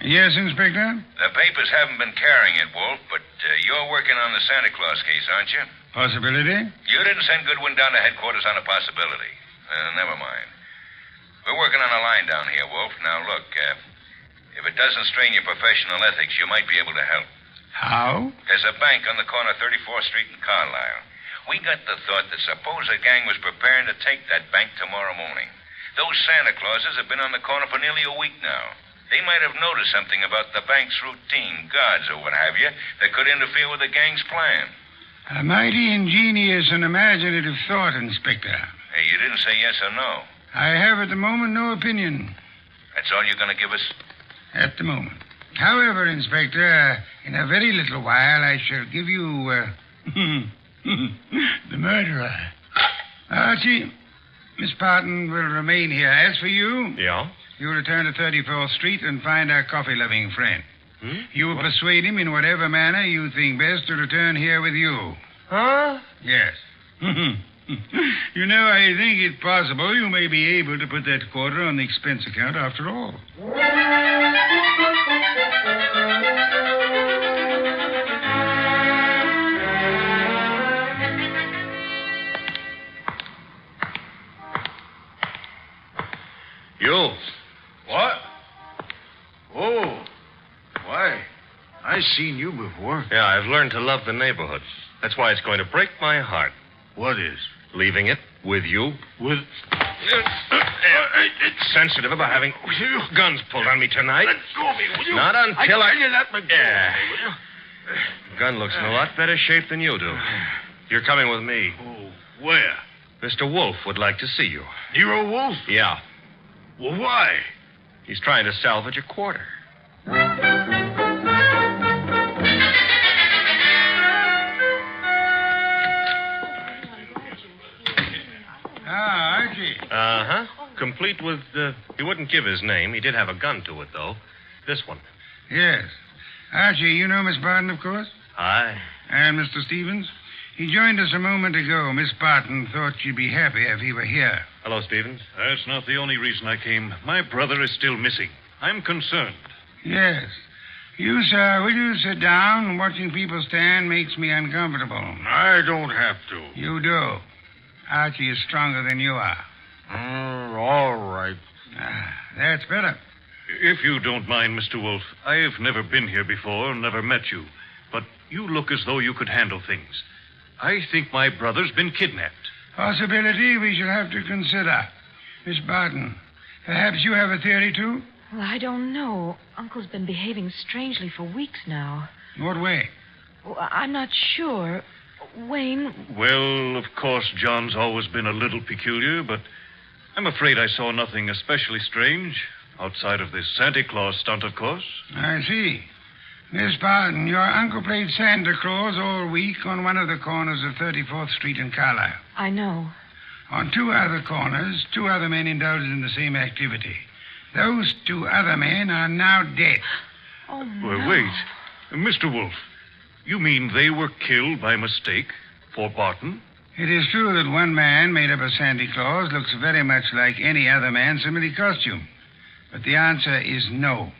Yes, Inspector? The papers haven't been carrying it, Wolfe, but you're working on the Santa Claus case, aren't you? Possibility? You didn't send Goodwin down to headquarters on a possibility. Never mind. We're working on a line down here, Wolfe. Now, look, if it doesn't strain your professional ethics, you might be able to help. How? There's a bank on the corner of 34th Street and Carlisle. We got the thought that suppose a gang was preparing to take that bank tomorrow morning. Those Santa Clauses have been on the corner for nearly a week now. They might have noticed something about the bank's routine, guards or what have you, that could interfere with the gang's plan. A mighty ingenious and imaginative thought, Inspector. Hey, you didn't say yes or no. I have at the moment no opinion. That's all you're going to give us? At the moment. However, Inspector, in a very little while I shall give you, the murderer. Archie, Miss Barton will remain here. As for you... Yeah? You return to 34th Street and find our coffee-loving friend. You will persuade him in whatever manner you think best to return here with you. Huh? Yes. You know, I think it possible you may be able to put that quarter on the expense account after all. You. What? Oh. Why? I've seen you before. Yeah, I've learned to love the neighborhood. That's why it's going to break my heart. What is? Leaving it with you. With... It's sensitive about having guns pulled on me tonight. Let go of me, will you? Not until I tell you that, McGill. Yeah. Gun looks in a lot better shape than you do. You're coming with me. Oh, where? Mr. Wolfe would like to see you. Nero Wolfe? Yeah. Well, why? He's trying to salvage a quarter. Archie. Uh-huh. Complete with, he wouldn't give his name. He did have a gun to it, though. This one. Yes. Archie, you know Miss Barton, of course? Hi. And Mr. Stevens? He joined us a moment ago. Miss Barton thought she'd be happy if he were here. Hello, Stevens. That's not the only reason I came. My brother is still missing. I'm concerned. Yes. You, sir, will you sit down? Watching people stand makes me uncomfortable. I don't have to. You do. Archie is stronger than you are. All right. That's better. If you don't mind, Mr. Wolfe, I've never been here before, never met you. But you look as though you could handle things. I think my brother's been kidnapped. Possibility we shall have to consider. Miss Barton, perhaps you have a theory, too? Well, I don't know. Uncle's been behaving strangely for weeks now. What way? Well, I'm not sure. Wayne... Well, of course, John's always been a little peculiar, but I'm afraid I saw nothing especially strange. Outside of this Santa Claus stunt, of course. I see. Miss Barton, your uncle played Santa Claus all week on one of the corners of 34th Street in Carlisle. I know. On two other corners, two other men indulged in the same activity. Those two other men are now dead. Oh, no. Well, wait. Mr. Wolfe, you mean they were killed by mistake for Barton? It is true that one man made up as Santa Claus looks very much like any other man similarly costumed. But the answer is no.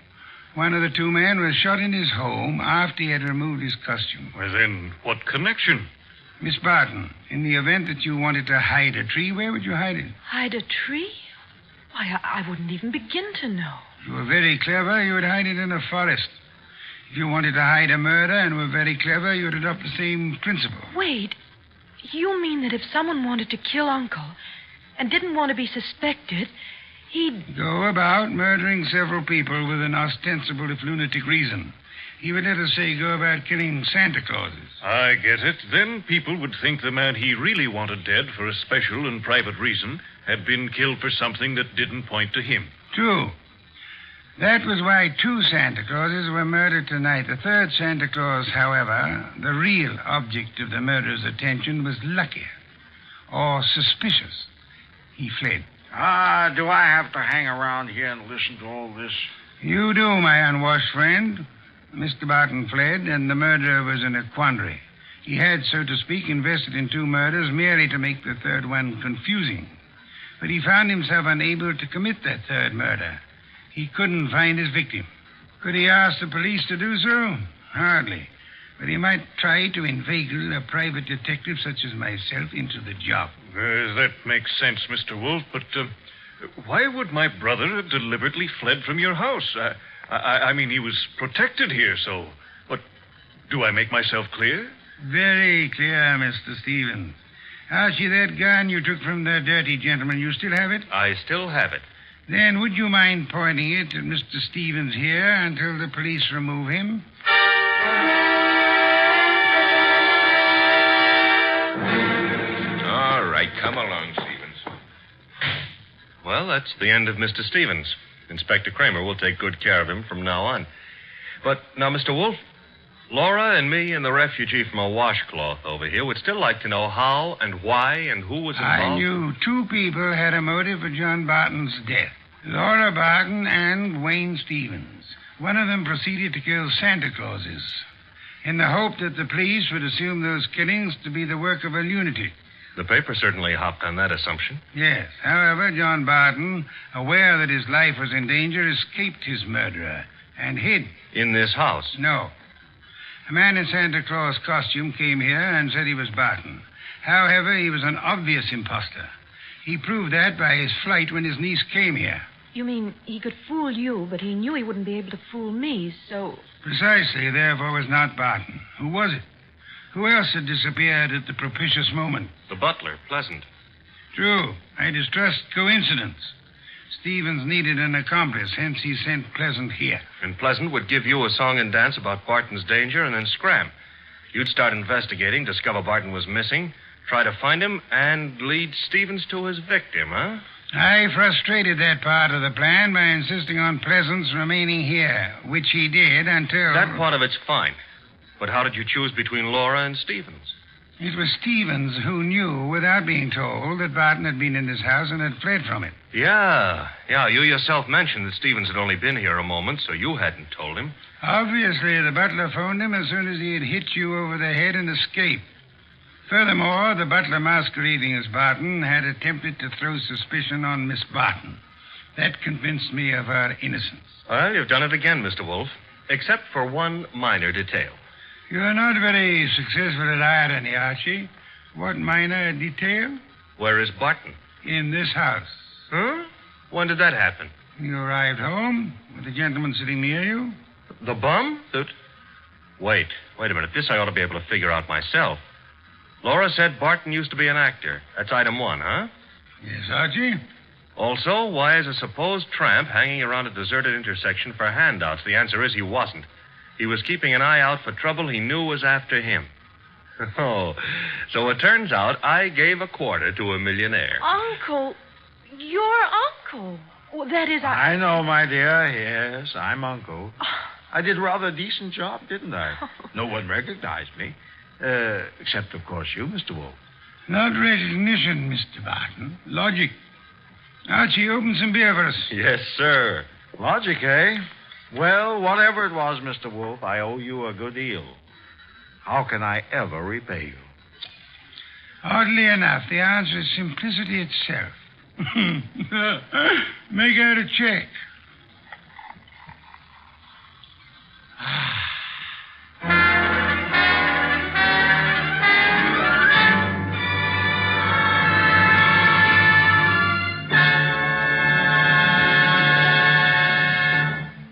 One of the two men was shot in his home after he had removed his costume. Well, then, what connection? Miss Barton, in the event that you wanted to hide a tree, where would you hide it? Hide a tree? Why, I wouldn't even begin to know. If you were very clever, you would hide it in a forest. If you wanted to hide a murder and were very clever, you would adopt the same principle. Wait. You mean that if someone wanted to kill Uncle and didn't want to be suspected, he'd... Go about murdering several people with an ostensible, if lunatic, reason. He would, let us say, go about killing Santa Clauses. I get it. Then people would think the man he really wanted dead for a special and private reason had been killed for something that didn't point to him. True. That was why two Santa Clauses were murdered tonight. The third Santa Claus, however, the real object of the murderer's attention, was luckier or suspicious. He fled. Do I have to hang around here and listen to all this? You do, my unwashed friend. Mr. Barton fled, and the murderer was in a quandary. He had, so to speak, invested in two murders merely to make the third one confusing. But he found himself unable to commit that third murder. He couldn't find his victim. Could he ask the police to do so? Hardly. But he might try to inveigle a private detective such as myself into the job. That makes sense, Mr. Wolfe, but why would my brother have deliberately fled from your house? I mean, he was protected here, so... But do I make myself clear? Very clear, Mr. Stevens. Archie, that gun you took from the dirty gentleman, you still have it? I still have it. Then would you mind pointing it at Mr. Stevens here until the police remove him? All right, come along, Stevens. Well, that's the end of Mr. Stevens. Inspector Kramer will take good care of him from now on. But now, Mr. Wolfe, Laura and me and the refugee from a washcloth over here would still like to know how and why and who was involved. I knew two people had a motive for John Barton's death. Laura Barton and Wayne Stevens. One of them proceeded to kill Santa Clauses in the hope that the police would assume those killings to be the work of a lunatic. The paper certainly hopped on that assumption. Yes. However, John Barton, aware that his life was in danger, escaped his murderer and hid. In this house? No. A man in Santa Claus costume came here and said he was Barton. However, he was an obvious imposter. He proved that by his flight when his niece came here. You mean he could fool you, but he knew he wouldn't be able to fool me, so... Precisely, therefore, was not Barton. Who was it? Who else had disappeared at the propitious moment? The butler, Pleasant. True. I distrust coincidence. Stevens needed an accomplice, hence he sent Pleasant here. And Pleasant would give you a song and dance about Barton's danger and then scram. You'd start investigating, discover Barton was missing, try to find him, and lead Stevens to his victim, huh? I frustrated that part of the plan by insisting on Pleasant's remaining here, which he did until... That part of it's fine. But how did you choose between Laura and Stevens? It was Stevens who knew, without being told, that Barton had been in this house and had fled from it. Yeah. You yourself mentioned that Stevens had only been here a moment, so you hadn't told him. Obviously, the butler phoned him as soon as he had hit you over the head and escaped. Furthermore, the butler masquerading as Barton had attempted to throw suspicion on Miss Barton. That convinced me of her innocence. Well, you've done it again, Mr. Wolfe, except for one minor detail. You're not very successful at irony, Archie. What minor detail? Where is Barton? In this house. Huh? When did that happen? You arrived home with the gentleman sitting near you? The bum? Wait a minute. This I ought to be able to figure out myself. Laura said Barton used to be an actor. That's item 1, huh? Yes, Archie. Also, why is a supposed tramp hanging around a deserted intersection for handouts? The answer is he wasn't. He was keeping an eye out for trouble he knew was after him. Oh, so it turns out I gave a quarter to a millionaire. Uncle, your uncle. Well, that is... I know, my dear. Yes, I'm Uncle. I did a rather decent job, didn't I? No one recognized me. Except, of course, you, Mr. Wolfe. Not recognition, Mr. Barton. Logic. Archie, open some beer for us. Yes, sir. Logic, eh? Well, whatever it was, Mr. Wolfe, I owe you a good deal. How can I ever repay you? Oddly enough, the answer is simplicity itself. Make out a check.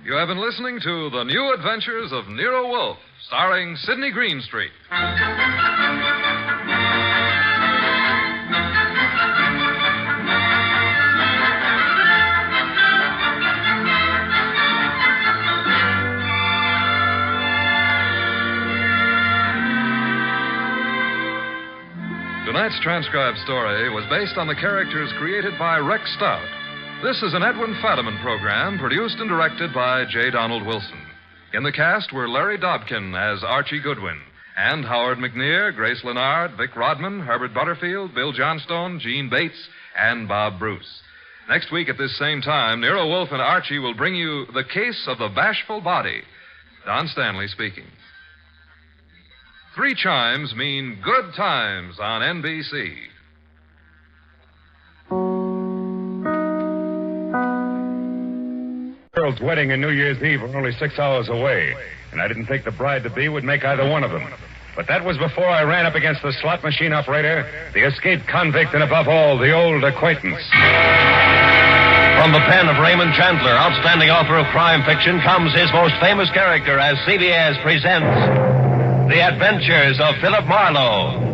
You have been listening to The New Adventures of Nero Wolfe, starring Sidney Greenstreet. Tonight's transcribed story was based on the characters created by Rex Stout. This is an Edwin Fadiman program produced and directed by J. Donald Wilson. In the cast were Larry Dobkin as Archie Goodwin, and Howard McNear, Grace Lennard, Vic Rodman, Herbert Butterfield, Bill Johnstone, Gene Bates, and Bob Bruce. Next week at this same time, Nero Wolfe and Archie will bring you The Case of the Bashful Body. Don Stanley speaking. 3 chimes mean good times on NBC. Girl's wedding and New Year's Eve were only 6 hours away, and I didn't think the bride-to-be would make either one of them. But that was before I ran up against the slot machine operator, the escaped convict, and above all, the old acquaintance. From the pen of Raymond Chandler, outstanding author of crime fiction, comes his most famous character as CBS presents The Adventures of Philip Marlowe.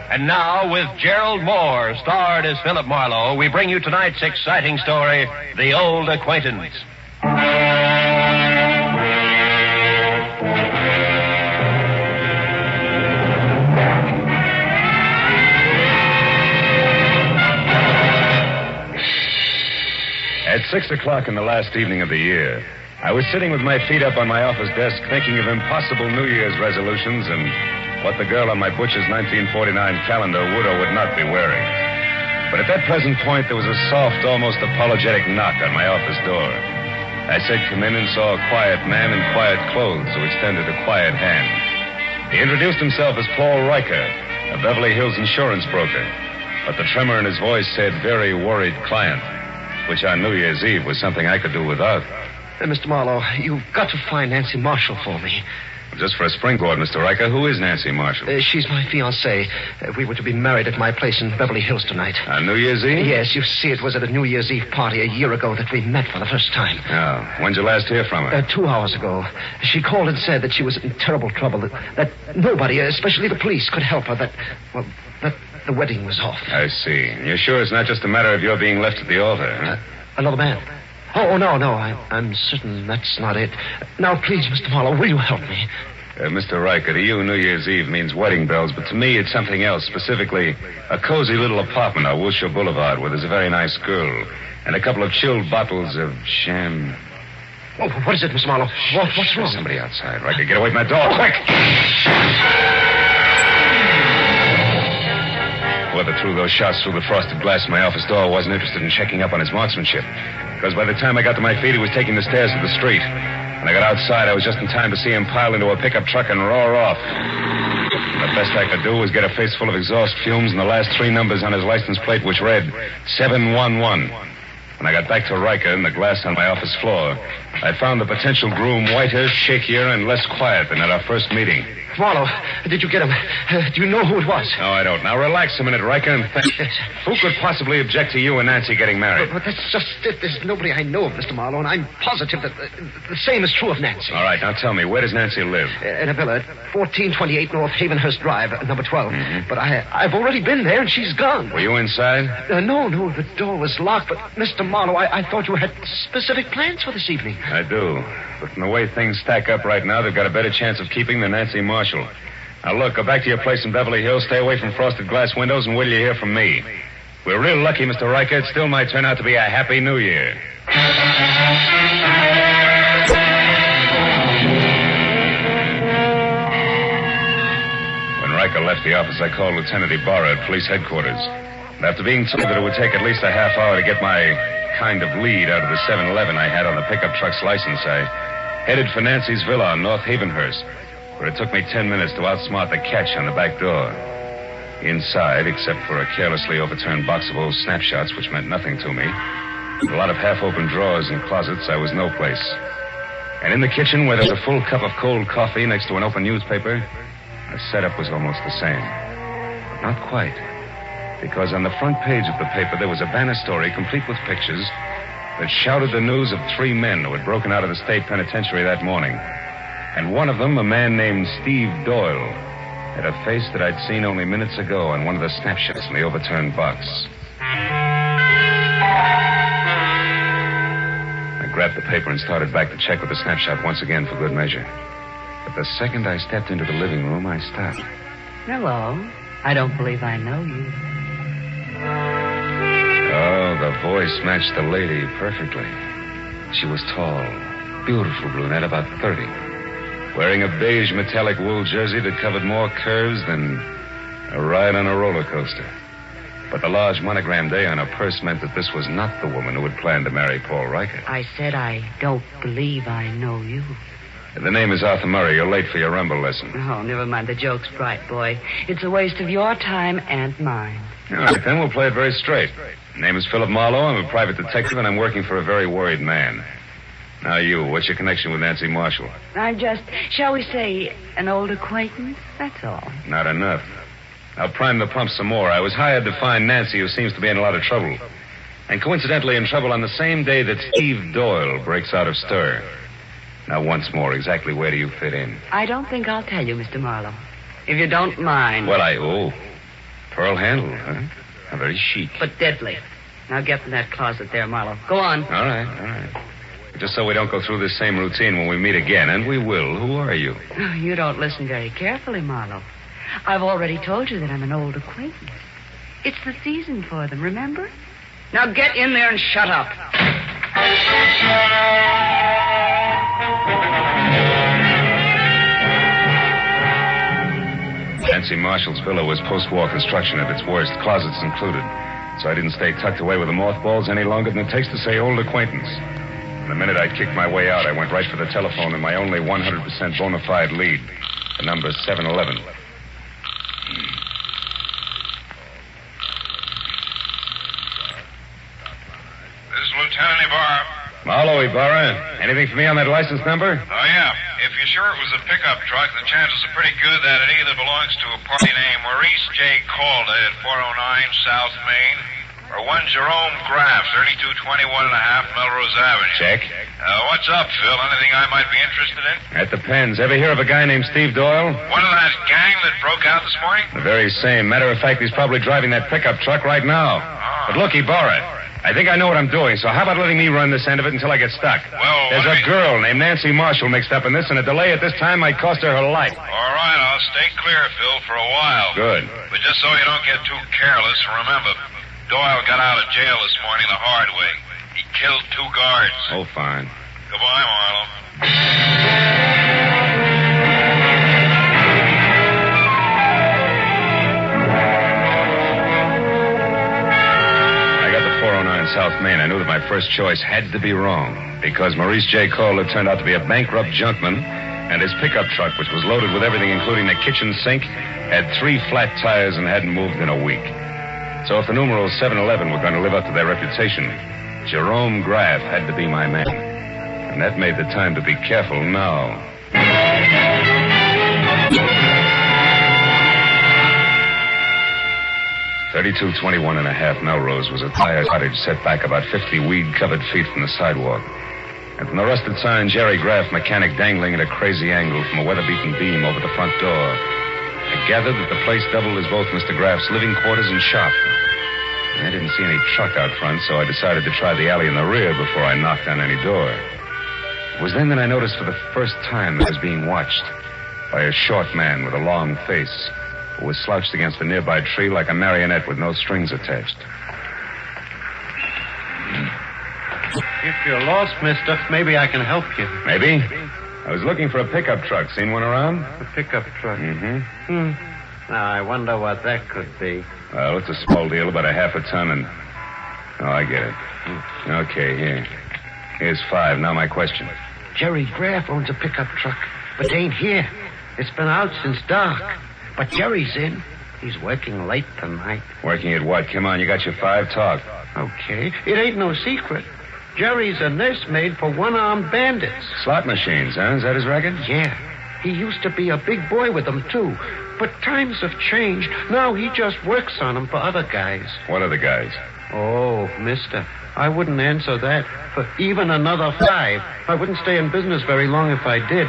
And now, with Gerald Moore, starred as Philip Marlowe, we bring you tonight's exciting story, The Old Acquaintance. At 6 o'clock in the last evening of the year, I was sitting with my feet up on my office desk thinking of impossible New Year's resolutions and what the girl on my butcher's 1949 calendar would or would not be wearing. But at that present point, there was a soft, almost apologetic knock on my office door. I said come in and saw a quiet man in quiet clothes who extended a quiet hand. He introduced himself as Paul Riker, a Beverly Hills insurance broker. But the tremor in his voice said very worried client, which on New Year's Eve was something I could do without. Mr. Marlowe, you've got to find Nancy Marshall for me. Just for a springboard, Mr. Riker, who is Nancy Marshall? She's my fiancée. We were to be married at my place in Beverly Hills tonight. On New Year's Eve? Yes, you see, it was at a New Year's Eve party a year ago that we met for the first time. Oh, when'd you last hear from her? 2 hours ago. She called and said that she was in terrible trouble, that nobody, especially the police, could help her, that the wedding was off. I see. You're sure it's not just a matter of your being left at the altar, huh? Another man? Oh, no, I'm certain that's not it. Now, please, Mr. Marlowe, will you help me? Mr. Riker, to you, New Year's Eve means wedding bells, but to me, it's something else, specifically a cozy little apartment on Wilshire Boulevard where there's a very nice girl and a couple of chilled bottles of sham. Oh, what is it, Mr. Marlowe? What's wrong? Somebody outside. Riker, get away from that door, quick! Whoever threw those shots through the frosted glass of my office door wasn't interested in checking up on his marksmanship, because by the time I got to my feet, he was taking the stairs to the street. When I got outside, I was just in time to see him pile into a pickup truck and roar off. The best I could do was get a face full of exhaust fumes and the last 3 numbers on his license plate, which read 711. When I got back to Riker in the glass on my office floor, I found the potential groom whiter, shakier, and less quiet than at our first meeting. Marlowe, did you get him? Do you know who it was? No, I don't. Now, relax a minute, Riker, and think. Who could possibly object to you and Nancy getting married? But that's just it. There's nobody I know of, Mr. Marlowe, and I'm positive that the same is true of Nancy. All right, now tell me, where does Nancy live? In a villa at 1428 North Havenhurst Drive, number 12. Mm-hmm. But I've already been there, and she's gone. Were you inside? No, the door was locked. But, Mr. Marlowe, I thought you had specific plans for this evening. I do. But from the way things stack up right now, they've got a better chance of keeping than Nancy Marshall. Now, look, go back to your place in Beverly Hills, stay away from frosted glass windows, and wait till you hear from me. If we're real lucky, Mr. Riker, it still might turn out to be a happy new year. When Riker left the office, I called Lieutenant Ibarra at police headquarters. And after being told that it would take at least a half hour to get my kind of lead out of the 7-Eleven I had on the pickup truck's license, I headed for Nancy's villa on North Havenhurst, where it took me 10 minutes to outsmart the catch on the back door. Inside, except for a carelessly overturned box of old snapshots, which meant nothing to me, a lot of half-open drawers and closets, I was no place. And in the kitchen, where there was a full cup of cold coffee next to an open newspaper, the setup was almost the same. But not quite. Because on the front page of the paper, there was a banner story complete with pictures that shouted the news of 3 men who had broken out of the state penitentiary that morning. And one of them, a man named Steve Doyle, had a face that I'd seen only minutes ago on one of the snapshots in the overturned box. I grabbed the paper and started back to check with the snapshot once again for good measure. But the second I stepped into the living room, I stopped. Hello. I don't believe I know you. Oh, the voice matched the lady perfectly. She was tall, beautiful brunette, about 30. Wearing a beige metallic wool jersey that covered more curves than a ride on a roller coaster. But the large monogrammed A on her purse meant that this was not the woman who had planned to marry Paul Riker. I said I don't believe I know you. The name is Arthur Murray. You're late for your rumble lesson. Oh, never mind. The joke's bright, boy. It's a waste of your time and mine. All right, then we'll play it very straight. My name is Philip Marlowe. I'm a private detective, and I'm working for a very worried man. Now you, what's your connection with Nancy Marshall? I'm just, shall we say, an old acquaintance? That's all. Not enough. I'll prime the pump some more. I was hired to find Nancy, who seems to be in a lot of trouble. And coincidentally in trouble on the same day that Steve Doyle breaks out of stir. Now, once more, exactly where do you fit in? I don't think I'll tell you, Mr. Marlowe. If you don't mind. Well, pearl handle, huh? How very chic. But deadly. Now get in that closet there, Marlowe. Go on. All right. Just so we don't go through this same routine when we meet again, and we will. Who are you? Oh, you don't listen very carefully, Marlowe. I've already told you that I'm an old acquaintance. It's the season for them, remember? Now get in there and shut up. Nancy Marshall's villa was post-war construction at its worst, closets included. So I didn't stay tucked away with the mothballs any longer than it takes to say old acquaintance. The minute I'd kicked my way out, I went right for the telephone and my only 100% bona fide lead, the number 711. This is Lieutenant Ibarra. Marlowe, Ibarra. Anything for me on that license number? Oh, yeah. If you're sure it was a pickup truck, the chances are pretty good that it either belongs to a party named Maurice J. Calder at 409 South Main, or one Jerome Graff, 3221 and a half Melrose Avenue. Check. What's up, Phil? Anything I might be interested in? That depends. Ever hear of a guy named Steve Doyle? One of that gang that broke out this morning? The very same. Matter of fact, he's probably driving that pickup truck right now. Oh. But look, Ibarra, I think I know what I'm doing, so how about letting me run this end of it until I get stuck? Well, there's a girl named Nancy Marshall mixed up in this, and a delay at this time might cost her life. All right, I'll stay clear, Phil, for a while. Good. But just so you don't get too careless, remember, Doyle got out of jail this morning the hard way. He killed 2 guards. Oh, fine. Goodbye, Marlowe. I got the 409 South Main. I knew that my first choice had to be wrong, because Maurice J. Calder turned out to be a bankrupt junkman, and his pickup truck, which was loaded with everything including the kitchen sink, had 3 flat tires and hadn't moved in a week. So if the numeral 711 were going to live up to their reputation, Jerome Graff had to be my man. And that made the time to be careful now. 3221 and a half Melrose was a tired cottage set back about 50 weed-covered feet from the sidewalk. And from the rusted sign, Jerry Graff, mechanic, dangling at a crazy angle from a weather-beaten beam over the front door. I gathered that the place doubled as both Mr. Graff's living quarters and shop. I didn't see any truck out front, so I decided to try the alley in the rear before I knocked on any door. It was then that I noticed for the first time that I was being watched by a short man with a long face who was slouched against a nearby tree like a marionette with no strings attached. If you're lost, mister, maybe I can help you. Maybe? I was looking for a pickup truck. Seen one around? A pickup truck? Mm-hmm. Now, I wonder what that could be. Well, it's a small deal, about a half a ton, and... Oh, I get it. Okay, here. Here's 5. Now my question. Jerry Graff owns a pickup truck, but ain't here. It's been out since dark. But Jerry's in. He's working late tonight. Working at what? Come on, you got your 5. Talk. Okay. It ain't no secret. Jerry's a nursemaid for one-armed bandits. Slot machines, huh? Is that his racket? Yeah. He used to be a big boy with them, too. But times have changed. Now he just works on them for other guys. What other guys? Oh, mister, I wouldn't answer that for even another 5. I wouldn't stay in business very long if I did.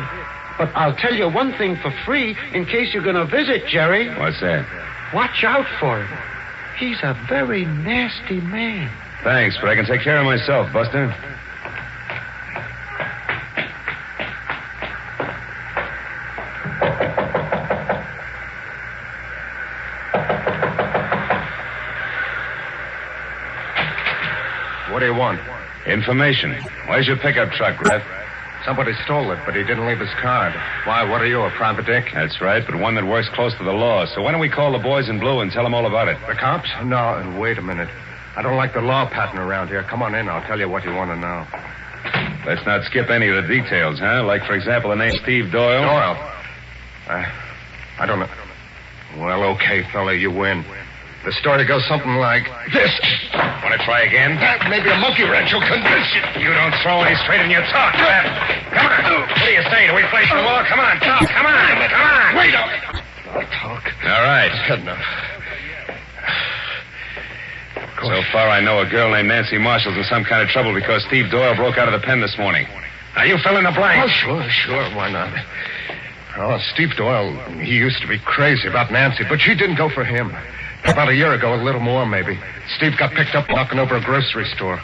But I'll tell you one thing for free in case you're going to visit Jerry. What's that? Watch out for him. He's a very nasty man. Thanks, but I can take care of myself, Buster. What do you want? Information. Where's your pickup truck, Graff? Somebody stole it, but he didn't leave his card. Why, what are you, a private dick? That's right, but one that works close to the law. So why don't we call the boys in blue and tell them all about it? The cops? No, and wait a minute. I don't like the law pattern around here. Come on in, I'll tell you what you want to know. Let's not skip any of the details, huh? Like, for example, the name Steve Doyle. Doyle? I don't know. Well, okay, fella, you win. The story goes something like this. Want to try again? Maybe a monkey wrench will convince you. You don't throw any straight in your talk, Graff. Come on. What do you say? Do we place the law? Come on, talk. Come on. Wait up. I'll talk. All right. Good enough. So far, I know a girl named Nancy Marshall's in some kind of trouble because Steve Doyle broke out of the pen this morning. Now, you fill in the blank. Oh, sure. Why not? Oh, Steve Doyle, he used to be crazy about Nancy, but she didn't go for him. About a year ago, a little more, maybe, Steve got picked up knocking over a grocery store.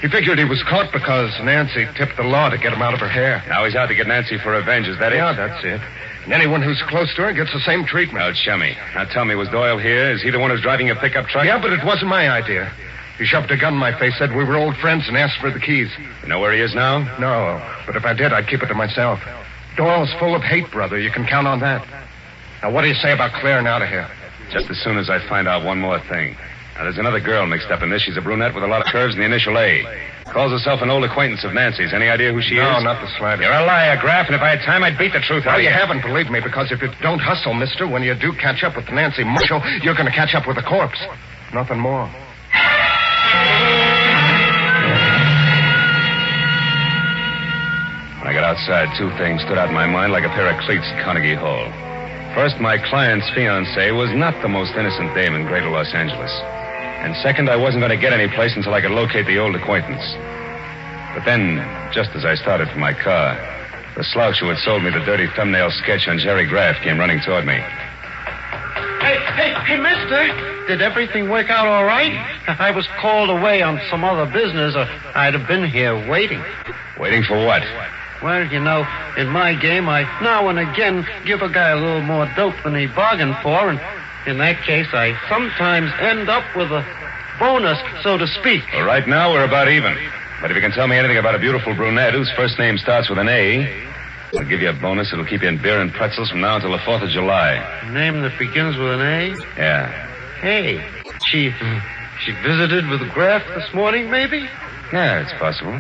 He figured he was caught because Nancy tipped the law to get him out of her hair. Now he's out to get Nancy for revenge, is that it? Yeah, that's it. And anyone who's close to her gets the same treatment. Oh, chummy. Now tell me, was Doyle here? Is he the one who's driving a pickup truck? Yeah, but it wasn't my idea. He shoved a gun in my face, said we were old friends, and asked for the keys. You know where he is now? No, but if I did, I'd keep it to myself. Doyle's full of hate, brother. You can count on that. Now, what do you say about clearing out of here? Just as soon as I find out one more thing. Now, there's another girl mixed up in this. She's a brunette with a lot of curves and the initial A. Calls herself an old acquaintance of Nancy's. Any idea who she is? No, not the slightest. You're a liar, Graff, and if I had time, I'd beat the truth out of you. You haven't, believe me, because if you don't hustle, mister, when you do catch up with Nancy Marshall, you're going to catch up with a corpse. Nothing more. When I got outside, 2 things stood out in my mind like a pair of cleats at Carnegie Hall. First, my client's fiancée was not the most innocent dame in Greater Los Angeles. And second, I wasn't going to get any place until I could locate the old acquaintance. But then, just as I started for my car, the slouch who had sold me the dirty thumbnail sketch on Jerry Graff came running toward me. Hey, mister. Did everything work out all right? I was called away on some other business, or I'd have been here waiting. Waiting for what? Well, you know, in my game, I now and again give a guy a little more dope than he bargained for, and in that case, I sometimes end up with a bonus, so to speak. Well, right now, we're about even. But if you can tell me anything about a beautiful brunette whose first name starts with an A, I'll give you a bonus. It'll keep you in beer and pretzels from now until the 4th of July. A name that begins with an A? Yeah. Hey, she visited with Graff this morning, maybe? Yeah, it's possible.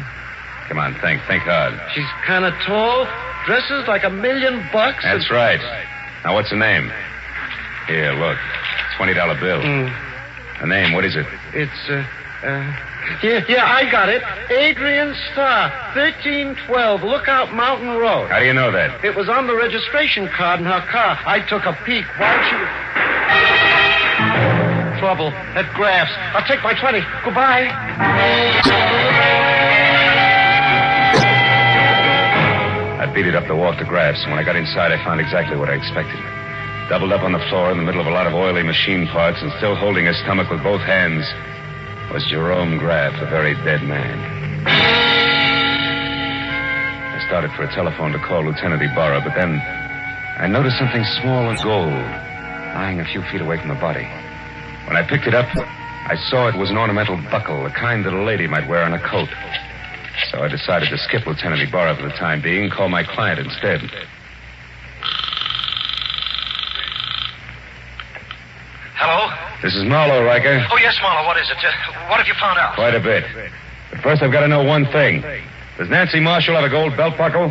Come on, think hard. She's kind of tall, dresses like $1 million. That's right. Now, what's her name? Here, look. $20 bill. The name, what is it? It's Yeah, I got it. Adrian Starr, 1312 Lookout Mountain Road. How do you know that? It was on the registration card in her car. I took a peek while she was... Trouble. At Graff's. I'll take my 20. Goodbye. I beat it up the walk to Graff's, and when I got inside, I found exactly what I expected. Doubled up on the floor in the middle of a lot of oily machine parts and still holding his stomach with both hands was Jerome Graff, a very dead man. I started for a telephone to call Lieutenant Ibarra, but then I noticed something small and gold lying a few feet away from the body. When I picked it up, I saw it was an ornamental buckle, the kind that a lady might wear on a coat. So I decided to skip Lieutenant Ibarra for the time being and call my client instead. Hello? This is Marlowe, Riker. Oh, yes, Marlowe. What is it? What have you found out? Quite a bit. But first I've got to know one thing. Does Nancy Marshall have a gold belt buckle?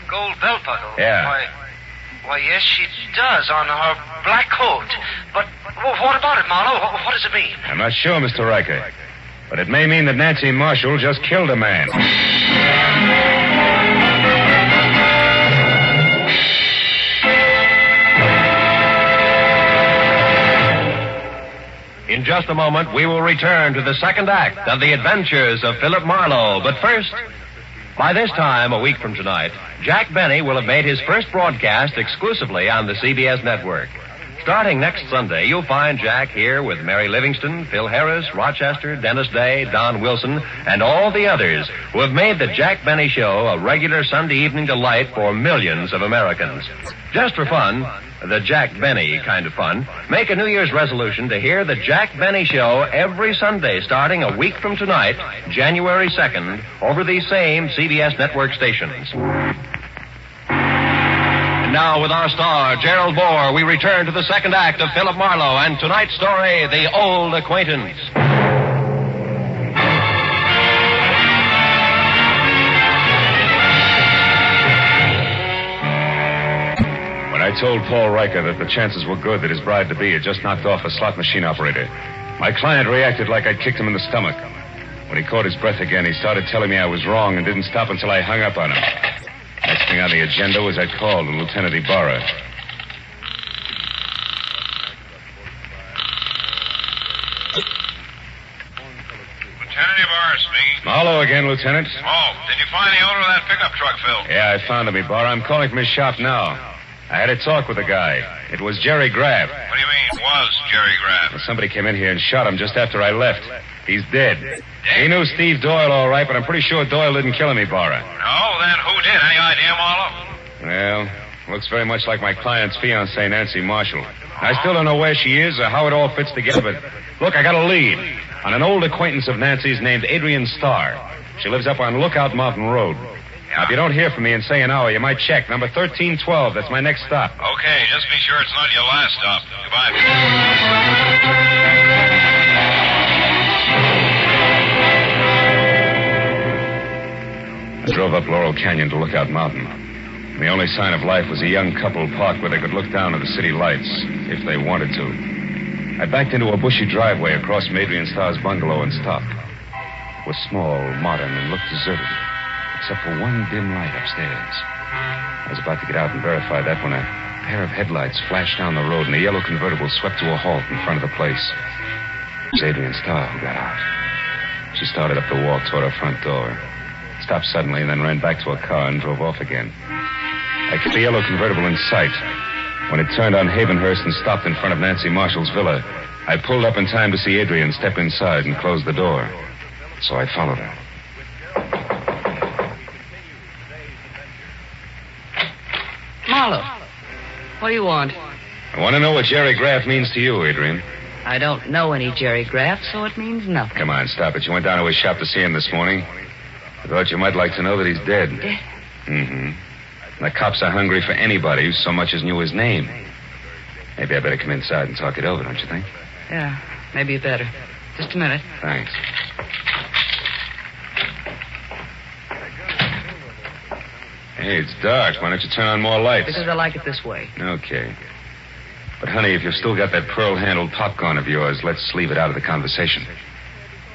Gold belt buckle? Yeah. Why, yes, she does on her black coat. But what about it, Marlowe? What does it mean? I'm not sure, Mr. Riker. But it may mean that Nancy Marshall just killed a man. In just a moment, we will return to the second act of the adventures of Philip Marlowe. But first, by this time, a week from tonight, Jack Benny will have made his first broadcast exclusively on the CBS network. Starting next Sunday, you'll find Jack here with Mary Livingston, Phil Harris, Rochester, Dennis Day, Don Wilson, and all the others who have made the Jack Benny Show a regular Sunday evening delight for millions of Americans. Just for fun, the Jack Benny kind of fun, make a New Year's resolution to hear the Jack Benny Show every Sunday starting a week from tonight, January 2nd, over these same CBS network stations. Now, with our star, Gerald Moore, we return to the second act of Philip Marlowe and tonight's story, The Old Acquaintance. When I told Paul Riker that the chances were good that his bride-to-be had just knocked off a slot machine operator, my client reacted like I'd kicked him in the stomach. When he caught his breath again, he started telling me I was wrong and didn't stop until I hung up on him. Next thing on the agenda was I'd called on Lieutenant Ibarra. Lieutenant Ibarra speaking. Marlowe again, Lieutenant. Oh, did you find the owner of that pickup truck, Phil? Yeah, I found him, Ibarra. I'm calling from his shop now. I had a talk with the guy. It was Jerry Graff. What do you mean, was Jerry Graff? Well, somebody came in here and shot him just after I left. He's dead. He knew Steve Doyle all right, but I'm pretty sure Doyle didn't kill him, Ibarra. No, then who did? Any idea, Marlowe? Well, looks very much like my client's fiancée, Nancy Marshall. I still don't know where she is or how it all fits together, but look, I got a lead on an old acquaintance of Nancy's named Adrian Starr. She lives up on Lookout Mountain Road. Now, if you don't hear from me in, say, an hour, you might check. Number 1312. That's my next stop. Okay, just be sure it's not your last stop. Goodbye. I drove up Laurel Canyon to Lookout Mountain. And the only sign of life was a young couple parked where they could look down at the city lights, if they wanted to. I backed into a bushy driveway across from Adrian Starr's bungalow and stopped. It was small, modern, and looked deserted, except for one dim light upstairs. I was about to get out and verify that when a pair of headlights flashed down the road and a yellow convertible swept to a halt in front of the place. It was Adrian Starr who got out. She started up the walk toward her front door, stopped suddenly, and then ran back to her car and drove off again. I kept the yellow convertible in sight. When it turned on Havenhurst and stopped in front of Nancy Marshall's villa, I pulled up in time to see Adrian step inside and close the door. So I followed her. Marlowe, what do you want? I want to know what Jerry Graff means to you, Adrian. I don't know any Jerry Graff, so it means nothing. Come on, stop it. You went down to his shop to see him this morning. I thought you might like to know that he's dead. Dead? Mm-hmm. The cops are hungry for anybody who so much as knew his name. Maybe I better come inside and talk it over, don't you think? Yeah, maybe you better. Just a minute. Thanks. Hey, it's dark. Why don't you turn on more lights? Because I like it this way. Okay. But, honey, if you've still got that pearl-handled popcorn of yours, let's leave it out of the conversation.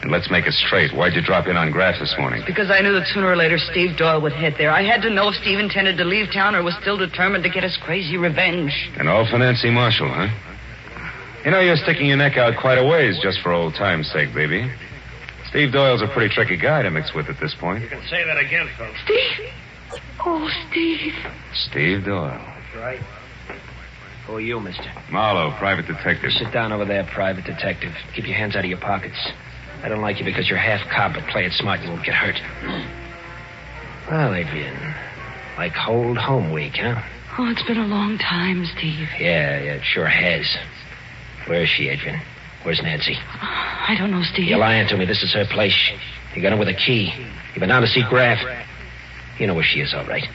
And let's make it straight. Why'd you drop in on Graff this morning? Because I knew that sooner or later Steve Doyle would head there. I had to know if Steve intended to leave town or was still determined to get his crazy revenge. And all for Nancy Marshall, huh? You know, you're sticking your neck out quite a ways just for old time's sake, baby. Steve Doyle's a pretty tricky guy to mix with at this point. You can say that again, folks. Steve? Oh, Steve. Steve Doyle. That's right. Who are you, mister? Marlowe, private detective. Sit down over there, private detective. Keep your hands out of your pockets. I don't like you because you're half cop, but play it smart, you won't get hurt. Well, Adrian, like old home week, huh? Oh, it's been a long time, Steve. Yeah, it sure has. Where is she, Adrian? Where's Nancy? I don't know, Steve. You're lying to me. This is her place. You got her with a key. You've been down to see Graff. You know where she is, all right.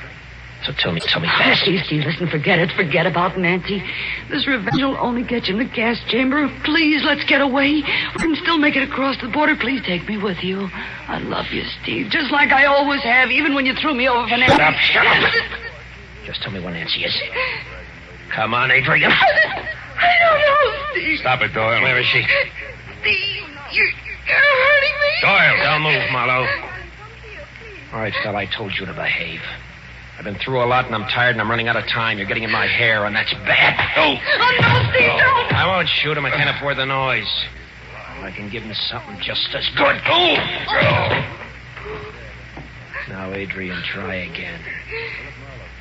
So tell me fast. Oh, Steve, listen, forget it. Forget about Nancy. This revenge will only get you in the gas chamber. Please, let's get away. We can still make it across the border. Please take me with you. I love you, Steve, just like I always have, even when you threw me over for Nancy. Shut up. Just tell me where Nancy is. Come on, Adrian. I don't know, Steve. Stop it, Doyle. Where is she? Steve, you're hurting me. Doyle. Don't move, Marlowe. All right, fella, I told you to behave. I've been through a lot, and I'm tired, and I'm running out of time. You're getting in my hair, and that's bad. Oh, no, Steve, don't. I won't shoot him. I can't afford the noise. I can give him something just as good. Now, Adrian, try again.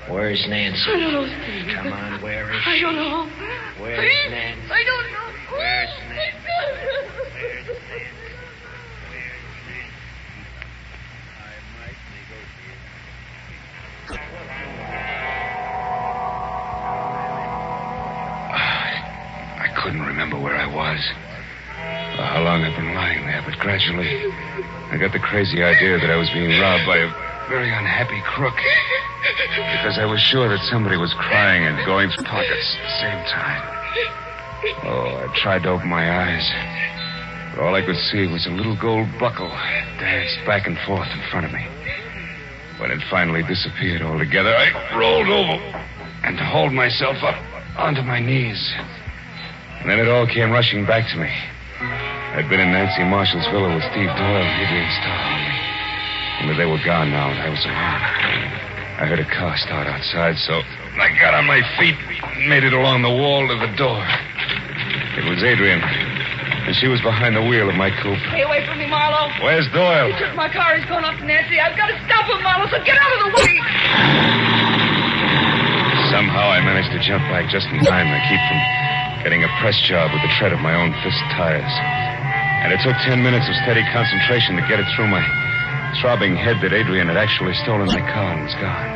Where's Nancy? I don't know, Steve. Come on, where is she? I don't know. Where's Please? Nancy? I don't know. Where's Nancy? I couldn't remember where I was or how long I'd been lying there, but gradually I got the crazy idea that I was being robbed by a very unhappy crook because I was sure that somebody was crying and going through pockets at the same time. Oh, I tried to open my eyes, but all I could see was a little gold buckle danced back and forth in front of me. When it finally disappeared altogether, I rolled over and hauled myself up onto my knees. And then it all came rushing back to me. I'd been in Nancy Marshall's villa with Steve Doyle and Adrian Starr. Only they were gone now, and I was alone. I heard a car start outside, so I got on my feet and made it along the wall to the door. It was Adrian, and she was behind the wheel of my coupe. Stay away from me, Marlowe. Where's Doyle? He took my car. He's going off to Nancy. I've got to stop him, Marlowe, so get out of the way. Somehow I managed to jump back just in time to keep from getting a press job with the tread of my own fist tires. And it took 10 minutes of steady concentration to get it through my throbbing head that Adrian had actually stolen my car and was gone.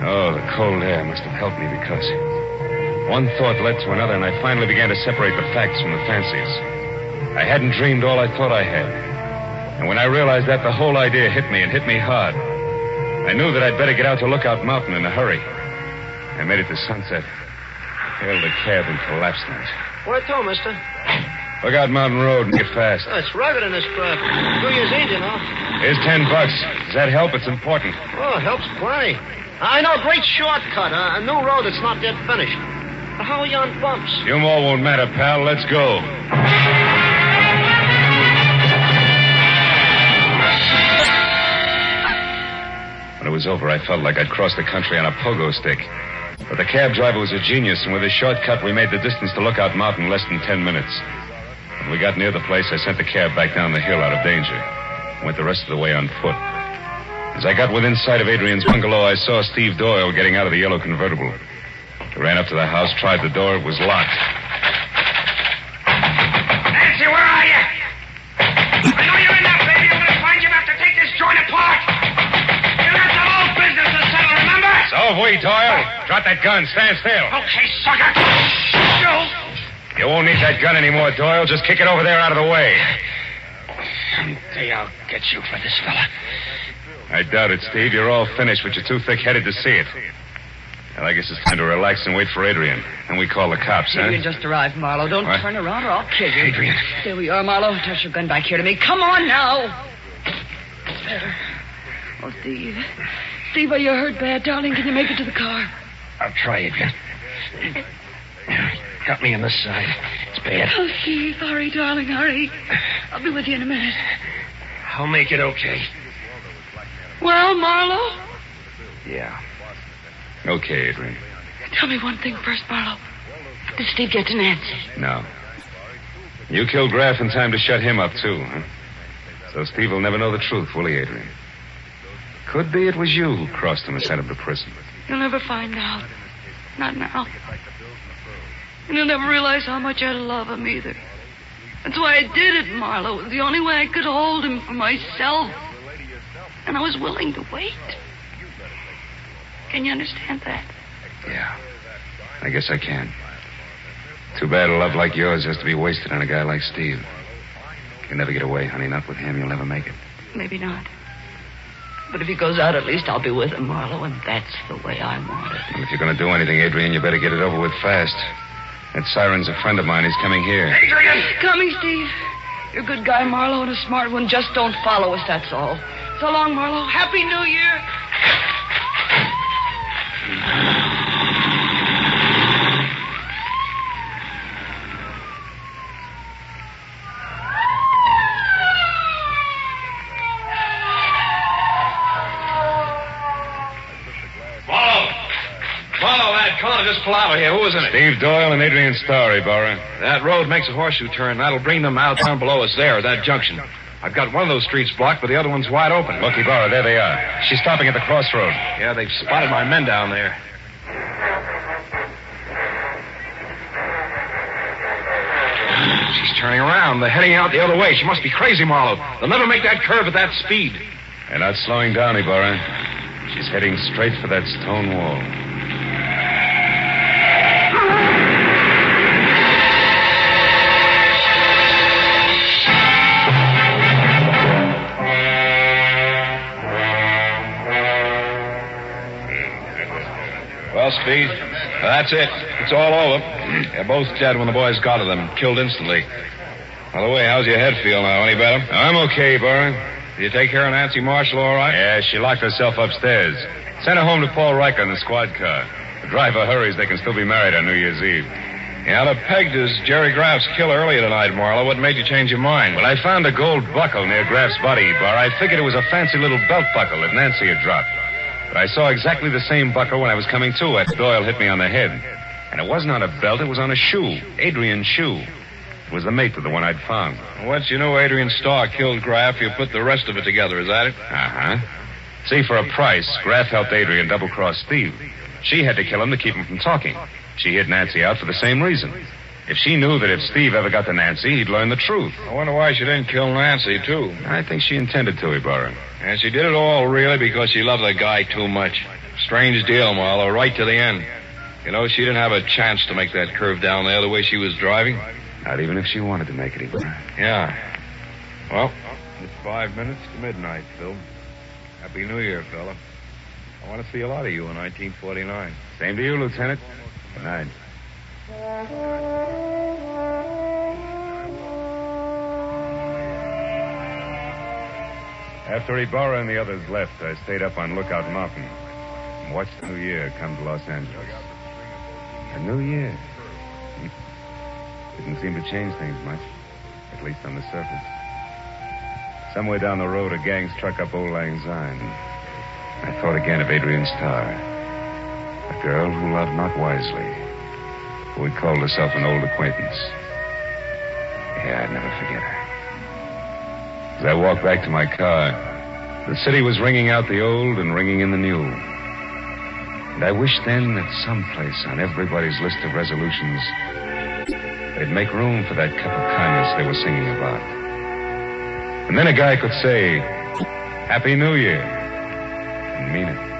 Oh, the cold air must have helped me because one thought led to another, and I finally began to separate the facts from the fancies. I hadn't dreamed all I thought I had. And when I realized that, the whole idea hit me, and hit me hard. I knew that I'd better get out to Lookout Mountain in a hurry. I made it to Sunset, hailed a cab, and collapsed in it. Where to, mister? Lookout Mountain Road and get fast. Oh, it's rugged in this crap. 2 years ain't, you know. Here's $10. Does that help? It's important. Oh, it helps plenty. I know a great shortcut, a new road that's not yet finished. But how are you on bumps? Few more won't matter, pal. Let's go. When it was over, I felt like I'd crossed the country on a pogo stick. But the cab driver was a genius, and with his shortcut, we made the distance to Lookout Mountain in less than 10 minutes. When we got near the place, I sent the cab back down the hill out of danger. Went the rest of the way on foot. As I got within sight of Adrian's bungalow, I saw Steve Doyle getting out of the yellow convertible. I ran up to the house, tried the door. It was locked. Nancy, where are you? I know you're in there, baby. I'm going to find you. I have to take this joint apart. You got some old business to settle, remember? So have we, Doyle. Drop that gun. Stand still. Okay, sucker. You won't need that gun anymore, Doyle. Just kick it over there out of the way. Someday I'll get you for this fella. I doubt it, Steve. You're all finished, but you're too thick-headed to see it. Well, I guess it's time to relax and wait for Adrian. And we call the cops, huh? Adrian just arrived, Marlowe. Don't What? turn around or I'll kill you. Adrian. There we are, Marlowe. Toss your gun back here to me. Come on now. It's better. Oh, Steve. Steve, are you hurt bad, darling? Can you make it to the car? I'll try, Adrian. Got me on this side. It's bad. Oh, Steve, hurry, darling, hurry. I'll be with you in a minute. I'll make it okay. Well, Marlowe? Yeah. Okay, Adrian. Tell me one thing first, Marlowe. Did Steve get to Nancy? No. You killed Graff in time to shut him up, too, huh? So Steve will never know the truth, will he, Adrian? Could be it was you who crossed him and sent him to prison. You'll never find out. Not now. And you'll never realize how much I love him either. That's why I did it, Marlowe. It was the only way I could hold him for myself. And I was willing to wait. Can you understand that? Yeah. I guess I can. Too bad a love like yours has to be wasted on a guy like Steve. You'll never get away, honey. Not with him. You'll never make it. Maybe not. But if he goes out, at least I'll be with him, Marlowe, and that's the way I want it. Well, if you're going to do anything, Adrian, you better get it over with fast. That siren's a friend of mine. He's coming here. Adrian! Coming, Steve. You're a good guy, Marlowe, and a smart one. Just don't follow us, that's all. So long, Marlowe. Happy New Year. Just pull out of here. Who is in it? Steve Doyle and Adrian Starr, Ibarra. That road makes a horseshoe turn. That'll bring them out down below us there, that junction. I've got one of those streets blocked, but the other one's wide open. Look, Ibarra, there they are. She's stopping at the crossroad. Yeah, they've spotted my men down there. She's turning around. They're heading out the other way. She must be crazy, Marlowe. They'll never make that curve at that speed. They're not slowing down, Ibarra. She's heading straight for that stone wall. Well, Speed, that's it. It's all over. They're both dead when the boys got to them. Killed instantly. By the way, how's your head feel now? Any better? I'm okay, Barra. Did you take care of Nancy Marshall all right? Yeah, she locked herself upstairs. Sent her home to Paul Riker in the squad car. The driver hurries. They can still be married on New Year's Eve. Yeah, the pegged is Jerry Graff's kill earlier tonight, Marlowe. What made you change your mind? Well, I found a gold buckle near Graff's body, Bar. I figured it was a fancy little belt buckle that Nancy had dropped. But I saw exactly the same buckle when I was coming to it. Doyle hit me on the head. And it wasn't on a belt, it was on a shoe. Adrian's shoe. It was the mate to the one I'd found. Once you knew Adrian Starr killed Graff, you put the rest of it together, is that it? Uh-huh. See, for a price, Graff helped Adrian double-cross Steve. She had to kill him to keep him from talking. She hid Nancy out for the same reason. If she knew that if Steve ever got to Nancy, he'd learn the truth. I wonder why she didn't kill Nancy, too. I think she intended to, Ibarra. And she did it all, really, because she loved the guy too much. Strange deal, Marlowe, right to the end. You know, she didn't have a chance to make that curve down there the way she was driving. Not even if she wanted to make it, Ibarra. Yeah. Well, it's 5 minutes to midnight, Phil. Happy New Year, fella. I want to see a lot of you in 1949. Same to you, Lieutenant. Good night. After Ibarra and the others left, I stayed up on Lookout Mountain and watched the new year come to Los Angeles. A new year. Didn't seem to change things much, at least on the surface. Somewhere down the road, a gang struck up Old Lang Syne. I thought again of Adrian Starr, a girl who loved not wisely, who had called herself an old acquaintance. Yeah, I'd never forget her. As I walked back to my car, the city was ringing out the old and ringing in the new. And I wished then that someplace on everybody's list of resolutions, they'd make room for that cup of kindness they were singing about. And then a guy could say, Happy New Year, and mean it.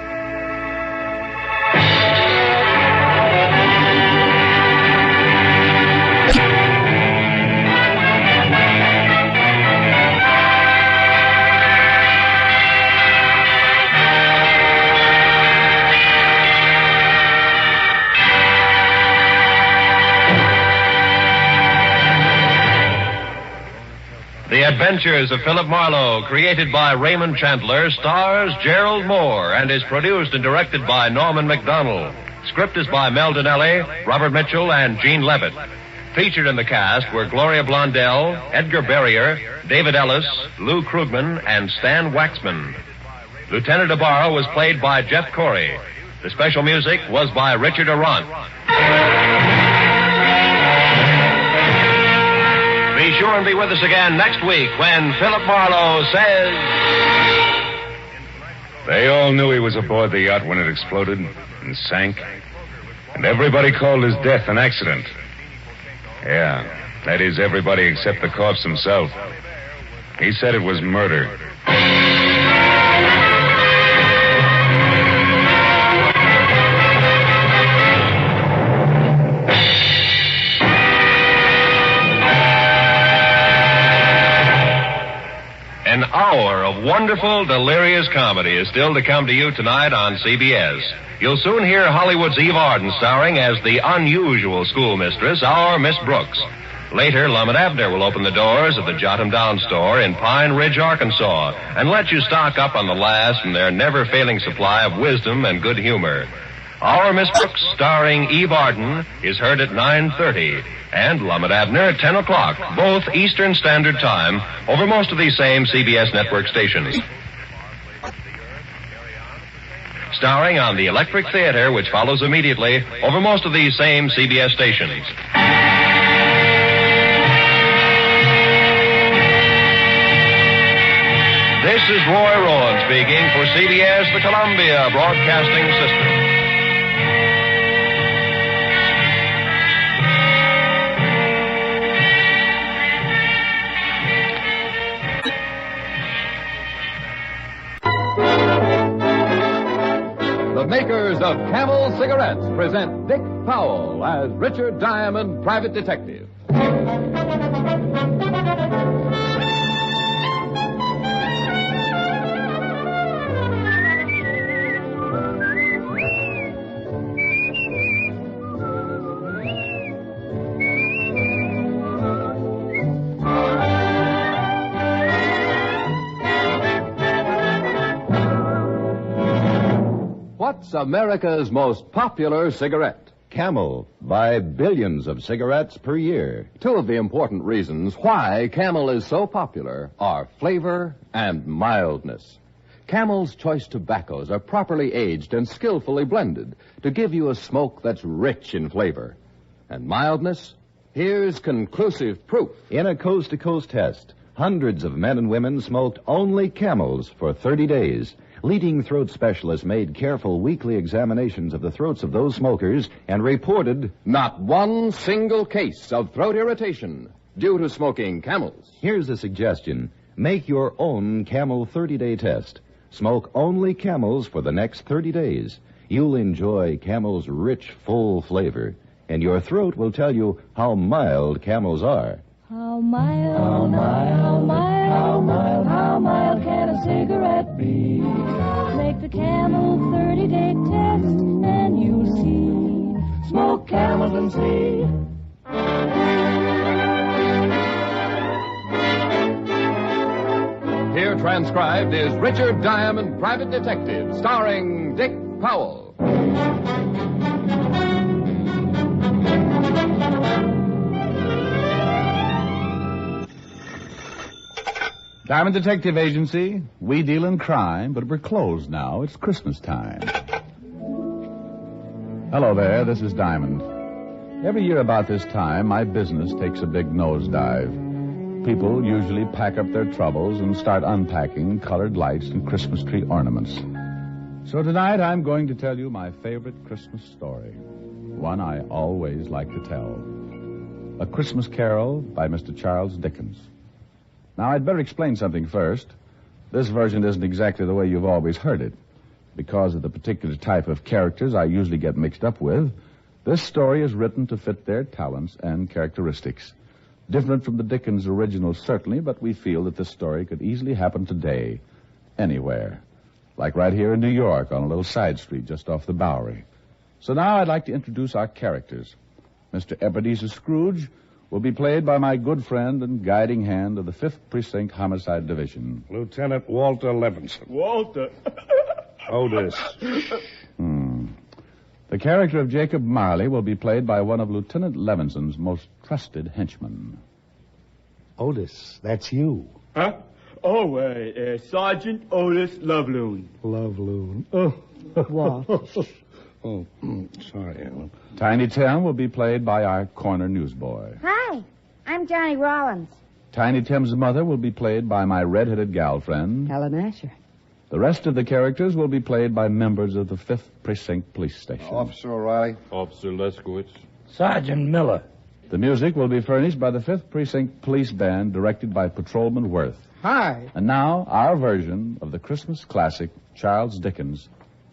The Adventures of Philip Marlowe, created by Raymond Chandler, stars Gerald Moore and is produced and directed by Norman MacDonald. Script is by Mel Donnelly, Robert Mitchell, and Gene Levitt. Featured in the cast were Gloria Blondell, Edgar Barrier, David Ellis, Lou Krugman, and Stan Waxman. Lieutenant Ibarra was played by Jeff Corey. The special music was by Richard Arant. Be sure and be with us again next week when Philip Marlowe says... They all knew he was aboard the yacht when it exploded and sank. And everybody called his death an accident. Yeah, that is everybody except the corpse himself. He said it was murder. An hour of wonderful, delirious comedy is still to come to you tonight on CBS. You'll soon hear Hollywood's Eve Arden starring as the unusual schoolmistress, our Miss Brooks. Later, Lum and Abner will open the doors of the Jot 'em Down store in Pine Ridge, Arkansas, and let you stock up on the last from their never-failing supply of wisdom and good humor. Our Miss Brooks, starring Eve Arden, is heard at 9:30, and Lum and Abner at 10 o'clock, both Eastern Standard Time, over most of these same CBS network stations. Starring on the Electric Theater, which follows immediately, over most of these same CBS stations. This is Roy Rowan speaking for CBS, the Columbia Broadcasting System. The makers of Camel cigarettes present Dick Powell as Richard Diamond, private detective. What's America's most popular cigarette? Camel. Buy billions of cigarettes per year. Two of the important reasons why Camel is so popular are flavor and mildness. Camel's choice tobaccos are properly aged and skillfully blended to give you a smoke that's rich in flavor. And mildness? Here's conclusive proof. In a coast-to-coast test, hundreds of men and women smoked only Camels for 30 days. Leading throat specialists made careful weekly examinations of the throats of those smokers and reported not one single case of throat irritation due to smoking Camels. Here's a suggestion. Make your own Camel 30-day test. Smoke only Camels for the next 30 days. You'll enjoy Camel's rich, full flavor, and your throat will tell you how mild Camels are. How mild, how mild, how mild, how mild, how mild can a cigarette be? Make the Camel 30-day test and you'll see. Smoke Camels and see. Here transcribed is Richard Diamond, private detective, starring Dick Powell. Diamond Detective Agency. We deal in crime, but we're closed now. It's Christmas time. Hello there, this is Diamond. Every year about this time, my business takes a big nosedive. People usually pack up their troubles and start unpacking colored lights and Christmas tree ornaments. So tonight I'm going to tell you my favorite Christmas story. One I always like to tell. A Christmas Carol by Mr. Charles Dickens. Now, I'd better explain something first. This version isn't exactly the way you've always heard it. Because of the particular type of characters I usually get mixed up with, this story is written to fit their talents and characteristics. Different from the Dickens original, certainly, but we feel that this story could easily happen today, anywhere. Like right here in New York, on a little side street just off the Bowery. So now I'd like to introduce our characters. Mr. Ebenezer Scrooge will be played by my good friend and guiding hand of the 5th Precinct Homicide Division. Lieutenant Walter Levinson. Walter. Otis. The The character of Jacob Marley will be played by one of Lieutenant Levinson's most trusted henchmen. Otis, that's you. Huh? Oh, Sergeant Otis Loveloon. Loveloon. Oh. What? Oh, sorry, Alan. Tiny Tim will be played by our corner newsboy. Hi, I'm Johnny Rollins. Tiny Tim's mother will be played by my red-headed gal friend. Helen Asher. The rest of the characters will be played by members of the 5th Precinct Police Station. Officer O'Reilly. Officer Leskowitz. Sergeant Miller. The music will be furnished by the 5th Precinct Police Band, directed by Patrolman Worth. Hi. And now, our version of the Christmas classic, Charles Dickens'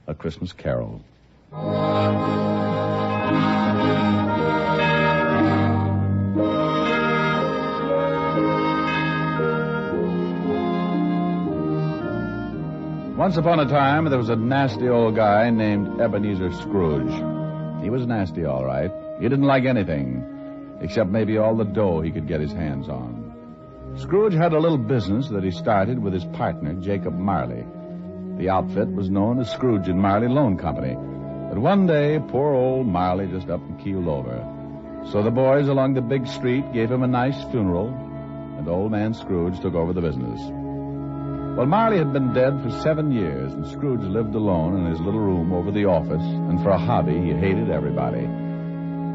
A Christmas Carol. Once upon a time, there was a nasty old guy named Ebenezer Scrooge. He was nasty, all right. He didn't like anything, except maybe all the dough he could get his hands on. Scrooge had a little business that he started with his partner, Jacob Marley. The outfit was known as Scrooge and Marley Loan Company. But one day, poor old Marley just up and keeled over. So the boys along the big street gave him a nice funeral, and old man Scrooge took over the business. Well, Marley had been dead for 7 years, and Scrooge lived alone in his little room over the office, and for a hobby, he hated everybody.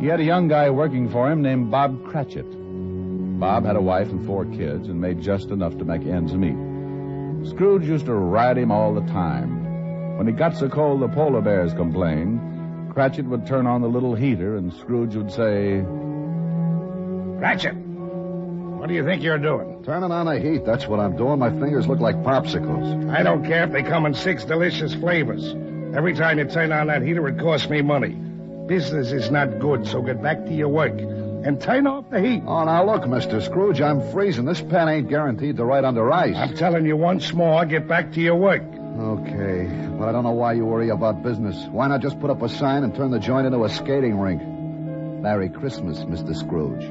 He had a young guy working for him named Bob Cratchit. Bob had a wife and 4 kids and made just enough to make ends meet. Scrooge used to ride him all the time. When it got so cold the polar bears complained, Cratchit would turn on the little heater, and Scrooge would say, Cratchit, what do you think you're doing? Turning on the heat, that's what I'm doing. My fingers look like popsicles. I don't care if they come in 6 delicious flavors. Every time you turn on that heater, it costs me money. Business is not good, so get back to your work. And turn off the heat. Oh, now look, Mr. Scrooge, I'm freezing. This pen ain't guaranteed to ride under ice. I'm telling you once more, get back to your work. Okay, but I don't know why you worry about business. Why not just put up a sign and turn the joint into a skating rink? Merry Christmas, Mr. Scrooge.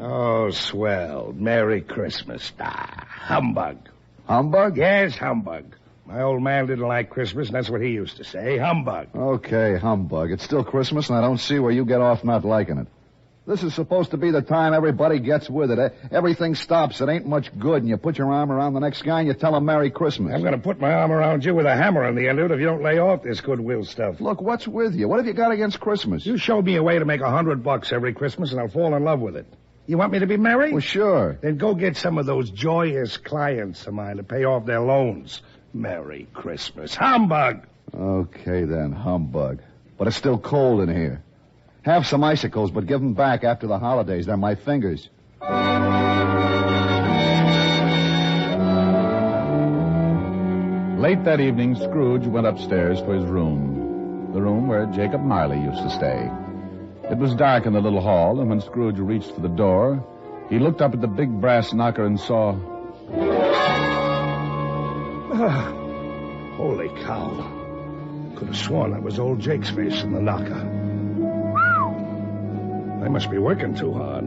Oh, swell. Merry Christmas. Ah, humbug. Humbug? Yes, humbug. My old man didn't like Christmas, and that's what he used to say. Humbug. Okay, humbug. It's still Christmas, and I don't see where you get off not liking it. This is supposed to be the time everybody gets with it. Everything stops. It ain't much good, and you put your arm around the next guy and you tell him Merry Christmas. I'm going to put my arm around you with a hammer on the end of it if you don't lay off this goodwill stuff. Look, what's with you? What have you got against Christmas? You showed me a way to make $100 every Christmas, and I'll fall in love with it. You want me to be merry? Well, sure. Then go get some of those joyous clients of mine to pay off their loans. Merry Christmas. Humbug! Okay, then, humbug. But it's still cold in here. Have some icicles, but give them back after the holidays. They're my fingers. Late that evening, Scrooge went upstairs to his room, the room where Jacob Marley used to stay. It was dark in the little hall, and when Scrooge reached for the door, he looked up at the big brass knocker and saw... Holy cow. Could have sworn that was old Jake's face in the knocker. I must be working too hard.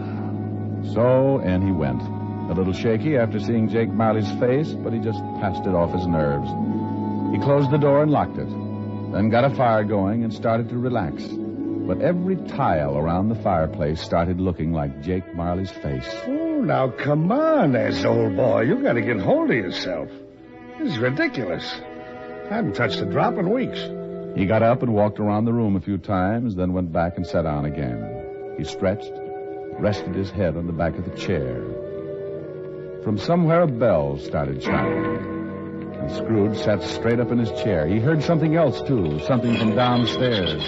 So, in he went. A little shaky after seeing Jake Marley's face, but he just passed it off his nerves. He closed the door and locked it, then got a fire going and started to relax. But every tile around the fireplace started looking like Jake Marley's face. Oh, now come on, there, old boy. You got to get hold of yourself. This is ridiculous. I haven't touched a drop in weeks. He got up and walked around the room a few times, then went back and sat down again. He stretched, rested his head on the back of the chair. From somewhere a bell started chiming, and Scrooge sat straight up in his chair. He heard something else, too, something from downstairs.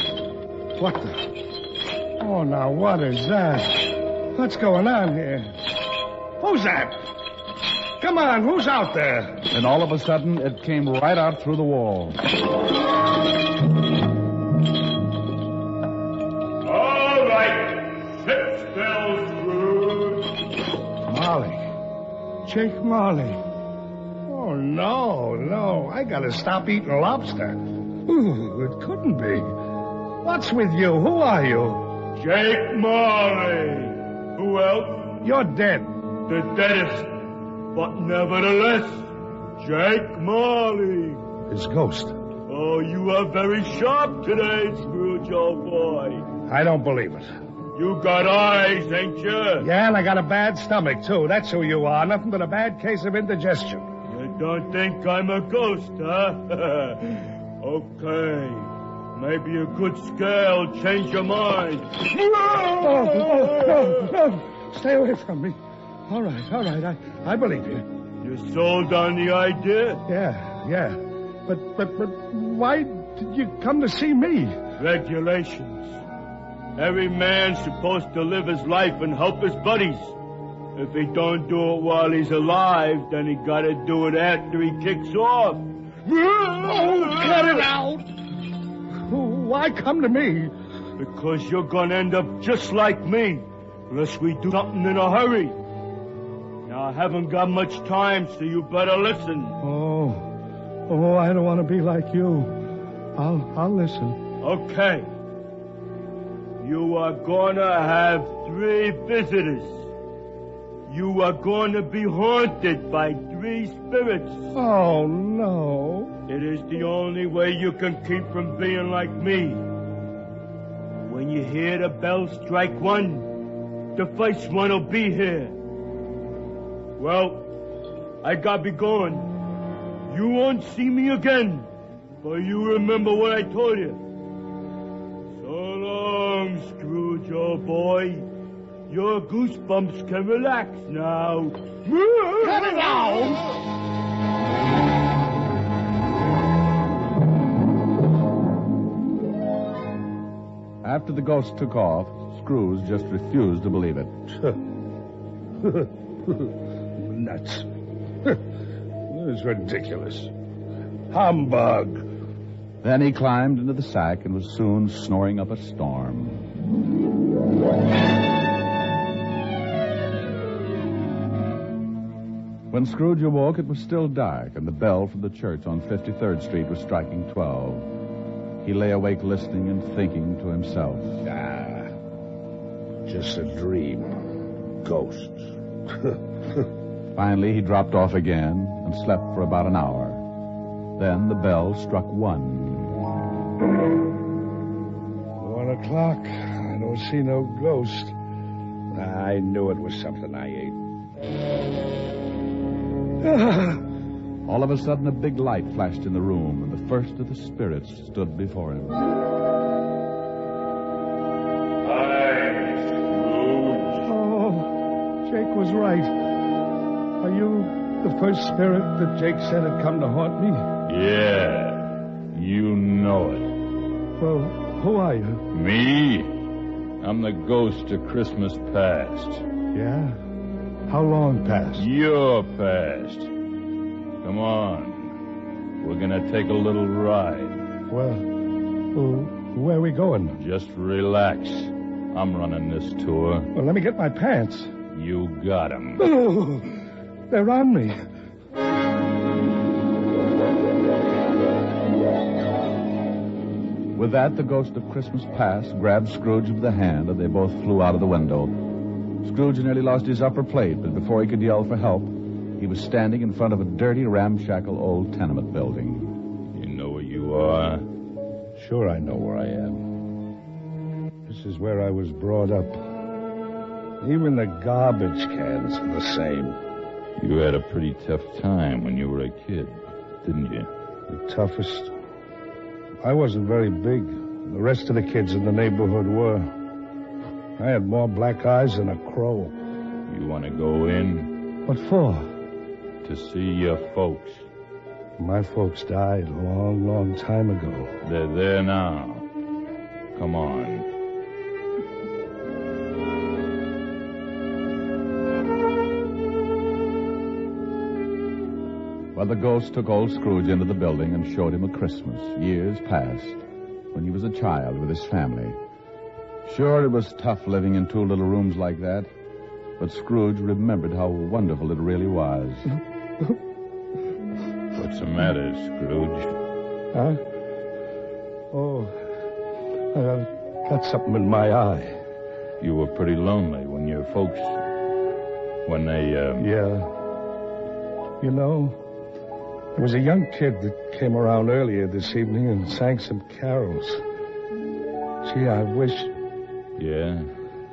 What the? Oh, now what is that? What's going on here? Who's that? Come on, who's out there? And all of a sudden, it came right out through the wall. All right. Sit still, Scrooge. Marley. Jake Marley. Oh, no. I gotta stop eating lobster. Ooh, it couldn't be. What's with you? Who are you? Jake Marley. Who else? You're dead. The deadest. But nevertheless, Jake Marley. His ghost. Oh, you are very sharp today, Scrooge, old boy. I don't believe it. You got eyes, ain't you? Yeah, and I got a bad stomach, too. That's who you are. Nothing but a bad case of indigestion. You don't think I'm a ghost, huh? Okay. Maybe a good scare will change your mind. No. Stay away from me. All right. I believe you. You sold on the idea? Yeah. But why did you come to see me? Regulations. Every man's supposed to live his life and help his buddies. If he don't do it while he's alive, then he gotta do it after he kicks off. Oh, cut it out! Why come to me? Because you're gonna end up just like me, unless we do something in a hurry. Now, I haven't got much time, so you better listen. Oh, I don't want to be like you. I'll listen. Okay. You are gonna have 3 visitors. You are gonna be haunted by 3 spirits. Oh, no. It is the only way you can keep from being like me. When you hear the bell strike 1, the first one will be here. Well, I gotta be going. You won't see me again, but you remember what I told you. So long, Scrooge, old boy. Your goosebumps can relax now. Cut it out! After the ghost took off, Scrooge just refused to believe it. Nuts. This is ridiculous. Humbug. Then he climbed into the sack and was soon snoring up a storm. When Scrooge awoke, it was still dark, and the bell from the church on 53rd Street was striking 12. He lay awake listening and thinking to himself. Just a dream. Ghosts. Finally, he dropped off again and slept for about an hour. Then the bell struck 1. 1 o'clock. I don't see no ghost. I knew it was something I ate. All of a sudden, a big light flashed in the room, and the first of the spirits stood before him. Oh, Jake was right. Are you the first spirit that Jake said had come to haunt me? Yeah, you know it. Well, who are you? Me? I'm the ghost of Christmas past. Yeah? How long past? Your past. Come on. We're gonna take a little ride. Well, where are we going? Just relax. I'm running this tour. Well, let me get my pants. You got 'em. Oh, they're on me. With that, the ghost of Christmas past grabbed Scrooge by the hand, and they both flew out of the window. Scrooge nearly lost his upper plate, but before he could yell for help, he was standing in front of a dirty, ramshackle old tenement building. You know where you are? Sure I know where I am. This is where I was brought up. Even the garbage cans are the same. You had a pretty tough time when you were a kid, didn't you? The toughest? I wasn't very big. The rest of the kids in the neighborhood were. I had more black eyes than a crow. You want to go in? What for? To see your folks. My folks died a long, long time ago. They're there now. Come on. Well, the ghost took old Scrooge into the building and showed him a Christmas, years past, when he was a child with his family. Sure, it was tough living in 2 little rooms like that, but Scrooge remembered how wonderful it really was. What's the matter, Scrooge? Huh? Oh, I've got something in my eye. You were pretty lonely when your folks... When they, Yeah. You know, There was a young kid that came around earlier this evening and sang some carols. Gee, I wish... Yeah?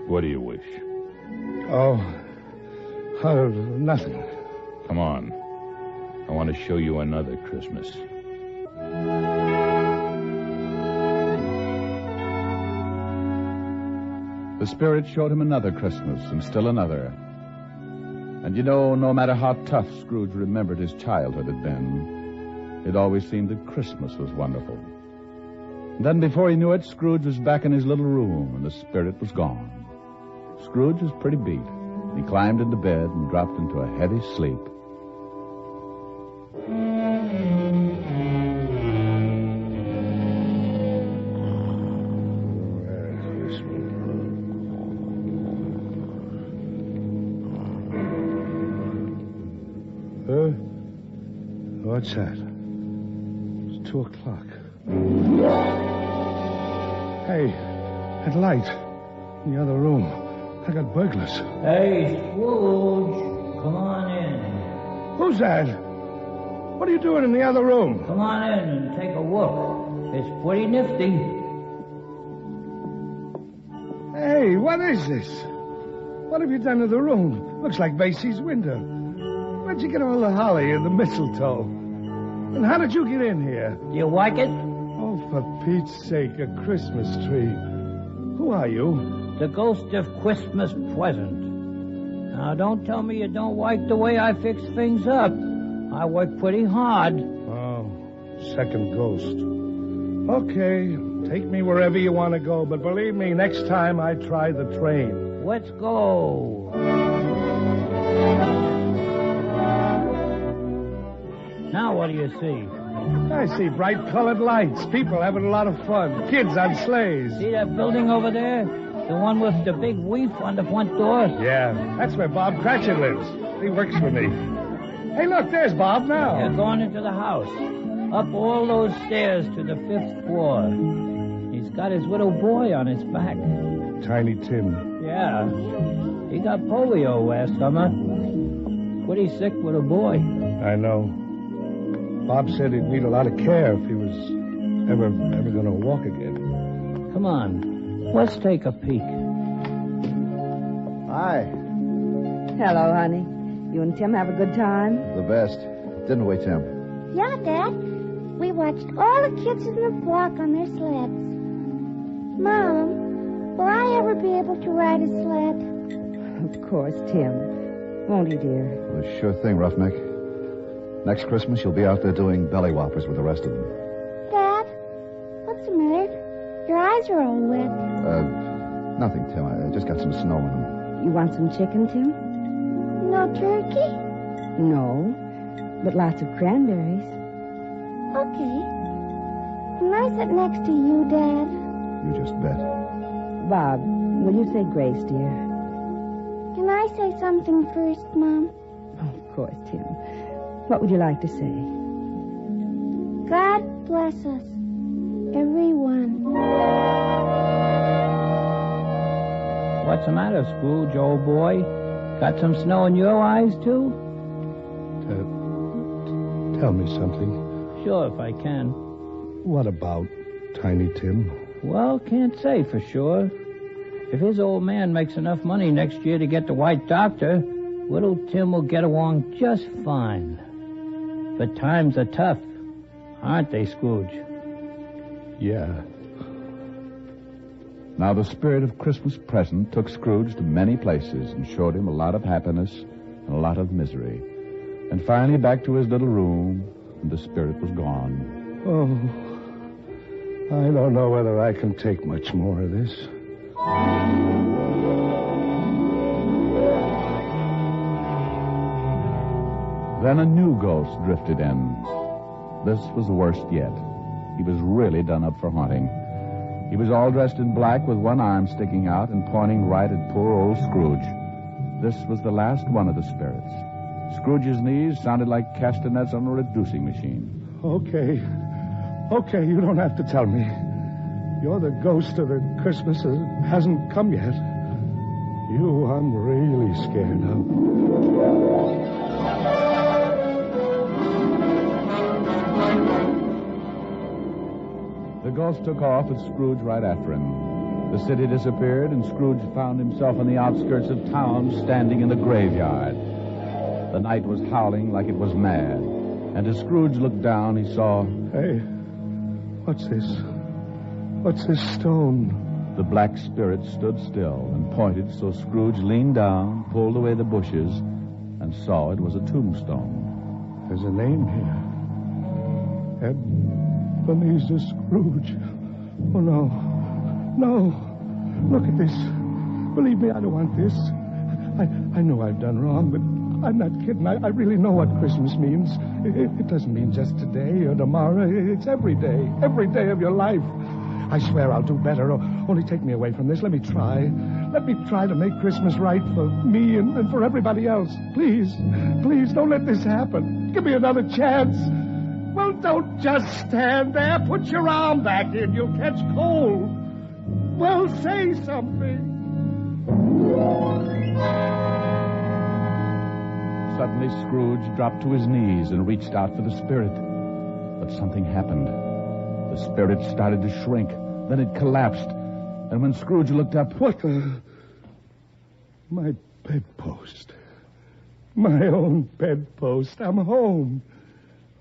What do you wish? Oh, nothing. Come on. I want to show you another Christmas. The Spirit showed him another Christmas and still another. And you know, no matter how tough Scrooge remembered his childhood had been, it always seemed that Christmas was wonderful. And then before he knew it, Scrooge was back in his little room and the Spirit was gone. Scrooge was pretty beat. He climbed into bed and dropped into a heavy sleep. What's that? It's 2 o'clock. Hey, that light in the other room. I got burglars. Hey, Scrooge, come on in. Who's that? What are you doing in the other room? Come on in and take a look. It's pretty nifty. Hey, what is this? What have you done to the room? Looks like Basie's window. Where'd you get all the holly and the mistletoe? And how did you get in here? You like it? Oh, for Pete's sake, a Christmas tree. Who are you? The ghost of Christmas present. Now, don't tell me you don't like the way I fix things up. I work pretty hard. Oh, second ghost. Okay, take me wherever you want to go, but believe me, next time I try the train. Let's go. Now what do you see? I see bright colored lights, people having a lot of fun, kids on sleighs. See that building over there? The one with the big reef on the front door? Yeah, that's where Bob Cratchit lives. He works for me. Hey, look, there's Bob now. You're going into the house. Up all those stairs to the 5th floor. He's got his little boy on his back. Tiny Tim. Yeah. He got polio last summer. Pretty sick little boy. I know. Bob said he'd need a lot of care if he was ever going to walk again. Come on. Let's take a peek. Hi. Hello, honey. You and Tim have a good time? The best. Didn't we, Tim? Yeah, Dad. We watched all the kids in the flock on their sleds. Mom, will I ever be able to ride a sled? Of course, Tim. Won't he, dear? Well, sure thing, Roughneck. Next Christmas, you'll be out there doing belly whoppers with the rest of them. Dad, what's the matter? Your eyes are all wet. Nothing, Tim. I just got some snow in them. You want some chicken, Tim? No turkey? No, but lots of cranberries. Okay. Can I sit next to you, Dad? You just bet. Bob, will you say grace, dear? Can I say something first, Mom? Of course, Tim. What would you like to say? God bless us, everyone. What's the matter, Scrooge, old boy? Got some snow in your eyes, too? Tell me something. Sure, if I can. What about Tiny Tim? Well, can't say for sure. If his old man makes enough money next year to get the white doctor, little Tim will get along just fine. But times are tough, aren't they, Scrooge? Yeah. Now the spirit of Christmas present took Scrooge to many places and showed him a lot of happiness and a lot of misery. And finally back to his little room, and the spirit was gone. Oh, I don't know whether I can take much more of this. Then a new ghost drifted in. This was the worst yet. He was really done up for haunting. He was all dressed in black with one arm sticking out and pointing right at poor old Scrooge. This was the last one of the spirits. Scrooge's knees sounded like castanets on a reducing machine. Okay, you don't have to tell me. You're the ghost of the Christmas that hasn't come yet. You I'm really scared of. The ghost took off with Scrooge right after him. The city disappeared, and Scrooge found himself on the outskirts of town, standing in the graveyard. The night was howling like it was mad, and as Scrooge looked down, he saw... Hey, what's this? What's this stone? The black spirit stood still and pointed, so Scrooge leaned down, pulled away the bushes, and saw it was a tombstone. There's a name here. Ebenezer Scrooge. Oh, no. No. Look at this. Believe me, I don't want this. I know I've done wrong, but I'm not kidding. I really know what Christmas means. It doesn't mean just today or tomorrow. It's every day of your life. I swear I'll do better. Only take me away from this. Let me try. Let me try to make Christmas right for me and for everybody else. Please, please, don't let this happen. Give me another chance. Well, don't just stand there. Put your arm back in. You'll catch cold. Well, say something. Suddenly, Scrooge dropped to his knees and reached out for the spirit. But something happened. The spirit started to shrink. Then it collapsed. And when Scrooge looked up... What the... My bedpost. My own bedpost. I'm home.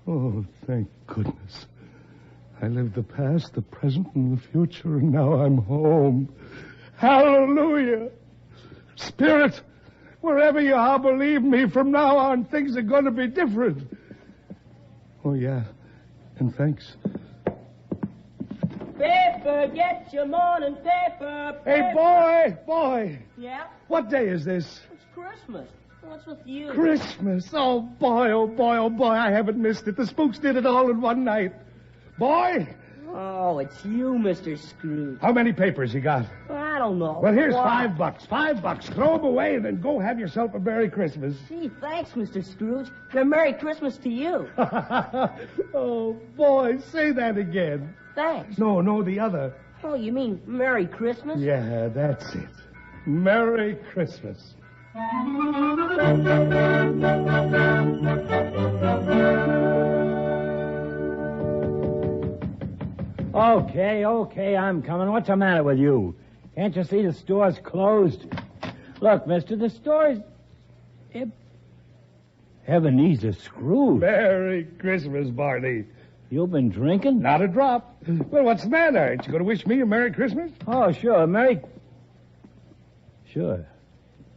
Oh, thank goodness. I lived the past, the present, and the future, and now I'm home. Hallelujah! Spirit, wherever you are, believe me, from now on, things are going to be different. Oh, yeah. And thanks. Paper, get your morning paper. Hey, boy. Yeah? What day is this? It's Christmas. What's with you? Christmas. Oh, boy, I haven't missed it. The spooks did it all in one night. Boy? Oh, it's you, Mr. Scrooge. How many papers you got? I don't know. Well, here's What? $5. $5. Throw them away and then go have yourself a Merry Christmas. Gee, thanks, Mr. Scrooge. And a Merry Christmas to you. Oh, boy, say that again. Thanks. No, the other. Oh, you mean Merry Christmas? Yeah, that's it. Merry Christmas. Okay, I'm coming. What's the matter with you? Can't you see the store's closed? Look, mister, the store's... Ebenezer Scrooge. Merry Christmas, Barney. You've been drinking? Not a drop. Well, what's the matter? Aren't you going to wish me a Merry Christmas? Oh, sure, Sure.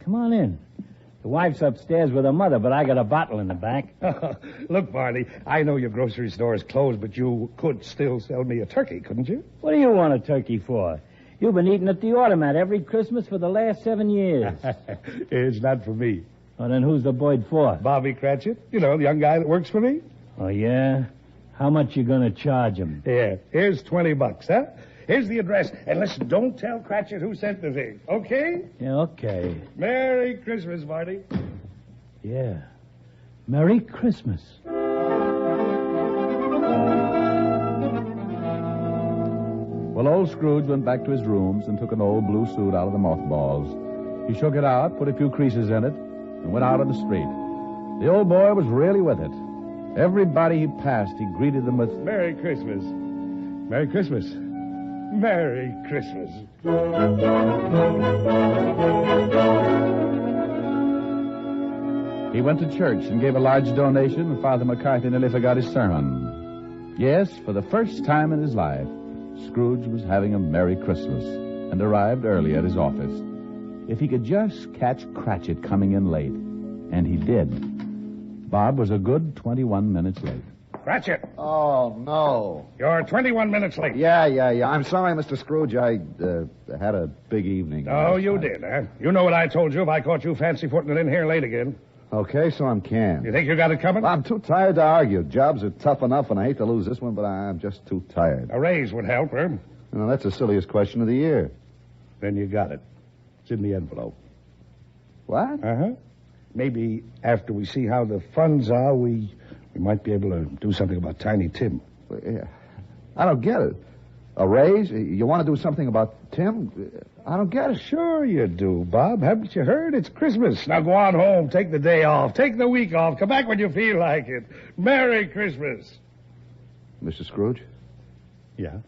Come on in. The wife's upstairs with her mother, but I got a bottle in the back. Look, Barney, I know your grocery store is closed, but you could still sell me a turkey, couldn't you? What do you want a turkey for? You've been eating at the automat every Christmas for the last 7 years. It's not for me. Well, then who's the bird for? Bobby Cratchit. You know, the young guy that works for me. Oh, yeah? How much you gonna charge him? Yeah, here's $20, huh? Here's the address. And listen, don't tell Cratchit who sent the thing, okay? Yeah, okay. Merry Christmas, Marty. Yeah. Merry Christmas. Well, old Scrooge went back to his rooms and took an old blue suit out of the mothballs. He shook it out, put a few creases in it, and went out on the street. The old boy was really with it. Everybody he passed, he greeted them with... Merry Christmas. Merry Christmas. Merry Christmas. He went to church and gave a large donation, and Father McCarthy nearly forgot his sermon. Yes, for the first time in his life, Scrooge was having a Merry Christmas and arrived early at his office. If he could just catch Cratchit coming in late, and he did. Bob was a good 21 minutes late. Cratchit. Oh, no. You're 21 minutes late. Yeah. I'm sorry, Mr. Scrooge. I had a big evening. Oh, you did, huh? You know what I told you if I caught you fancy-footing it in here late again. Okay, so I'm canned. You think you got it coming? I'm too tired to argue. Jobs are tough enough, and I hate to lose this one, but I'm just too tired. A raise would help, huh? Now, that's the silliest question of the year. Then you got it. It's in the envelope. What? Uh-huh. Maybe after we see how the funds are, we might be able to do something about Tiny Tim. I don't get it. A raise? You want to do something about Tim? I don't get it. Sure you do, Bob. Haven't you heard? It's Christmas. Now go on home. Take the day off. Take the week off. Come back when you feel like it. Merry Christmas. Mr. Scrooge? Yeah?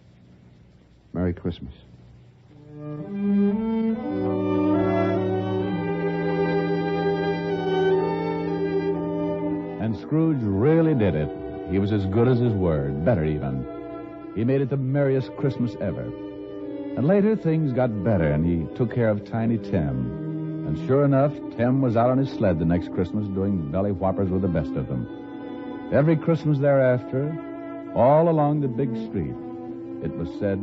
Merry Christmas. And Scrooge really did it. He was as good as his word, better even. He made it the merriest Christmas ever. And later, things got better, and he took care of Tiny Tim. And sure enough, Tim was out on his sled the next Christmas doing belly whoppers with the best of them. Every Christmas thereafter, all along the big street, it was said,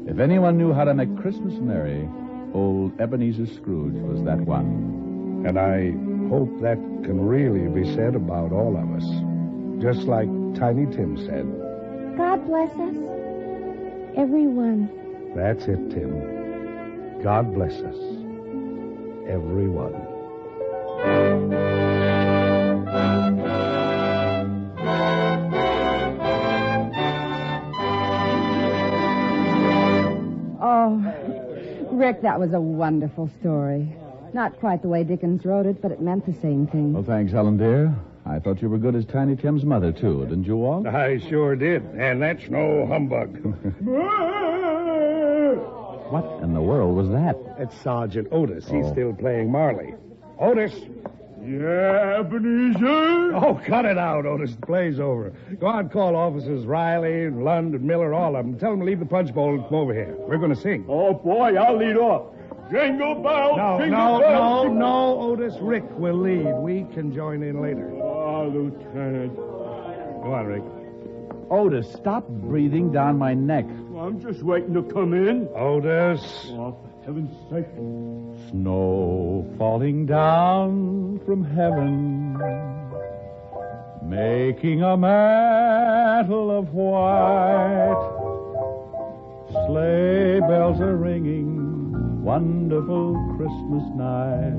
if anyone knew how to make Christmas merry, old Ebenezer Scrooge was that one. And I hope that can really be said about all of us. Just like Tiny Tim said. God bless us. Everyone. That's it, Tim. God bless us. Everyone. Oh, Rick, that was a wonderful story. Not quite the way Dickens wrote it, but it meant the same thing. Well, thanks, Helen, dear. I thought you were good as Tiny Tim's mother, too, didn't you, Walt? I sure did, and that's no humbug. What in the world was that? It's Sergeant Otis. He's still playing Marley. Otis! Yeah, Ebenezer? Oh, cut it out, Otis. The play's over. Go out and call officers Riley, Lund, and Miller, all of them. Tell them to leave the punch bowl and come over here. We're going to sing. Oh, boy, I'll lead off. Jingle bells, jingle bells. No, Otis. Rick will lead. We can join in later. Oh, Lieutenant. Go on, Rick. Otis, stop breathing down my neck. Well, I'm just waiting to come in. Otis. Oh, for heaven's sake. Snow falling down from heaven, making a mantle of white. Sleigh bells are ringing, wonderful Christmas night.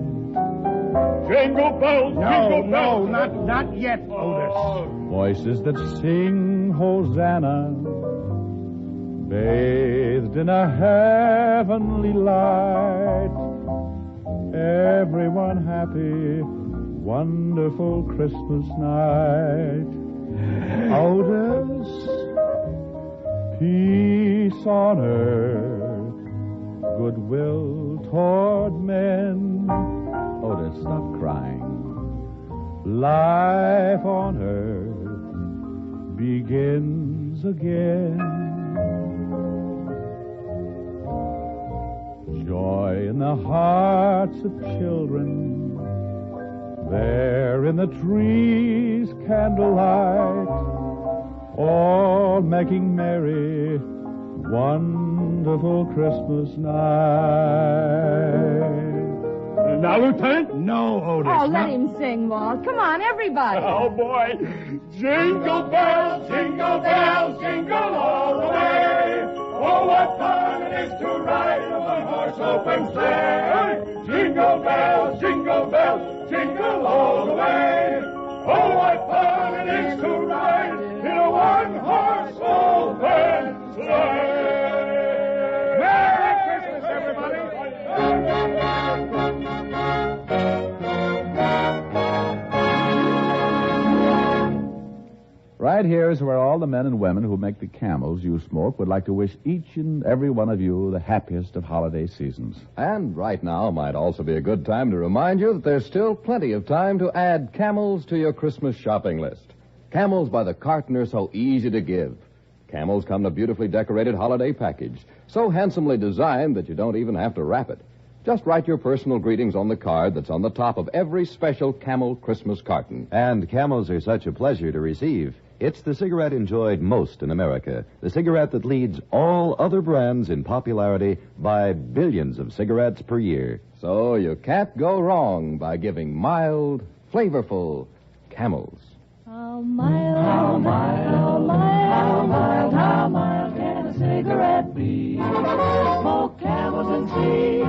Jingle bells, jingle bells. No, not yet, Otis. Voices that sing Hosanna, bathed in a heavenly light. Everyone happy, wonderful Christmas night. Otis, peace on earth, goodwill toward men. Otis, stop crying. Life on earth begins again. Joy in the hearts of children, there in the trees candlelight, all making merry, wonderful Christmas night. Now, Lieutenant? No, Otis. Oh, let him sing, Walt. Come on, everybody. Oh, boy. Jingle bells, jingle all the way. Oh, what fun it is to ride in a one-horse open sleigh. Jingle bells, jingle all the way. Oh, what fun it is to ride in a one-horse open sleigh. Merry Christmas, everybody. Right here is where all the men and women who make the camels you smoke would like to wish each and every one of you the happiest of holiday seasons. And right now might also be a good time to remind you that there's still plenty of time to add Camels to your Christmas shopping list. Camels by the carton are so easy to give. Camels come in a beautifully decorated holiday package, so handsomely designed that you don't even have to wrap it. Just write your personal greetings on the card that's on the top of every special Camel Christmas carton. And Camels are such a pleasure to receive. It's the cigarette enjoyed most in America, the cigarette that leads all other brands in popularity by billions of cigarettes per year. So you can't go wrong by giving mild, flavorful Camels. How mild, how mild, how mild, how mild, how mild can a cigarette be? Smoke Camels and see.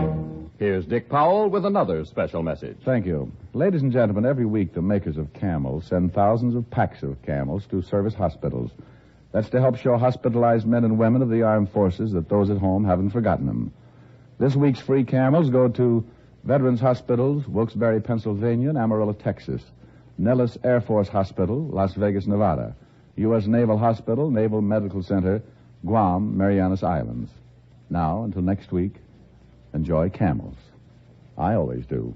Here's Dick Powell with another special message. Thank you. Ladies and gentlemen, every week the makers of Camels send thousands of packs of Camels to service hospitals. That's to help show hospitalized men and women of the armed forces that those at home haven't forgotten them. This week's free Camels go to Veterans Hospitals, Wilkes-Barre, Pennsylvania, and Amarillo, Texas. Nellis Air Force Hospital, Las Vegas, Nevada. U.S. Naval Hospital, Naval Medical Center, Guam, Marianas Islands. Now, until next week, enjoy camels. I always do.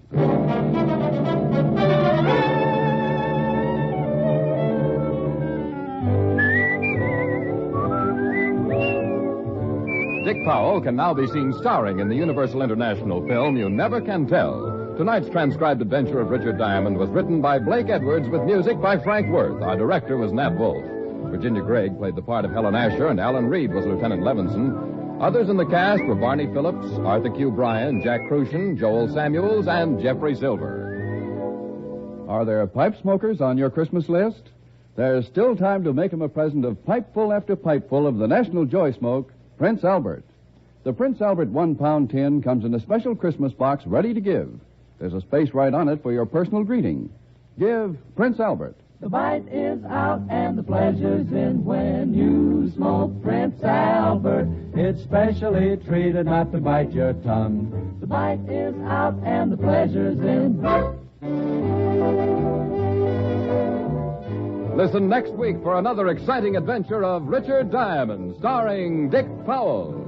Dick Powell can now be seen starring in the Universal International film You Never Can Tell. Tonight's transcribed adventure of Richard Diamond was written by Blake Edwards with music by Frank Worth. Our director was Nat Wolfe. Virginia Gregg played the part of Helen Asher, and Alan Reed was Lieutenant Levinson. Others in the cast were Barney Phillips, Arthur Q. Bryan, Jack Crucian, Joel Samuels, and Jeffrey Silver. Are there pipe smokers on your Christmas list? There's still time to make them a present of pipeful after pipeful of the National Joy Smoke, Prince Albert. The Prince Albert 1-pound tin comes in a special Christmas box ready to give. There's a space right on it for your personal greeting. Give Prince Albert. The bite is out and the pleasure's in when you smoke Prince Albert. It's specially treated not to bite your tongue. The bite is out and the pleasure's in. Listen next week for another exciting adventure of Richard Diamond, starring Dick Powell.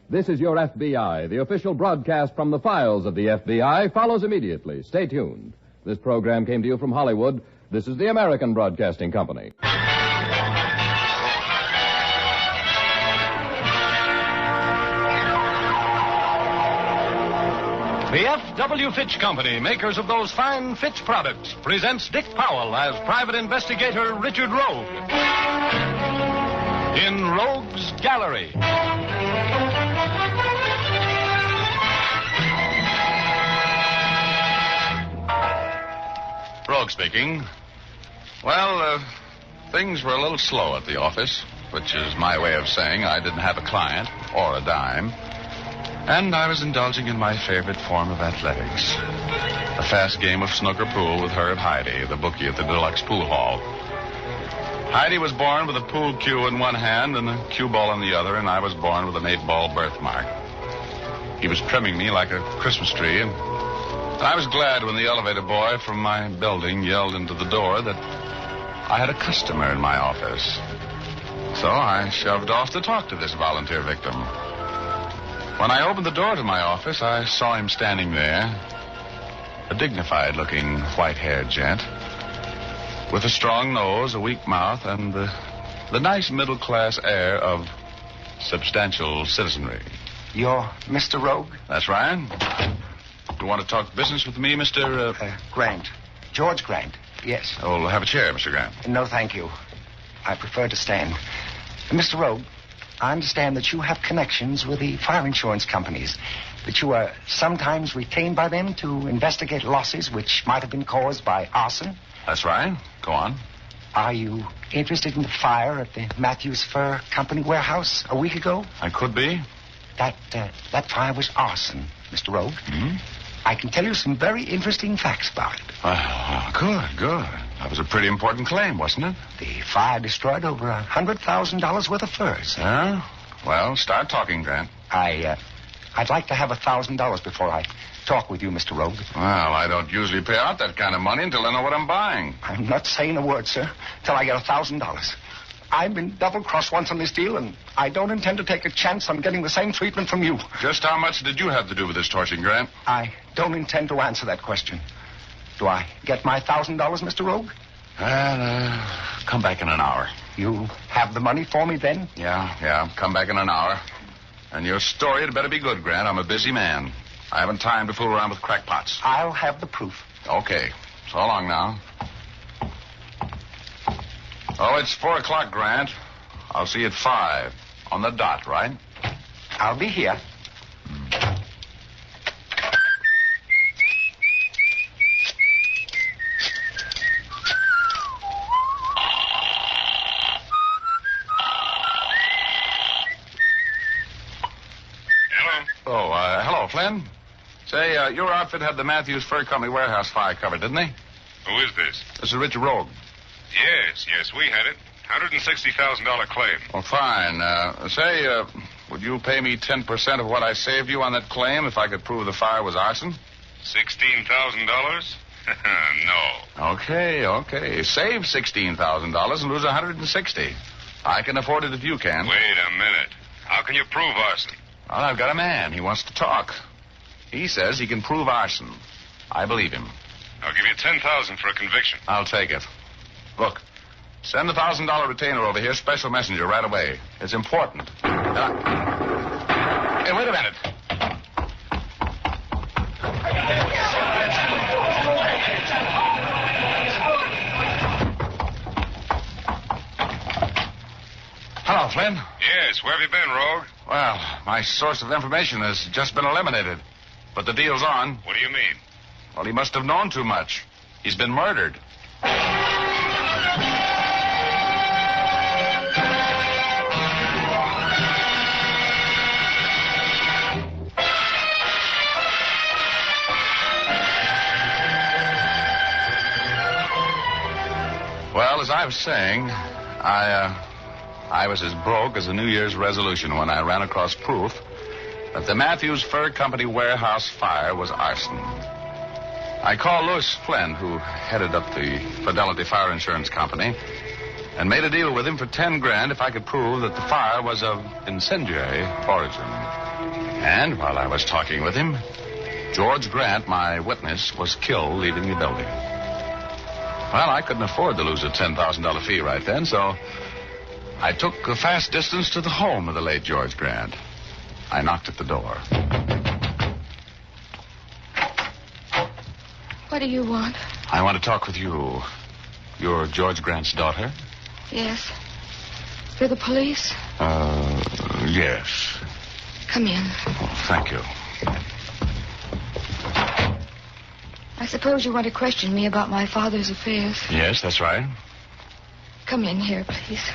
This is Your FBI. The official broadcast from the files of the FBI follows immediately. Stay tuned. This program came to you from Hollywood. This is the American Broadcasting Company. The F.W. Fitch Company, makers of those fine Fitch products, presents Dick Powell as private investigator Richard Rogue. In Rogue's Gallery. Rogue speaking. Well, things were a little slow at the office, which is my way of saying I didn't have a client or a dime. And I was indulging in my favorite form of athletics. A fast game of snooker pool with Herb Heide, the bookie at the Deluxe Pool Hall. Heide was born with a pool cue in one hand and a cue ball in the other, and I was born with an 8-ball birthmark. He was trimming me like a Christmas tree, and I was glad when the elevator boy from my building yelled into the door that I had a customer in my office. So I shoved off to talk to this volunteer victim. When I opened the door to my office, I saw him standing there, a dignified-looking, white-haired gent, with a strong nose, a weak mouth, and the nice middle-class air of substantial citizenry. You're Mr. Rogue? That's right. You want to talk business with me, Mr. Grant. George Grant, yes. Oh, have a chair, Mr. Grant. No, thank you. I prefer to stand. Mr. Rogue, I understand that you have connections with the fire insurance companies, that you are sometimes retained by them to investigate losses which might have been caused by arson. That's right. Go on. Are you interested in the fire at the Matthews Fur Company warehouse a week ago? I could be. That fire was arson, Mr. Rogue. Hmm? I can tell you some very interesting facts about it. Oh, good. That was a pretty important claim, wasn't it? The fire destroyed over $100,000 worth of furs. Yeah? Well, start talking, Grant. I'd like to have $1,000 before I talk with you, Mr. Rogue. Well, I don't usually pay out that kind of money until I know what I'm buying. I'm not saying a word, sir, till I get $1,000. I've been double-crossed once on this deal, and I don't intend to take a chance on getting the same treatment from you. Just how much did you have to do with this torching, Grant? I don't intend to answer that question. Do I get my $1,000, Mr. Rogue? Well, come back in an hour. You have the money for me then? Yeah. Come back in an hour. And your story had better be good, Grant. I'm a busy man. I haven't time to fool around with crackpots. I'll have the proof. Okay. So long now. Oh, it's 4 o'clock, Grant. I'll see you at 5. On the dot, right? I'll be here. Hello, Flynn. Say, your outfit had the Matthews Fur Company warehouse fire covered, didn't they? Who is this? This is Richard Rogue. Yes, we had it. $160,000 claim. Well, fine. Say, would you pay me 10% of what I saved you on that claim if I could prove the fire was arson? $16,000? No. Okay. Save $16,000 and lose $160,000. I can afford it if you can. Wait a minute. How can you prove arson? Well, I've got a man. He wants to talk. He says he can prove arson. I believe him. I'll give you $10,000 for a conviction. I'll take it. Look, send the $1,000 retainer over here, special messenger, right away. It's important. Hey, wait a minute. Hello, Flynn. Yes, where have you been, Rogue? Well, my source of information has just been eliminated. But the deal's on. What do you mean? Well, he must have known too much. He's been murdered. Well, as I was saying, I was as broke as a New Year's resolution when I ran across proof that the Matthews Fur Company warehouse fire was arson. I called Louis Flynn, who headed up the Fidelity Fire Insurance Company, and made a deal with him for $10,000 if I could prove that the fire was of incendiary origin. And while I was talking with him, George Grant, my witness, was killed leaving the building. Well, I couldn't afford to lose a $10,000 fee right then, so I took a fast distance to the home of the late George Grant. I knocked at the door. What do you want? I want to talk with you. You're George Grant's daughter? Yes. You're the police? Yes. Come in. Oh, thank you. I suppose you want to question me about my father's affairs. Yes, that's right. Come in here, please.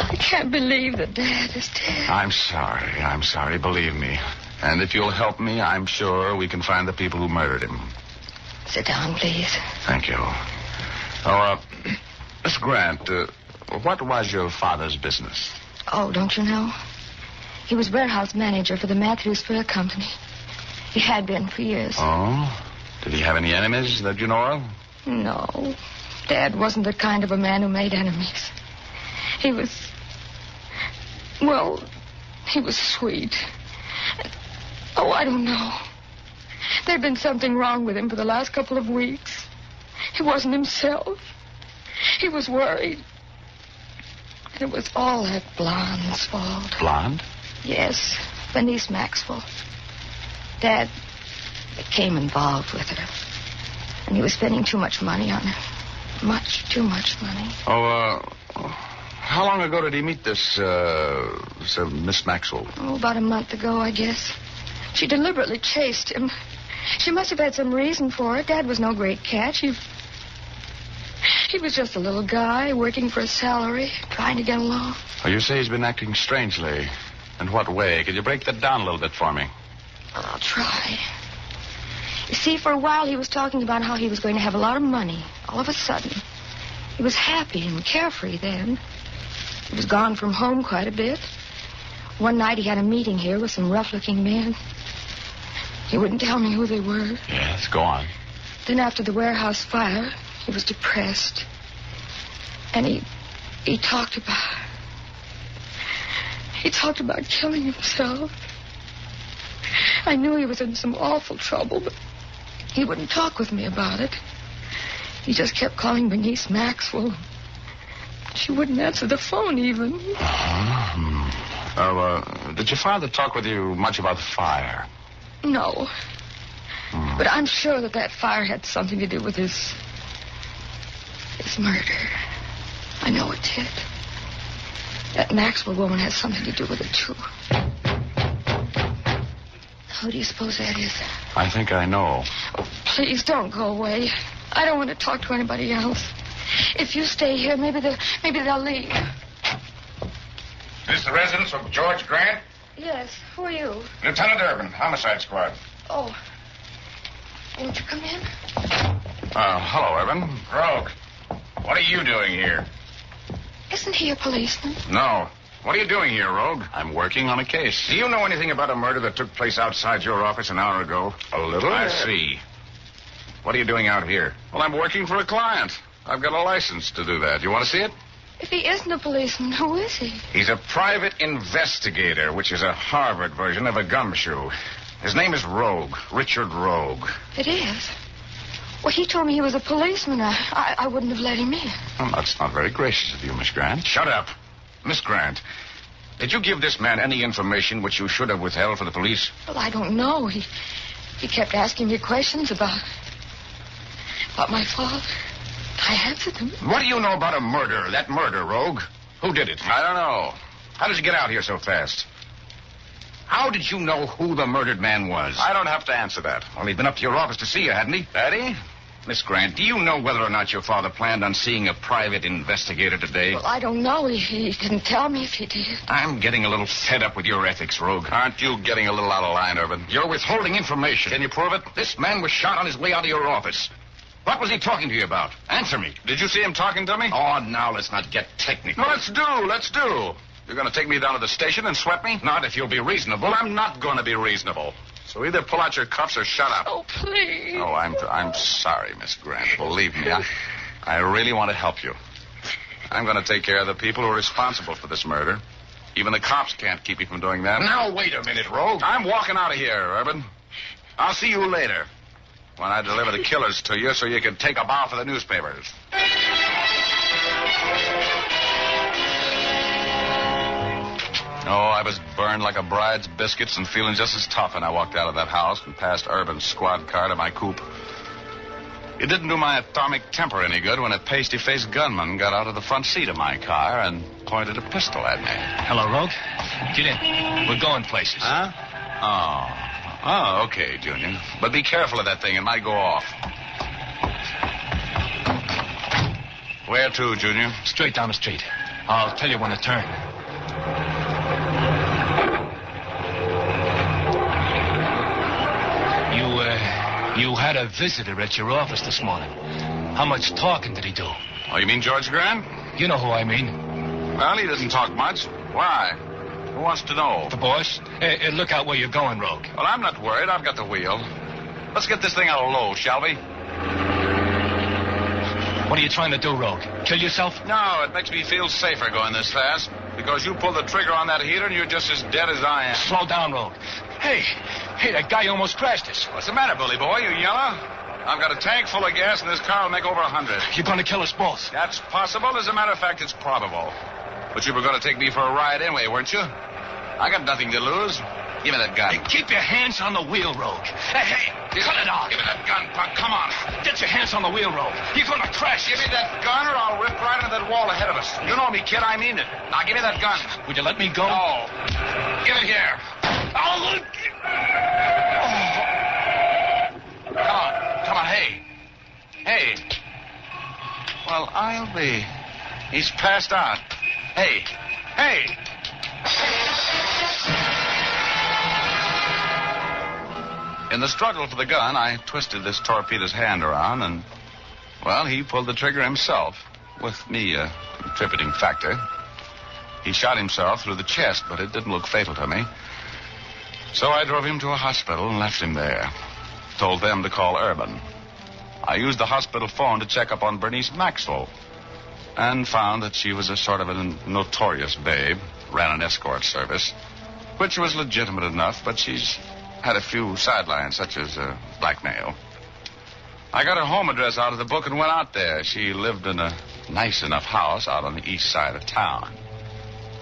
I can't believe that Dad is dead. I'm sorry, believe me. And if you'll help me, I'm sure we can find the people who murdered him. Sit down, please. Thank you. Oh, Miss Grant, what was your father's business? Oh, don't you know? He was warehouse manager for the Matthews Fur Company. He had been for years. Oh? Did he have any enemies that you know of? No. Dad wasn't the kind of a man who made enemies. He was... Well, he was sweet. Oh, I don't know. There'd been something wrong with him for the last couple of weeks. He wasn't himself. He was worried. And it was all that blonde's fault. Blonde? Yes, Bernice Maxwell. Dad became involved with her. And he was spending too much money on her. Much, too much money. Oh, how long ago did he meet this Miss Maxwell? Oh, about a month ago, I guess. She deliberately chased him. She must have had some reason for it. Dad was no great catch. He was just a little guy working for a salary, trying to get along. Oh, you say he's been acting strangely. In what way? Could you break that down a little bit for me? I'll try. You see, for a while he was talking about how he was going to have a lot of money. All of a sudden. He was happy and carefree then. He was gone from home quite a bit. One night he had a meeting here with some rough-looking men. He wouldn't tell me who they were. Yes, go on. Then after the warehouse fire, he was depressed. And he talked about... He talked about killing himself. I knew he was in some awful trouble, but he wouldn't talk with me about it. He just kept calling Bernice Maxwell. She wouldn't answer the phone even. Did your father talk with you much about the fire? No. But I'm sure that fire had something to do with his murder. I know it did. That Maxwell woman has something to do with it, too. Who do you suppose that is? I think I know. Oh, please don't go away. I don't want to talk to anybody else. If you stay here, maybe they'll leave. This the residence of George Grant? Yes. Who are you? Lieutenant Urban, Homicide Squad. Oh. Won't you come in? Hello, Urban. Rogue, what are you doing here? Isn't he a policeman? No. What are you doing here, Rogue? I'm working on a case. Do you know anything about a murder that took place outside your office an hour ago? A little. I see. What are you doing out here? Well, I'm working for a client. I've got a license to do that. You want to see it? If he isn't a policeman, who is he? He's a private investigator, which is a Harvard version of a gumshoe. His name is Rogue, Richard Rogue. It is? Well, he told me he was a policeman. I wouldn't have let him in. Well, that's not very gracious of you, Miss Grant. Shut up. Miss Grant, did you give this man any information which you should have withheld for the police? Well, I don't know. He kept asking me questions about my father. I answered him. What do you know about a murder, that murder, Rogue? Who did it? I don't know. How did you get out here so fast? How did you know who the murdered man was? I don't have to answer that. Well, he'd been up to your office to see you, hadn't he? Had he? Miss Grant, do you know whether or not your father planned on seeing a private investigator today? Well, I don't know. He didn't tell me if he did. I'm getting a little fed up with your ethics, Rogue. Aren't you getting a little out of line, Urban? You're withholding information. Can you prove it? This man was shot on his way out of your office. What was he talking to you about? Answer me. Did you see him talking to me? Oh, now let's not get technical. No, let's do. You're going to take me down to the station and sweat me? Not if you'll be reasonable. I'm not going to be reasonable. So either pull out your cuffs or shut up. Oh, please. Oh, I'm sorry, Miss Grant. Believe me, I really want to help you. I'm going to take care of the people who are responsible for this murder. Even the cops can't keep you from doing that. Now, wait a minute, Rogue. I'm walking out of here, Urban. I'll see you later when I deliver the killers to you so you can take a bow for the newspapers. Oh, I was burned like a bride's biscuits and feeling just as tough when I walked out of that house and passed Urban's squad car to my coupe. It didn't do my atomic temper any good when a pasty-faced gunman got out of the front seat of my car and pointed a pistol at me. Hello, Rogue. Get in. We're going places. Huh? Oh, okay, Junior. But be careful of that thing. It might go off. Where to, Junior? Straight down the street. I'll tell you when to turn. You had a visitor at your office this morning. How much talking did he do? Oh, you mean George Grant? You know who I mean. Well, he doesn't talk much. Why? Who wants to know? The boss. Look out where you're going, Rogue. Well, I'm not worried. I've got the wheel. Let's get this thing out of low, shall we? What are you trying to do, Rogue? Kill yourself? No, it makes me feel safer going this fast. Because you pulled the trigger on that heater and you're just as dead as I am. Slow down, Rogue. Hey, that guy almost crashed us. What's the matter, bully boy? You yellow? I've got a tank full of gas and this car will make over 100. You're going to kill us both. That's possible. As a matter of fact, it's probable. But you were going to take me for a ride anyway, weren't you? I got nothing to lose. Give me that gun. Hey, keep your hands on the wheel, Rogue. Hey, cut it out. Give me that gun, punk. Come on. Get your hands on the wheel, Rogue. You're going to crash. Give me that gun or I'll rip right into that wall ahead of us. You know me, kid. I mean it. Now, give me that gun. Would you let me go? No. Give it here. Oh. Come on. Hey. Well, I'll be. He's passed out. Hey. In the struggle for the gun, I twisted this torpedo's hand around and, well, he pulled the trigger himself, with me a contributing factor. He shot himself through the chest, but it didn't look fatal to me. So I drove him to a hospital and left him there. Told them to call Urban. I used the hospital phone to check up on Bernice Maxwell and found that she was a sort of a notorious babe, ran an escort service, which was legitimate enough, but she's had a few sidelines, such as blackmail. I got her home address out of the book and went out there. She lived in a nice enough house out on the east side of town.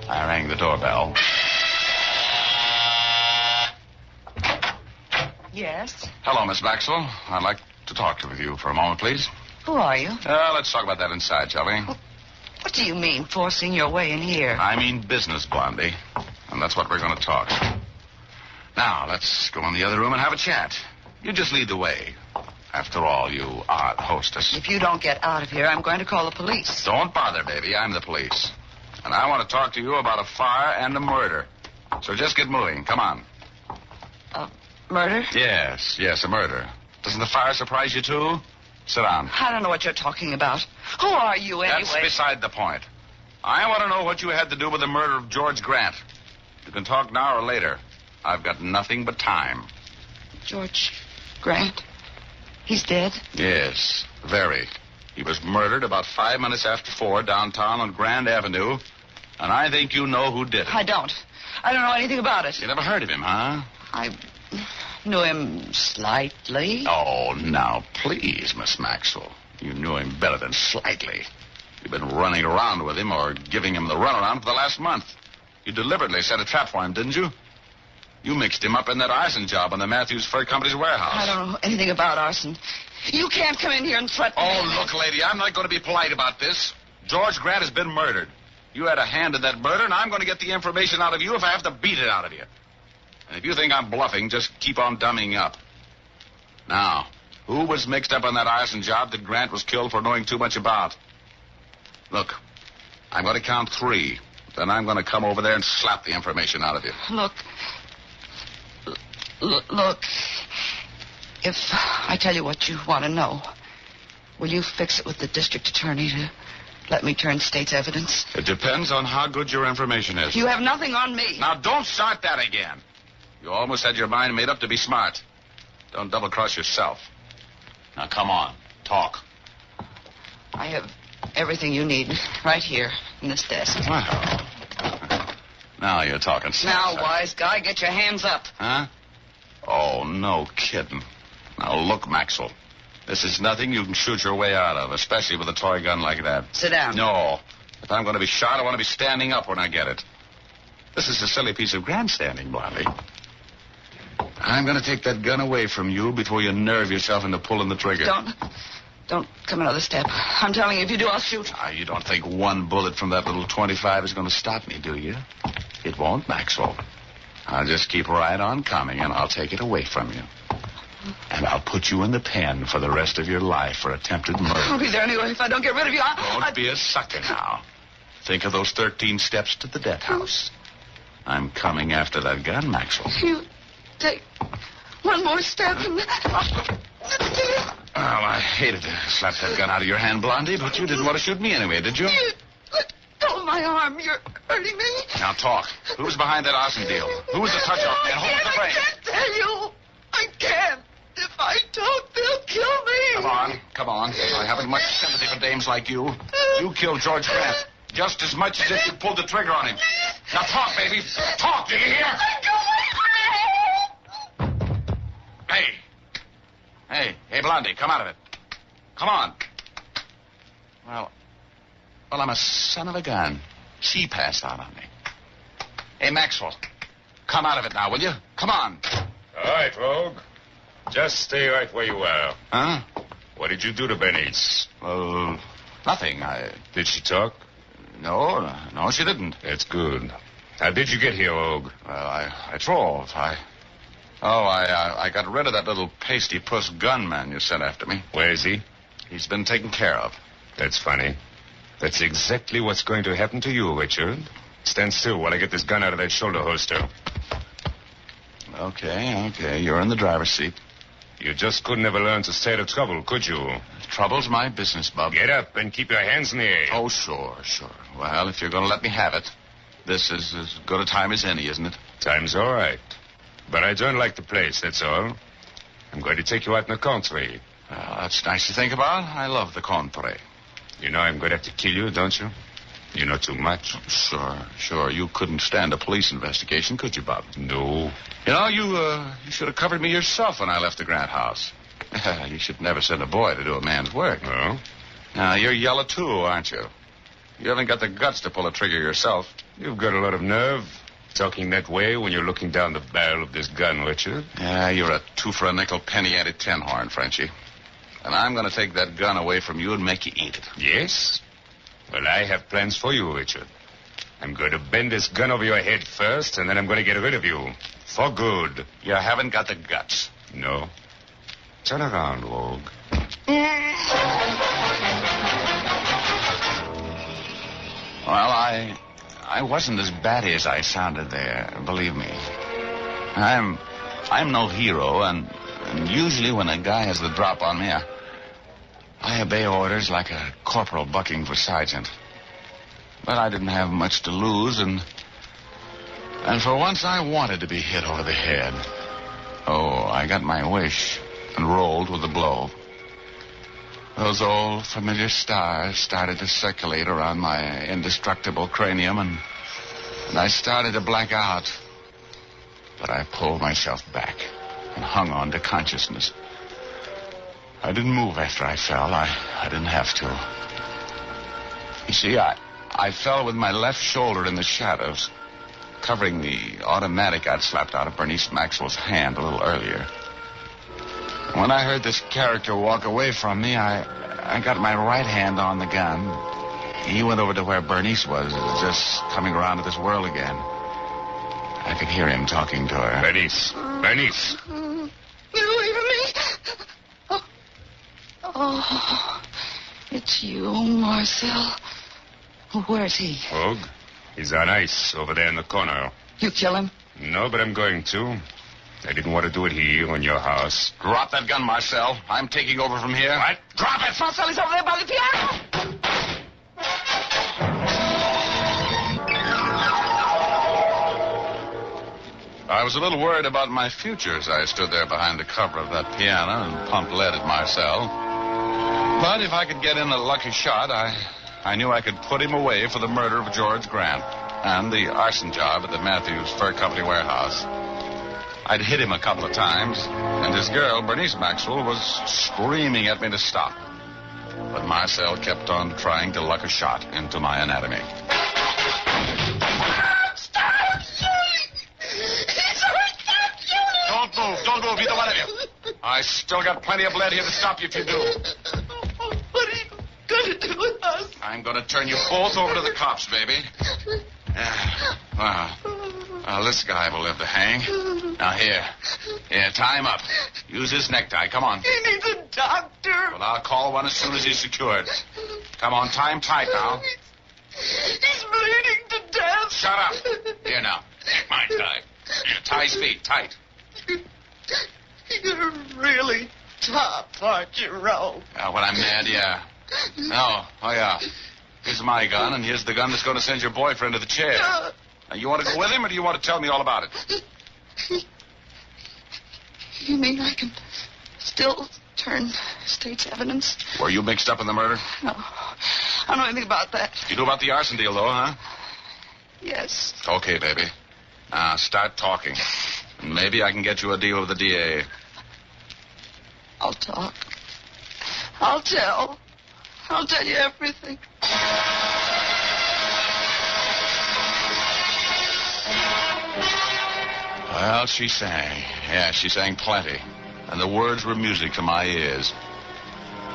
I rang the doorbell. Yes? Hello, Miss Maxwell. I'd like to talk with you for a moment, please. Who are you? Let's talk about that inside, shall we? What do you mean, forcing your way in here? I mean business, Blondie. And that's what we're going to talk. Now, let's go in the other room and have a chat. You just lead the way. After all, you are the hostess. If you don't get out of here, I'm going to call the police. Don't bother, baby. I'm the police. And I want to talk to you about a fire and a murder. So just get moving. Come on. Murder? Yes, a murder. Doesn't the fire surprise you, too? Sit down. I don't know what you're talking about. Who are you, anyway? That's beside the point. I want to know what you had to do with the murder of George Grant. You can talk now or later. I've got nothing but time. George Grant? He's dead? Yes, very. He was murdered about 5 minutes after 4 downtown on Grand Avenue, and I think you know who did it. I don't. I don't know anything about it. You never heard of him, huh? I knew him slightly. Oh, now, please, Miss Maxwell. You knew him better than slightly. You've been running around with him or giving him the runaround for the last month. You deliberately set a trap for him, didn't you? You mixed him up in that arson job on the Matthews Fur Company's warehouse. I don't know anything about arson. You can't come in here and threaten me. Oh, look, lady, I'm not going to be polite about this. George Grant has been murdered. You had a hand in that murder, and I'm going to get the information out of you if I have to beat it out of you. And if you think I'm bluffing, just keep on dummying up. Now, who was mixed up on that arson job that Grant was killed for knowing too much about? Look, I'm going to count 3. Then I'm going to come over there and slap the information out of you. Look. If I tell you what you want to know, will you fix it with the district attorney to let me turn state's evidence? It depends on how good your information is. You have nothing on me. Now, don't start that again. You almost had your mind made up to be smart. Don't double-cross yourself. Now, come on. Talk. I have everything you need right here in this desk. Wow. Now you're talking sense. Now, wise guy, get your hands up. Huh? Oh, no kidding. Now, look, Maxwell. This is nothing you can shoot your way out of, especially with a toy gun like that. Sit down. No. If I'm going to be shot, I want to be standing up when I get it. This is a silly piece of grandstanding, Blondie. I'm going to take that gun away from you before you nerve yourself into pulling the trigger. Don't come another step. I'm telling you, if you do, I'll shoot. Now, you don't think one bullet from that little 25 is going to stop me, do you? It won't, Maxwell. I'll just keep right on coming, and I'll take it away from you. And I'll put you in the pen for the rest of your life for attempted murder. I'll be there anyway if I don't get rid of you. Don't be a sucker now. Think of those 13 steps to the death house. I'm coming after that gun, Maxwell. You take one more step and... Well, I hated to slap that gun out of your hand, Blondie, but you didn't want to shoot me anyway, did you? Let go of my arm. You're hurting me. Now talk. Who's behind that arson deal? Who was the touch-off man? Hold the frame. I can't tell you. I can't. If I don't, they'll kill me. Come on. I haven't much sympathy for dames like you. You killed George Grant just as much as if you pulled the trigger on him. Now talk, baby. Talk, do you hear? Hey, Blondie, come out of it. Come on. Well, I'm a son of a gun. She passed out on me. Hey, Maxwell, come out of it now, will you? Come on. All right, Rogue. Just stay right where you are. Huh? What did you do to Bernice? Well, nothing. Did she talk? No, she didn't. That's good. How did you get here, Rogue? Well, I drove. I got rid of that little pasty puss gunman you sent after me. Where is he? He's been taken care of. That's funny. That's exactly what's going to happen to you, Richard. Stand still while I get this gun out of that shoulder holster. Okay. You're in the driver's seat. You just couldn't ever learn to stay out of trouble, could you? Trouble's my business, Bub. Get up and keep your hands in the air. Oh, sure. Well, if you're going to let me have it, this is as good a time as any, isn't it? Time's all right. But I don't like the place, that's all. I'm going to take you out in the country. Well, that's nice to think about. I love the country. You know I'm going to have to kill you, don't you? You know too much. Sure. You couldn't stand a police investigation, could you, Bob? No. You know, you should have covered me yourself when I left the Grant house. You should never send a boy to do a man's work. Oh? Now, you're yellow, too, aren't you? You haven't got the guts to pull a trigger yourself. You've got a lot of nerve. Talking that way when you're looking down the barrel of this gun, Richard. Yeah, you're a two-for-a-nickel penny-ante tin horn, Frenchie. And I'm going to take that gun away from you and make you eat it. Yes? Well, I have plans for you, Richard. I'm going to bend this gun over your head first, and then I'm going to get rid of you. For good. You haven't got the guts. No. Turn around, Rogue. Well, I wasn't as batty as I sounded there, believe me. I'm no hero, and usually when a guy has the drop on me, I obey orders like a corporal bucking for sergeant. But I didn't have much to lose, and for once I wanted to be hit over the head. Oh, I got my wish and rolled with the blow. Those old familiar stars started to circulate around my indestructible cranium, and I started to black out. But I pulled myself back and hung on to consciousness. I didn't move after I fell. I didn't have to. You see, I fell with my left shoulder in the shadows, covering the automatic I'd slapped out of Bernice Maxwell's hand a little earlier. When I heard this character walk away from me, I got my right hand on the gun. He went over to where Bernice was, just coming around to this world again. I could hear him talking to her. Bernice. Bernice. Get away from me. Oh, it's you, Marcel. Where's he? Rogue? He's on ice over there in the corner. You kill him? No, but I'm going to. I didn't want to do it here in your house. Drop that gun, Marcel. I'm taking over from here. What? Drop it! Marcel is over there by the piano. I was a little worried about my future as I stood there behind the cover of that piano and pumped lead at Marcel. But if I could get in a lucky shot, I knew I could put him away for the murder of George Grant and the arson job at the Matthews Fur Company warehouse. I'd hit him a couple of times, and his girl, Bernice Maxwell, was screaming at me to stop. But Marcel kept on trying to luck a shot into my anatomy. Stop shooting! He's hurt! Stop shooting! Don't move, either one of you. I still got plenty of lead here to stop you if you do. What are you going to do with us? I'm going to turn you both over to the cops, baby. Well, this guy will live to hang. Now, here, tie him up. Use his necktie. Come on. He needs a doctor. Well, I'll call one as soon as he's secured. Come on, tie him tight now. He's bleeding to death. Shut up. Here now. My tie. Here, tie his feet tight. You're really tough, aren't you, Rogue? When I'm mad, yeah. Oh, yeah. Here's my gun, and here's the gun that's going to send your boyfriend to the chair. Now, you want to go with him, or do you want to tell me all about it? You mean I can still turn state's evidence? Were you mixed up in the murder? No. I don't know anything about that. You knew about the arson deal, though, huh? Yes. Okay, baby. Now, start talking. And maybe I can get you a deal with the DA. I'll talk. I'll tell. I'll tell you everything. Well, she sang. Yeah, she sang plenty. And the words were music to my ears.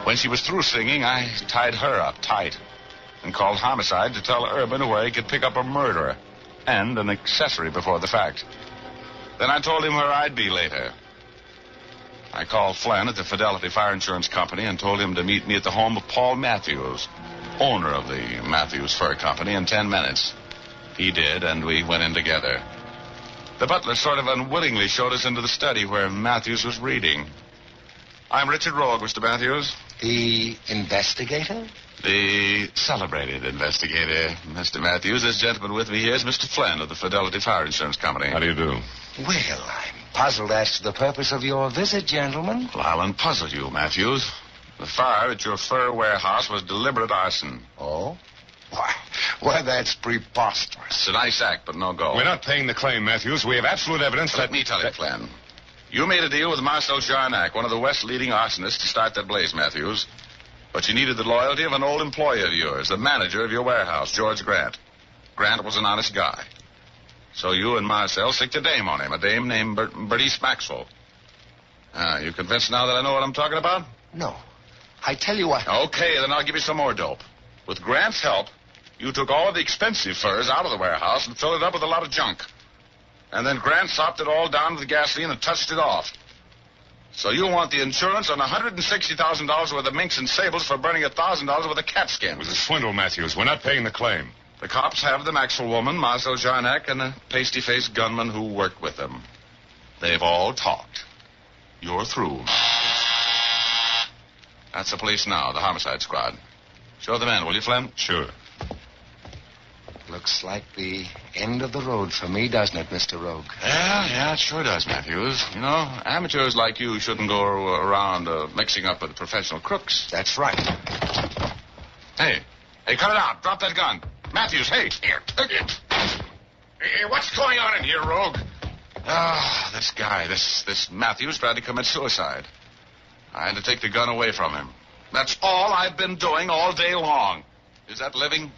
When she was through singing, I tied her up tight and called homicide to tell Urban where he could pick up a murderer and an accessory before the fact. Then I told him where I'd be later. I called Flynn at the Fidelity Fire Insurance Company and told him to meet me at the home of Paul Matthews, owner of the Matthews Fur Company, in 10 minutes. He did, and we went in together. The butler sort of unwillingly showed us into the study where Matthews was reading. I'm Richard Rogue, Mr. Matthews. The investigator? The celebrated investigator, Mr. Matthews. This gentleman with me here is Mr. Flynn of the Fidelity Fire Insurance Company. How do you do? Well, I'm puzzled as to the purpose of your visit, gentlemen. Well, I'll unpuzzle you, Matthews. The fire at your fur warehouse was deliberate arson. Oh? Why, that's preposterous. It's a nice act, but no go. We're not paying the claim, Matthews. We have absolute evidence Let me tell you, Flynn. You made a deal with Marcel Jarnac, one of the West's leading arsonists, to start that blaze, Matthews. But you needed the loyalty of an old employee of yours, the manager of your warehouse, George Grant. Grant was an honest guy. So you and Marcel sicked a dame on him, a dame named Bernice Maxwell. You convinced now that I know what I'm talking about? No. I tell you what. Okay, then I'll give you some more dope. With Grant's help, you took all of the expensive furs out of the warehouse and filled it up with a lot of junk. And then Grant sopped it all down with the gasoline and touched it off. So you want the insurance on $160,000 worth of minks and sables for burning $1,000 worth of cat skins. It was a swindle, Matthews. We're not paying the claim. The cops have the Maxwell woman, Marcel Jarnac, and a pasty-faced gunman who worked with them. They've all talked. You're through. That's the police now, the homicide squad. Show them in, will you, Flynn? Sure. Looks like the end of the road for me, doesn't it, Mr. Rogue? Yeah, it sure does, Matthews. You know, amateurs like you shouldn't go around mixing up with professional crooks. That's right. Hey, cut it out. Drop that gun. Matthews, hey. Here. Hey, what's going on in here, Rogue? This guy, this Matthews tried to commit suicide. I had to take the gun away from him. That's all I've been doing all day long. Is that living?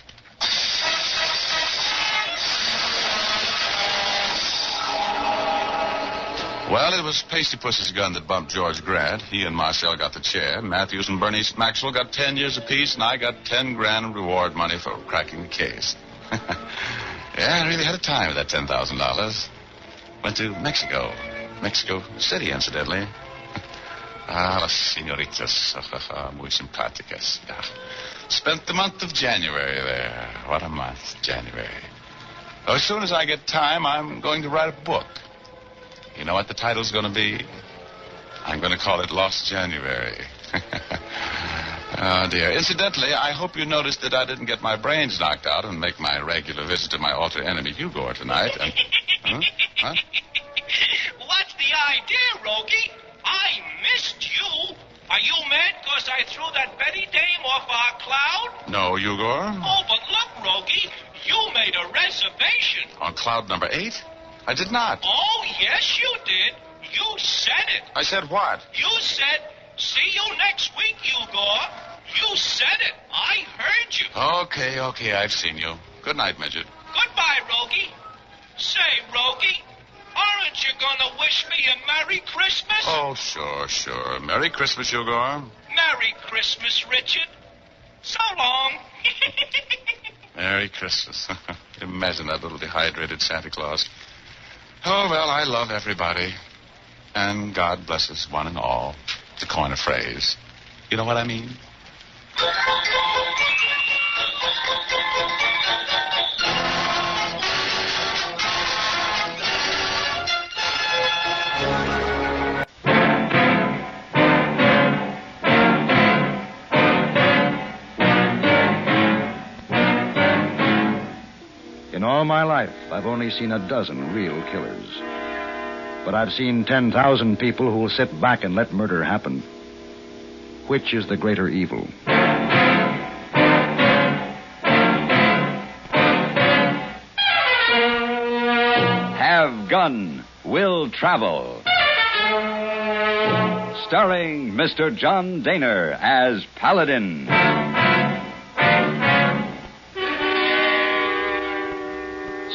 Well, it was Pasty Puss's gun that bumped George Grant. He and Marcel got the chair. Matthews and Bernice Maxwell got 10 years apiece, and I got 10 grand in reward money for cracking the case. Yeah, I really had a time with that $10,000. Went to Mexico. Mexico City, incidentally. Las señoritas. Muy simpáticas. Yeah. Spent the month of January there. What a month, January. As soon as I get time, I'm going to write a book. You know what the title's going to be? I'm going to call it Lost January. Oh, dear. Incidentally, I hope you noticed that I didn't get my brains knocked out and make my regular visit to my alter enemy, Hugo, tonight. Huh? What's the idea, Rogie? I missed you. Are you mad because I threw that Betty dame off our cloud? No, Hugo. Oh, but look, Rogie, you made a reservation. On cloud number 8? I did not. Oh, yes, you did. You said it. I said what? You said, see you next week, Hugo. You said it. I heard you. Okay, I've seen you. Good night, midget. Goodbye, Rogie. Say, Rogie, aren't you going to wish me a Merry Christmas? Oh, sure. Merry Christmas, Hugo. Merry Christmas, Richard. So long. Merry Christmas. Imagine that little dehydrated Santa Claus. Oh, well, I love everybody. And God blesses one and all, to coin a phrase. You know what I mean? In all my life, I've only seen a dozen real killers. But I've seen 10,000 people who will sit back and let murder happen. Which is the greater evil? Have Gun Will Travel. Starring Mr. John Daner as Paladin.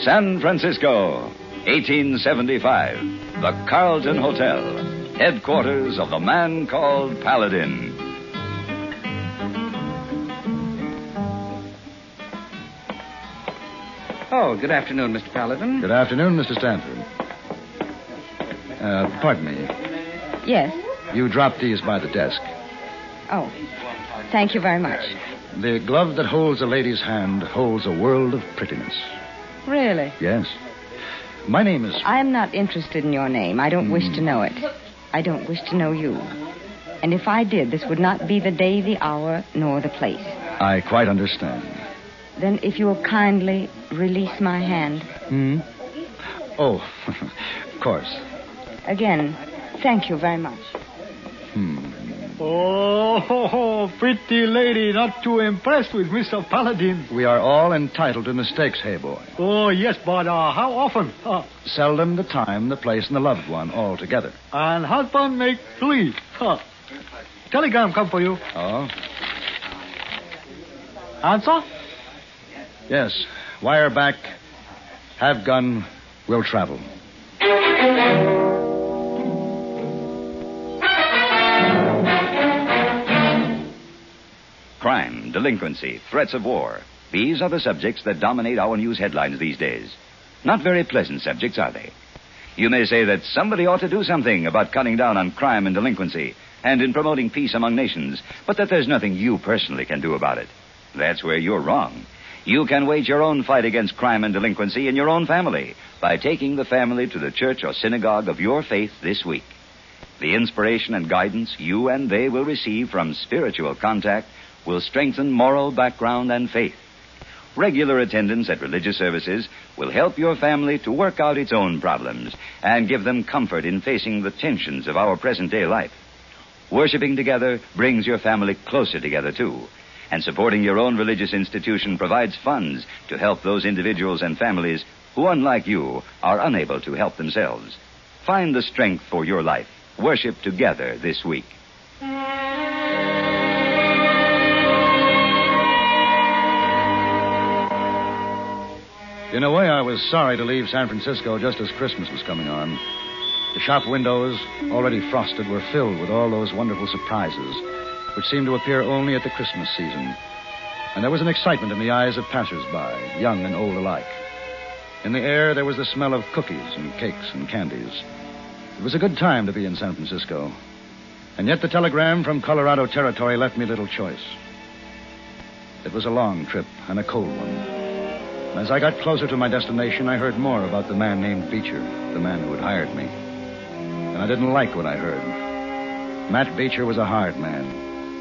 San Francisco, 1875. The Carlton Hotel, headquarters of the man called Paladin. Oh, good afternoon, Mr. Paladin. Good afternoon, Mr. Stanford. Pardon me. Yes. You dropped these by the desk. Oh, thank you very much. The glove that holds a lady's hand holds a world of prettiness. Really? Yes. My name is... I am not interested in your name. I don't wish to know it. I don't wish to know you. And if I did, this would not be the day, the hour, nor the place. I quite understand. Then if you will kindly release my hand. Oh, of course. Again, thank you very much. Oh, pretty lady, not too impressed with Mr. Paladin. We are all entitled to mistakes, hey boy. Oh, yes, but how often? Seldom, the time, the place, and the loved one all together. And husband make 3. Telegram come for you. Oh? Answer? Yes. Wire back. Have gun. Will travel. Crime, delinquency, threats of war. These are the subjects that dominate our news headlines these days. Not very pleasant subjects, are they? You may say that somebody ought to do something about cutting down on crime and delinquency and in promoting peace among nations, but that there's nothing you personally can do about it. That's where you're wrong. You can wage your own fight against crime and delinquency in your own family by taking the family to the church or synagogue of your faith this week. The inspiration and guidance you and they will receive from spiritual contact will strengthen moral background and faith. Regular attendance at religious services will help your family to work out its own problems and give them comfort in facing the tensions of our present-day life. Worshipping together brings your family closer together, too. And supporting your own religious institution provides funds to help those individuals and families who, unlike you, are unable to help themselves. Find the strength for your life. Worship together this week. In a way, I was sorry to leave San Francisco just as Christmas was coming on. The shop windows, already frosted, were filled with all those wonderful surprises which seemed to appear only at the Christmas season. And there was an excitement in the eyes of passers-by, young and old alike. In the air, there was the smell of cookies and cakes and candies. It was a good time to be in San Francisco. And yet the telegram from Colorado Territory left me little choice. It was a long trip and a cold one. And as I got closer to my destination, I heard more about the man named Beecher, the man who had hired me. And I didn't like what I heard. Matt Beecher was a hard man,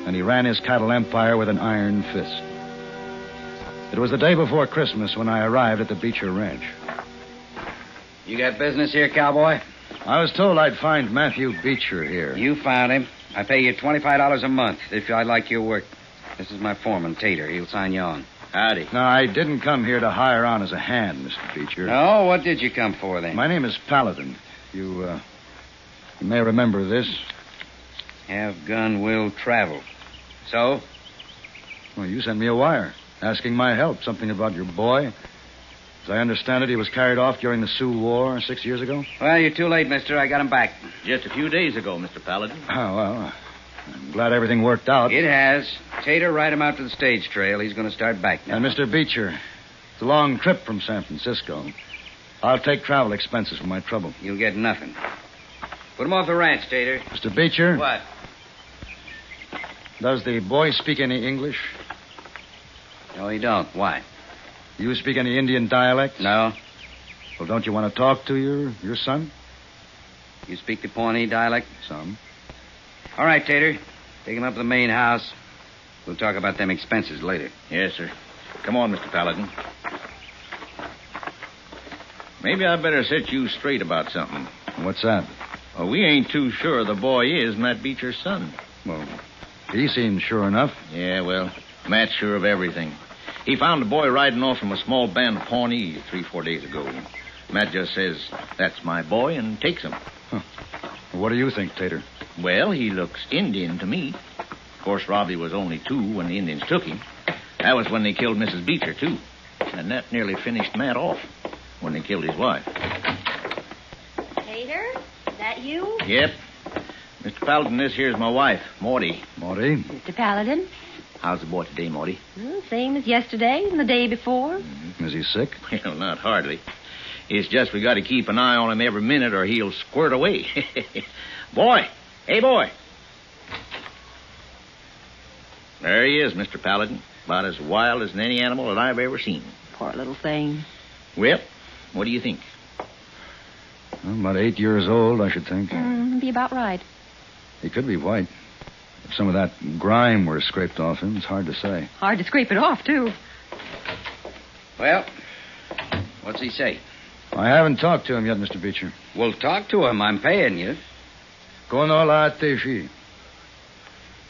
and he ran his cattle empire with an iron fist. It was the day before Christmas when I arrived at the Beecher Ranch. You got business here, cowboy? I was told I'd find Matthew Beecher here. You found him. I pay you $25 a month if I like your work. This is my foreman, Tater. He'll sign you on. Howdy. No, I didn't come here to hire on as a hand, Mr. Beecher. No? What did you come for, then? My name is Paladin. You may remember this. Have gun will travel. So? Well, you sent me a wire asking my help, something about your boy. As I understand it, he was carried off during the Sioux War 6 years ago. Well, you're too late, mister. I got him back. Just a few days ago, Mr. Paladin. Oh, well, I'm glad everything worked out. It has. Tater, ride him out to the stage trail. He's going to start back now. And Mr. Beecher, it's a long trip from San Francisco. I'll take travel expenses for my trouble. You'll get nothing. Put him off the ranch, Tater. Mr. Beecher? What? Does the boy speak any English? No, he don't. Why? You speak any Indian dialect? No. Well, don't you want to talk to your son? You speak the Pawnee dialect? Some. All right, Tater. Take him up to the main house. We'll talk about them expenses later. Yes, sir. Come on, Mr. Paladin. Maybe I better set you straight about something. What's that? Well, we ain't too sure the boy is Matt Beecher's son. Well, he seems sure enough. Yeah, well, Matt's sure of everything. He found the boy riding off from a small band of Pawnees 3-4 days ago. Matt just says, "That's my boy," and takes him. Huh. What do you think, Tater? Well, he looks Indian to me. Of course, Robbie was only 2 when the Indians took him. That was when they killed Mrs. Beecher, too. And that nearly finished Matt off when they killed his wife. Tater, is that you? Yep. Mr. Paladin, this here's my wife, Maudie. Maudie? Mr. Paladin? How's the boy today, Maudie? Well, same as yesterday and the day before. Is he sick? Well, not hardly. It's just we got to keep an eye on him every minute or he'll squirt away. Boy! Hey, boy! There he is, Mr. Paladin. About as wild as any animal that I've ever seen. Poor little thing. Well, what do you think? Well, about 8 years old, I should think. Be about right. He could be white. If some of that grime were scraped off him, it's hard to say. Hard to scrape it off, too. Well, what's he say? I haven't talked to him yet, Mr. Beecher. Well, talk to him. I'm paying you. Kono la teshi.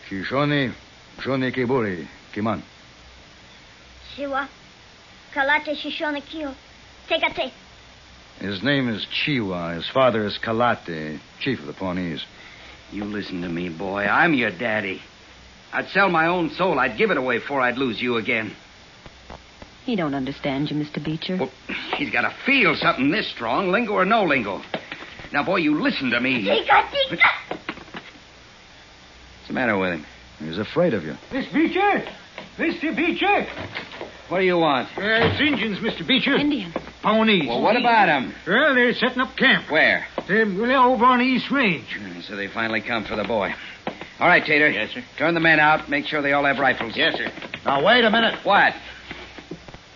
Shishoni, shoni kiburi, kiman. Shiwa, kalate shishona kyo, tekate. His name is Chiwa. His father is Kalate, chief of the Pawnees. You listen to me, boy. I'm your daddy. I'd sell my own soul. I'd give it away before I'd lose you again. He don't understand you, Mr. Beecher. Well, he's got to feel something this strong, lingo or no lingo. Now, boy, you listen to me. Tika. What's the matter with him? He's afraid of you. Miss Beecher! Mr. Beecher! What do you want? It's Indians, Mr. Beecher. Indian. Pawnees. Well, what about them? Well, they're setting up camp. Where? They're over on the East Range. So they finally come for the boy. All right, Tater. Yes, sir. Turn the men out. Make sure they all have rifles. Yes, sir. Now, wait a minute. What?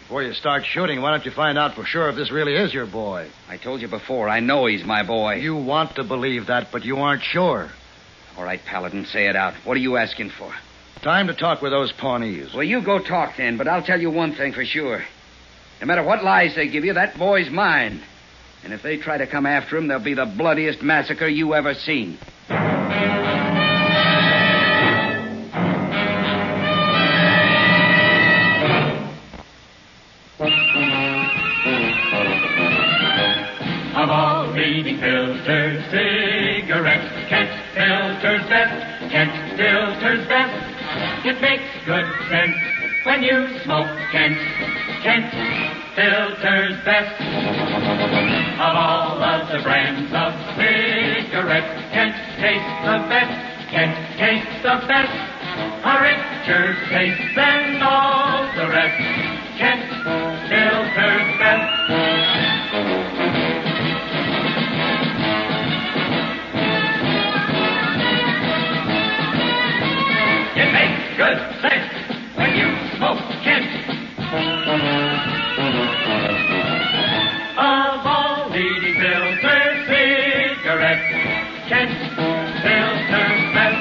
Before you start shooting, why don't you find out for sure if this really is your boy? I told you before, I know he's my boy. You want to believe that, but you aren't sure. All right, Paladin, say it out. What are you asking for? Time to talk with those Pawnees. Well, you go talk then, but I'll tell you one thing for sure. No matter what lies they give you, that boy's mine. And if they try to come after him, there'll be the bloodiest massacre you ever seen. Of all leading filters, cigarettes, Kent filters best, Kent filters best. It makes good sense when you smoke Kent, Kent filters best. Of all of the brands of cigarettes, Kent tastes the best, Kent tastes the best. A richer taste than all the rest, Kent filters best. Good sense when you smoke Kent. Of all leading filter cigarettes, Kent filters best.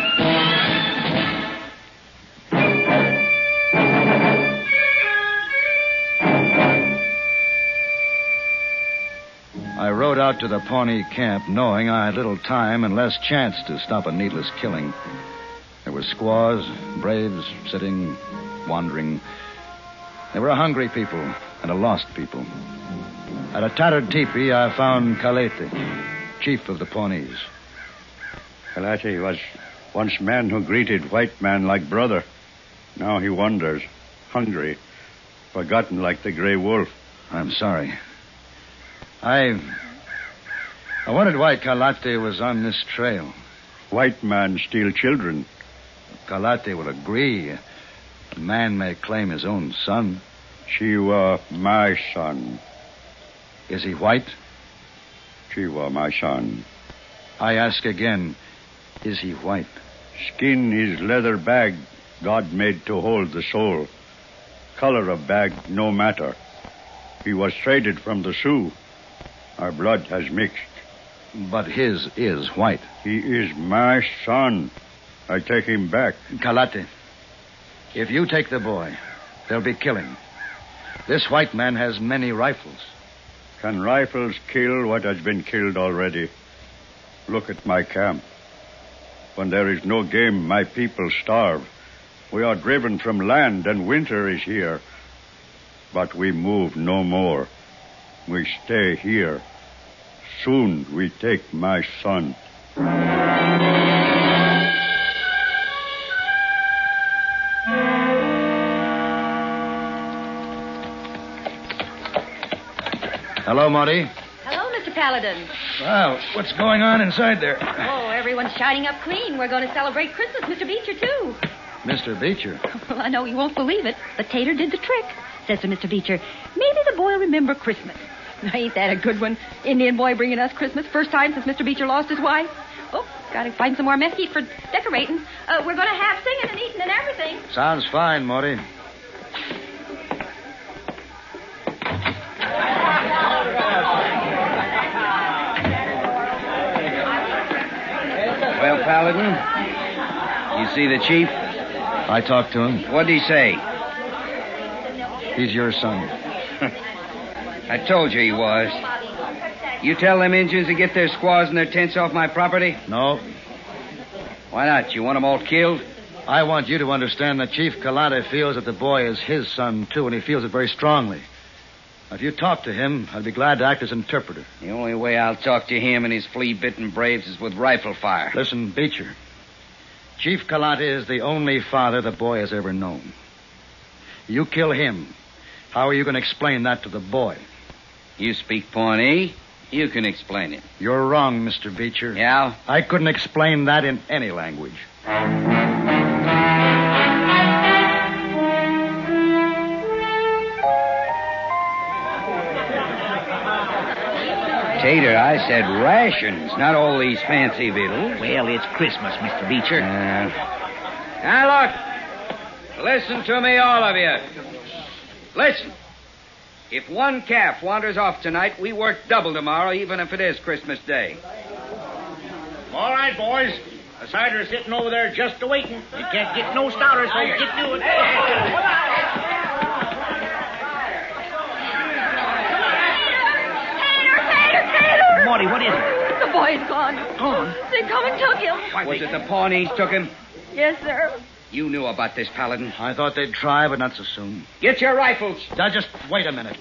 I rode out to the Pawnee camp knowing I had little time and less chance to stop a needless killing. There were squaws, braves, sitting, wandering. There were a hungry people and a lost people. At a tattered teepee, I found Kalete, chief of the Pawnees. Kalete was once man who greeted white man like brother. Now he wanders, hungry, forgotten like the gray wolf. I'm sorry. I wondered why Kalete was on this trail. White man steal children. Kalete will agree. A man may claim his own son. She was my son. Is he white? She was my son. I ask again, is he white? Skin is leather bag God made to hold the soul. Color of bag no matter. He was traded from the Sioux. Our blood has mixed. But his is white. He is my son. I take him back. Kalete, if you take the boy, there'll be killing. This white man has many rifles. Can rifles kill what has been killed already? Look at my camp. When there is no game, my people starve. We are driven from land, and winter is here. But we move no more. We stay here. Soon we take my son. Hello, Marty. Hello, Mr. Paladin. Wow, what's going on inside there? Oh, everyone's shining up clean. We're going to celebrate Christmas, Mr. Beecher, too. Mr. Beecher? Well, I know you won't believe it, but Tater did the trick. Says to Mr. Beecher, maybe the boy will remember Christmas. Ain't that a good one? Indian boy bringing us Christmas. First time since Mr. Beecher lost his wife. Oh, gotta find some more mesquite for decorating. We're going to have singing and eating and everything. Sounds fine, Marty. Well, Paladin, you see the chief? I talked to him. What'd he say? He's your son. I told you he was. You tell them Indians to get their squaws and their tents off my property? No. Why not? You want them all killed? I want you to understand that Chief Kalate feels that the boy is his son, too, and he feels it very strongly. If you talk to him, I'd be glad to act as interpreter. The only way I'll talk to him and his flea-bitten braves is with rifle fire. Listen, Beecher. Chief Kalate is the only father the boy has ever known. You kill him. How are you going to explain that to the boy? You speak Pawnee. You can explain it. You're wrong, Mr. Beecher. Yeah? I couldn't explain that in any language. Tater, I said rations, not all these fancy victuals. Well, it's Christmas, Mr. Beecher. Now, look. Listen to me, all of you. Listen. If one calf wanders off tonight, we work double tomorrow, even if it is Christmas Day. All right, boys. The cider's sitting over there just a-waiting. You can't get no stouter, so get to it. Tater! Morty, what is it? The boy's gone. Gone? They come and took him. Was it the Pawnees took him? Yes, sir. You knew about this, Paladin. I thought they'd try, but not so soon. Get your rifles. Now, just wait a minute.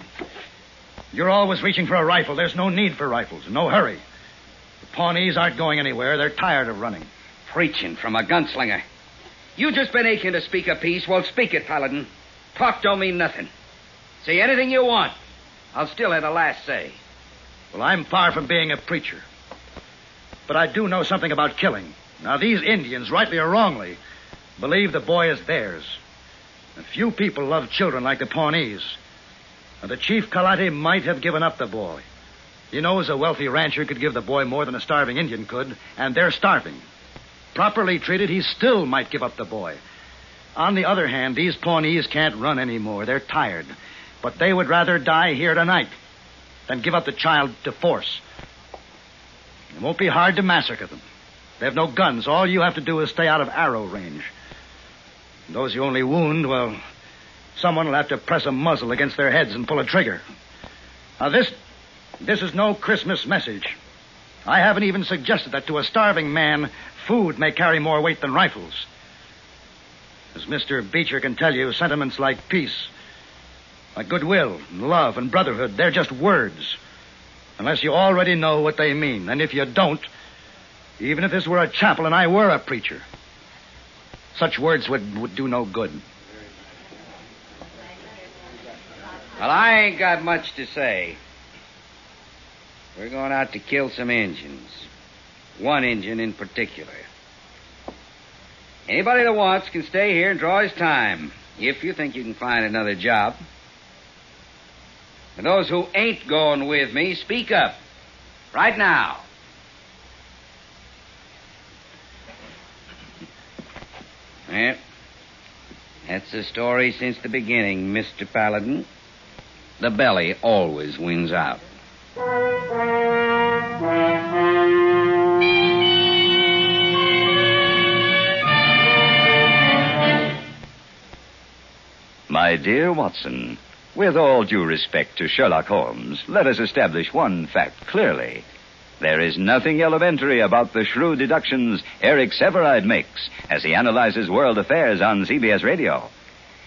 You're always reaching for a rifle. There's no need for rifles. No hurry. The Pawnees aren't going anywhere. They're tired of running. Preaching from a gunslinger. You just been aching to speak a piece. Well, speak it, Paladin. Talk don't mean nothing. Say anything you want. I'll still have the last say. Well, I'm far from being a preacher. But I do know something about killing. Now, these Indians, rightly or wrongly, believe the boy is theirs. And few people love children like the Pawnees. Now, the Chief Kalati might have given up the boy. He knows a wealthy rancher could give the boy more than a starving Indian could, and they're starving. Properly treated, he still might give up the boy. On the other hand, these Pawnees can't run anymore. They're tired. But they would rather die here tonight than give up the child to force. It won't be hard to massacre them. They have no guns. All you have to do is stay out of arrow range. And those you only wound, well, someone will have to press a muzzle against their heads and pull a trigger. Now, this is no Christmas message. I haven't even suggested that to a starving man, food may carry more weight than rifles. As Mr. Beecher can tell you, sentiments like peace, like goodwill, and love, and brotherhood, they're just words. Unless you already know what they mean. And if you don't, even if this were a chapel and I were a preacher, such words would do no good. Well, I ain't got much to say. We're going out to kill some Injuns. One Injun in particular. Anybody that wants can stay here and draw his time, if you think you can find another job. And those who ain't going with me, speak up. Right now. Well, that's the story since the beginning, Mr. Paladin. The belly always wins out. My dear Watson, with all due respect to Sherlock Holmes, let us establish one fact clearly. There is nothing elementary about the shrewd deductions Eric Severide makes as he analyzes world affairs on CBS Radio.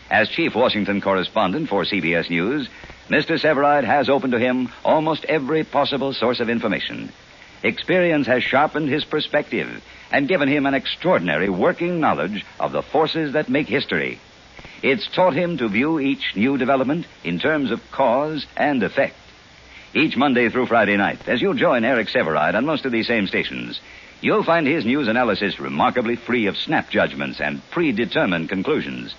As chief Washington correspondent for CBS News, Mr. Severide has opened to him almost every possible source of information. Experience has sharpened his perspective and given him an extraordinary working knowledge of the forces that make history. It's taught him to view each new development in terms of cause and effect. Each Monday through Friday night, as you join Eric Severide on most of these same stations, you'll find his news analysis remarkably free of snap judgments and predetermined conclusions.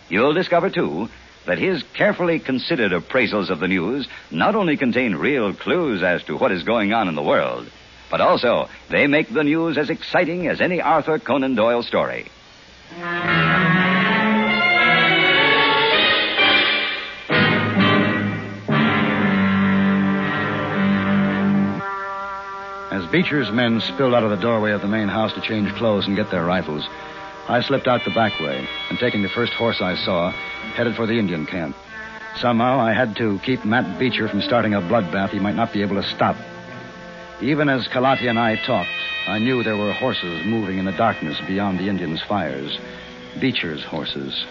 You'll discover, too, that his carefully considered appraisals of the news not only contain real clues as to what is going on in the world, but also they make the news as exciting as any Arthur Conan Doyle story. As Beecher's men spilled out of the doorway of the main house to change clothes and get their rifles, I slipped out the back way and, taking the first horse I saw, headed for the Indian camp. Somehow I had to keep Matt Beecher from starting a bloodbath he might not be able to stop. Even as Kalati and I talked, I knew there were horses moving in the darkness beyond the Indians' fires. Beecher's horses.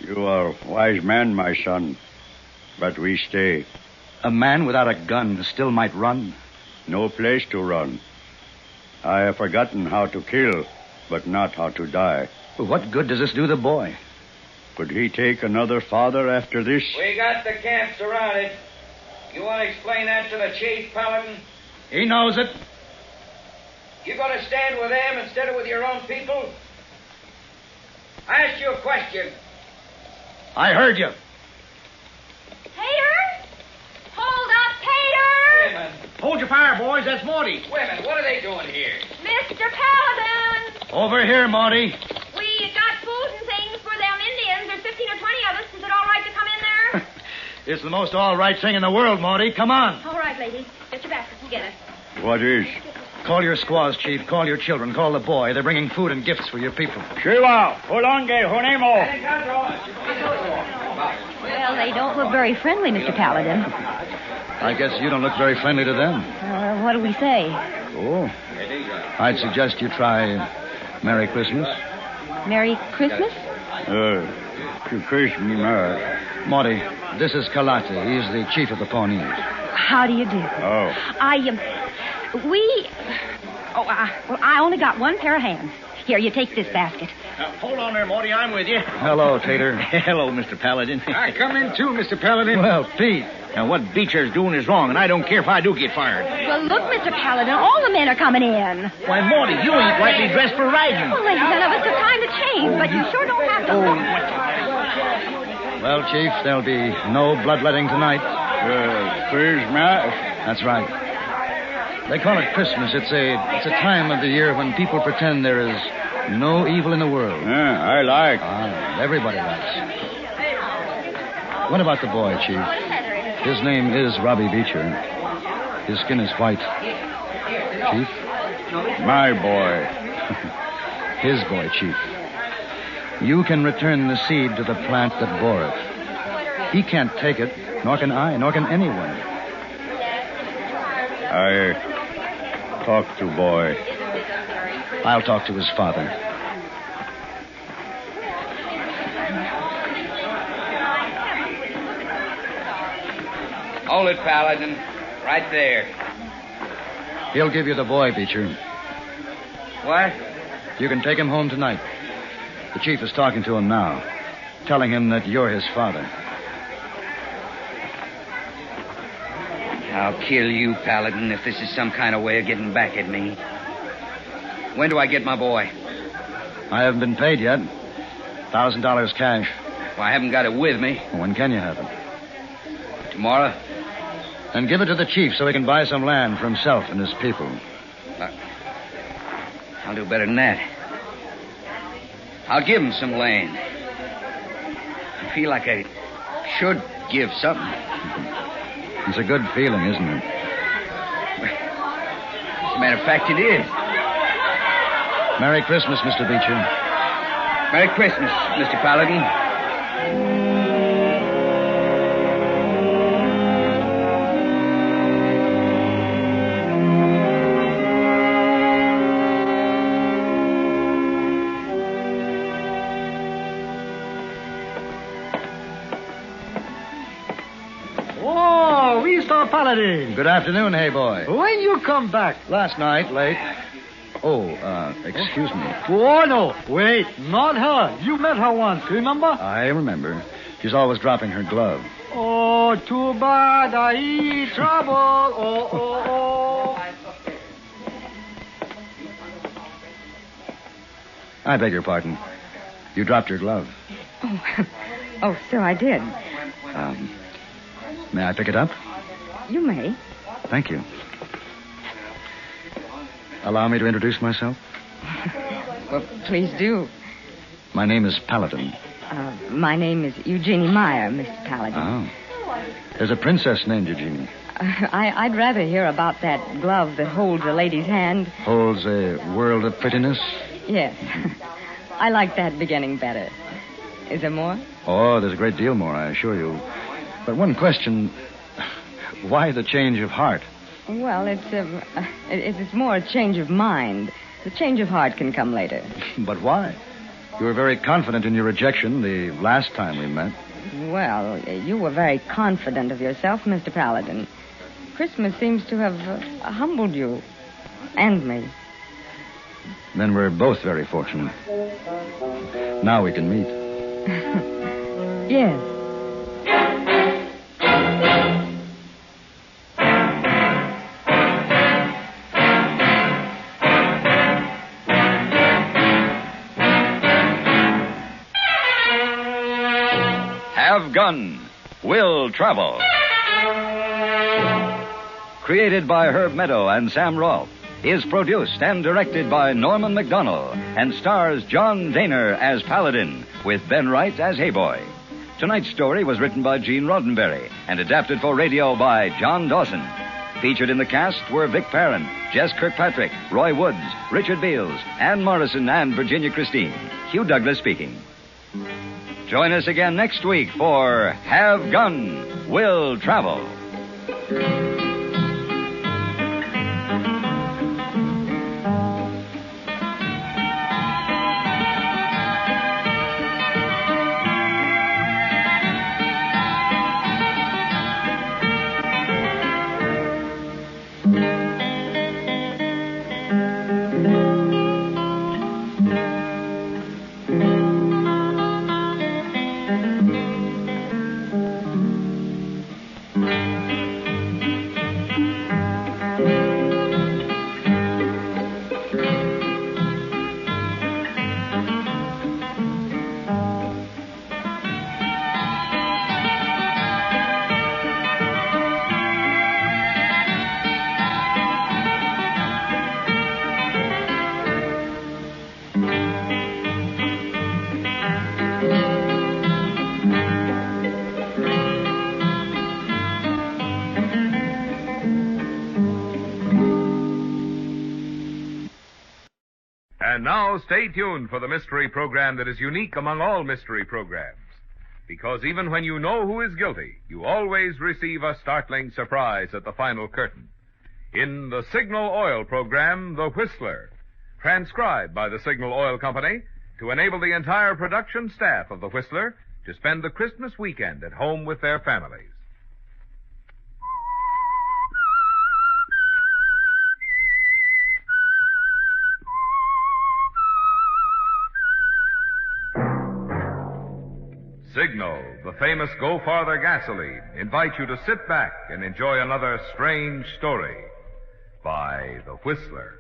You are a wise man, my son, but we stay. A man without a gun still might run. No place to run. I have forgotten how to kill, but not how to die. Well, what good does this do the boy? Could he take another father after this? We got the camp surrounded. You want to explain that to the chief, Paladin? He knows it. You going to stand with them instead of with your own people? I asked you a question. I heard you. Tater? Hold up, Tater! Women. Hold your fire, boys. That's Morty. Women, what are they doing here? Mr. Paladin! Over here, Marty. We got food and things for them Indians. There's 15 or 20 of us. Is it all right to come in there? It's the most all right thing in the world, Marty. Come on. All right, ladies. Get your baskets and get it. What is? Call your squaws, Chief. Call your children. Call the boy. They're bringing food and gifts for your people. Shiva, Holonge, Honemo. Well, they don't look very friendly, Mr. Paladin. I guess you don't look very friendly to them. What do we say? Oh. I'd suggest you try Merry Christmas. Merry Christmas? Christmas. Morty, this is Kalate. He's the chief of the Pawnees. How do you do? Oh. Well, I only got one pair of hands. Here, you take this basket. Hold on there, Morty. I'm with you. Hello, Tater. Hello, Mr. Paladin. I come in too, Mr. Paladin. Well, Pete. Now, what Beecher's doing is wrong, and I don't care if I do get fired. Well, look, Mr. Paladin, all the men are coming in. Why, Morty, you ain't rightly dressed for riding. Well, ladies, none of us have time to change, but you sure don't have to. Well, Chief, there'll be no bloodletting tonight. Christmas? That's right. They call it Christmas. It's a time of the year when people pretend there is no evil in the world. Yeah, I like. Everybody likes. What about the boy, Chief? His name is Robbie Beecher. His skin is white. Chief? My boy. His boy, Chief. You can return the seed to the plant that bore it. He can't take it, nor can I, nor can anyone. I talk to boy. I'll talk to his father. Hold it, Paladin. Right there. He'll give you the boy, Beecher. What? You can take him home tonight. The chief is talking to him now, telling him that you're his father. I'll kill you, Paladin, if this is some kind of way of getting back at me. When do I get my boy? I haven't been paid yet. $1,000 cash. Well, I haven't got it with me. When can you have it? Tomorrow? Then give it to the chief so he can buy some land for himself and his people. I'll do better than that. I'll give him some land. I feel like I should give something. It's a good feeling, isn't it? As a matter of fact, it is. Merry Christmas, Mr. Beecher. Merry Christmas, Mr. Paladin. Paladin. Good afternoon, hey boy. When you come back? Last night, late. Oh, excuse me. Oh, no. Wait, not her. You met her once, remember? I remember. She's always dropping her glove. Oh, too bad. I trouble. Oh. I beg your pardon. You dropped your glove. Oh, so I did. May I pick it up? You may. Thank you. Allow me to introduce myself? Well, please do. My name is Paladin. My name is Eugenie Meyer, Mr. Paladin. Oh. There's a princess named Eugenie. I'd rather hear about that glove that holds a lady's hand. Holds a world of prettiness? Yes. I like that beginning better. Is there more? Oh, there's a great deal more, I assure you. But one question... Why the change of heart? Well, it's more a change of mind. The change of heart can come later. But why? You were very confident in your rejection the last time we met. Well, you were very confident of yourself, Mr. Paladin. Christmas seems to have humbled you. And me. Then we're both very fortunate. Now we can meet. Yes. Have Gun Will Travel. Created by Herb Meadow and Sam Rolfe, is produced and directed by Norman MacDonald, and stars John Daner as Paladin, with Ben Wright as Hayboy. Tonight's story was written by Gene Roddenberry and adapted for radio by John Dawson. Featured in the cast were Vic Perrin, Jess Kirkpatrick, Roy Woods, Richard Beals, Ann Morrison, and Virginia Christine. Hugh Douglas speaking. Join us again next week for Have Gun, Will Travel. And now, stay tuned for the mystery program that is unique among all mystery programs. Because even when you know who is guilty, you always receive a startling surprise at the final curtain. In the Signal Oil program, The Whistler, transcribed by the Signal Oil Company to enable the entire production staff of The Whistler to spend the Christmas weekend at home with their families. Signal, the famous Go Farther gasoline, invite you to sit back and enjoy another strange story by The Whistler.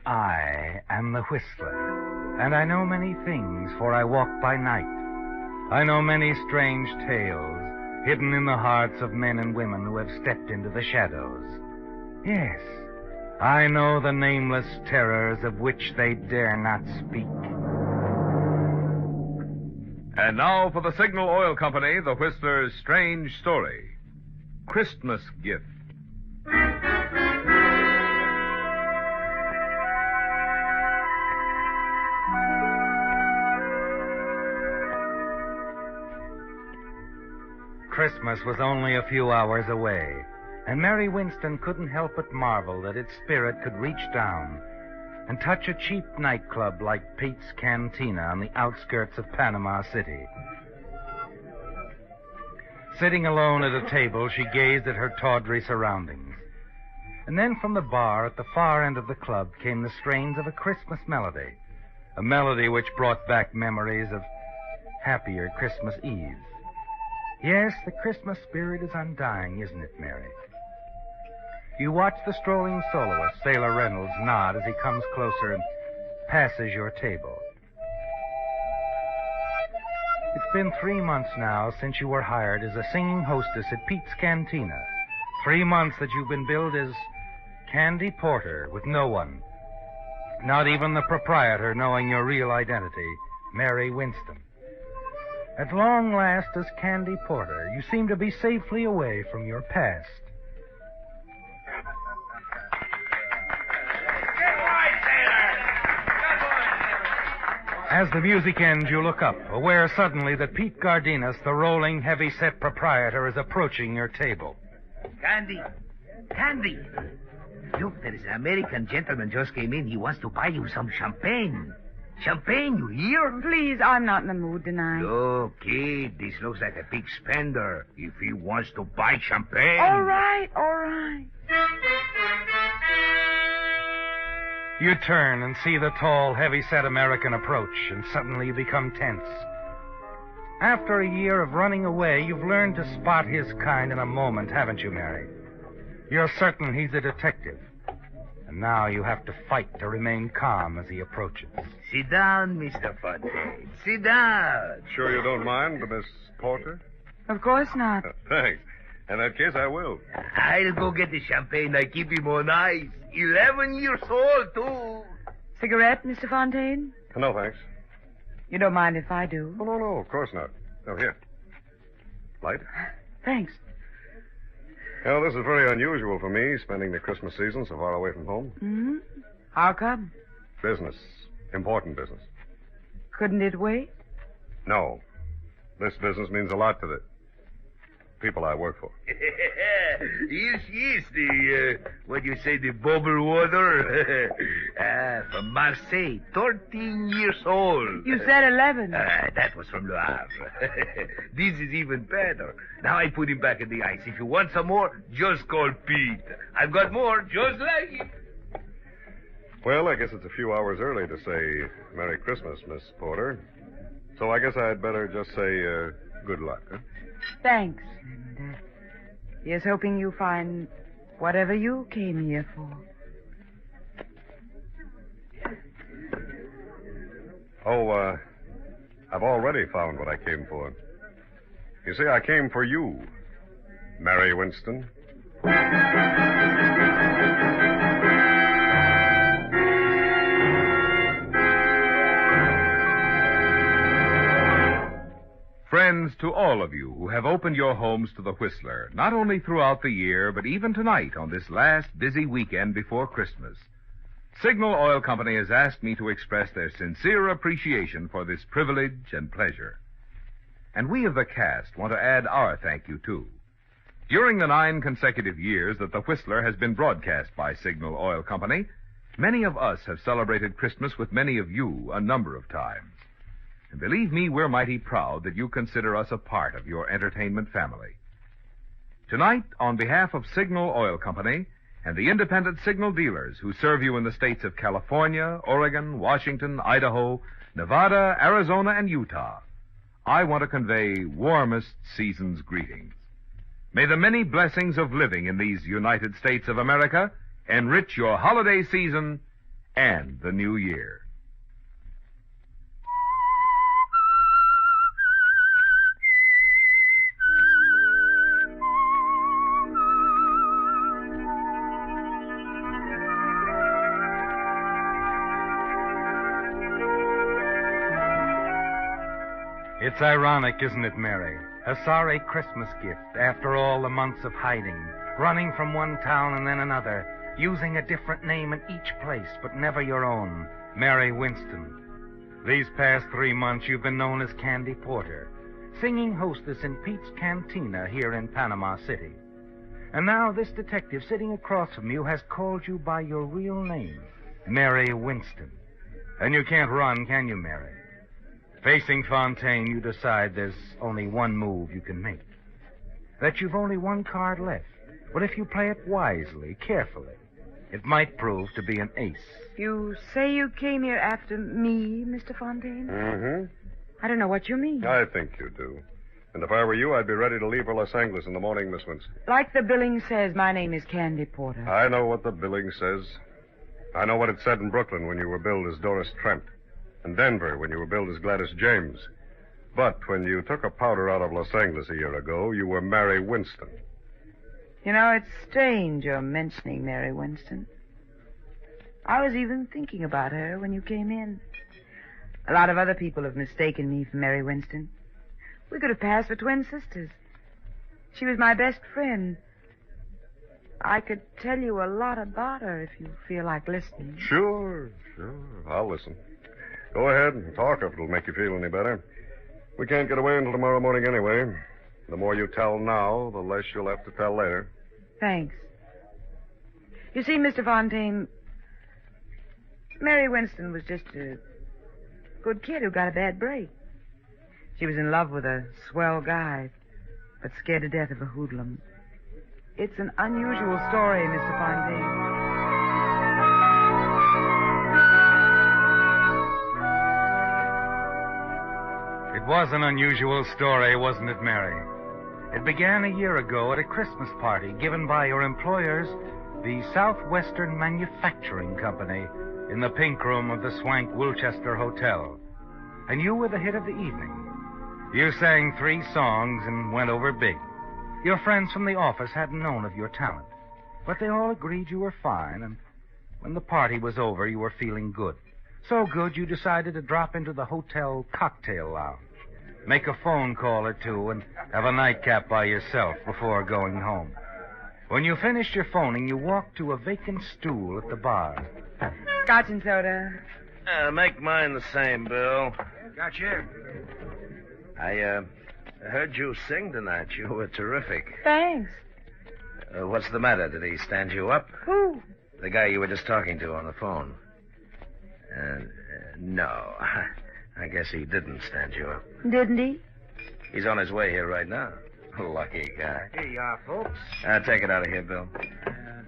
I am the Whistler. And I know many things, for I walk by night. I know many strange tales, hidden in the hearts of men and women who have stepped into the shadows. Yes, I know the nameless terrors of which they dare not speak. And now for the Signal Oil Company, The Whistler's strange story, Christmas Gift. Christmas was only a few hours away, and Mary Winston couldn't help but marvel that its spirit could reach down and touch a cheap nightclub like Pete's Cantina on the outskirts of Panama City. Sitting alone at a table, she gazed at her tawdry surroundings. And then from the bar at the far end of the club came the strains of a Christmas melody, a melody which brought back memories of happier Christmas Eves. Yes, the Christmas spirit is undying, isn't it, Mary? You watch the strolling soloist, Sailor Reynolds, nod as he comes closer and passes your table. It's been 3 months now since you were hired as a singing hostess at Pete's Cantina. 3 months that you've been billed as Candy Porter with no one, not even the proprietor, knowing your real identity, Mary Winston. At long last, as Candy Porter, you seem to be safely away from your past. As the music ends, you look up, aware suddenly that Pete Gardinas, the rolling, heavy-set proprietor, is approaching your table. Candy! Look, there is an American gentleman just came in. He wants to buy you some champagne. Champagne, you hear? Please, I'm not in the mood tonight. Look, kid, this looks like a big spender. If he wants to buy champagne... All right. You turn and see the tall, heavy-set American approach, and suddenly you become tense. After a year of running away, you've learned to spot his kind in a moment, haven't you, Mary? You're certain he's a detective. And now you have to fight to remain calm as he approaches. Sit down, Mr. Fontaine. Sit down. Sure you don't mind, Miss Porter? Of course not. Thanks. In that case, I will. I'll go get the champagne. I keep him on ice. 11 years old, too. Cigarette, Mr. Fontaine? No, thanks. You don't mind if I do? Oh, no, of course not. Oh, here. Light? Thanks. Well, this is very unusual for me, spending the Christmas season so far away from home. Mm-hmm. How come? Business. Important business. Couldn't it wait? No. This business means a lot to the people I work for. Yes, what do you say, the bubble water? From Marseille, 13 years old. You said 11. That was from Le Havre. This is even better. Now I put him back in the ice. If you want some more, just call Pete. I've got more, just like it. Well, I guess it's a few hours early to say Merry Christmas, Miss Porter. So I guess I'd better just say good luck, huh? Thanks. And here's hoping you find whatever you came here for. Oh, I've already found what I came for. You see, I came for you, Mary Winston. Friends, to all of you who have opened your homes to the Whistler, not only throughout the year, but even tonight on this last busy weekend before Christmas, Signal Oil Company has asked me to express their sincere appreciation for this privilege and pleasure. And we of the cast want to add our thank you, too. During the 9 consecutive years that the Whistler has been broadcast by Signal Oil Company, many of us have celebrated Christmas with many of you a number of times. And believe me, we're mighty proud that you consider us a part of your entertainment family. Tonight, on behalf of Signal Oil Company and the independent signal dealers who serve you in the states of California, Oregon, Washington, Idaho, Nevada, Arizona, and Utah, I want to convey warmest season's greetings. May the many blessings of living in these United States of America enrich your holiday season and the new year. It's ironic, isn't it, Mary? A sorry Christmas gift after all the months of hiding, running from one town and then another, using a different name in each place, but never your own, Mary Winston. These past 3 months you've been known as Candy Porter, singing hostess in Pete's Cantina here in Panama City. And now this detective sitting across from you has called you by your real name, Mary Winston. And you can't run, can you, Mary? Facing Fontaine, you decide there's only one move you can make. That you've only one card left. But if you play it wisely, carefully, it might prove to be an ace. You say you came here after me, Mr. Fontaine? Mm-hmm. I don't know what you mean. I think you do. And if I were you, I'd be ready to leave for Los Angeles in the morning, Miss Winston. Like the billing says, my name is Candy Porter. I know what the billing says. I know what it said in Brooklyn when you were billed as Doris Trent. In Denver when you were billed as Gladys James. But when you took a powder out of Los Angeles a year ago, you were Mary Winston. You know, it's strange you're mentioning Mary Winston. I was even thinking about her when you came in. A lot of other people have mistaken me for Mary Winston. We could have passed for twin sisters. She was my best friend. I could tell you a lot about her if you feel like listening. Sure. I'll listen. Go ahead and talk if it'll make you feel any better. We can't get away until tomorrow morning anyway. The more you tell now, the less you'll have to tell later. Thanks. You see, Mr. Fontaine, Mary Winston was just a good kid who got a bad break. She was in love with a swell guy, but scared to death of a hoodlum. It's an unusual story, Mr. Fontaine. It was an unusual story, wasn't it, Mary? It began a year ago at a Christmas party given by your employers, the Southwestern Manufacturing Company, in the pink room of the swank Wilchester Hotel. And you were the hit of the evening. You sang 3 songs and went over big. Your friends from the office hadn't known of your talent, but they all agreed you were fine, and when the party was over, you were feeling good. So good you decided to drop into the hotel cocktail lounge, make a phone call or two, and have a nightcap by yourself before going home. When you finished your phoning, you walked to a vacant stool at the bar. Scotch and soda. Make mine the same, Bill. Gotcha. I heard you sing tonight. You were terrific. Thanks. What's the matter? Did he stand you up? Who? The guy you were just talking to on the phone. No. I guess he didn't stand you up. Didn't he? He's on his way here right now. Lucky guy. Here you are, folks. Take it out of here, Bill.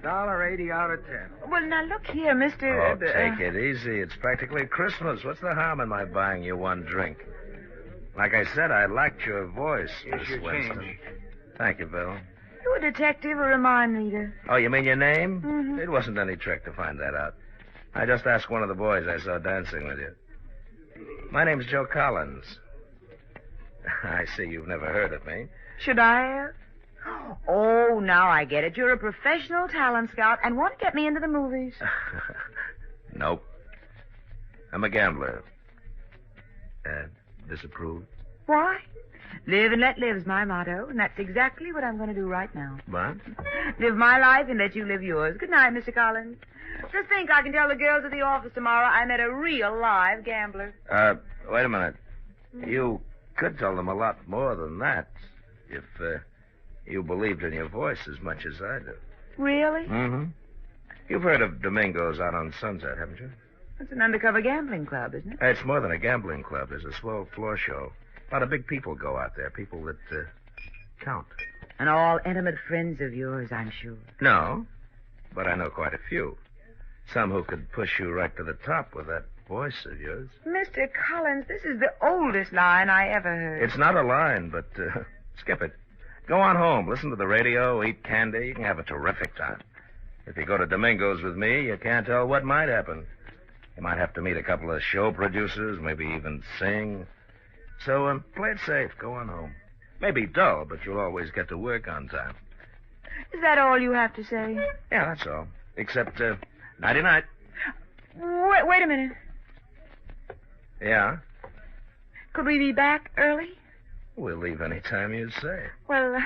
$1.80 out of 10. Well, now, look here, Mr. Oh, take it easy. It's practically Christmas. What's the harm in my buying you one drink? Like I said, I liked your voice, Here's Miss your Winston. change. Thank you, Bill. You a detective or a mind reader? Oh, you mean your name? Mm-hmm. It wasn't any trick to find that out. I just asked one of the boys I saw dancing with you. My name's Joe Collins. I see you've never heard of me. Should I have? Oh, now I get it. You're a professional talent scout and want to get me into the movies. Nope. I'm a gambler. Disapprove? Why? Live and let live's my motto, and that's exactly what I'm going to do right now. What? Live my life and let you live yours. Good night, Mr. Collins. Just think I can tell the girls at the office tomorrow I met a real live gambler. Wait a minute. You could tell them a lot more than that if you believed in your voice as much as I do. Really? Mm-hmm. You've heard of Domingo's out on Sunset, haven't you? It's an undercover gambling club, isn't it? It's more than a gambling club. There's a swell floor show. A lot of big people go out there, people that count. And all intimate friends of yours, I'm sure. No, but I know quite a few. Some who could push you right to the top with that voice of yours. Mr. Collins, this is the oldest line I ever heard. It's not a line, but skip it. Go on home, listen to the radio, eat candy. You can have a terrific time. If you go to Domingo's with me, you can't tell what might happen. You might have to meet a couple of show producers, maybe even sing. So play it safe. Go on home. Maybe dull, but you'll always get to work on time. Is that all you have to say? Yeah, that's all. Except, nighty-night. Wait a minute. Yeah? Could we be back early? We'll leave any time you say. Well,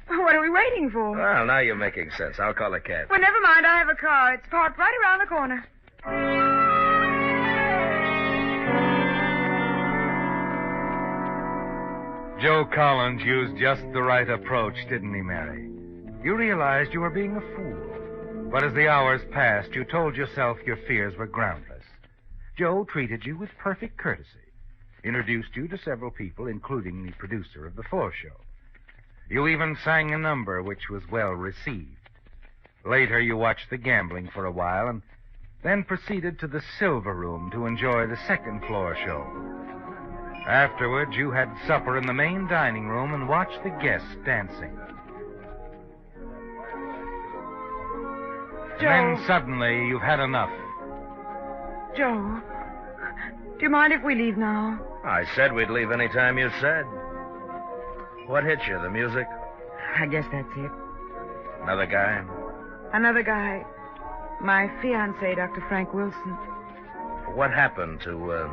what are we waiting for? Well, now you're making sense. I'll call a cab. Well, never mind. I have a car. It's parked right around the corner. Joe Collins used just the right approach, didn't he, Mary? You realized you were being a fool. But as the hours passed, you told yourself your fears were groundless. Joe treated you with perfect courtesy, introduced you to several people, including the producer of the floor show. You even sang a number which was well received. Later, you watched the gambling for a while and then proceeded to the Silver Room to enjoy the second floor show. Afterwards, you had supper in the main dining room and watched the guests dancing. Joe. And then suddenly, you've had enough. Joe, do you mind if we leave now? I said we'd leave any time you said. What hit you, the music? I guess that's it. Another guy? Another guy. My fiancé, Dr. Frank Wilson. What happened to,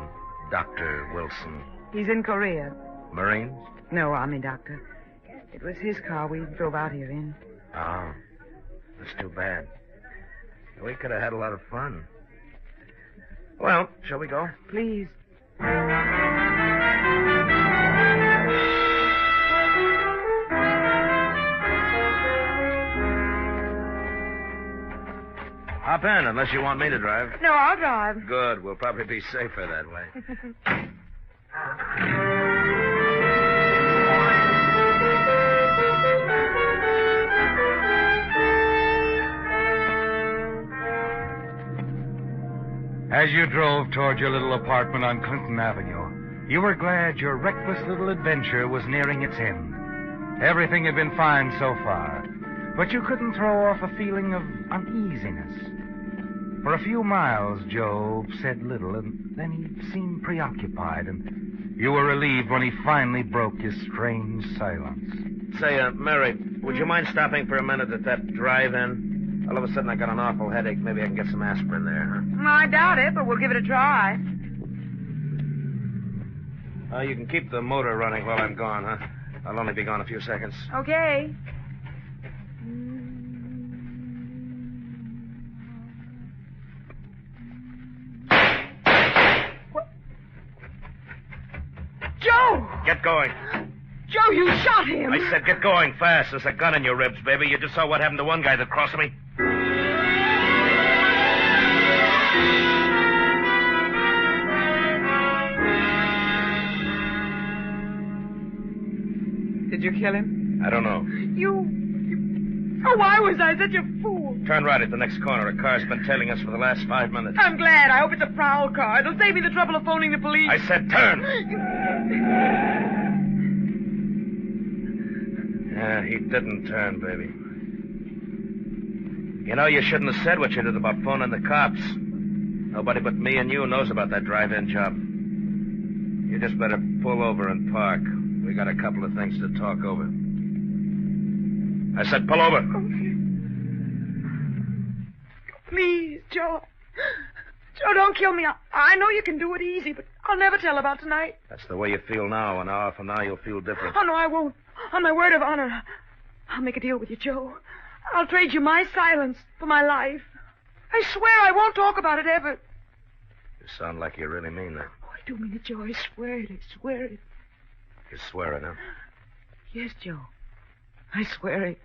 Dr. Wilson? He's in Korea. Marines? No, Army doctor. It was his car we drove out here in. Oh, that's too bad. We could have had a lot of fun. Well, shall we go? Please. Hop in, unless you want me to drive. No, I'll drive. Good. We'll probably be safer that way. As you drove toward your little apartment on Clinton Avenue, you were glad your reckless little adventure was nearing its end. Everything had been fine so far, but you couldn't throw off a feeling of uneasiness. For a few miles, Joe said little, and then he seemed preoccupied, and you were relieved when he finally broke his strange silence. Say, Mary, would you mind stopping for a minute at that drive-in? All of a sudden I got an awful headache. Maybe I can get some aspirin there, huh? I doubt it, but we'll give it a try. You can keep the motor running while I'm gone, huh? I'll only be gone a few seconds. Okay. Joe! Get going. Joe, you shot him. I said get going fast. There's a gun in your ribs, baby. You just saw what happened to one guy that crossed me. Did you kill him? I don't know. Oh, why was I such a fool? Turn right at the next corner. A car's been tailing us for the last 5 minutes. I'm glad. I hope it's a prowl car. It'll save me the trouble of phoning the police. I said turn. Yeah, he didn't turn, baby. You know, you shouldn't have said what you did about phoning the cops. Nobody but me and you knows about that drive-in job. You just better pull over and park. We got a couple of things to talk over. I said pull over. Please, Joe. Joe, don't kill me. I know you can do it easy, but I'll never tell about tonight. That's the way you feel now. An hour from now, you'll feel different. Oh, no, I won't. On my word of honor, I'll make a deal with you, Joe. I'll trade you my silence for my life. I swear I won't talk about it ever. You sound like you really mean that. Oh, I do mean it, Joe. I swear it. I swear it. You swear it, huh? Yes, Joe. I swear it.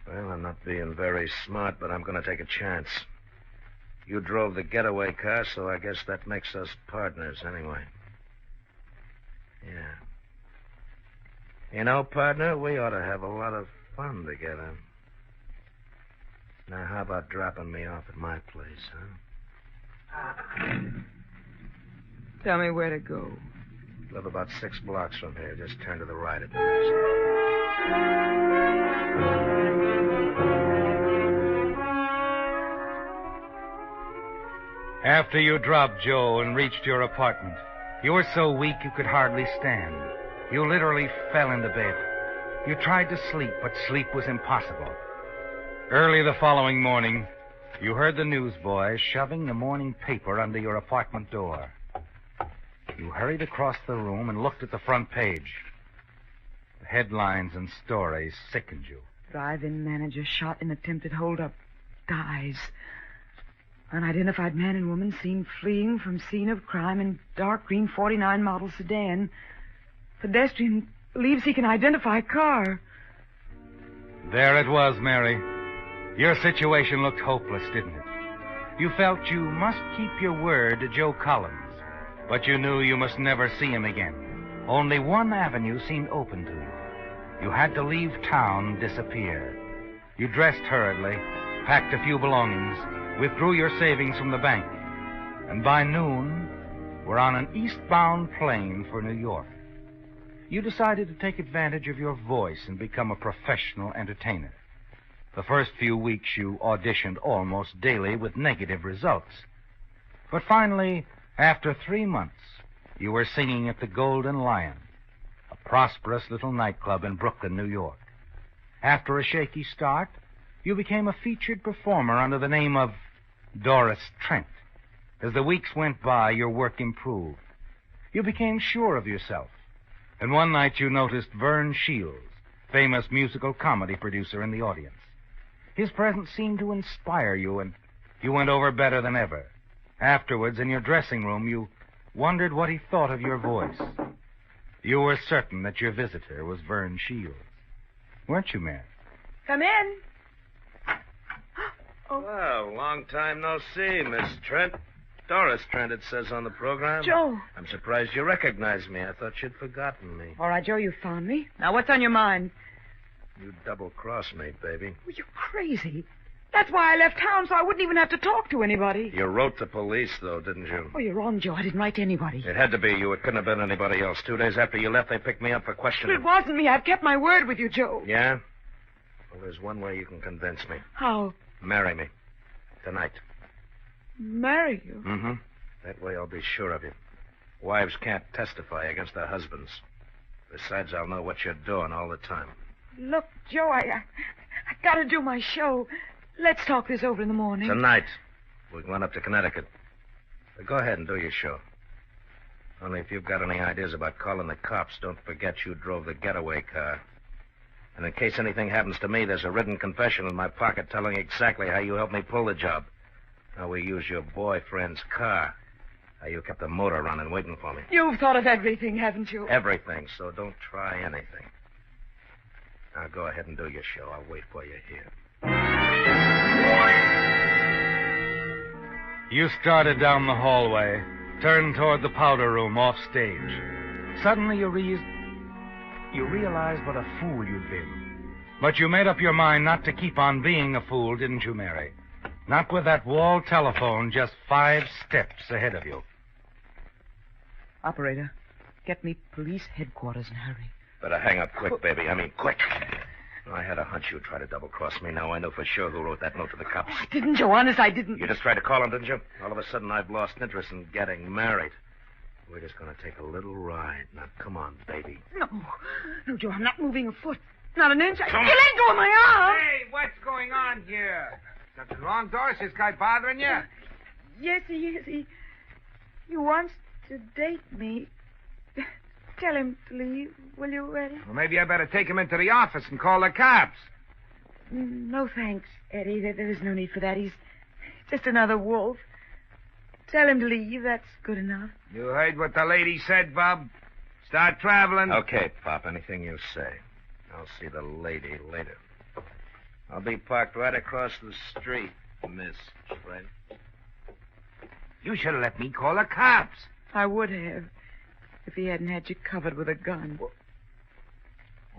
Well, I'm not being very smart, but I'm going to take a chance. You drove the getaway car, so I guess that makes us partners anyway. Yeah. You know, partner, we ought to have a lot of fun together. Now, how about dropping me off at my place, huh? Tell me where to go. Live about 6 blocks from here. Just turn to the right at the next. After you dropped Joe and reached your apartment, you were so weak you could hardly stand. You literally fell into bed. You tried to sleep, but sleep was impossible. Early the following morning, you heard the newsboy shoving the morning paper under your apartment door. You hurried across the room and looked at the front page. The headlines and stories sickened you. Drive-in manager shot in attempted hold-up. Dies. Unidentified man and woman seen fleeing from scene of crime in dark green 49 model sedan. Pedestrian believes he can identify car. There it was, Mary. Your situation looked hopeless, didn't it? You felt you must keep your word to Joe Collins, but you knew you must never see him again. Only one avenue seemed open to you. You had to leave town and disappear. You dressed hurriedly, packed a few belongings, withdrew your savings from the bank, and by noon were on an eastbound plane for New York. You decided to take advantage of your voice and become a professional entertainer. The first few weeks you auditioned almost daily with negative results. But finally, after 3 months, you were singing at the Golden Lion, a prosperous little nightclub in Brooklyn, New York. After a shaky start, you became a featured performer under the name of Doris Trent. As the weeks went by, your work improved. You became sure of yourself. And one night you noticed Vern Shields, famous musical comedy producer, in the audience. His presence seemed to inspire you, and you went over better than ever. Afterwards, in your dressing room, you wondered what he thought of your voice. You were certain that your visitor was Vern Shields. Weren't you, Mary? Come in. Well, long time no see, Miss Trent. Doris Trent, it says on the program. Joe. I'm surprised you recognized me. I thought you'd forgotten me. All right, Joe, you found me. Now, what's on your mind? You double-crossed me, baby. Well, you're crazy. That's why I left town, so I wouldn't even have to talk to anybody. You wrote the police, though, didn't you? Oh, you're wrong, Joe. I didn't write to anybody. It had to be you. It couldn't have been anybody else. 2 days after you left, they picked me up for questioning. But it wasn't me. I've kept my word with you, Joe. Yeah? Well, there's one way you can convince me. How? Marry me. Tonight. Marry you? Mm-hmm. That way I'll be sure of you. Wives can't testify against their husbands. Besides, I'll know what you're doing all the time. Look, Joe, I gotta do my show. Let's talk this over in the morning. Tonight. We're going up to Connecticut. But go ahead and do your show. Only if you've got any ideas about calling the cops, don't forget you drove the getaway car. And in case anything happens to me, there's a written confession in my pocket telling exactly how you helped me pull the job. How we used your boyfriend's car. How you kept the motor running waiting for me. You've thought of everything, haven't you? Everything, so don't try anything. Now go ahead and do your show. I'll wait for you here. You started down the hallway, turned toward the powder room off stage. Suddenly you realized what a fool you'd been. But you made up your mind not to keep on being a fool, didn't you, Mary? Not with that wall telephone just 5 steps ahead of you. Operator, get me police headquarters and hurry. Better hang up quick, baby. I mean, quick. I had a hunch you'd try to double-cross me. Now I know for sure who wrote that note to the cops. I didn't, Joe. Honest, I didn't. You just tried to call him, didn't you? All of a sudden, I've lost interest in getting married. We're just going to take a little ride. Now, come on, baby. No, Joe, I'm not moving a foot. Not an inch. You Come on. let go of my arm. Hey, what's going on here? Something wrong, Doris? Is this guy bothering you? Yes, he is. He wants to date me. Tell him to leave, will you, Eddie? Well, maybe I better take him into the office and call the cops. No, thanks, Eddie. There is no need for that. He's just another wolf. Tell him to leave. That's good enough. You heard what the lady said, Bob. Start traveling. Okay, Pop. Anything you say. I'll see the lady later. I'll be parked right across the street, Miss Trent. You should have let me call the cops. I would have, if he hadn't had you covered with a gun.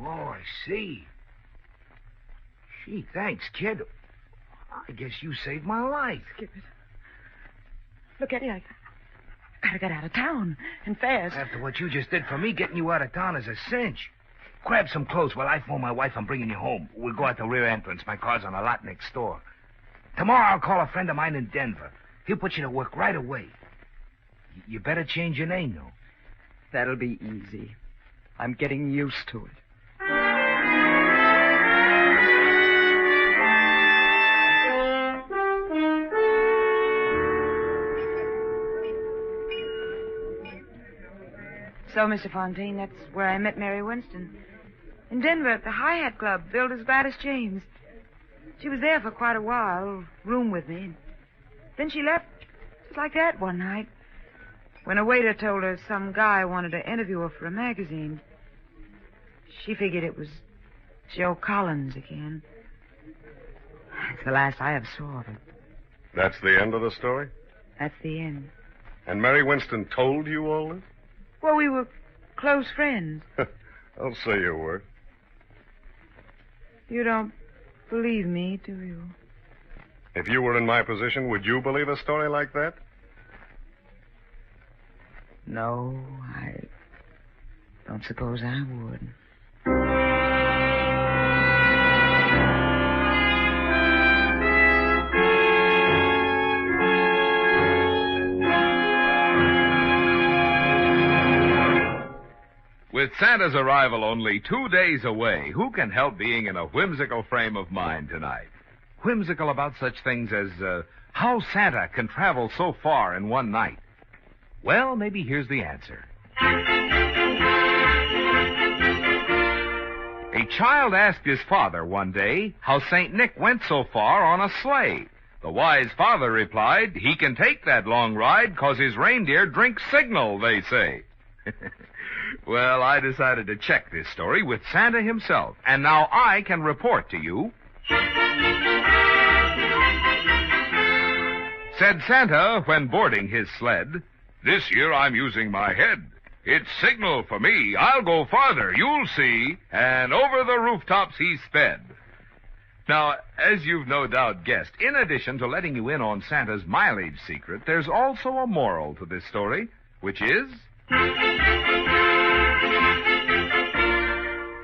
Oh, I see. Gee, thanks, kid. I guess you saved my life. Skip it. Look, Eddie, I gotta get out of town, and fast. After what you just did for me, getting you out of town is a cinch. Grab some clothes while I phone my wife. I'm bringing you home. We'll go out the rear entrance. My car's on a lot next door. Tomorrow I'll call a friend of mine in Denver. He'll put you to work right away. You better change your name, though. That'll be easy. I'm getting used to it. So, Mr. Fontaine, that's where I met Mary Winston. In Denver at the Hi-Hat Club, billed as Gladys James. She was there for quite a while, room with me. Then she left just like that one night. When a waiter told her some guy wanted to interview her for a magazine, she figured it was Joe Collins again. That's the last I ever saw of her. That's the end of the story? That's the end. And Mary Winston told you all this? Well, we were close friends. I'll say your word. You don't believe me, do you? If you were in my position, would you believe a story like that? No, I don't suppose I would. With Santa's arrival only 2 days away, who can help being in a whimsical frame of mind tonight? Whimsical about such things as how Santa can travel so far in one night. Well, maybe here's the answer. A child asked his father one day how St. Nick went so far on a sleigh. The wise father replied, he can take that long ride 'cause his reindeer drink signal, they say. Well, I decided to check this story with Santa himself, and now I can report to you. Said Santa when boarding his sled, "This year I'm using my head. It's signal for me. I'll go farther, you'll see." And over the rooftops he sped. Now, as you've no doubt guessed, in addition to letting you in on Santa's mileage secret, there's also a moral to this story, which is...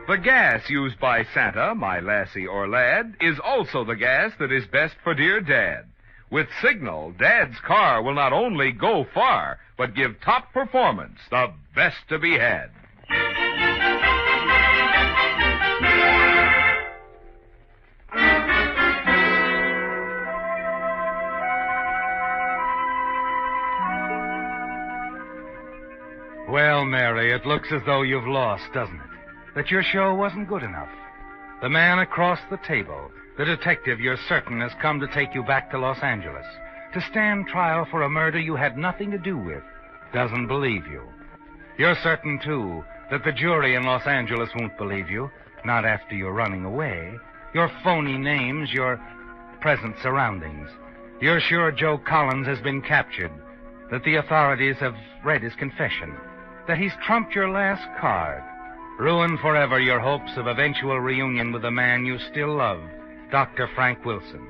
the gas used by Santa, my lassie or lad, is also the gas that is best for dear Dad. With Signal, Dad's car will not only go far, but give top performance, the best to be had. Well, Mary, it looks as though you've lost, doesn't it? That your show wasn't good enough. The man across the table, the detective you're certain has come to take you back to Los Angeles, to stand trial for a murder you had nothing to do with, doesn't believe you. You're certain, too, that the jury in Los Angeles won't believe you, not after you're running away. Your phony names, your present surroundings. You're sure Joe Collins has been captured, that the authorities have read his confession, that he's trumped your last card, ruined forever your hopes of eventual reunion with the man you still love, Dr. Frank Wilson.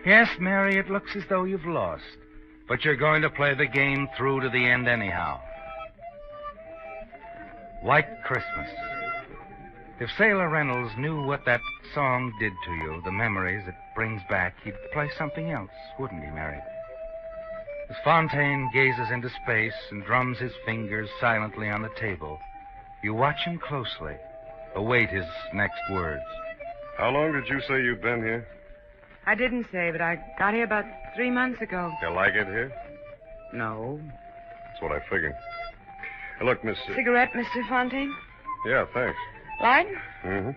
Yes, Mary, it looks as though you've lost, but you're going to play the game through to the end anyhow. White Christmas. If Sailor Reynolds knew what that song did to you, the memories it brings back, he'd play something else, wouldn't he, Mary? As Fontaine gazes into space and drums his fingers silently on the table, you watch him closely, await his next words. How long did you say you'd been here? I didn't say, but I got here about 3 months ago. You like it here? No. That's what I figured. Look, Miss... Cigarette, Mr. Fontaine? Yeah, thanks. Light? Mm-hmm.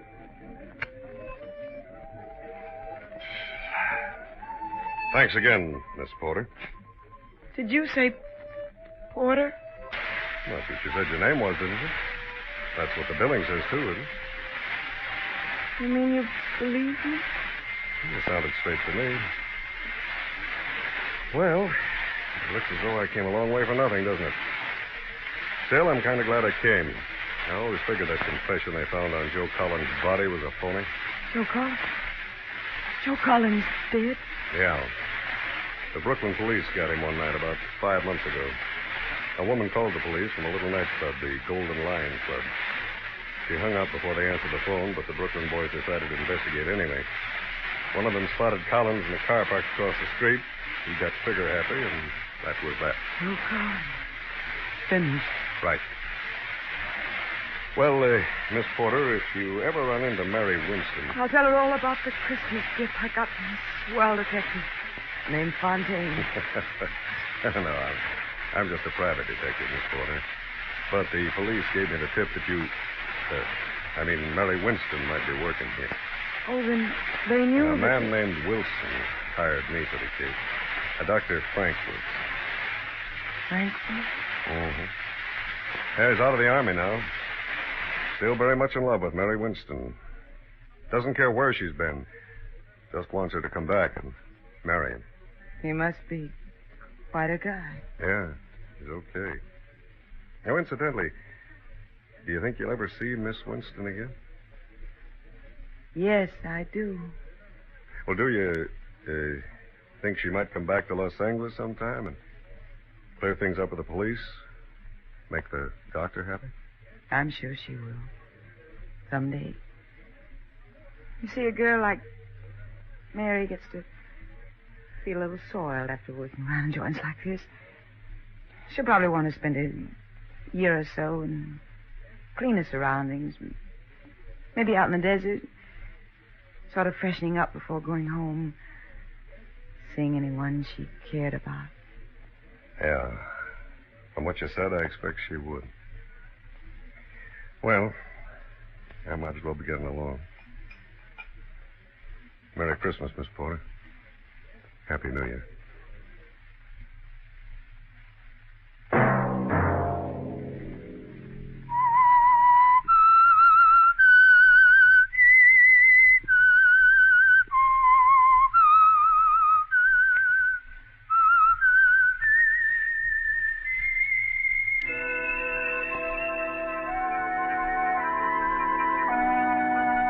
Thanks again, Miss Porter. Did you say Porter? Well, that's what you said your name was, didn't you? That's what the billing says, too, isn't it? You mean you believe me? It sounded straight to me. Well, it looks as though I came a long way for nothing, doesn't it? Still, I'm kind of glad I came. I always figured that confession they found on Joe Collins' body was a phony. Joe Collins? Joe Collins dead? Yeah. The Brooklyn police got him one night about 5 months ago. A woman called the police from a little nightclub, the Golden Lion Club. She hung up before they answered the phone, but the Brooklyn boys decided to investigate anyway. One of them spotted Collins in the car parked across the street. He got trigger happy, and that was that. Joe Collins. Finished. Right. Well, Miss Porter, if you ever run into Mary Winston... I'll tell her all about the Christmas gift I got from a swell detective named Fontaine. No, I'm just a private detective, Miss Porter. But the police gave me the tip that you... Mary Winston might be working here. Oh, then they knew A man named Wilson hired me for the case. A Dr. Frank Wilson. Frank? Mm-hmm. Yeah, he's out of the Army now. Still very much in love with Mary Winston. Doesn't care where she's been. Just wants her to come back and marry him. He must be quite a guy. Yeah, he's okay. Now, incidentally, do you think you'll ever see Miss Winston again? Yes, I do. Well, do you think she might come back to Los Angeles sometime and clear things up with the police? Make the doctor happy? I'm sure she will. Someday. You see, a girl like Mary gets to feel a little soiled after working around in joints like this. She'll probably want to spend a year or so in cleaner surroundings. Maybe out in the desert. Sort of freshening up before going home. Seeing anyone she cared about. Yeah. From what you said, I expect she would. Well, I might as well be getting along. Merry Christmas, Miss Porter. Happy New Year.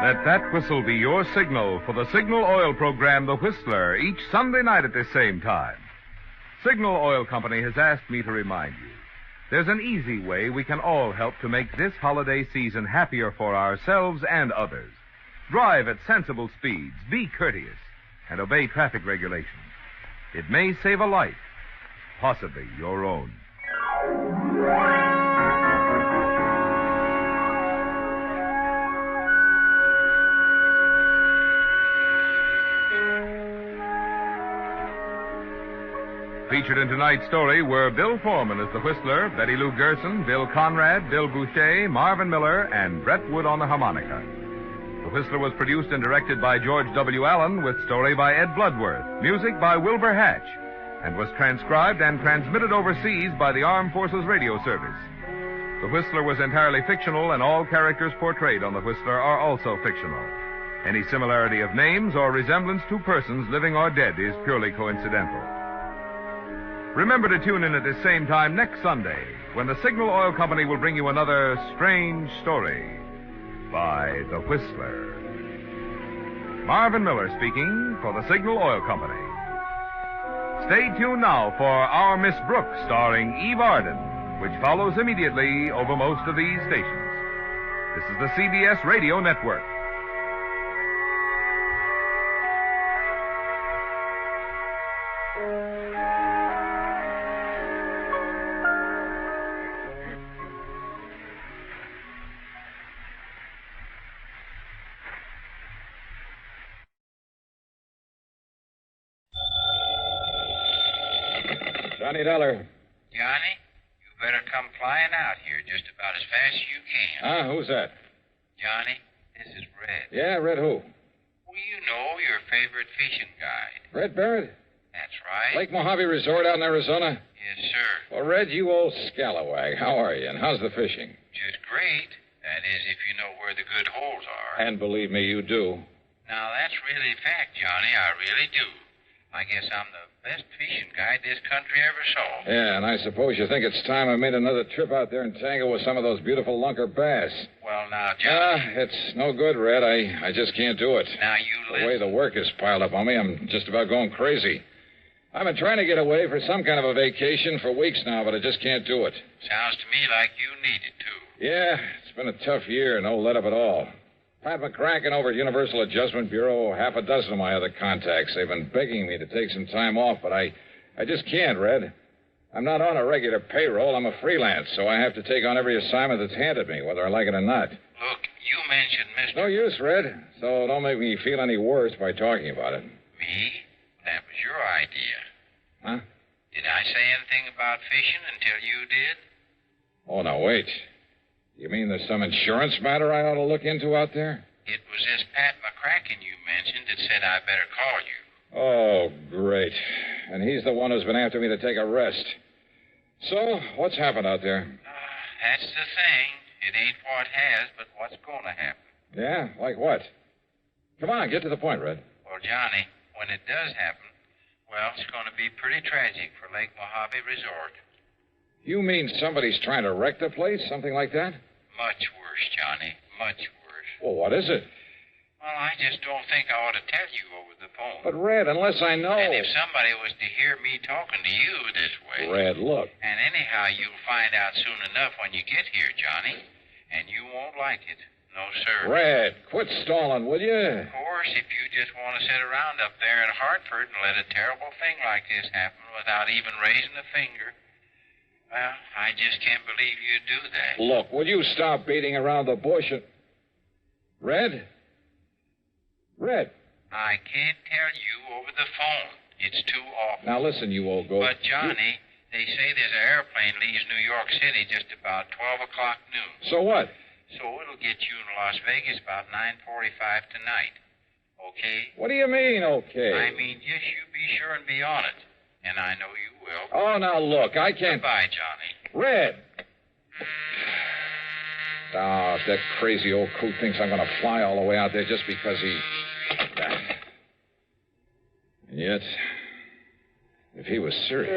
Let that whistle be your signal for the Signal Oil program, The Whistler, each Sunday night at this same time. Signal Oil Company has asked me to remind you, there's an easy way we can all help to make this holiday season happier for ourselves and others. Drive at sensible speeds, be courteous, and obey traffic regulations. It may save a life, possibly your own. Featured in tonight's story were Bill Foreman as the Whistler, Betty Lou Gerson, Bill Conrad, Bill Boucher, Marvin Miller, and Brett Wood on the harmonica. The Whistler was produced and directed by George W. Allen with story by Ed Bloodworth, music by Wilbur Hatch, and was transcribed and transmitted overseas by the Armed Forces Radio Service. The Whistler was entirely fictional, and all characters portrayed on The Whistler are also fictional. Any similarity of names or resemblance to persons living or dead is purely coincidental. Remember to tune in at the same time next Sunday when the Signal Oil Company will bring you another strange story by The Whistler. Marvin Miller speaking for the Signal Oil Company. Stay tuned now for Our Miss Brooks, starring Eve Arden, which follows immediately over most of these stations. This is the CBS Radio Network. Johnny Dollar. Johnny, you better come flying out here just about as fast as you can. Who's that? Johnny, this is Red. Yeah, Red who? Well, you know, your favorite fishing guide. Red Barrett? That's right. Lake Mojave Resort out in Arizona? Yes, sir. Well, Red, you old scalawag. How are you, and how's the fishing? Just great. That is, if you know where the good holes are. And believe me, you do. Now, that's really a fact, Johnny. I really do. I guess I'm the best fishing guide this country ever saw. Yeah, and I suppose you think it's time I made another trip out there and tangle with some of those beautiful lunker bass. Well, now, Johnny... it's no good, Red. I just can't do it. Now, you listen. The way the work is piled up on me, I'm just about going crazy. I've been trying to get away for some kind of a vacation for weeks now, but I just can't do it. Sounds to me like you need it, too. Yeah, it's been a tough year, no let up at all. Pat McCracken over at Universal Adjustment Bureau, half a dozen of my other contacts. They've been begging me to take some time off, but I just can't, Red. I'm not on a regular payroll. I'm a freelance, so I have to take on every assignment that's handed me, whether I like it or not. Look, you mentioned Mr. No use, Red, so don't make me feel any worse by talking about it. Me? That was your idea. Huh? Did I say anything about fishing until you did? Oh, now, wait. You mean there's some insurance matter I ought to look into out there? It was this Pat McCracken you mentioned that said I better call you. Oh, great. And he's the one who's been after me to take a rest. So, what's happened out there? That's the thing. It ain't what has, but what's going to happen. Yeah? Like what? Come on, get to the point, Red. Well, Johnny, when it does happen, well, it's going to be pretty tragic for Lake Mojave Resort. You mean somebody's trying to wreck the place? Something like that? Much worse, Johnny. Much worse. Well, what is it? Well, I just don't think I ought to tell you over the phone. But, Red, unless I know... And if somebody was to hear me talking to you this way... Red, look. And anyhow, you'll find out soon enough when you get here, Johnny. And you won't like it. No, sir. Red, quit stalling, will you? Of course, if you just want to sit around up there in Hartford and let a terrible thing like this happen without even raising a finger... Well, I just can't believe you'd do that. Look, will you stop beating around the bush and... Red? Red? I can't tell you over the phone. It's too awful. Now listen, you old goat. But, Johnny, they say there's an airplane leaves New York City just about 12 o'clock noon. So what? So it'll get you in Las Vegas about 9:45 tonight. Okay? What do you mean, okay? I mean, just you be sure and be on it. And I know you will. Oh, now look, I can't... Goodbye, Johnny. Red! Oh, if that crazy old coot thinks I'm going to fly all the way out there just because he... And yet, if he was serious...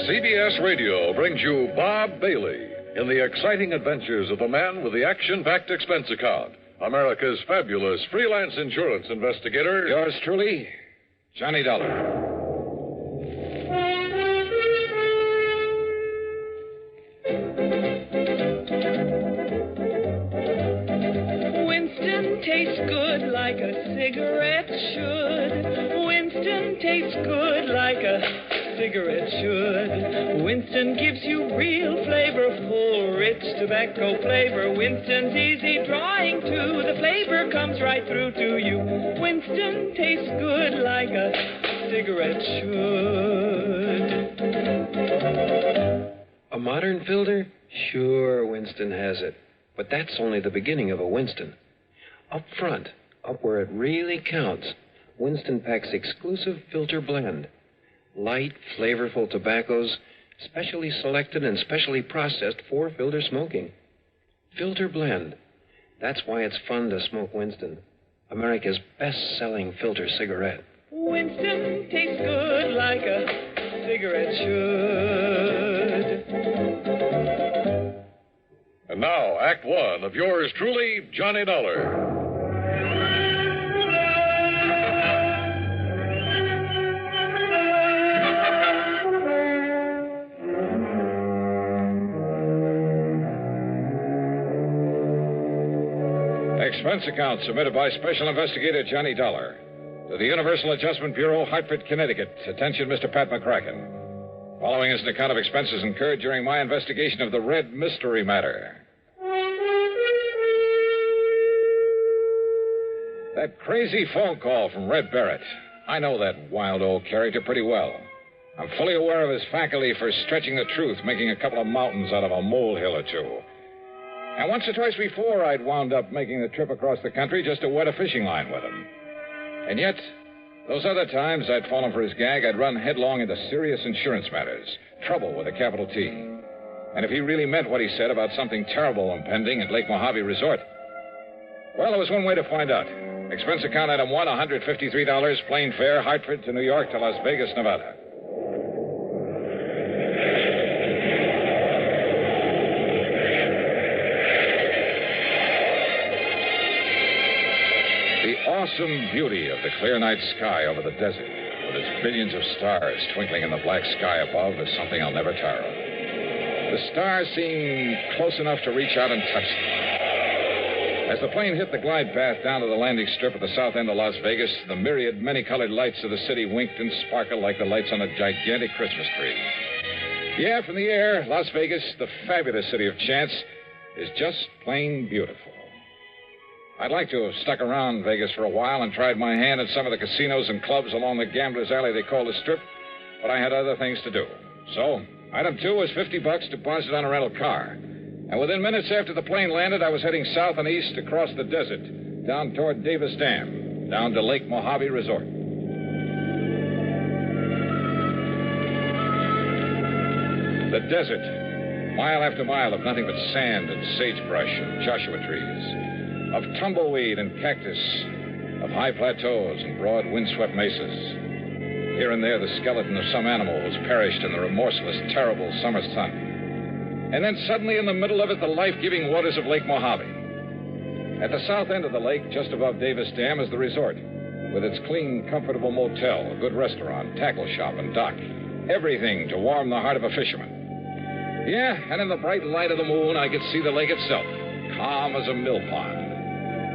CBS Radio brings you Bob Bailey in the exciting adventures of the man with the action-packed expense account, America's fabulous freelance insurance investigator. Yours truly, Johnny Dollar. Winston tastes good like a cigarette should. Winston tastes good like a... cigarette should. Winston gives you real flavor, full, rich tobacco flavor. Winston's easy drawing, too. The flavor comes right through to you. Winston tastes good like a cigarette should. A modern filter? Sure, Winston has it. But that's only the beginning of a Winston. Up front, up where it really counts, Winston packs exclusive filter blend. Light, flavorful tobaccos, specially selected and specially processed for filter smoking. Filter blend. That's why it's fun to smoke Winston, America's best-selling filter cigarette. Winston tastes good like a cigarette should. And now, Act One of yours truly, Johnny Dollar. Expense account submitted by Special Investigator Johnny Dollar to the Universal Adjustment Bureau, Hartford, Connecticut. Attention, Mr. Pat McCracken. Following is an account of expenses incurred during my investigation of the Red Mystery Matter. That crazy phone call from Red Barrett. I know that wild old character pretty well. I'm fully aware of his faculty for stretching the truth, making a couple of mountains out of a molehill or two. And once or twice before, I'd wound up making the trip across the country just to wet a fishing line with him. And yet, those other times I'd fallen for his gag, I'd run headlong into serious insurance matters. Trouble with a capital T. And if he really meant what he said about something terrible impending at Lake Mojave Resort, well, there was one way to find out. Expense account item 1, $153, plane fare, Hartford to New York to Las Vegas, Nevada. The awesome beauty of the clear night sky over the desert, with its billions of stars twinkling in the black sky above, is something I'll never tire of. The stars seem close enough to reach out and touch them. As the plane hit the glide path down to the landing strip at the south end of Las Vegas, the myriad many-colored lights of the city winked and sparkled like the lights on a gigantic Christmas tree. Yeah, from the air, Las Vegas, the fabulous city of chance, is just plain beautiful. I'd like to have stuck around Vegas for a while and tried my hand at some of the casinos and clubs along the gambler's alley they call the Strip, but I had other things to do. So, item 2 was $50 deposited on a rental car. And within minutes after the plane landed, I was heading south and east across the desert, down toward Davis Dam, down to Lake Mojave Resort. The desert, mile after mile of nothing but sand and sagebrush and Joshua trees, of tumbleweed and cactus, of high plateaus and broad windswept mesas. Here and there, the skeleton of some animal was perished in the remorseless, terrible summer sun. And then suddenly in the middle of it, the life-giving waters of Lake Mojave. At the south end of the lake, just above Davis Dam, is the resort, with its clean, comfortable motel, a good restaurant, tackle shop, and dock. Everything to warm the heart of a fisherman. Yeah, and in the bright light of the moon, I could see the lake itself, calm as a mill pond.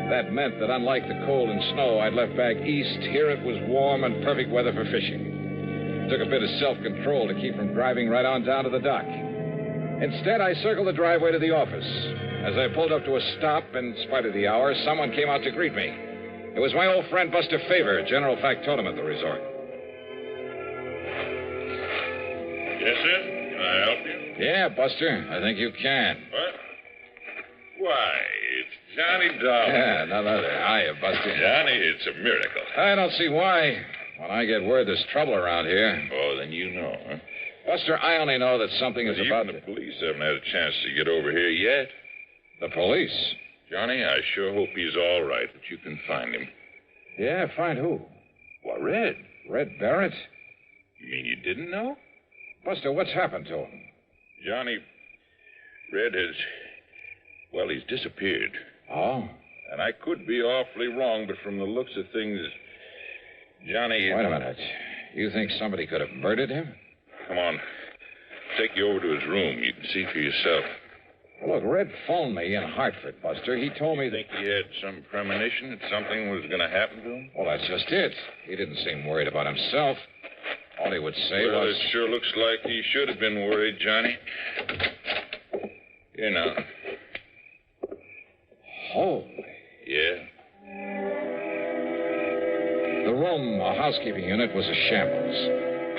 That meant that unlike the cold and snow I'd left back east, here it was warm and perfect weather for fishing. It took a bit of self-control to keep from driving right on down to the dock. Instead, I circled the driveway to the office. As I pulled up to a stop, in spite of the hour, someone came out to greet me. It was my old friend Buster Favor, general factotum at the resort. Yes, sir? Can I help you? Yeah, Buster, I think you can. What? Why, it's Johnny Dollar. Yeah, none other. Hiya, Buster. Johnny, it's a miracle. I don't see why. When I get word there's trouble around here. Oh, then you know, huh? Buster, I only know that something is about to... Even the police haven't had a chance to get over here yet. The police? Johnny, I sure hope he's all right, that you can find him. Yeah, find who? Why, Red. Red Barrett? You mean you didn't know? Buster, what's happened to him? Johnny, Red has... Well, he's disappeared. Oh? And I could be awfully wrong, but from the looks of things, Johnny... Wait a minute. You think somebody could have murdered him? Come on. I'll take you over to his room. You can see for yourself. Well, look, Red phoned me in Hartford, Buster. He told me Think he had some premonition that something was going to happen to him? Well, that's just it. He didn't seem worried about himself. All he would say Well, was... it sure looks like he should have been worried, Johnny. Here now. Holy. Yeah. The room, a housekeeping unit, was a shambles.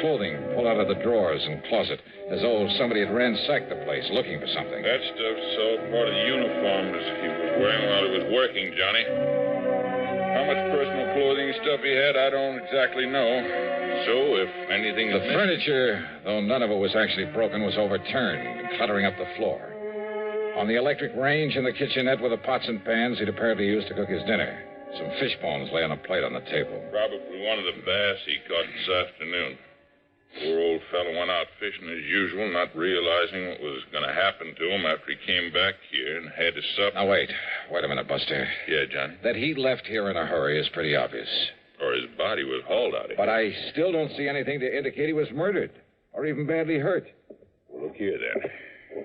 Clothing pulled out of the drawers and closet, as though somebody had ransacked the place looking for something. That stuff's all part of the uniforms he was wearing while he was working, Johnny. How much personal clothing stuff he had, I don't exactly know. So, if anything... The furniture, though none of it was actually broken, was overturned and cluttering up the floor. On the electric range in the kitchenette were the pots and pans he'd apparently used to cook his dinner. Some fish bones lay on a plate on the table. Probably one of the bass he caught this afternoon. Poor old fellow went out fishing as usual, not realizing what was going to happen to him after he came back here and had his supper. Now, wait a minute, Buster. Yeah, Johnny? That he left here in a hurry is pretty obvious. Or his body was hauled out of here. But I still don't see anything to indicate he was murdered, or even badly hurt. Well, look here, then.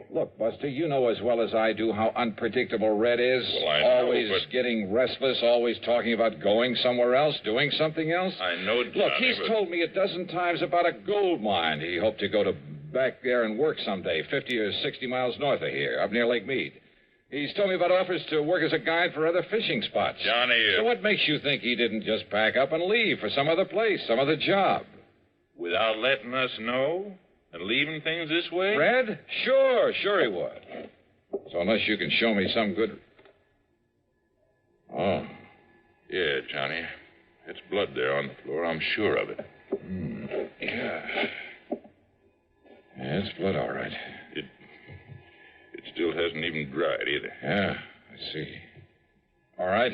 Look, Buster, you know as well as I do how unpredictable Red is. Well, I know, always getting restless, always talking about going somewhere else, doing something else. I know, Johnny, Look, he's told me a dozen times about a gold mine he hoped to go to back there and work someday, 50 or 60 miles north of here, up near Lake Mead. He's told me about offers to work as a guide for other fishing spots. Johnny... So what makes you think he didn't just pack up and leave for some other place, some other job? Without letting us know? And leaving things this way? Red? Sure he would. So unless you can show me some good... Oh. Yeah, Johnny. It's blood there on the floor. I'm sure of it. Yeah, it's blood, all right. It still hasn't even dried either. Yeah, I see. All right.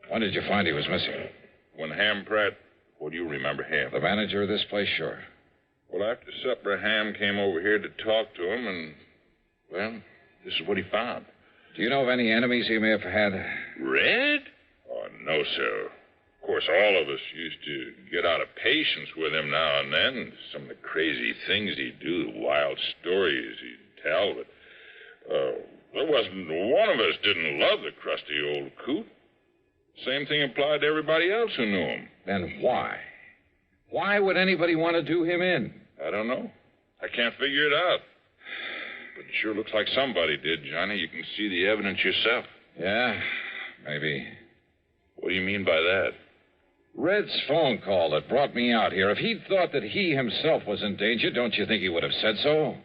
When did you find he was missing? When Ham Pratt... What do you remember Ham? The manager of this place, sure. Well, after supper, Ham came over here to talk to him, and, well, this is what he found. Do you know of any enemies he may have had? Red? Oh, no, sir. Of course, all of us used to get out of patience with him now and then. Some of the crazy things he'd do, the wild stories he'd tell, but there wasn't one of us didn't love the crusty old coot. Same thing applied to everybody else who knew him. Then why? Why would anybody want to do him in? I don't know. I can't figure it out. But it sure looks like somebody did, Johnny. You can see the evidence yourself. Yeah, maybe. What do you mean by that? Red's phone call that brought me out here. If he'd thought that he himself was in danger, don't you think he would have said so?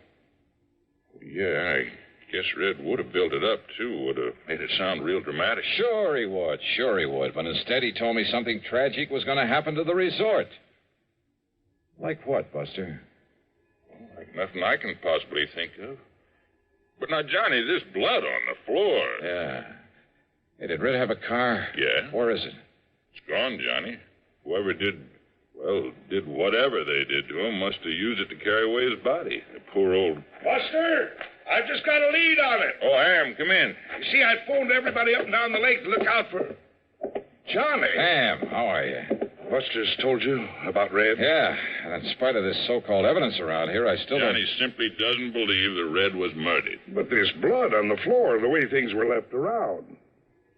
Yeah, I guess Red would have built it up, too. Would have made it sound real dramatic. Sure he would. But instead, he told me something tragic was going to happen to the resort. Like what, Buster? Like nothing I can possibly think of. But now, Johnny, this blood on the floor. Yeah. Hey, did Red have a car? Yeah. Where is it? It's gone, Johnny. Whoever did whatever they did to him must have used it to carry away his body. The poor old... Buster, I've just got a lead on it. Oh, Ham, come in. You see, I phoned everybody up and down the lake to look out for... Johnny. Ham, how are you? Buster's told you about Red? Yeah, and in spite of this so-called evidence around here, I still Johnny simply doesn't believe that Red was murdered. But there's blood on the floor, the way things were left around.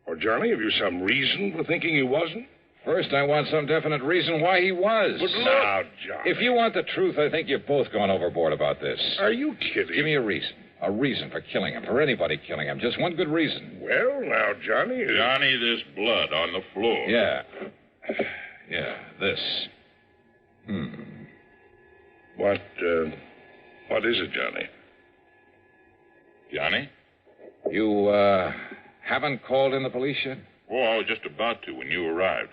Or, Johnny, have you some reason for thinking he wasn't? First, I want some definite reason why he was. But now, Johnny. If you want the truth, I think you've both gone overboard about this. Are you kidding? Give me a reason. A reason for killing him, for anybody killing him. Just one good reason. Well, now, Johnny... Johnny, this blood on the floor. Yeah. Yeah, this. What is it, Johnny? Johnny? You, haven't called in the police yet? Oh, I was just about to when you arrived.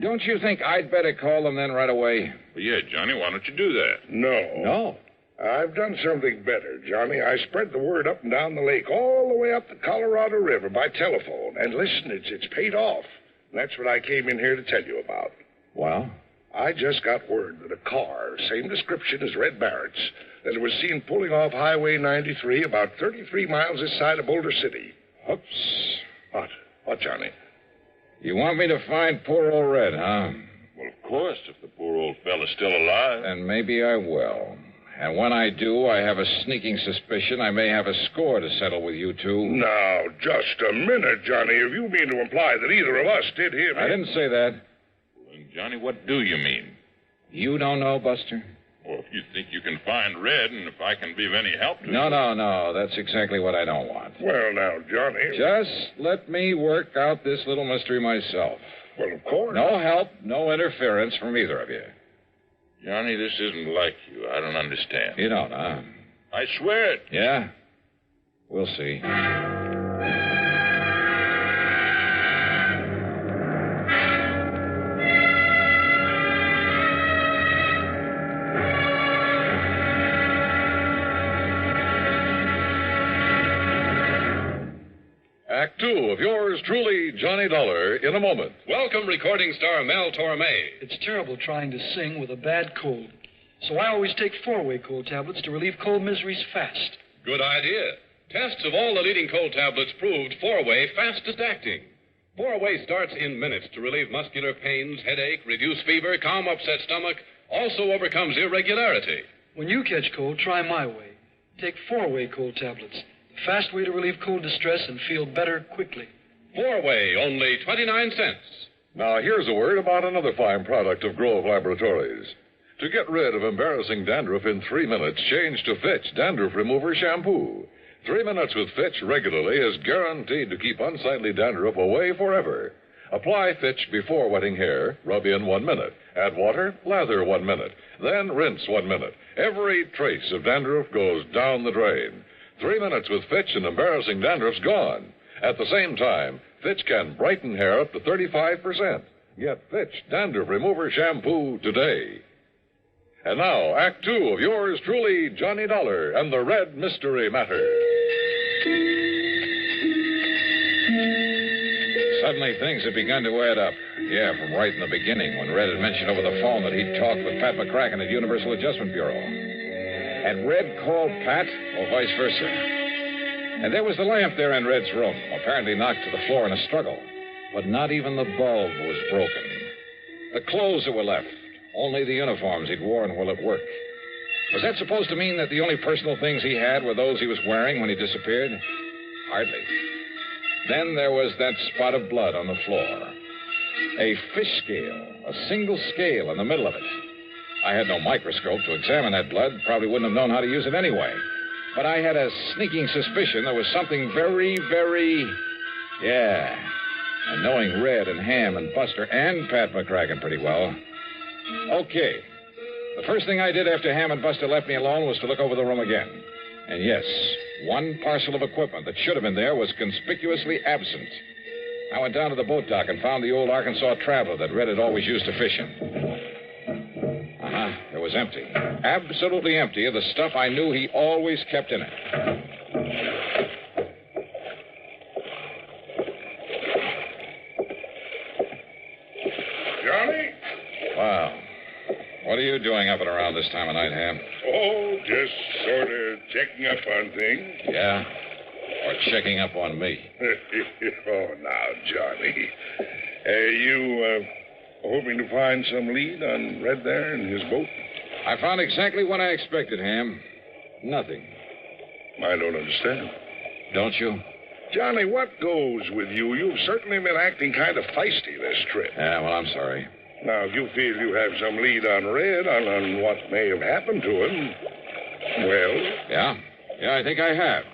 Don't you think I'd better call them then right away? Well, yeah, Johnny, why don't you do that? No. I've done something better, Johnny. I spread the word up and down the lake, all the way up the Colorado River by telephone. And listen, it's paid off. That's what I came in here to tell you about. Well? I just got word that a car, same description as Red Barrett's, that it was seen pulling off Highway 93 about 33 miles this side of Boulder City. Oops. What, Johnny? You want me to find poor old Red, huh? Well, of course, if the poor old fella's still alive. Then maybe I will. And when I do, I have a sneaking suspicion I may have a score to settle with you two. Now, just a minute, Johnny. If you mean to imply that either of us did him... I didn't say that. Well, then, Johnny, what do you mean? You don't know, Buster? Well, if you think you can find Red and if I can be of any help to you... No. That's exactly what I don't want. Well, now, Johnny... Just let me work out this little mystery myself. Well, of course. No help, no interference from either of you. Johnny, this isn't like you. I don't understand. You don't, huh? I swear it. Yeah? We'll see. Act two of yours truly, Johnny Dollar, in a moment. Welcome, recording star Mel Torme. It's terrible trying to sing with a bad cold. So I always take 4-way cold tablets to relieve cold miseries fast. Good idea. Tests of all the leading cold tablets proved 4-way fastest acting. 4-way starts in minutes to relieve muscular pains, headache, reduce fever, calm upset stomach, also overcomes irregularity. When you catch cold, try my way. Take 4-way cold tablets. The fast way to relieve cold distress and feel better quickly. 4-way, only 29 cents. Now, here's a word about another fine product of Grove Laboratories. To get rid of embarrassing dandruff in 3 minutes, change to Fitch Dandruff Remover Shampoo. 3 minutes with Fitch regularly is guaranteed to keep unsightly dandruff away forever. Apply Fitch before wetting hair, rub in 1 minute. Add water, lather 1 minute. Then rinse 1 minute. Every trace of dandruff goes down the drain. 3 minutes with Fitch and embarrassing dandruff's gone. At the same time, Fitch can brighten hair up to 35%. Get Fitch Dandruff Remover Shampoo today. And now, Act Two of yours truly, Johnny Dollar and the Red Mystery Matter. Suddenly, things had begun to add up. Yeah, from right in the beginning, when Red had mentioned over the phone that he'd talked with Pat McCracken at Universal Adjustment Bureau. Had Red called Pat, or vice versa? And there was the lamp there in Red's room, apparently knocked to the floor in a struggle. But not even the bulb was broken. The clothes that were left, only the uniforms he'd worn while at work. Was that supposed to mean that the only personal things he had were those he was wearing when he disappeared? Hardly. Then there was that spot of blood on the floor. A fish scale, a single scale in the middle of it. I had no microscope to examine that blood, probably wouldn't have known how to use it anyway. But I had a sneaking suspicion there was something very... Yeah. And knowing Red and Ham and Buster and Pat McCracken pretty well. Okay. The first thing I did after Ham and Buster left me alone was to look over the room again. And yes, one parcel of equipment that should have been there was conspicuously absent. I went down to the boat dock and found the old Arkansas Traveler that Red had always used to fish in. It was empty. Absolutely empty of the stuff I knew he always kept in it. Johnny? Wow. What are you doing up and around this time of night, Ham? Oh, just sort of checking up on things. Yeah? Or checking up on me? Oh, now, Johnny. You hoping to find some lead on Red there in his boat? I found exactly what I expected, Ham. Nothing. I don't understand. Don't you? Johnny, what goes with you? You've certainly been acting kind of feisty this trip. Yeah, well, I'm sorry. Now, if you feel you have some lead on Red, on what may have happened to him, well... Yeah, I think I have.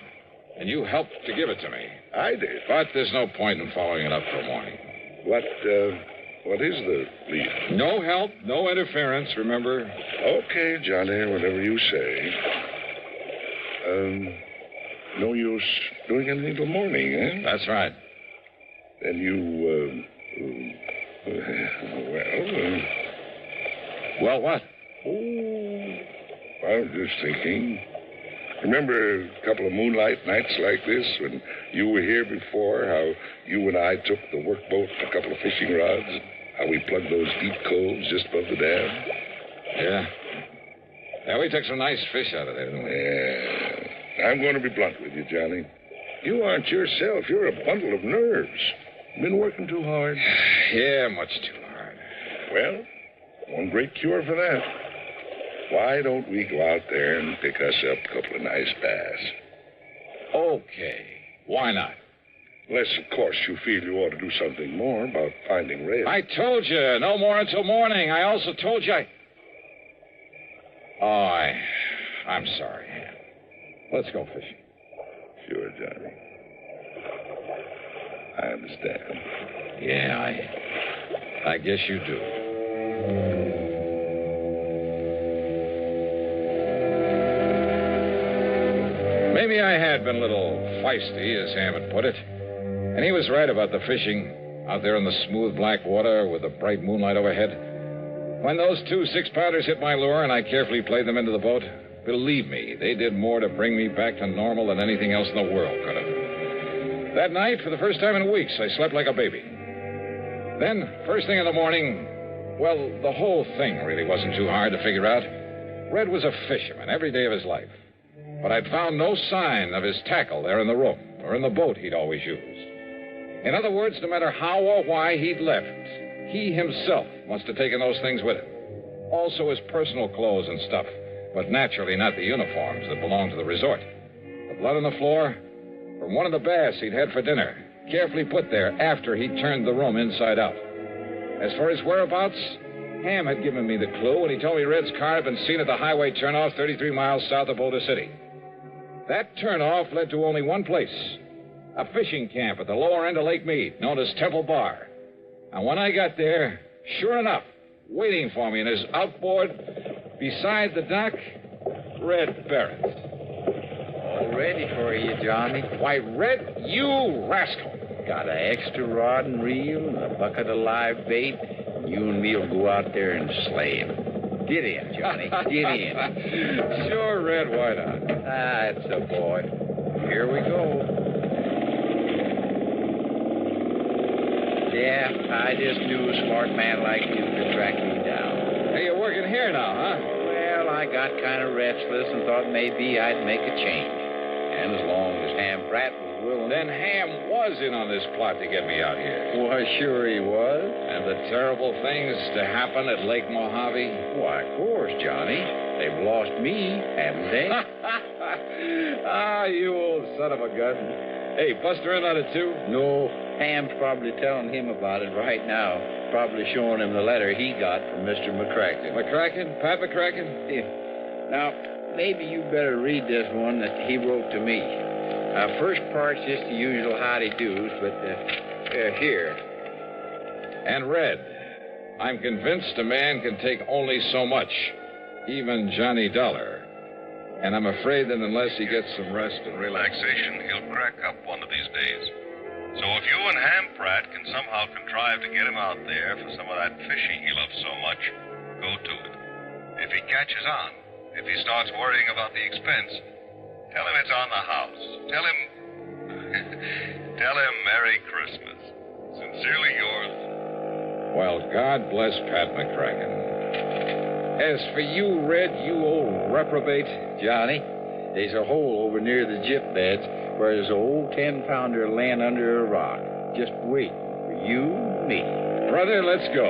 And you helped to give it to me. I did. But there's no point in following it up till morning. What is the lead? No help, no interference, remember? Okay, Johnny, whatever you say. No use doing anything till morning, eh? That's right. Then you, Well, what? Oh, I was just thinking. Remember a couple of moonlight nights like this when you were here before, how you and I took the workboat and a couple of fishing rods, how we plugged those deep coves just above the dam? Yeah, we took some nice fish out of there, didn't we? Yeah. I'm going to be blunt with you, Johnny. You aren't yourself. You're a bundle of nerves. Been working too hard? Yeah, much too hard. Well, one great cure for that. Why don't we go out there and pick us up a couple of nice bass? Okay. Why not? Unless, of course, you feel you ought to do something more about finding Red. I told you, no more until morning. I also told you Oh, I'm sorry, Ham. Let's go fishing. Sure, Johnny. I understand. Yeah, I guess you do. Maybe I had been a little feisty, as Ham had put it. And he was right about the fishing out there in the smooth black water with the bright moonlight overhead. When those 2 6-pounders hit my lure and I carefully played them into the boat, believe me, they did more to bring me back to normal than anything else in the world could have. That night, for the first time in weeks, I slept like a baby. Then, first thing in the morning, well, the whole thing really wasn't too hard to figure out. Red was a fisherman every day of his life. But I'd found no sign of his tackle there in the room or in the boat he'd always used. In other words, no matter how or why he'd left, he himself must have taken those things with him. Also his personal clothes and stuff, but naturally not the uniforms that belonged to the resort. The blood on the floor from one of the bass he'd had for dinner, carefully put there after he'd turned the room inside out. As for his whereabouts, Ham had given me the clue when he told me Red's car had been seen at the highway turnoff 33 miles south of Boulder City. That turnoff led to only one place, a fishing camp at the lower end of Lake Mead, known as Temple Bar. And when I got there, sure enough, waiting for me in his outboard beside the dock, Red Barrett. All ready for you, Johnny. Why, Red, you rascal. Got an extra rod and reel and a bucket of live bait. You and me'll go out there and slay him. Get in, Johnny. Get in. Sure, Red, why not? That's a boy. Here we go. Yeah, I just knew a smart man like you could track me down. Hey, you're working here now, huh? Well, I got kind of restless and thought maybe I'd make a change. And as long as Ham Pratt was willing... Then Ham was in on this plot to get me out here. Why, sure he was. And the terrible things to happen at Lake Mojave? Why, of course, Johnny. They've lost me, haven't they? Ah, you old son of a gun. Hey, Buster in on it, too? No, Ham's probably telling him about it right now. Probably showing him the letter he got from Mr. McCracken. McCracken? Pat McCracken? Yeah. Now, maybe you better read this one that he wrote to me. First part's just the usual howdy-do's, but here. And Red, I'm convinced a man can take only so much, even Johnny Dollar. And I'm afraid that unless he gets some rest and relaxation, he'll crack up one of these days. So if you and Ham Pratt can somehow contrive to get him out there for some of that fishing he loves so much, go to it. If he catches on, if he starts worrying about the expense, tell him it's on the house. Tell him Merry Christmas. Sincerely yours. Well, God bless Pat McCracken. As for you, Red, you old reprobate... Johnny, there's a hole over near the gyp beds where there's an old 10-pounder laying under a rock, just waiting for you and me. Brother, let's go.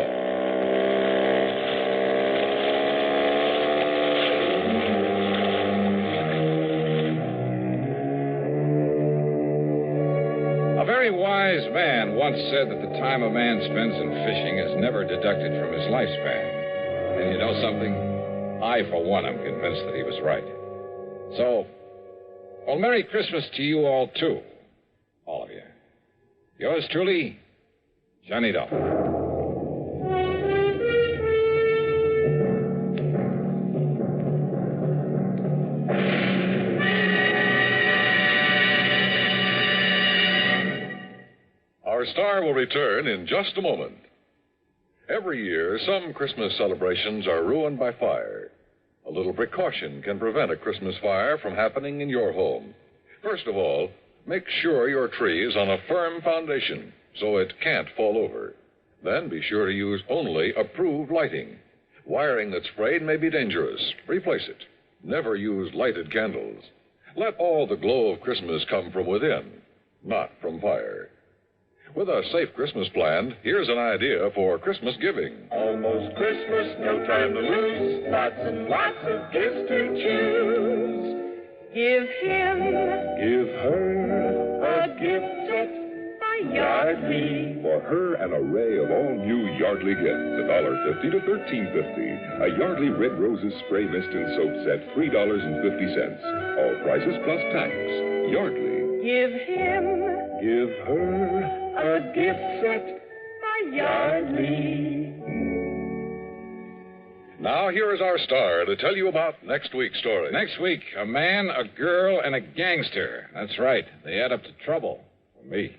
A very wise man once said that the time a man spends in fishing is never deducted from his lifespan. And you know something? I, for one, am convinced that he was right. So, well, Merry Christmas to you all, too. All of you. Yours truly, Johnny Dollar. Our star will return in just a moment. Every year, some Christmas celebrations are ruined by fire. A little precaution can prevent a Christmas fire from happening in your home. First of all, make sure your tree is on a firm foundation so it can't fall over. Then be sure to use only approved lighting. Wiring that's frayed may be dangerous. Replace it. Never use lighted candles. Let all the glow of Christmas come from within, not from fire. With a safe Christmas plan, here's an idea for Christmas giving. Almost Christmas, no time to lose. Lots and lots of gifts to choose. Give him, give her a gift set by Yardley. For For her, an array of all-new Yardley gifts, $1.50 to $13.50. A Yardley Red Roses Spray Mist and Soap Set, $3.50. All prices plus tax. Yardley. Give him, Give her a gift set by Yardley. Now, here is our star to tell you about next week's story. Next week, a man, a girl, and a gangster. That's right. They add up to trouble. For me.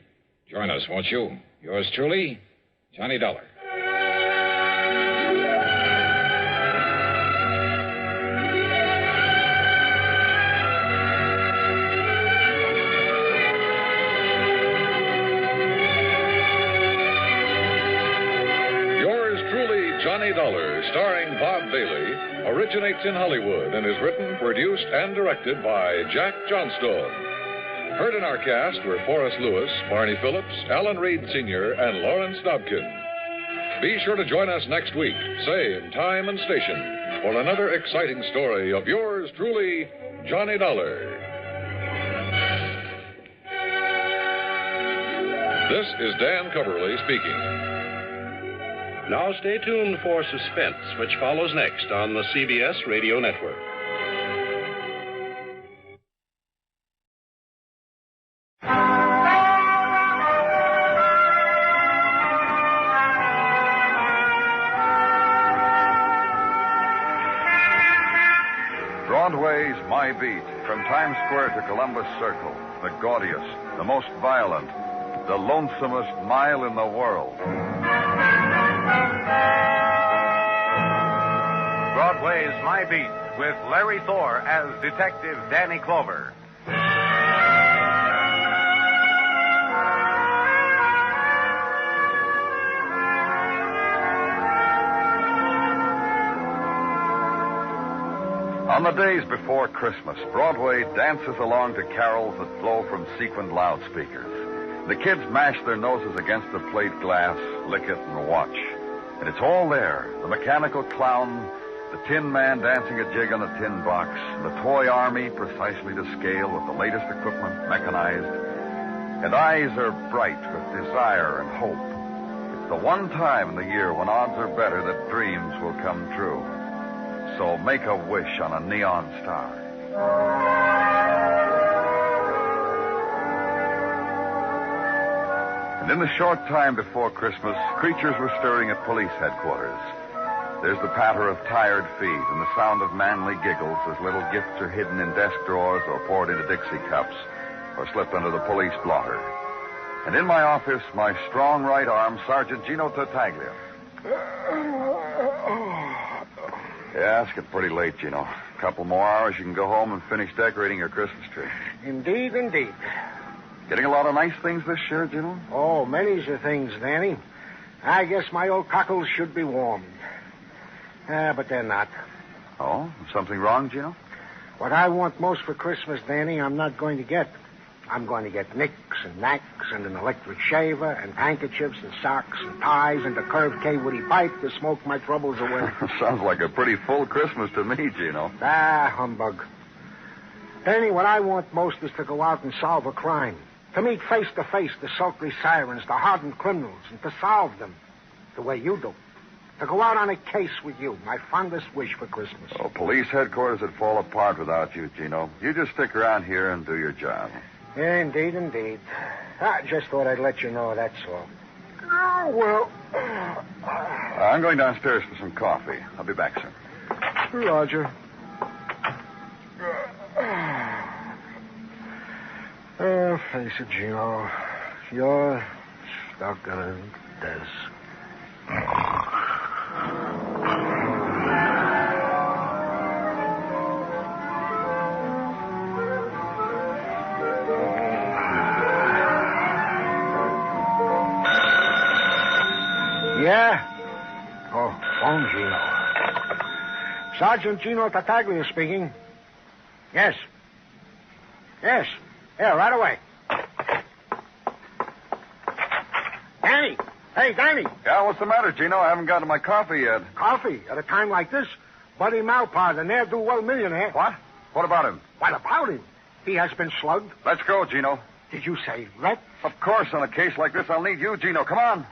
Join us, won't you? Yours truly, Johnny Dollar. Yours truly, Johnny Dollar, starring Bob Bailey, originates in Hollywood and is written, produced, and directed by Jack Johnstone. Heard in our cast were Forrest Lewis, Barney Phillips, Alan Reed Sr., and Lawrence Dobkin. Be sure to join us next week, same time and station, for another exciting story of yours truly, Johnny Dollar. This is Dan Coverly speaking. Now stay tuned for Suspense, which follows next on the CBS Radio Network. Broadway's My Beat, from Times Square to Columbus Circle, the gaudiest, the most violent, the lonesomest mile in the world. Broadway's My Beat, with Larry Thor as Detective Danny Clover. On the days before Christmas, Broadway dances along to carols that flow from sequined loudspeakers. The kids mash their noses against the plate glass, lick it, and watch. And it's all there. The mechanical clown, the tin man dancing a jig on the tin box, the toy army precisely to scale with the latest equipment, mechanized. And eyes are bright with desire and hope. It's the one time in the year when odds are better that dreams will come true. So make a wish on a neon star. And in the short time before Christmas, creatures were stirring at police headquarters. There's the patter of tired feet and the sound of manly giggles as little gifts are hidden in desk drawers or poured into Dixie cups or slipped under the police blotter. And in my office, my strong right arm, Sergeant Gino Tartaglia. Yeah, it's getting pretty late, Gino. A couple more hours, you can go home and finish decorating your Christmas tree. Indeed, indeed. Getting a lot of nice things this year, Gino? Oh, many's the things, Danny. I guess my old cockles should be warmed. But they're not. Oh? Something wrong, Gino? What I want most for Christmas, Danny, I'm not going to get. I'm going to get nicks and knacks and an electric shaver and handkerchiefs and socks and ties and a curved K-Woody pipe to smoke my troubles away. Sounds like a pretty full Christmas to me, Gino. Ah, humbug. Danny, what I want most is to go out and solve a crime. To meet face to face the sultry sirens, the hardened criminals, and to solve them the way you do. To go out on a case with you, my fondest wish for Christmas. Oh, police headquarters would fall apart without you, Gino. You just stick around here and do your job. Yeah, indeed, indeed. I just thought I'd let you know, that's all. Oh, well. I'm going downstairs for some coffee. I'll be back soon. Roger. Face it, Gino. You're stuck in a desk. Yeah? Oh, phone, Gino. Sergeant Gino Tartaglia speaking. Yes. Yes. Yeah, right away. Danny! Hey, Danny! Yeah, what's the matter, Gino? I haven't gotten my coffee yet. Coffee? At a time like this? Buddy Malpaugh, the ne'er-do-well millionaire. What? What about him? What about him? He has been slugged. Let's go, Gino. Did you say Rhett? Of course, on a case like this, I'll need you, Gino. Come on.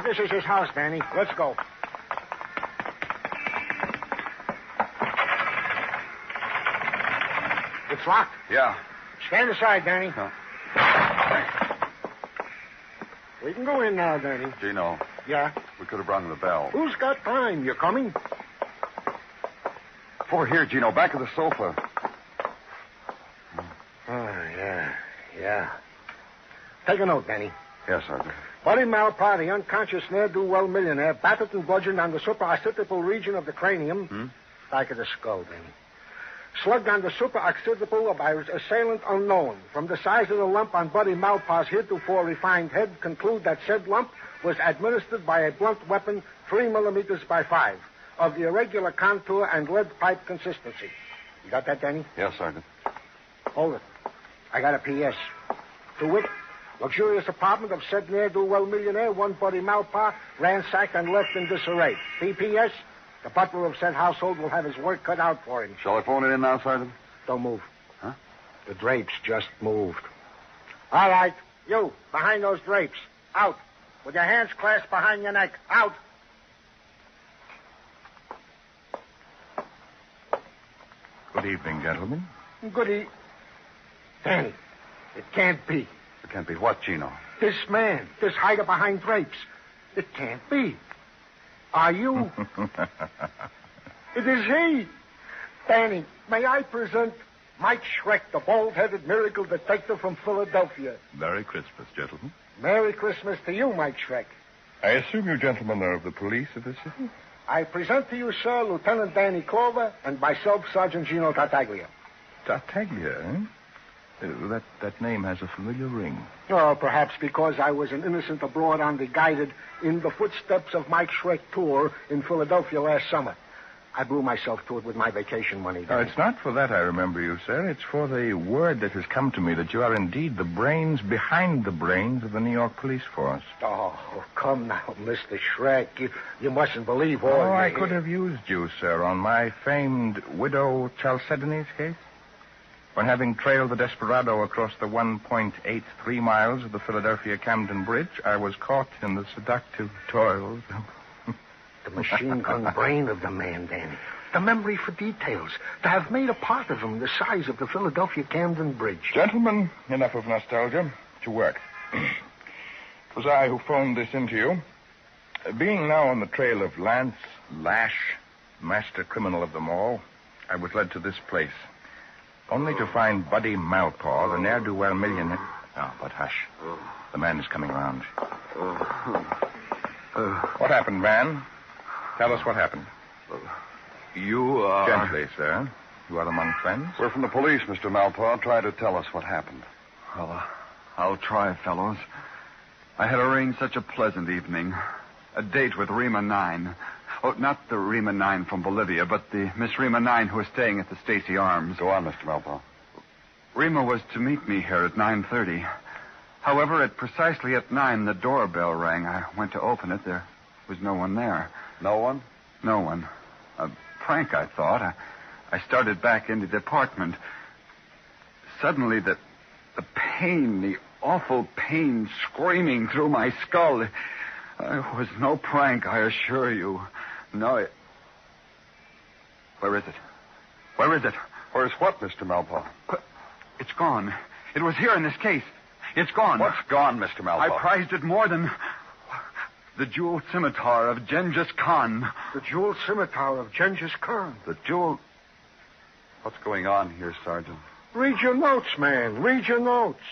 This is his house, Danny. Let's go. It's locked. Yeah. Stand aside, Danny. We can go in now, Danny. Gino. Yeah? We could have rung the bell. Who's got time? You coming? For here, Gino, back of the sofa. Oh, yeah. Take a note, Danny. Yes, Sergeant. Buddy Malpaugh, the unconscious ne'er-do-well millionaire, battered and bludgeoned on the supraoccipital region of the cranium, back of the skull, Danny. Slugged on the supraoccipital by his assailant unknown. From the size of the lump on Buddy Malpaugh's heretofore refined head, conclude that said lump was administered by a blunt weapon 3 millimeters by 5, of the irregular contour and lead pipe consistency. You got that, Danny? Yes, Sergeant. Hold it. I got a P.S. To wit, luxurious apartment of said ne'er-do-well millionaire, one Buddy Malpaugh, ransacked and left in disarray. P.P.S. The butler of said household will have his work cut out for him. Shall I phone it in now, Sergeant? Don't move. Huh? The drapes just moved. All right. You, behind those drapes. Out. With your hands clasped behind your neck. Out. Good evening, gentlemen. Goody. Danny, it can't be. It can't be what, Gino? This man, this hider behind drapes. It can't be. Are you? It is he. Danny, may I present Mike Schreck, the bald-headed miracle detective from Philadelphia. Merry Christmas, gentlemen. Merry Christmas to you, Mike Schreck. I assume you gentlemen are of the police of this city? I present to you, sir, Lieutenant Danny Clover and myself, Sergeant Gino Tartaglia. Tartaglia, eh? That name has a familiar ring. Oh, perhaps because I was an innocent abroad on the guided In the Footsteps of Mike Schreck tour in Philadelphia last summer. I blew myself to it with my vacation money. No, it's not for that I remember you, sir. It's for the word that has come to me that you are indeed the brains behind the brains of the New York police force. Oh, come now, Mr. Schreck. You mustn't believe all... Oh, I could have used you, sir, on my famed widow Chalcedony's case. When having trailed the desperado across the 1.83 miles of the Philadelphia-Camden Bridge, I was caught in the seductive toils of... The machine gun brain of the man, Danny. The memory for details. To have made a part of him the size of the Philadelphia-Camden Bridge. Gentlemen, enough of nostalgia. To work. It was I who phoned this in to you. Being now on the trail of Lance Lash, master criminal of them all, I was led to this place. Only to find Buddy Malpaugh, the ne'er-do-well millionaire... Oh, but hush. The man is coming around. What happened, man? Tell us what happened. You are... Gently, sir. You are among friends? We're from the police, Mr. Malpaugh. Try to tell us what happened. Well, I'll try, fellows. I had arranged such a pleasant evening. A date with Rima 9. Oh, not the Rima 9 from Bolivia, but the Miss Rima 9 who was staying at the Stacy Arms. Go on, Mr. Malpaugh. Rima was to meet me here at 9:30. However, at precisely at 9, the doorbell rang. I went to open it. There was no one there. No one? No one. A prank, I thought. I started back into the apartment. Suddenly, the pain, the awful pain screaming through my skull. It was no prank, I assure you. No. Where is it? Where is it? Where's what, Mr. Malpaugh? It's gone. It was here in this case. It's gone. What's gone, Mr. Malpaugh? I prized it more than the jeweled scimitar of Genghis Khan. The jeweled scimitar of Genghis Khan? The jewel... What's going on here, Sergeant? Read your notes, man. Read your notes.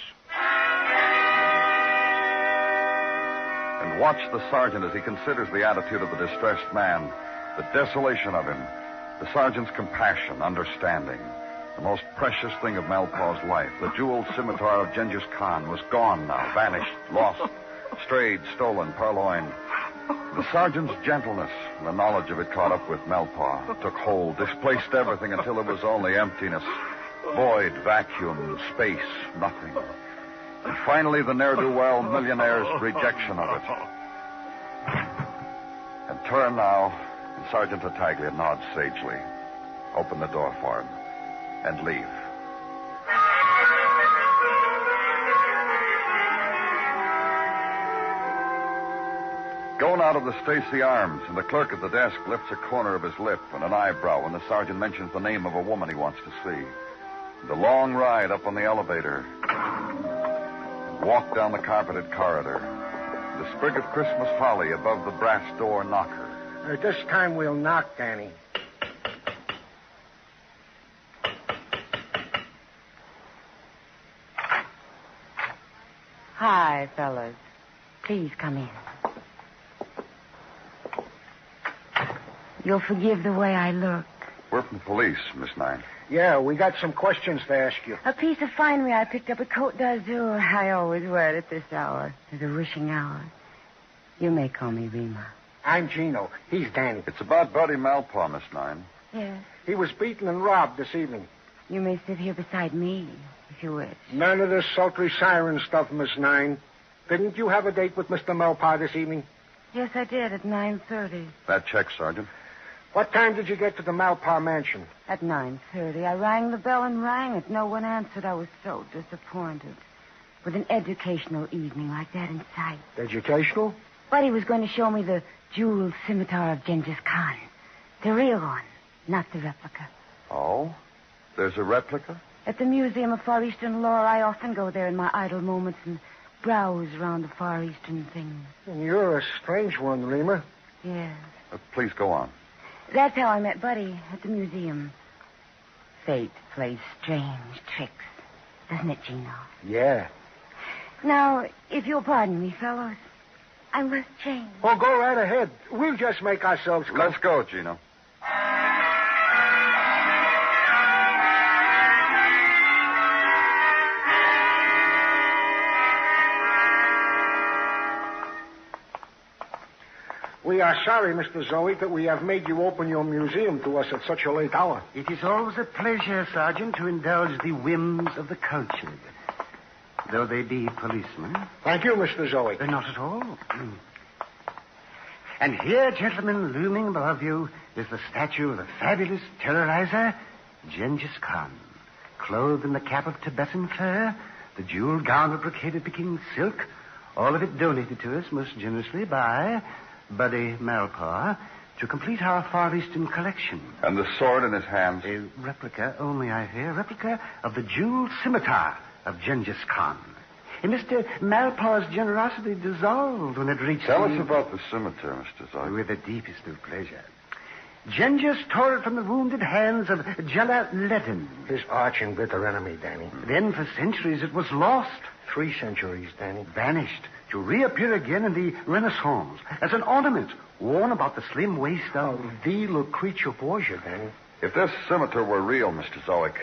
And watch the sergeant as he considers the attitude of the distressed man, the desolation of him, the sergeant's compassion, understanding. The most precious thing of Malpaugh's life, the jeweled scimitar of Genghis Khan, was gone now, vanished, lost, strayed, stolen, purloined. The sergeant's gentleness and the knowledge of it caught up with Malpaugh, took hold, displaced everything until it was only emptiness, void, vacuum, space, nothing. And finally, the ne'er-do-well millionaire's rejection of it. And turn now, and Sergeant Tartaglia nods sagely. Open the door for him, and leave. Going out of the Stacy Arms, and the clerk at the desk lifts a corner of his lip and an eyebrow when the sergeant mentions the name of a woman he wants to see. The long ride up on the elevator. Walk down the carpeted corridor. The sprig of Christmas holly above the brass door knocker. This time we'll knock, Danny. Hi, fellas. Please come in. You'll forgive the way I look. We're from the police, Miss Nine. Yeah, we got some questions to ask you. A piece of finery I picked up at Côte d'Azur. I always wear it at this hour. It's a wishing hour. You may call me Rima. I'm Gino. He's Danny. It's about Buddy Malpaugh, Miss Nine. Yes. He was beaten and robbed this evening. You may sit here beside me, if you wish. None of this sultry siren stuff, Miss Nine. Didn't you have a date with Mr. Malpaugh this evening? Yes, I did, at 9:30. That checks, Sergeant. What time did you get to the Malpaugh mansion? At 9:30. I rang the bell and rang it. No one answered. I was so disappointed. With an educational evening like that in sight. Educational? But he was going to show me the jeweled scimitar of Genghis Khan. The real one, not the replica. Oh? There's a replica? At the Museum of Far Eastern Lore, I often go there in my idle moments and browse around the Far Eastern things. And you're a strange one, Rima. Yes. Please go on. That's how I met Buddy at the museum. Fate plays strange tricks, doesn't it, Gino? Yeah. Now, if you'll pardon me, fellows, I must change. Oh, go right ahead. We'll just make ourselves Let's go, Gino. We are sorry, Mr. Zoe, that we have made you open your museum to us at such a late hour. It is always a pleasure, Sergeant, to indulge the whims of the cultured, though they be policemen. Thank you, Mr. Zoe. Not at all. And here, gentlemen, looming above you, is the statue of the fabulous terrorizer, Genghis Khan. Clothed in the cap of Tibetan fur, the jeweled gown of brocaded Peking silk, all of it donated to us most generously by Buddy Malpaugh to complete our Far Eastern collection. And the sword in his hands? A replica, only I hear, replica of the jeweled scimitar of Genghis Khan. And Mr. Malpaugh's generosity dissolved when it reached... Tell us about the scimitar, Mr. Zoe. With the deepest of pleasure. Genghis tore it from the wounded hands of Jalal-Leddin. His arch and bitter enemy, Danny. Then for centuries it was lost. 3 centuries, Danny. Vanished to reappear again in the Renaissance as an ornament worn about the slim waist of the Lucrezia Borgia, Danny. If this scimitar were real, Mr. Zoic,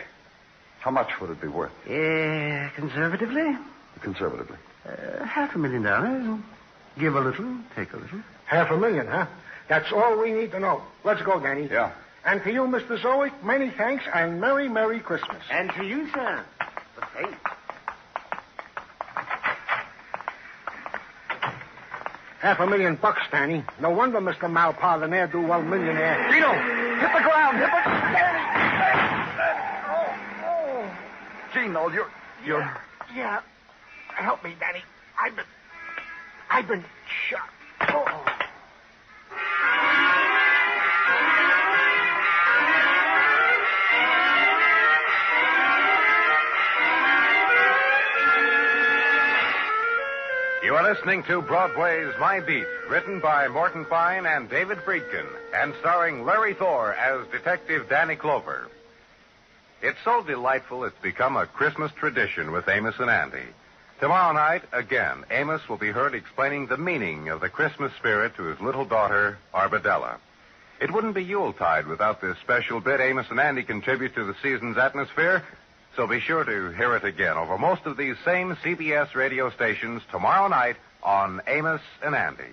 how much would it be worth? Conservatively? Conservatively. $500,000. Give a little, take a little. $500,000, huh? That's all we need to know. Let's go, Danny. Yeah. And to you, Mr. Zoic, many thanks and Merry, Merry Christmas. And to you, sir. The same. $500,000, Danny. No wonder Mr. Malpaugh, the ne'er-do-well millionaire. Gino, hit the ground. Hit the... Gino, you're... Yeah. Help me, Danny. I've been shot. Oh. You are listening to Broadway's My Beat, written by Morton Fine and David Friedkin, and starring Larry Thor as Detective Danny Clover. It's so delightful it's become a Christmas tradition with Amos and Andy. Tomorrow night, again, Amos will be heard explaining the meaning of the Christmas spirit to his little daughter, Arbadella. It wouldn't be Yuletide without this special bit Amos and Andy contribute to the season's atmosphere, so be sure to hear it again over most of these same CBS radio stations tomorrow night on Amos and Andy.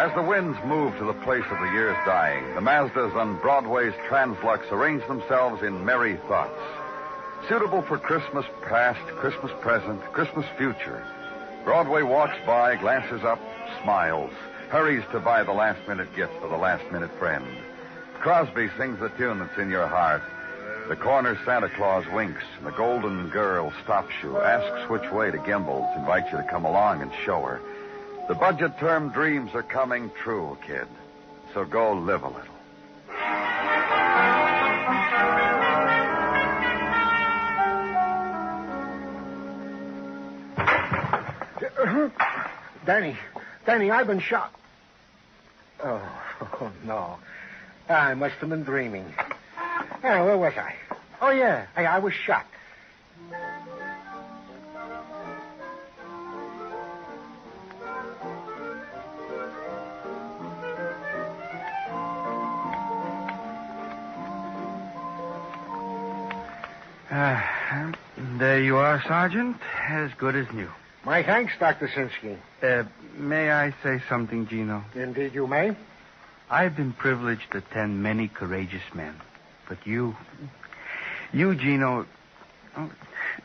As the winds move to the place of the year's dying, the Mazdas on Broadway's Translux arrange themselves in merry thoughts. Suitable for Christmas past, Christmas present, Christmas future. Broadway walks by, glances up, smiles, hurries to buy the last-minute gift for the last-minute friend. Crosby sings the tune that's in your heart. The corner Santa Claus winks, and the golden girl stops you, asks which way to Gimbel's, invites you to come along and show her. The budget term dreams are coming true, kid. So go live a little. Danny, I've been shot. Oh, no. I must have been dreaming. Where was I? Oh, yeah. Hey, I was shot. There you are, Sergeant. As good as new. My thanks, Dr. Sinsky. May I say something, Gino? Indeed you may. I've been privileged to attend many courageous men. But you, Gino,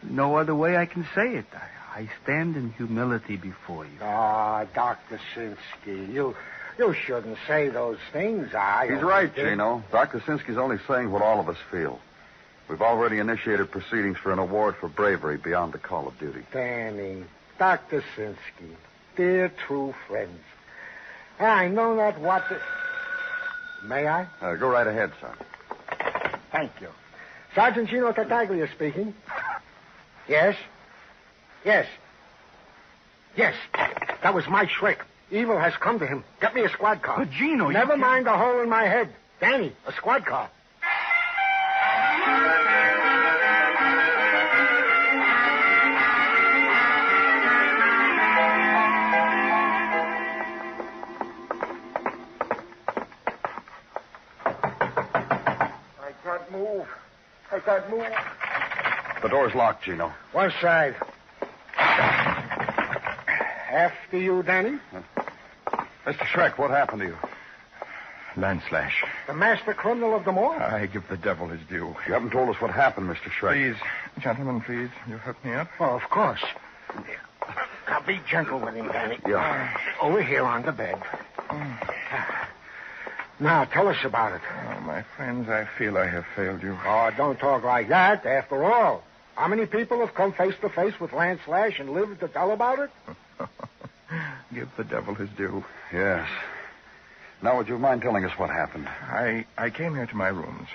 no other way I can say it. I stand in humility before you. Dr. Sinsky, you shouldn't say those things. He's right, Gino. Dr. Sinsky's only saying what all of us feel. We've already initiated proceedings for an award for bravery beyond the call of duty. Danny, Dr. Sinsky, dear true friends. I know not what to... May I? Go right ahead, sir. Thank you. Sergeant Gino Tartaglia speaking. Yes? Yes. Yes. That was my Shrek. Evil has come to him. Get me a squad car. But Gino, Never mind the hole in my head. Danny, a squad car. I can't move. The door's locked, Gino. One side. After you, Danny. Mr. Shrek, what happened to you? Landslash. The master criminal of them all? I give the devil his due. You haven't told us what happened, Mr. Shrek. Please, gentlemen, please, you help me up? Oh, of course. Now, be gentle with him, Danny. Yeah. Over here on the bed. Now, tell us about it. Oh, my friends, I feel I have failed you. Oh, don't talk like that. After all, how many people have come face to face with Landslash and lived to tell about it? Give the devil his due. Yes. Now, would you mind telling us what happened? I came here to my rooms.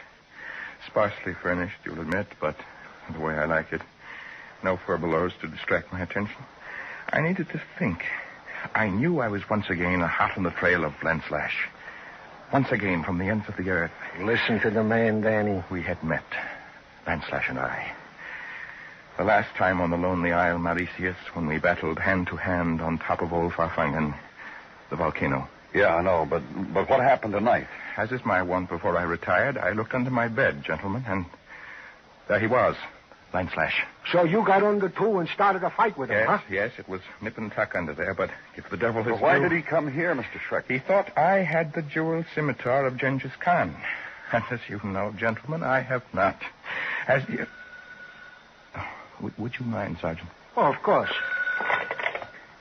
Sparsely furnished, you'll admit, but the way I like it. No furbelows to distract my attention. I needed to think. I knew I was once again hot on the trail of Landslash. Once again, from the ends of the earth. Listen to the man, Danny. We had met, Landslash and I. The last time on the lonely Isle Mauritius, when we battled hand to hand on top of old Farfangan, the volcano. Yeah, I know, but what happened tonight? As is my wont before I retired, I looked under my bed, gentlemen, and there he was, Landslash. So you got under, too, and started a fight with him, huh? Yes, it was nip and tuck under there, but if the devil has... Why did he come here, Mr. Shrek? He thought I had the jeweled scimitar of Genghis Khan. And as you know, gentlemen, I have not. As you... Oh, would you mind, Sergeant? Oh, of course.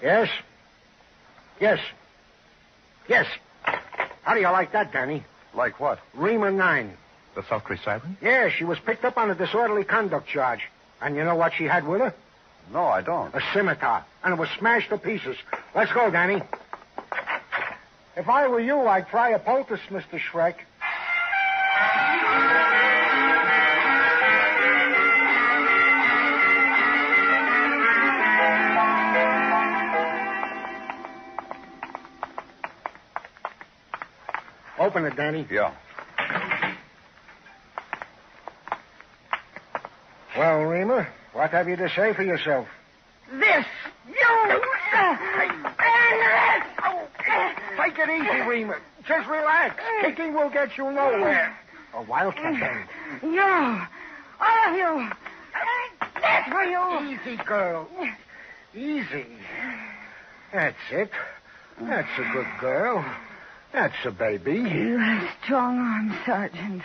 Yes? Yes. Yes. How do you like that, Danny? Like what? Rima 9. The sultry siren? Yeah, she was picked up on a disorderly conduct charge. And you know what she had with her? No, I don't. A scimitar. And it was smashed to pieces. Let's go, Danny. If I were you, I'd try a poultice, Mr. Shrek. Open it, Danny. Yeah. Well, Rima, what have you to say for yourself? This. You. Take it easy, Rima. Just relax. Kicking will get you nowhere. A wildcat, Danny. You. All of you. That's for you. Easy, girl. Easy. That's it. That's a good girl. That's a baby. You have strong arms, Sergeant.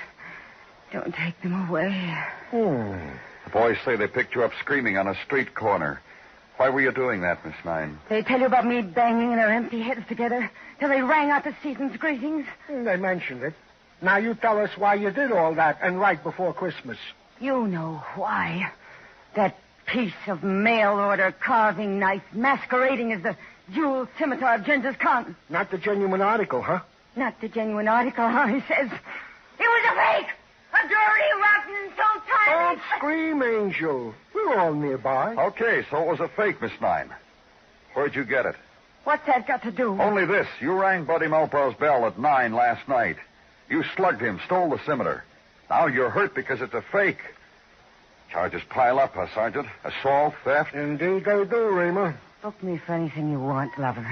Don't take them away. The boys say they picked you up screaming on a street corner. Why were you doing that, Miss Nine? They tell you about me banging their empty heads together till they rang out the season's greetings? They mentioned it. Now you tell us why you did all that, and right before Christmas. You know why. That piece of mail-order carving knife masquerading as the jeweled scimitar of Genghis Khan. Not the genuine article, huh? Not the genuine article, huh? He says it was a fake! A dirty, rotten, so tiny... Don't scream, Angel. We're all nearby. Okay, so it was a fake, Miss Nine. Where'd you get it? What's that got to do? Only this. You rang Buddy Malpaugh's bell at 9 last night. You slugged him, stole the scimitar. Now you're hurt because it's a fake. Charges pile up, huh, Sergeant? Assault, theft? Indeed they do, Raymer. Book me for anything you want, lover.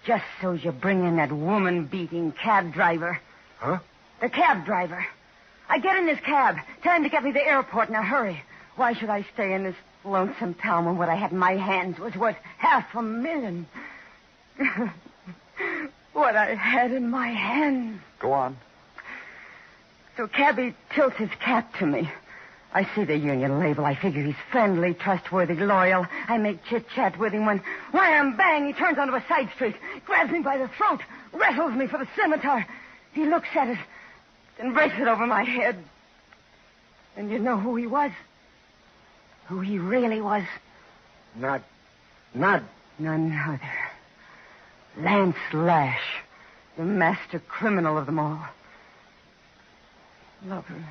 Just so you bring in that woman-beating cab driver. Huh? The cab driver. I get in this cab. Tell him to get me to the airport in a hurry. Why should I stay in this lonesome town when what I had in my hands was worth $500,000? What I had in my hands. Go on. So Cabby tilts his cap to me. I see the union label. I figure he's friendly, trustworthy, loyal. I make chit-chat with him when, wham, bang, he turns onto a side street, grabs me by the throat, wrestles me for the scimitar. He looks at it, then breaks it over my head. And you know who he was? Who he really was? Not. None other. Lance Lash, the master criminal of them all. Lover,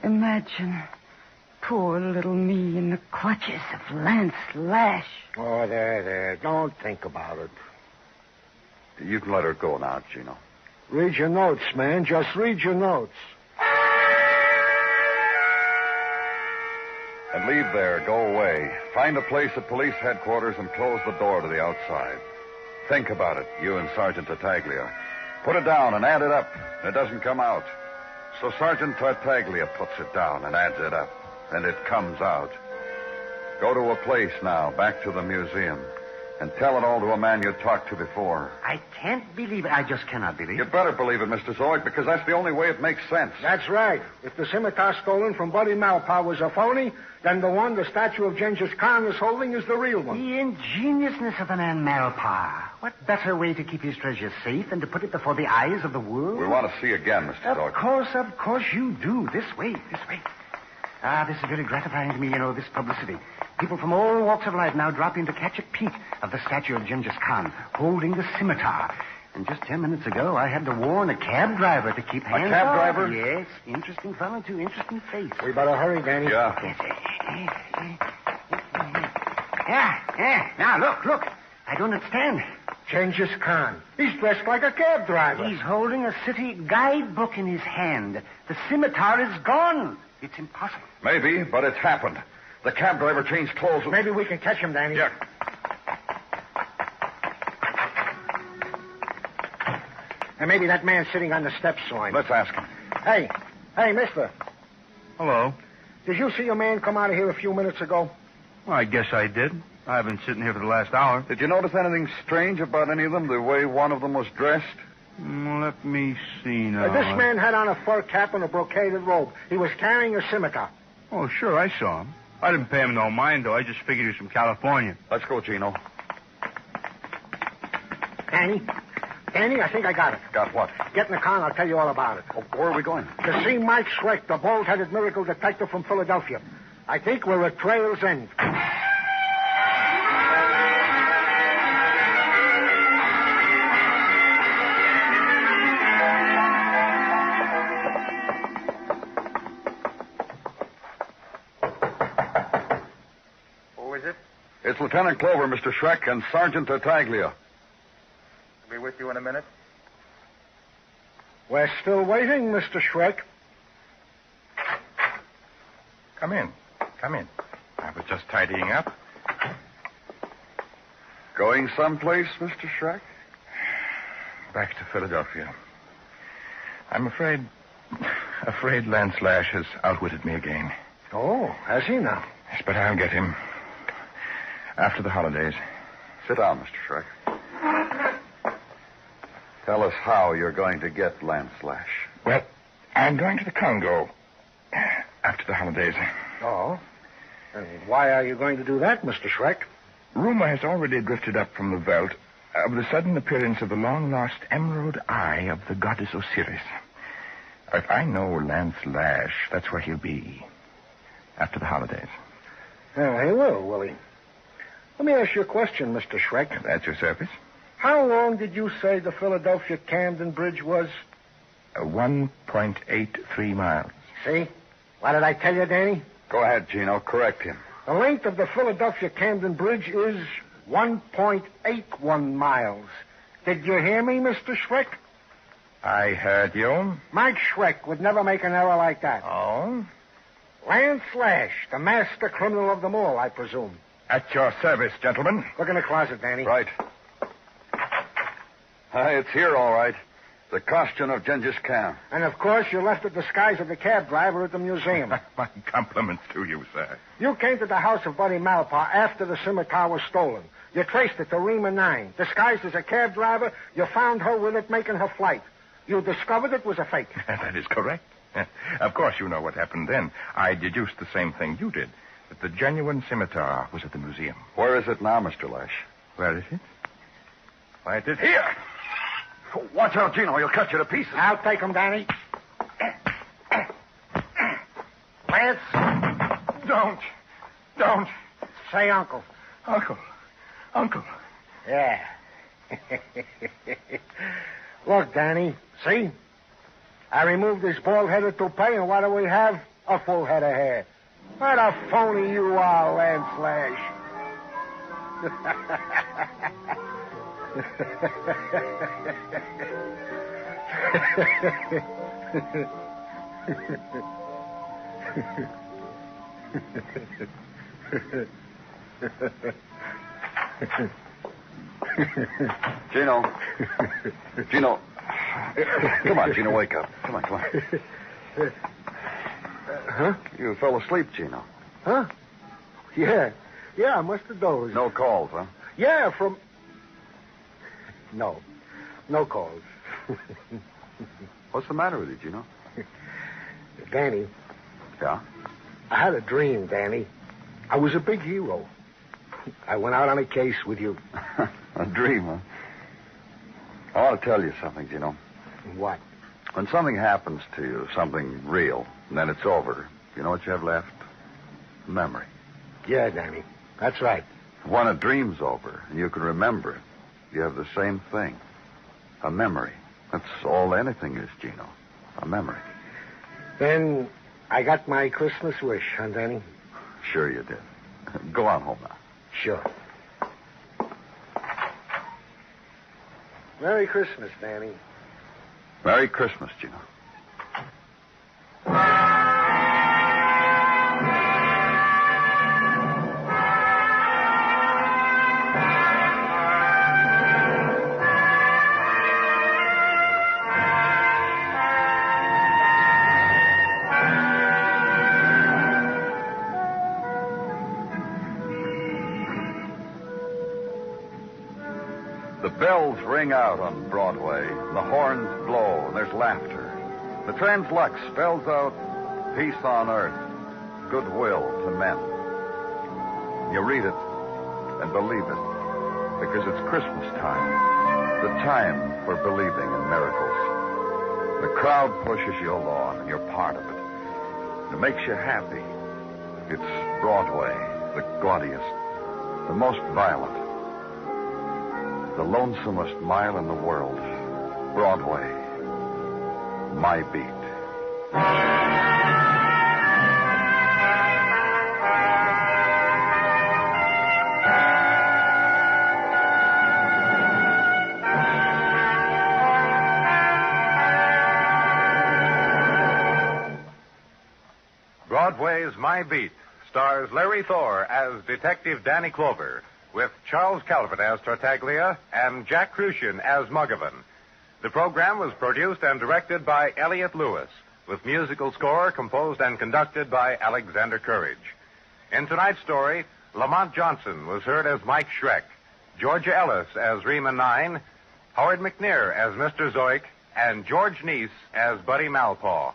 imagine poor little me in the clutches of Lance Lash. Oh, there. Don't think about it. You can let her go now, Gino. Read your notes, man. Just read your notes. And leave there. Go away. Find a place at police headquarters and close the door to the outside. Think about it, you and Sergeant Tartaglia. Put it down and add it up. It doesn't come out. So Sergeant Tartaglia puts it down and adds it up. And it comes out. Go to a place now, back to the museum. And tell it all to a man you talked to before. I can't believe it. I just cannot believe it. You better believe it, Mr. Zoid, because that's the only way it makes sense. That's right. If the scimitar stolen from Buddy Malpaugh was a phony, then the one the statue of Genghis Khan is holding is the real one. The ingeniousness of the man Malpaugh. What better way to keep his treasure safe than to put it before the eyes of the world? We want to see again, Mr. Zoid. Of course you do. This way. This is very gratifying to me, this publicity. People from all walks of life now drop in to catch a peek of the statue of Genghis Khan holding the scimitar. And just 10 minutes ago, I had to warn a cab driver to keep hands off. A cab driver? Yes. Interesting fellow, too. Interesting face. We better hurry, Danny. Yeah. Now, look. I don't understand. Genghis Khan. He's dressed like a cab driver. He's holding a city guidebook in his hand. The scimitar is gone. It's impossible. Maybe, but it's happened. The cab driver changed clothes. Maybe we can catch him, Danny. Yeah. And maybe that man sitting on the steps saw him. Let's ask him. Hey, mister. Hello. Did you see a man come out of here a few minutes ago? Well, I guess I did. I've been sitting here for the last hour. Did you notice anything strange about any of them, the way one of them was dressed? Let me see now. This man had on a fur cap and a brocaded robe. He was carrying a scimitar. Oh, sure, I saw him. I didn't pay him no mind, though. I just figured he was from California. Let's go, Gino. Danny, I think I got it. Got what? Get in the car and I'll tell you all about it. Oh, where are we going? To see Mike Schreck, the bald-headed miracle detective from Philadelphia. I think we're at trail's end. It's Lieutenant Clover, Mr. Schreck, and Sergeant Tartaglia. I'll be with you in a minute. We're still waiting, Mr. Schreck. Come in. I was just tidying up. Going someplace, Mr. Schreck? Back to Philadelphia. I'm afraid Lance Lash has outwitted me again. Oh, has he now? Yes, but I'll get him. After the holidays. Sit down, Mr. Schreck. Tell us how you're going to get Lance Lash. Well, I'm going to the Congo after the holidays. Oh? And why are you going to do that, Mr. Shrek? Rumor has already drifted up from the veldt of the sudden appearance of the long-lost emerald eye of the goddess Osiris. If I know Lance Lash, that's where he'll be after the holidays. Well, he will he? Let me ask you a question, Mr. Shrek. That's your service? How long did you say the Philadelphia-Camden Bridge was? 1.83 miles. See? What did I tell you, Danny? Go ahead, Gino. Correct him. The length of the Philadelphia-Camden Bridge is 1.81 miles. Did you hear me, Mr. Shrek? I heard you. Mike Shrek would never make an error like that. Oh? Lance Lash, the master criminal of them all, I presume. At your service, gentlemen. Look in the closet, Danny. Right. It's here, all right. The costume of Genghis Khan. And, of course, you left the disguise of the cab driver at the museum. My compliments to you, sir. You came to the house of Buddy Malpaugh after the scimitar was stolen. You traced it to Rima 9. Disguised as a cab driver, you found her with it making her flight. You discovered it was a fake. That is correct. Of course, you know what happened then. I deduced the same thing you did, that the genuine scimitar was at the museum. Where is it now, Mr. Lash? Where is it? Why, it is here. Watch out, Gino. He'll cut you to pieces. I'll take him, Danny. Lance. Don't. Say uncle. Uncle. Yeah. Look, Danny. See? I removed this bald-headed toupee, and what do we have? A full head of hair. What a phony you are, Lance Lash. Gino. Come on, Gino, wake up. Come on. Huh? You fell asleep, Gino. Huh? Yeah, I must have dozed. No calls, huh? Yeah, from... No calls. What's the matter with you, Gino? Danny. Yeah? I had a dream, Danny. I was a big hero. I went out on a case with you. A dream, huh? I want to tell you something, Gino. What? When something happens to you, something real, and then it's over, you know what you have left? Memory. Yeah, Danny. That's right. When a dream's over and you can remember it, you have the same thing. A memory. That's all anything is, Gino. A memory. Then I got my Christmas wish, huh, Danny? Sure you did. Go on home now. Sure. Merry Christmas, Danny. Merry Christmas, Gino. The bells ring out on Broadway, the horns blow, and there's laughter. The translux spells out peace on earth, goodwill to men. You read it and believe it, because it's Christmas time, the time for believing in miracles. The crowd pushes you along, and you're part of it. It makes you happy. It's Broadway, the gaudiest, the most violent, the lonesomest mile in the world. Broadway. My beat. Broadway's My Beat stars Larry Thor as Detective Danny Clover, with Charles Calvert as Tartaglia and Jack Crucian as Muggavan. The program was produced and directed by Elliott Lewis, with musical score composed and conducted by Alexander Courage. In tonight's story, Lamont Johnson was heard as Mike Shrek, Georgia Ellis as Rima 9, Howard McNear as Mr. Zoic, and George Neese as Buddy Malpaugh.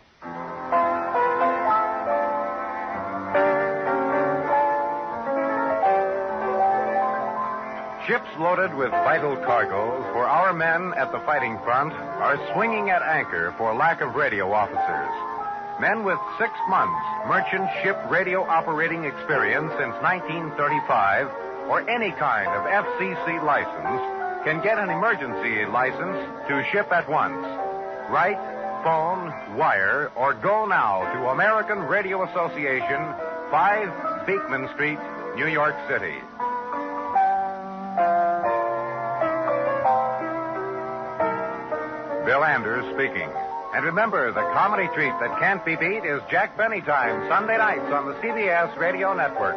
Ships loaded with vital cargoes for our men at the fighting front are swinging at anchor for lack of radio officers. Men with 6 months merchant ship radio operating experience since 1935 or any kind of FCC license can get an emergency license to ship at once. Write, phone, wire, or go now to American Radio Association, 5 Beekman Street, New York City. Bill Anders speaking. And remember, the comedy treat that can't be beat is Jack Benny Time, Sunday nights on the CBS Radio Network.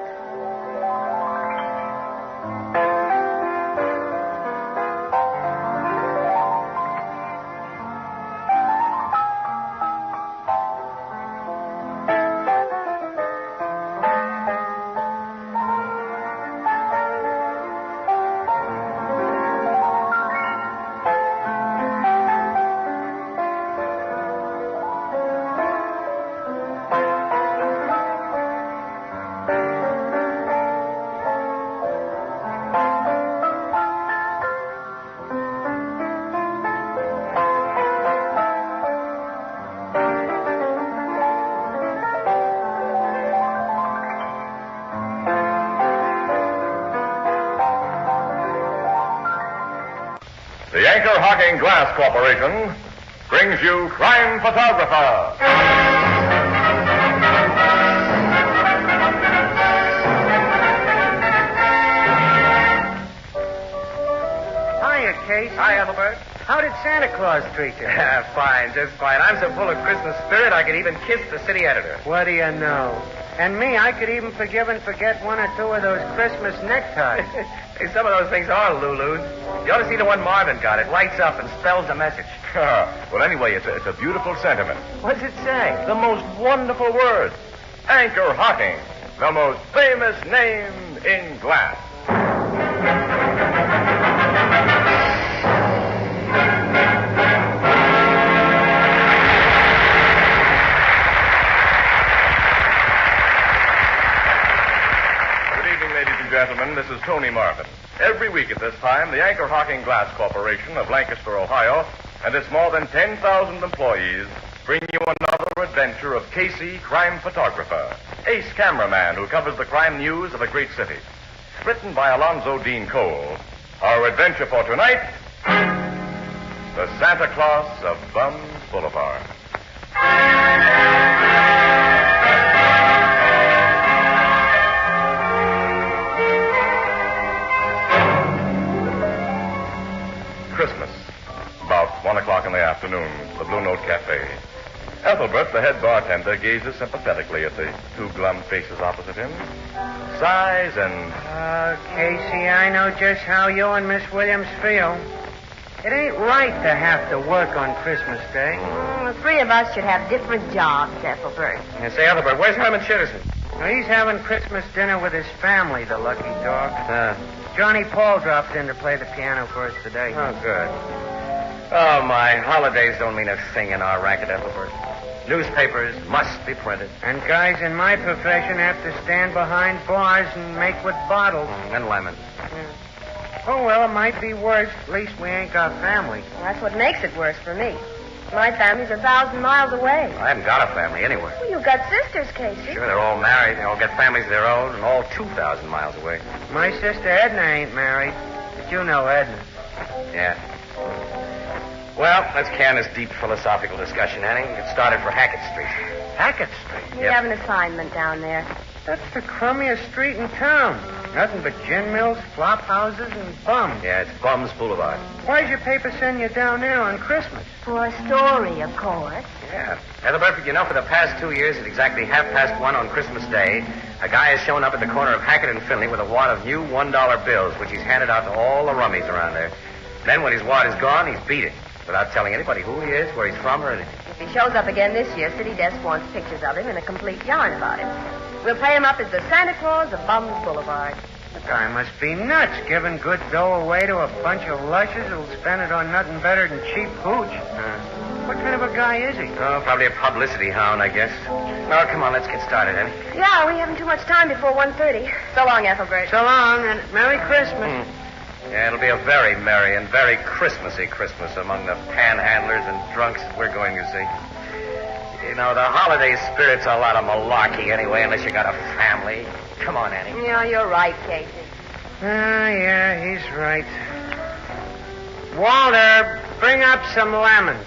The Anchor Hocking Glass Corporation brings you Crime Photographer. Hiya, Case. Hi, Ethelbert. How did Santa Claus treat you? Fine, just fine. I'm so full of Christmas spirit I could even kiss the city editor. What do you know? And me, I could even forgive and forget 1 or 2 of those Christmas neckties. Hey, some of those things are Lulus. You ought to see the one Marvin got. It lights up and spells a message. Well, anyway, it's a beautiful sentiment. What does it say? The most wonderful words. Anchor Hocking, the most famous name in glass. Gentlemen, this is Tony Marvin. Every week at this time, the Anchor Hocking Glass Corporation of Lancaster, Ohio, and its more than 10,000 employees bring you another adventure of Casey, crime photographer, ace cameraman who covers the crime news of a great city. Written by Alonzo Dean Cole. Our adventure for tonight, the Santa Claus of Bums Boulevard. Christmas, about 1 o'clock in the afternoon, the Blue Note Cafe. Ethelbert, the head bartender, gazes sympathetically at the 2 glum faces opposite him, sighs, and... Casey, I know just how you and Miss Williams feel. It ain't right to have to work on Christmas Day. The 3 of us should have different jobs, Ethelbert. Say, Ethelbert, where's Herman Chitterson? Well, he's having Christmas dinner with his family, the lucky dog. Johnny Paul dropped in to play the piano for us today. Oh, good. Oh, my holidays don't mean a thing in our racket, Ethelbert. Newspapers must be printed. And guys in my profession have to stand behind bars and make with bottles. And lemons. Yeah. Oh, well, it might be worse. At least we ain't got family. Well, that's what makes it worse for me. My family's 1,000 miles away. I haven't got a family anywhere. Well, you've got sisters, Casey. Sure, they're all married. They all got families of their own, and all 2,000 miles away. My sister Edna ain't married. But you know Edna. Yeah. Well, let's can this deep philosophical discussion, Annie. Get started for Hackett Street. Hackett Street? We have an assignment down there. That's the crummiest street in town. Nothing but gin mills, flop houses, and bums. Yeah, it's Bums Boulevard. Why'd your paper send you down there on Christmas? For a story, of course. Yeah. Ethelbert, you know, for the past 2 years, at exactly 1:30 on Christmas Day, a guy has shown up at the corner of Hackett and Finley with a wad of new $1 bills, which he's handed out to all the rummies around there. Then, when his wad is gone, he's beat it, without telling anybody who he is, where he's from, or anything. If he shows up again this year, City Desk wants pictures of him and a complete yarn about him. We'll play him up as the Santa Claus of Bums Boulevard. The guy must be nuts, giving good dough away to a bunch of lushes who'll spend it on nothing better than cheap hooch. What kind of a guy is he? Oh, probably a publicity hound, I guess. Well, come on, let's get started, Annie. Yeah, we haven't too much time before 1:30. So long, Ethelbert. So long, and Merry Christmas. Yeah, it'll be a very merry and very Christmassy Christmas among the panhandlers and drunks that we're going to see. You know, the holiday spirit's a lot of malarkey anyway, unless you got a family. Come on, Annie. Yeah, you're right, Casey. Yeah, he's right. Walter, bring up some lemons.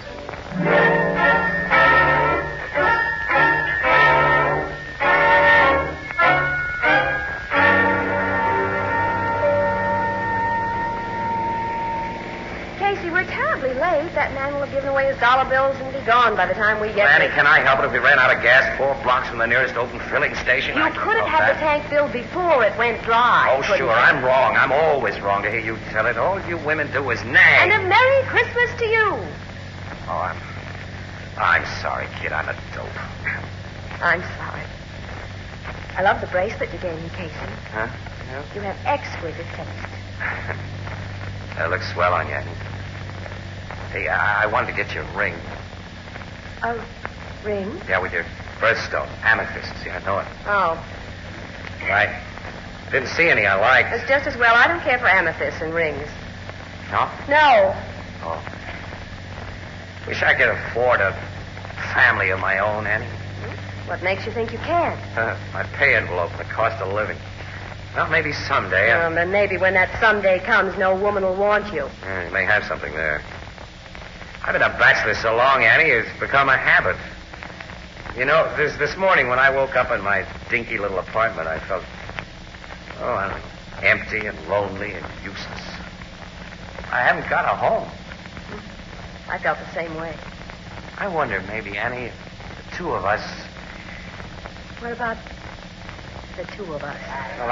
Casey, we're terribly late. That man will have given away his dollar bills and be gone by the time we get Annie, there. can I help it if we ran out of gas 4 blocks from the nearest open filling station? You could have had the tank filled before it went dry. Oh, sure, I'm wrong. I'm always wrong to hear you tell it. All you women do is nag. And a Merry Christmas to you. Oh, I'm sorry, kid. I'm a dope. I'm sorry. I love the bracelet you gave me, Casey. Huh? You have exquisite taste. That looks swell on you. Hey, I wanted to get you a ring. A ring? Yeah, with your birthstone. Amethyst. See, I know it. Oh. I didn't see any I liked. It's just as well. I don't care for amethysts and rings. No? No. Oh. Wish I could afford a family of my own, Annie. What makes you think you can? My pay envelope and the cost of living. Well, maybe someday. Then maybe when that someday comes, no woman will want you. You may have something there. I've been a bachelor so long, Annie, it's become a habit. You know, this morning when I woke up in my dinky little apartment, I felt, empty and lonely and useless. I haven't got a home. I felt the same way. I wonder, maybe, Annie, the two of us... What about the two of us? Well,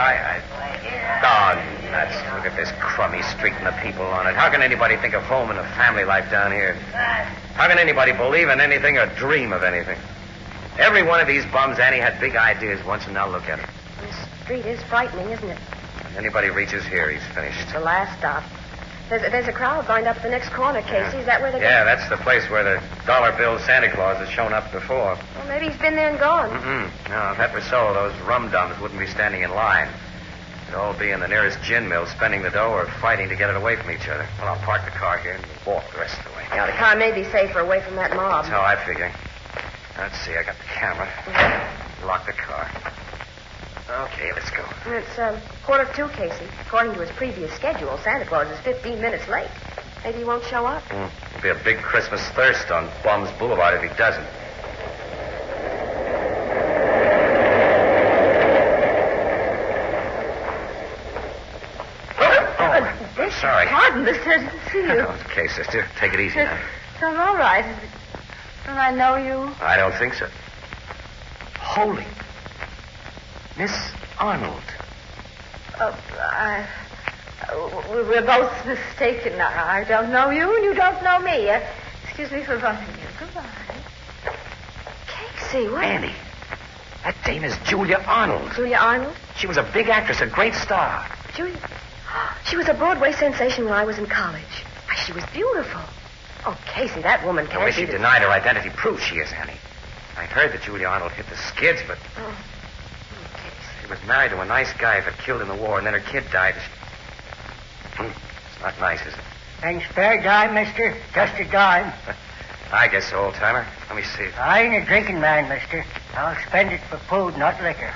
nuts. Look at this crummy street and the people on it. How can anybody think of home and a family life down here? How can anybody believe in anything or dream of anything? Every one of these bums, Annie, had big ideas once, and now look at it. This street is frightening, isn't it? If anybody reaches here, he's finished. The last stop. There's a crowd lined up at the next corner, Casey. Is that where they're Yeah, that's the place where the dollar bill Santa Claus has shown up before. Well, maybe he's been there and gone. No, if that were so, those rum-dums wouldn't be standing in line. They'd all be in the nearest gin mill spending the dough or fighting to get it away from each other. Well, I'll park the car here and walk the rest of the way. Yeah, the car may be safer away from that mob. That's how I figure. Let's see, I got the camera. Lock the car. Okay, let's go. It's 1:45, Casey. According to his previous schedule, Santa Claus is 15 minutes late. Maybe he won't show up. It'll be a big Christmas thirst on Bums Boulevard if he doesn't. Sorry. Pardon, mister. I didn't see you. Oh, okay, sister. Take it easy now. I'm all right. Don't I know you? I don't think so. Holy. Miss Arnold. We're both mistaken. I don't know you, and you don't know me. Excuse me for bumping you. Goodbye. Casey, what? Annie. That dame is Julia Arnold. Julia Arnold? She was a big actress, a great star. Julia? She was a Broadway sensation when I was in college. Why, she was beautiful. Oh, Casey, that woman can't The way be she denied her identity proves she is, Annie. I heard that Julia Arnold hit the skids, but... She was married to a nice guy who got killed in the war, and then her kid died. It's not nice, is it? Thanks, fair dime, mister. Just a dime. I guess so, old-timer. Let me see. I ain't a drinking man, mister. I'll spend it for food, not liquor.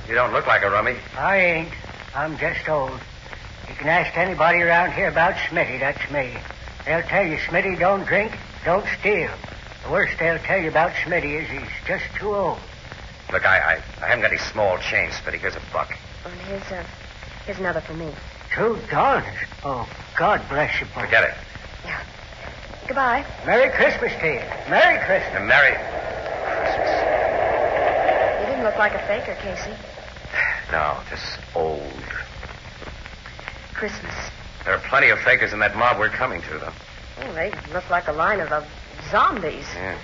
You don't look like a rummy. I ain't. I'm just old. You can ask anybody around here about Smitty. That's me. They'll tell you Smitty don't drink, don't steal. The worst they'll tell you about Smitty is he's just too old. Look, I haven't got any small change, Smitty. Here's $1. Oh, here's another for me. $2? Oh, God bless you, boy. Forget it. Yeah. Goodbye. Merry Christmas to you. Merry Christmas. And Merry... You didn't look like a faker, Casey. No, just old. Christmas. There are plenty of fakers in that mob we're coming to, though. Oh, they look like a line of zombies. Yeah.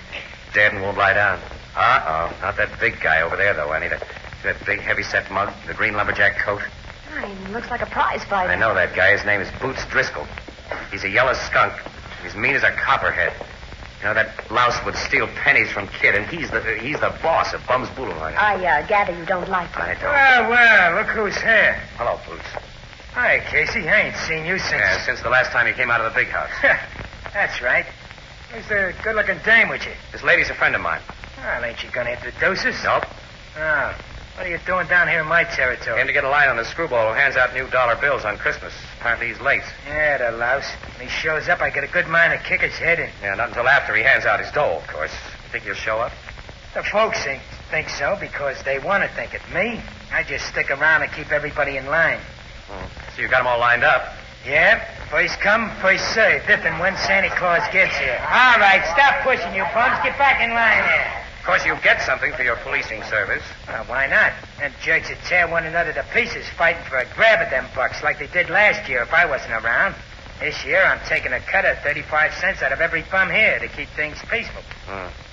Dead and won't lie down. Uh-oh. Not that big guy over there, though, Annie. That big, heavy-set mug, the green lumberjack coat. fine. Looks like a prize fighter. I know that guy. His name is Boots Driscoll. He's a yellow skunk. He's mean as a copperhead. You know, that louse would steal pennies from Kid, and he's the boss of Bum's Boulevard. I gather you don't like him. I don't. Well, look who's here. Hello, Boots. Hi, Casey. I ain't seen you since... Yeah, since the last time you came out of the big house. That's right. Who's the good-looking dame with you? This lady's a friend of mine. Well, ain't you gonna introduce us? Nope. Oh. What are you doing down here in my territory? Came to get a line on the screwball who hands out new dollar bills on Christmas. Apparently he's late. Yeah, the louse. When he shows up, I get a good mind to kick his head in. Yeah, not until after he hands out his dough, of course. You think he'll show up? The folks think so because they want to think it. Me, I just stick around and keep everybody in line. So you got them all lined up? Yeah. First come, first served, if and when Santa Claus gets here. All right, stop pushing, you bums. Get back in line there. Of course, you'll get something for your policing service. Well, why not? Them jerks would tear one another to pieces fighting for a grab at them bucks like they did last year if I wasn't around. This year, I'm taking a cut of 35 cents out of every bum here to keep things peaceful.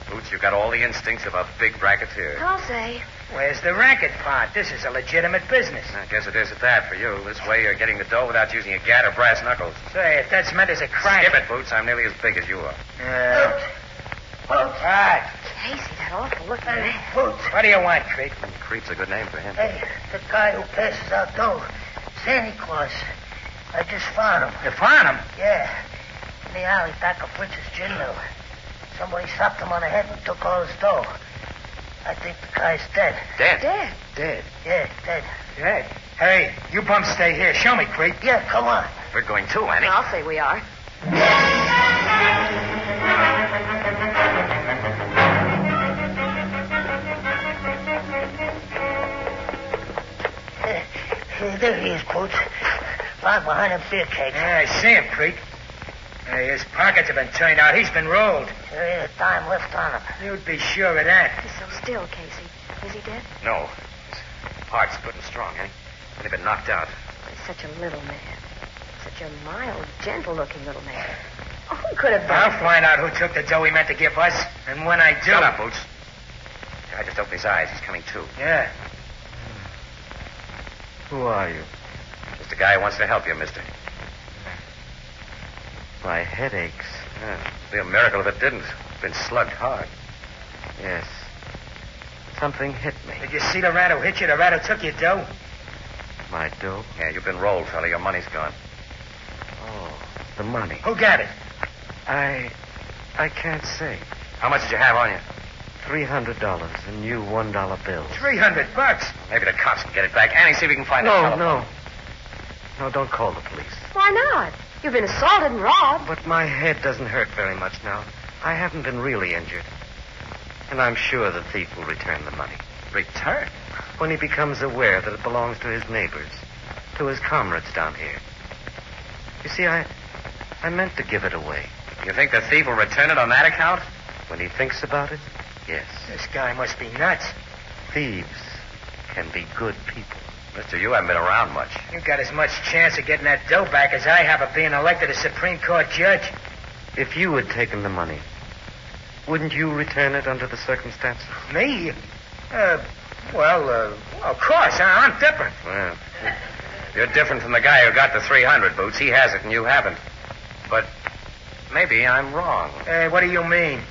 Boots, you've got all the instincts of a big racketeer. I'll say. Where's the racket part? This is a legitimate business. I guess it is at that for you. This way you're getting the dough without using a gat or brass knuckles. Say, if that's meant as a crime... Skip it, Boots. I'm nearly as big as you are. Boots. Right. Casey, that awful looking man. Boots. What do you want, Creep? Creep's a good name for him. Hey, the guy who passes out dough. Santa Claus. I just found him. You found him? Yeah. In the alley back of Fritz's gin mill. Somebody slapped him on the head and took all his dough. I think the guy's dead. Dead? Dead? Yeah, dead. Dead? Hey, you bums stay here. Show me, Creep. Yeah, come on. We're going too, Annie. I'll say we are. There he is, Boots. Right behind them beer kegs. Yeah, I see him, Creep. Hey, his pockets have been turned out. He's been rolled. There ain't a dime left on him. You'd be sure of that. He's so still, Casey. Is he dead? No. His heart's good and strong, Annie. Only been knocked out. He's such a little man. Such a mild, gentle-looking little man. Oh, who could have done I'll find out who took the dough he meant to give us. And when I do... Shut up, Boots. I just opened his eyes. He's coming to. Yeah. Who are you? Just a guy who wants to help you, mister. My head aches. Yeah, it'd be a miracle if it didn't. Been slugged hard. Yes. Something hit me. Did you see the rat who hit you? The rat who took your dough? My dough? Yeah, you've been rolled, fella. Your money's gone. Oh, the money. Who got it? I can't say. How much did you have on you? $300 in new $1 bills. $300? Maybe the cops can get it back. Annie, see if we can find the telephone. Why not? You've been assaulted and robbed. But my head doesn't hurt very much now. I haven't been really injured. And I'm sure the thief will return the money. Return? When he becomes aware that it belongs to his neighbors, to his comrades down here. You see, I meant to give it away. You think the thief will return it on that account? When he thinks about it, yes. This guy must be nuts. Thieves can be good people. Mister, you haven't been around much. You got as much chance of getting that dough back as I have of being elected a Supreme Court judge. If you had taken the money, wouldn't you return it under the circumstances? Me? Well, of course. I'm different. Well, you're different from the guy who got the 300, Boots. He has it and you haven't. But maybe I'm wrong. What do you mean?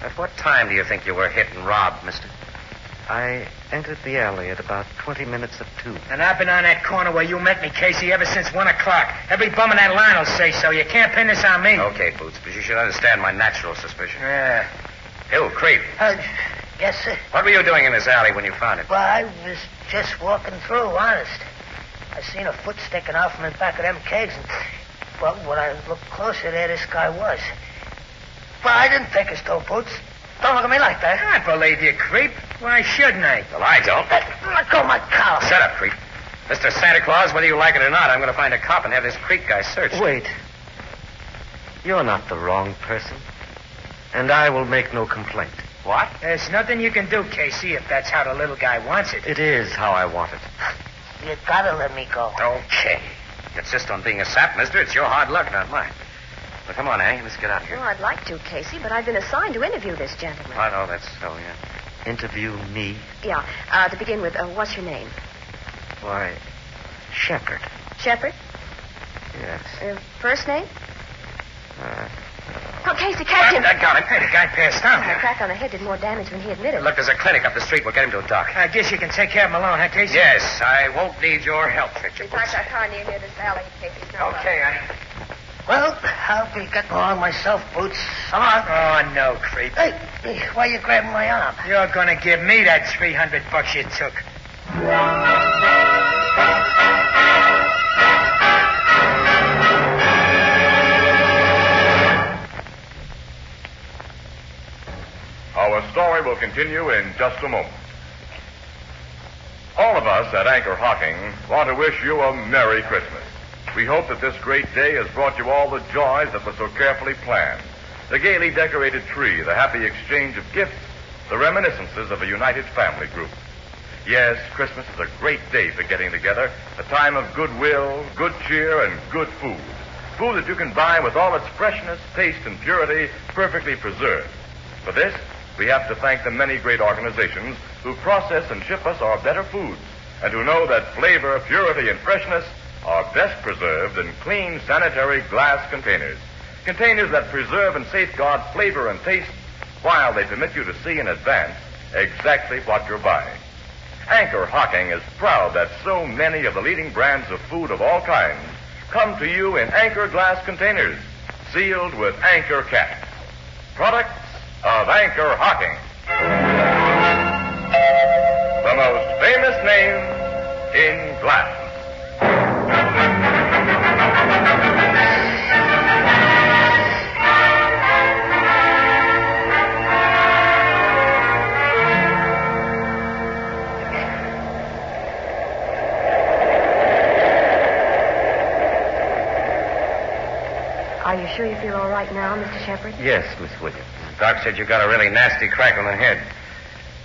At what time do you think you were hit and robbed, mister? I entered the alley at about 20 minutes of 2. And I've been on that corner where you met me, Casey, ever since 1 o'clock. Every bum in that line will say so. You can't pin this on me. Okay, Boots, but you should understand my natural suspicion. Yeah. You, Creep. Yes, sir. What were you doing in this alley when you found it? Well, I was just walking through, honest. I seen a foot sticking out from the back of them kegs, and, well, when I looked closer there, this guy was. Well, I didn't take his dough, Boots. Don't look at me like that. I believe you, Creep. Why shouldn't I? Well, I don't. Let go of my collar. Shut up, Creep. Mr. Santa Claus, whether you like it or not, I'm going to find a cop and have this Creep guy searched. Wait. You're not the wrong person. And I will make no complaint. What? There's nothing you can do, Casey, if that's how the little guy wants it. It is how I want it. You gotta let me go. Okay. Insist on being a sap, mister. It's your hard luck, not mine. Well, come on, Annie. Let's get out of here. Well, I'd like to, Casey, but I've been assigned to interview this gentleman. I know, that's so, yeah. Interview me? Yeah. To begin with, what's your name? Why, Shepard. Shepard? Yes. First name? Oh, Casey, catch him. I got him. Hey, the guy passed out. The crack on the head did more damage than he admitted. Look, there's a clinic up the street. We'll get him to a doc. I guess you can take care of him alone, huh, Casey? Yes, I won't need your help, Victor. We parked our car near this alley in case he's not Okay, honey. Well, I'll be getting along myself, Boots. So long. Oh, no, creep. Hey, why are you grabbing my arm? You're gonna give me that $300 you took. Our story will continue in just a moment. All of us at Anchor Hocking want to wish you a Merry Christmas. We hope that this great day has brought you all the joys that were so carefully planned. The gaily decorated tree, the happy exchange of gifts, the reminiscences of a united family group. Yes, Christmas is a great day for getting together, a time of goodwill, good cheer, and good food. Food that you can buy with all its freshness, taste, and purity perfectly preserved. For this, we have to thank the many great organizations who process and ship us our better foods, and who know that flavor, purity, and freshness are best preserved in clean, sanitary glass containers. Containers that preserve and safeguard flavor and taste while they permit you to see in advance exactly what you're buying. Anchor Hocking is proud that so many of the leading brands of food of all kinds come to you in Anchor glass containers, sealed with Anchor caps. Products of Anchor Hocking. The most famous name in glass. Are you sure you feel all right now, Mr. Shepard? Yes, Miss Williams. The doc said you got a really nasty crack on the head.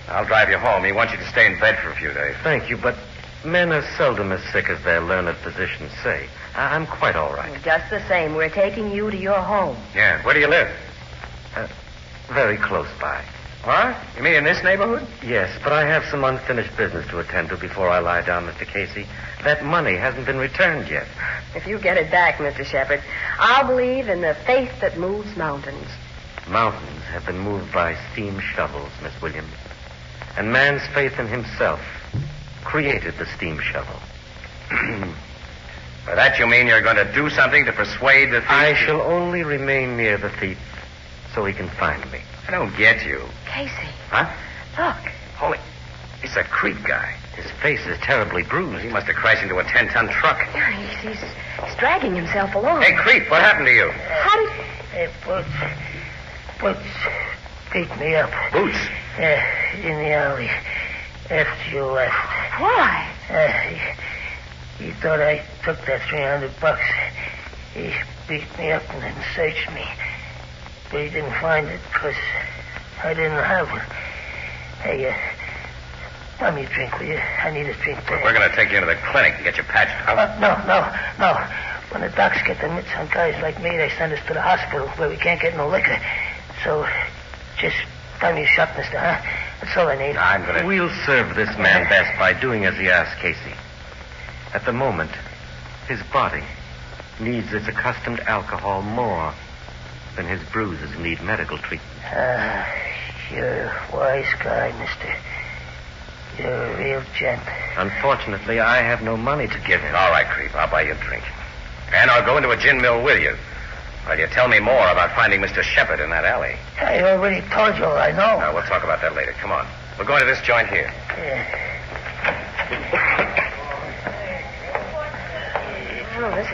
I'll drive you home. He wants you to stay in bed for a few days. Thank you, but men are seldom as sick as their learned physicians say. I'm quite all right. Just the same, we're taking you to your home. Yeah. Where do you live? Very close by. What? You mean in this neighborhood? Yes, but I have some unfinished business to attend to before I lie down, Mr. Casey. That money hasn't been returned yet. If you get it back, Mr. Shepard, I'll believe in the faith that moves mountains. Mountains have been moved by steam shovels, Miss Williams. And man's faith in himself created the steam shovel. By that you mean you're going to do something to persuade the thief? I shall only remain near the thief so he can find me. I don't get you. Casey. Huh? Look. Holy, it's a creep guy. His face is terribly bruised. He must have crashed into a 10-ton truck. Yeah, he's dragging himself along. Hey, creep, what happened to you? How did... Boots beat me up. Boots? In the alley after you left. Why? He thought I took that $300. He beat me up and then searched me. But he didn't find it because I didn't have it. Hey, buy me a drink, will you? I need a drink. We're going to take you into the clinic and get you patched up. No. When the docs get the mitts on guys like me, they send us to the hospital where we can't get no liquor. So, just buy me a shot, mister, huh? That's all I need. We'll serve this man best by doing as he asks, Casey. At the moment, his body needs its accustomed alcohol more than his bruises need medical treatment. You're a wise guy, mister. You're a real gent. Unfortunately, I have no money to give him. All right, creep. I'll buy you a drink. And I'll go into a gin mill with you. While you tell me more about finding Mr. Shepard in that alley. I already told you all I know. We'll talk about that later. Come on. We're going to this joint here. Oh, this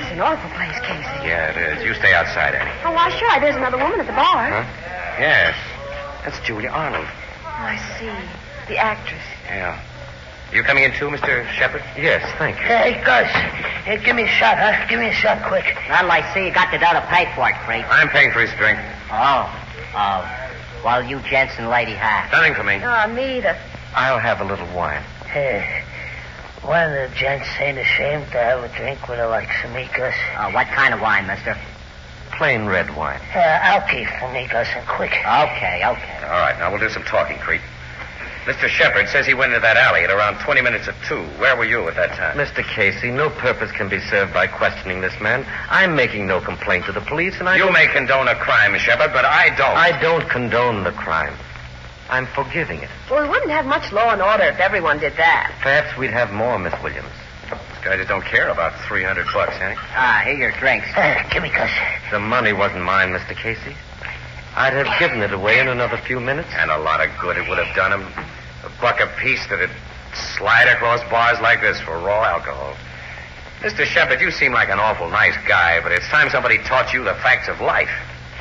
is an awful place, Casey. Yeah, it is. You stay outside, Annie. Oh, why, sure. There's another woman at the bar. Huh? Yes. That's Julia Arnold. Oh, I see. The actress. Yeah. You coming in too, Mr. Shepard? Yes, thank you. Hey, Gus. Hey, give me a shot, huh? Give me a shot quick. Well, I see you got the dough to pay for it, creep. I'm paying for his drink. Well, you gents and lady have. Nothing for me. Oh, me either. I'll have a little wine. Hey, one of the gents ain't ashamed to have a drink with her like for me, Gus. What kind of wine, mister? Plain red wine. Alky for me, Gus, and quick. Okay. All right, now we'll do some talking, creep. Mr. Shepard says he went into that alley at around 20 minutes of 2. Where were you at that time? Mr. Casey, no purpose can be served by questioning this man. I'm making no complaint to the police, and You may condone a crime, Shepard, but I don't. I don't condone the crime. I'm forgiving it. Well, we wouldn't have much law and order if everyone did that. Perhaps we'd have more, Miss Williams. This guy just don't care about $300, eh? Here your drinks. Give me, cuz. The money wasn't mine, Mr. Casey. I'd have given it away in another few minutes. And a lot of good it would have done him. $1 apiece that'd slide across bars like this for raw alcohol. Mr. Shepard, you seem like an awful nice guy, but it's time somebody taught you the facts of life.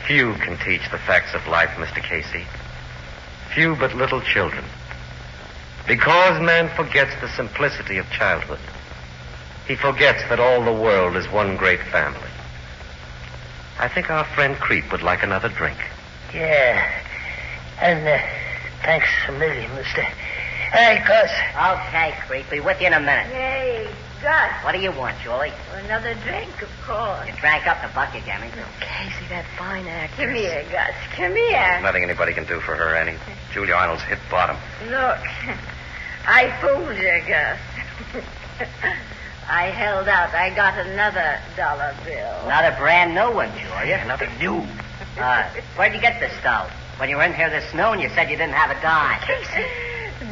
Few can teach the facts of life, Mr. Casey. Few but little children. Because man forgets the simplicity of childhood. He forgets that all the world is one great family. I think our friend Creep would like another drink. Yeah. And, thanks a million, mister. Hey, cuz. Okay, Creep. Be with you in a minute. Hey, Gus. What do you want, Julie? Another drink, of course. You drank up the bucket, Jimmy. Casey, that fine actress. Come here, Gus. Come here. Nothing anybody can do for her, Annie. Julia Arnold's hit bottom. Look, I fooled you, Gus. I held out. I got another dollar bill. Not a brand new one, Julia. Nothing new. Where'd you get this dough? When you were in here this noon, you said you didn't have a dime. Casey.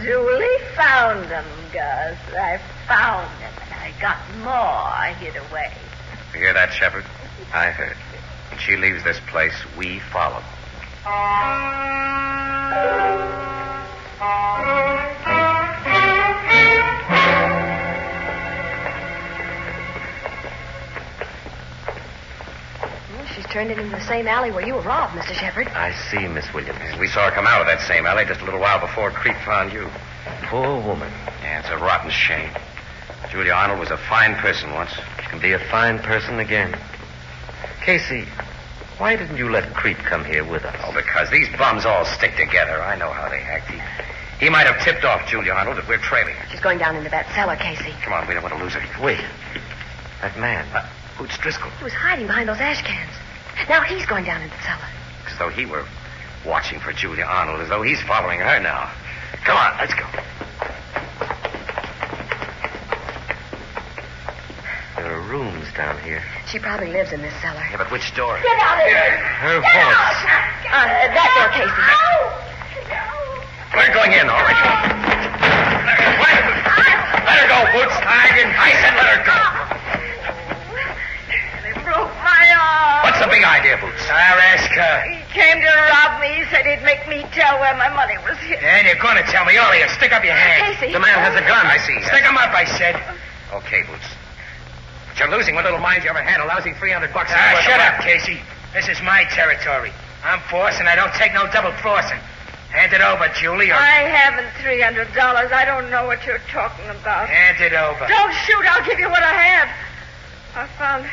Julie found them, Gus. I found them, and I got more hid away. You hear that, Shepard? I heard. When she leaves this place, we follow. She's turned it into the same alley where you were robbed, Mr. Shepard. I see, Miss Williams. We saw her come out of that same alley just a little while before Creep found you. Poor woman. Yeah, it's a rotten shame. Julia Arnold was a fine person once. She can be a fine person again. Casey, why didn't you let Creep come here with us? Oh, because these bums all stick together. I know how they act. He might have tipped off Julia Arnold that we're trailing her. She's going down into that cellar, Casey. Come on, we don't want to lose her. Wait. That man. Boots Driscoll. He was hiding behind those ash cans. Now he's going down into the cellar. As though he were watching for Julia Arnold, as though he's following her now. Come on, let's go. There are rooms down here. She probably lives in this cellar. Yeah, but which door? Get out of here! Her voice. That door, Casey. We're going in, all right. Let her go, Boots. I said let her go. They broke my arm. What's the big idea, Boots? I'll ask her. He came to rob me. He said he'd make me tell where my money was hid. And you're going to tell me. All of you, stick up your hand. Casey. The man has a gun. I see. Stick him up, I said. Okay, Boots. But you're losing what little mind you ever had. A lousy $300. Shut up, Casey. This is my territory. I'm forced, and I don't take no double crossing. Hand it over, Julie, or... I haven't $300. I don't know what you're talking about. Hand it over. Don't shoot. I'll give you what I have. I found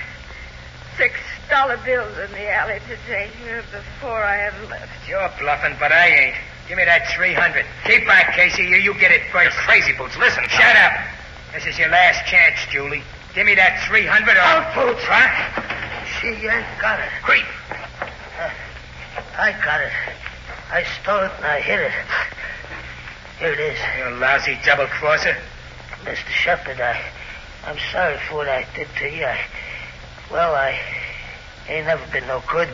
$6 bills in the alley today, before I have left. You're bluffing, but I ain't. Give me that $300. Keep back, Casey. You get it first. You're crazy, Boots. Listen. Shut up. This is your last chance, Julie. Give me that $300 or... Oh, Boots. What? She ain't got it. Creep. I got it. I stole it and I hid it. Here it is. You lousy double-crosser. Mr. Shepard, I'm sorry for what I did to you. I ain't never been no good.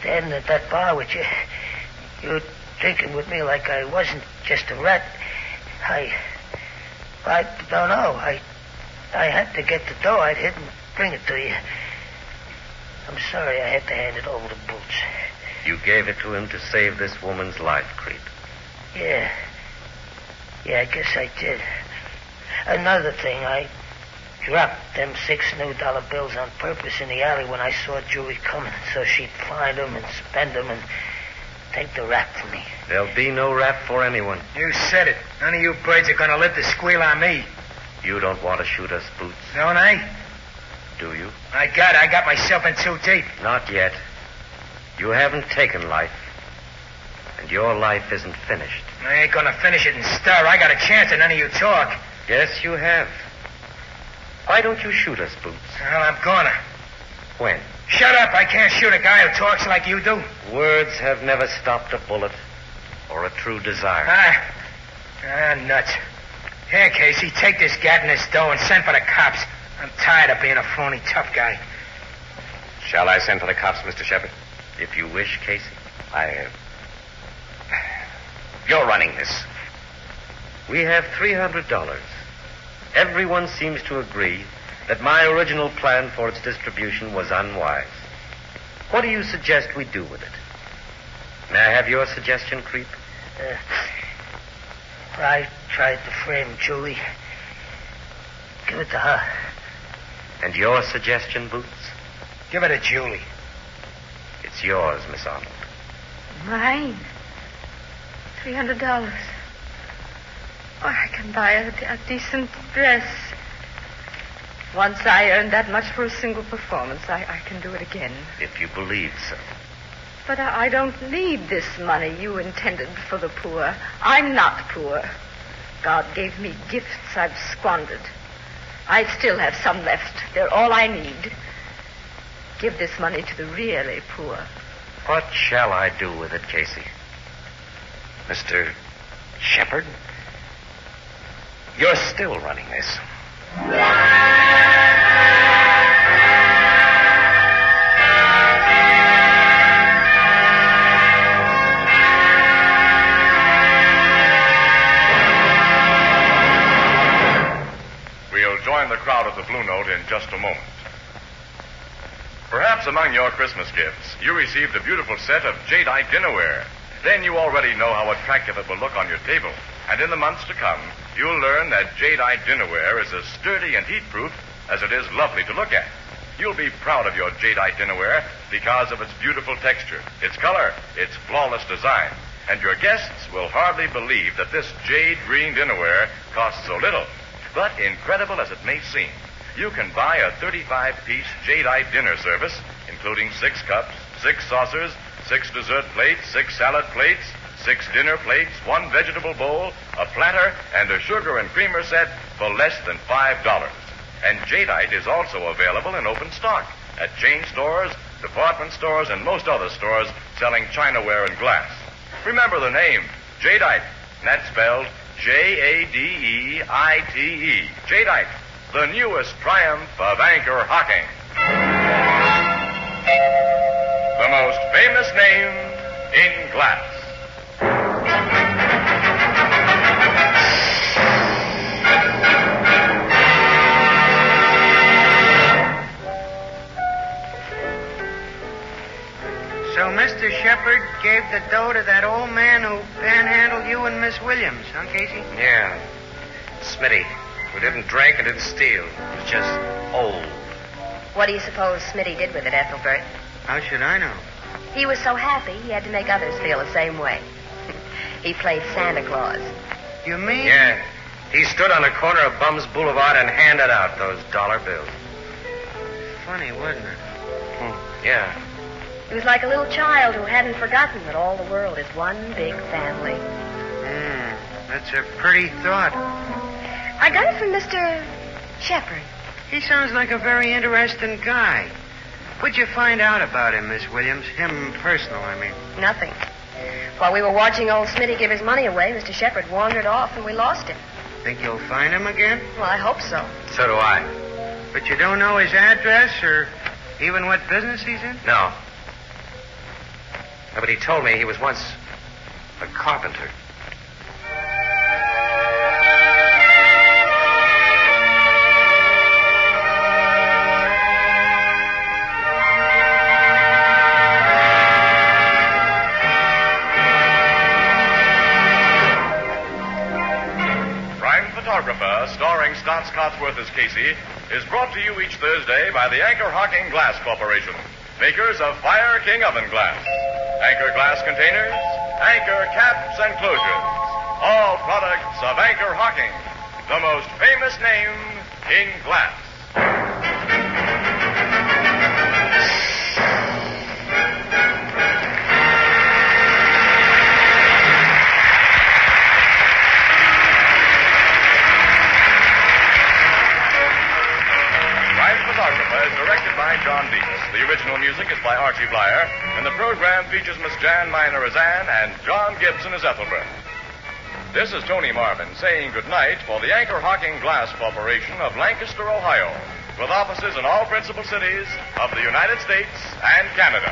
Standing at that bar with you, you drinking with me like I wasn't just a rat. I don't know. I had to get the dough I'd hid and bring it to you. I'm sorry I had to hand it over to Boots. You gave it to him to save this woman's life, Creep. Yeah, I guess I did. Another thing, I dropped them $6 new bills on purpose in the alley when I saw Julie coming, so she'd find them and spend them and take the rap for me. There'll be no rap for anyone. You said it. None of you birds are going to live to squeal on me. You don't want to shoot us, Boots. Don't I? Do you? I got myself in too deep. Not yet. You haven't taken life. And your life isn't finished. I ain't going to finish it and stir. I got a chance and none of you talk. Yes, you have. Why don't you shoot us, Boots? Well, I'm gonna. When? Shut up. I can't shoot a guy who talks like you do. Words have never stopped a bullet. or a true desire? Nuts. Here, Casey, take this gat and this dough and send for the cops. I'm tired of being a phony tough guy. Shall I send for the cops, Mr. Shepard? If you wish, Casey. You're running this. We have $300. Everyone seems to agree that my original plan for its distribution was unwise. What do you suggest we do with it? May I have your suggestion, Creep? I tried to frame Julie. Give it to her. And your suggestion, Boots? Give it to Julie. It's yours, Miss Arnold. Mine? $300. Oh, I can buy a decent dress. Once I earned that much for a single performance, I can do it again. If you believe so. But I don't need this money you intended for the poor. I'm not poor. God gave me gifts I've squandered. I still have some left. They're all I need. Give this money to the really poor. What shall I do with it, Casey? Mr. Shepard, you're still running this. We'll join the crowd at the Blue Note in just a moment. Perhaps among your Christmas gifts, you received a beautiful set of jadeite dinnerware. Then you already know how attractive it will look on your table. And in the months to come, you'll learn that jadeite dinnerware is as sturdy and heat-proof as it is lovely to look at. You'll be proud of your jadeite dinnerware because of its beautiful texture, its color, its flawless design. And your guests will hardly believe that this jade green dinnerware costs so little. But incredible as it may seem, you can buy a 35-piece jadeite dinner service, including 6 cups, 6 saucers, 6 dessert plates, 6 salad plates, 6 dinner plates, 1 vegetable bowl, a platter, and a sugar and creamer set for less than $5. And jadeite is also available in open stock at chain stores, department stores, and most other stores selling chinaware and glass. Remember the name, jadeite, and that's spelled Jadeite. Jadeite, the newest triumph of anchor hocking. The most famous name in glass. So Mr. Shepard gave the dough to that old man who panhandled you and Miss Williams, huh, Casey? Yeah. Smitty, who didn't drink and didn't steal. He was just old. What do you suppose Smitty did with it, Ethelbert? How should I know? He was so happy he had to make others feel the same way. He played Santa Claus. You mean? Yeah. He stood on the corner of Bums Boulevard and handed out those dollar bills. Funny, wasn't it? Yeah. He was like a little child who hadn't forgotten that all the world is one big family. That's a pretty thought. I got it from Mr. Shepard. He sounds like a very interesting guy. What'd you find out about him, Miss Williams? Him personal, I mean. Nothing. While we were watching old Smitty give his money away, Mr. Shepard wandered off and we lost him. Think you'll find him again? Well, I hope so. So do I. But you don't know his address or even what business he's in? No. But he told me he was once a carpenter. Prime Photographer, starring Scott Cotsworth as Casey, is brought to you each Thursday by the Anchor Hocking Glass Corporation, makers of Fire King oven glass. Anchor glass containers, Anchor caps and closures. All products of Anchor Hocking, the most famous name in glass. Prime Photographer is directed by John Dietz. The original music is by Archie Blyer, and the program features Miss Jan Miner as Anne and John Gibson as Ethelbert. This is Tony Marvin saying goodnight for the Anchor Hocking Glass Corporation of Lancaster, Ohio, with offices in all principal cities of the United States and Canada.